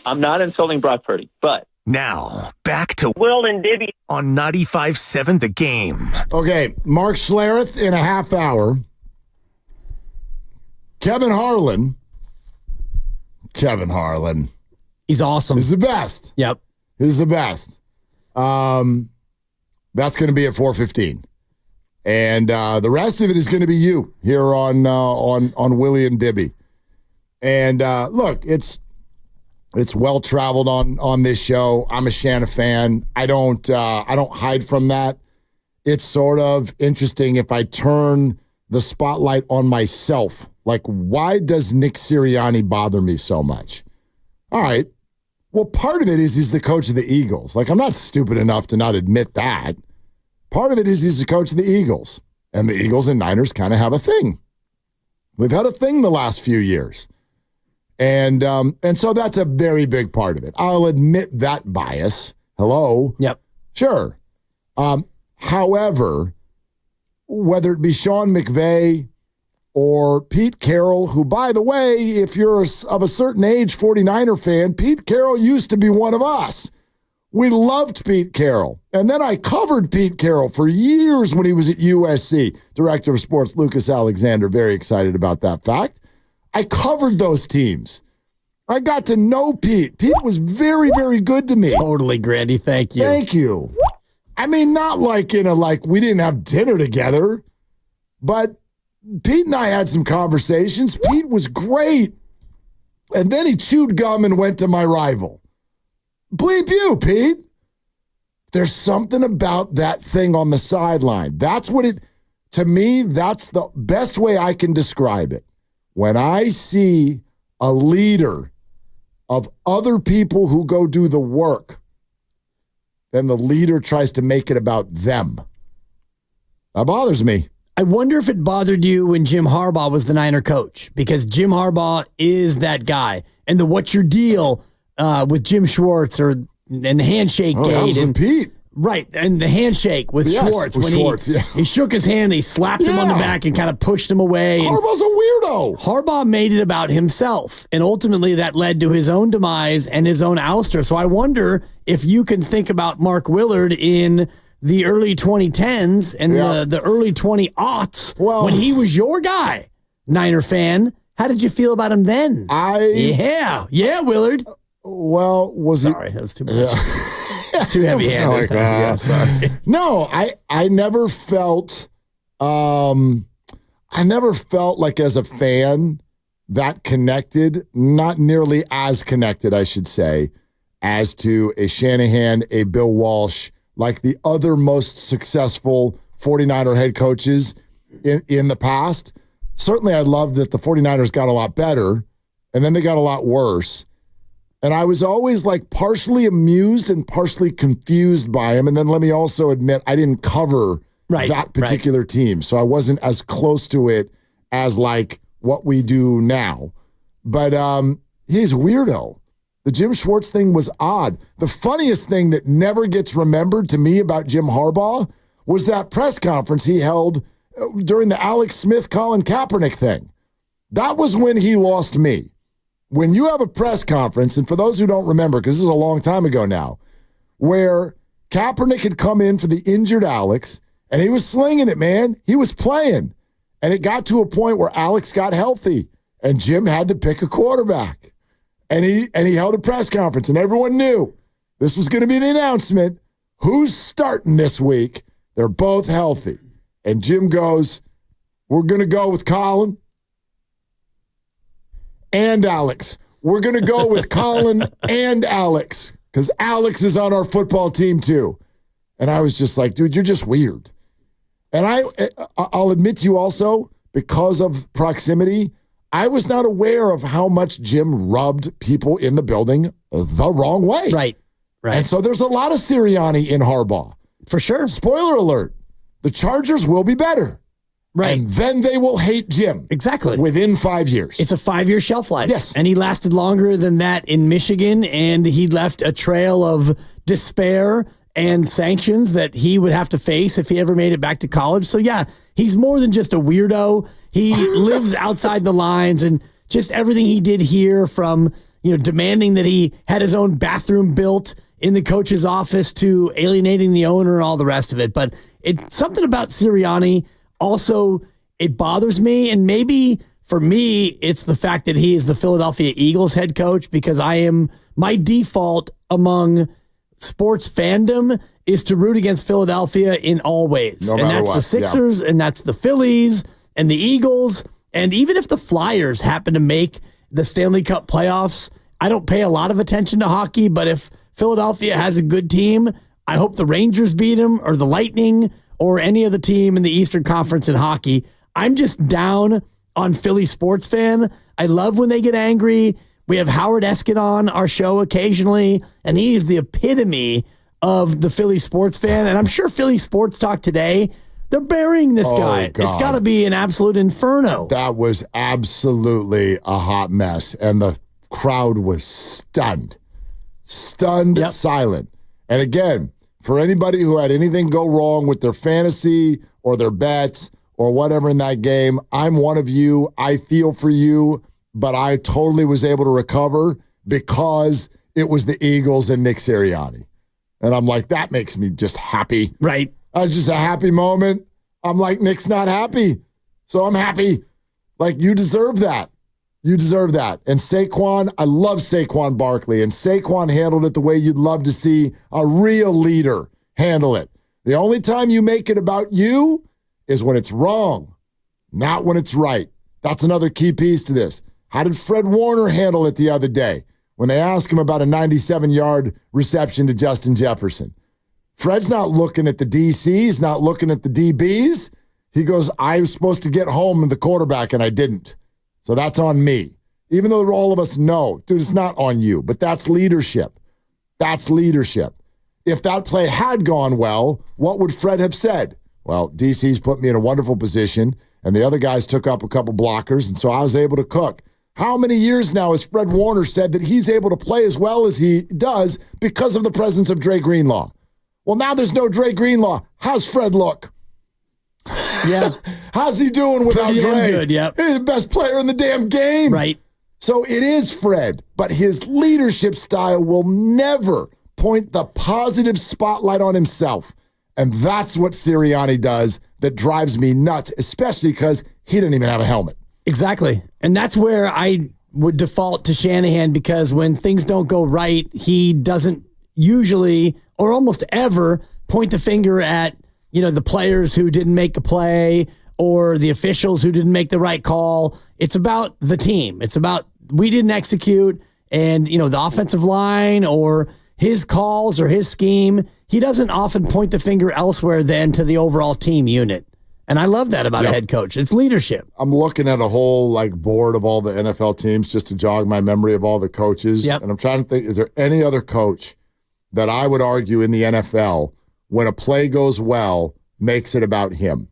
I'm not insulting Brock Purdy, but Now, back to Will and Dibby on 95.7 The Game. Okay, Mark Schlereth in a half hour. Kevin Harlan. He's awesome. He's the best. Yep. He's the best. That's going to be at 4:15. And the rest of it is going to be you here on Willie and Dibby. And look, it's well traveled on this show. I'm a Shanna fan. I don't hide from that. It's sort of interesting if I turn the spotlight on myself. Like, why does Nick Sirianni bother me so much? All right. Well, part of it is he's the coach of the Eagles. Like, I'm not stupid enough to not admit that. Part of it is he's the coach of the Eagles. And the Eagles and Niners kind of have a thing. We've had a thing the last few years. And so that's a very big part of it. I'll admit that bias. Hello? Yep. Sure. However, whether it be Sean McVay or Pete Carroll, who, by the way, if you're of a certain age 49er fan, Pete Carroll used to be one of us. We loved Pete Carroll. And then I covered Pete Carroll for years when he was at USC. Director of Sports, Lucas Alexander, very excited about that fact. I covered those teams. I got to know Pete. Pete was very, very good to me. Totally, Grandy. Thank you. Thank you. I mean, not like we didn't have dinner together, but Pete and I had some conversations. Pete was great. And then he chewed gum and went to my rival. Bleep you, Pete. There's something about that thing on the sideline. To me, that's the best way I can describe it. When I see a leader of other people who go do the work, then the leader tries to make it about them. That bothers me. I wonder if it bothered you when Jim Harbaugh was the Niner coach, because Jim Harbaugh is that guy. And the what's your deal with Jim Schwartz and the handshake gate. That was with Pete. Right, and the handshake with Schwartz. He shook his hand, he slapped him on the back and kind of pushed him away. Harbaugh's a weirdo. Harbaugh made it about himself, and ultimately that led to his own demise and his own ouster. So I wonder if you can think about Mark Willard in the early 2010s and the early 20aughts when he was your guy, Niner fan. How did you feel about him then? Yeah, Willard. Well, Sorry, that was too much. Yeah. Too heavy-handed. Sorry. No, I never felt like as a fan that connected, not nearly as connected, I should say, as to a Shanahan, a Bill Walsh, like the other most successful 49er head coaches in the past. Certainly I loved that the 49ers got a lot better, and then they got a lot worse. And I was always like partially amused and partially confused by him. And then let me also admit, I didn't cover that particular team. So I wasn't as close to it as like what we do now. But he's a weirdo. The Jim Schwartz thing was odd. The funniest thing that never gets remembered to me about Jim Harbaugh was that press conference he held during the Alex Smith, Colin Kaepernick thing. That was when he lost me. When you have a press conference, and for those who don't remember, because this is a long time ago now, where Kaepernick had come in for the injured Alex, and he was slinging it, man. He was playing. And it got to a point where Alex got healthy, and Jim had to pick a quarterback. And he held a press conference, and everyone knew this was going to be the announcement. Who's starting this week? They're both healthy. And Jim goes, we're going to go with Colin and Alex. We're going to go with Colin and Alex because Alex is on our football team too. And I was just like, dude, you're just weird. And I'll admit to you also, because of proximity, I was not aware of how much Jim rubbed people in the building the wrong way. Right. And so there's a lot of Sirianni in Harbaugh. For sure. Spoiler alert. The Chargers will be better. Right. And then they will hate Jim. Exactly. Within 5 years. It's a 5-year shelf life. Yes. And he lasted longer than that in Michigan, and he left a trail of despair and sanctions that he would have to face if he ever made it back to college. So, yeah, he's more than just a weirdo. He lives outside the lines, and just everything he did here from, demanding that he had his own bathroom built in the coach's office to alienating the owner and all the rest of it. But it's something about Sirianni also, it bothers me. And maybe for me, it's the fact that he is the Philadelphia Eagles head coach, because my default among sports fandom is to root against Philadelphia in all ways. And that's the Sixers, and that's the Phillies and the Eagles. And even if the Flyers happen to make the Stanley Cup playoffs, I don't pay a lot of attention to hockey, but if Philadelphia has a good team, I hope the Rangers beat them, or the Lightning, or any other team in the Eastern Conference in hockey. I'm just down on Philly sports fan. I love when they get angry. We have Howard Eskin on our show occasionally, and he is the epitome of the Philly sports fan. And I'm sure Philly Sports Talk today, they're burying this guy. God. It's got to be an absolute inferno. That was absolutely a hot mess, and the crowd was stunned, silent. And again, for anybody who had anything go wrong with their fantasy or their bets or whatever in that game, I'm one of you. I feel for you, but I totally was able to recover because it was the Eagles and Nick Sirianni. And I'm like, that makes me just happy. Right. It's just a happy moment. I'm like, Nick's not happy, so I'm happy. Like, you deserve that. You deserve that. And Saquon, I love Saquon Barkley, and Saquon handled it the way you'd love to see a real leader handle it. The only time you make it about you is when it's wrong, not when it's right. That's another key piece to this. How did Fred Warner handle it the other day when they asked him about a 97-yard reception to Justin Jefferson? Fred's not looking at the DCs, not looking at the DBs. He goes, I was supposed to get home in the quarterback, and I didn't. So that's on me. Even though all of us know, dude, it's not on you. But that's leadership. That's leadership. If that play had gone well, what would Fred have said? Well, DC's put me in a wonderful position, and the other guys took up a couple blockers, and so I was able to cook. How many years now has Fred Warner said that he's able to play as well as he does because of the presence of Dre Greenlaw? Well, now there's no Dre Greenlaw. How's Fred look? Yeah. How's he doing without Pretty Dre? damn good, yep. He's the best player in the damn game. Right. So it is Fred, but his leadership style will never point the positive spotlight on himself. And that's what Sirianni does that drives me nuts, especially because he didn't even have a helmet. Exactly. And that's where I would default to Shanahan, because when things don't go right, he doesn't usually or almost ever point the finger at, the players who didn't make a play or the officials who didn't make the right call. It's about the team. It's about we didn't execute, and, the offensive line or his calls or his scheme. He doesn't often point the finger elsewhere than to the overall team unit. And I love that about a head coach. It's leadership. I'm looking at a whole board of all the NFL teams just to jog my memory of all the coaches. Yep. And I'm trying to think, is there any other coach that I would argue in the NFL, when a play goes well, makes it about him?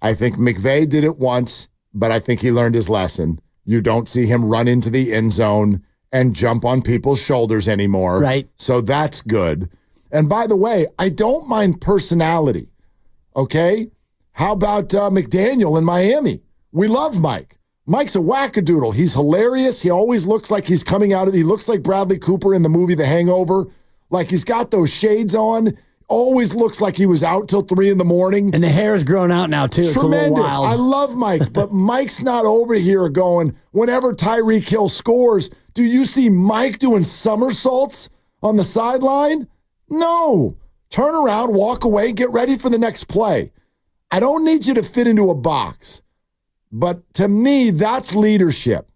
I think McVay did it once, but I think he learned his lesson. You don't see him run into the end zone and jump on people's shoulders anymore. Right. So that's good. And by the way, I don't mind personality. Okay? How about McDaniel in Miami? We love Mike. Mike's a wackadoodle. He's hilarious. He always looks like he's coming out of he looks like Bradley Cooper in the movie The Hangover. Like he's got those shades on. Always looks like he was out till 3 a.m. And the hair is grown out now, too. It's tremendous. A little wild. I love Mike, but Mike's not over here going, whenever Tyreek Hill scores, do you see Mike doing somersaults on the sideline? No. Turn around, walk away, get ready for the next play. I don't need you to fit into a box. But to me, that's leadership,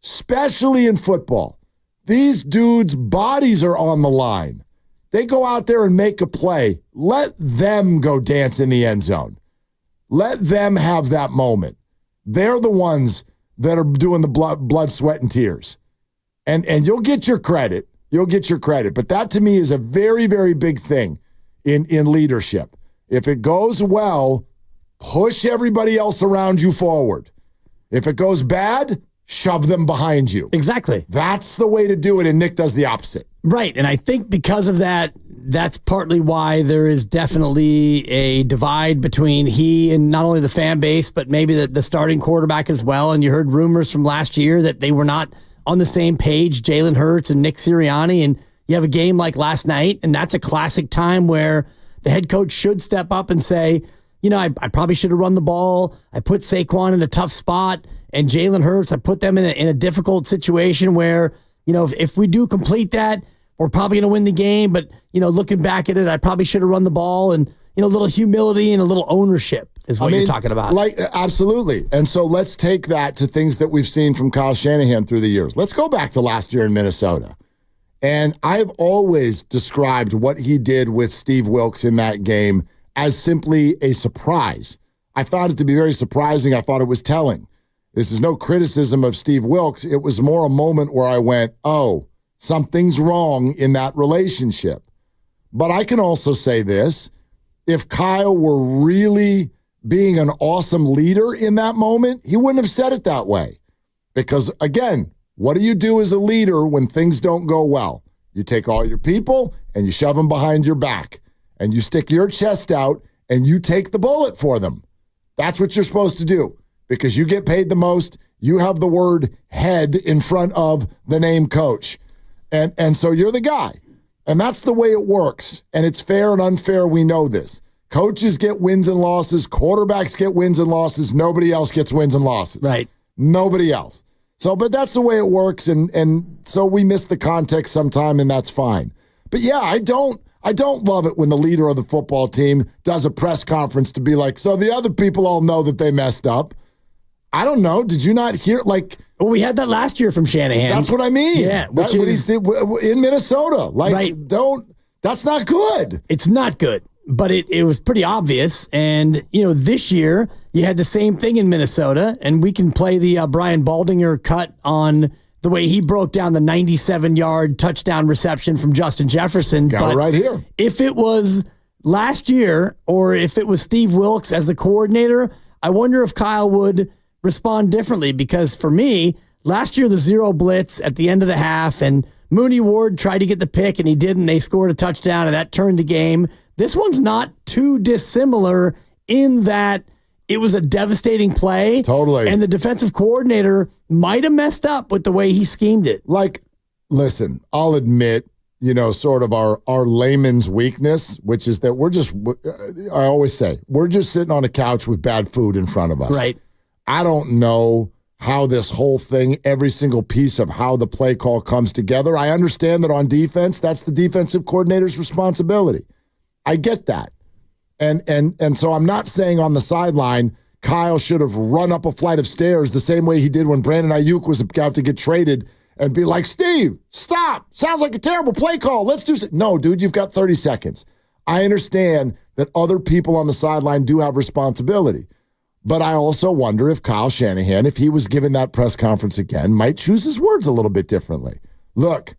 especially in football. These dudes' bodies are on the line. They go out there and make a play. Let them go dance in the end zone. Let them have that moment. They're the ones that are doing the blood, sweat, and tears. And you'll get your credit. You'll get your credit. But that, to me, is a very, very big thing in leadership. If it goes well, push everybody else around you forward. If it goes bad, shove them behind you. Exactly. That's the way to do it, and Nick does the opposite. Right, and I think because of that, that's partly why there is definitely a divide between he and not only the fan base, but maybe the starting quarterback as well. And you heard rumors from last year that they were not on the same page, Jalen Hurts and Nick Sirianni, and you have a game like last night, and that's a classic time where the head coach should step up and say, I probably should have run the ball. I put Saquon in a tough spot, and Jalen Hurts, I put them in a difficult situation where, if we do complete that, we're probably going to win the game. But, looking back at it, I probably should have run the ball, and, a little humility and a little ownership is what you're talking about. Absolutely. And so let's take that to things that we've seen from Kyle Shanahan through the years. Let's go back to last year in Minnesota. And I've always described what he did with Steve Wilks in that game as simply a surprise. I found it to be very surprising. I thought it was telling. This is no criticism of Steve Wilks. It was more a moment where I went, oh, something's wrong in that relationship. But I can also say this. If Kyle were really being an awesome leader in that moment, he wouldn't have said it that way. Because, again, what do you do as a leader when things don't go well? You take all your people and you shove them behind your back. And you stick your chest out and you take the bullet for them. That's what you're supposed to do. Because you get paid the most, you have the word head in front of the name coach. And so you're the guy. And that's the way it works. And it's fair and unfair. We know this. Coaches get wins and losses. Quarterbacks get wins and losses. Nobody else gets wins and losses. Right. Nobody else. So, but that's the way it works. And so we miss the context sometime, and that's fine. But yeah, I don't love it when the leader of the football team does a press conference to be like, so the other people all know that they messed up. I don't know. Did you not hear? Well, we had that last year from Shanahan. That's what I mean. Yeah, what he did in Minnesota. That's not good. It's not good, but it was pretty obvious. And, this year you had the same thing in Minnesota, and we can play the Brian Baldinger cut on the way he broke down the 97-yard touchdown reception from Justin Jefferson. Got it right here. If it was last year or if it was Steve Wilks as the coordinator, I wonder if Kyle would respond differently, because for me, last year the zero blitz at the end of the half, and Mooney Ward tried to get the pick and he didn't. They scored a touchdown and that turned the game. This one's not too dissimilar in that it was a devastating play. Totally. And the defensive coordinator might have messed up with the way he schemed it. Listen, I'll admit, sort of our layman's weakness, which is that I always say, we're just sitting on a couch with bad food in front of us. Right. I don't know how this whole thing, every single piece of how the play call comes together. I understand that on defense, that's the defensive coordinator's responsibility. I get that. And so I'm not saying on the sideline, Kyle should have run up a flight of stairs the same way he did when Brandon Aiyuk was about to get traded and be like, Steve, stop. Sounds like a terrible play call. Let's do it. No, dude, you've got 30 seconds. I understand that other people on the sideline do have responsibility. But I also wonder if Kyle Shanahan, if he was given that press conference again, might choose his words a little bit differently. Look,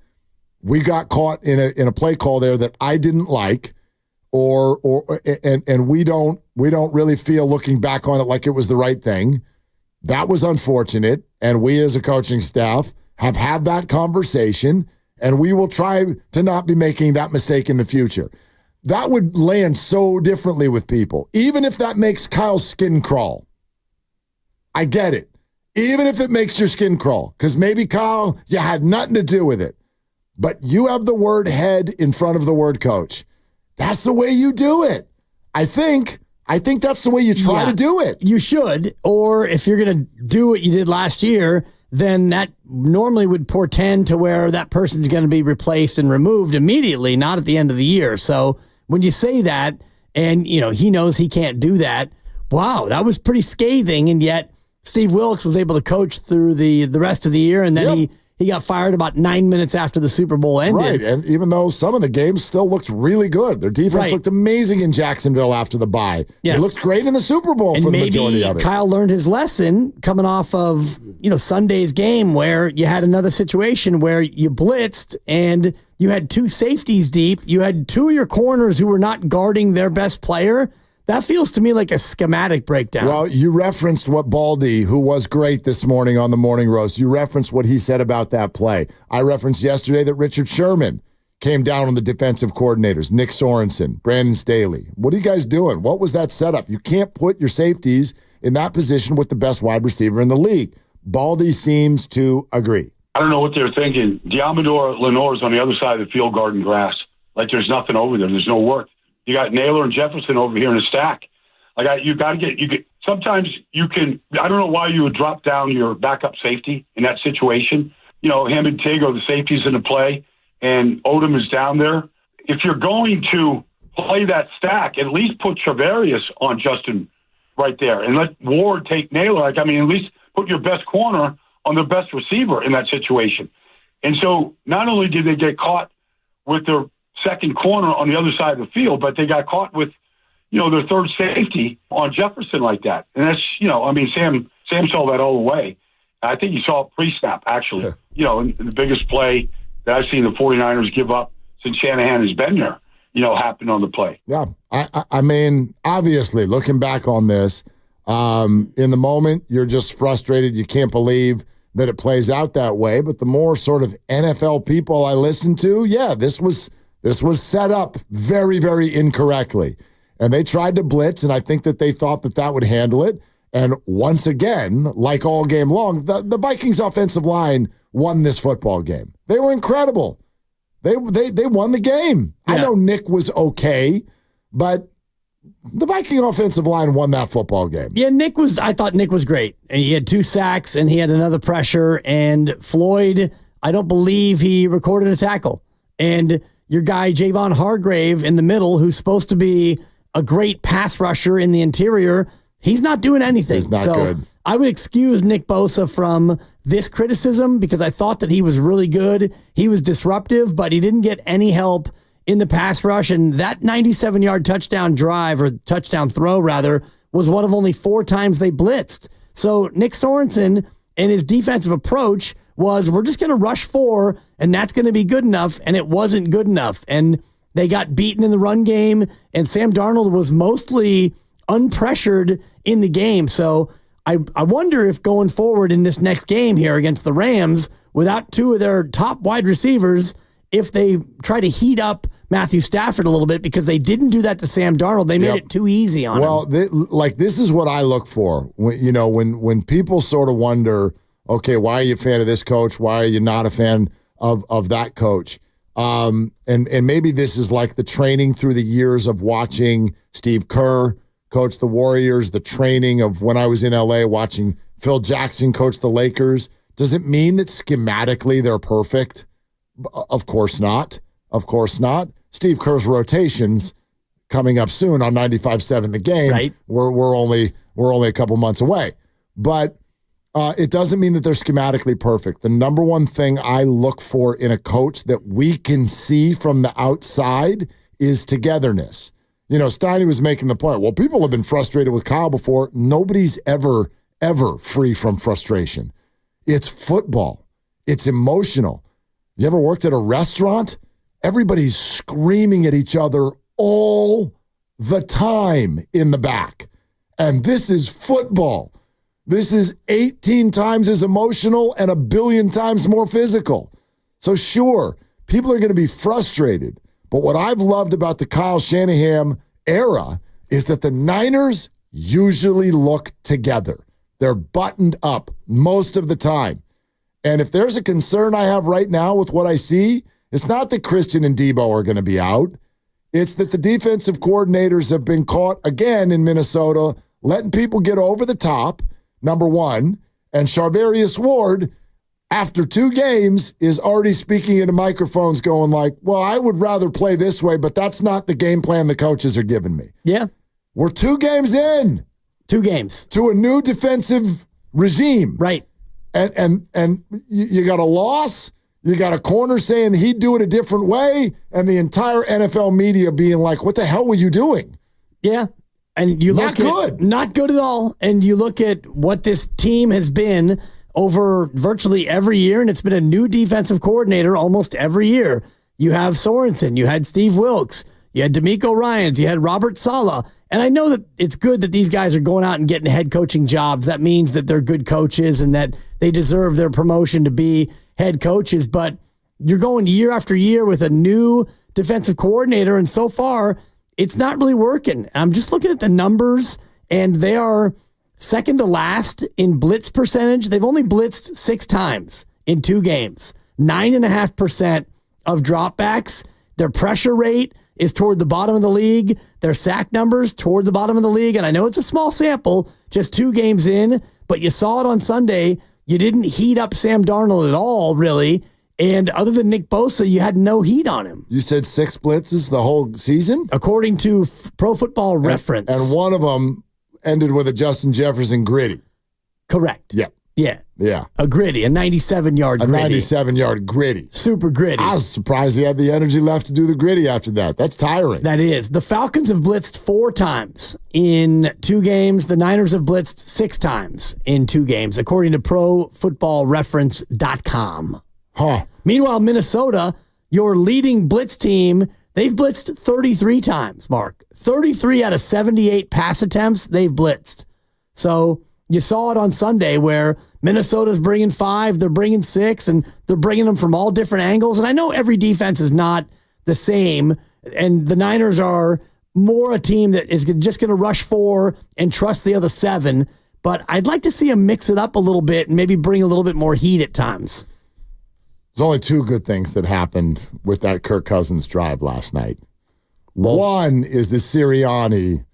we got caught in a play call there that I didn't like, and we don't really feel, looking back on it, like it was the right thing. That was unfortunate, and we as a coaching staff have had that conversation, and we will try to not be making that mistake in the future. That would land so differently with people, even if that makes Kyle's skin crawl. I get it. Even if it makes your skin crawl, because maybe, Kyle, you had nothing to do with it. But you have the word head in front of the word coach. That's the way you do it. I think that's the way you try to do it. You should. Or if you're going to do what you did last year, then that normally would portend to where that person's going to be replaced and removed immediately, not at the end of the year. So when you say that, and he knows he can't do that, wow, that was pretty scathing. And yet Steve Wilks was able to coach through the rest of the year, and then he got fired about 9 minutes after the Super Bowl ended. Right, and even though some of the games still looked really good, their defense looked amazing in Jacksonville after the bye. Yeah. It looked great in the Super Bowl for the majority of it. Kyle learned his lesson coming off of Sunday's game, where you had another situation where you blitzed and you had two safeties deep. You had two of your corners who were not guarding their best player. That feels to me like a schematic breakdown. Well, you referenced what Baldy, who was great this morning on the Morning Roast, you referenced what he said about that play. I referenced yesterday that Richard Sherman came down on the defensive coordinators, Nick Sorensen, Brandon Staley. What are you guys doing? What was that setup? You can't put your safeties in that position with the best wide receiver in the league. Baldy seems to agree. I don't know what they're thinking. Diamador Lenore's on the other side of the field guarding grass. Like there's nothing over there. There's no work. You got Naylor and Jefferson over here in a stack. Like you got to get. Sometimes you can. I don't know why you would drop down your backup safety in that situation. You know, him and Tago, the safeties in the play, and Odom is down there. If you're going to play that stack, at least put Travarius on Justin right there, and let Ward take Naylor. At least put your best corner on their best receiver in that situation. And so not only did they get caught with their second corner on the other side of the field, but they got caught with, their third safety on Jefferson like that. And that's, Sam saw that all the way. I think he saw it pre-snap, actually. And the biggest play that I've seen the 49ers give up since Shanahan has been there, happened on the play. Yeah. I mean, obviously, looking back on this, in the moment, you're just frustrated. You can't believe that it plays out that way. But the more sort of NFL people I listen to, this was set up very, very incorrectly. And they tried to blitz, and I think that they thought that would handle it. And once again, like all game long, the Vikings offensive line won this football game. They were incredible. They won the game. Yeah. I know Nick was okay, but the Viking offensive line won that football game. Yeah, I thought Nick was great. And he had 2 sacks, and he had another pressure. And Floyd, I don't believe he recorded a tackle. And your guy, Javon Hargrave, in the middle, who's supposed to be a great pass rusher in the interior, he's not doing anything. He's not good. I would excuse Nick Bosa from this criticism because I thought that he was really good. He was disruptive, but he didn't get any help in the pass rush. And that 97-yard touchdown drive, or touchdown throw, rather, was one of only 4 times they blitzed. So Nick Sorensen and his defensive approach was, we're just going to rush 4, and that's going to be good enough, and it wasn't good enough. And they got beaten in the run game, and Sam Darnold was mostly unpressured in the game. So I wonder if going forward in this next game here against the Rams, without 2 of their top wide receivers, if they try to heat up Matthew Stafford a little bit, because they didn't do that to Sam Darnold. They made it too easy on him. Well, this is what I look for. When people sort of wonder, okay, why are you a fan of this coach? Why are you not a fan of that coach? And maybe this is like the training through the years of watching Steve Kerr coach the Warriors, the training of when I was in LA watching Phil Jackson coach the Lakers. Does it mean that schematically they're perfect? Of course not. Of course not. Steve Kerr's rotations coming up soon on 95.7 The Game. Right. We're only a couple months away. But it doesn't mean that they're schematically perfect. The number one thing I look for in a coach that we can see from the outside is togetherness. Steiny was making the point, well, people have been frustrated with Kyle before. Nobody's ever free from frustration. It's football. It's emotional. You ever worked at a restaurant? Everybody's screaming at each other all the time in the back. And this is football. This is 18 times as emotional and 1 billion times more physical. So sure, people are going to be frustrated. But what I've loved about the Kyle Shanahan era is that the Niners usually look together. They're buttoned up most of the time. And if there's a concern I have right now with what I see, it's not that Christian and Deebo are going to be out. It's that the defensive coordinators have been caught again in Minnesota, letting people get over the top, number one. And Charvarius Ward, after 2 games, is already speaking into microphones going like, well, I would rather play this way, but that's not the game plan the coaches are giving me. Yeah. We're 2 games in. 2 games. To a new defensive regime. Right. And you got a loss. You got a corner saying he'd do it a different way, and the entire NFL media being like, what the hell were you doing? Yeah. And you not look at not good at all. And you look at what this team has been over virtually every year, and it's been a new defensive coordinator almost every year. You have Sorensen, you had Steve Wilkes, you had DeMeco Ryans, you had Robert Saleh. And I know that it's good that these guys are going out and getting head coaching jobs. That means that they're good coaches and that they deserve their promotion to be head coaches. But you're going year after year with a new defensive coordinator, and so far, it's not really working. I'm just looking at the numbers, and they are second to last in blitz percentage. They've only blitzed 6 times in 2 games. 9.5% of dropbacks. Their pressure rate is toward the bottom of the league. Their sack numbers toward the bottom of the league. And I know it's a small sample, just 2 games in, but you saw it on Sunday. You didn't heat up Sam Darnold at all, really. And other than Nick Bosa, you had no heat on him. You said 6 blitzes the whole season? According to Pro Football Reference. And one of them ended with a Justin Jefferson gritty. Correct. Yep. Yeah. A gritty, a 97-yard gritty. A 97-yard gritty. Super gritty. I was surprised he had the energy left to do the gritty after that. That's tiring. That is. The Falcons have blitzed 4 times in 2 games. The Niners have blitzed 6 times in 2 games, according to ProFootballReference.com. Huh. Meanwhile, Minnesota, your leading blitz team, they've blitzed 33 times, Mark. 33 out of 78 pass attempts, they've blitzed. So you saw it on Sunday where Minnesota's bringing 5, they're bringing 6, and they're bringing them from all different angles. And I know every defense is not the same, and the Niners are more a team that is just going to rush 4 and trust the other 7. But I'd like to see them mix it up a little bit and maybe bring a little bit more heat at times. There's only 2 good things that happened with that Kirk Cousins drive last night. One is that Sirianni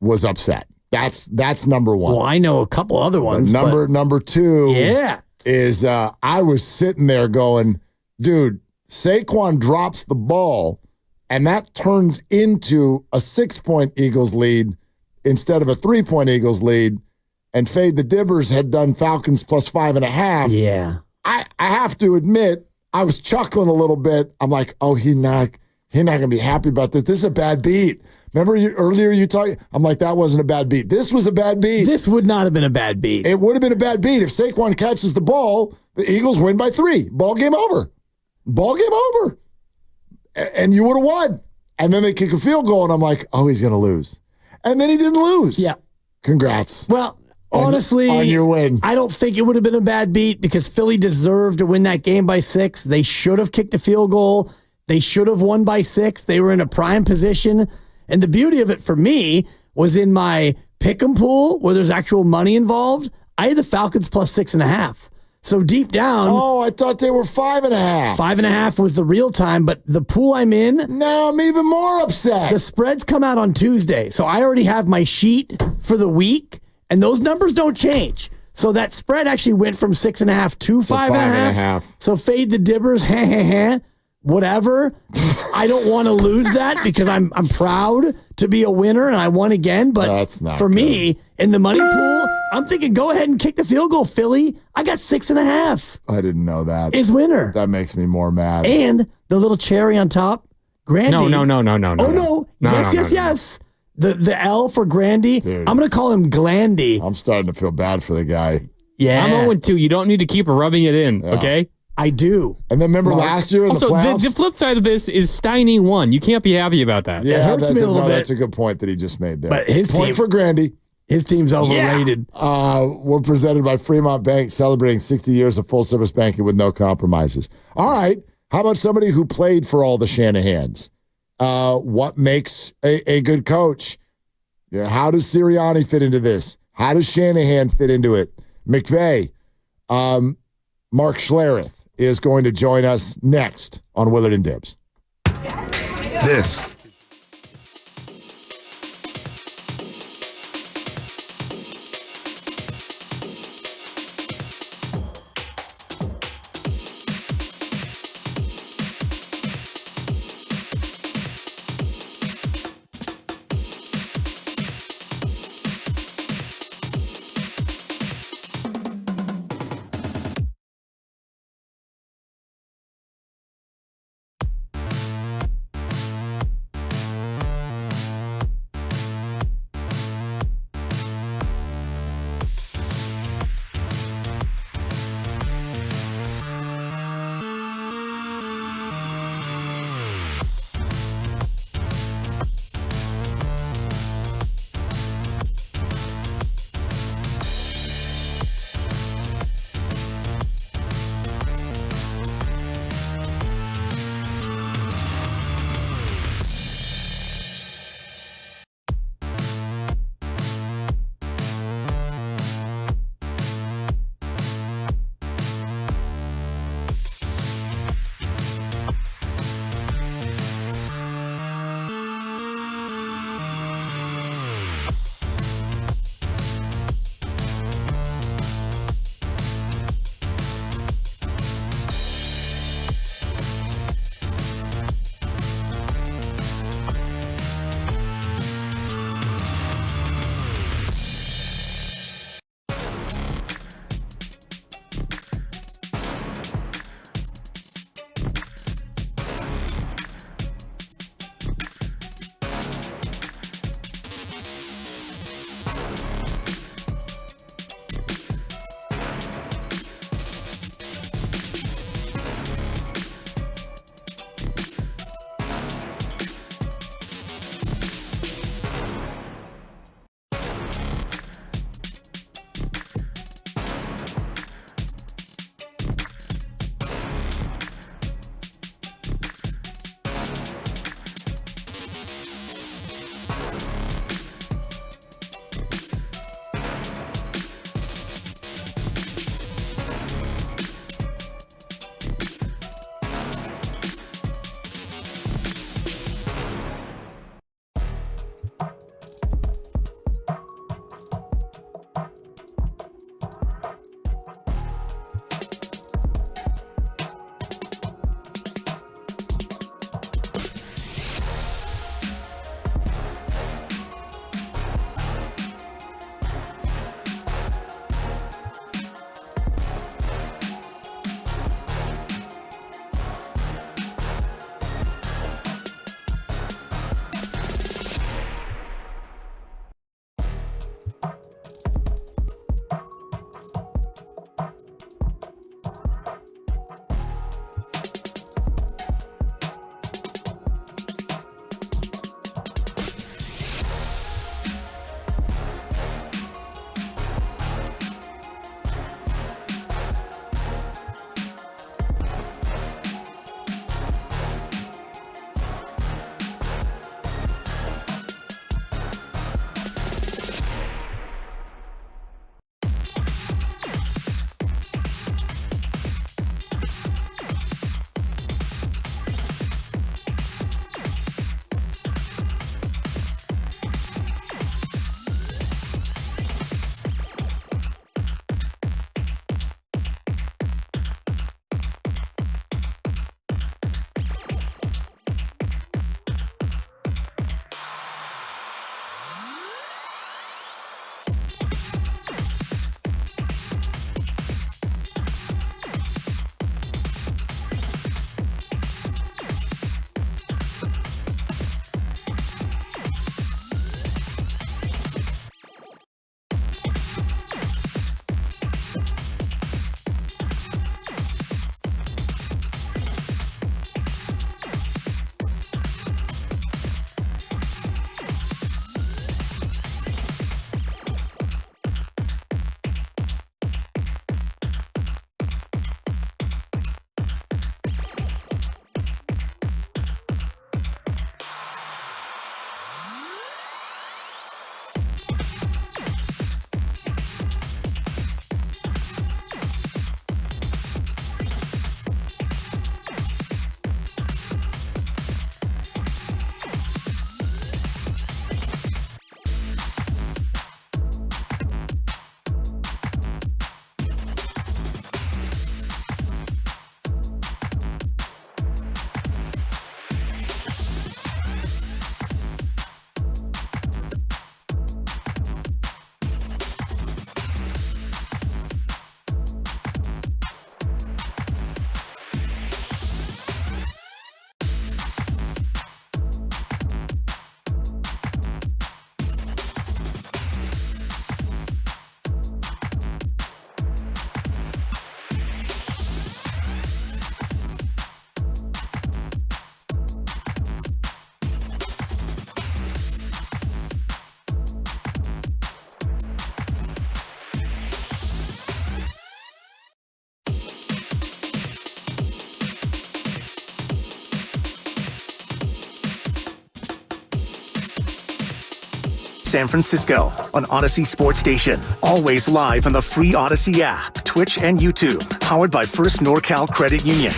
was upset. That's number 1. Well, I know a couple other ones. Number 2 is I was sitting there going, dude, Saquon drops the ball, and that turns into a 6-point Eagles lead instead of a 3-point Eagles lead, and Fade the Dibbers had done Falcons plus 5.5. Yeah. I have to admit, I was chuckling a little bit. I'm like, oh, he's not going to be happy about this. This is a bad beat. Remember earlier you talked? I'm like, that wasn't a bad beat. This was a bad beat. This would not have been a bad beat. It would have been a bad beat. If Saquon catches the ball, the Eagles win by 3. Ball game over. And you would have won. And then they kick a field goal, and I'm like, oh, he's going to lose. And then he didn't lose. Yeah. Congrats. Well, honestly, on your win. I don't think it would have been a bad beat because Philly deserved to win that game by 6. They should have kicked a field goal. They should have won by 6. They were in a prime position. And the beauty of it for me was in my pick'em pool where there's actual money involved. I had the Falcons plus 6.5. So deep down. Oh, I thought they were 5.5. 5.5 was the real time, but the pool I'm in. Now I'm even more upset. The spreads come out on Tuesday. So I already have my sheet for the week, and those numbers don't change. So that spread actually went from 6.5 to 5.5. So Fade the Dibbers, whatever. I don't want to lose that because I'm proud to be a winner and I won again. But that's not for good. Me, in the money pool, I'm thinking go ahead and kick the field goal, Philly. I got 6.5. I didn't know that. Is winner. That makes me more mad. And the little cherry on top, Grandy. No. Oh, no. Yes. The L for Grandy. Dude. I'm going to call him Glandy. I'm starting to feel bad for the guy. Yeah. I'm 0-2. You don't need to keep rubbing it in, okay? I do. And then remember last year in also, the playoffs? the flip side of this is Steiny won. You can't be happy about that. Yeah, it hurts me a little bit. That's a good point that he just made there. But his point team, for Grandy. His team's overrated. We're presented by Fremont Bank, celebrating 60 years of full-service banking with no compromises. All right. How about somebody who played for all the Shanahans? What makes a good coach? Yeah, how does Sirianni fit into this? How does Shanahan fit into it? McVay, Mark Schlereth is going to join us next on Willard and Dibs. This San Francisco on Odyssey Sports Station. Always live on the free Odyssey app, Twitch, and YouTube. Powered by First NorCal Credit Union.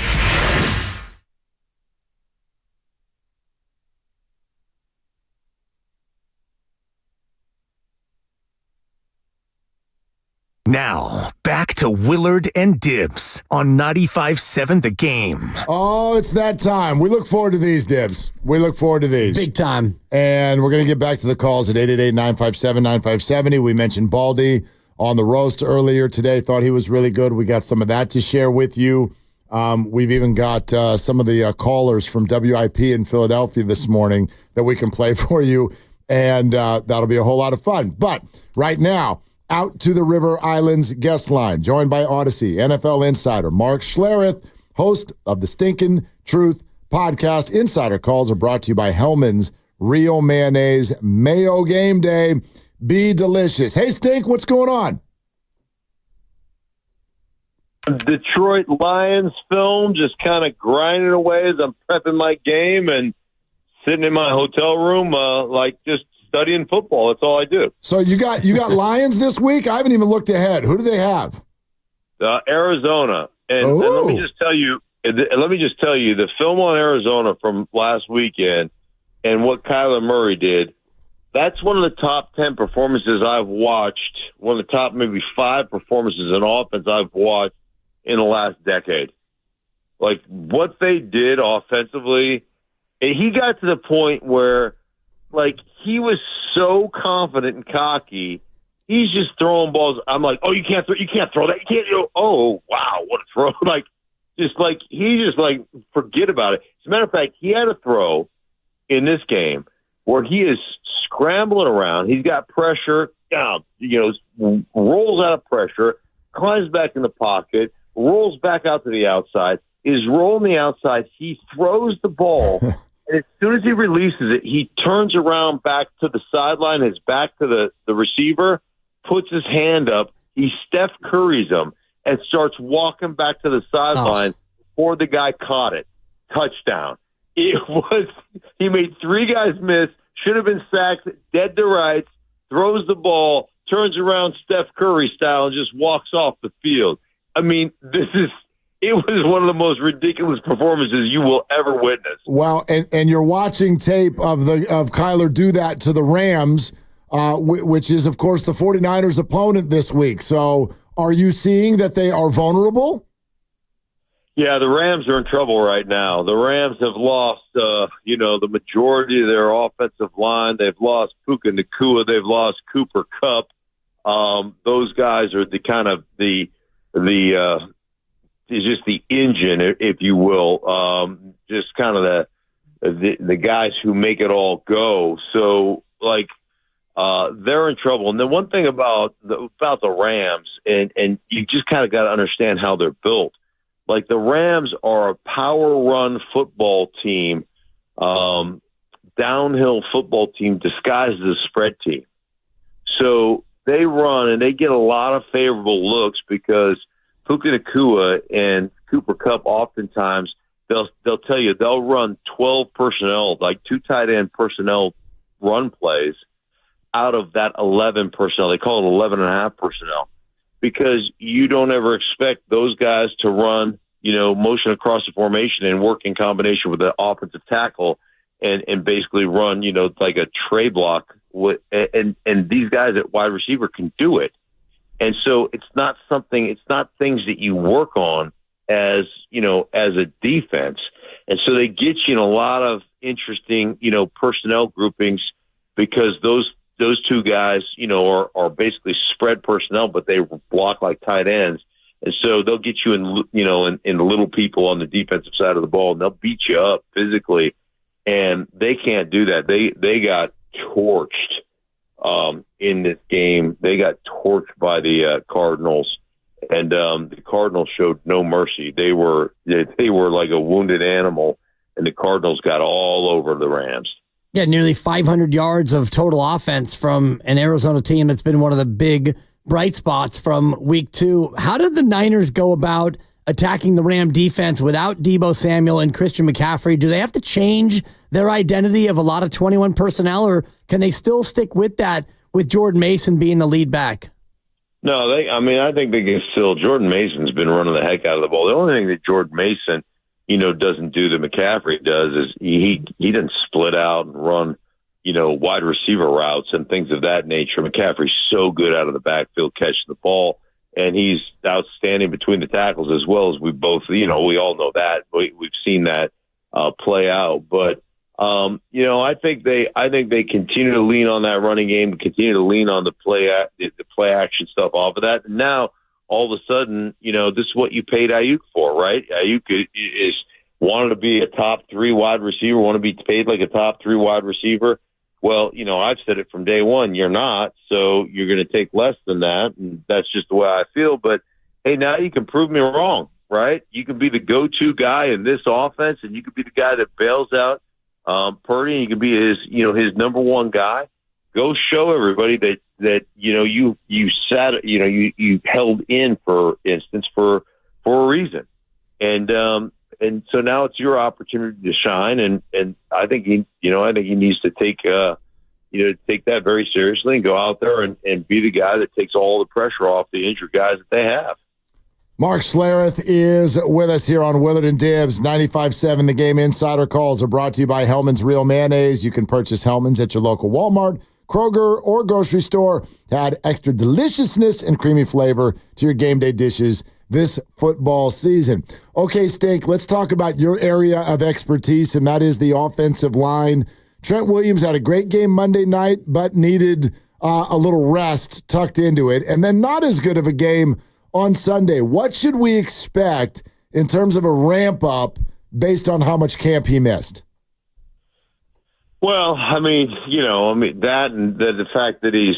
Now, back to Willard and Dibs on 95.7 The Game. Oh, it's that time. We look forward to these, Dibs. We look forward to these. Big time. And we're going to get back to the calls at 888-957-9570. We mentioned Baldy on the roast earlier today. Thought he was really good. We got some of that to share with you. We've even got some of the callers from WIP in Philadelphia this morning that we can play for you. And that'll be a whole lot of fun. But right now, out to the River Islands guest line, joined by Odyssey NFL insider Mark Schlereth, host of the Stinkin' Truth podcast. Insider calls are brought to you by Hellman's Real Mayonnaise Mayo Game Day. Be delicious. Hey, Stink, what's going on? Detroit Lions film, just kind of grinding away as I'm prepping my game and sitting in my hotel room, just studying football. That's all I do. So you got Lions this week? I haven't even looked ahead. Who do they have? Arizona. And let me just tell you, the film on Arizona from last weekend and what Kyler Murray did, that's one of the top 10 performances I've watched, one of the top maybe 5 performances in offense I've watched in the last decade. Like, what they did offensively, and he got to the point where, like, he was so confident and cocky, he's just throwing balls. I'm like, oh, you can't throw that. You can't. Oh, wow, what a throw! Forget about it. As a matter of fact, he had a throw in this game where he is scrambling around. He's got pressure. Rolls out of pressure, climbs back in the pocket, rolls back out to the outside. Is rolling the outside. He throws the ball. And as soon as he releases it, he turns around back to the sideline, his back to the receiver, puts his hand up. He Steph Curry's him and starts walking back to the sideline before the guy caught it. Touchdown. He made 3 guys miss, should have been sacked, dead to rights, throws the ball, turns around Steph Curry style, and just walks off the field. I mean, it was one of the most ridiculous performances you will ever witness. Well, and you're watching tape of Kyler do that to the Rams, which is, of course, the 49ers' opponent this week. So are you seeing that they are vulnerable? Yeah, the Rams are in trouble right now. The Rams have lost, the majority of their offensive line. They've lost Puka Nacua. They've lost Cooper Kupp. Those guys are is just the engine, if you will, just kind of the guys who make it all go. So, they're in trouble. And then one thing about the Rams, and you just kind of got to understand how they're built. Like, the Rams are a power-run football team, downhill football team disguised as a spread team. So they run, and they get a lot of favorable looks because Puka Nacua and Cooper Kupp, oftentimes they'll tell you they'll run 12 personnel, like 2 tight end personnel run plays out of that 11 personnel. They call it 11.5 personnel because you don't ever expect those guys to run, motion across the formation and work in combination with the offensive tackle and basically run, like a tray block. And these guys at wide receiver can do it. And so it's not things that you work on as a defense. And so they get you in a lot of interesting, personnel groupings because those 2 guys, are basically spread personnel, but they block like tight ends. And so they'll get you in little people on the defensive side of the ball, and they'll beat you up physically. And they can't do that. They got torched. In this game, they got torched by the Cardinals, and the Cardinals showed no mercy. They were like a wounded animal, and the Cardinals got all over the Rams. Yeah, nearly 500 yards of total offense from an Arizona team that's been one of the big bright spots from week 2. How did the Niners go about attacking the Ram defense without Deebo Samuel and Christian McCaffrey? Do they have to change their identity of a lot of 21 personnel, or can they still stick with that with Jordan Mason being the lead back? No, I think they can still. Jordan Mason's been running the heck out of the ball. The only thing that Jordan Mason, doesn't do that McCaffrey does is he doesn't split out and run, wide receiver routes and things of that nature. McCaffrey's so good out of the backfield catching the ball, and he's outstanding between the tackles as well as we both, we all know that. We've seen that play out. But, I think they continue to lean on that running game, continue to lean on the play action stuff off of that. And now, all of a sudden, this is what you paid Aiyuk for, right? Aiyuk is wanted to be a top 3 wide receiver, want to be paid like a top 3 wide receiver. Well, I've said it from day one, you're not, so you're going to take less than that, and that's just the way I feel. But, hey, now you can prove me wrong, right? You can be the go-to guy in this offense, and you can be the guy that bails out Purdy, and you can be his number one guy. Go show everybody that you held in, for instance, for a reason, and so now it's your opportunity to shine, and I think he needs to take take that very seriously and go out there and be the guy that takes all the pressure off the injured guys that they have. Mark Schlereth is with us here on Willard and Dibbs 95.7. The Game Insider calls are brought to you by Hellman's Real Mayonnaise. You can purchase Hellman's at your local Walmart, Kroger, or grocery store to add extra deliciousness and creamy flavor to your game day dishes this football season. Okay, Stink, let's talk about your area of expertise, and that is the offensive line. Trent Williams had a great game Monday night, but needed a little rest tucked into it, and then not as good of a game on Sunday. What should we expect in terms of a ramp up based on how much camp he missed? Well, that and the fact that he's,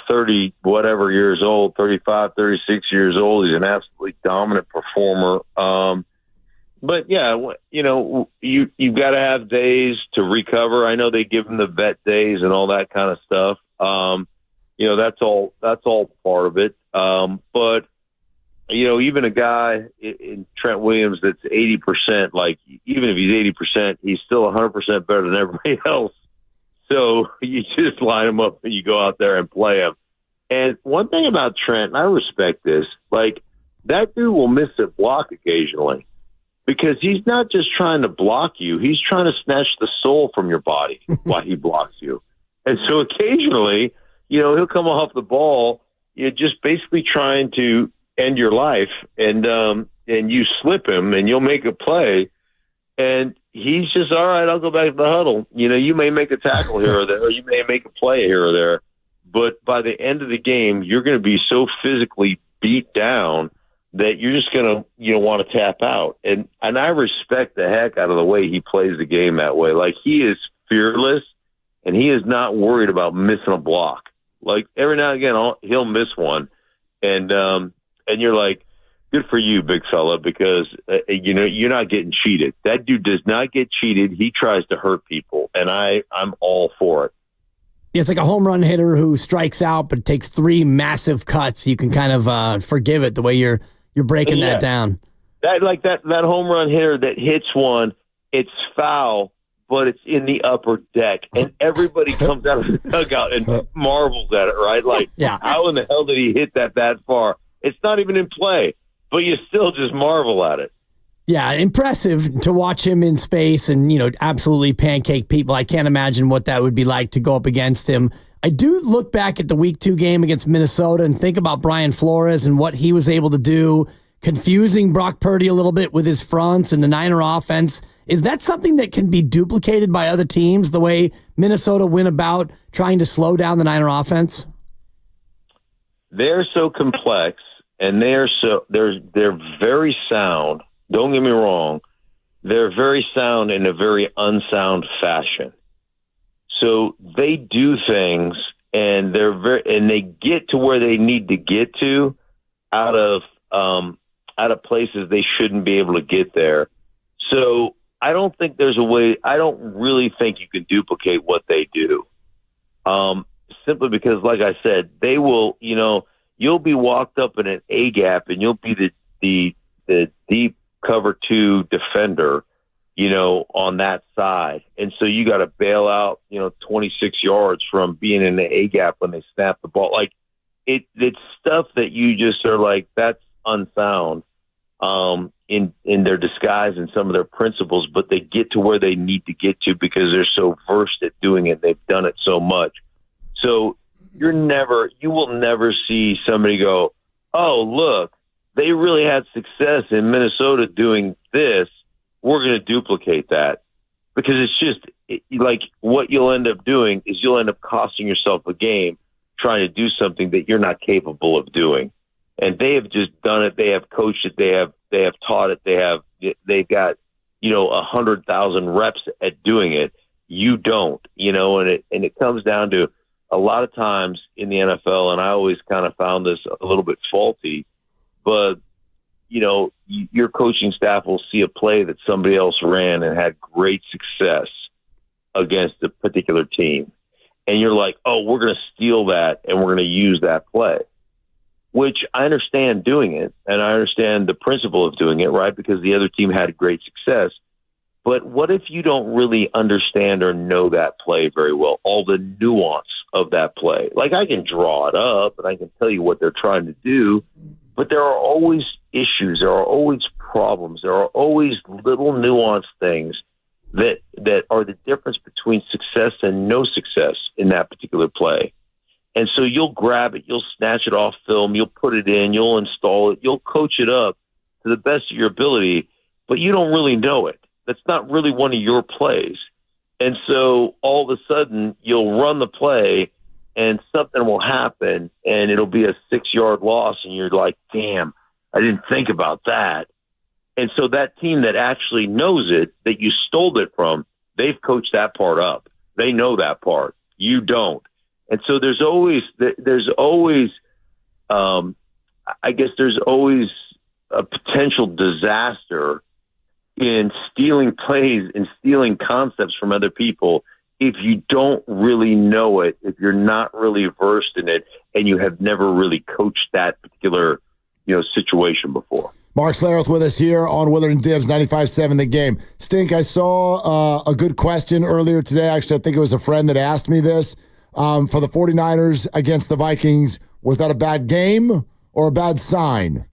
30 whatever years old, 35, 36 years old, he's an absolutely dominant performer. But yeah, you've got to have days to recover. I know they give him the vet days and all that kind of stuff. That's all part of it. But even a guy in Trent Williams that's 80%, like even if he's 80%, he's still 100% better than everybody else. So you just line him up and you go out there and play him. And one thing about Trent, and I respect this, like that dude will miss a block occasionally because he's not just trying to block you. He's trying to snatch the soul from your body while he blocks you. And so occasionally, he'll come off the ball, just basically trying to end your life, and you slip him and you'll make a play, and he's just, all right, I'll go back to the huddle. You may make a tackle here or there, or you may make a play here or there, but by the end of the game, you're going to be so physically beat down that you're just going to want to tap out. And I respect the heck out of the way he plays the game that way. Like, he is fearless, and he is not worried about missing a block. Like, every now and again, he'll miss one, and you're like, good for you, big fella, because, you're not getting cheated. That dude does not get cheated. He tries to hurt people, and I'm all for it. It's like a home run hitter who strikes out but takes 3 massive cuts. You can kind of forgive it the way you're breaking that down. That home run hitter that hits one, it's foul, but it's in the upper deck, and everybody comes out of the dugout and marvels at it, right? Like, how in the hell did he hit that far? It's not even in play, but you still just marvel at it. Yeah, impressive to watch him in space and, absolutely pancake people. I can't imagine what that would be like to go up against him. I do look back at the Week 2 game against Minnesota and think about Brian Flores and what he was able to do, confusing Brock Purdy a little bit with his fronts and the Niner offense. Is that something that can be duplicated by other teams, the way Minnesota went about trying to slow down the Niner offense? They're so complex, and they're very sound. Don't get me wrong. They're very sound in a very unsound fashion. So they do things, and they get to where they need to get to out of places they shouldn't be able to get there. So I don't think there's a way. I don't really think you can duplicate what they do. Simply because, like I said, they will. You'll be walked up in an A gap, and you'll be the the deep cover 2 defender, on that side. And so you got to bail out, 26 yards from being in the A gap when they snap the ball. Like it's stuff that you just are like, that's unsound in their disguise and some of their principles, but they get to where they need to get to because they're so versed at doing it. They've done it so much. So you will never see somebody go, oh, look, they really had success in Minnesota doing this. We're going to duplicate that, because it's just like what you'll end up doing is you'll end up costing yourself a game trying to do something that you're not capable of doing. And they have just done it. They have coached it. They have taught it. They've got 100,000 reps at doing it. You don't, and it comes down to a lot of times in the NFL, and I always kind of found this a little bit faulty, but your coaching staff will see a play that somebody else ran and had great success against a particular team. And you're like, oh, we're going to steal that and we're going to use that play, which I understand doing it. And I understand the principle of doing it, right? Because the other team had great success. But what if you don't really understand or know that play very well, all the nuance of that play? Like, I can draw it up and I can tell you what they're trying to do, but there are always issues. There are always problems. There are always little nuanced things that are the difference between success and no success in that particular play. And so you'll grab it, you'll snatch it off film, you'll put it in, you'll install it, you'll coach it up to the best of your ability, but you don't really know it. That's not really one of your plays. And so all of a sudden you'll run the play and something will happen and it'll be a 6-yard loss. And you're like, damn, I didn't think about that. And so that team that actually knows it, that you stole it from, they've coached that part up. They know that part. You don't. And so there's always a potential disaster in stealing plays and stealing concepts from other people if you don't really know it, if you're not really versed in it, and you have never really coached that particular, situation before. Mark Schlereth with us here on Willard and Dibbs, 95.7 The Game. Stink, I saw a good question earlier today. Actually, I think it was a friend that asked me this. For the 49ers against the Vikings, was that a bad game or a bad sign?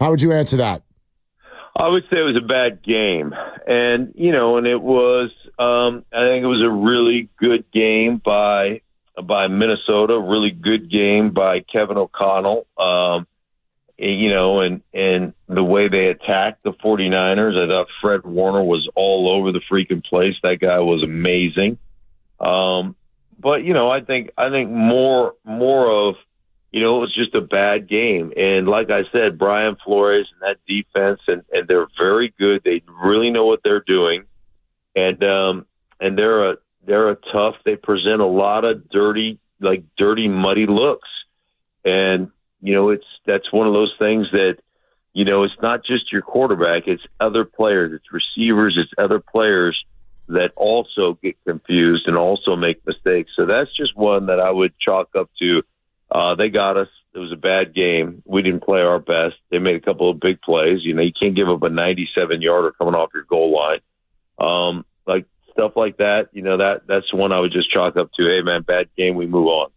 How would you answer that? I would say it was a bad game. And, and it was, I think it was a really good game by Minnesota, a really good game by Kevin O'Connell. And the way they attacked the 49ers, I thought Fred Warner was all over the freaking place. That guy was amazing. But, I think more of, it was just a bad game. And like I said, Brian Flores and that defense, and they're very good. They really know what they're doing. And they're a tough, they present a lot of dirty, muddy looks. And, that's one of those things that, it's not just your quarterback, it's other players, it's receivers, it's other players that also get confused and also make mistakes. So that's just one that I would chalk up to. They got us. It was a bad game. We didn't play our best. They made a couple of big plays. You can't give up a 97-yarder coming off your goal line. Stuff like that, that's one I would just chalk up to. Hey, man, bad game. We move on.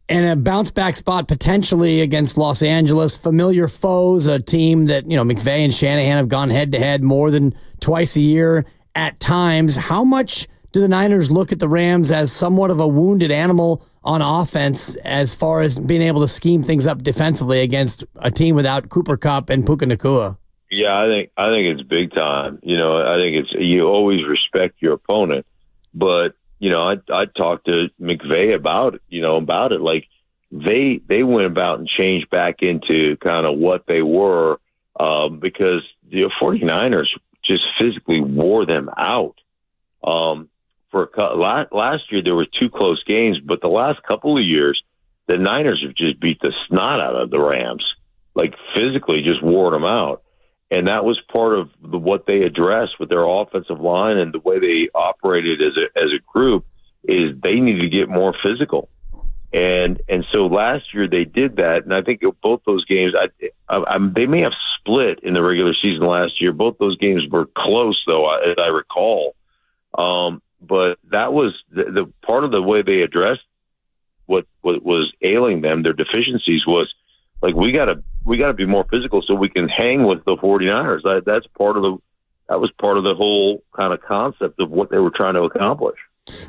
And a bounce-back spot potentially against Los Angeles. Familiar foes, a team that, McVay and Shanahan have gone head-to-head more than twice a year at times. How much do the Niners look at the Rams as somewhat of a wounded animal on offense as far as being able to scheme things up defensively against a team without Cooper Kupp and Puka Nacua? Yeah, I think it's big time. I think it's, you always respect your opponent, but I talked to McVay about it. Like they went about and changed back into kind of what they were because the 49ers just physically wore them out. Last year there were 2 close games, but the last couple of years the Niners have just beat the snot out of the Rams, like physically just wore them out. And that was part of what they addressed with their offensive line and the way they operated as a group is they needed to get more physical. And so last year they did that, and I think both those games, they may have split in the regular season last year. Both those games were close, though, as I recall. But that was the part of the way they addressed what was ailing them, their deficiencies, was like, we gotta be more physical so we can hang with the 49ers. That was part of the whole kind of concept of what they were trying to accomplish.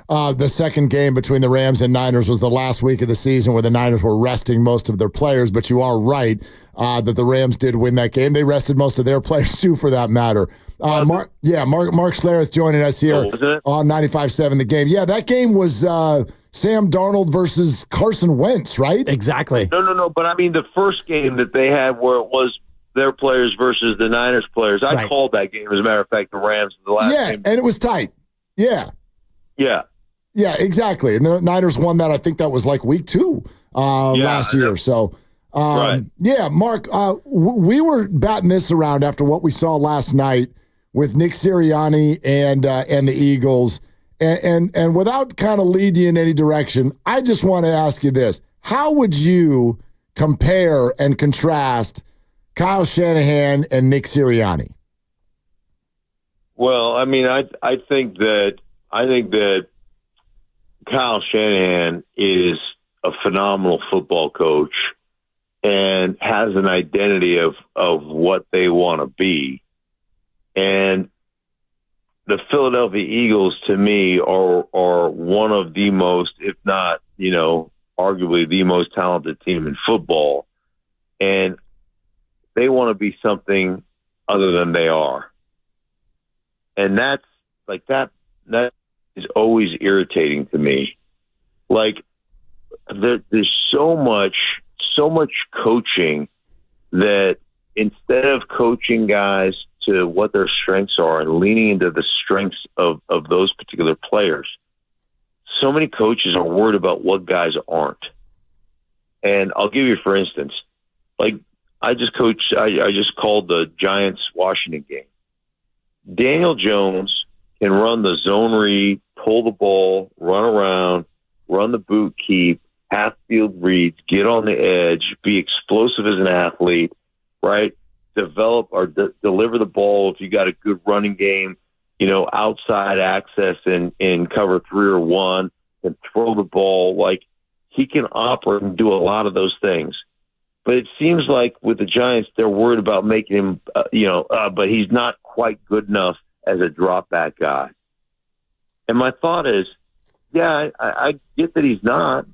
The second game between the Rams and Niners was the last week of the season where the Niners were resting most of their players, but you are right that the Rams did win that game. They rested most of their players, too, for that matter. Mark Schlereth joining us here on 95.7 The Game. Yeah, that game was Sam Darnold versus Carson Wentz, right? Exactly. No, but I mean the first game that they had where it was their players versus the Niners players. I called that game, as a matter of fact, the Rams, the last game. Yeah, and it was tight. Yeah. Yeah, exactly. And the Niners won that. I think that was like week 2 last year. So, yeah, Mark, we were batting this around after what we saw last night with Nick Sirianni and the Eagles. And without kind of leading you in any direction, I just want to ask you this. How would you compare and contrast Kyle Shanahan and Nick Sirianni? Well, I mean, I think that Kyle Shanahan is a phenomenal football coach and has an identity of what they want to be. And the Philadelphia Eagles, to me, are one of the most, if not, arguably the most talented team in football. And they want to be something other than they are. And that's like that is always irritating to me. Like there's so much coaching that instead of coaching guys to what their strengths are and leaning into the strengths of those particular players, so many coaches are worried about what guys aren't. And I'll give you, for instance, like I just called the Giants-Washington game. Daniel Jones can run the zone read, pull the ball, run around, run the boot keep, half-field reads, get on the edge, be explosive as an athlete, right? Develop or deliver the ball if you got a good running game, outside access in cover 3 or 1, and throw the ball. Like, he can operate and do a lot of those things. But it seems like with the Giants, they're worried about making him, but he's not quite good enough as a drop back guy. And my thought is, yeah, I get that he's not.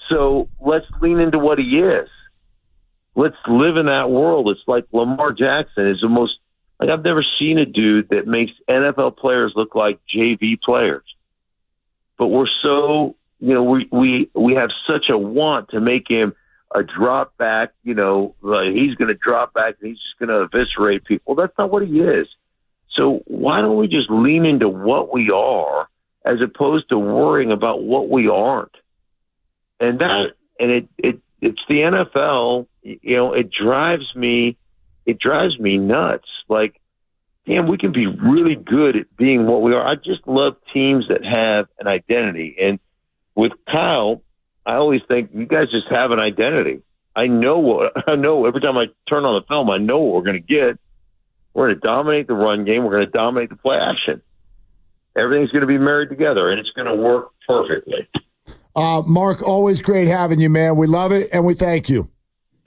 So let's lean into what he is. Let's live in that world. It's like Lamar Jackson is the most, like, I've never seen a dude that makes NFL players look like JV players. But we're so, we have such a want to make him a drop back, like he's going to drop back and he's just going to eviscerate people. That's not what he is. So why don't we just lean into what we are as opposed to worrying about what we aren't? And it's the NFL, it drives me nuts. Like, damn, we can be really good at being what we are. I just love teams that have an identity. And with Kyle, I always think you guys just have an identity. I know every time I turn on the film, I know what we're going to get. We're going to dominate the run game. We're going to dominate the play action. Everything's going to be married together, and it's going to work perfectly. Mark, always great having you, man. We love it, and we thank you.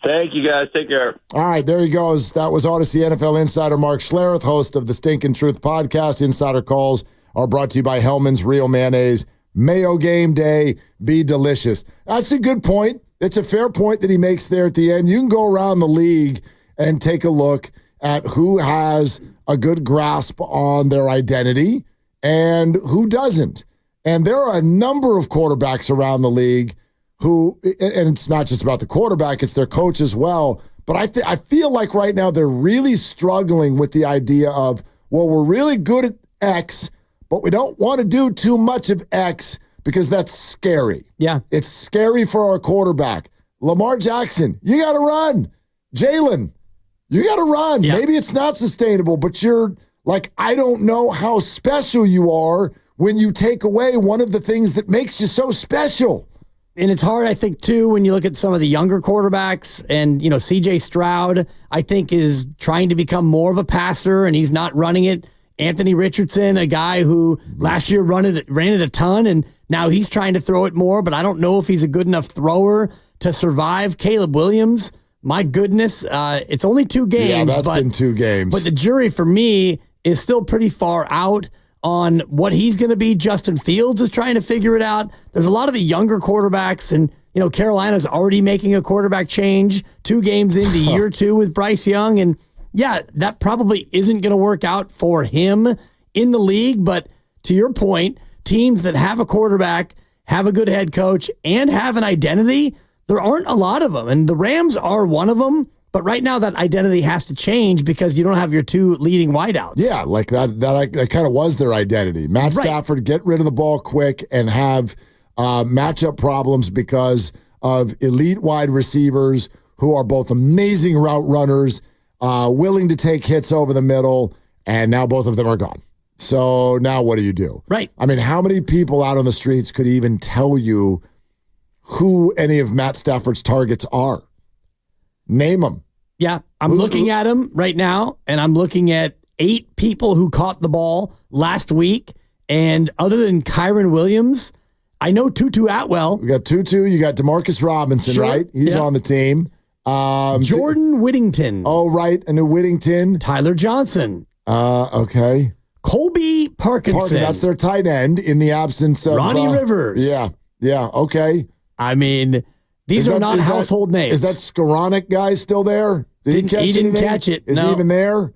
Thank you, guys. Take care. All right, there he goes. That was Odyssey NFL insider Mark Schlereth, host of the Stinkin' Truth podcast. Insider calls are brought to you by Hellman's Real Mayonnaise. Mayo game day, be delicious. That's a good point. It's a fair point that he makes there at the end. You can go around the league and take a look at who has a good grasp on their identity and who doesn't. And there are a number of quarterbacks around the league who, and it's not just about the quarterback, it's their coach as well. But I feel like right now they're really struggling with the idea of, well, we're really good at X, but we don't want to do too much of X because that's scary. Yeah. It's scary for our quarterback. Lamar Jackson, you got to run. Jalen, you got to run. Yeah. Maybe it's not sustainable, but you're like, I don't know how special you are when you take away one of the things that makes you so special. And it's hard, I think, too, when you look at some of the younger quarterbacks and, C.J. Stroud, I think, is trying to become more of a passer, and he's not running it. Anthony Richardson, a guy who last year ran it a ton, and now he's trying to throw it more, but I don't know if he's a good enough thrower to survive. Caleb Williams, my goodness, it's only 2 games. Yeah, that's been 2 games. But the jury, for me, is still pretty far out on what he's going to be. Justin Fields is trying to figure it out. There's a lot of the younger quarterbacks, and Carolina's already making a quarterback change 2 games into year 2 with Bryce Young, and yeah, that probably isn't going to work out for him in the league. But to your point, teams that have a quarterback, have a good head coach, and have an identity, there aren't a lot of them, and the Rams are one of them. But right now, that identity has to change because you don't have your 2 leading wideouts. Yeah, like that kind of was their identity. Matt Stafford, get rid of the ball quick and have matchup problems because of elite wide receivers who are both amazing route runners, willing to take hits over the middle, and now both of them are gone. So now what do you do? Right. I mean, how many people out on the streets could even tell you who any of Matt Stafford's targets are? Name them. Yeah, I'm looking at them right now, and I'm looking at 8 people who caught the ball last week. And other than Kyron Williams, I know Tutu Atwell. We got Tutu. You got DeMarcus Robinson, right? He's on the team. Jordan Whittington. Oh, right. And Whittington. Tyler Johnson. Okay. Colby Parkinson. That's their tight end in the absence of Ronnie Rivers. Yeah. Okay. I mean, these are not household names. Is that Skoranek guy still there? He didn't catch it. Is he even there?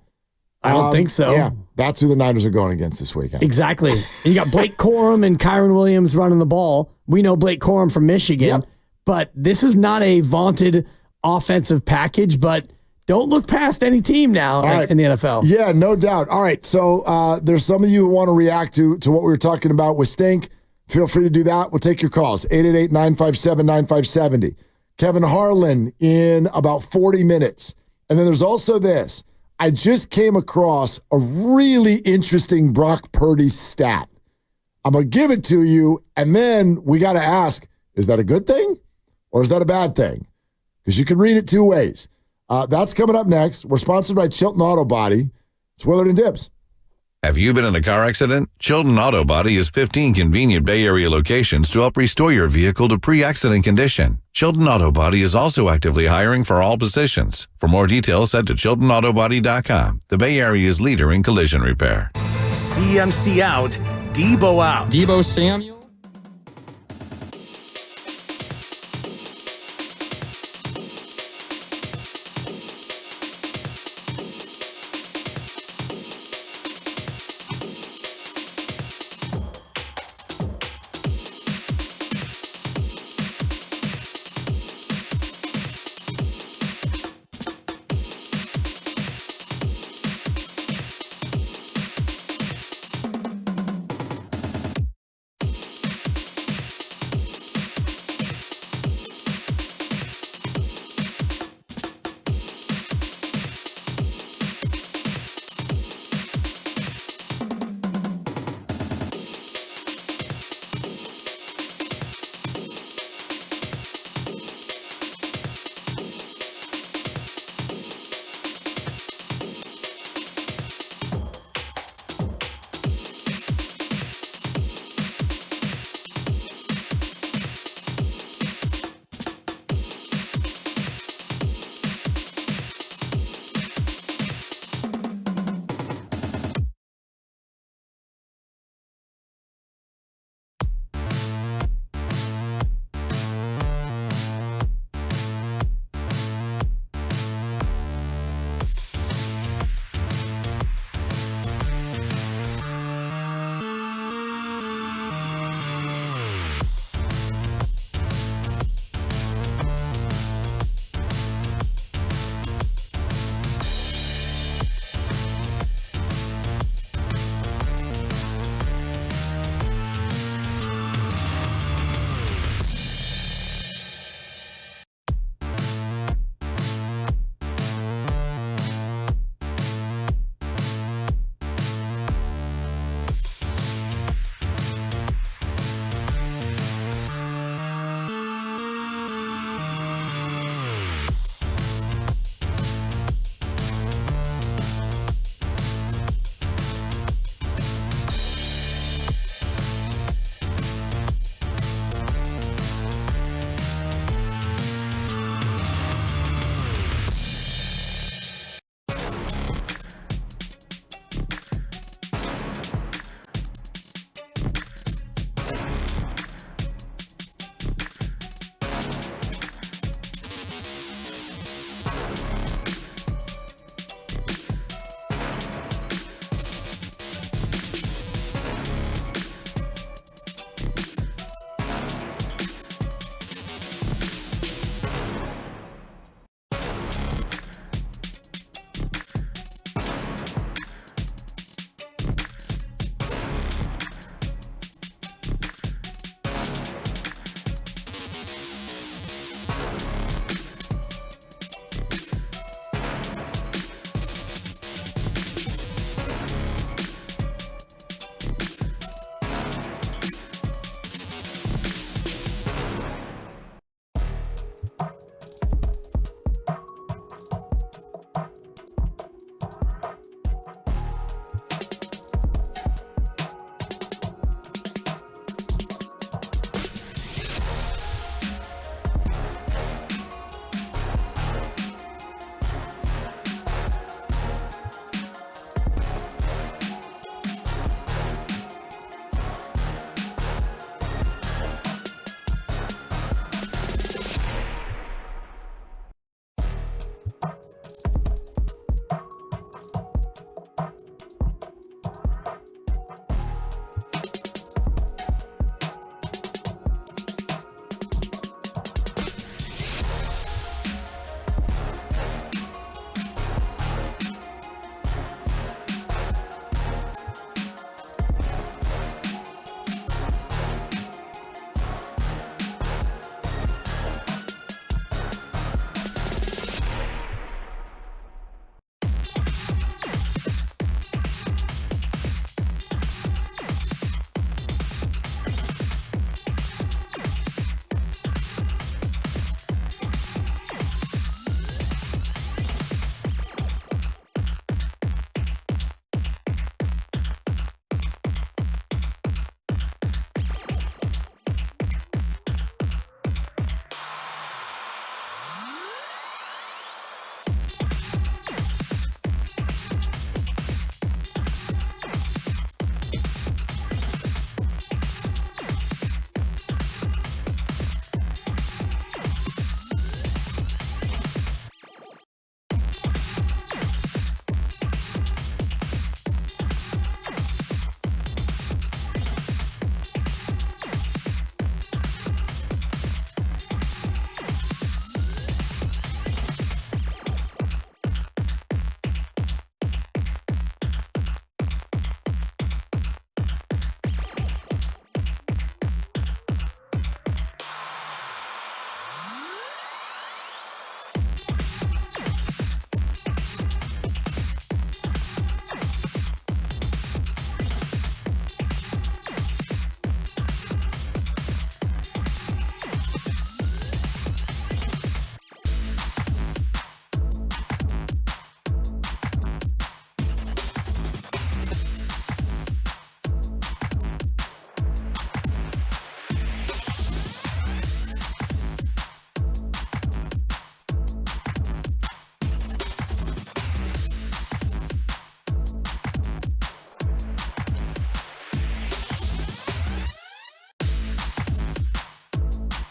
I don't think so. Yeah, that's who the Niners are going against this weekend. Exactly. And you got Blake Corum and Kyron Williams running the ball. We know Blake Corum from Michigan, but this is not a vaunted offensive package, but don't look past any team now in the NFL. Yeah, no doubt. All right, so there's some of you who want to react to what we were talking about with Stink. Feel free to do that. We'll take your calls, 888-957-9570. Kevin Harlan in about 40 minutes. And then there's also this. I just came across a really interesting Brock Purdy stat. I'm going to give it to you, and then we got to ask, is that a good thing or is that a bad thing? Because you can read it 2 ways. That's coming up next. We're sponsored by Chilton Auto Body. It's Willard and Dibbs. Have you been in a car accident? Chilton Auto Body has 15 convenient Bay Area locations to help restore your vehicle to pre-accident condition. Chilton Auto Body is also actively hiring for all positions. For more details, head to ChiltonAutoBody.com. The Bay Area's leader in collision repair. CMC out, Deebo out. Deebo Samuel.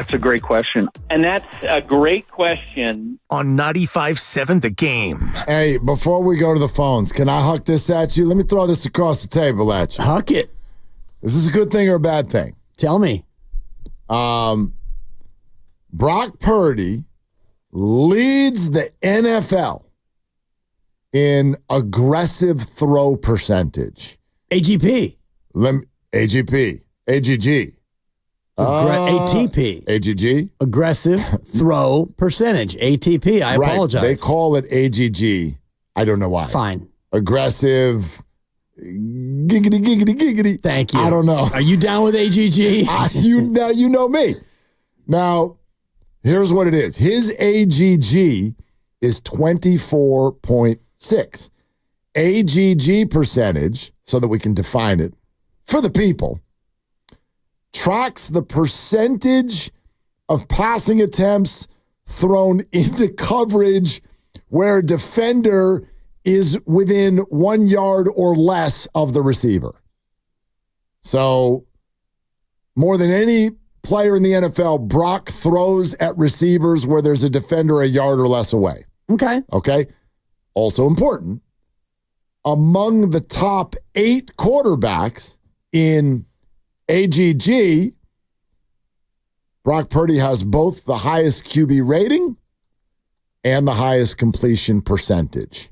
That's a great question. And that's a great question. On 95.7 The Game. Hey, before we go to the phones, can I huck this at you? Let me throw this across the table at you. Huck it. Is this a good thing or a bad thing? Tell me. Brock Purdy leads the NFL in aggressive throw percentage. AGP. AGP. AGG. ATP. AGG. Aggressive throw percentage. ATP. I apologize. They call it AGG. I don't know why. Fine. Aggressive. Giggity. Thank you. I don't know. Are you down with AGG? You know me. Now, here's what it is. His AGG is 24.6. AGG percentage, so that we can define it for the people, tracks the percentage of passing attempts thrown into coverage where a defender is within 1 yard or less of the receiver. So, more than any player in the NFL, Brock throws at receivers where there's a defender a yard or less away. Okay? Also important, among the top 8 quarterbacks in AGG, Brock Purdy has both the highest QB rating and the highest completion percentage.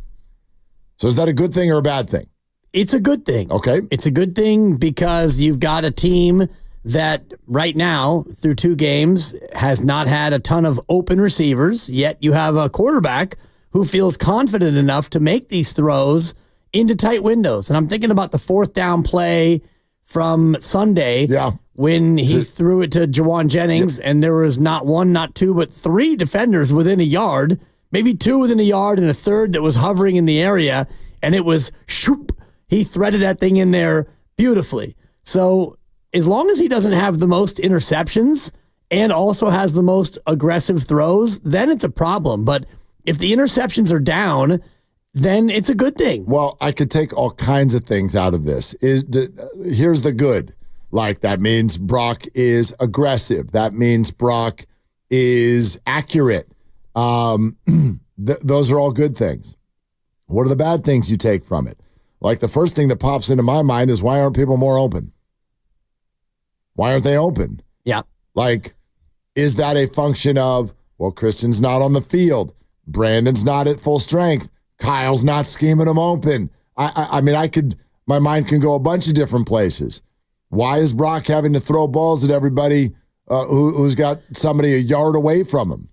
So is that a good thing or a bad thing? It's a good thing. Okay. It's a good thing because you've got a team that right now, through 2 games, has not had a ton of open receivers, yet you have a quarterback who feels confident enough to make these throws into tight windows. And I'm thinking about the 4th down play from Sunday when he threw it to Jawan Jennings, and there was not 1, not 2, but 3 defenders within a yard, maybe 2 within a yard and a third that was hovering in the area, and it was shoop. He threaded that thing in there beautifully. So as long as he doesn't have the most interceptions and also has the most aggressive throws, then it's a problem. But if the interceptions are down, then it's a good thing. Well, I could take all kinds of things out of this. Here's the good. Like, that means Brock is aggressive. That means Brock is accurate. Those are all good things. What are the bad things you take from it? Like, the first thing that pops into my mind is, why aren't people more open? Why aren't they open? Yeah. Like, is that a function of, well, Christian's not on the field, Brandon's not at full strength, Kyle's not scheming him open? I mean, my mind can go a bunch of different places. Why is Brock having to throw balls at everybody who's got somebody a yard away from him?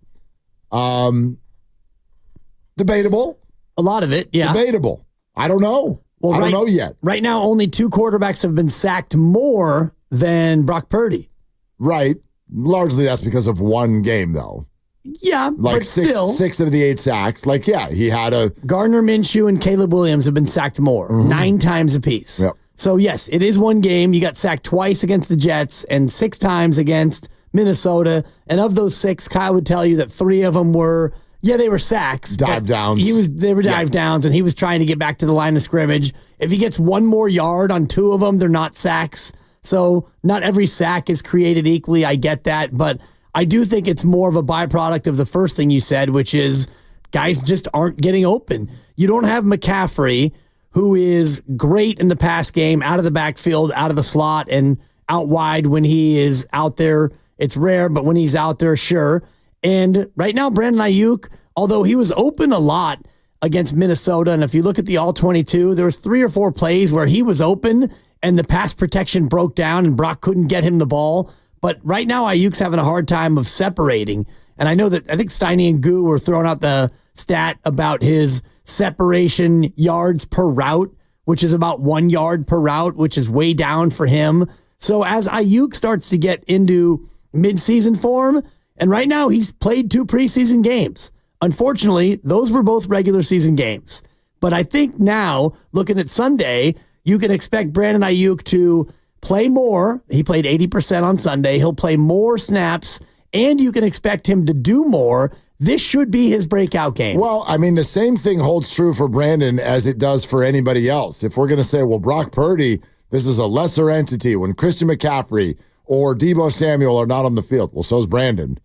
Debatable. A lot of it, yeah. Debatable. I don't know. Well, I don't know yet. Right now, only 2 quarterbacks have been sacked more than Brock Purdy. Right. Largely that's because of 1 game, though. Yeah, like but still. 6 of the 8 sacks. Like, yeah, he had a... Gardner Minshew and Caleb Williams have been sacked more, 9 times apiece. Yep. So, yes, it is 1 game. You got sacked twice against the Jets and 6 times against Minnesota. And of those 6, Kyle would tell you that 3 of them were... Yeah, they were sacks. Dive downs. They were dive downs, and he was trying to get back to the line of scrimmage. If he gets 1 more yard on 2 of them, they're not sacks. So not every sack is created equally. I get that. But I do think it's more of a byproduct of the first thing you said, which is guys just aren't getting open. You don't have McCaffrey, who is great in the pass game, out of the backfield, out of the slot, and out wide when he is out there. It's rare, but when he's out there, sure. And right now, Brandon Aiyuk, although he was open a lot against Minnesota, and if you look at the All-22, there was 3 or 4 plays where he was open and the pass protection broke down and Brock couldn't get him the ball. But right now, Ayuk's having a hard time of separating. And I know that I think Steiny and Goo were throwing out the stat about his separation yards per route, which is about 1 yard per route, which is way down for him. So as Aiyuk starts to get into midseason form, and right now he's played 2 preseason games. Unfortunately, those were both regular season games. But I think now, looking at Sunday, you can expect Brandon Aiyuk to play more. He played 80% on Sunday. He'll play more snaps, and you can expect him to do more. This should be his breakout game. Well, I mean, the same thing holds true for Brandon as it does for anybody else. If we're going to say, well, Brock Purdy, this is a lesser entity when Christian McCaffrey or Deebo Samuel are not on the field. Well, so's Brandon.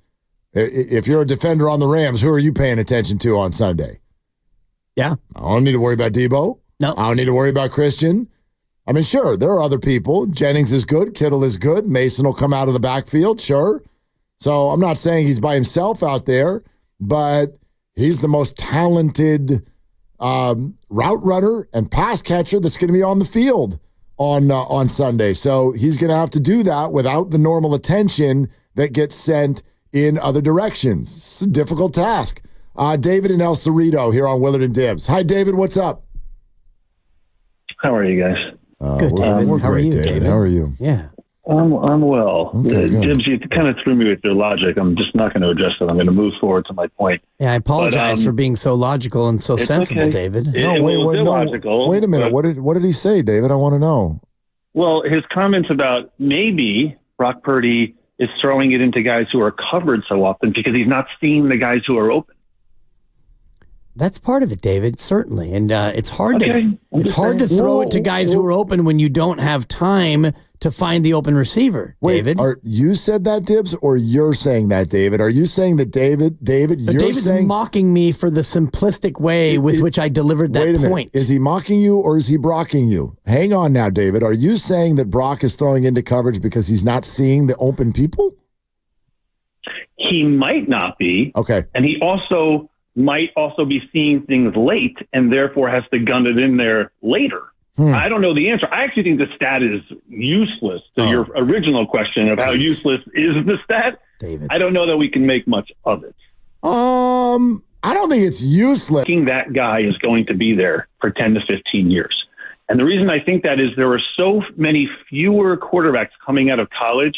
If you're a defender on the Rams, who are you paying attention to on Sunday? Yeah. I don't need to worry about Deebo. No. I don't need to worry about Christian. I mean, sure, there are other people. Jennings is good. Kittle is good. Mason will come out of the backfield, sure. So I'm not saying he's by himself out there, but he's the most talented route runner and pass catcher that's going to be on the field on Sunday. So he's going to have to do that without the normal attention that gets sent in other directions. It's a difficult task. David in El Cerrito here on Willard and Dibbs. Hi, David. What's up? How are you guys? Good, David. We're How are great, you, David. David? How are you? Yeah. I'm well. Okay, good. Dibbs, you kind of threw me with your logic. I'm just not going to address it. I'm going to move forward to my point. Yeah, I apologize for being so logical and so it's sensible, okay. David. Wait a minute. What did he say, David? I want to know. Well, his comments about maybe Brock Purdy is throwing it into guys who are covered so often because he's not seeing the guys who are open. That's part of it, David, certainly. And it's hard Okay, to throw it to guys who are open when you don't have time to find the open receiver, David. You said that, Dibbs, or you're saying that, David? Are you saying that, David, you're David's saying... mocking me for the simplistic way with which I delivered that Wait a minute. point. Is he mocking you or is he brocking you? Hang on now, David. Are you saying that Brock is throwing into coverage because he's not seeing the open people? He might not be. Okay. And he might also be seeing things late and therefore has to gun it in there later. I don't know the answer. I actually think the stat is useless to your original question of how useless is the stat. David. I don't know that we can make much of it. I don't think it's useless. That guy is going to be there for 10 to 15 years. And the reason I think that is there are so many fewer quarterbacks coming out of college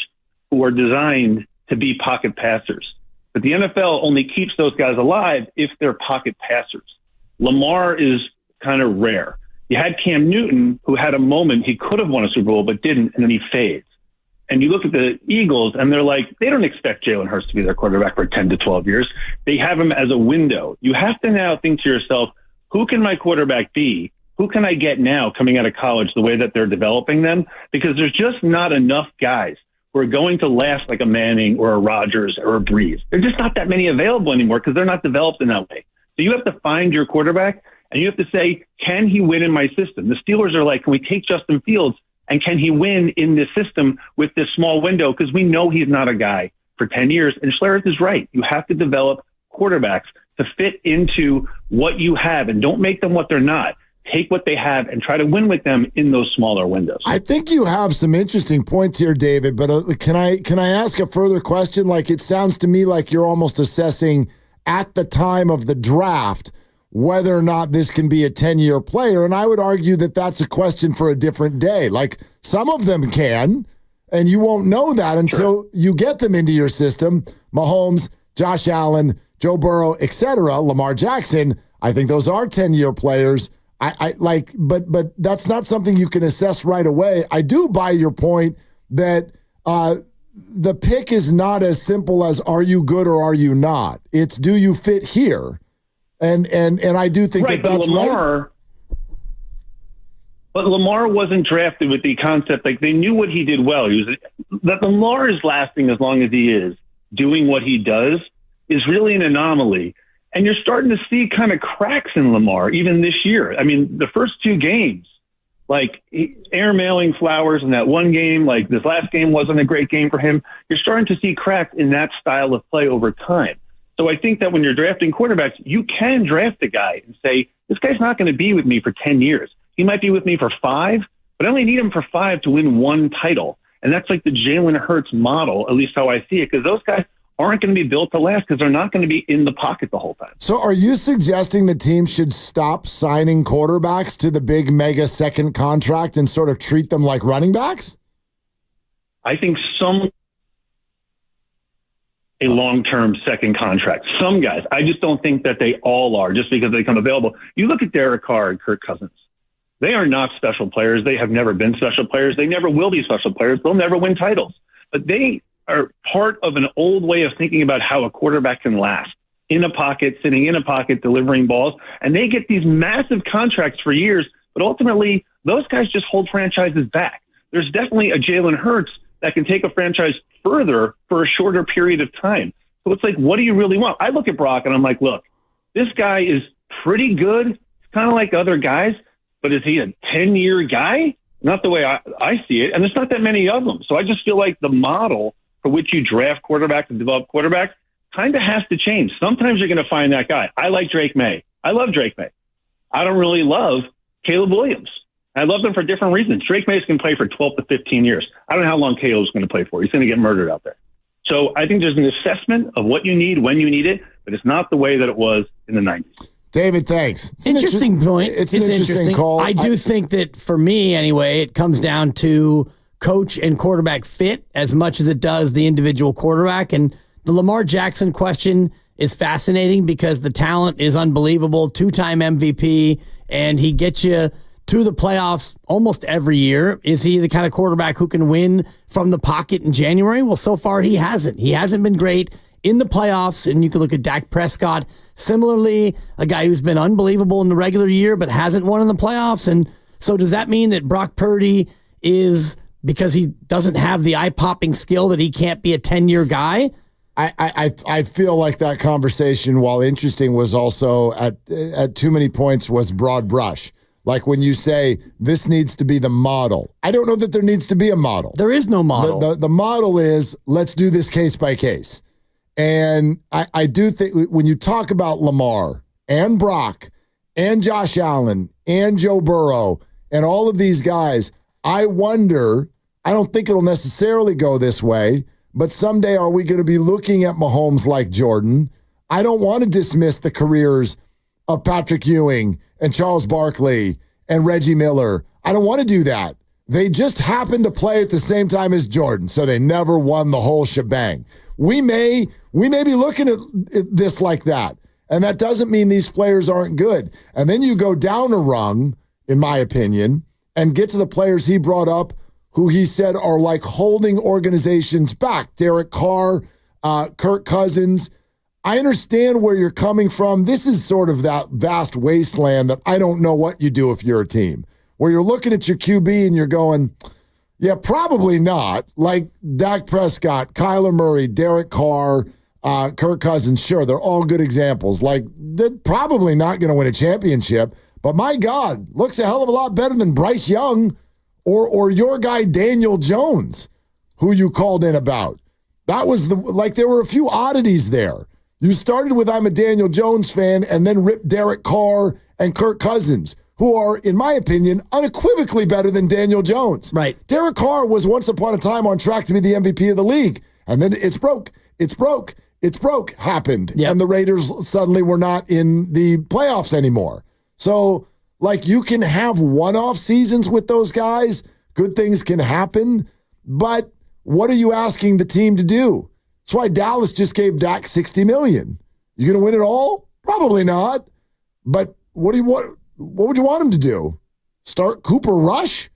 who are designed to be pocket passers. But the NFL only keeps those guys alive if they're pocket passers. Lamar is kind of rare. You had Cam Newton, who had a moment he could have won a Super Bowl but didn't, and then he fades. And you look at the Eagles, and they're like, they don't expect Jalen Hurts to be their quarterback for 10 to 12 years. They have him as a window. You have to now think to yourself, who can my quarterback be? Who can I get now coming out of college the way that they're developing them? Because there's just not enough guys who are going to last like a Manning or a Rodgers or a Breeze. There's just not that many available anymore because they're not developed in that way. So you have to find your quarterback, and you have to say, can he win in my system? The Steelers are like, can we take Justin Fields, and can he win in this system with this small window? Because we know he's not a guy for 10 years. And Schlereth is right. You have to develop quarterbacks to fit into what you have, and don't make them what they're not. Take what they have and try to win with them in those smaller windows. I think you have some interesting points here, David, but can I ask a further question? Like, it sounds to me like you're almost assessing at the time of the draft whether or not this can be a 10-year player, and I would argue that that's a question for a different day. Like, some of them can, and you won't know that until you get them into your system. Mahomes, Josh Allen, Joe Burrow, etc., Lamar Jackson, I think those are 10-year players. But that's not something you can assess right away. I do buy your point that the pick is not as simple as are you good or are you not. It's do you fit here, and I do think that's right. But Lamar wasn't drafted with the concept like they knew what he did well. That Lamar is lasting as long as he is doing what he does is really an anomaly. And you're starting to see kind of cracks in Lamar, even this year. I mean, the first two games, like airmailing Flowers in that one game, like this last game wasn't a great game for him. You're starting to see cracks in that style of play over time. So I think that when you're drafting quarterbacks, you can draft a guy and say, this guy's not going to be with me for 10 years. He might be with me for 5, but I only need him for 5 to win 1 title. And that's like the Jalen Hurts model, at least how I see it, because those guys aren't going to be built to last because they're not going to be in the pocket the whole time. So are you suggesting the team should stop signing quarterbacks to the big mega second contract and sort of treat them like running backs? I think a long-term second contract. Some guys. I just don't think that they all are just because they come available. You look at Derek Carr and Kirk Cousins. They are not special players. They have never been special players. They never will be special players. They'll never win titles. But they are part of an old way of thinking about how a quarterback can last. In a pocket, sitting in a pocket, delivering balls. And they get these massive contracts for years, but ultimately those guys just hold franchises back. There's definitely a Jalen Hurts that can take a franchise further for a shorter period of time. So it's like, what do you really want? I look at Brock and I'm like, look, this guy is pretty good. It's kind of like other guys, but is he a 10-year guy? Not the way I see it. And there's not that many of them. So I just feel like the model for which you draft quarterbacks and develop quarterbacks kind of has to change. Sometimes you're going to find that guy. I like Drake May. I love Drake May. I don't really love Caleb Williams. I love them for different reasons. Drake May can play for 12 to 15 years. I don't know how long Caleb's going to play for. He's going to get murdered out there. So I think there's an assessment of what you need, when you need it, but it's not the way that it was in the 90s. David, thanks. It's interesting point. It's an interesting call. I do think that for me, anyway, it comes down to coach and quarterback fit as much as it does the individual quarterback. And the Lamar Jackson question is fascinating because the talent is unbelievable, 2-time MVP, and he gets you to the playoffs almost every year. Is he the kind of quarterback who can win from the pocket in January? Well, so far he hasn't. He hasn't been great in the playoffs, and you can look at Dak Prescott. Similarly, a guy who's been unbelievable in the regular year but hasn't won in the playoffs. And so does that mean that Brock Purdy is, because he doesn't have the eye-popping skill, that he can't be a 10-year guy? I feel like that conversation, while interesting, was also at too many points was broad brush. Like when you say this needs to be the model. I don't know that there needs to be a model. There is no model. The model is let's do this case by case. And I do think when you talk about Lamar and Brock and Josh Allen and Joe Burrow and all of these guys, I wonder, I don't think it'll necessarily go this way, but someday are we going to be looking at Mahomes like Jordan? I don't want to dismiss the careers of Patrick Ewing and Charles Barkley and Reggie Miller. I don't want to do that. They just happened to play at the same time as Jordan, so they never won the whole shebang. We may be looking at this like that, and that doesn't mean these players aren't good. And then you go down a rung, in my opinion, and get to the players he brought up who he said are like holding organizations back. Derek Carr, Kirk Cousins. I understand where you're coming from. This is sort of that vast wasteland that I don't know what you do if you're a team, where you're looking at your QB and you're going, yeah, probably not. Like Dak Prescott, Kyler Murray, Derek Carr, Kirk Cousins, sure, they're all good examples. Like, they're probably not going to win a championship, but my God, looks a hell of a lot better than Bryce Young or your guy Daniel Jones, who you called in about. That was there were a few oddities there. You started with I'm a Daniel Jones fan and then ripped Derek Carr and Kirk Cousins, who are, in my opinion, unequivocally better than Daniel Jones. Right. Derek Carr was once upon a time on track to be the MVP of the league, and then it's broke happened, yep. And the Raiders suddenly were not in the playoffs anymore. So, like, you can have one-off seasons with those guys. Good things can happen, but what are you asking the team to do? That's why Dallas just gave Dak $60 million. You going to win it all? Probably not. But what do you want? What would you want him to do? Start Cooper Rush?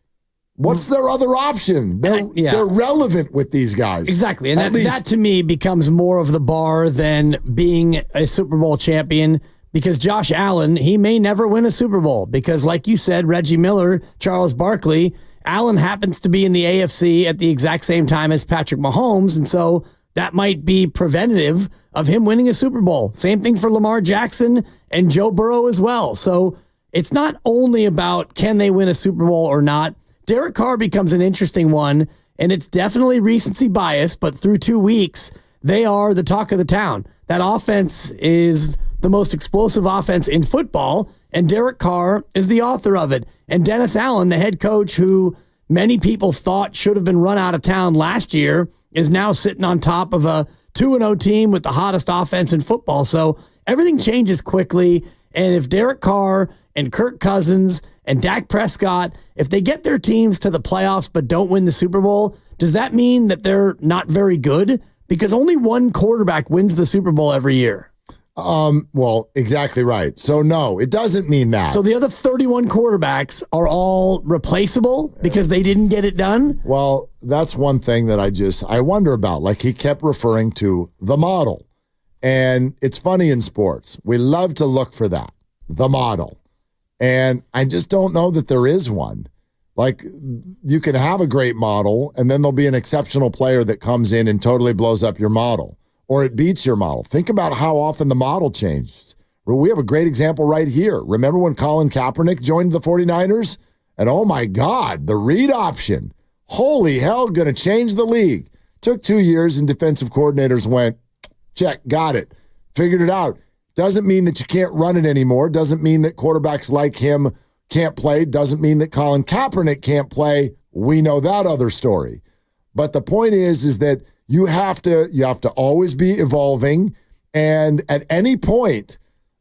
What's their other option? They're relevant with these guys. Exactly. And that to me becomes more of the bar than being a Super Bowl champion, because Josh Allen, he may never win a Super Bowl because, like you said, Reggie Miller, Charles Barkley, Allen happens to be in the AFC at the exact same time as Patrick Mahomes. And so that might be preventative of him winning a Super Bowl. Same thing for Lamar Jackson and Joe Burrow as well. So it's not only about can they win a Super Bowl or not. Derek Carr becomes an interesting one, and it's definitely recency bias, but through 2 weeks, they are the talk of the town. That offense is the most explosive offense in football, and Derek Carr is the author of it. And Dennis Allen, the head coach who many people thought should have been run out of town last year, is now sitting on top of a 2-0 team with the hottest offense in football. So everything changes quickly, and if Derek Carr and Kirk Cousins and Dak Prescott, if they get their teams to the playoffs but don't win the Super Bowl, does that mean that they're not very good? Because only one quarterback wins the Super Bowl every year. Well, exactly right. So, no, it doesn't mean that. So the other 31 quarterbacks are all replaceable because they didn't get it done? Well, that's one thing that I wonder about. Like, he kept referring to the model. And it's funny in sports. We love to look for that, the model. And I just don't know that there is one. Like, you can have a great model, and then there'll be an exceptional player that comes in and totally blows up your model, or it beats your model. Think about how often the model changes. We have a great example right here. Remember when Colin Kaepernick joined the 49ers? And oh my God, the read option. Holy hell, going to change the league. Took 2 years, and defensive coordinators went, check, got it, figured it out. Doesn't mean that you can't run it anymore. Doesn't mean that quarterbacks like him can't play. Doesn't mean that Colin Kaepernick can't play. We know that other story. But the point is that you have to always be evolving. And at any point,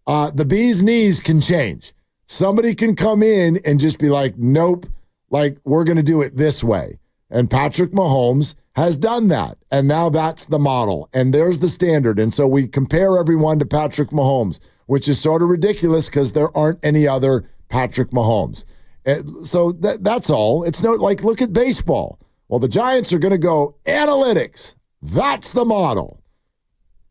the bee's knees can change. Somebody can come in and just be like, nope, like we're going to do it this way. And Patrick Mahomes has done that. And now that's the model. And there's the standard. And so we compare everyone to Patrick Mahomes, which is sort of ridiculous because there aren't any other Patrick Mahomes. And so that's all. It's no, like, look at baseball. Well, the Giants are going to go analytics. That's the model.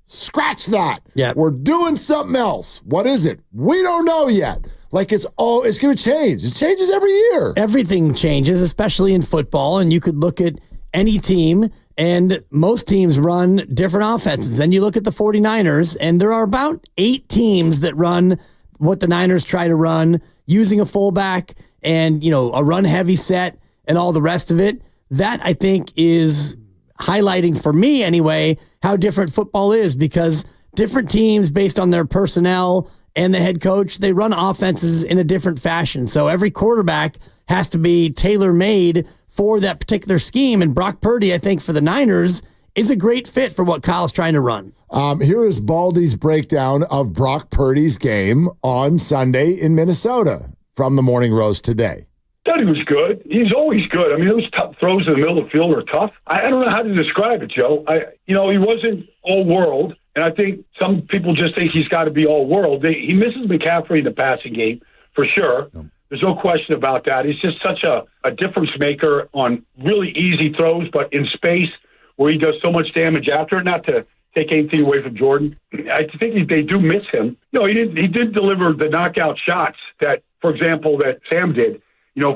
Scratch that. Yeah. We're doing something else. What is it? We don't know yet. Like, it's going to change. It changes every year. Everything changes, especially in football. And you could look at any team, and most teams run different offenses. Then you look at the 49ers, and there are about 8 teams that run what the Niners try to run, using a fullback and, a run-heavy set and all the rest of it. That, I think, is highlighting, for me anyway, how different football is, because different teams, based on their personnel and the head coach, they run offenses in a different fashion. So every quarterback has to be tailor-made for that particular scheme. And Brock Purdy, I think, for the Niners, is a great fit for what Kyle's trying to run. Here is Baldy's breakdown of Brock Purdy's game on Sunday in Minnesota from the Morning Roast today. I thought he was good. He's always good. I mean, those tough throws in the middle of the field are tough. I don't know how to describe it, Joe. He wasn't all-world, and I think some people just think he's got to be all-world. He misses McCaffrey in the passing game, for sure. There's no question about that. He's just such a difference maker on really easy throws, but in space where he does so much damage after it. Not to take anything away from Jordan, I think they do miss him. He did deliver the knockout shots that, for example, that Sam did,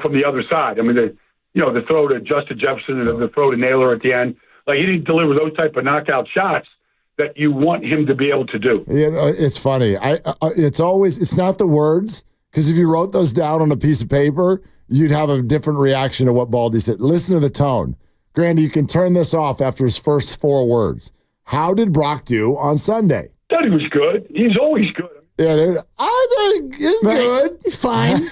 from the other side. I mean, the throw to Justin Jefferson and the throw to Naylor at the end. Like, he didn't deliver those type of knockout shots that you want him to be able to do. It's funny. It's not the words, because if you wrote those down on a piece of paper, you'd have a different reaction to what Baldy said. Listen to the tone. Grandy, you can turn this off after his first 4 words. How did Brock do on Sunday? I thought he was good. He's always good. Yeah, I think he's good. He's fine.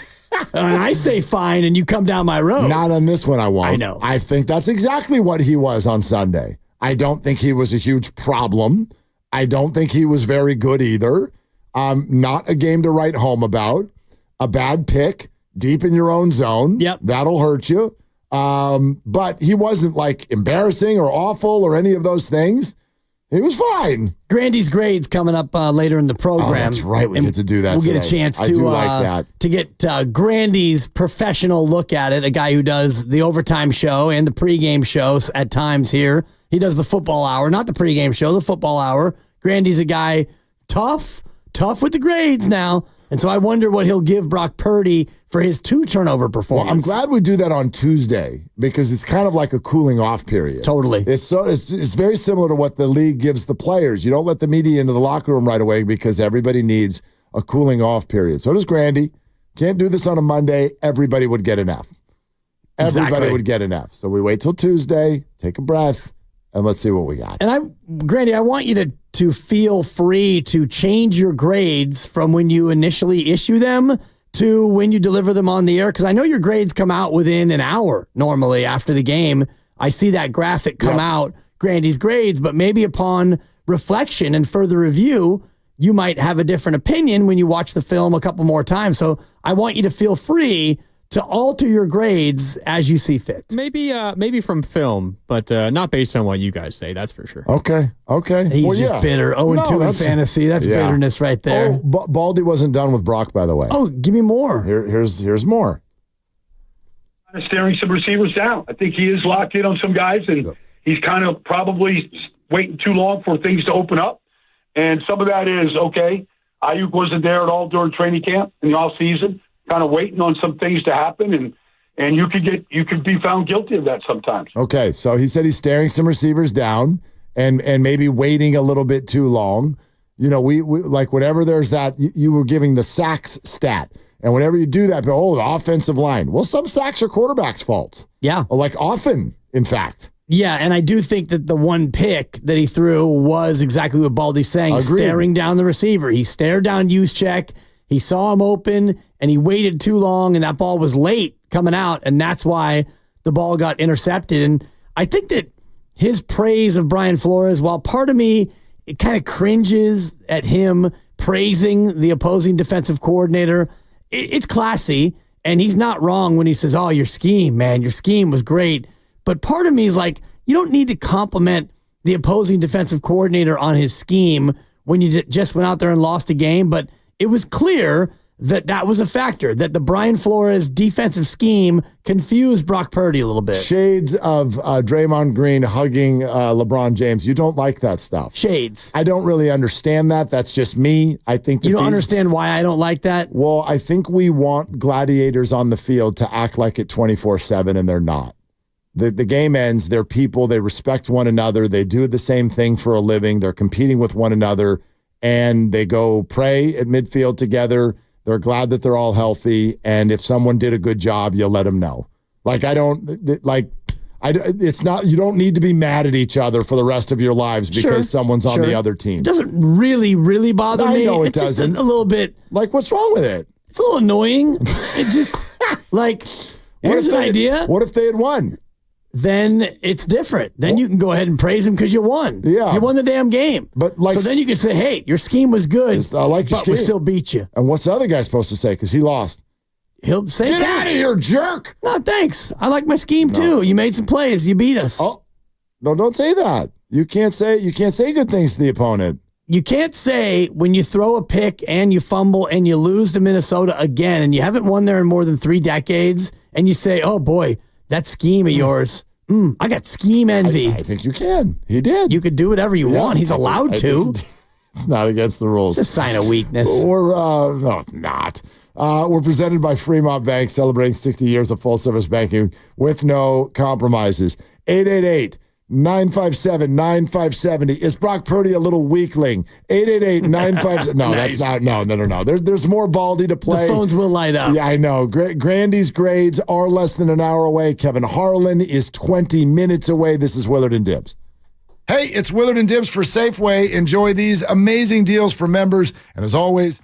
And I say fine, and you come down my road. Not on this one, I won't. I know. I think that's exactly what he was on Sunday. I don't think he was a huge problem. I don't think he was very good either. Not a game to write home about. A bad pick deep in your own zone. Yep. That'll hurt you. But he wasn't like embarrassing or awful or any of those things. He was fine. Grandy's grades coming up later in the program. Oh, that's right. We get to do that We'll today. get a chance I to, do like that. to get Grandy's professional look at it, a guy who does the overtime show and the pregame shows at times here. He does the football hour, not the pregame show, the football hour. Grandy's a guy tough with the grades now. And so I wonder what he'll give Brock Purdy for his 2 turnover performance. Well, I'm glad we do that on Tuesday because it's kind of like a cooling off period. Totally. It's very similar to what the league gives the players. You don't let the media into the locker room right away because everybody needs a cooling off period. So does Grandy. Can't do this on a Monday. Everybody would get an F. Everybody would get an F. So we wait till Tuesday, take a breath, and let's see what we got. And Grandy, I want you to feel free to change your grades from when you initially issue them to when you deliver them on the air, because I know your grades come out within an hour normally after the game. I see that graphic come out, Grandy's grades, but maybe upon reflection and further review, you might have a different opinion when you watch the film a couple more times. So I want you to feel free to alter your grades as you see fit. Maybe from film, but not based on what you guys say, that's for sure. Okay. He's just bitter. 0-2 in fantasy. That's bitterness right there. Oh, Baldy wasn't done with Brock, by the way. Oh, give me more. Here's more. Staring some receivers down. I think he is locked in on some guys, and he's kind of probably waiting too long for things to open up. And some of that is, Aiyuk wasn't there at all during training camp in the off season, kind of waiting on some things to happen. And And you could be found guilty of that sometimes. Okay, so he said he's staring some receivers down and maybe waiting a little bit too long. You know, we like whenever there's that, you were giving the sacks stat. And whenever you do that, the offensive line. Well, some sacks are quarterbacks' fault. Yeah. Like often, in fact. Yeah, and I do think that the one pick that he threw was exactly what Baldy's saying. Agreed. Staring down the receiver. He stared down Juszczyk. He saw him open, and he waited too long, and that ball was late coming out, and that's why the ball got intercepted. And I think that his praise of Brian Flores, while part of me, it kind of cringes at him praising the opposing defensive coordinator, it's classy, and he's not wrong when he says, oh, your scheme, man, your scheme was great. But part of me is like, you don't need to compliment the opposing defensive coordinator on his scheme when you just went out there and lost a game. But it was clear that was a factor, that the Brian Flores defensive scheme confused Brock Purdy a little bit. Shades of Draymond Green hugging LeBron James. You don't like that stuff. Shades. I don't really understand that. That's just me. I think that you don't understand why I don't like that? Well, I think we want gladiators on the field to act like it 24/7, and they're not. The game ends. They're people. They respect one another. They do the same thing for a living. They're competing with one another, and they go pray at midfield together. They're glad that they're all healthy, and if someone did a good job, you let them know. It's not. You don't need to be mad at each other for the rest of your lives because someone's on the other team. It doesn't really, really bother me. I know it it's doesn't. Just a little bit. Like, what's wrong with it? It's a little annoying. It just like. Here's an idea. What if they had won? Then it's different. Then you can go ahead and praise him because you won. Yeah. You won the damn game. But so then you can say, hey, your scheme was good, I like your but scheme. we still beat you. And what's the other guy supposed to say? Because he lost. He'll say, get out of here, jerk. No, thanks. I like my scheme too. You made some plays. You beat us. Oh, no, don't say that. You can't say good things to the opponent. You can't say when you throw a pick and you fumble and you lose to Minnesota again and you haven't won there in more than 3 decades and you say, oh boy, that scheme of yours, I got scheme envy. I think you can. He did. You could do whatever you want. He's allowed to. It's not against the rules. It's a sign of weakness. No, it's not. We're presented by Fremont Bank, celebrating 60 years of full-service banking with no compromises. 888-957-9570. Is Brock Purdy a little weakling? 888-957. No, Nice. That's not. No. There's more Baldy to play. The phones will light up. Yeah, I know. Grandy's grades are less than an hour away. Kevin Harlan is 20 minutes away. This is Willard and Dibs. Hey, it's Willard and Dibs for Safeway. Enjoy these amazing deals for members. And as always,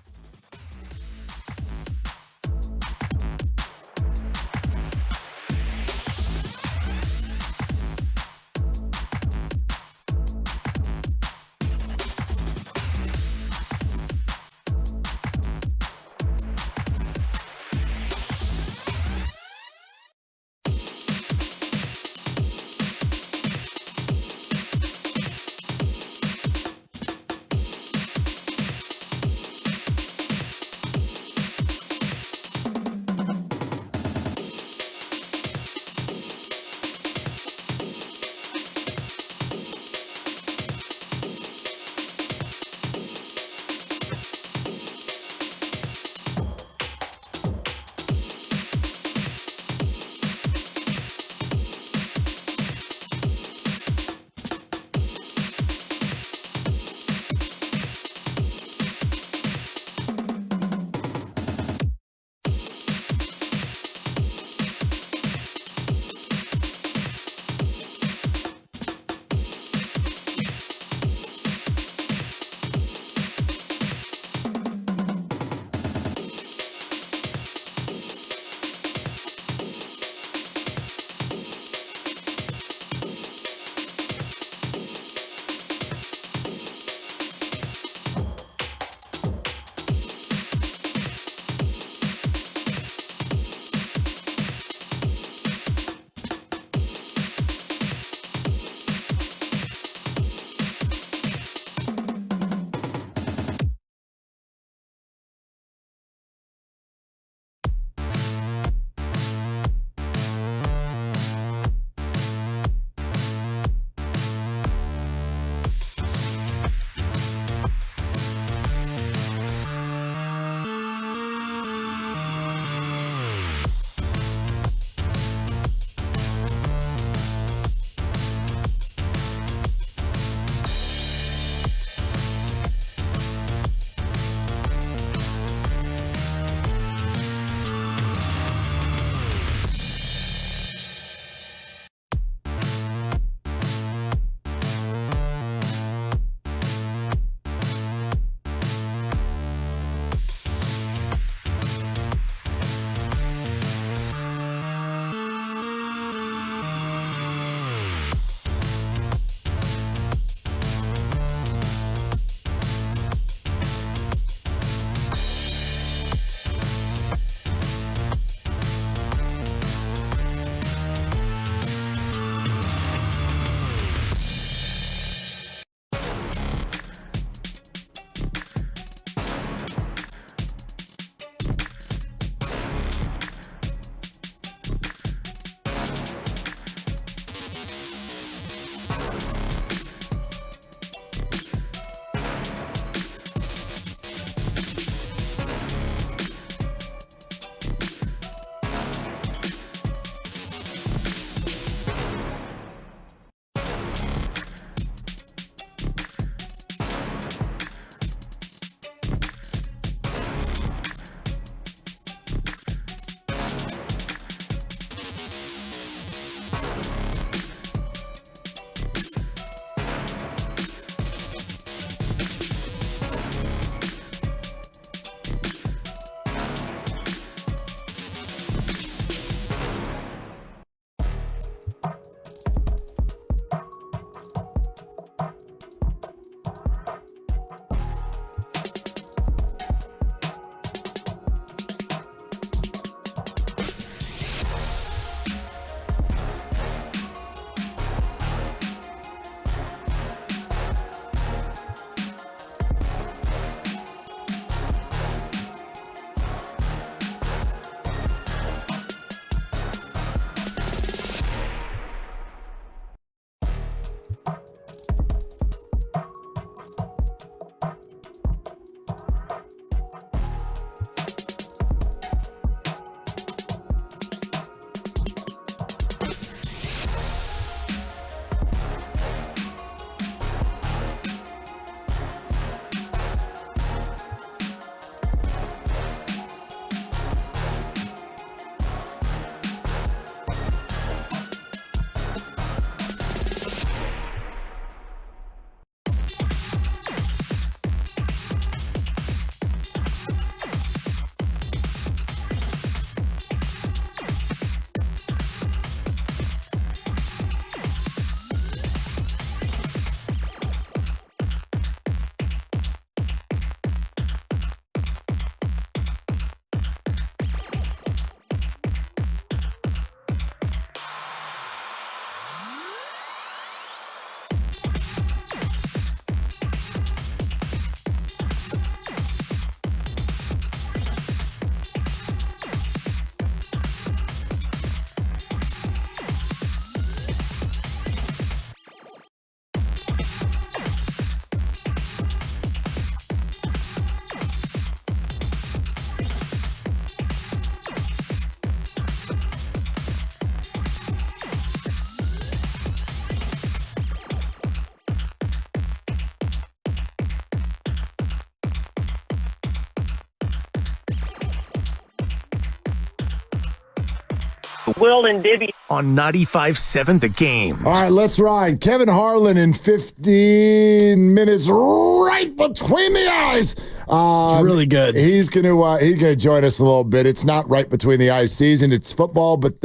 Will and Dibby on 95.7 The Game. All right, let's ride. Kevin Harlan in 15 minutes, right between the eyes. It's really good. He's gonna join us a little bit. It's not right between the eyes season. It's football, but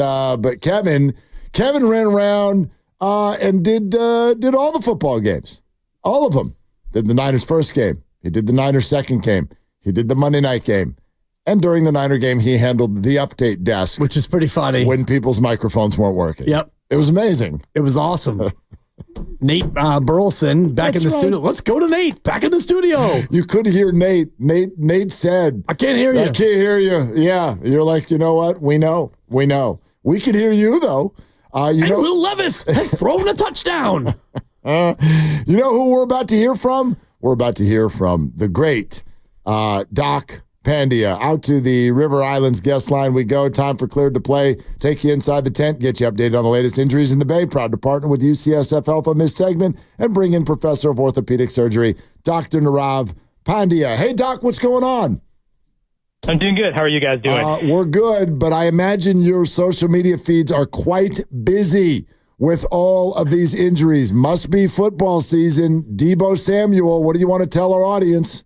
Kevin ran around and did all the football games, all of them. Did the Niners first game. He did the Niners second game. He did the Monday night game. And during the Niner game, he handled the update desk. Which is pretty funny. When people's microphones weren't working. Yep. It was amazing. It was awesome. Nate Burleson back in the studio. Let's go to Nate. Back in the studio. You could hear Nate. Nate said, I can't hear you. I can't hear you. Yeah. You're like, you know what? We know. We can hear you, though. Will Levis has thrown a touchdown. You know who we're about to hear from? We're about to hear from the great Doc Pandia. Out to the River Islands guest line we go. Time for Cleared to Play. Take you inside the tent, get you updated on the latest injuries in the Bay. Proud to partner with UCSF Health on this segment and bring in Professor of Orthopedic Surgery, Dr. Nirav Pandya. Hey, Doc, what's going on? I'm doing good. How are you guys doing? We're good, but I imagine your social media feeds are quite busy with all of these injuries. Must be football season. Deebo Samuel, what do you want to tell our audience?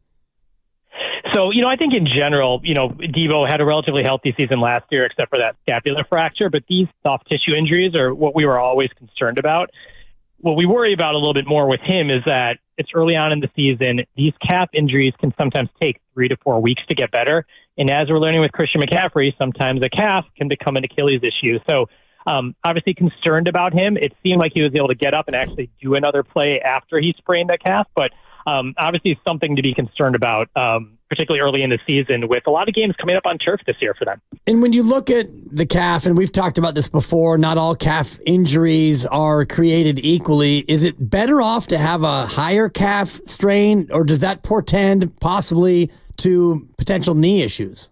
So, I think in general, Deebo had a relatively healthy season last year, except for that scapular fracture. But these soft tissue injuries are what we were always concerned about. What we worry about a little bit more with him is that it's early on in the season. These calf injuries can sometimes take 3 to 4 weeks to get better. And as we're learning with Christian McCaffrey, sometimes a calf can become an Achilles issue. So obviously concerned about him. It seemed like he was able to get up and actually do another play after he sprained that calf. But obviously something to be concerned about, particularly early in the season with a lot of games coming up on turf this year for them. And when you look at the calf, and we've talked about this before, not all calf injuries are created equally. Is it better off to have a higher calf strain, or does that portend possibly to potential knee issues?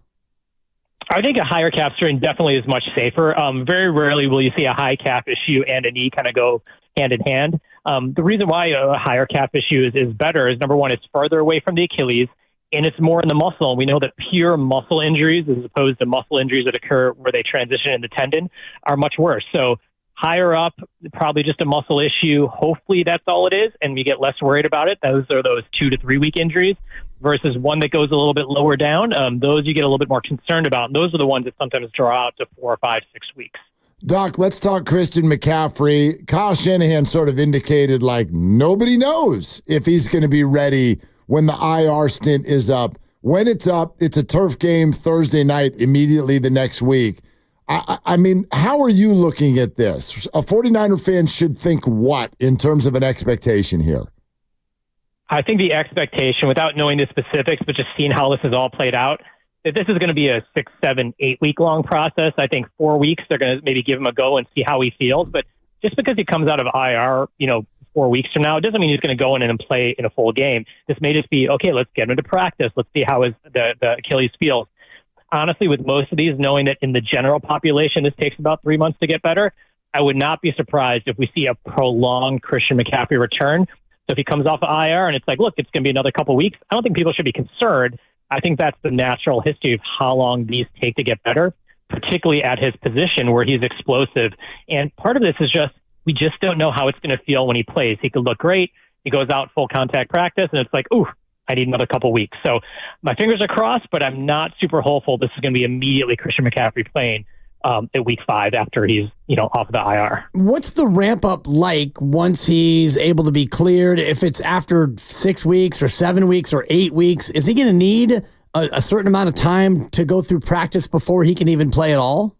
I think a higher calf strain definitely is much safer. Very rarely will you see a high calf issue and a knee kind of go hand in hand. The reason why a higher calf issue is better is, number one, it's farther away from the Achilles, and it's more in the muscle. And we know that pure muscle injuries, as opposed to muscle injuries that occur where they transition in the tendon, are much worse. So higher up, probably just a muscle issue. Hopefully that's all it is, and we get less worried about it. Those are those 2 to 3 week injuries versus one that goes a little bit lower down. Those you get a little bit more concerned about. And those are the ones that sometimes draw out to 4, 5, 6 weeks. Doc, let's talk Christian McCaffrey. Kyle Shanahan sort of indicated like nobody knows if he's going to be ready when the IR stint is up. When it's up, it's a turf game Thursday night, immediately the next week. I mean, how are you looking at this? A 49er fan should think what in terms of an expectation here? I think the expectation, without knowing the specifics, but just seeing how this is all played out, that this is going to be a 6, 7, 8 week long process. I think 4 weeks, they're going to maybe give him a go and see how he feels. But just because he comes out of IR, 4 weeks from now, it doesn't mean he's going to go in and play in a full game. This may just be, okay, let's get him into practice. Let's see how the Achilles feels. Honestly, with most of these, knowing that in the general population, this takes about 3 months to get better, I would not be surprised if we see a prolonged Christian McCaffrey return. So if he comes off of IR and it's like, look, it's going to be another couple weeks, I don't think people should be concerned. I think that's the natural history of how long these take to get better, particularly at his position where he's explosive. And part of this is just, we just don't know how it's going to feel when he plays. He could look great. He goes out full contact practice and it's like, ooh, I need another couple weeks. So my fingers are crossed, but I'm not super hopeful this is going to be immediately Christian McCaffrey playing at week 5 after he's, off the IR. What's the ramp up like once he's able to be cleared? If it's after 6 weeks or 7 weeks or 8 weeks, is he going to need a certain amount of time to go through practice before he can even play at all?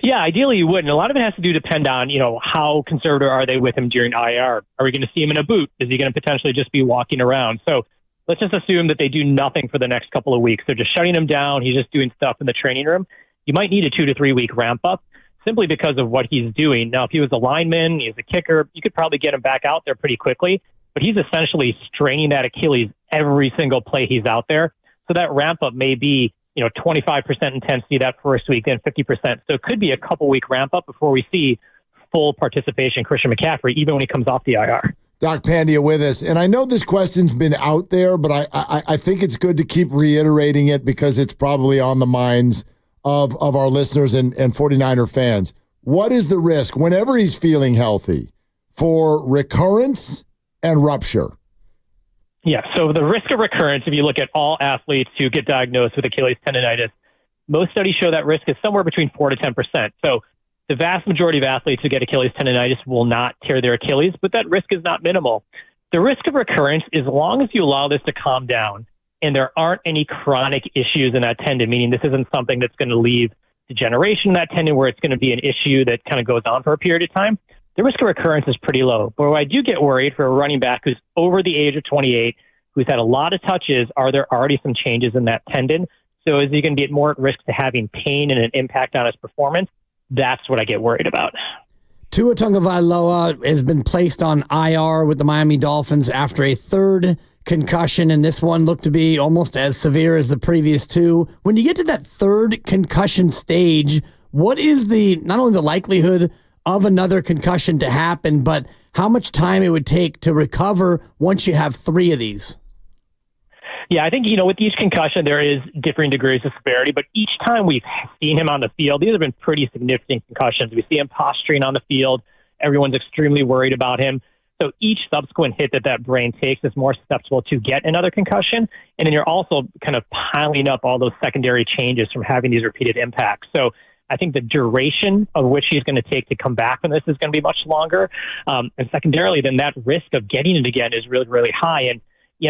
Yeah, ideally you would. And a lot of it has to depend on, how conservative are they with him during IR? Are we going to see him in a boot? Is he going to potentially just be walking around? So let's just assume that they do nothing for the next couple of weeks. They're just shutting him down. He's just doing stuff in the training room. You might need a 2 to 3 week ramp up simply because of what he's doing. Now, if he was a lineman, he's a kicker, you could probably get him back out there pretty quickly, but he's essentially straining that Achilles every single play he's out there. So that ramp up may be, 25% intensity that first week, then 50%. So it could be a couple week ramp up before we see full participation Christian McCaffrey, even when he comes off the IR. Doc Pandya with us. And I know this question's been out there, but I think it's good to keep reiterating it because it's probably on the minds of our listeners and 49er fans. What is the risk whenever he's feeling healthy for recurrence and rupture? Yeah, so the risk of recurrence, if you look at all athletes who get diagnosed with Achilles tendonitis, most studies show that risk is somewhere between 4 to 10%. So the vast majority of athletes who get Achilles tendonitis will not tear their Achilles, but that risk is not minimal. The risk of recurrence, as long as you allow this to calm down and there aren't any chronic issues in that tendon, meaning this isn't something that's going to leave degeneration in that tendon where it's going to be an issue that kind of goes on for a period of time, the risk of recurrence is pretty low. But I do get worried for a running back who's over the age of 28, who's had a lot of touches, are there already some changes in that tendon? So is he going to be more at risk to having pain and an impact on his performance? That's what I get worried about. Tua Tagovailoa has been placed on IR with the Miami Dolphins after a third concussion, and this one looked to be almost as severe as the previous two. When you get to that third concussion stage, what is not only the likelihood of another concussion to happen, but how much time it would take to recover once you have three of these? Yeah, I think, with each concussion, there is differing degrees of severity, but each time we've seen him on the field, these have been pretty significant concussions. We see him posturing on the field. Everyone's extremely worried about him. So each subsequent hit that brain takes is more susceptible to get another concussion. And then you're also kind of piling up all those secondary changes from having these repeated impacts. So I think the duration of which he's going to take to come back from this is going to be much longer. And secondarily, then that risk of getting it again is really, really high. And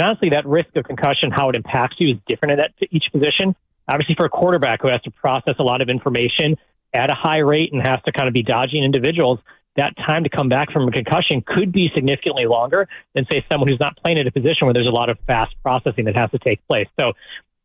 honestly, that risk of concussion, how it impacts you, is different at each position. Obviously, for a quarterback who has to process a lot of information at a high rate and has to kind of be dodging individuals, that time to come back from a concussion could be significantly longer than, say, someone who's not playing in a position where there's a lot of fast processing that has to take place. So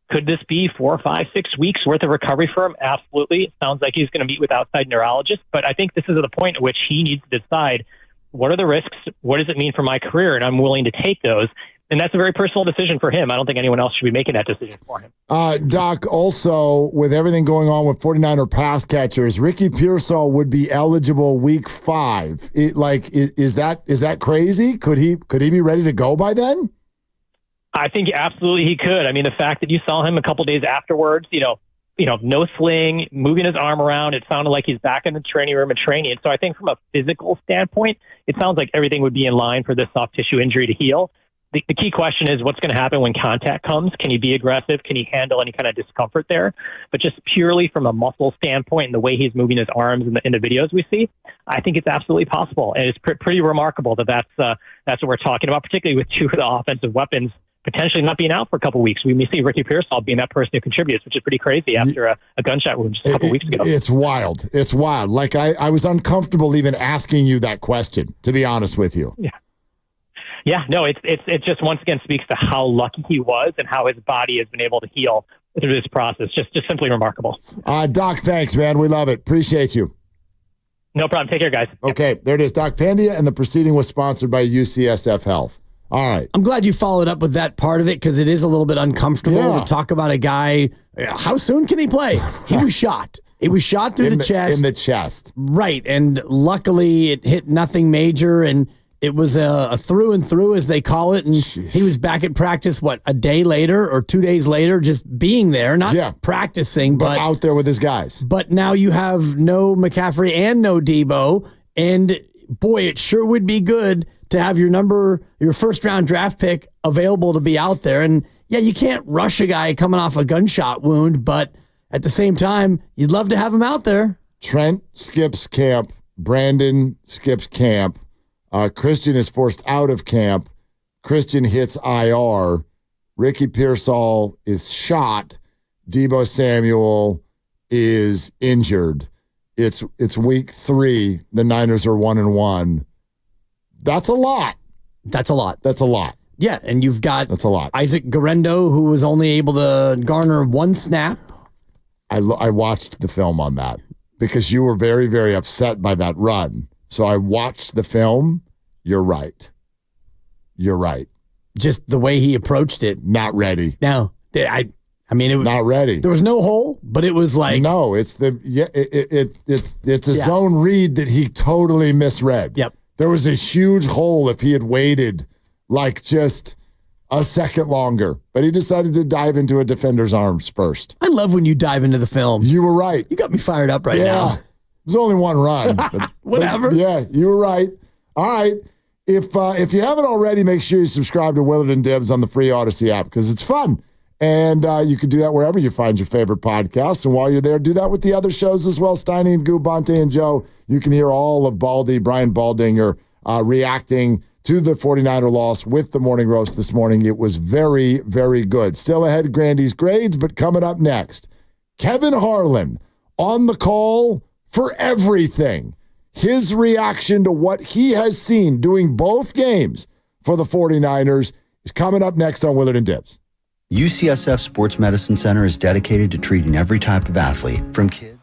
could this be 4, 5, 6 weeks worth of recovery for him? Absolutely. It sounds like he's going to meet with outside neurologists, but I think this is the point at which he needs to decide, what are the risks? What does it mean for my career? And I'm willing to take those. And that's a very personal decision for him. I don't think anyone else should be making that decision for him. Doc, also, with everything going on with 49er pass catchers, Ricky Pearsall would be eligible week 5. Is that crazy? Could he be ready to go by then? I think absolutely he could. I mean, the fact that you saw him a couple days afterwards, no sling, moving his arm around, it sounded like he's back in the training room and training. So I think from a physical standpoint, it sounds like everything would be in line for this soft tissue injury to heal. The key question is what's going to happen when contact comes. Can he be aggressive? Can he handle any kind of discomfort there? But just purely from a muscle standpoint and the way he's moving his arms in the videos we see, I think it's absolutely possible. And it's pretty remarkable that's what we're talking about, particularly with two of the offensive weapons potentially not being out for a couple of weeks. We may see Ricky Pearsall being that person who contributes, which is pretty crazy after a gunshot wound just a couple of weeks ago. It's wild. It's wild. Like I was uncomfortable even asking you that question, to be honest with you. Yeah. Yeah, no, it just once again speaks to how lucky he was and how his body has been able to heal through this process. Just simply remarkable. Doc, thanks, man. We love it. Appreciate you. No problem. Take care, guys. Okay, there it is. Doc Pandya, and the proceeding was sponsored by UCSF Health. All right. I'm glad you followed up with that part of it because it is a little bit uncomfortable to talk about a guy. How soon can he play? He was shot. He was shot through the chest. In the chest. Right, and luckily it hit nothing major, and it was a through and through, as they call it, and he was back at practice, a day later or 2 days later, just being there, not practicing. But out there with his guys. But now you have no McCaffrey and no Deebo, and boy, it sure would be good to have your first-round draft pick available to be out there. And, yeah, you can't rush a guy coming off a gunshot wound, but at the same time, you'd love to have him out there. Trent skips camp. Brandon skips camp. Christian is forced out of camp. Christian hits IR. Ricky Pearsall is shot. Deebo Samuel is injured. It's week 3. The Niners are 1-1. That's a lot. That's a lot. That's a lot. Yeah, and you've got that's a lot. Isaac Guerrero, who was only able to garner 1 snap. I watched the film on that because you were very, very upset by that run. So I watched the film. You're right. You're right. Just the way he approached it. Not ready. No. I mean, it was not ready. There was no hole, but it was like no. It's a zone read that he totally misread. Yep. There was a huge hole if he had waited like just a second longer, but he decided to dive into a defender's arms first. I love when you dive into the film. You were right. You got me fired up right now. There's only one run. But, Whatever. Yeah, you were right. All right. If you haven't already, make sure you subscribe to Willard and Dibs on the free Odyssey app because it's fun. And you can do that wherever you find your favorite podcasts. And while you're there, do that with the other shows as well. Steiny and Goo, Banter and Joe. You can hear all of Brian Baldinger reacting to the 49er loss with the morning roast this morning. It was very, very good. Still ahead of Grandy's grades, but coming up next, Kevin Harlan on the call for everything. His reaction to what he has seen doing both games for the 49ers is coming up next on Willard and Dibs. UCSF Sports Medicine Center is dedicated to treating every type of athlete, from kids.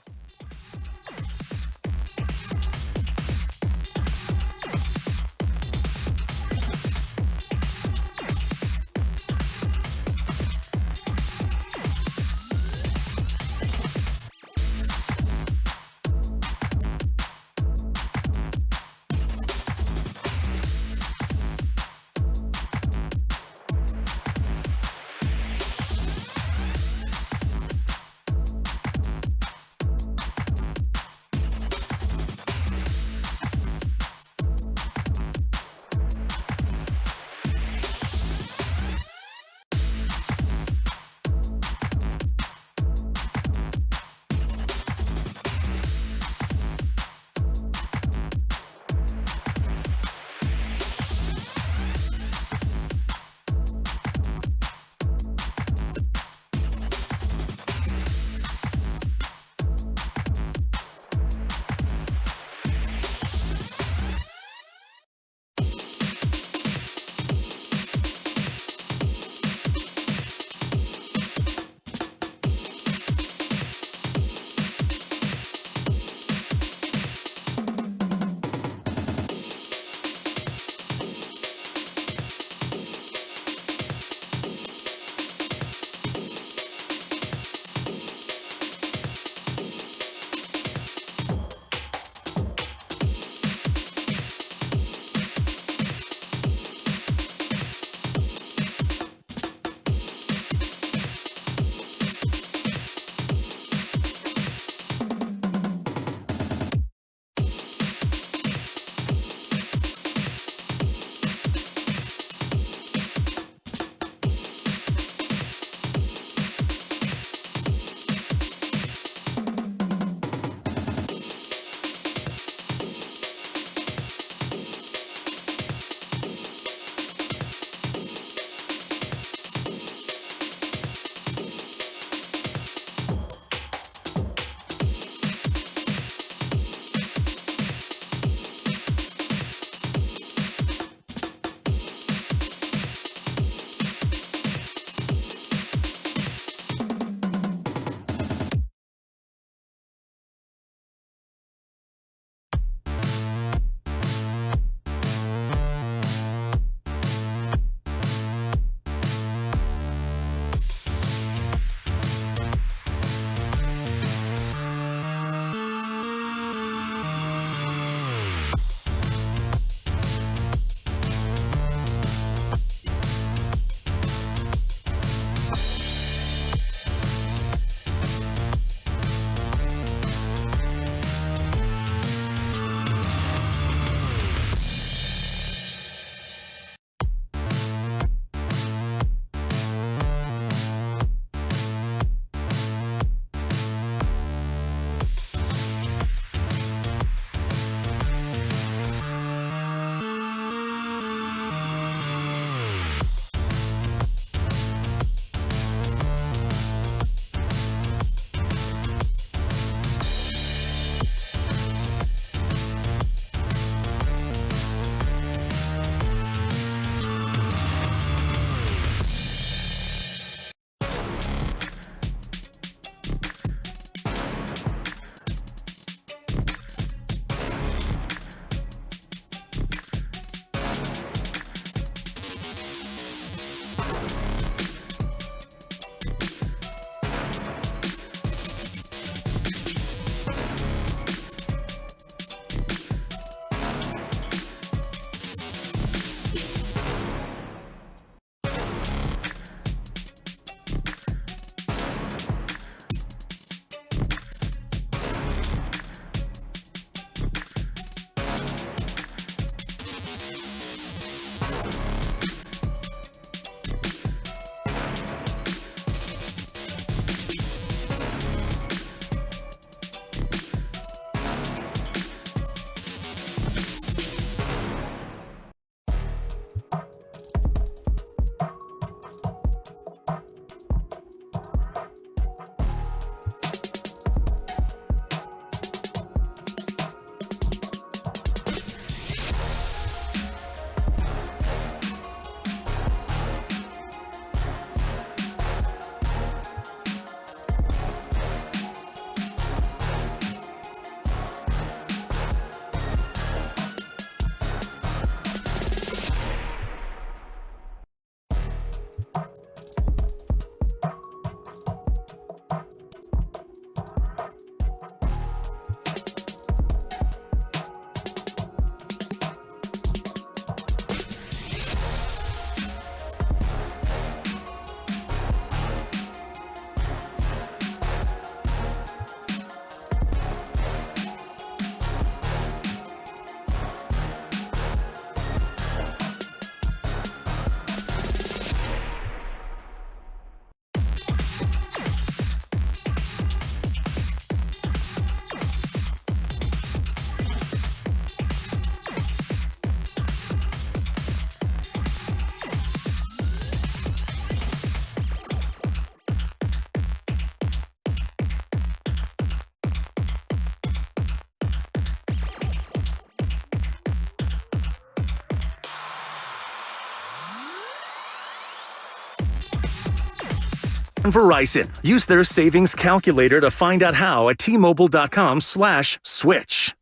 Verizon. Use their savings calculator to find out how at T-Mobile.com/switch.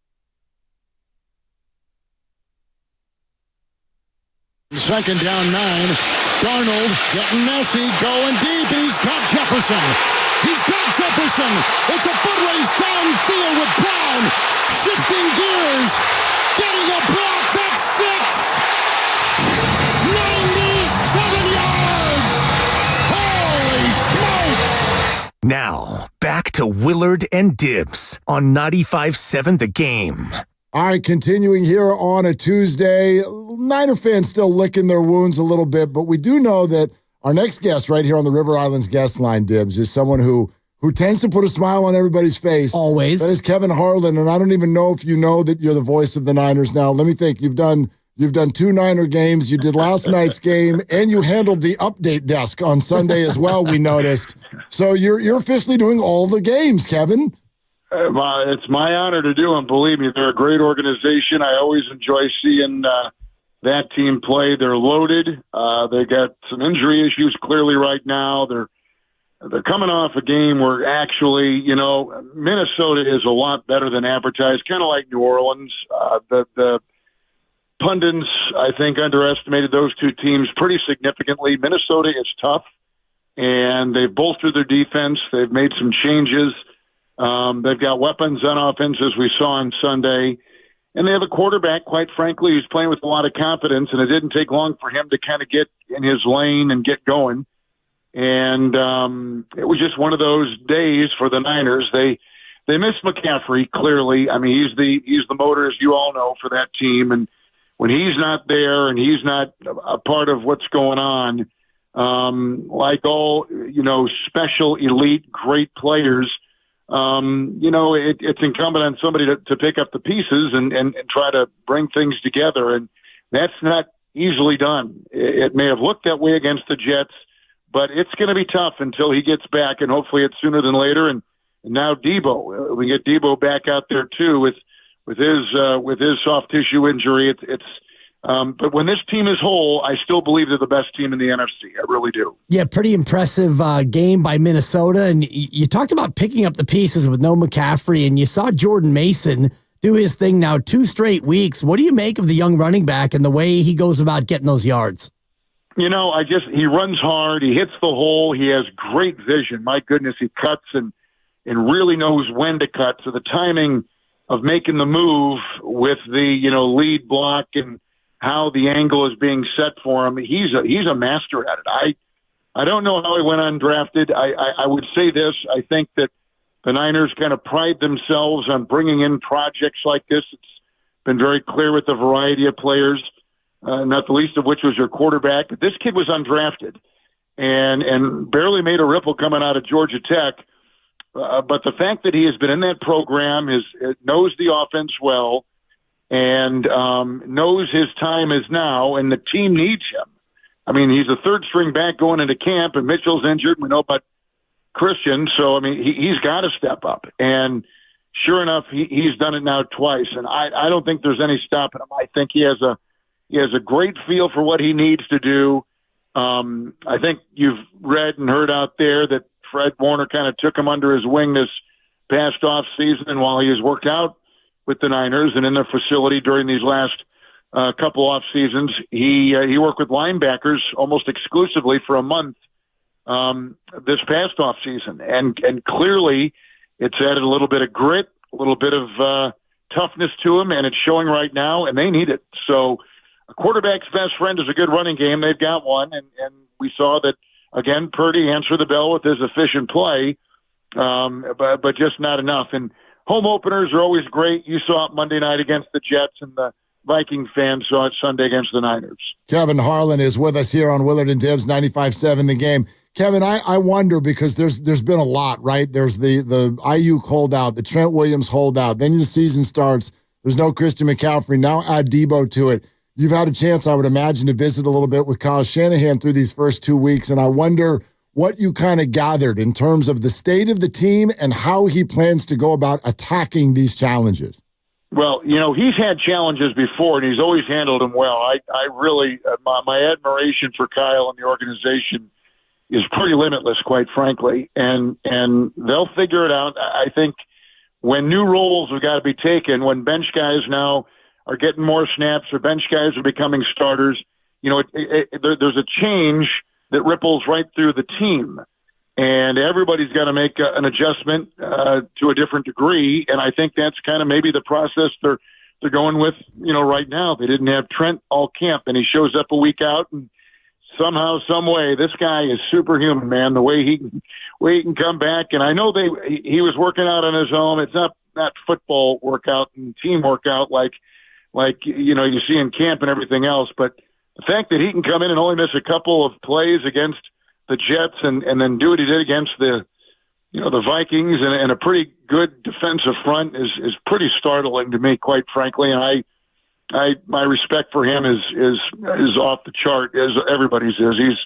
Second down 9. Darnold getting messy, going deep, and he's got Jefferson. He's got Jefferson. It's a foot race downfield with Brown. Shifting gears. Getting a block. That's 6. 97 yards. Holy smokes. Now, back to Willard and Dibbs on 95.7 The Game. All right, continuing here on a Tuesday. Niner fans still licking their wounds a little bit, but we do know that our next guest right here on the River Islands guest line, Dibbs, is someone who tends to put a smile on everybody's face. Always. That is Kevin Harlan, and I don't even know if you know that you're the voice of the Niners now. Let me think. You've done 2 Niner games. You did last night's game, and you handled the update desk on Sunday as well, we noticed. So you're officially doing all the games, Kevin. It's my honor to do them. Believe me, they're a great organization. I always enjoy seeing that team play. They're loaded. They got some injury issues clearly right now. They're coming off a game where actually, Minnesota is a lot better than advertised, kind of like New Orleans. The pundits, I think, underestimated those two teams pretty significantly. Minnesota is tough, and they've bolstered their defense. They've made some changes. They've got weapons on offense, as we saw on Sunday. And they have a quarterback, quite frankly, who's playing with a lot of confidence, and it didn't take long for him to kind of get in his lane and get going. And it was just one of those days for the Niners. They miss McCaffrey, clearly. I mean, he's the motor, as you all know, for that team. And when he's not there and he's not a part of what's going on, like all, special, elite, great players, it's incumbent on somebody to pick up the pieces and try to bring things together. And that's not easily done. It may have looked that way against the Jets, but it's going to be tough until he gets back, and hopefully it's sooner than later. And now Deebo, we get Deebo back out there too with his soft tissue injury. But when this team is whole, I still believe they're the best team in the NFC. I really do. Yeah, pretty impressive game by Minnesota. And you talked about picking up the pieces with no McCaffrey, and you saw Jordan Mason do his thing now 2 straight weeks. What do you make of the young running back and the way he goes about getting those yards? He runs hard. He hits the hole. He has great vision. My goodness, he cuts and really knows when to cut. So the timing of making the move with the, lead block and how the angle is being set for him, he's a master at it. I don't know how he went undrafted. I would say this. I think that the Niners kind of pride themselves on bringing in projects like this. It's been very clear with the variety of players, not the least of which was your quarterback. This kid was undrafted and barely made a ripple coming out of Georgia Tech. But the fact that he has been in that program, knows the offense well, and knows his time is now, and the team needs him. I mean, he's a third-string back going into camp, and Mitchell's injured. We know about Christian, so, I mean, he's got to step up. And sure enough, he's done it now twice, and I don't think there's any stopping him. I think he has a great feel for what he needs to do. I think you've read and heard out there that Fred Warner kind of took him under his wing this past off season while he has worked out with the Niners and in their facility during these last couple off seasons. He worked with linebackers almost exclusively for a month this past off season, and clearly it's added a little bit of grit, a little bit of toughness to him, and it's showing right now, and they need it. So a quarterback's best friend is a good running game. They've got one, and we saw that again. Purdy answered the bell with his efficient play, but just not enough. And home openers are always great. You saw it Monday night against the Jets, and the Viking fans saw it Sunday against the Niners. Kevin Harlan is with us here on Willard and Dibbs 95.7 The Game. Kevin, I wonder, because there's been a lot, right? There's the Aiyuk holdout, the Trent Williams holdout. Then the season starts. There's no Christian McCaffrey. Now add Deebo to it. You've had a chance, I would imagine, to visit a little bit with Kyle Shanahan through these first 2 weeks, and I wonder what you kind of gathered in terms of the state of the team and how he plans to go about attacking these challenges. Well, he's had challenges before, and he's always handled them well. I really, my admiration for Kyle and the organization is pretty limitless, quite frankly, and they'll figure it out. I think when new roles have got to be taken, when bench guys now are getting more snaps or bench guys are becoming starters, there's a change that ripples right through the team, and everybody's got to make an adjustment to a different degree. And I think that's kind of maybe the process they're going with, right now. They didn't have Trent all camp, and he shows up a week out, and somehow, some way, this guy is superhuman, man. The way he can come back, and I know he was working out on his own. It's not football workout and team workout like you see in camp and everything else. But the fact that he can come in and only miss a couple of plays against the Jets and then do what he did against the Vikings and a pretty good defensive front is pretty startling to me, quite frankly. And my respect for him is off the chart, as everybody's is.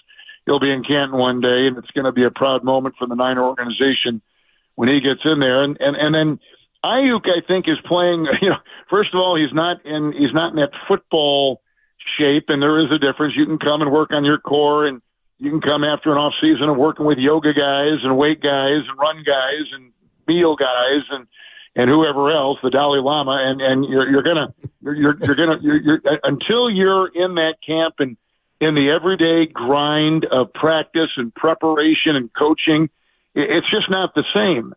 He'll be in Canton one day, and it's going to be a proud moment for the Niner organization when he gets in there. And then Aiyuk, I think, is playing. First of all, he's not in that football shape, and there is a difference. You can come and work on your core, and you can come after an off season of working with yoga guys and weight guys and run guys and meal guys and whoever else, the Dalai Lama, and you're gonna until you're in that camp and in the everyday grind of practice and preparation and coaching, it's just not the same.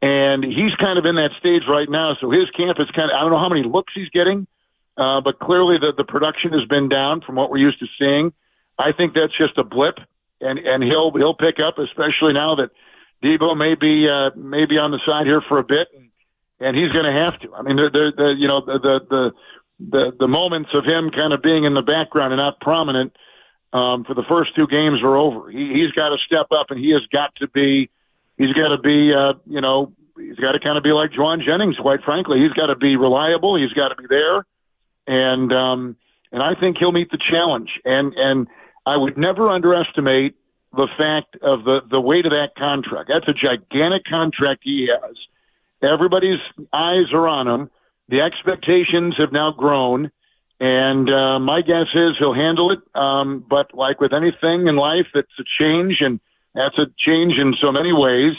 And he's kind of in that stage right now. So his camp is I don't know how many looks he's getting, but clearly the production has been down from what we're used to seeing. I think that's just a blip, and he'll pick up, especially now that Deebo may be on the side here for a bit, and he's going to have to. I mean, the moments of him kind of being in the background and not prominent for the first two games are over. He's got to step up, and he's got to kind of be like Juwan Jennings, quite frankly. He's got to be reliable. He's got to be there, and I think he'll meet the challenge. And I would never underestimate the fact of the weight of that contract. That's a gigantic contract he has. Everybody's eyes are on him. The expectations have now grown, and my guess is he'll handle it. But like with anything in life, it's a change, and that's a change in so many ways.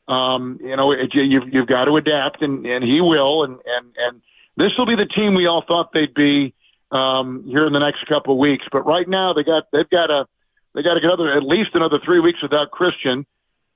You've got to adapt, and he will. And this will be the team we all thought they'd be here in the next couple of weeks. But right now, they've got to get at least another 3 weeks without Christian,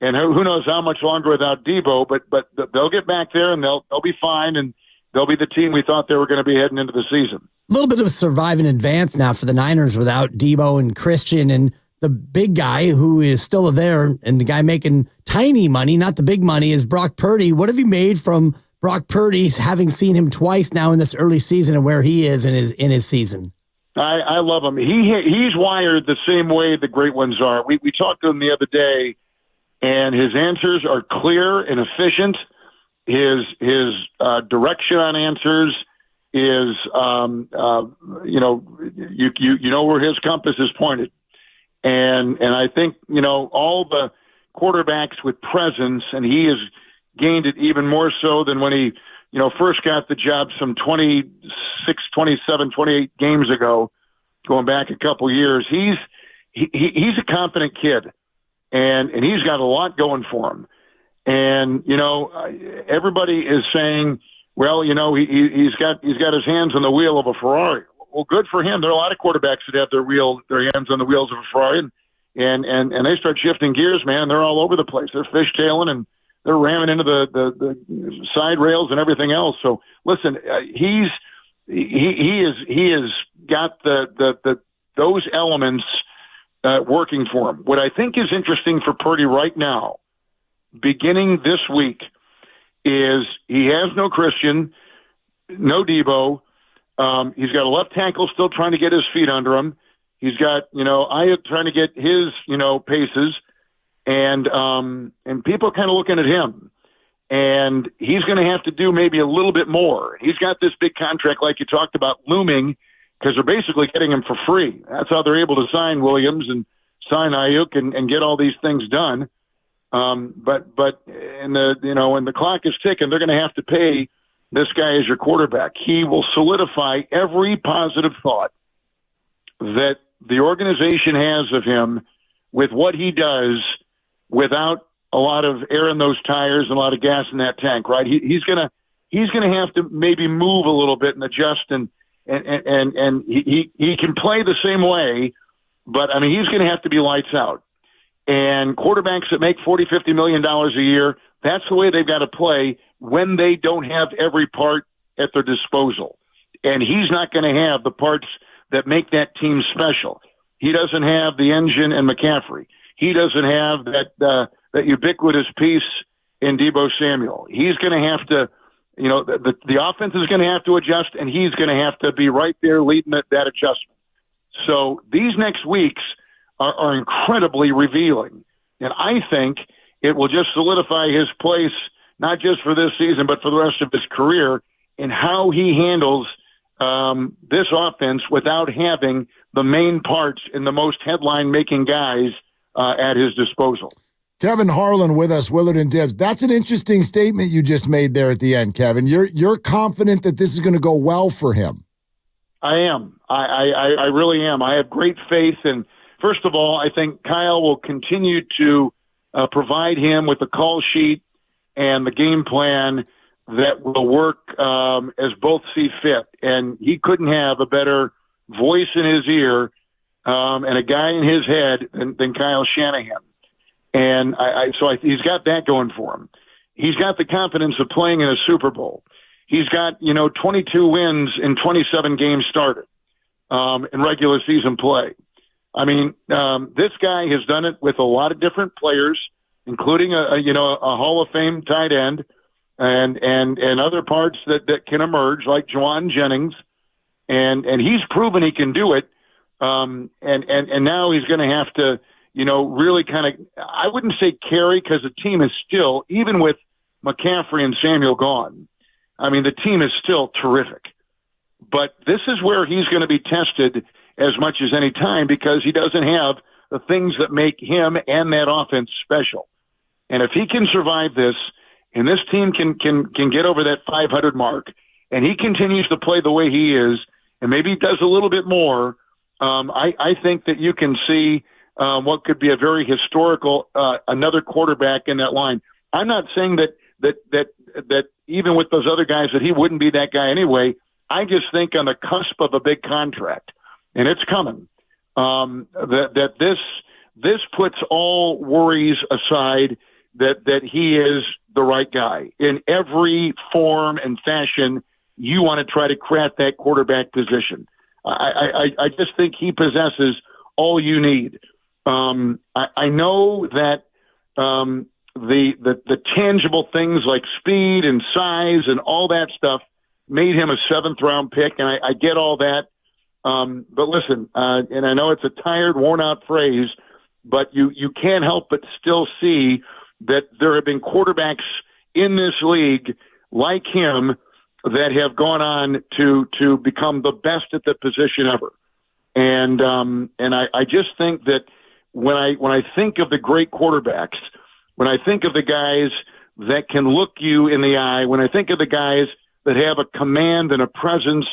and who knows how much longer without Deebo. But they'll get back there, and they'll be fine, and they'll be the team we thought they were going to be heading into the season. A little bit of survive in advance now for the Niners without Deebo and Christian, and the big guy who is still there, and the guy making tiny money, not the big money, is Brock Purdy. What have you made from Brock Purdy, having seen him twice now in this early season and where he is in his season? I love him. He's wired the same way the great ones are. We talked to him the other day, and his answers are clear and efficient. His direction on answers is you know where his compass is pointed, and I think all the quarterbacks with presence, and he has gained it even more so than when he first got the job some 26, 27, 28 games ago, going back a couple years. He's a confident kid, and he's got a lot going for him. And everybody is saying, well, he's got his hands on the wheel of a Ferrari. Well, good for him. There are a lot of quarterbacks that have their hands on the wheels of a Ferrari, and they start shifting gears, man. They're all over the place. They're fishtailing and they're ramming into the side rails and everything else. So listen, he has got those elements working for him. What I think is interesting for Purdy right now, beginning this week, is he has no Christian, no Deebo. He's got a left tackle still trying to get his feet under him. He's got Aiyuk trying to get his paces. And people are kind of looking at him, and he's going to have to do maybe a little bit more. He's got this big contract, like you talked about, looming, because they're basically getting him for free. That's how they're able to sign Williams and sign Aiyuk and get all these things done. But when the clock is ticking, they're going to have to pay this guy as your quarterback. He will solidify every positive thought that the organization has of him with what he does without a lot of air in those tires and a lot of gas in that tank, right? He's gonna have to maybe move a little bit and adjust, and he can play the same way, but I mean he's going to have to be lights out. And quarterbacks that make $40-50 million a year, that's the way they've got to play when they don't have every part at their disposal. And he's not going to have the parts that make that team special. He doesn't have the engine in McCaffrey. He doesn't have that ubiquitous piece in Deebo Samuel. He's going to have to, the offense is going to have to adjust, and he's going to have to be right there leading that adjustment. So these next weeks are incredibly revealing. And I think it will just solidify his place, not just for this season, but for the rest of his career, in how he handles this offense without having the main parts and the most headline-making guys at his disposal. Kevin Harlan with us, Willard and Dibbs. That's an interesting statement you just made there at the end, Kevin. You're confident that this is going to go well for him. I am. I really am. I have great faith. And first of all, I think Kyle will continue to provide him with the call sheet and the game plan that will work as both see fit. And he couldn't have a better voice in his ear and a guy in his head than Kyle Shanahan. And he's got that going for him. He's got the confidence of playing in a Super Bowl. He's got, 22 wins in 27 games started in regular season play. I mean, this guy has done it with a lot of different players, including a Hall of Fame tight end and other parts that can emerge, like Juwan Jennings. And he's proven he can do it. And now he's going to have to, really kind of, I wouldn't say carry, because the team is still, even with McCaffrey and Samuel gone, I mean, the team is still terrific. But this is where he's going to be tested as much as any time, because he doesn't have the things that make him and that offense special. And if he can survive this, and this team can get over that 500 mark, and he continues to play the way he is, and maybe he does a little bit more, I think that you can see what could be a very historical another quarterback in that line. I'm not saying that even with those other guys that he wouldn't be that guy anyway. I just think on the cusp of a big contract, and it's coming, that this puts all worries aside, that he is the right guy in every form and fashion. You want to try to craft that quarterback position. I just think he possesses all you need. I know that the tangible things like speed and size and all that stuff made him a 7th-round pick, and I get all that. But listen, and I know it's a tired, worn-out phrase, but you can't help but still see that there have been quarterbacks in this league like him that have gone on to become the best at the position ever. And I just think that when I think of the great quarterbacks, when I think of the guys that can look you in the eye, when I think of the guys that have a command and a presence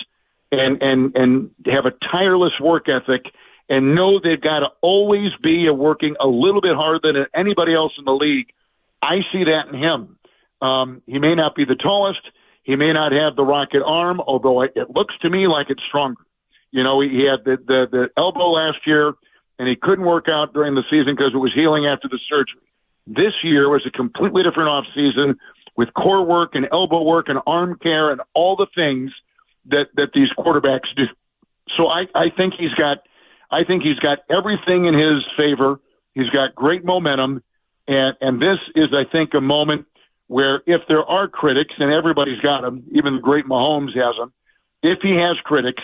and have a tireless work ethic and know they've got to always be working a little bit harder than anybody else in the league, I see that in him. He may not be the tallest. He may not have the rocket arm, although it looks to me like it's stronger. He had the elbow last year, and he couldn't work out during the season because it was healing after the surgery. This year was a completely different offseason with core work and elbow work and arm care and all the things that these quarterbacks do. So I think he's got everything in his favor. He's got great momentum, and this is, I think, a moment where if there are critics, and everybody's got them, even the great Mahomes has them, if he has critics,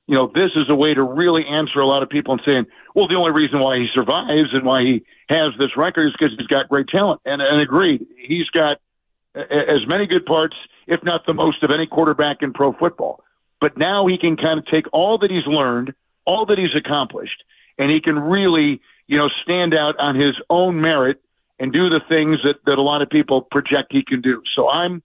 this is a way to really answer a lot of people and saying, well, the only reason why he survives and why he has this record is because he's got great talent. And agreed, he's got as many good parts, if not the most, of any quarterback in pro football. But now he can kind of take all that he's learned, all that he's accomplished, and he can really, stand out on his own merit and do the things that a lot of people project he can do. So I'm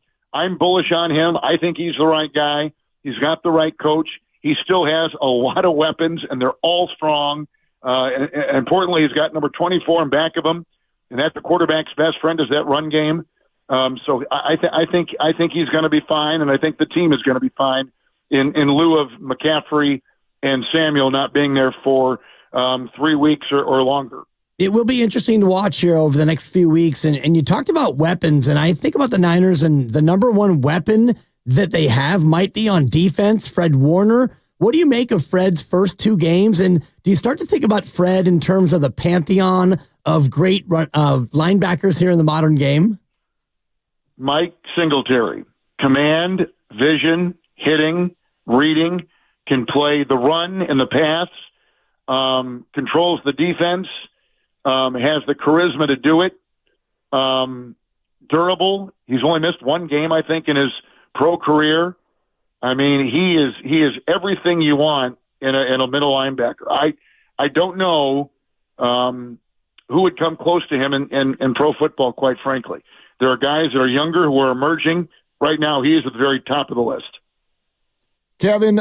bullish on him. I think he's the right guy. He's got the right coach. He still has a lot of weapons, and they're all strong. And importantly, he's got number 24 in back of him, and that the quarterback's best friend is that run game. So I think he's going to be fine, and I think the team is going to be fine in lieu of McCaffrey and Samuel not being there for 3 weeks or longer. It will be interesting to watch here over the next few weeks. And you talked about weapons, and I think about the Niners, and the number one weapon that they have might be on defense, Fred Warner. What do you make of Fred's first 2 games? And do you start to think about Fred in terms of the pantheon of great linebackers here in the modern game? Mike Singletary, command, vision, hitting, reading, can play the run and the pass, controls the defense, has the charisma to do it, durable. He's only missed 1 game, I think, in his pro career. I mean, he is everything you want in a middle linebacker. I don't know who would come close to him in pro football, quite frankly. There are guys that are younger who are emerging. Right now, he is at the very top of the list. Kevin,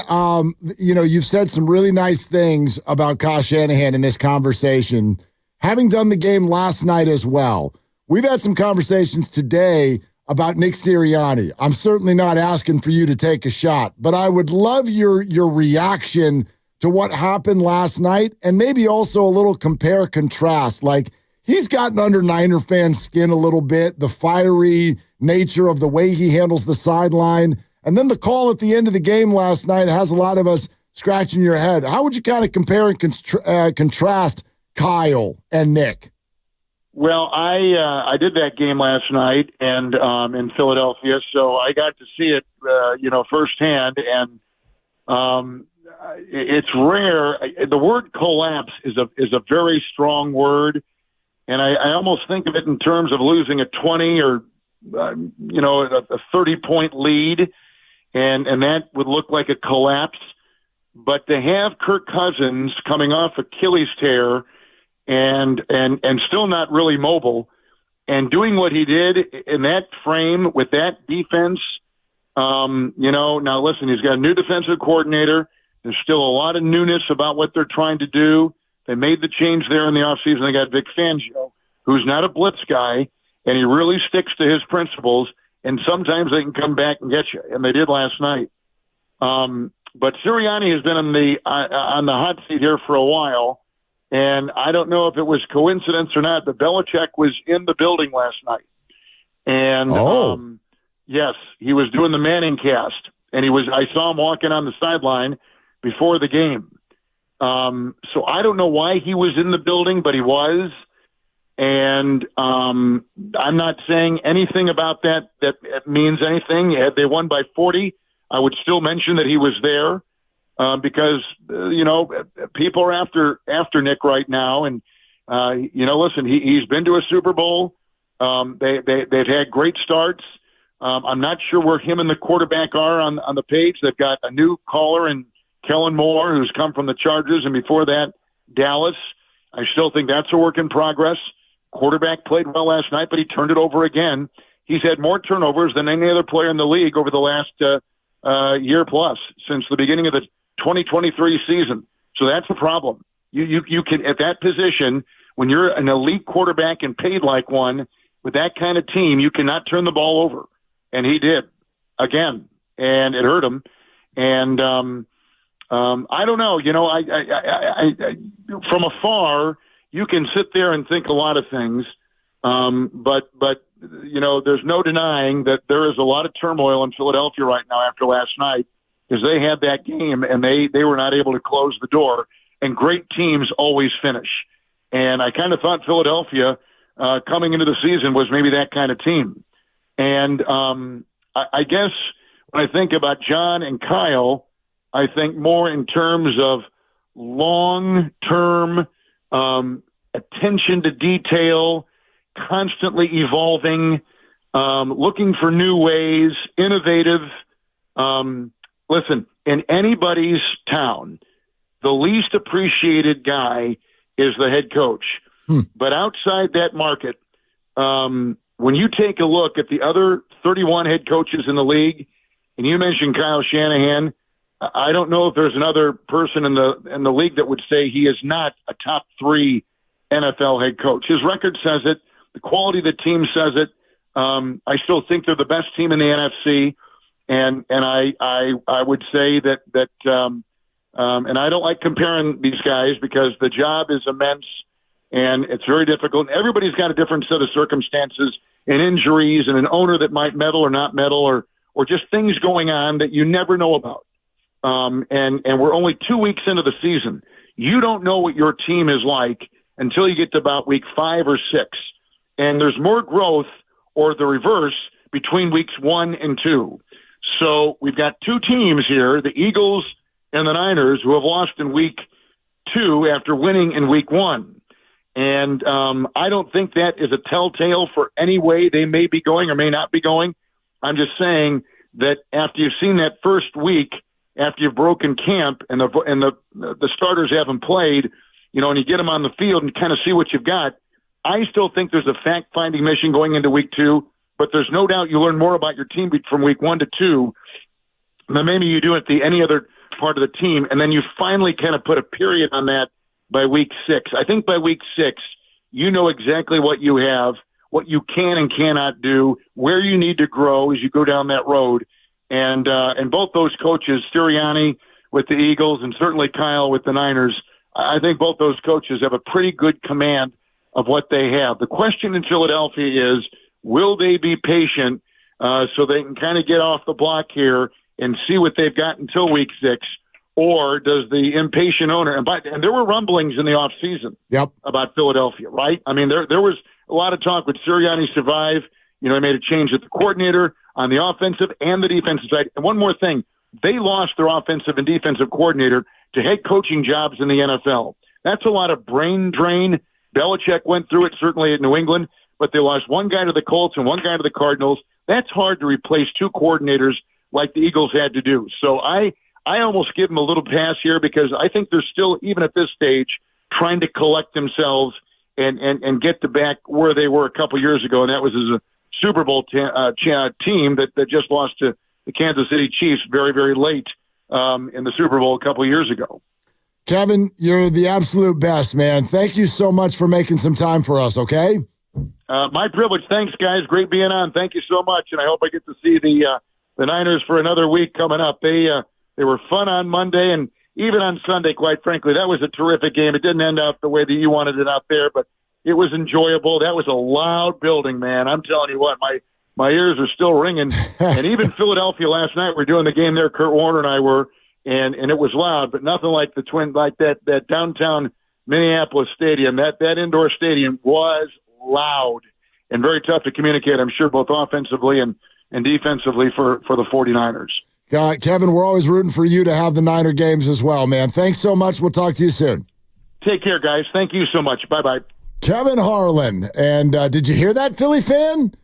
you've said some really nice things about Kyle Shanahan in this conversation. Having done the game last night as well, we've had some conversations today about Nick Sirianni. I'm certainly not asking for you to take a shot, but I would love your reaction to what happened last night, and maybe also a little compare contrast. Like, he's gotten under Niner fans' skin a little bit, the fiery nature of the way he handles the sideline. And then the call at the end of the game last night has a lot of us scratching your head. How would you kind of compare and contrast Kyle and Nick? Well, I did that game last night and in Philadelphia, so I got to see it, firsthand. And it's rare. The word collapse is a very strong word, and I almost think of it in terms of losing a 20 or a 30-point lead. And that would look like a collapse. But to have Kirk Cousins coming off Achilles tear and still not really mobile and doing what he did in that frame with that defense, now listen, he's got a new defensive coordinator. There's still a lot of newness about what they're trying to do. They made the change there in the offseason. They got Vic Fangio, who's not a blitz guy, and he really sticks to his principles. And sometimes they can come back and get you, and they did last night. But Sirianni has been on the hot seat here for a while, and I don't know if it was coincidence or not, but Belichick was in the building last night. And yes, he was doing the Manning cast, and I saw him walking on the sideline before the game. So I don't know why he was in the building, but he was. And I'm not saying anything about that means anything. Had they won by 40, I would still mention that he was there because, people are after Nick right now. And, listen, he's been to a Super Bowl. They've had great starts. I'm not sure where him and the quarterback are on the page. They've got a new caller in Kellen Moore, who's come from the Chargers, and before that, Dallas. I still think that's a work in progress. Quarterback played well last night, but he turned it over again. He's had more turnovers than any other player in the league over the last year plus since the beginning of the 2023 season. So that's the problem. You can, at that position, when you're an elite quarterback and paid like one with that kind of team, you cannot turn the ball over. And he did again, and it hurt him. And I don't know. I from afar, you can sit there and think a lot of things, but there's no denying that there is a lot of turmoil in Philadelphia right now after last night, because they had that game and they were not able to close the door. And great teams always finish. And I kind of thought Philadelphia coming into the season was maybe that kind of team. And I guess when I think about John and Kyle, I think more in terms of long-term attention to detail, constantly evolving, looking for new ways, innovative. Listen, in anybody's town, the least appreciated guy is the head coach. But outside that market, when you take a look at the other 31 head coaches in the league, and you mentioned Kyle Shanahan, I don't know if there's another person in the league that would say he is not a top 3 NFL head coach. His record says it. The quality of the team says it. I still think they're the best team in the NFC, and I would say that and I don't like comparing these guys because the job is immense and it's very difficult. And everybody's got a different set of circumstances and injuries and an owner that might meddle or not meddle or just things going on that you never know about. And we're only 2 weeks into the season. You don't know what your team is like until you get to about week 5 or 6. And there's more growth or the reverse between weeks 1 and 2. So we've got 2 teams here, the Eagles and the Niners, who have lost in week 2 after winning in week 1. And I don't think that is a telltale for any way they may be going or may not be going. I'm just saying that after you've seen that first week, after you've broken camp and the starters haven't played, and you get them on the field and kind of see what you've got, I still think there's a fact-finding mission going into week 2, but there's no doubt you learn more about your team from week 1 to 2 than maybe you do at any other part of the team, and then you finally kind of put a period on that by week 6. I think by week 6, you know exactly what you have, what you can and cannot do, where you need to grow as you go down that road. And both those coaches, Sirianni with the Eagles and certainly Kyle with the Niners, I think both those coaches have a pretty good command of what they have. The question in Philadelphia is, will they be patient so they can kind of get off the block here and see what they've got until week 6? Or does the impatient owner, and there were rumblings in the offseason about Philadelphia, right? I mean, there was a lot of talk with Sirianni survive. They made a change at the coordinator on the offensive and the defensive side. And one more thing, they lost their offensive and defensive coordinator to head coaching jobs in the NFL. That's a lot of brain drain. Belichick went through it, certainly at New England, but they lost one guy to the Colts and one guy to the Cardinals. That's hard to replace 2 coordinators like the Eagles had to do. So I almost give them a little pass here because I think they're still, even at this stage, trying to collect themselves and get to back where they were a couple years ago, and that was as a Super Bowl team that just lost to the Kansas City Chiefs very, very late in the Super Bowl a couple years ago. Kevin, you're the absolute best, man. Thank you so much for making some time for us, okay? My privilege. Thanks, guys. Great being on. Thank you so much, and I hope I get to see the Niners for another week coming up. They were fun on Monday, and even on Sunday, quite frankly. That was a terrific game. It didn't end up the way that you wanted it out there, but it was enjoyable. That was a loud building, man. I'm telling you what, my ears are still ringing. And even Philadelphia last night, we're doing the game there, Kurt Warner and I were, and it was loud, but nothing like that downtown Minneapolis stadium. That indoor stadium was loud and very tough to communicate, I'm sure, both offensively and defensively for the 49ers. Kevin, we're always rooting for you to have the Niner games as well, man. Thanks so much. We'll talk to you soon. Take care, guys. Thank you so much. Bye-bye. Kevin Harlan. And did you hear that, Philly fan?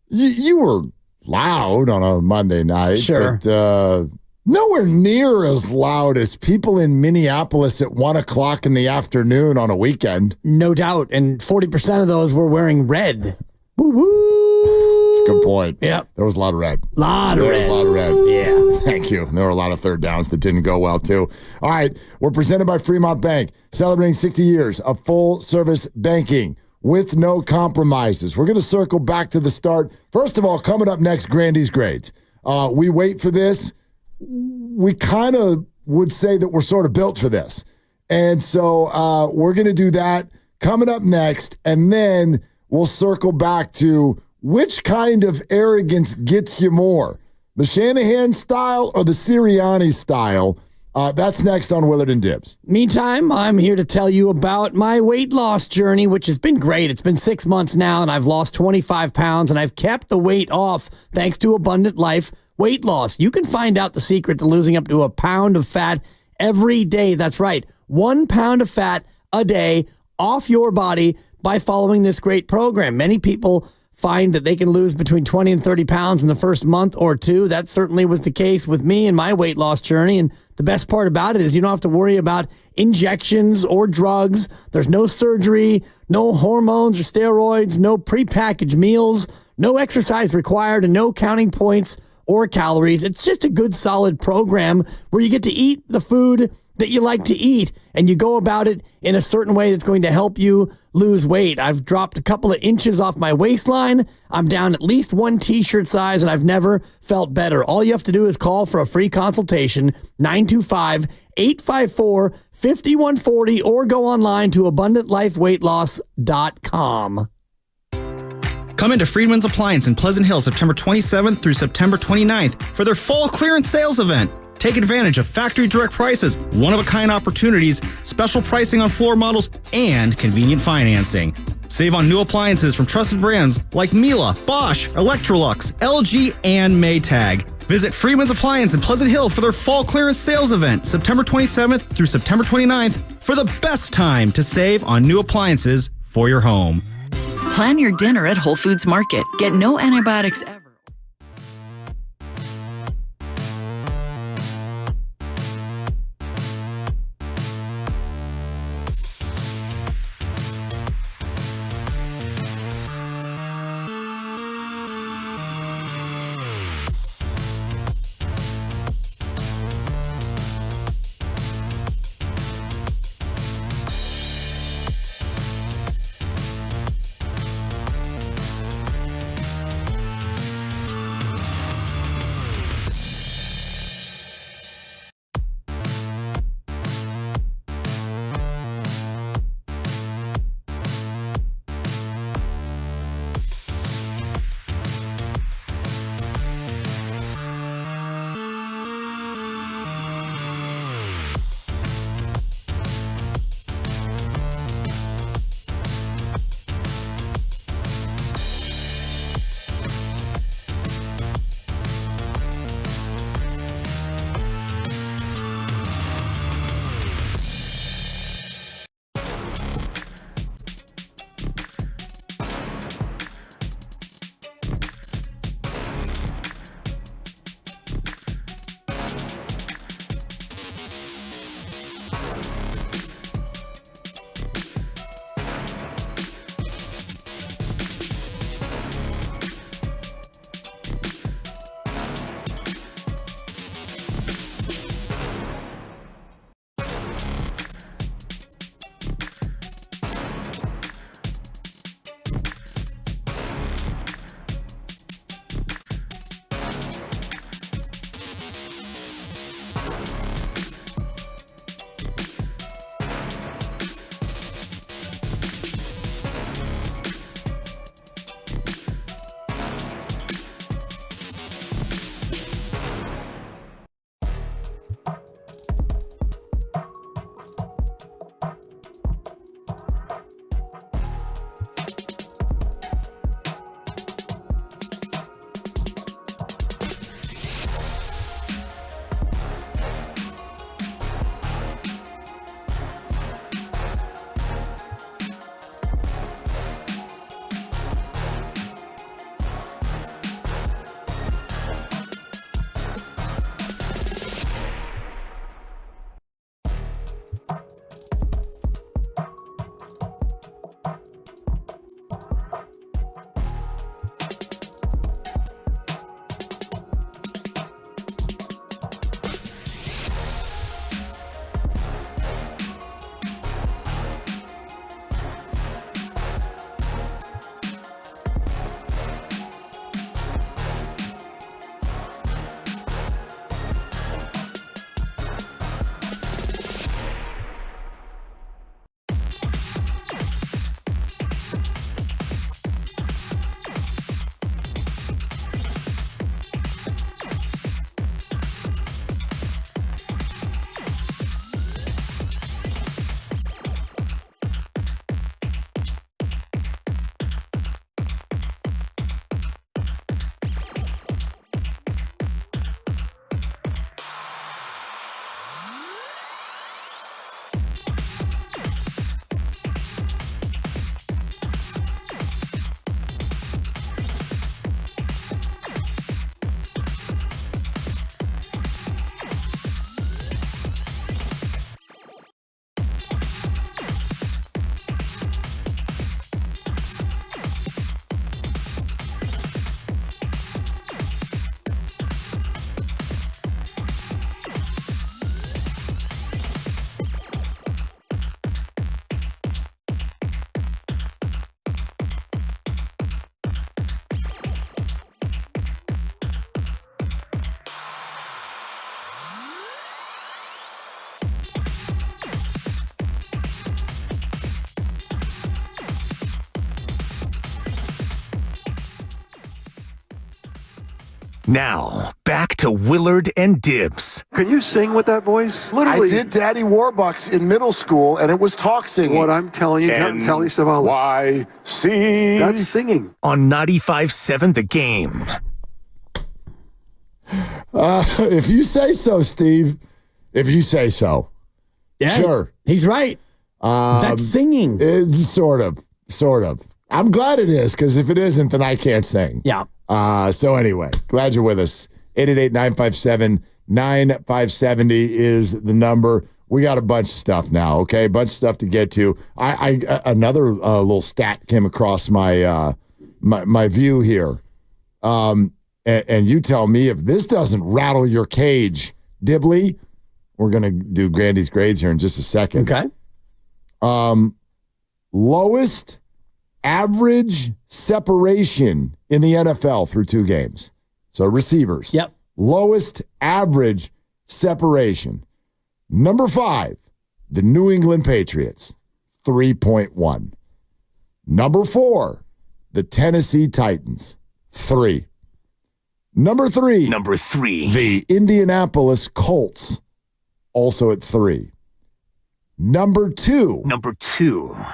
You were loud on a Monday night. Sure. But nowhere near as loud as people in Minneapolis at 1 o'clock in the afternoon on a weekend. No doubt. And 40% of those were wearing red. Woo-woo. That's a good point. Yeah. There was a lot of red. There was a lot of red. Yeah. Thank you. There were a lot of third downs that didn't go well, too. All right. We're presented by Fremont Bank, celebrating 60 years of full-service banking with no compromises. We're going to circle back to the start. First of all, coming up next, Grandy's grades. We wait for this. We kind of would say that we're sort of built for this. And so we're going to do that coming up next, and then we'll circle back to which kind of arrogance gets you more, the Shanahan style or the Sirianni style. That's next on Willard and Dibs. Meantime, I'm here to tell you about my weight loss journey, which has been great. It's been 6 months now, and I've lost 25 pounds, and I've kept the weight off thanks to Abundant Life Weight Loss. You can find out the secret to losing up to a pound of fat every day. That's right, 1 pound of fat a day off your body by following this great program. Many people find that they can lose between 20 and 30 pounds in the first month or 2. That certainly was the case with me in my weight loss journey. And the best part about it is you don't have to worry about injections or drugs. There's no surgery, no hormones or steroids, no prepackaged meals, no exercise required, and no counting points or calories. It's just a good, solid program where you get to eat the food that you like to eat, and you go about it in a certain way that's going to help you lose weight. I've dropped a couple of inches off my waistline. I'm down at least 1 t-shirt size, and I've never felt better. All you have to do is call for a free consultation, 925-854-5140, or go online to abundantlifeweightloss.com. Come into Friedman's Appliance in Pleasant Hill September 27th through September 29th for their fall clearance sales event. Take advantage of factory direct prices, one-of-a-kind opportunities, special pricing on floor models, and convenient financing. Save on new appliances from trusted brands like Miele, Bosch, Electrolux, LG, and Maytag. Visit Freeman's Appliance in Pleasant Hill for their fall clearance sales event, September 27th through September 29th, for the best time to save on new appliances for your home. Plan your dinner at Whole Foods Market. Get no antibiotics ever. Now, back to Willard and Dibbs. Can you sing with that voice? Literally. I did Daddy Warbucks in middle school, and it was talk singing. What I'm telling you, tell yourself all this. NYC. That's singing. On 95.7 The Game. If you say so, Steve. If you say so. Yeah, sure. He's right. That's singing. It's sort of. I'm glad it is, because if it isn't, then I can't sing. Yeah. So anyway, glad you're with us. 888-957-9570 is the number. We got a bunch of stuff now, okay? A bunch of stuff to get to. Another little stat came across my my view here. And you tell me if this doesn't rattle your cage, Dibley. We're going to do Grandy's grades here in just a second. Okay. Lowest average separation in the NFL through 2 games. So receivers. Yep. Lowest average separation. Number 5, the New England Patriots, 3.1. Number 4, the Tennessee Titans, 3. Number 3. The Indianapolis Colts, also at 3. Number 2.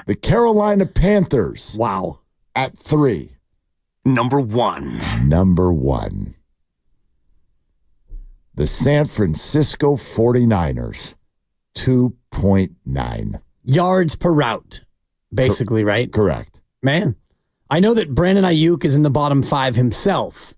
The Carolina Panthers. Wow. At 3. Number 1. The San Francisco 49ers, 2.9. Yards per route, basically, right? Correct. Man, I know that Brandon Aiyuk is in the bottom 5 himself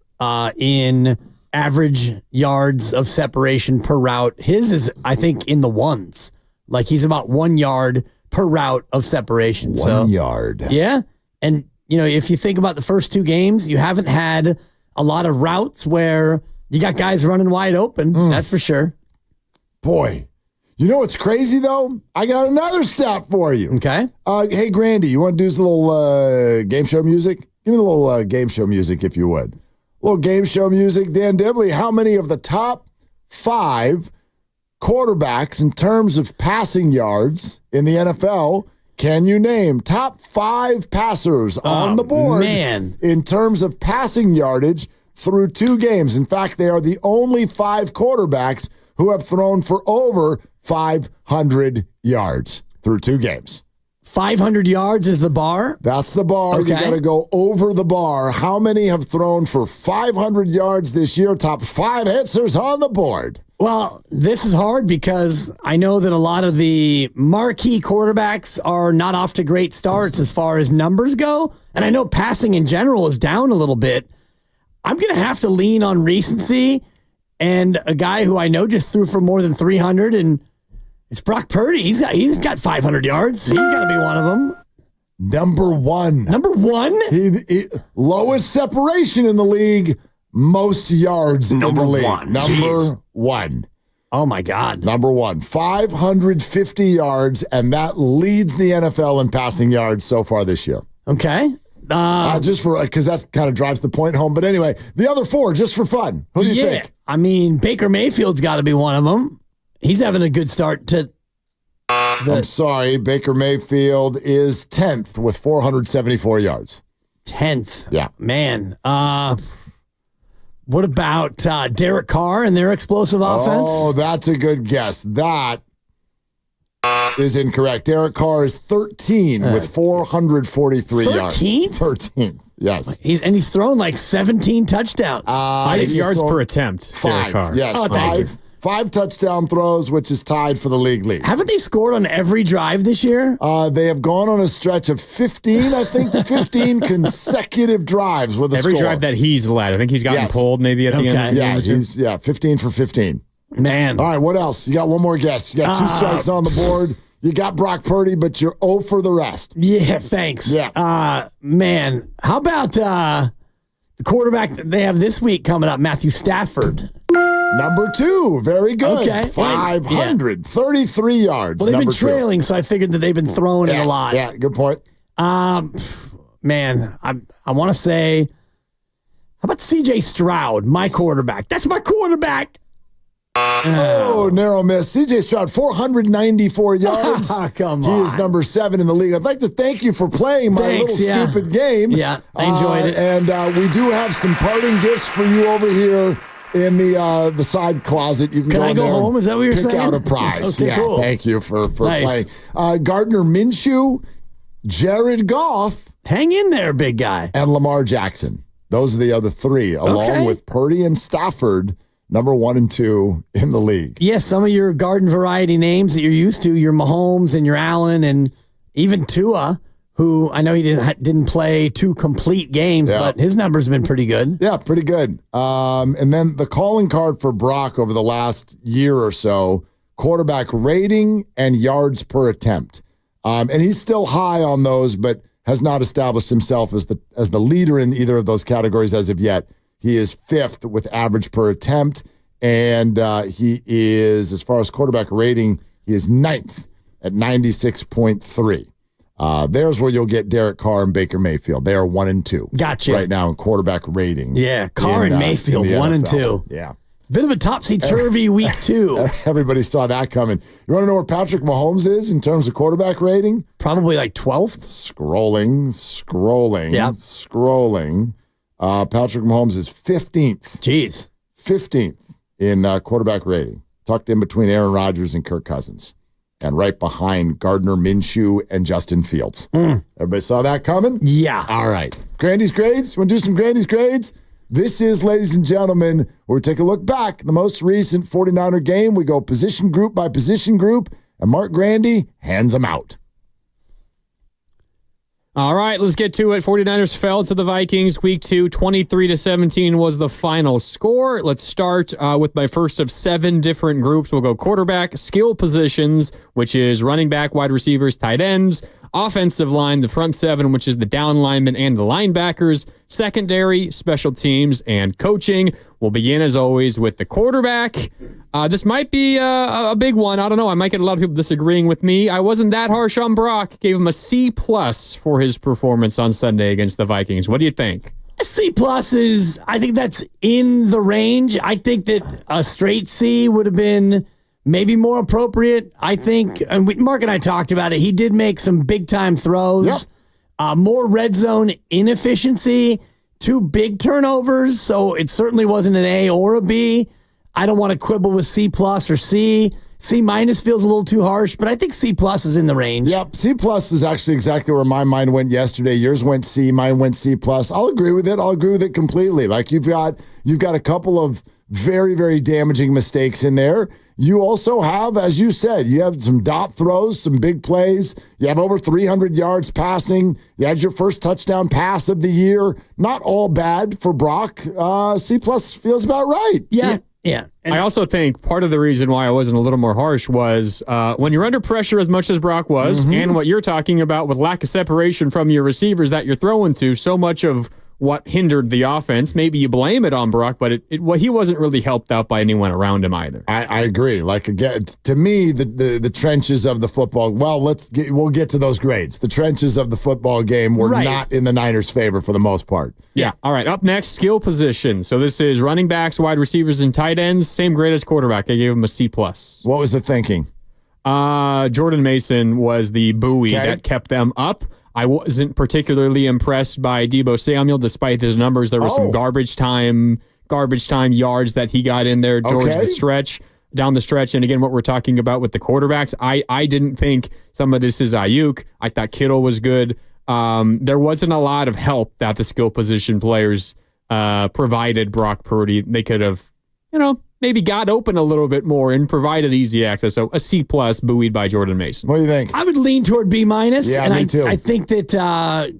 in average yards of separation per route. His is, I think, in the ones. Like, he's about 1 yard per route of separation. 1 yard. Yeah. And, if you think about the first 2 games, you haven't had a lot of routes where you got guys running wide open. That's for sure. Boy. You know what's crazy, though? I got another stat for you. Okay. Hey, Grandy, you want to do this little game show music? Give me a little game show music, if you would. A little game show music. Dan Dibley, how many of the top 5 quarterbacks in terms of passing yards in the NFL can you name? Top 5 passers on the board in terms of passing yardage through 2 games. In fact, they are the only 5 quarterbacks who have thrown for over 500 yards through 2 games. 500 yards is the bar? That's the bar. Okay. You got to go over the bar. How many have thrown for 500 yards this year? Top 5 answers on the board. Well, this is hard because I know that a lot of the marquee quarterbacks are not off to great starts as far as numbers go. And I know passing in general is down a little bit. I'm going to have to lean on recency and a guy who I know just threw for more than 300, and it's Brock Purdy. He's got 500 yards. He's got to be one of them. Number 1. Number 1? He lowest separation in the league, most yards in the league. Number 1. Oh, my God. Number 1. 550 yards, and that leads the NFL in passing yards so far this year. Okay. Just for, because that kind of drives the point home. But anyway, the other 4, just for fun. Who do you think? I mean, Baker Mayfield's got to be one of them. He's having a good start to I'm sorry, Baker Mayfield is 10th with 474 yards. 10th? Yeah. Man. What about Derek Carr and their explosive offense? Oh, that's a good guess. That is incorrect. Derek Carr is 13 with 443 yards. 13? 13, yes. He's thrown like 17 touchdowns. 5 yards per attempt, 5, Derek Carr. yes. Oh, 5 touchdown throws, which is tied for the league lead. Haven't they scored on every drive this year? They have gone on a stretch of 15, I think, 15 consecutive drives with a every score. drive that he's led. I think he's gotten pulled maybe at the end. Yeah, 15 for 15. Man. All right, what else? You got one more guess. You got 2 strikes on the board. You got Brock Purdy, but you're 0 for the rest. Yeah, thanks. Yeah. Man, how about the quarterback that they have this week coming up, Matthew Stafford? Number 2, very good. Okay. 533 yards. Well, they've been trailing, so I figured that they've been throwing it a lot. Yeah, good point. Man, I want to say, how about C.J. Stroud, my quarterback? That's my quarterback. Oh, narrow miss. CJ Stroud, 494 yards. Come He on. is number 7 in the league. I'd like to thank you for playing my little stupid game. Yeah, I enjoyed it. And we do have some parting gifts for you over here in the side closet. You can I go there home? Is that what you're pick saying? out a prize. Okay, yeah, cool. thank you for Nice. playing. Gardner Minshew, Jared Goff. Hang in there, big guy. And Lamar Jackson. Those are the other 3, along with Purdy and Stafford, number 1 and 2 in the league. Yes, some of your garden variety names that you're used to, your Mahomes and your Allen and even Tua, who I know he didn't play 2 complete games, but his numbers have been pretty good. Yeah, pretty good. And then the calling card for Brock over the last year or so, quarterback rating and yards per attempt. And he's still high on those, but has not established himself as the leader in either of those categories as of yet. He is 5th with average per attempt, and he is, as far as quarterback rating, he is 9th at 96.3. There's where you'll get Derek Carr and Baker Mayfield. They are 1 and 2. Gotcha. Right now in quarterback rating. Yeah, Carr and Mayfield, 1 and 2. Yeah. Bit of a topsy-turvy week 2. Everybody saw that coming. You want to know where Patrick Mahomes is in terms of quarterback rating? Probably like 12th. Scrolling. Patrick Mahomes is 15th. Jeez. 15th in quarterback rating. Tucked in between Aaron Rodgers and Kirk Cousins. And right behind Gardner Minshew and Justin Fields. Everybody saw that coming? Yeah. All right. Grandy's grades? Want to do some Grandy's grades? This is, ladies and gentlemen, where we take a look back at the most recent 49er game. We go position group by position group, and Mark Grandy hands them out. All right, let's get to it. 49ers fell to the Vikings. Week 2, 23-17 was the final score. Let's start with my first of 7 different groups. We'll go quarterback, skill positions, which is running back, wide receivers, tight ends, offensive line, the front 7, which is the down linemen and the linebackers, secondary, special teams, and coaching. We'll begin, as always, with the quarterback. This might be a big one. I don't know. I might get a lot of people disagreeing with me. I wasn't that harsh on Brock. Gave him a C+ for his performance on Sunday against the Vikings. What do you think? A C+ is, I think that's in the range. I think that a straight C would have been maybe more appropriate. I think, and Mark and I talked about it, he did make some big-time throws. More red zone inefficiency, 2 big turnovers, so it certainly wasn't an A or a B. I don't want to quibble with C+ or C. C- feels a little too harsh, but I think C+ is in the range. Yep, C+ is actually exactly where my mind went yesterday. Yours went C, mine went C+. I'll agree with it. I'll agree with it completely. Like you've got a couple of very, very damaging mistakes in there. You also have, as you said, you have some dot throws, some big plays. You have over 300 yards passing. You had your first touchdown pass of the year. Not all bad for Brock. C+ feels about right. Yeah. I also think part of the reason why I wasn't a little more harsh was when you're under pressure as much as Brock was, and what you're talking about with lack of separation from your receivers that you're throwing to, so much of what hindered the offense. Maybe you blame it on Brock, but he wasn't really helped out by anyone around him either. I agree. Like, again, to me, the trenches of the football, we'll get to those grades. The trenches of the football game were not in the Niners' favor for the most part. Yeah. All right. Up next, skill position. So this is running backs, wide receivers, and tight ends. Same grade as quarterback. I gave him a C+. What was the thinking? Jordan Mason was the buoy that kept them up. I wasn't particularly impressed by Deebo Samuel, despite his numbers. There was some garbage time yards that he got in there towards the stretch, down the stretch. And again, what we're talking about with the quarterbacks, I didn't think some of this is Aiyuk. I thought Kittle was good. There wasn't a lot of help that the skill position players provided Brock Purdy. They could have, maybe got open a little bit more and provided easy access. So a C+ buoyed by Jordan Mason. What do you think? I would lean toward B-. Yeah, and me too. I think that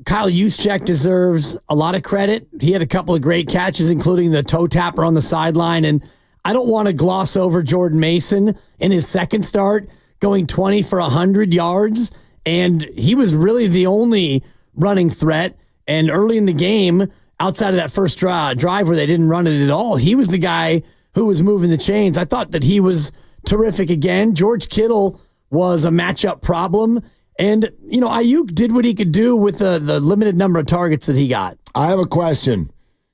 Kyle Juszczyk deserves a lot of credit. He had a couple of great catches, including the toe tapper on the sideline. And I don't want to gloss over Jordan Mason in his second start, going 20 for 100 yards. And he was really the only running threat. And early in the game, outside of that first drive where they didn't run it at all, he was the guy who was moving the chains. I thought that he was terrific again. George Kittle was a matchup problem. And, Aiyuk did what he could do with the limited number of targets that he got. I have a question.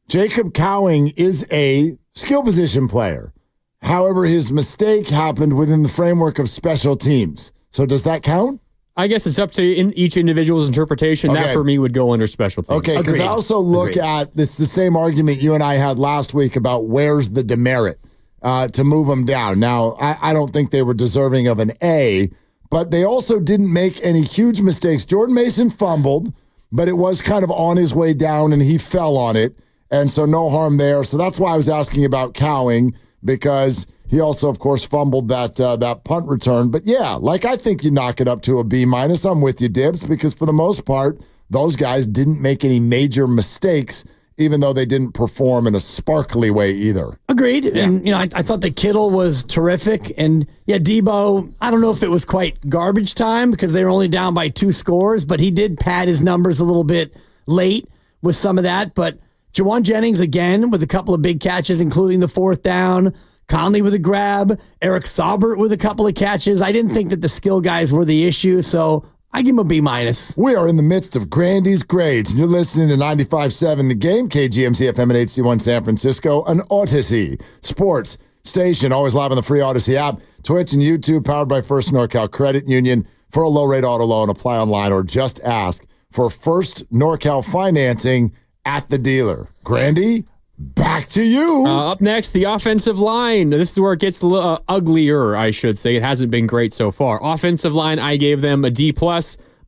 Jacob Cowing is a skill position player. However, his mistake happened within the framework of special teams. So does that count? I guess it's up to each individual's interpretation. Okay. That for me would go under special teams. Okay, because I also look at it's the same argument you and I had last week about where's the demerit to move them down. Now, I don't think they were deserving of an A, but they also didn't make any huge mistakes. Jordan Mason fumbled, but it was kind of on his way down and he fell on it, and so no harm there. So that's why I was asking about Cowing, because he also, of course, fumbled that punt return. But yeah, I think you knock it up to a B-. I'm with you, Dibs, because for the most part, those guys didn't make any major mistakes, even though they didn't perform in a sparkly way either. Agreed. Yeah. And, I thought that Kittle was terrific. And, yeah, Deebo, I don't know if it was quite garbage time because they were only down by 2 scores, but he did pad his numbers a little bit late with some of that. But Jawan Jennings, again, with a couple of big catches, including the 4th down. Conley with a grab. Eric Saubert with a couple of catches. I didn't think that the skill guys were the issue, so I give him a B-. We are in the midst of Grandy's Grades, and you're listening to 95.7 The Game, KGMZ FM and HD1 San Francisco, an Odyssey sports station, always live on the free Odyssey app, Twitch and YouTube, powered by First NorCal Credit Union. For a low-rate auto loan, apply online or just ask for First NorCal financing at the dealer. Grandy, back to you. Up next, the offensive line. This is where it gets a little uglier, I should say. It hasn't been great so far. Offensive line, I gave them a D+.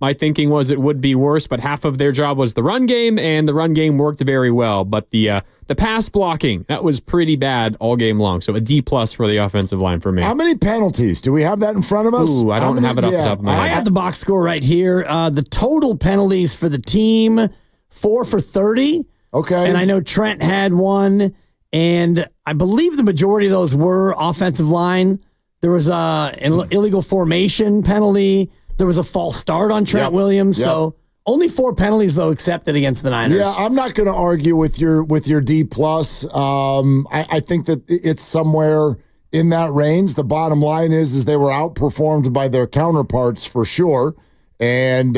My thinking was it would be worse, but half of their job was the run game, and the run game worked very well. But the pass blocking, that was pretty bad all game long. So a D+ for the offensive line for me. How many penalties? Do we have that in front of us? Ooh, I don't have it off the top of my head. I have the box score right here. The total penalties for the team, 4 for 30. Okay. And I know Trent had one, and I believe the majority of those were offensive line. There was an illegal formation penalty. There was a false start on Trent Williams. So only 4 penalties, though, accepted against the Niners. Yeah, I'm not going to argue with your D+. I think that it's somewhere in that range. The bottom line is they were outperformed by their counterparts for sure. And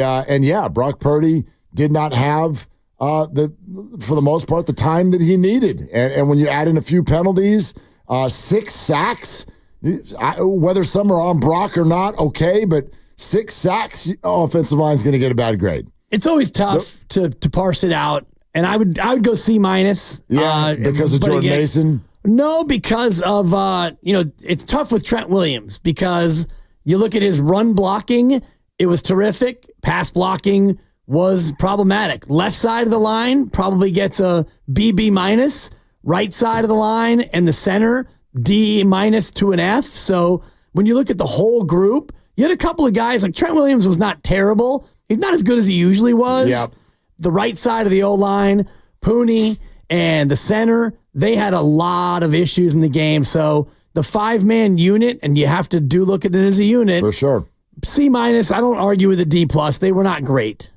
Brock Purdy did not have for the most part, the time that he needed. And when you add in a few penalties, 6 sacks, whether some are on Brock or not, okay, but 6 sacks, offensive line is going to get a bad grade. It's always tough to parse it out, and I would go C-. Yeah, because of Jordan Mason? No, because of, it's tough with Trent Williams because you look at his run blocking, it was terrific. Pass blocking was problematic. Left side of the line probably gets a B-. Right side of the line and the center, D- to an F. So when you look at the whole group, you had a couple of guys, like Trent Williams was not terrible. He's not as good as he usually was. Yep. The right side of the O-line, Pooney, and the center, they had a lot of issues in the game. So the 5-man unit, and you have to look at it as a unit. For sure. C-. I don't argue with a D+. They were not great.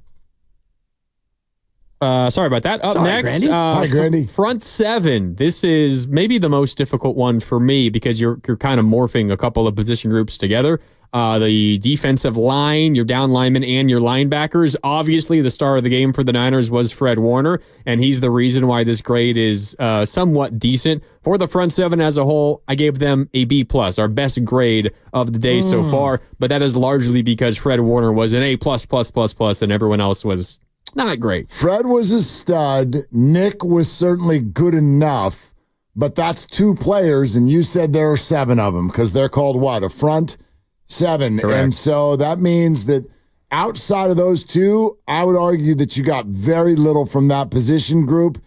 Sorry about that. Up next, Grandy. Hi, Grandy. Front 7. This is maybe the most difficult one for me because you're kind of morphing a couple of position groups together. The defensive line, your down linemen, and your linebackers. Obviously, the star of the game for the Niners was Fred Warner, and he's the reason why this grade is somewhat decent. For the front 7 as a whole, I gave them a B+, our best grade of the day so far, but that is largely because Fred Warner was an A++++, and everyone else was not great. Fred was a stud. Nick was certainly good enough, but that's 2 players, and you said there are 7 of them because they're called what? A front 7. Correct. And so that means that outside of those 2, I would argue that you got very little from that position group.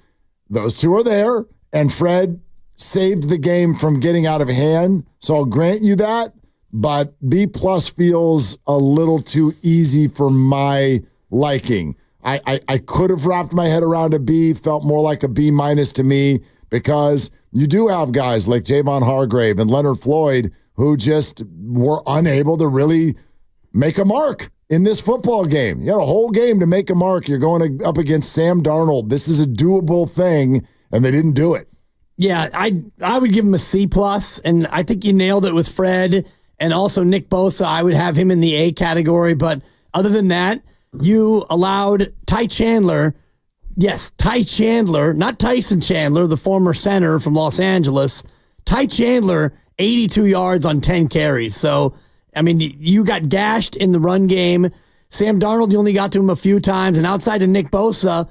Those 2 are there, and Fred saved the game from getting out of hand, so I'll grant you that, but B+ feels a little too easy for my liking. I could have wrapped my head around a B, felt more like a B- to me, because you do have guys like Javon Hargrave and Leonard Floyd who just were unable to really make a mark in this football game. You had a whole game to make a mark. You're going up against Sam Darnold. This is a doable thing, and they didn't do it. Yeah, I would give him a C+, and I think you nailed it with Fred and also Nick Bosa. I would have him in the A category, but other than that, you allowed Ty Chandler, not Tyson Chandler, the former center from Los Angeles, Ty Chandler, 82 yards on 10 carries. So, I mean, you got gashed in the run game. Sam Darnold, you only got to him a few times. And outside of Nick Bosa,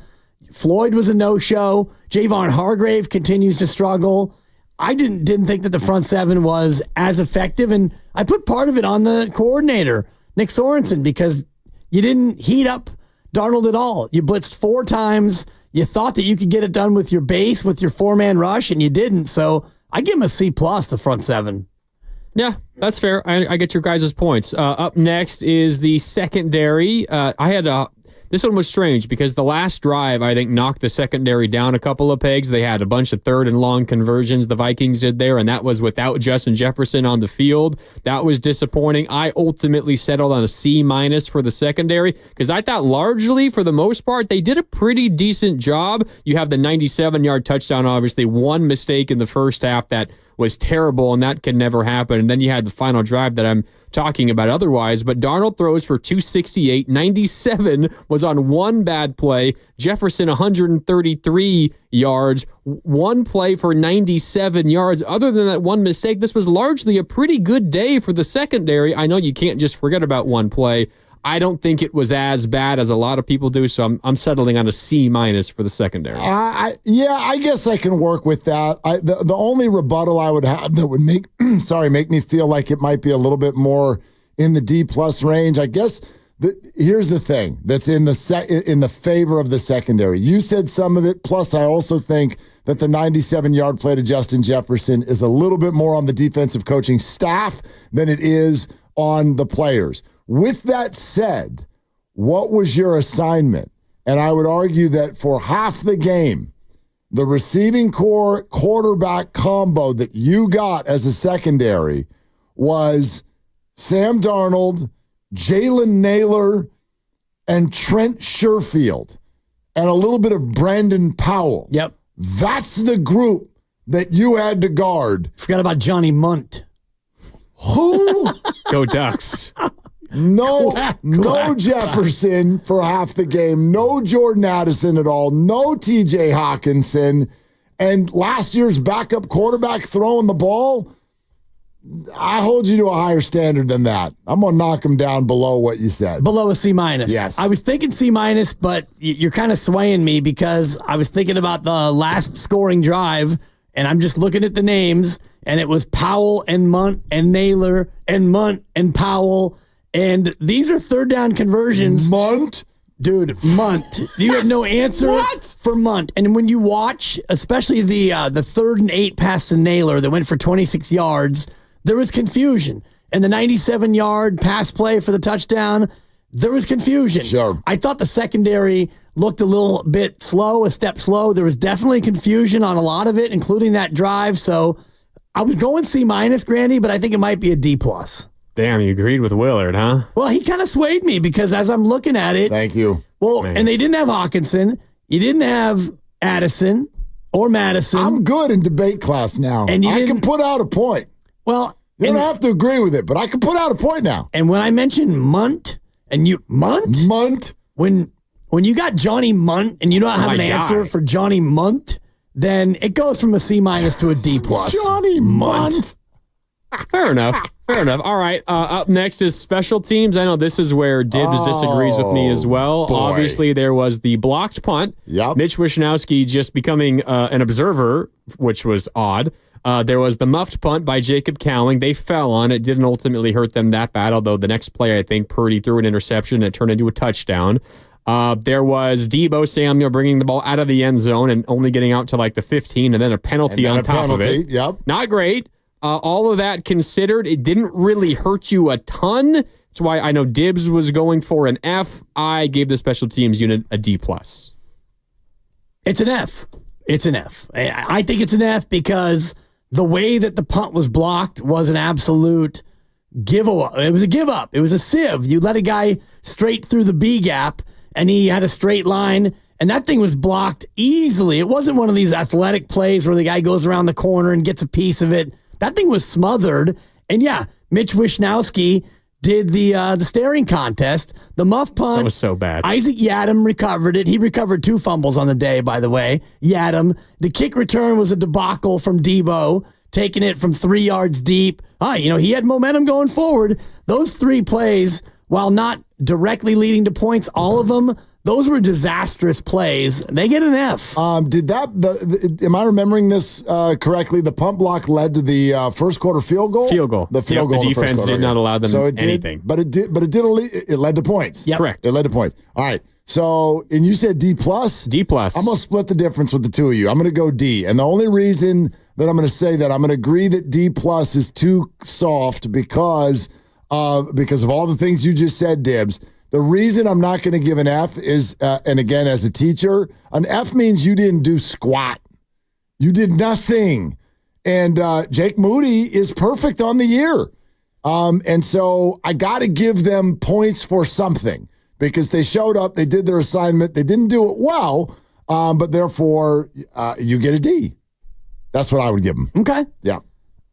Floyd was a no-show. Javon Hargrave continues to struggle. I didn't think that the front seven was as effective. And I put part of it on the coordinator, Nick Sorensen, because you didn't heat up Darnold at all. You blitzed 4 times. You thought that you could get it done with your base, with your 4-man rush, and you didn't. So I give him a C+, the front seven. Yeah, that's fair. I get your guys' points. Up next is the secondary. This one was strange because the last drive, I think, knocked the secondary down a couple of pegs. They had a bunch of 3rd and long conversions the Vikings did there, and that was without Justin Jefferson on the field. That was disappointing. I ultimately settled on a C- for the secondary because I thought largely, for the most part, they did a pretty decent job. You have the 97-yard touchdown, obviously. One mistake in the first half that was terrible, and that can never happen. And then you had the final drive that I'm talking about otherwise, but Darnold throws for 268. 97 was on one bad play. Jefferson, 133 yards. One play for 97 yards. Other than that one mistake, this was largely a pretty good day for the secondary. I know you can't just forget about one play. I don't think it was as bad as a lot of people do, so I'm settling on a C- for the secondary. I guess I can work with that. The only rebuttal I would have that would make me feel like it might be a little bit more in the D+ range. I guess here's the thing that's in the favor of the secondary. You said some of it. Plus, I also think that the 97-yard play to Justin Jefferson is a little bit more on the defensive coaching staff than it is on the players. With that said, what was your assignment? And I would argue that for half the game, the receiving core quarterback combo that you got as a secondary was Sam Darnold, Jalen Naylor, and Trent Sherfield, and a little bit of Brandon Powell. Yep. That's the group that you had to guard. Forgot about Johnny Munt. Who? Go Ducks. No Jefferson for half the game. No Jordan Addison at all. No TJ Hawkinson. And last year's backup quarterback throwing the ball, I hold you to a higher standard than that. I'm going to knock him down below what you said. Below a C-. Yes. I was thinking C-, but you're kind of swaying me because I was thinking about the last scoring drive, and I'm just looking at the names, and it was Powell and Munt and Naylor and Munt and Powell. And these are 3rd down conversions. Munt? Dude, Munt. You have no answer for Munt. And when you watch, especially the 3rd and 8 pass to Naylor that went for 26 yards, there was confusion. And the 97-yard pass play for the touchdown, there was confusion. Sure. I thought the secondary looked a little bit slow, a step slow. There was definitely confusion on a lot of it, including that drive. So I was going C-, Grandy, but I think it might be a D+. Damn, you agreed with Willard, huh? Well, he kind of swayed me because as I'm looking at it. Thank you. Well, man. And they didn't have Hawkinson. You didn't have Addison or Madison. I'm good in debate class now. And I can put out a point. Well, you don't have to agree with it, but I can put out a point now. And when I mentioned Munt, and you Munt? When you got Johnny Munt and you don't have an answer for Johnny Munt, then it goes from a C- to a D+. Johnny Munt. Fair enough. All right. Up next is special teams. I know this is where Dibs disagrees with me as well. Boy. Obviously, there was the blocked punt. Yep. Mitch Wishnowsky just becoming an observer, which was odd. There was the muffed punt by Jacob Cowling. They fell on it. Didn't ultimately hurt them that bad, although the next play, I think, Purdy threw an interception and it turned into a touchdown. There was Deebo Samuel bringing the ball out of the end zone and only getting out to like the 15 and then a penalty on top of it. Yep. Not great. All of that considered, it didn't really hurt you a ton. That's why I know Dibs was going for an F. I gave the special teams unit a D+. It's an F. I think it's an F because the way that the punt was blocked was an absolute giveaway. It was a give up. It was a sieve. You let a guy straight through the B gap, and he had a straight line, and that thing was blocked easily. It wasn't one of these athletic plays where the guy goes around the corner and gets a piece of it. That thing was smothered. And yeah, Mitch Wishnowsky did the staring contest. The muff punt. That was so bad. Isaac Yadam recovered it. He recovered 2 fumbles on the day, by the way. Yadam. The kick return was a debacle from Deebo taking it from 3 yards deep. He had momentum going forward. Those 3 plays, while not directly leading to points, all of them, those were disastrous plays. They get an F. Am I remembering this correctly? The punt block led to the first quarter field goal? Field goal. The field goal. The defense did not allow them anything. It led to points. Yep. Correct. It led to points. All right. So, and you said D+? D+. I'm going to split the difference with the two of you. I'm going to go D. And the only reason that I'm going to say that, I'm going to agree that D+ is too soft because of all the things you just said, Dibs. The reason I'm not going to give an F is, and again, as a teacher, an F means you didn't do squat. You did nothing. And Jake Moody is perfect on the year. And so I got to give them points for something because they showed up, they did their assignment, they didn't do it well, but therefore you get a D. That's what I would give them. Okay. Yeah.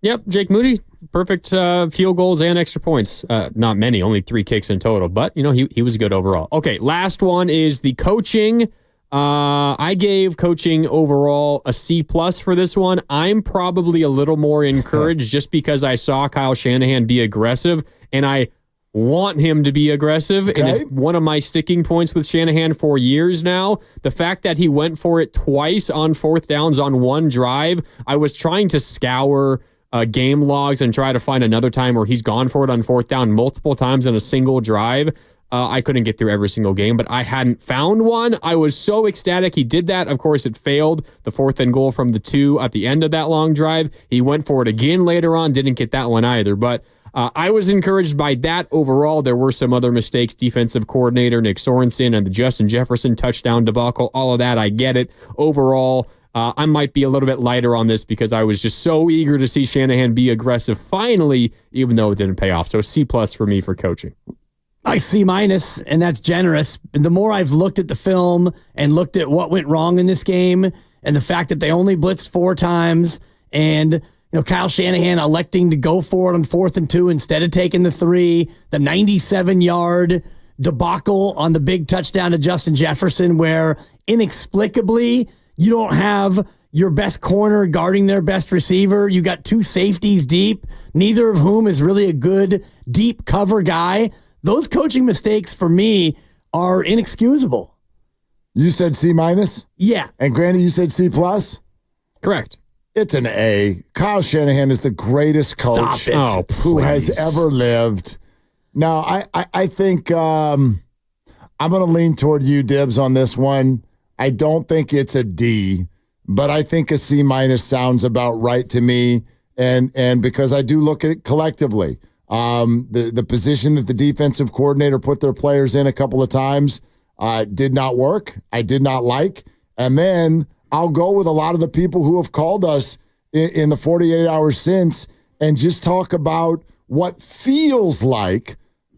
Yep, Jake Moody, perfect field goals and extra points. Not many, only 3 kicks in total, but he was good overall. Okay, last one is the coaching. I gave coaching overall a C+ for this one. I'm probably a little more encouraged just because I saw Kyle Shanahan be aggressive, and I want him to be aggressive, and it's one of my sticking points with Shanahan for years now. The fact that he went for it twice on 4th downs on one drive, I was trying to scour game logs and try to find another time where he's gone for it on 4th down multiple times in a single drive. I couldn't get through every single game, but I hadn't found one. I was so ecstatic he did that. Of course, it failed. The 4th and goal from the 2 at the end of that long drive. He went for it again later on. Didn't get that one either. But I was encouraged by that overall. There were some other mistakes. Defensive coordinator Nick Sorensen and the Justin Jefferson touchdown debacle. All of that, I get it. Overall, I might be a little bit lighter on this because I was just so eager to see Shanahan be aggressive finally, even though it didn't pay off. So C+ for me for coaching. I C-, and that's generous. The more I've looked at the film and looked at what went wrong in this game and the fact that they only blitzed 4 times and Kyle Shanahan electing to go for it on 4th and 2 instead of taking the 3, the 97-yard debacle on the big touchdown to Justin Jefferson where inexplicably you don't have your best corner guarding their best receiver. You got 2 safeties deep, neither of whom is really a good deep cover guy. Those coaching mistakes for me are inexcusable. You said C-? Yeah. And Granny, you said C+? Correct. It's an A. Kyle Shanahan is the greatest coach who has ever lived. Now, I think I'm going to lean toward you, Dibs, on this one. I don't think it's a D, but I think a C- sounds about right to me. And because I do look at it collectively, the position that the defensive coordinator put their players in a couple of times did not work. I did not like. And then I'll go with a lot of the people who have called us in the 48 hours since and just talk about what feels like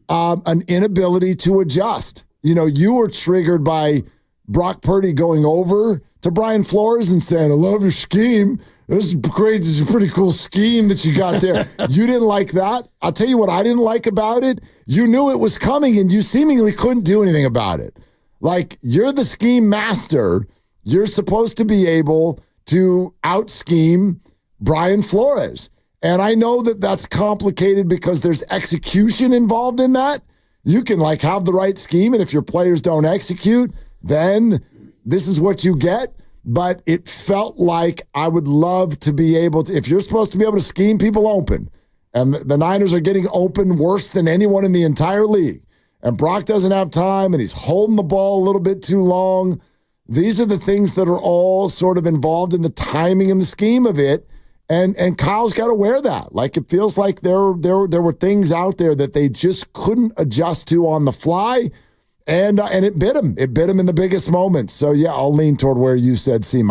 an inability to adjust. You were triggered by Brock Purdy going over to Brian Flores and saying, I love your scheme. This is great. This is a pretty cool scheme that you got there. You didn't like that. I'll tell you what I didn't like about it. You knew it was coming and you seemingly couldn't do anything about it. Like, you're the scheme master. You're supposed to be able to out-scheme Brian Flores. And I know that that's complicated because there's execution involved in that. You can have the right scheme, and if your players don't execute, then this is what you get. But it felt like I would love to be able to, if you're supposed to be able to scheme people open, and the Niners are getting open worse than anyone in the entire league, and Brock doesn't have time, and he's holding the ball a little bit too long, these are the things that are all sort of involved in the timing and the scheme of it. And Kyle's got to wear that. It feels like there were things out there that they just couldn't adjust to on the fly. And it bit him. It bit him in the biggest moments. So, yeah, I'll lean toward where you said C-.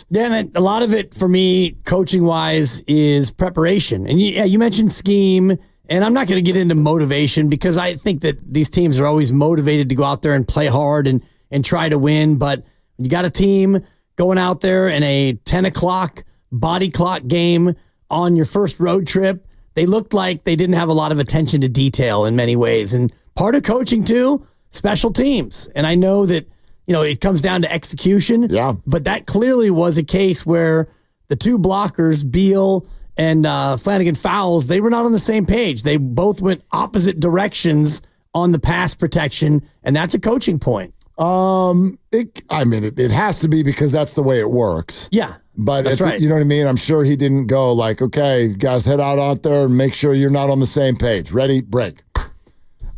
Yeah, and a lot of it for me, coaching-wise, is preparation. And, you mentioned scheme, and I'm not going to get into motivation because I think that these teams are always motivated to go out there and play hard and try to win. But you got a team going out there in a 10 o'clock body clock game on your first road trip. They looked like they didn't have a lot of attention to detail in many ways. And part of coaching, too, special teams. And I know that, it comes down to execution. Yeah. But that clearly was a case where the 2 blockers, Beal and Flanagan Fowles, they were not on the same page. They both went opposite directions on the pass protection, and that's a coaching point. It has to be because that's the way it works. Yeah. But that's right. You know what I mean? I'm sure he didn't go like, okay, guys, head out there and make sure you're not on the same page. Ready? Break.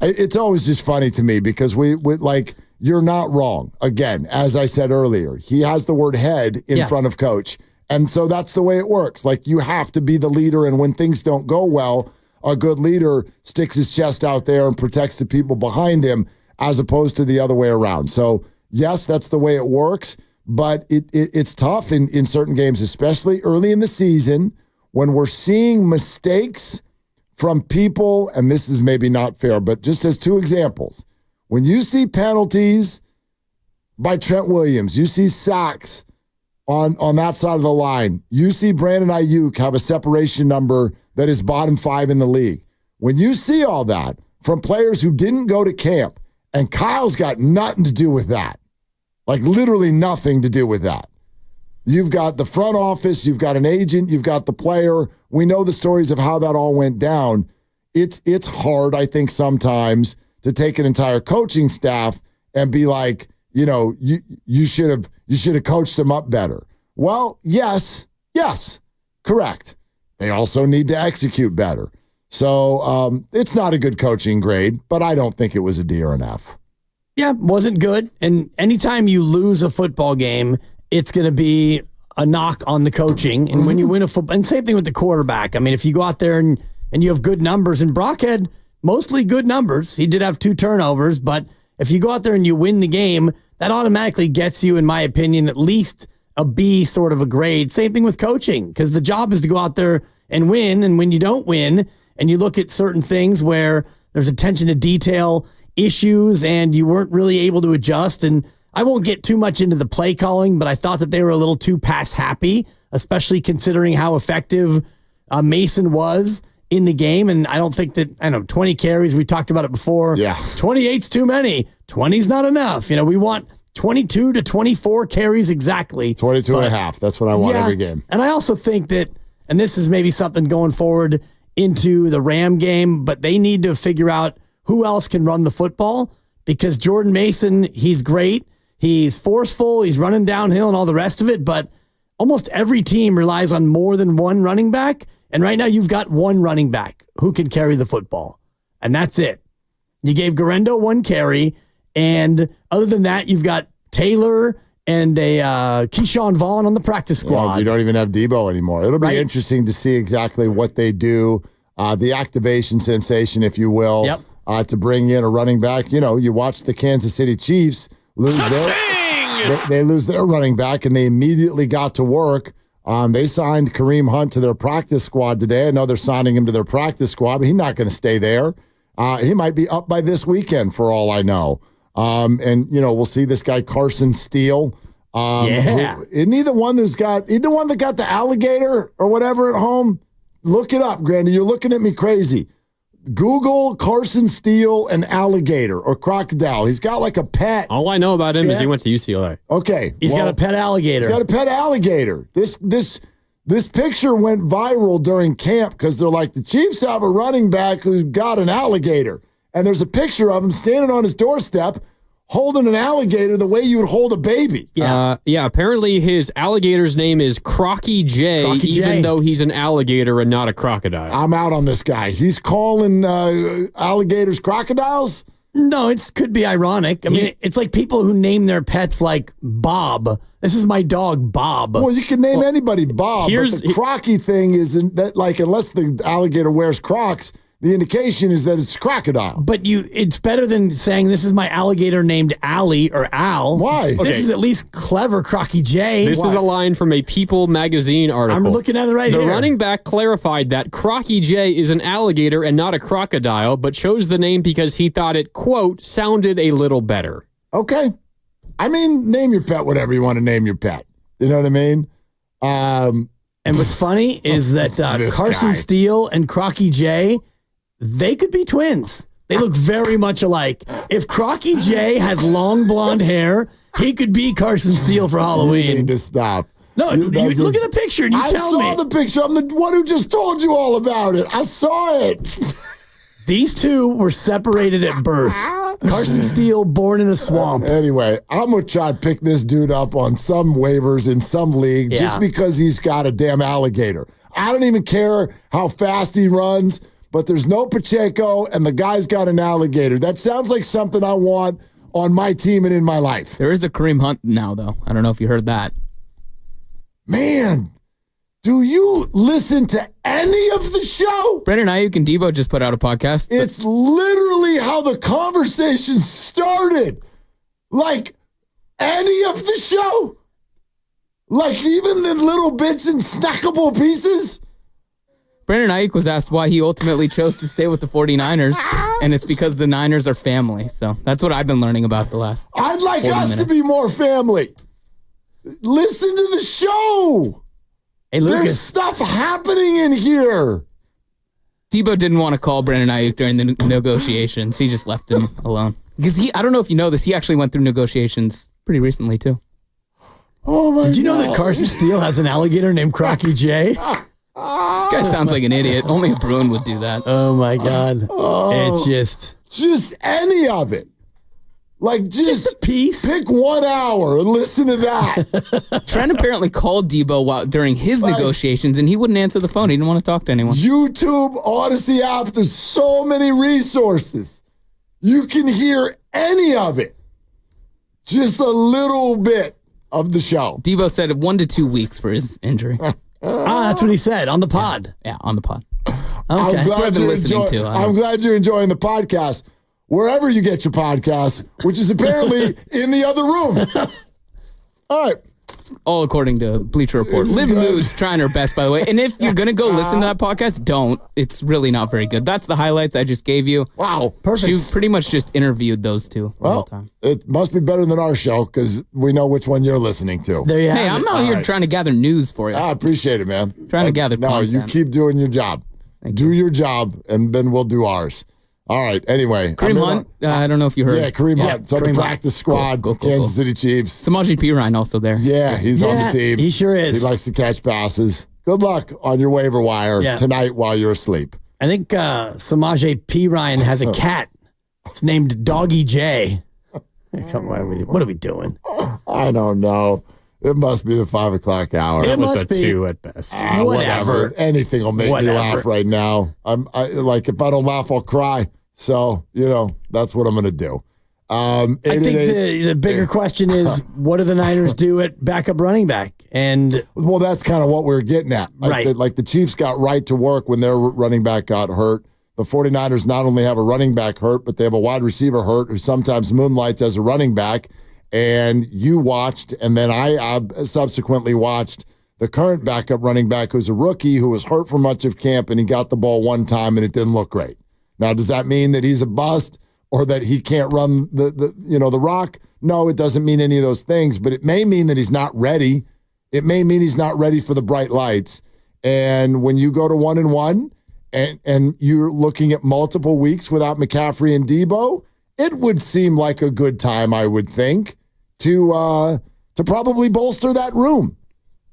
It's always just funny to me because we you're not wrong. Again, as I said earlier, he has the word head in front of coach. And so that's the way it works. Like, you have to be the leader, and when things don't go well, a good leader sticks his chest out there and protects the people behind him as opposed to the other way around. So, yes, that's the way it works, but it's tough in certain games, especially early in the season when we're seeing mistakes from people, and this is maybe not fair, but just as two examples, when you see penalties by Trent Williams, you see sacks on that side of the line, you see Brandon Aiyuk have a separation number that is bottom 5 in the league. When you see all that from players who didn't go to camp, and Kyle's got nothing to do with that, like literally nothing to do with that. You've got the front office, you've got an agent, you've got the player. We know the stories of how that all went down. It's hard, I think, sometimes to take an entire coaching staff and be like, you should have coached them up better. Well, yes, correct. They also need to execute better. So it's not a good coaching grade, but I don't think it was a D or an F. Yeah, wasn't good. And anytime you lose a football game, it's going to be a knock on the coaching. And when you win a football, and same thing with the quarterback. I mean, if you go out there and you have good numbers, and Brock had mostly good numbers. He did have 2 turnovers, but if you go out there and you win the game, that automatically gets you, in my opinion, at least a B sort of a grade. Same thing with coaching, because the job is to go out there and win. And when you don't win, and you look at certain things where there's attention to detail issues and you weren't really able to adjust, and I won't get too much into the play calling, but I thought that they were a little too pass happy, especially considering how effective Mason was in the game. And I don't think that, 20 carries, we talked about it before. Yeah. 28's too many. 20's not enough. We want 22 to 24 carries exactly. 22 and a half. That's what I want every game. And I also think that, and this is maybe something going forward into the Ram game, but they need to figure out who else can run the football, because Jordan Mason, he's great. He's forceful. He's running downhill and all the rest of it, but almost every team relies on more than one running back. And right now you've got one running back who can carry the football, and that's it. You gave Garendo 1 carry, and other than that, you've got Taylor and a Keyshawn Vaughn on the practice squad. Yeah, you don't even have Deebo anymore. It'll be interesting to see exactly what they do, the activation sensation, if you will, to bring in a running back. You watch the Kansas City Chiefs lose they lose their running back, and they immediately got to work. They signed Kareem Hunt to their practice squad today. I know they're signing him to their practice squad, but he's not going to stay there. He might be up by this weekend for all I know. And we'll see this guy Carson Steele. Isn't he the one that got the alligator or whatever at home? Look it up, Grandy. You're looking at me crazy. Google Carson Steele and alligator or crocodile. He's got like a pet. All I know about him is he went to UCLA. Okay. He's got a pet alligator. He's got a pet alligator. This picture went viral during camp because they're like, the Chiefs have a running back who's got an alligator. And there's a picture of him standing on his doorstep holding an alligator the way you would hold a baby. Apparently his alligator's name is Crocky J, even though he's an alligator and not a crocodile. I'm out on this guy. He's calling alligators crocodiles? No, it could be ironic. I mean, it's like people who name their pets like Bob. This is my dog, Bob. Well, you can name anybody Bob, but the Crocky thing isn't that, like, unless the alligator wears Crocs, the indication is that it's crocodile. But it's better than saying this is my alligator named Allie or Al. Why? This is at least clever, Crocky J. This is a line from a People magazine article. I'm looking at it right here. The running back clarified that Crocky J is an alligator and not a crocodile, but chose the name because he thought it, quote, sounded a little better. Okay. I mean, name your pet whatever you want to name your pet. You know what I mean? And what's funny is that Carson Steele and Crocky J, they could be twins. They look very much alike. If Crocky J had long blonde hair, he could be Carson Steele for Halloween. You need to stop. No, you look at the picture and you tell me. I saw the picture. I'm the one who just told you all about it. I saw it. These two were separated at birth. Carson Steele, born in a swamp. Anyway, I'm going to try to pick this dude up on some waivers in some league just because he's got a damn alligator. I don't even care how fast he runs, but there's no Pacheco, and the guy's got an alligator. That sounds like something I want on my team and in my life. There is a Kareem Hunt now, though. I don't know if you heard that. Man, do you listen to any of the show? Brandon Aiyuk and Deebo just put out a podcast. It's literally how the conversation started. Like any of the show? Like even the little bits and snackable pieces? Brandon Aiyuk was asked why he ultimately chose to stay with the 49ers, and it's because the Niners are family. So that's what I've been learning about the last I'd like 40 us minutes. to be more family. Listen to the show. Hey, Lucas. There's stuff happening in here. Deebo didn't want to call Brandon Aiyuk during the negotiations. He just left him alone. Because I don't know if you know this, he actually went through negotiations pretty recently, too. Oh, my God. Did you know that Carson Steele has an alligator named Crocky J? This guy sounds like an idiot. Only a Bruin would do that. Oh, my God. It's just any of it. Like, just a piece. Pick 1 hour and listen to that. Trent apparently called Deebo during his negotiations, and he wouldn't answer the phone. He didn't want to talk to anyone. YouTube, Odyssey app, there's so many resources. You can hear any of it. Just a little bit of the show. Deebo said 1 to 2 weeks for his injury. That's what he said on the pod. Yeah, on the pod. Okay. I'm glad you're I'm glad you're enjoying the podcast. Wherever you get your podcasts, which is apparently in the other room. All right. All according to Bleacher Report. Liv News trying her best, by the way. And if you're going to go listen to that podcast, don't. It's really not very good. That's the highlights I just gave you. Wow. Perfect. She pretty much just interviewed those two the whole time. It must be better than our show because we know which one you're listening to. There you have Hey, I'm it. out here trying to gather news for you. I appreciate it, man. Trying to gather No, content. you keep doing your job. Do your job, and then we'll do ours. All right. Anyway. Kareem Hunt, I don't know if you heard. Yeah, Kareem Hunt. It's on the practice squad. Cool. Kansas City Chiefs. Samaje Perine also there. Yeah, he's on the team. He sure is. He likes to catch passes. Good luck on your waiver wire tonight while you're asleep. I think Samaje Perine has a cat. It's named Doggy J. Come on, what are we doing? I don't know. It must be the 5 o'clock hour. It was a 2 at best. Whatever. Anything will make me laugh right now. Like if I don't laugh, I'll cry. So, that's what I'm going to do. I think the bigger question is, what do the Niners do at backup running back? And well, that's kind of what we're getting at. Right. Like the Chiefs got right to work when their running back got hurt. The 49ers not only have a running back hurt, but they have a wide receiver hurt who sometimes moonlights as a running back. And you watched, and then I subsequently watched the current backup running back who's a rookie who was hurt for much of camp, and he got the ball one time, and it didn't look great. Now, does that mean that he's a bust or that he can't run the rock? No, it doesn't mean any of those things, but it may mean that he's not ready. It may mean he's not ready for the bright lights. And when you go to 1-1 and you're looking at multiple weeks without McCaffrey and Deebo, it would seem like a good time, I would think, to probably bolster that room.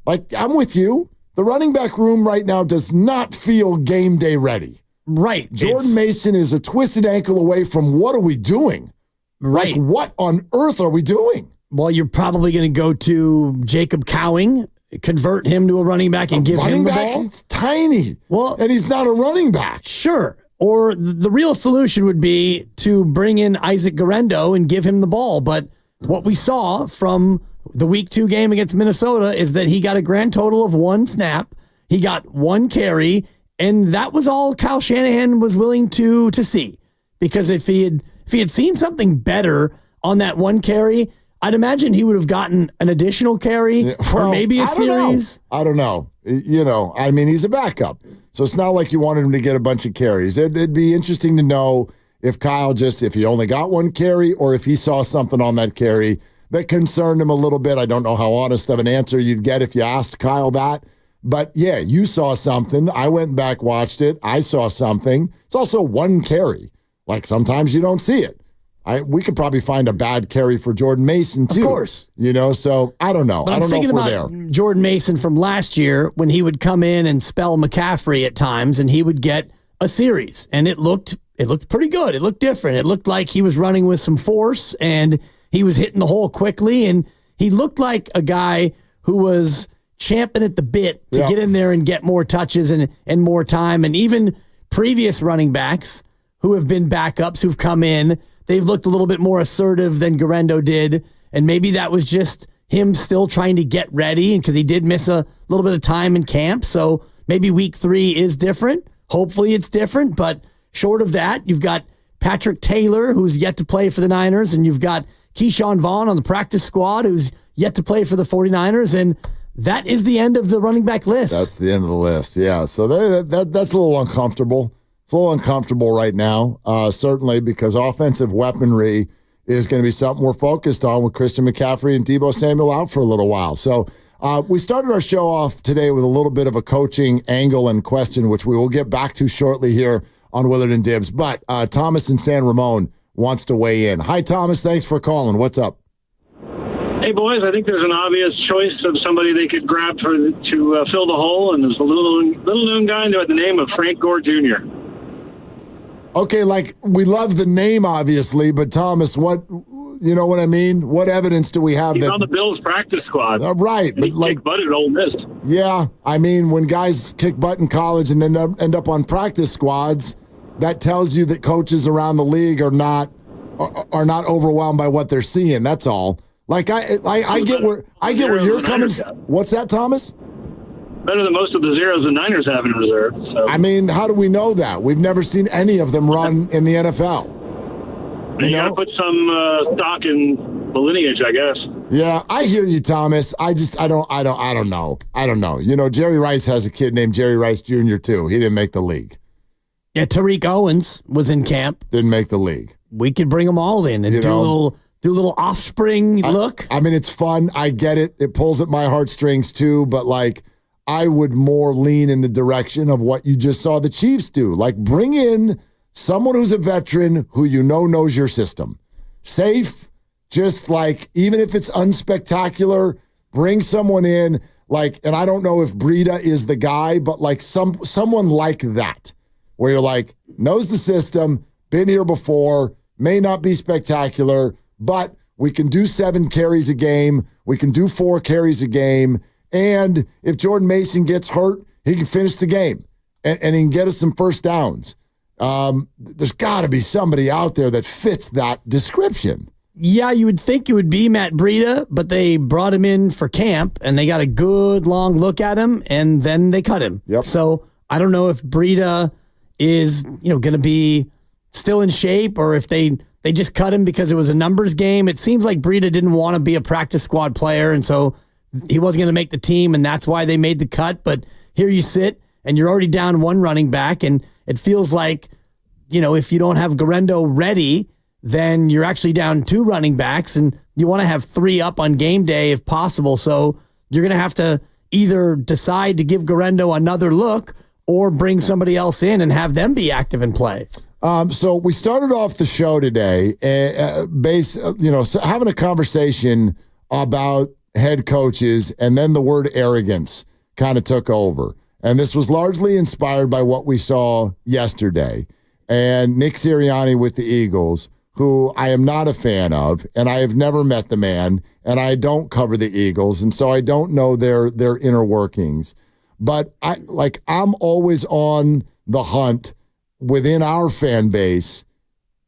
Like, I'm with you. The running back room right now does not feel game day ready. Right. Jordan Mason is a twisted ankle away from what are we doing? Right. Like, what on earth are we doing? Well, you're probably going to go to Jacob Cowing, convert him to a running back and give him the ball. He's tiny. Well, and he's not a running back. Sure. Or the real solution would be to bring in Isaac Guerrero and give him the ball. But what we saw from the Week 2 game against Minnesota is that he got a grand total of 1 snap. He got 1 carry. And that was all Kyle Shanahan was willing to see, because if he had seen something better on that 1 carry, I'd imagine he would have gotten an additional carry or maybe a series. I don't know. I mean, he's a backup, so it's not like you wanted him to get a bunch of carries. It'd be interesting to know if Kyle if he only got 1 carry or if he saw something on that carry that concerned him a little bit. I don't know how honest of an answer you'd get if you asked Kyle that. But, yeah, you saw something. I went back, watched it. I saw something. It's also 1 carry. Like, sometimes you don't see it. we could probably find a bad carry for Jordan Mason too. Of course. So I don't know. But I don't know if we're about there. Jordan Mason from last year when he would come in and spell McCaffrey at times and he would get a series and it looked pretty good. It looked different. It looked like he was running with some force and he was hitting the hole quickly and he looked like a guy who was champing at the bit to get in there and get more touches and more time. And even previous running backs who have been backups who've come in, they've looked a little bit more assertive than Garendo did. And maybe that was just him still trying to get ready because he did miss a little bit of time in camp. So maybe week 3 is different. Hopefully it's different. But short of that, you've got Patrick Taylor, who's yet to play for the Niners, and you've got Keyshawn Vaughn on the practice squad, who's yet to play for the 49ers. And that is the end of the running back list. That's the end of the list, yeah. So that's a little uncomfortable. It's a little uncomfortable right now, certainly because offensive weaponry is going to be something we're focused on with Christian McCaffrey and Deebo Samuel out for a little while. So we started our show off today with a little bit of a coaching angle and question, which we will get back to shortly here on Willard and Dibs. But Thomas in San Ramon wants to weigh in. Hi, Thomas. Thanks for calling. What's up? Hey, boys, I think there's an obvious choice of somebody they could grab to fill the hole, and there's a little-known guy by the name of Frank Gore Jr. Okay, we love the name, obviously, but Thomas, what, you know what I mean? What evidence do we have? He's on the Bills practice squad. Right. But he kicked butt at Ole Miss. Yeah, I mean, when guys kick butt in college and then end up on practice squads, that tells you that coaches around the league are not overwhelmed by what they're seeing. That's all. I get where you're coming from. What's that, Thomas? Better than most of the zeros the Niners have in reserve. So. I mean, how do we know that? We've never seen any of them run in the NFL. You got to put some stock in the lineage, I guess. Yeah, I hear you, Thomas. I don't know. Jerry Rice has a kid named Jerry Rice Jr. too. He didn't make the league. Yeah, Tariq Owens was in camp. Didn't make the league. We could bring them all in and do a little offspring look. I mean, it's fun. I get it. It pulls at my heartstrings too, but I would more lean in the direction of what you just saw the Chiefs do. Bring in someone who's a veteran who knows your system. Safe, just even if it's unspectacular, bring someone in. And I don't know if Breida is the guy, but someone like that, where you're knows the system, been here before, may not be spectacular, but we can do 7 carries a game. We can do 4 carries a game. And if Jordan Mason gets hurt, he can finish the game and he can get us some first downs. There's got to be somebody out there that fits that description. Yeah, you would think it would be Matt Breida, but they brought him in for camp and they got a good long look at him and then they cut him. Yep. So I don't know if Breida is going to be still in shape or if they just cut him because it was a numbers game. It seems like Breida didn't want to be a practice squad player, and so he wasn't going to make the team, and that's why they made the cut. But here you sit, and you're already down 1 running back, and it feels like, if you don't have Garendo ready, then you're actually down 2 running backs, and you want to have 3 up on game day if possible. So you're going to have to either decide to give Garendo another look or bring somebody else in and have them be active and play. So we started off the show today, having a conversation about head coaches, and then the word arrogance kind of took over. And this was largely inspired by what we saw yesterday. And Nick Sirianni with the Eagles, who I am not a fan of, and I have never met the man, and I don't cover the Eagles, and so I don't know their inner workings. But I'm always on the hunt within our fan base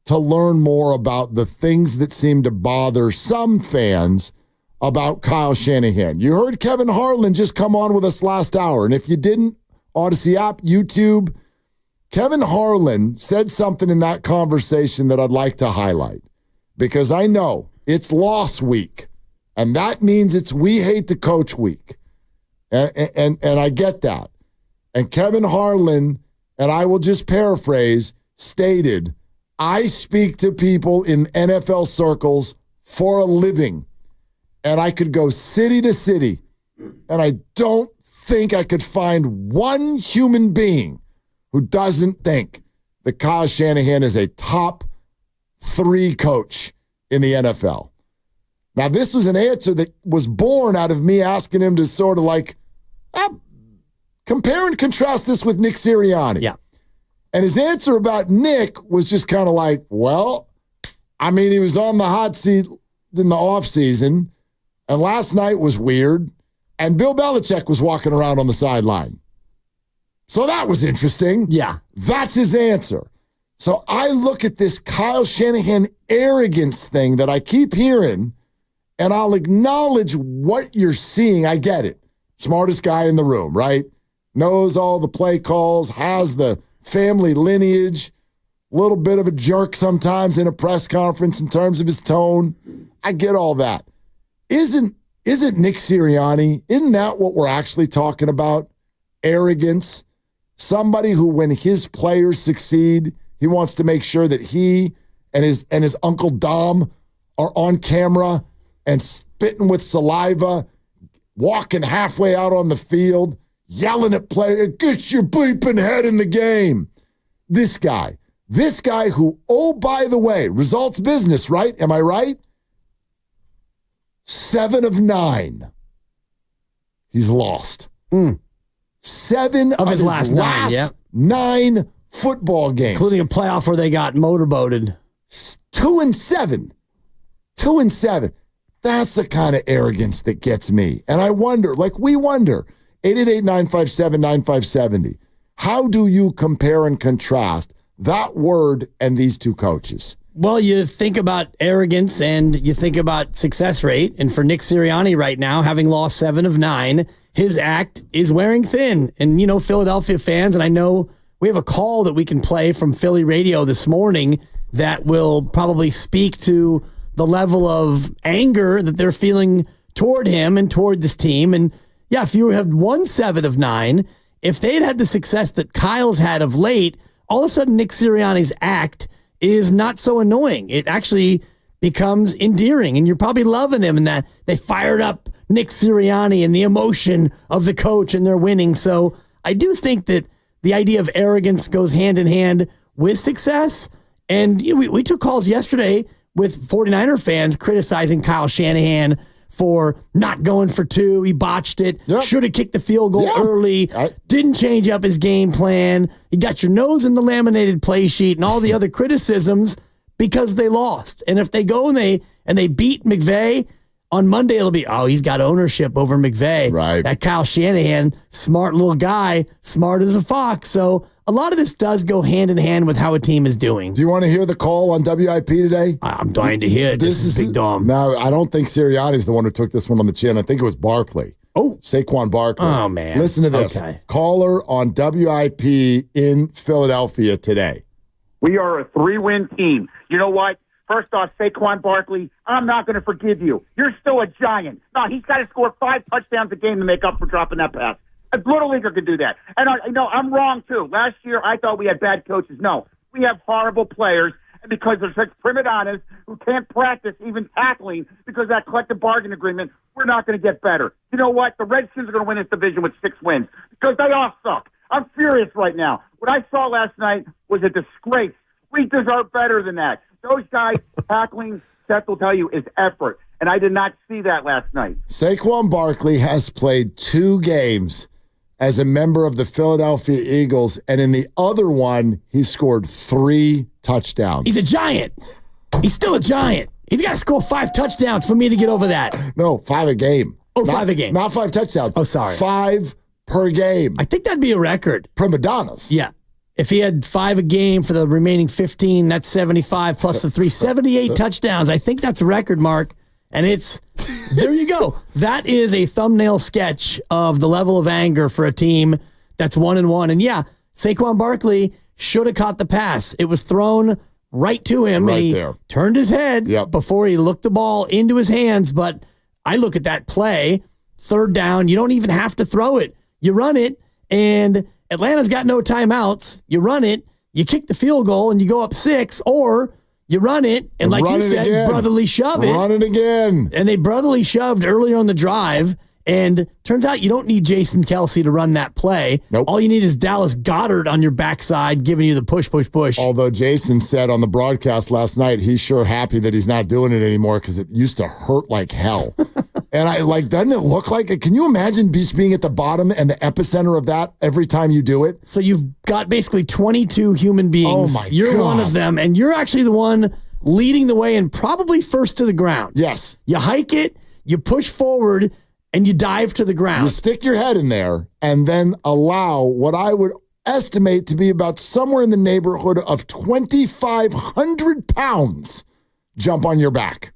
to learn more about the things that seem to bother some fans about Kyle Shanahan. You heard Kevin Harlan just come on with us last hour, and if you didn't, Odyssey app, YouTube, Kevin Harlan said something in that conversation that I'd like to highlight, because I know it's loss week, and that means it's we hate the coach week, and I get that. And Kevin Harlan, and I will just paraphrase, stated, I speak to people in NFL circles for a living, and I could go city to city, and I don't think I could find one human being who doesn't think that Kyle Shanahan is a top 3 coach in the NFL. Now, this was an answer that was born out of me asking him to sort of like compare and contrast this with Nick Sirianni. Yeah. And his answer about Nick was just kind of like, well, I mean, he was on the hot seat in the offseason, and last night was weird, and Bill Belichick was walking around on the sideline. So that was interesting. Yeah. That's his answer. So I look at this Kyle Shanahan arrogance thing that I keep hearing, and I'll acknowledge what you're seeing. I get it. Smartest guy in the room, right? Knows all the play calls, has the family lineage, a little bit of a jerk sometimes in a press conference in terms of his tone. I get all that. Isn't Nick Sirianni, isn't that what we're actually talking about? Arrogance. Somebody who, when his players succeed, he wants to make sure that he and his Uncle Dom are on camera and spitting with saliva, walking halfway out on the field, yelling at players, get your bleeping head in the game. This guy who, oh, by the way, results business, right? Am I right? 7 of 9. He's lost. 7 of his last 9 football games. Including a playoff where they got motorboated. 2-7. 2-7. That's the kind of arrogance that gets me. And I wonder, we wonder, 888-957-9570, how do you compare and contrast that word and these 2 coaches? Well, you think about arrogance and you think about success rate. And for Nick Sirianni right now, having lost 7 of 9, his act is wearing thin. And, Philadelphia fans, and I know we have a call that we can play from Philly radio this morning that will probably speak to the level of anger that they're feeling toward him and toward this team. And yeah, if you have won 7 of 9, if they'd had the success that Kyle's had of late, all of a sudden Nick Sirianni's act is not so annoying. It actually becomes endearing, and you're probably loving him, and that they fired up Nick Sirianni and the emotion of the coach, and they're winning. So I do think that the idea of arrogance goes hand in hand with success. And we took calls yesterday with 49er fans criticizing Kyle Shanahan for not going for 2. He botched it. Yep. Should have kicked the field goal early. Didn't change up his game plan. You got your nose in the laminated play sheet and all the other criticisms because they lost. And if they go and they beat McVay, on Monday it'll be, he's got ownership over McVay. Right. That Kyle Shanahan, smart little guy, smart as a fox. So a lot of this does go hand in hand with how a team is doing. Do you want to hear the call on WIP today? I'm dying to hear it. This is Big Dom. No, I don't think Sirianni's the one who took this one on the chin. I think it was Barkley. Oh. Saquon Barkley. Oh, man. Listen to this. Okay. Caller on WIP in Philadelphia today. We are a 3-win team. You know what? First off, Saquon Barkley, I'm not going to forgive you. You're still a giant. No, he's got to score 5 touchdowns a game to make up for dropping that pass. A little leaguer could do that. And I'm wrong, too. Last year, I thought we had bad coaches. No, we have horrible players because they're such prima donnas who can't practice even tackling because of that collective bargain agreement. We're not going to get better. You know what? The Redskins are going to win this division with 6 wins because they all suck. I'm furious right now. What I saw last night was a disgrace. We deserve better than that. Those guys tackling, Seth will tell you, is effort. And I did not see that last night. Saquon Barkley has played 2 games as a member of the Philadelphia Eagles, and in the other one, he scored 3 touchdowns. He's a giant. He's still a giant. He's got to score 5 touchdowns for me to get over that. No, 5 a game. Oh, 5 a game. Not 5 touchdowns. Oh, sorry. 5 per game. I think that'd be a record. Prima donnas. Yeah. If he had 5 a game for the remaining 15, that's 75 plus the 3, 78 touchdowns. I think that's a record, Mark. And there you go. That is a thumbnail sketch of the level of anger for a team that's 1-1. And yeah, Saquon Barkley should have caught the pass. It was thrown right to him. Right and he there. Turned his head before he looked the ball into his hands. But I look at that play, 3rd down. You don't even have to throw it. You run it, and Atlanta's got no timeouts. You run it, you kick the field goal, and you go up 6, or you run it, and like you said, brotherly shove it. Run it again. And they brotherly shoved earlier on the drive, And turns out you don't need Jason Kelsey to run that play. Nope. All you need is Dallas Goedert on your backside giving you the push. Although Jason said on the broadcast last night, he's sure happy that he's not doing it anymore because it used to hurt like hell. And doesn't it look like it? Can you imagine just being at the bottom and the epicenter of that every time you do it? So you've got basically 22 human beings. Oh, my You're God. one of them, and you're actually the one leading the way and probably first to the ground. Yes. You hike it, you push forward, and you dive to the ground. You stick your head in there and then allow what I would estimate to be about somewhere in the neighborhood of 2,500 pounds jump on your back.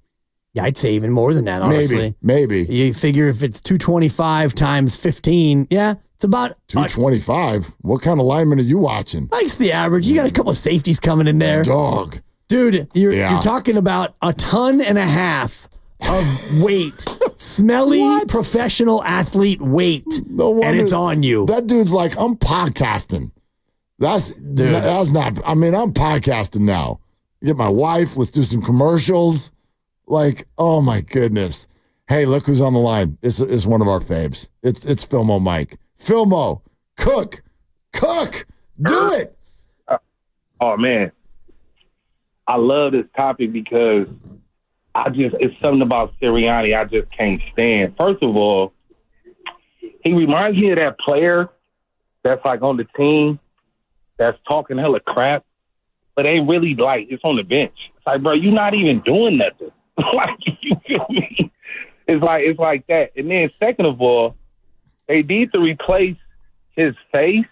Yeah, I'd say even more than that, honestly. Maybe. You figure if it's 225 times 15, yeah, it's about 225. What kind of lineman are you watching? It's the average. You got a couple of safeties coming in there. Dog. Dude, you're talking about 1.5 tons of weight. Smelly professional athlete weight. And it's on you. That dude's like, I'm podcasting. That's not, I'm podcasting now. Get my wife, let's do some commercials. Like, oh my goodness. Hey, look who's on the line. It's one of our faves. It's Filmo Mike. Filmo, cook, do it. Oh man. I love this topic because it's something about Sirianni I just can't stand. First of all, he reminds me of that player that's like on the team that's talking hella crap, but ain't really it's on the bench. It's like, bro, you're not even doing nothing. Like, you feel me? It's like that. And then second of all, they need to replace his face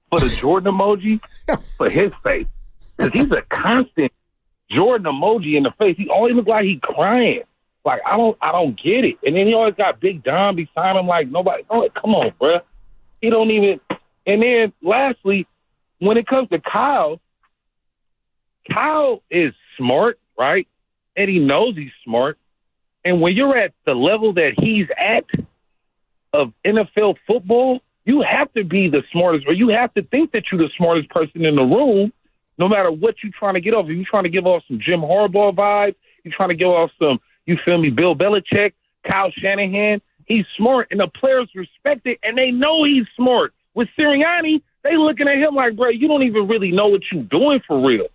for the Jordan emoji for his face. Because he's a constant Jordan emoji in the face. He always looks like he's crying. Like, I don't get it. And then he always got Big Dom beside him like nobody. Oh, come on, bro. He don't even. And then lastly, when it comes to Kyle is smart, right? And he knows he's smart. And when you're at the level that he's at of NFL football, you have to be the smartest, or you have to think that you're the smartest person in the room, no matter what you're trying to get off. If you're trying to give off some Jim Harbaugh vibes, you're trying to give off some, you feel me, Bill Belichick, Kyle Shanahan, he's smart, and the players respect it, and they know he's smart. With Sirianni, they looking at him like, bro, you don't even really know what you're doing for real.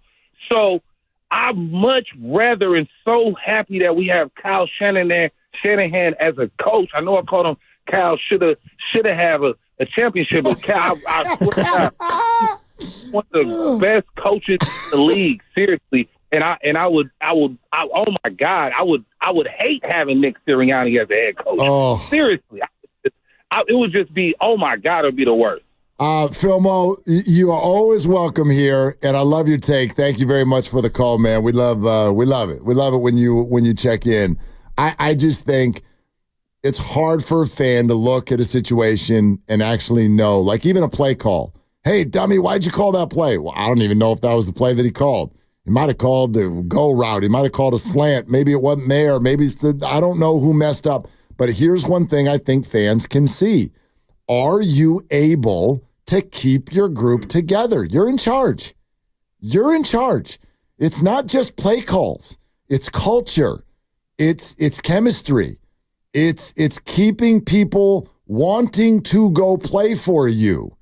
So I'm much rather and so happy that we have Kyle Shanahan as a coach. I know I called him Kyle should have have a championship, but Kyle, I swear to God, he's one of the best coaches in the league, seriously. And I would, oh my God, I would hate having Nick Sirianni as a head coach. Oh. Seriously, it would just be, oh my God, it would be the worst. Filmo, you are always welcome here, and I love your take. Thank you very much for the call, man. We love it. We love it when you check in. I just think it's hard for a fan to look at a situation and actually know, like even a play call. Hey, dummy, why'd you call that play? Well, I don't even know if that was the play that he called. He might have called the go route. He might have called a slant. Maybe it wasn't there. Maybe I don't know who messed up. But here's one thing I think fans can see. Are you able to keep your group together? You're in charge. You're in charge. It's not just play calls. It's culture. It's chemistry. It's keeping people wanting to go play for you.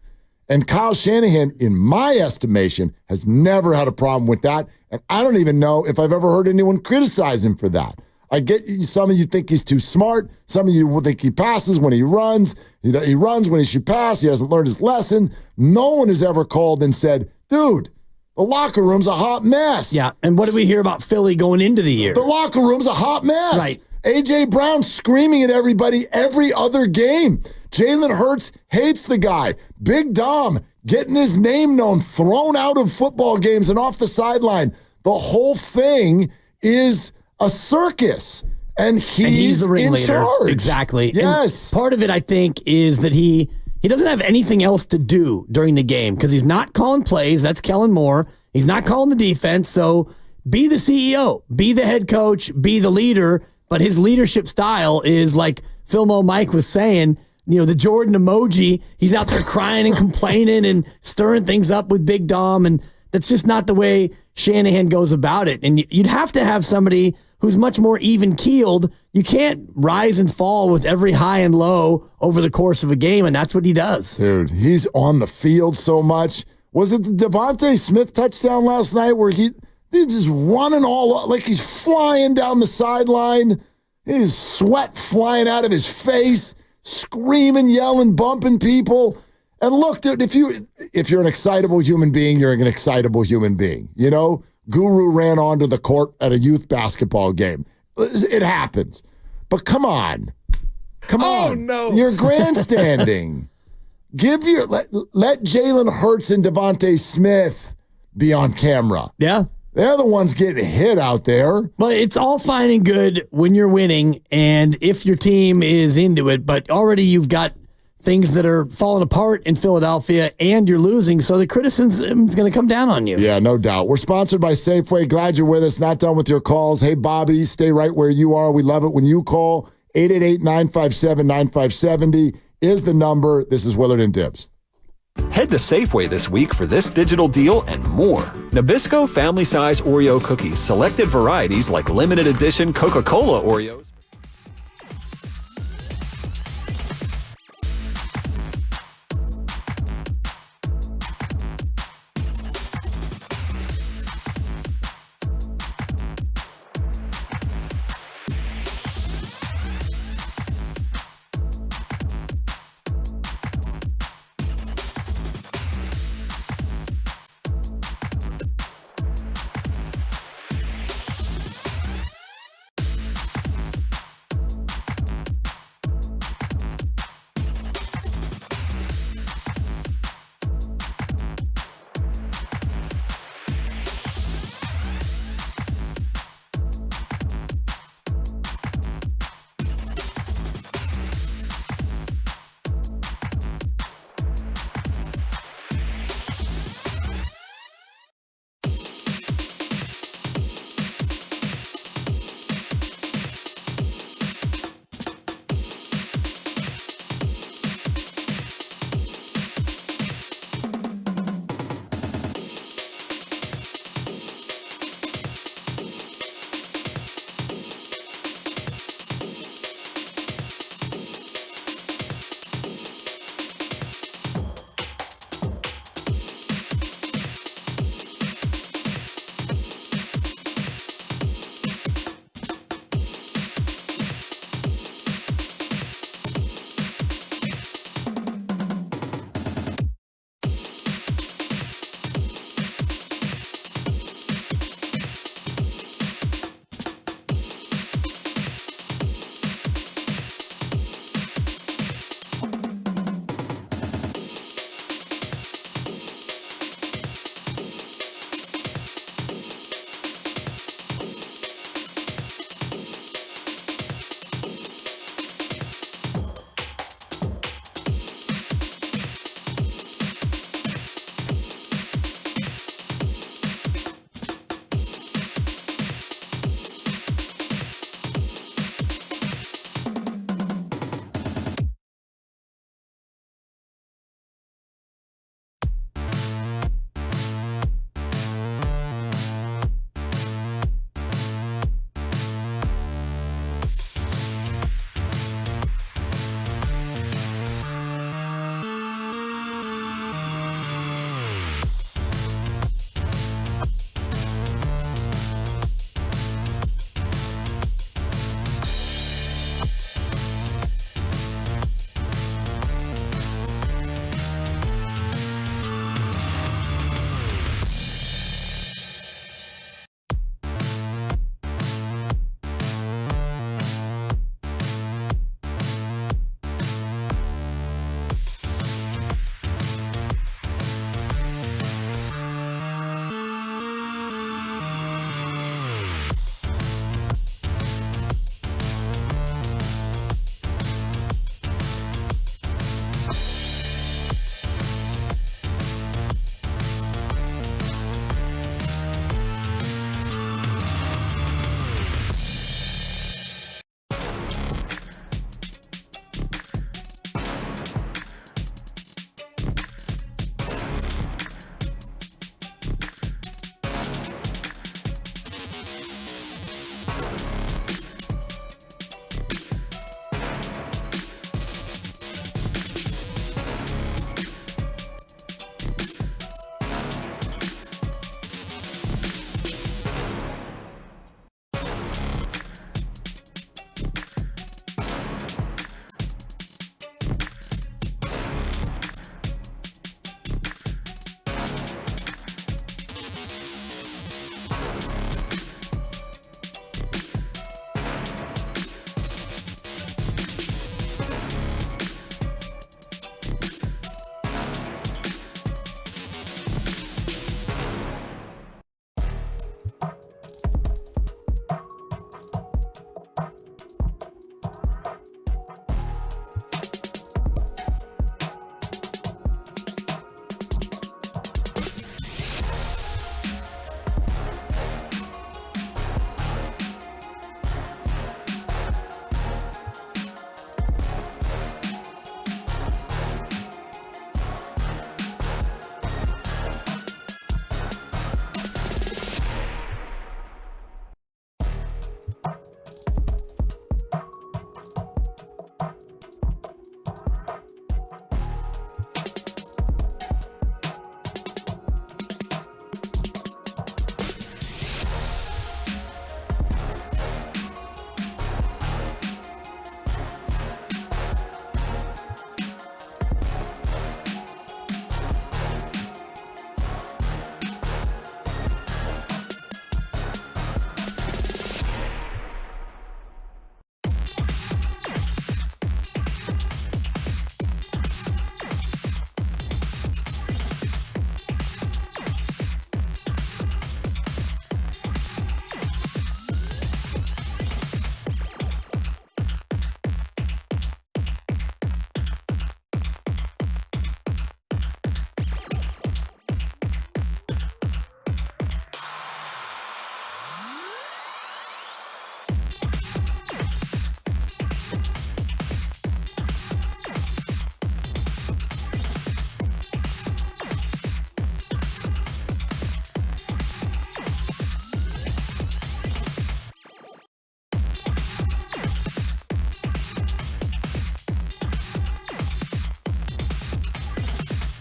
And Kyle Shanahan, in my estimation, has never had a problem with that. And I don't even know if I've ever heard anyone criticize him for that. I get some of you think he's too smart. Some of you will think he passes when he runs. He runs when he should pass. He hasn't learned his lesson. No one has ever called and said, dude, the locker room's a hot mess. Yeah, and what did we hear about Philly going into the year? The locker room's a hot mess. Right. A.J. Brown screaming at everybody every other game. Jalen Hurts hates the guy. Big Dom getting his name known, thrown out of football games and off the sideline. The whole thing is a circus, and he's the ringleader. in charge. Exactly. Yes. And part of it, I think, is that he doesn't have anything else to do during the game because he's not calling plays. That's Kellen Moore. He's not calling the defense. So be the CEO, be the head coach, be the leader. But his leadership style is like Filmo Mike was saying, the Jordan emoji. He's out there crying and complaining and stirring things up with Big Dom. And that's just not the way Shanahan goes about it. And you'd have to have somebody who's much more even-keeled. You can't rise and fall with every high and low over the course of a game, and that's what he does. Dude, he's on the field so much. Was it the Devontae Smith touchdown last night where he's just running all like he's flying down the sideline, his sweat flying out of his face, screaming, yelling, bumping people. And look, dude, if you're an excitable human being, you're an excitable human being. You know, Guru ran onto the court at a youth basketball game. It happens. But come on. Oh, no. You're grandstanding. Let Jalen Hurts and Devontae Smith be on camera. Yeah. They're the ones getting hit out there. But it's all fine and good when you're winning and if your team is into it. But already you've got things that are falling apart in Philadelphia and you're losing. So the criticism is going to come down on you. Yeah, no doubt. We're sponsored by Safeway. Glad you're with us. Not done with your calls. Hey, Bobby, stay right where you are. We love it when you call. 888-957-9570 is the number. This is Willard and Dibs. Head to Safeway this week for this digital deal and more. Nabisco family size Oreo cookies, selected varieties like limited edition Coca-Cola Oreos.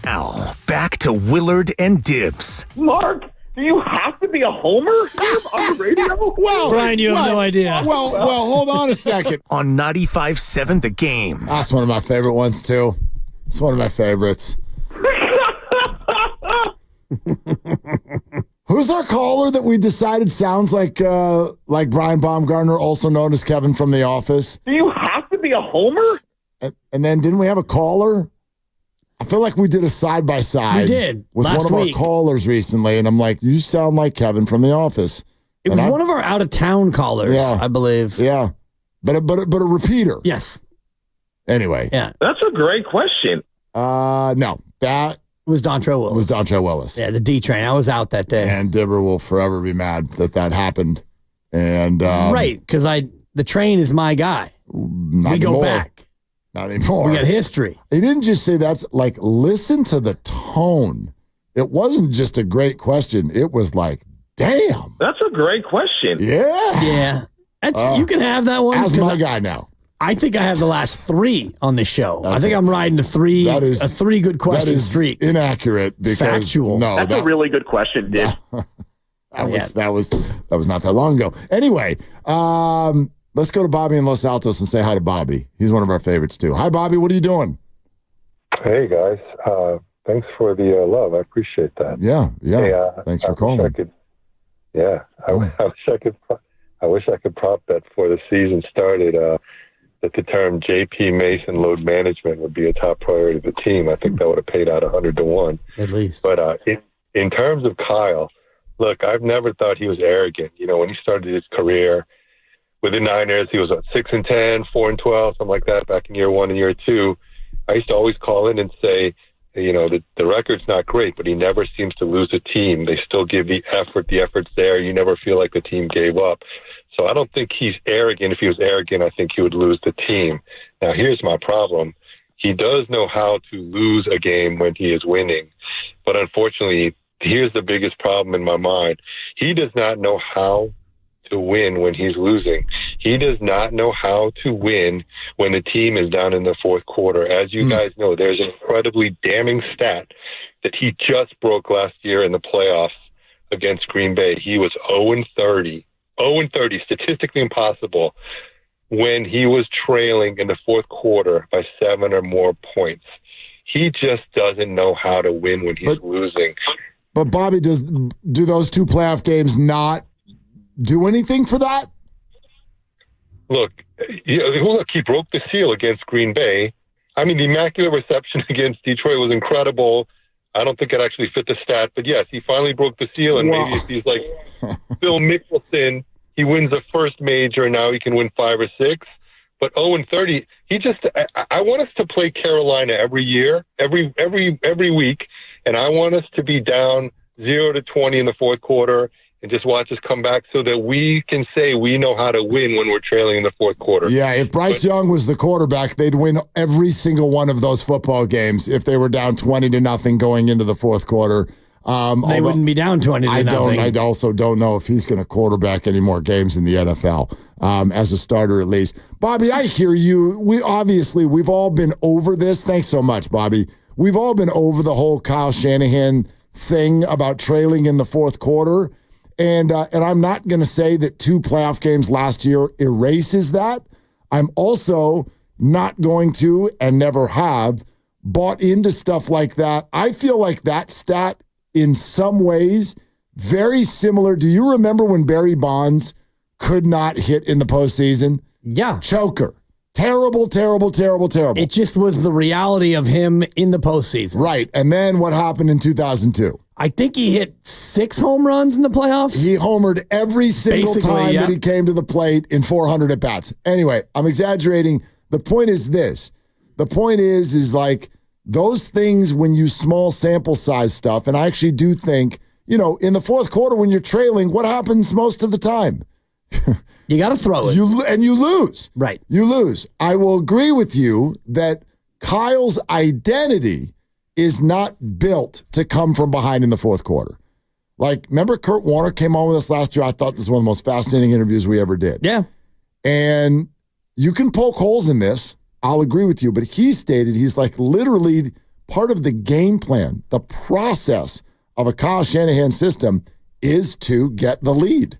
Now, back to Willard and Dibs. Mark, do you have to be a homer here on the radio? Well, Brian, you have no idea. Well, hold on a second. On 95.7 The Game. That's one of my favorite ones, too. It's one of my favorites. Who's our caller that we decided sounds like Brian Baumgartner, also known as Kevin from The Office? Do you have to be a homer? And then didn't we have a caller? I feel like we did a side-by-side. We did. With last one of week. our callers recently, and I'm like, you sound like Kevin from The Office. It was one of our out-of-town callers, I believe. Yeah. But a repeater. Yes. Anyway. Yeah. That's a great question. No. That was Dontrell Willis. Yeah, the D train. I was out that day. And Dibber will forever be mad that happened. And right, because the train is my guy. We go back. Not anymore. We got history. He didn't just say that's like, listen to the tone. It wasn't just a great question. It was like, damn. That's a great question. Yeah. Yeah. You can have that one. That's my guy now. I think I have the last 3 on this show. I think I'm riding a 3 good question streak. Inaccurate because factual. No, that's a really good question, dude. That was not that long ago. Anyway, let's go to Bobby in Los Altos and say hi to Bobby. He's one of our favorites too. Hi, Bobby. What are you doing? Hey guys, thanks for the love. I appreciate that. Yeah. Hey, thanks for calling. I wish I could prop bet before the season started that the term JP Mason load management would be a top priority of the team. I think that would have paid out 100-1 at least. But in terms of Kyle, look, I've never thought he was arrogant. You know, when he started his career with the Niners, he was 6-10, 4-12, something like that back in year 1 and year 2. I used to always call in and say, you know, the record's not great, but he never seems to lose a team. They still give the effort. The effort's there. You never feel like the team gave up. So I don't think he's arrogant. If he was arrogant, I think he would lose the team. Now, here's my problem. He does know how to lose a game when he is winning. But unfortunately, here's the biggest problem in my mind. He does not know how to win when he's losing. He does not know how to win when the team is down in the fourth quarter. As you guys know, there's an incredibly damning stat that he just broke last year in the playoffs against Green Bay. He was 0-30. 0-30, statistically impossible, when he was trailing in the fourth quarter by 7 or more points. He just doesn't know how to win when he's losing. But Bobby, do those 2 playoff games not do anything for that? Look, he broke the seal against Green Bay. I mean, the immaculate reception against Detroit was incredible. I don't think it actually fit the stat, but yes, he finally broke the seal, and maybe if he's like Phil Mickelson, he wins the first major, and now he can win 5 or 6. But 0-30, I want us to play Carolina every year, every week, and I want us to be down 0-20 in the fourth quarter and just watch us come back so that we can say we know how to win when we're trailing in the fourth quarter. Yeah, if Bryce Young was the quarterback, they'd win every single one of those football games if they were down 20-0 going into the fourth quarter. They wouldn't be down 20-0. I also don't know if he's going to quarterback any more games in the NFL, as a starter at least. Bobby, I hear you. We've all been over this. Thanks so much, Bobby. We've all been over the whole Kyle Shanahan thing about trailing in the fourth quarter. And I'm not going to say that 2 playoff games last year erases that. I'm also not going to, and never have, bought into stuff like that. I feel like that stat, in some ways, very similar. Do you remember when Barry Bonds could not hit in the postseason? Yeah. Choker. Terrible, terrible, terrible, terrible. It just was the reality of him in the postseason. Right. And then what happened in 2002? I think he hit 6 home runs in the playoffs. He homered every single time that he came to the plate in 400 at-bats. Anyway, I'm exaggerating. The point is this. The point is like those things when you small sample size stuff, and I actually do think, in the fourth quarter when you're trailing, what happens most of the time? You got to throw it. You lose. Right. You lose. I will agree with you that Kyle's identity is not built to come from behind in the fourth quarter. Like, remember Kurt Warner came on with us last year? I thought this was one of the most fascinating interviews we ever did. Yeah. And you can poke holes in this. I'll agree with you. But he stated he's like literally part of the game plan, the process of a Kyle Shanahan system is to get the lead.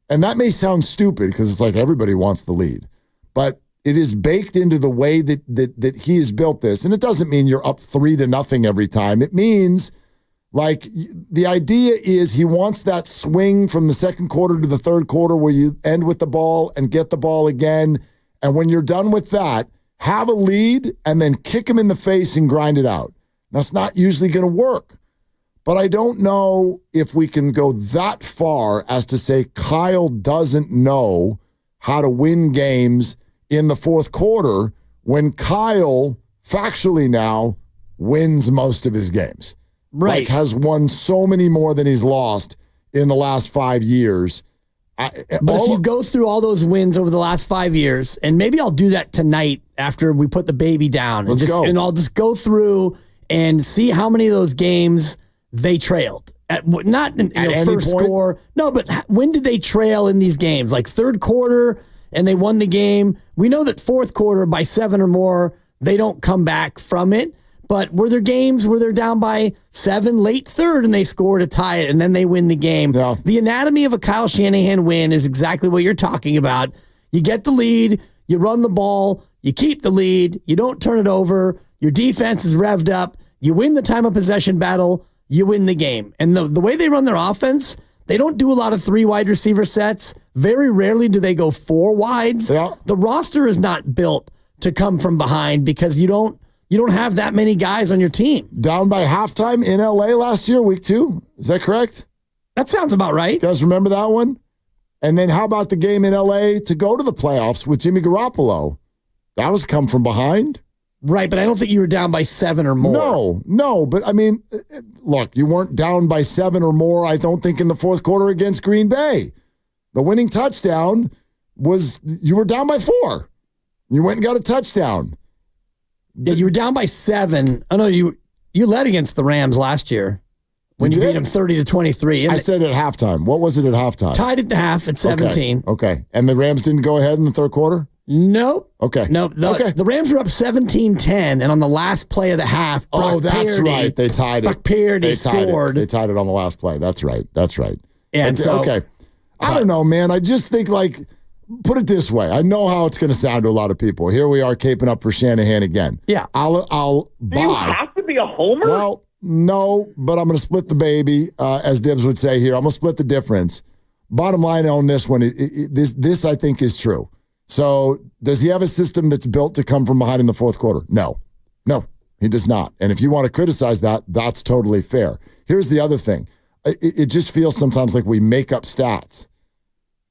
And that may sound stupid because it's like everybody wants the lead, but it is baked into the way that he has built this. And it doesn't mean you're up 3-0 every time. It means like the idea is he wants that swing from the second quarter to the third quarter where you end with the ball and get the ball again. And when you're done with that, have a lead and then kick him in the face and grind it out. That's not usually going to work. But I don't know if we can go that far as to say Kyle doesn't know how to win games in the fourth quarter when Kyle factually now wins most of his games. Right. Like has won so many more than he's lost in the last 5 years. But if you go through all those wins over the last 5 years, and maybe I'll do that tonight after we put the baby down. And I'll just go through and see how many of those games they trailed. Not in first score. No, but when did they trail in these games? Like third quarter and they won the game. We know that fourth quarter by 7 or more, they don't come back from it. But were there games where they're down by 7 late third and they score to tie it and then they win the game? Yeah. The anatomy of a Kyle Shanahan win is exactly what you're talking about. You get the lead, you run the ball, you keep the lead, you don't turn it over, your defense is revved up, you win the time of possession battle, you win the game. And the way they run their offense, they don't do a lot of 3 wide receiver sets. Very rarely do they go 4 wides. Yeah. The roster is not built to come from behind because you don't have that many guys on your team. Down by halftime in LA last year, week 2. Is that correct? That sounds about right. You guys remember that one? And then how about the game in LA to go to the playoffs with Jimmy Garoppolo? That was come from behind. Right, but I don't think you were down by 7 or more. No, but I mean, look, you weren't down by 7 or more, I don't think, in the fourth quarter against Green Bay. The winning touchdown was, you were down by 4. You went and got a touchdown. Yeah, you were down by 7. Oh, no, you led against the Rams last year when you beat them 30-23. I said at halftime. What was it at halftime? Tied at the half at 17. Okay. And the Rams didn't go ahead in the third quarter? Nope. Okay. No, the Rams were up 17-10, and on the last play of the half, right. They tied it. Purdy scored. They tied it on the last play. That's right. And okay. I don't know, man. I just think, like, put it this way. I know how it's going to sound to a lot of people. Here we are caping up for Shanahan again. Yeah. I'll buy. Do you have to be a homer? Well, no, but I'm going to split the baby, as Dibs would say here. I'm going to split the difference. Bottom line on this one, this I think is true. So does he have a system that's built to come from behind in the fourth quarter? No, he does not. And if you want to criticize that, that's totally fair. Here's the other thing. It just feels sometimes like we make up stats.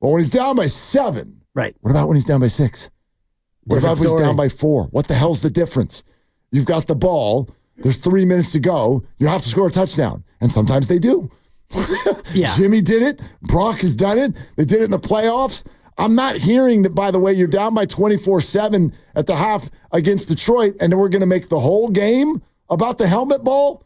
Well, when he's down by 7, right? What about when he's down by 6? What about when he's down by 4? What the hell's the difference? You've got the ball. There's 3 minutes to go. You have to score a touchdown. And sometimes they do. Yeah. Jimmy did it. Brock has done it. They did it in the playoffs. I'm not hearing that, by the way, you're down by 24-7 at the half against Detroit, and then we're going to make the whole game about the helmet ball.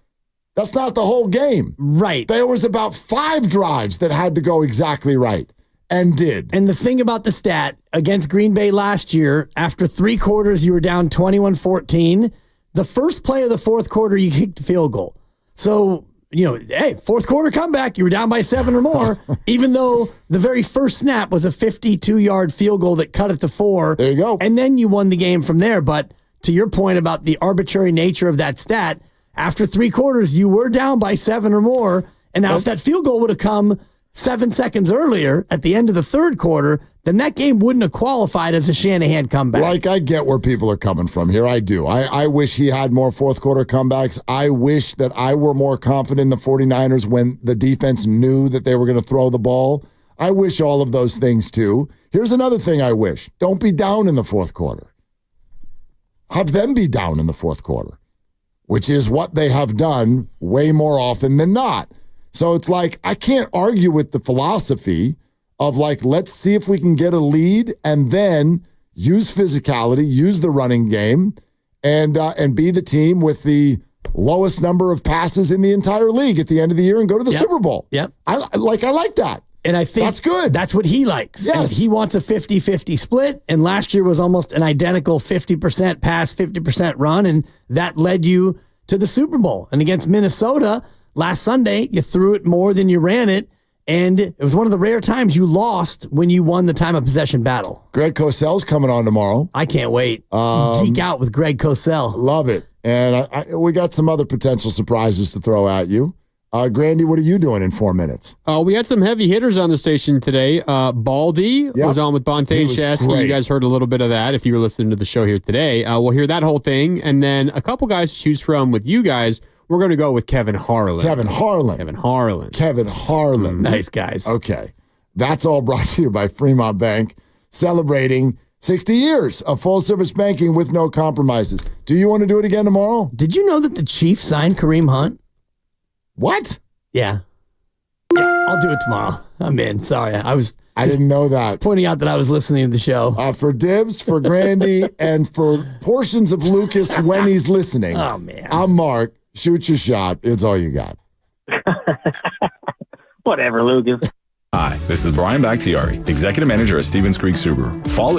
That's not the whole game. Right. There was about 5 drives that had to go exactly right. And did. And the thing about the stat, against Green Bay last year, after 3 quarters, you were down 21-14. The first play of the fourth quarter, you kicked a field goal. So, hey, fourth quarter comeback, you were down by 7 or more, even though the very first snap was a 52-yard field goal that cut it to 4. There you go. And then you won the game from there. But to your point about the arbitrary nature of that stat, after 3 quarters, you were down by 7 or more. And now if that field goal would have come 7 seconds earlier at the end of the third quarter, then that game wouldn't have qualified as a Shanahan comeback. Like, I get where people are coming from here. I do. I wish he had more fourth quarter comebacks. I wish that I were more confident in the 49ers when the defense knew that they were going to throw the ball. I wish all of those things too. Here's another thing I wish. Don't be down in the fourth quarter. Have them be down in the fourth quarter, which is what they have done way more often than not. So it's like, I can't argue with the philosophy of, like, let's see if we can get a lead and then use physicality, use the running game, and be the team with the lowest number of passes in the entire league at the end of the year and go to the Super Bowl. Yep. I like that. And I think that's good. That's what he likes. Yes. And he wants a 50-50 split. And last year was almost an identical 50% pass, 50% run. And that led you to the Super Bowl. And against Minnesota last Sunday, you threw it more than you ran it. And it was one of the rare times you lost when you won the time of possession battle. Greg Cosell's coming on tomorrow. I can't wait. Geek out with Greg Cosell. Love it. And we got some other potential surprises to throw at you. Grandy, what are you doing in 4 minutes? We had some heavy hitters on the station today. Baldy was on with Banter and Shasky. You guys heard a little bit of that if you were listening to the show here today. We'll hear that whole thing. And then a couple guys to choose from with you guys. We're going to go with Kevin Harlan. Kevin Harlan. Nice guys. Okay. That's all brought to you by Fremont Bank, celebrating 60 years of full-service banking with no compromises. Do you want to do it again tomorrow? Did you know that the Chiefs signed Kareem Hunt? What? Yeah, I'll do it tomorrow. I'm in. Sorry. I didn't know that. Pointing out that I was listening to the show. For Dibs, for Grandy, and for portions of Lucas when he's listening. Oh, man. I'm Mark. Shoot your shot. It's all you got. Whatever, Lucas. Hi, this is Brian Bakhtiari, Executive Manager at Stevens Creek Subaru. Fall